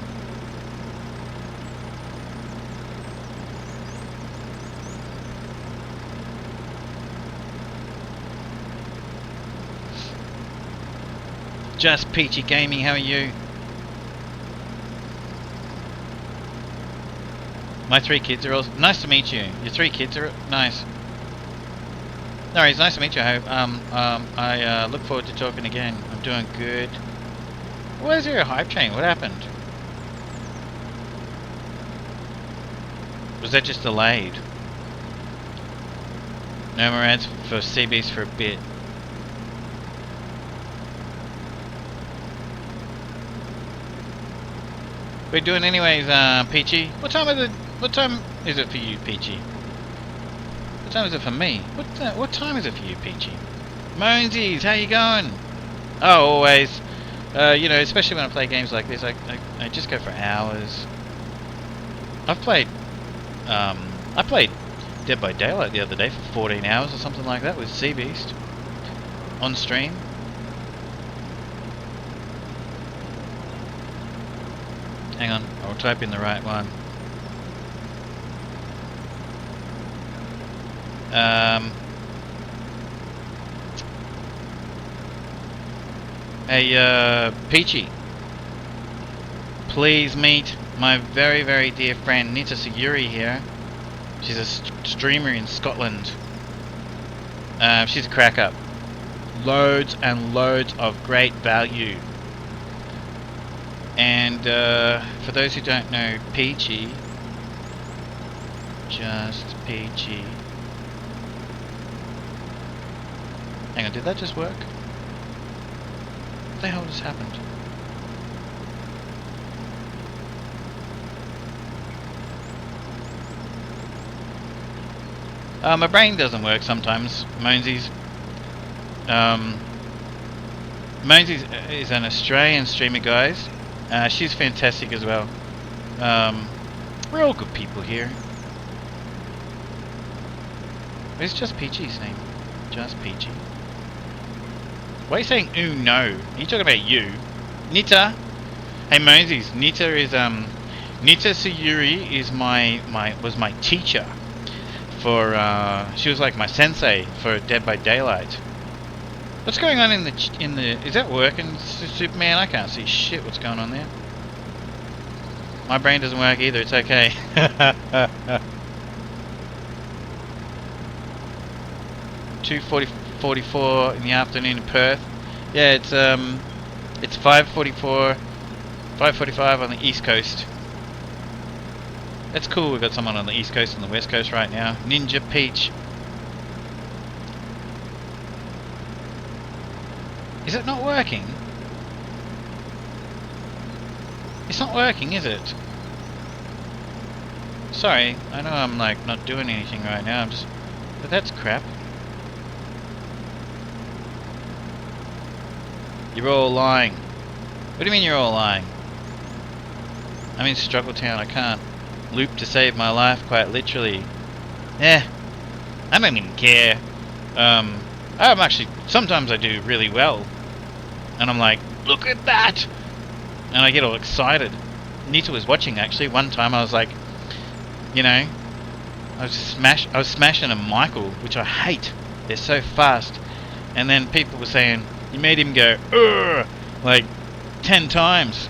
Just Peachy Gaming, how are you? My 3 kids are all... Nice to meet you. Your 3 kids are... Nice. No worries, nice to meet you, I hope. I look forward to talking again. I'm doing good. Why is there a hype train? What happened? Was that just delayed? No more ads for CBs for a bit. We're doing anyways, Peachy. What time is it for you, Peachy? What time is it for me? What time is it for you, Peachy? Monesies, how you going? Oh, always. You know, especially when I play games like this, I just go for hours. I played Dead by Daylight the other day for 14 hours or something like that with Sea Beast on stream. Hang on, I'll type in the right one. Hey, Peachy. Please meet my very, very dear friend Nita Saguri here. She's a streamer in Scotland. She's a crack up. Loads and loads of great value. And for those who don't know Peachy, just Peachy. Hang on, did that just work? What the hell just happened? My brain doesn't work sometimes, Moansies. Moansies is an Australian streamer, guys. She's fantastic as well. We're all good people here. It's just Peachy's name. Just Peachy. Why are you saying ooh no? Are you talking about you? Nita? Hey Moansies, Nita is Nita Sayuri is was my teacher for she was like my sensei for Dead by Daylight. What's going on in the is that working, Superman? I can't see shit what's going on there. My brain doesn't work either, it's okay. 2:44 in the afternoon in Perth. Yeah, it's 5:44, 5:45 on the East Coast. That's cool, we've got someone on the East Coast and the West Coast right now. Ninja Peach. Is it not working? It's not working, is it? Sorry, I know I'm like not doing anything right now, but that's crap. You're all lying. What do you mean you're all lying? I'm in Struggle Town, I can't loop to save my life, quite literally. I don't even care. I'm actually, sometimes I do really well. And I'm like, look at that! And I get all excited. Nita was watching actually. One time I was like, you know, I was smashing a Michael, which I hate. They're so fast. And then people were saying, you made him go, ugh, like 10 times.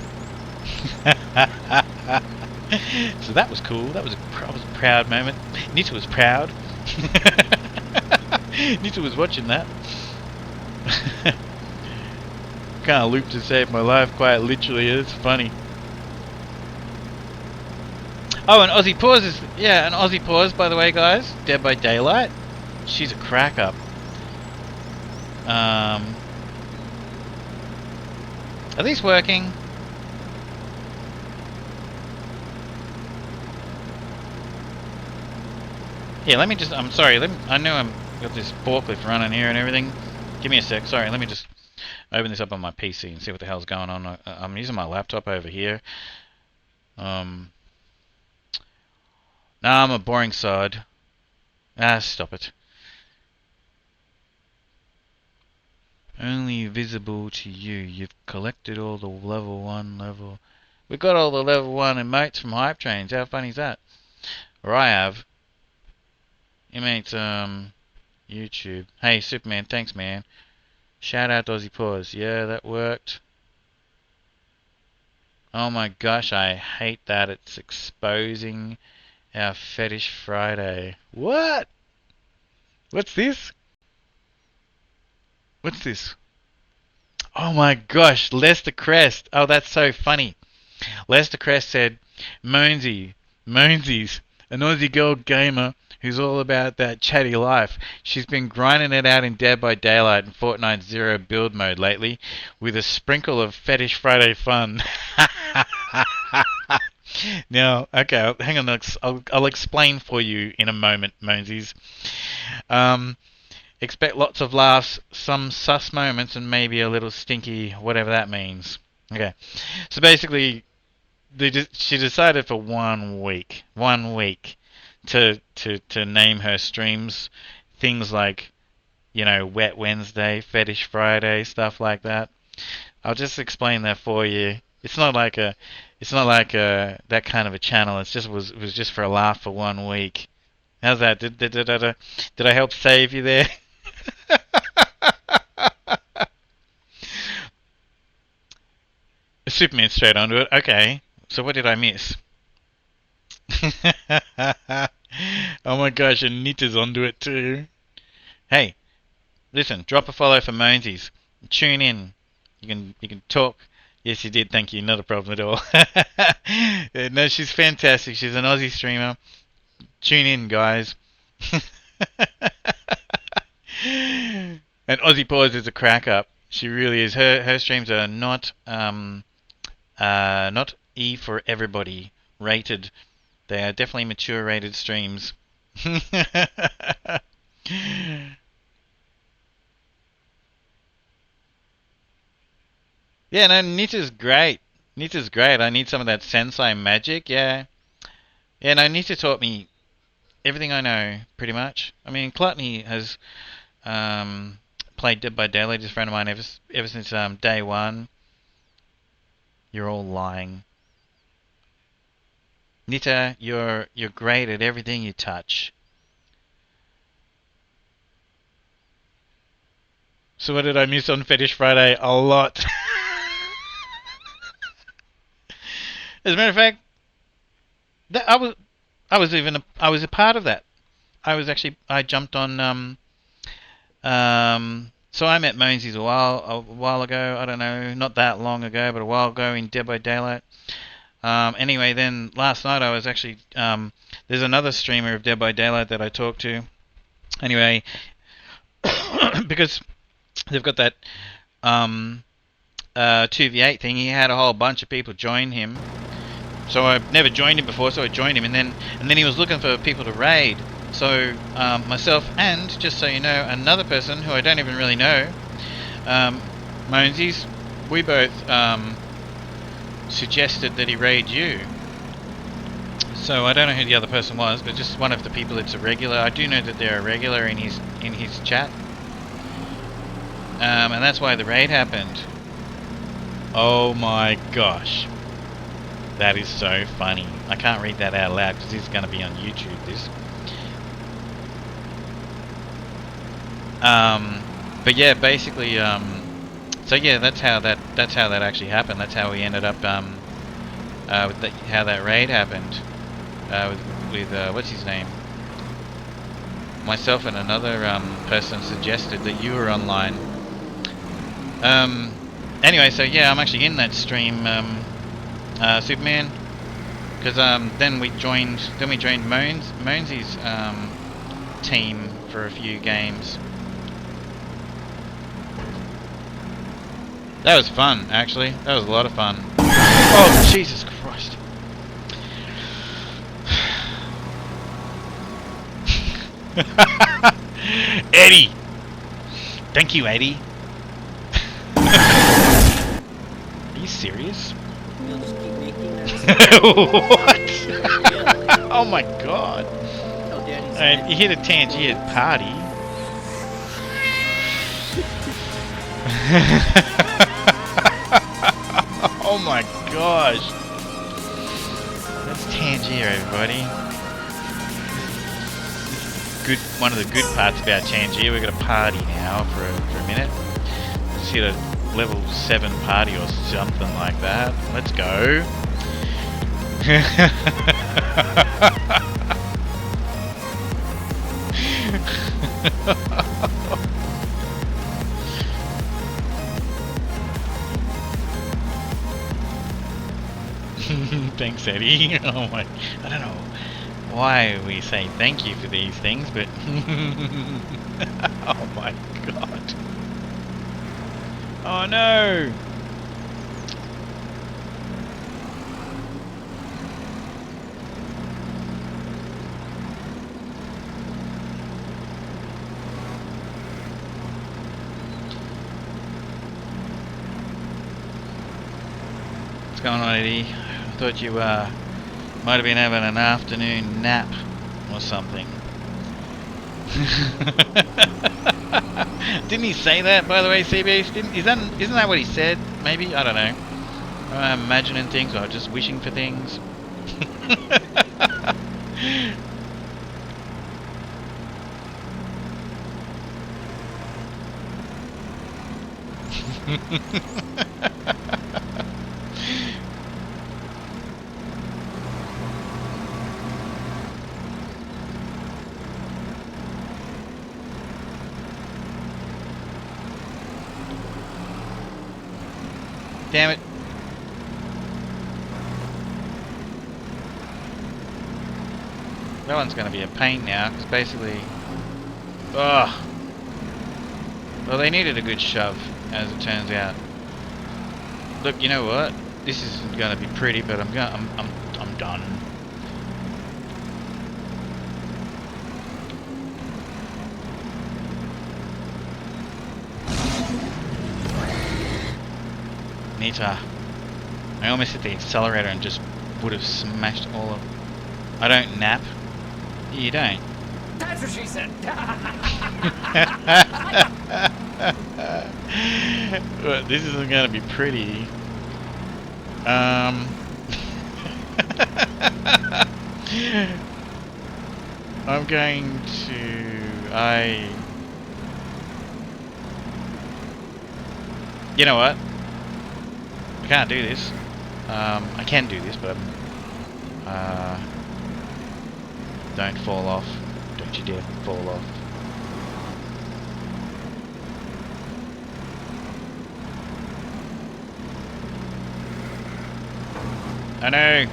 So that was cool. That was a proud moment. Nita was proud. Nita was watching that. Can't loop to save my life, quite literally. It's funny. Oh, and Aussie Paws is, yeah, an Aussie Paws, by the way, guys. Dead by Daylight. She's a crack up. Are these working? Yeah, let me just, I'm sorry, I know I'm got this forklift running here and everything. Give me a sec, sorry, let me just open this up on my PC and see what the hell's going on. I'm using my laptop over here. Nah, I'm a boring sod. Stop it. Only visible to you. You've collected all the level 1 level. We got all the level 1 emotes from Hype Trains. How funny is that? Or I have. Emotes, YouTube. Hey, Superman, thanks, man. Shout out to Aussie Paws. Yeah, that worked. Oh my gosh, I hate that. It's exposing our Fetish Friday. What? What's this? What's this? Oh my gosh, Lester Crest. Oh, that's so funny. Lester Crest said, Moansies, an Aussie girl gamer who's all about that chatty life. She's been grinding it out in Dead by Daylight and Fortnite Zero build mode lately with a sprinkle of Fetish Friday fun. Now, okay, hang on, I'll explain for you in a moment, Moansies. Expect lots of laughs, some sus moments, and maybe a little stinky, whatever that means. Okay, so basically, she decided for 1 week, to name her streams things like, you know, Wet Wednesday, Fetish Friday, stuff like that. I'll just explain that for you. It's not like that kind of a channel. It was just for a laugh for 1 week. How's that? Did I help save you there? Superman straight onto it. Okay. So what did I miss? Oh my gosh, and Nita's onto it too. Hey, listen, drop a follow for Moansies. Tune in. You can talk. Yes, you did. Thank you. Not a problem at all. No, she's fantastic. She's an Aussie streamer. Tune in, guys. And Aussie Paws is a crack up. She really is. Her streams are not not E for everybody rated. They are definitely mature rated streams. Yeah, no, Nita's great. Nita's great. I need some of that sensei magic. Yeah. Yeah, no, Nita taught me everything I know, pretty much. I mean, Gluttony has played Dead by Daylight. He's a friend of mine ever since day one. You're all lying. Nita, you're great at everything you touch. So what did I miss on Fetish Friday? A lot. As a matter of fact, I was a part of that. I jumped on so I met Monesy's a while ago. I don't know, not that long ago, but a while ago in Dead by Daylight. Anyway, then last night I was actually there's another streamer of Dead by Daylight that I talked to. Anyway, because they've got that 2v8 thing, he had a whole bunch of people join him. So I've never joined him before, so I joined him, and then he was looking for people to raid. So myself and, just so you know, another person who I don't even really know, Monesy's, we both suggested that he raid you. So I don't know who the other person was, but just one of the people that's a regular. I do know that they're a regular in his chat, and that's why the raid happened. Oh my gosh. That is so funny. I can't read that out loud because this is going to be on YouTube. But yeah, basically, so yeah, that's how that actually happened. That's how we ended up with how that raid happened with what's his name? Myself and another person suggested that you were online. Anyway, so yeah, I'm actually in that stream. Superman, because then we joined Monesy's team for a few games. That was fun, actually. That was a lot of fun. Oh, Jesus Christ. Eddie! Thank you, Eddie. Are you serious? What? Oh my god. You hit a Tangier party. Oh my gosh. That's Tangier, everybody. Good. One of the good parts about Tangier, we've got a party now for a minute. Just hit a level 7 party or something like that. Let's go. Thanks, Eddie. Oh my, I don't know why we say thank you for these things, but oh my god. Oh no! What's going on, Eddie? I thought you might have been having an afternoon nap or something. Didn't he say that, by the way, CBH? Isn't that what he said? Maybe? I don't know. I'm imagining things or just wishing for things. Damn it. That one's going to be a pain now, because basically... Ugh. Well, they needed a good shove, as it turns out. Look, you know what? This isn't gonna be pretty, but I'm done. Nita. I almost hit the accelerator and just would have smashed all of... I don't nap. You don't. That's what she said. Well, this isn't going to be pretty. I'm going to... You know what? I can't do this. I can do this, but don't fall off. Don't you dare fall off. I know.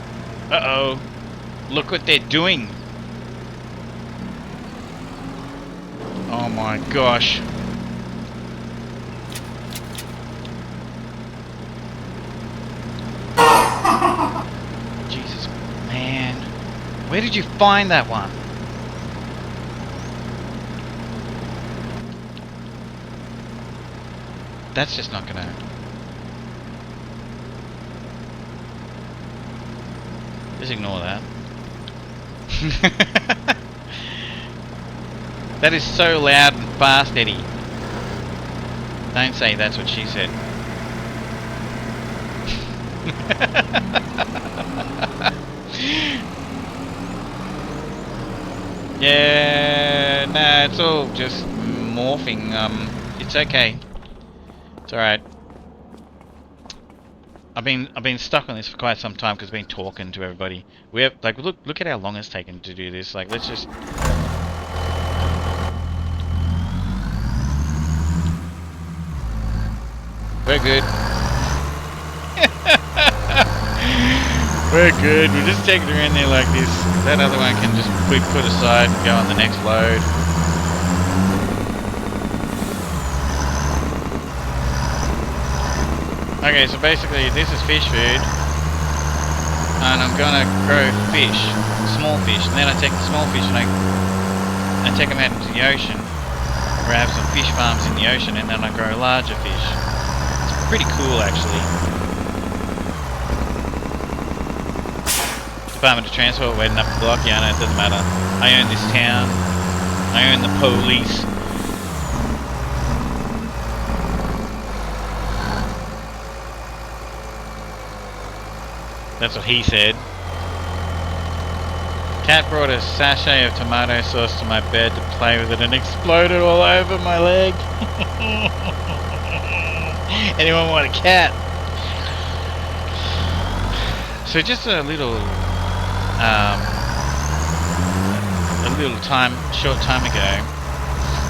Uh-oh. Look what they're doing. Oh my gosh. Jesus, man. Where did you find that one? That's just not gonna... Just ignore that. That is so loud and fast, Eddie. Don't say that's what she said. Yeah, nah, it's all just morphing. It's okay. It's alright. I've been stuck on this for quite some time because I've been talking to everybody. We have like look at how long it's taken to do this. Like let's just we're good. We're good. We'll just take it around there like this. That other one can just quick put aside and go on the next load. Okay, so basically this is fish food, and I'm gonna grow fish, small fish, and then I take the small fish and I take them out into the ocean, where I have some fish farms in the ocean, and then I grow larger fish. It's pretty cool actually. Department of Transport waiting up the block, yeah, no, it doesn't matter. I own this town, I own the police. That's what he said. Cat brought a sachet of tomato sauce to my bed to play with it and exploded all over my leg. Anyone want a cat? So just a little short time ago,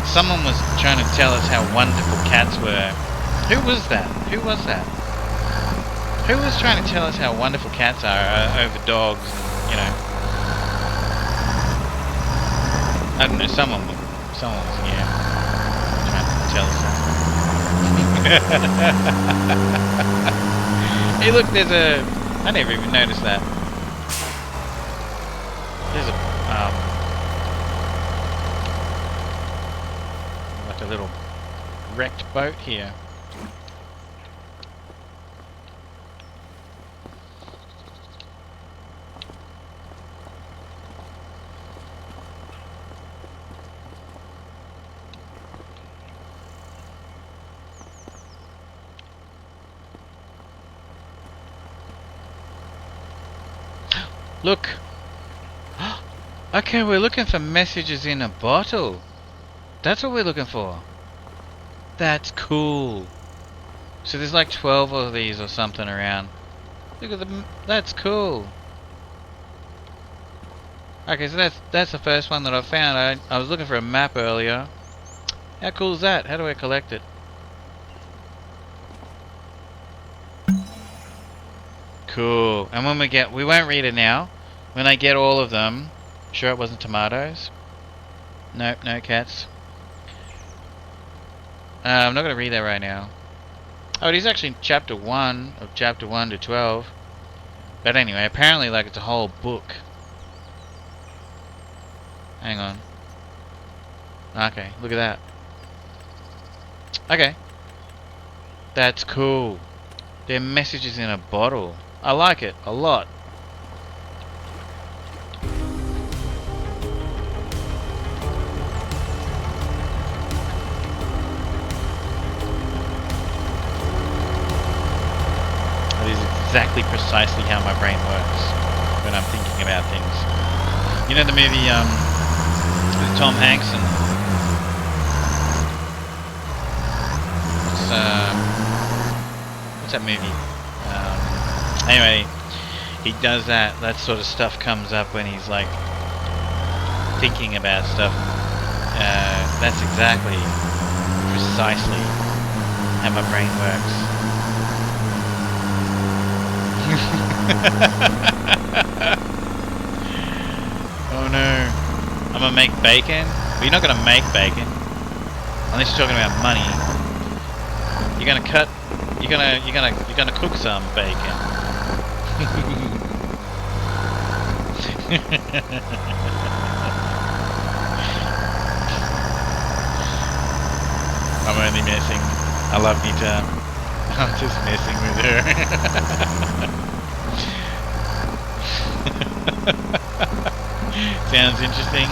someone was trying to tell us how wonderful cats were. Who was that? Who was that? Who was trying to tell us how wonderful cats are over dogs, you know? I don't know, someone was, yeah, trying to tell us that. Hey look, there's a, I never even noticed that. There's a, like a little wrecked boat here. Look! Okay, we're looking for messages in a bottle. That's what we're looking for. That's cool. So there's like 12 of these or something around. Look at them. That's cool. Okay, so that's the first one that I found. I was looking for a map earlier. How cool is that? How do I collect it? Cool. And when we won't read it now. When I get all of them, sure it wasn't tomatoes? Nope, no cats. I'm not going to read that right now. Oh, it is actually chapter 1 of chapter 1 to 12. But anyway, apparently like it's a whole book. Hang on. Okay, look at that. Okay. That's cool. They're messages in a bottle. I like it a lot. That is exactly precisely how my brain works when I'm thinking about things. You know the movie with Tom Hanks and what's that movie? Anyway, he does that. That sort of stuff comes up when he's like thinking about stuff. That's exactly, precisely how my brain works. Oh no! I'm gonna make bacon. But you're not gonna make bacon unless you're talking about money. You're gonna cut. You're gonna cook some bacon. I'm only messing. I love Nita. I'm just messing with her. Sounds interesting.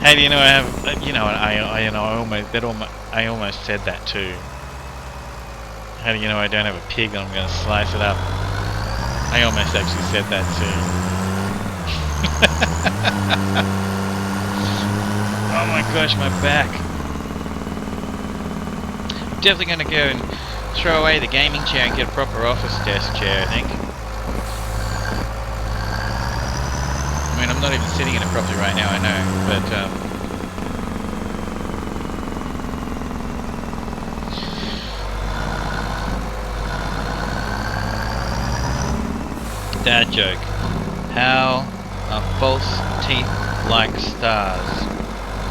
Hey, do you know I have? You know, I almost said that too. How do you know I don't have a pig and I'm going to slice it up? I almost actually said that too. Oh my gosh, my back. Definitely going to go and throw away the gaming chair and get a proper office desk chair, I think. I mean, I'm not even sitting in it properly right now, I know, but dad joke. How are false teeth like stars?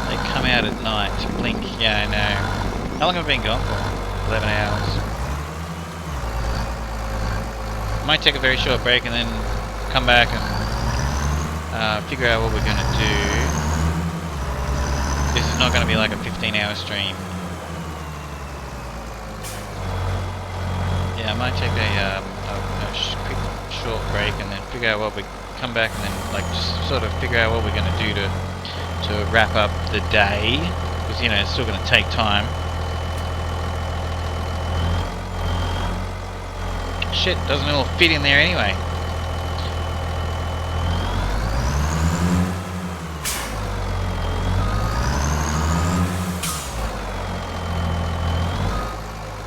They come out at night to blink. Yeah, I know. How long have I been gone for? 11 hours. Might take a very short break and then come back and figure out what we're going to do. This is not going to be like a 15-hour stream. Yeah, I might take a quick short break and then figure out what we come back and then like just sort of figure out what we're going to do to wrap up the day, because you know it's still going to take time. Shit, doesn't all fit in there anyway.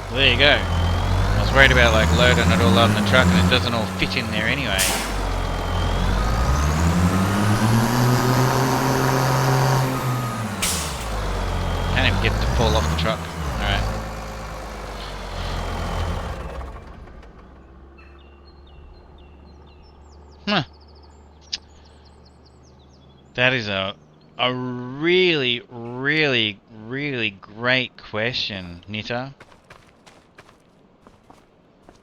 Well, there you go. I was worried about like loading it all on the truck and it doesn't all fit in there anyway. Can't even get it to fall off the truck. Alright. Huh. That is a really, really, really great question, Nita.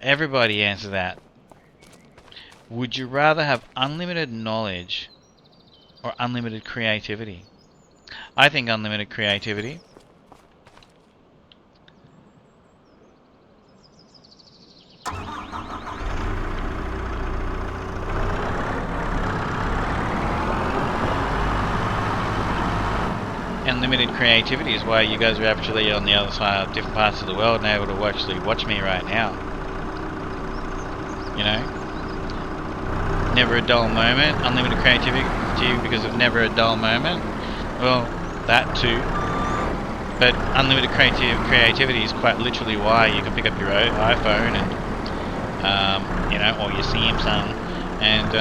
Everybody answer that. Would you rather have unlimited knowledge or unlimited creativity? I think unlimited creativity. Unlimited creativity is why you guys are actually on the other side of different parts of the world and able to actually watch me right now. You know? Never a dull moment. Unlimited creativity because of never a dull moment. Well, that too. But unlimited creativity is quite literally why you can pick up your iPhone and, you know, or your Samsung and,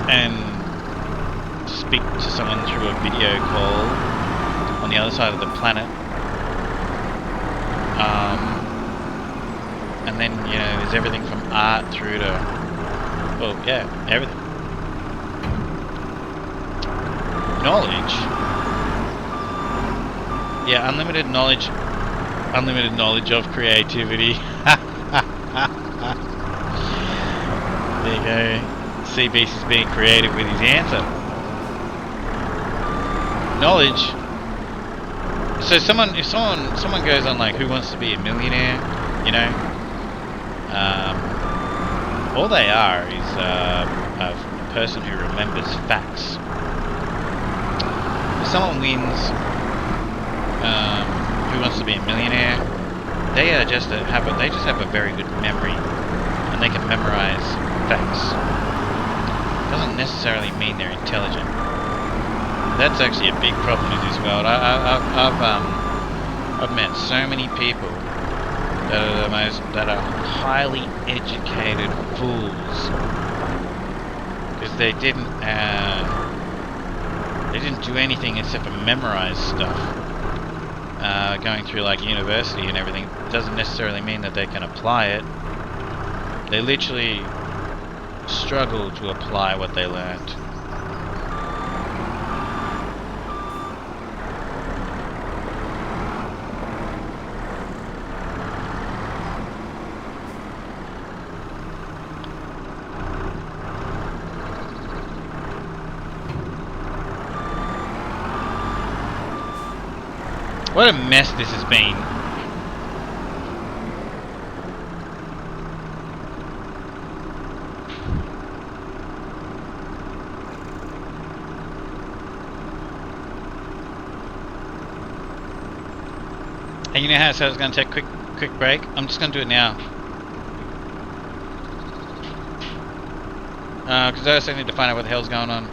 and speak to someone through a video call on the other side of the planet. And then, you know, there's everything from art through to, well, yeah, everything. knowledge. Yeah, unlimited knowledge of creativity. There you go. Sea Beast is being creative with his answer. Knowledge. So if someone goes on like Who Wants to Be a Millionaire, you know, all they are is a person who remembers facts. If someone wins Who Wants to Be a Millionaire, they just have a very good memory, and they can memorize facts. Doesn't necessarily mean they're intelligent. That's actually a big problem in this world. I've met so many people that are highly educated fools because they didn't do anything except for memorize stuff. Going through like university and everything doesn't necessarily mean that they can apply it. They literally struggle to apply what they learned. What a mess this has been. And you know how I said I was going to take a quick break? I'm just going to do it now. Because I also need to find out what the hell's going on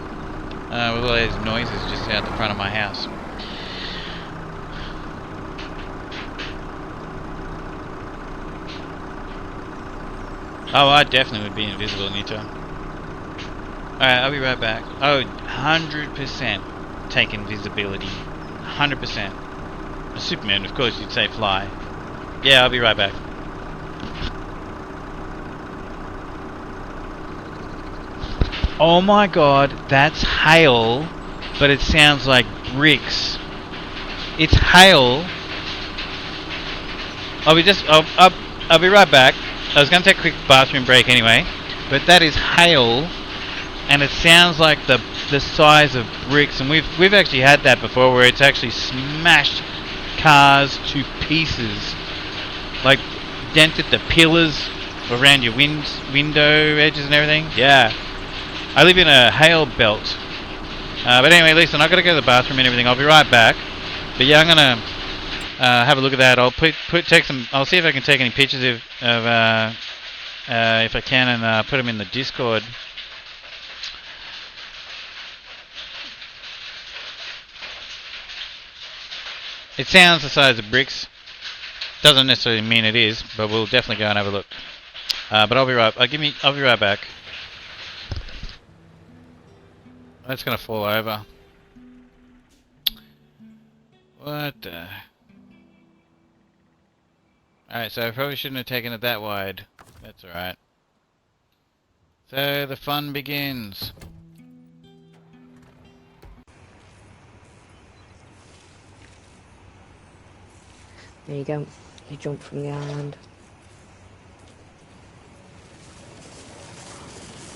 with all these noises just out the front of my house. Oh, I definitely would be invisible, Nita. Alright, I'll be right back. Oh, 100% take invisibility. 100%. Superman, of course, you'd say fly. Yeah, I'll be right back. Oh my god, that's hail, but it sounds like bricks. It's hail. I'll be right back. I was going to take a quick bathroom break anyway, but that is hail, and it sounds like the size of bricks, and we've actually had that before, where it's actually smashed cars to pieces, like dented the pillars around your window edges and everything. Yeah, I live in a hail belt. But anyway, listen, I've got to go to the bathroom and everything. I'll be right back. But yeah, I'm gonna have a look at that. I'll take some. I'll see if I can take any pictures of if I can, and put them in the Discord. It sounds the size of bricks. Doesn't necessarily mean it is, but we'll definitely go and have a look. But I'll be right. I'll be right back. That's gonna fall over. What the? Alright, so I probably shouldn't have taken it that wide. That's alright. So the fun begins. There you go. You jump from the island.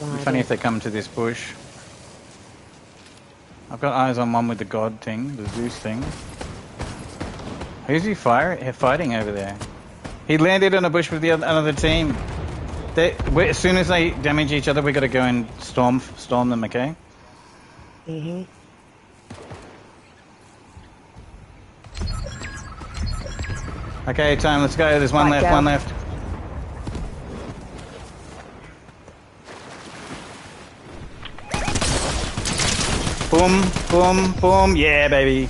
It'd be funny if they come to this bush. I've got eyes on one with the god thing, the Zeus thing. Who's he fighting over there? He landed in a bush with the another team. As soon as they damage each other, we got to go and storm them. Okay. Mhm. Okay, time. Let's go. There's one left. One left. Boom, boom, boom. Yeah, baby.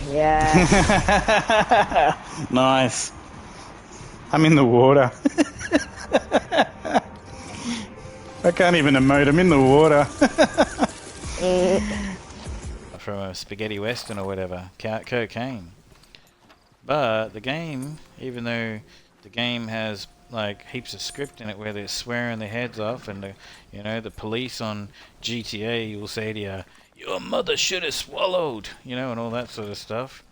Yeah. Nice. I'm in the water. I can't even emote. I'm in the water. From a spaghetti western or whatever. Cocaine. But the game, even though the game has like heaps of script in it where they're swearing their heads off, and the police on GTA will say to you, Your mother should have swallowed, you know, and all that sort of stuff.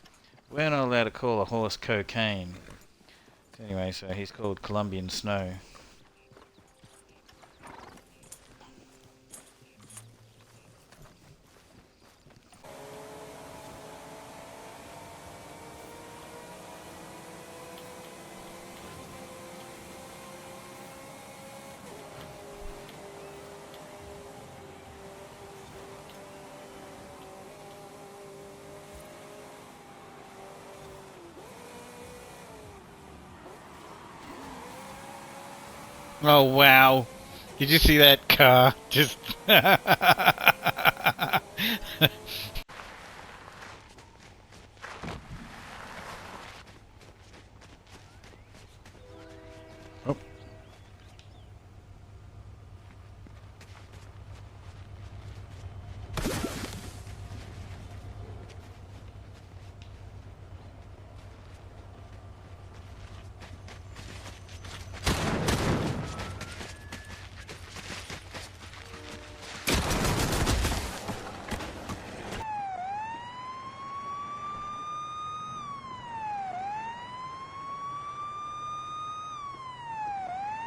We're not allowed to call a horse cocaine. So anyway, so he's called Colombian Snow. Oh wow! Did you see that car? Just oh.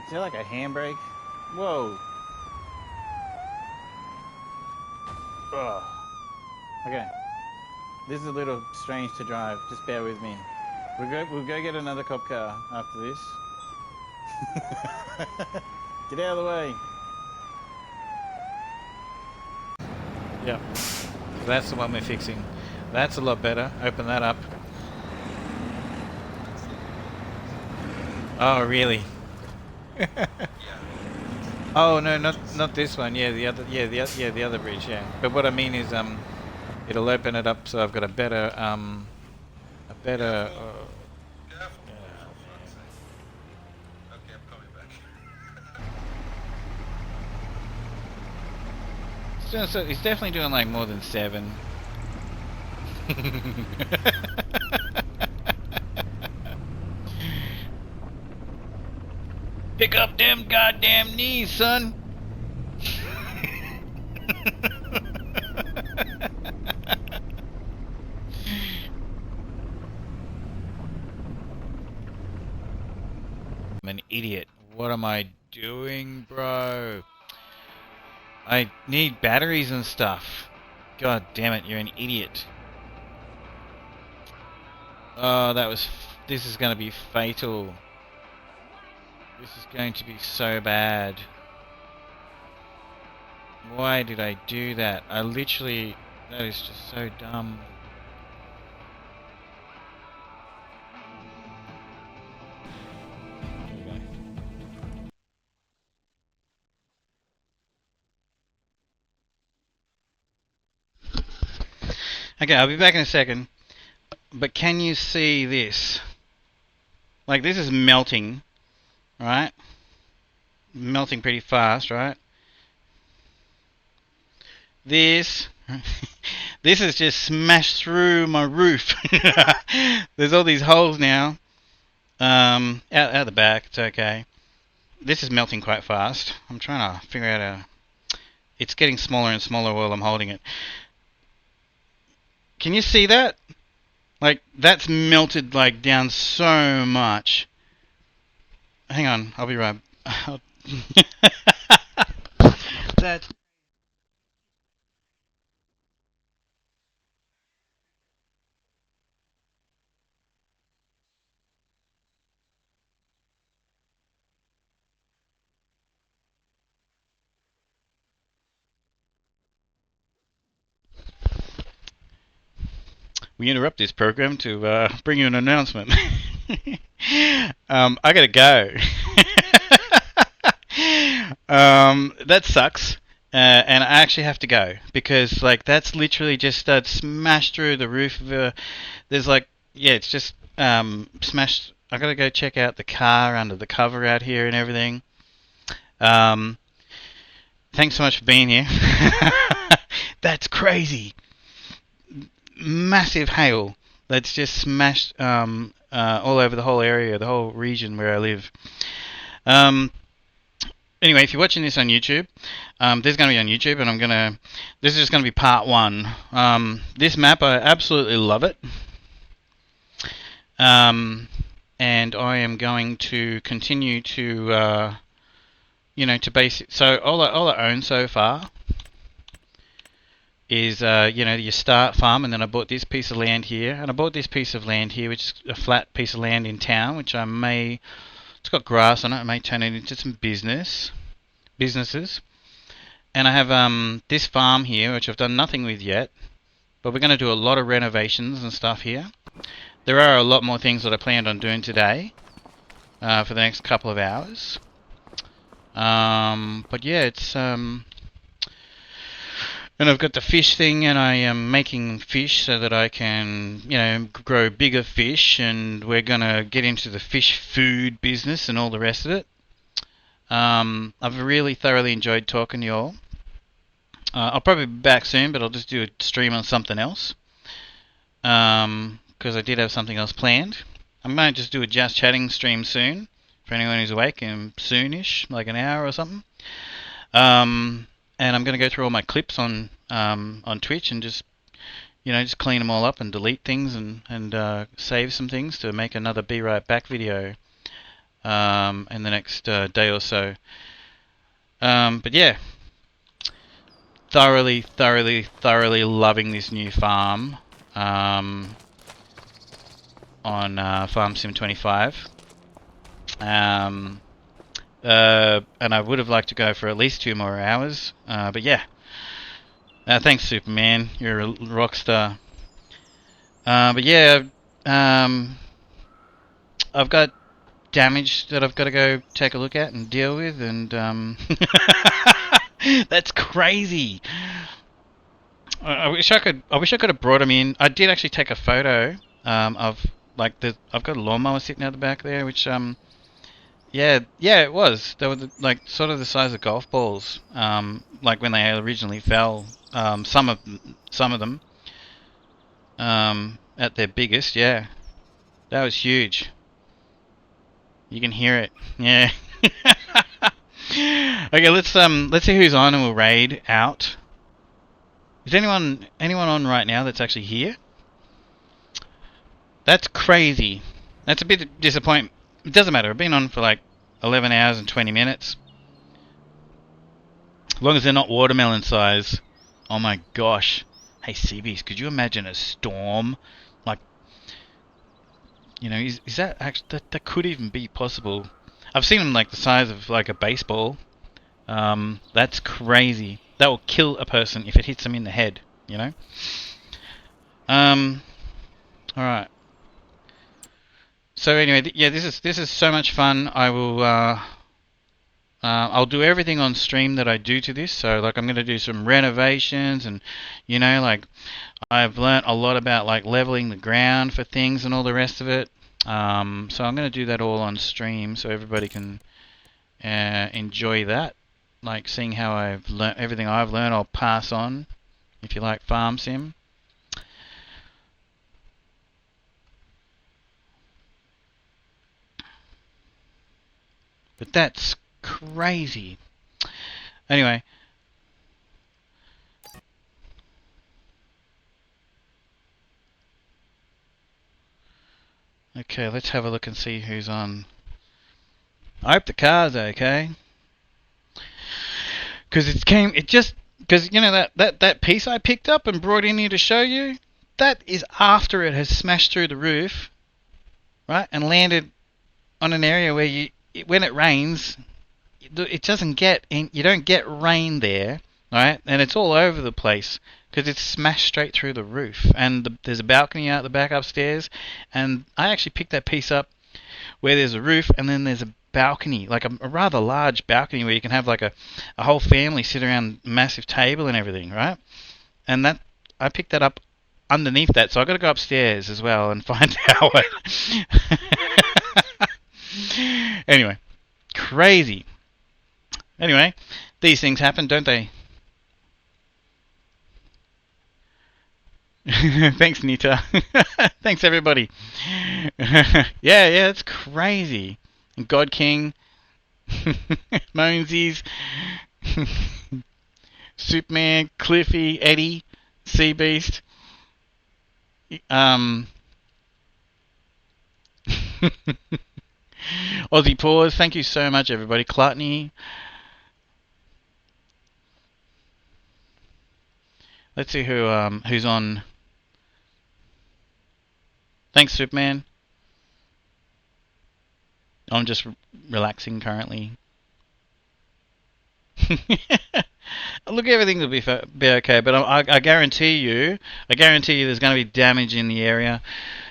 Is there like a handbrake? Whoa. Ugh. Okay. This is a little strange to drive. Just bear with me. We'll go get another cop car after this. Get out of the way. Yep. That's the one we're fixing. That's a lot better. Open that up. Oh, really? Oh no, not this one. Yeah, the other. Yeah, the other bridge. Yeah. But what I mean is, it'll open it up so I've got a better. So he's definitely doing like more than 7. Pick up them goddamn knees, son. I'm an idiot. What am I doing, bro? I need batteries and stuff. God damn it, you're an idiot. Oh, this is going to be fatal. This is going to be so bad. Why did I do that? That is just so dumb. Okay, I'll be back in a second. But can you see this? Like, this is melting, right? Melting pretty fast, right? This is just smashed through my roof. There's all these holes now. Out the back, it's okay. This is melting quite fast. I'm trying to figure out it's getting smaller and smaller while I'm holding it. Can you see that? Like, that's melted like down so much. Hang on, I'll be right. That's We interrupt this program to bring you an announcement. I gotta go. That sucks. And I actually have to go because like that's literally just smashed through the roof of there's like it's just smashed. I gotta go check out the car under the cover out here and everything. Thanks so much for being here. That's crazy. Massive hail that's just smashed all over the whole area, the whole region where I live. Anyway, if you're watching this on YouTube, this is going to be on YouTube, and this is just going to be part one. This map, I absolutely love it. And I am going to continue to, to base it. So all I own so far is, you start farm, and then I bought this piece of land here, and I bought this piece of land here, which is a flat piece of land in town, which it's got grass on it. I may turn it into some businesses. And I have this farm here, which I've done nothing with yet, but we're going to do a lot of renovations and stuff here. There are a lot more things that I planned on doing today for the next couple of hours. But yeah, it's and I've got the fish thing, and I am making fish so that I can, grow bigger fish, and we're going to get into the fish food business and all the rest of it. I've really thoroughly enjoyed talking to you all. I'll probably be back soon, but I'll just do a stream on something else. Because I did have something else planned. I might just do a Just Chatting stream soon, for anyone who's awake, and soonish, like an hour or something. And I'm going to go through all my clips on Twitch and just clean them all up and delete things and save some things to make another Be Right Back video in the next day or so. But yeah, thoroughly loving this new farm on Farm Sim 25. And I would have liked to go for at least 2 more hours, but yeah. Thanks, Superman. You're a rock star. But yeah, I've got damage that I've got to go take a look at and deal with, and that's crazy. I wish I could have brought him in. I did actually take a photo of I've got a lawnmower sitting out the back there, which yeah, it was. They were sort of the size of golf balls, like when they originally fell. Some of them, at their biggest, yeah, that was huge. You can hear it, yeah. Okay, let's see who's on, and we'll raid out. Is anyone on right now that's actually here? That's crazy. That's a bit of disappointment. It doesn't matter. I've been on for 11 hours and 20 minutes. As long as they're not watermelon size. Oh my gosh. Hey, CBs, could you imagine a storm? Is that actually... That could even be possible. I've seen them the size of a baseball. That's crazy. That will kill a person if it hits them in the head, Alright. So anyway, yeah, this is so much fun. I will I'll do everything on stream that I do to this. So I'm going to do some renovations, and I've learnt a lot about leveling the ground for things and all the rest of it. So I'm going to do that all on stream so everybody can enjoy that. Seeing how I've learnt everything I've learned, I'll pass on if you like Farm Sim. But that's crazy. Anyway. Okay, let's have a look and see who's on. I hope the car's okay. Because that piece I picked up and brought in here to show you, that is after it has smashed through the roof, right, and landed on an area where when it rains, it doesn't get in, you don't get rain there, right? And it's all over the place because it's smashed straight through the roof. And there's a balcony out the back upstairs, and I actually picked that piece up where there's a roof, and then there's a balcony, a rather large balcony where you can have a whole family sit around a massive table and everything, right? And that I picked that up underneath that, so I've got to go upstairs as well and find out what. Anyway, crazy. Anyway, these things happen, don't they? Thanks, Nita. Thanks, everybody. Yeah, it's crazy. And God King. Monesies, Superman, Cliffy, Eddie, Sea Beast. Aussie Paws, thank you so much, everybody. Clartney. Let's see who's on. Thanks, Superman. I'm just relaxing currently. Look, everything will be okay, but I guarantee you, there's going to be damage in the area.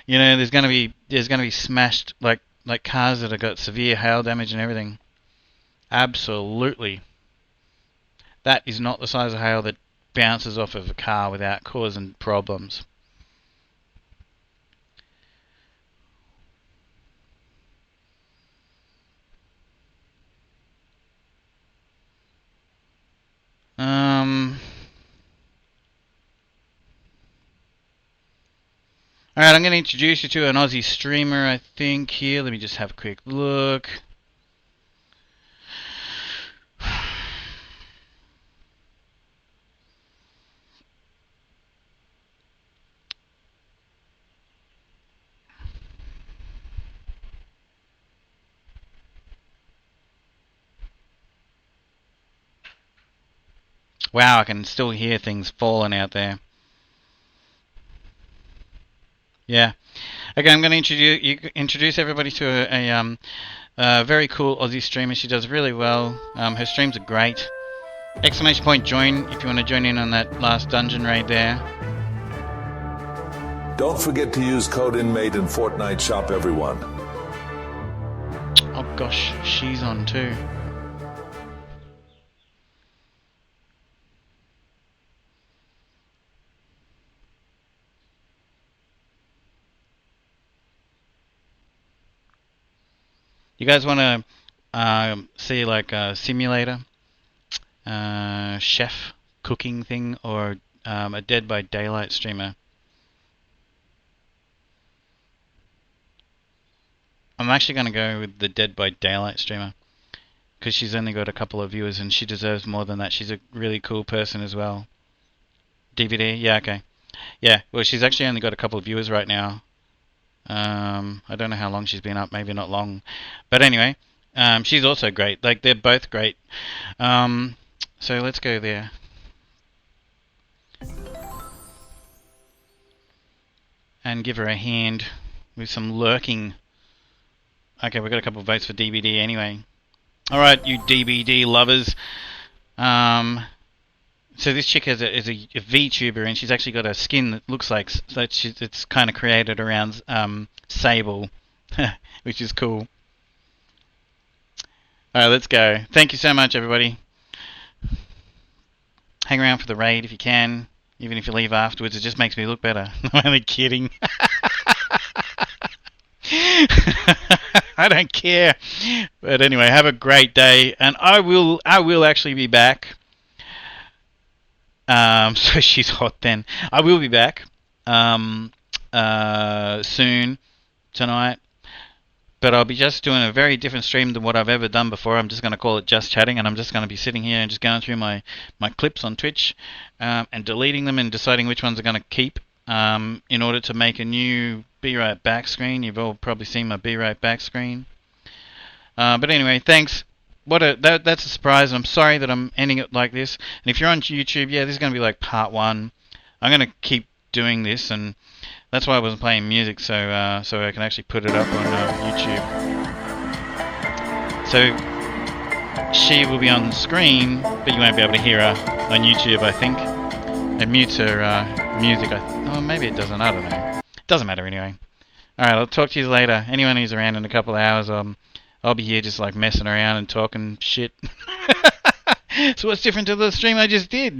You know, there's going to be smashed like cars that have got severe hail damage and everything. Absolutely. That is not the size of hail that bounces off of a car without causing problems. Alright, I'm going to introduce you to an Aussie streamer, I think, here. Let me just have a quick look. Wow, I can still hear things falling out there. Yeah. Okay, I'm going to introduce everybody to a very cool Aussie streamer. She does really well. Her streams are great. Exclamation point join if you want to join in on that last dungeon raid there. Don't forget to use code inmate in Fortnite shop, everyone. Oh gosh, she's on too. You guys want to see like a simulator, chef cooking thing, or a Dead by Daylight streamer? I'm actually going to go with the Dead by Daylight streamer because she's only got a couple of viewers and she deserves more than that. She's a really cool person as well. DVD? Yeah, okay. Yeah, well, she's actually only got a couple of viewers right now. I don't know how long she's been up, maybe not long. But anyway, she's also great. Like, they're both great. So let's go there. And give her a hand with some lurking. Okay, we've got a couple of votes for DBD anyway. Alright, you DBD lovers. So this chick is a VTuber, and she's actually got a skin that looks like, so it's kind of created around Sable, which is cool. Alright, let's go. Thank you so much, everybody. Hang around for the raid if you can. Even if you leave afterwards, it just makes me look better. I'm only kidding. I don't care. But anyway, have a great day, and I will actually be back. So she's hot then. I will be back soon tonight, but I'll be just doing a very different stream than what I've ever done before. I'm just going to call it Just Chatting, and I'm just going to be sitting here and just going through my clips on Twitch and deleting them and deciding which ones are going to keep in order to make a new Be Right Back screen. You've all probably seen my Be Right Back screen. But anyway, thanks. That's a surprise, and I'm sorry that I'm ending it like this. And if you're on YouTube, yeah, this is going to be like part 1. I'm going to keep doing this, and that's why I wasn't playing music, so I can actually put it up on YouTube. So she will be on the screen, but you won't be able to hear her on YouTube, I think. It mutes her music. Oh, maybe it doesn't. I don't know. It doesn't matter anyway. Alright, I'll talk to you later. Anyone who's around in a couple of hours, I'll be here just like messing around and talking shit. So what's different to the stream I just did?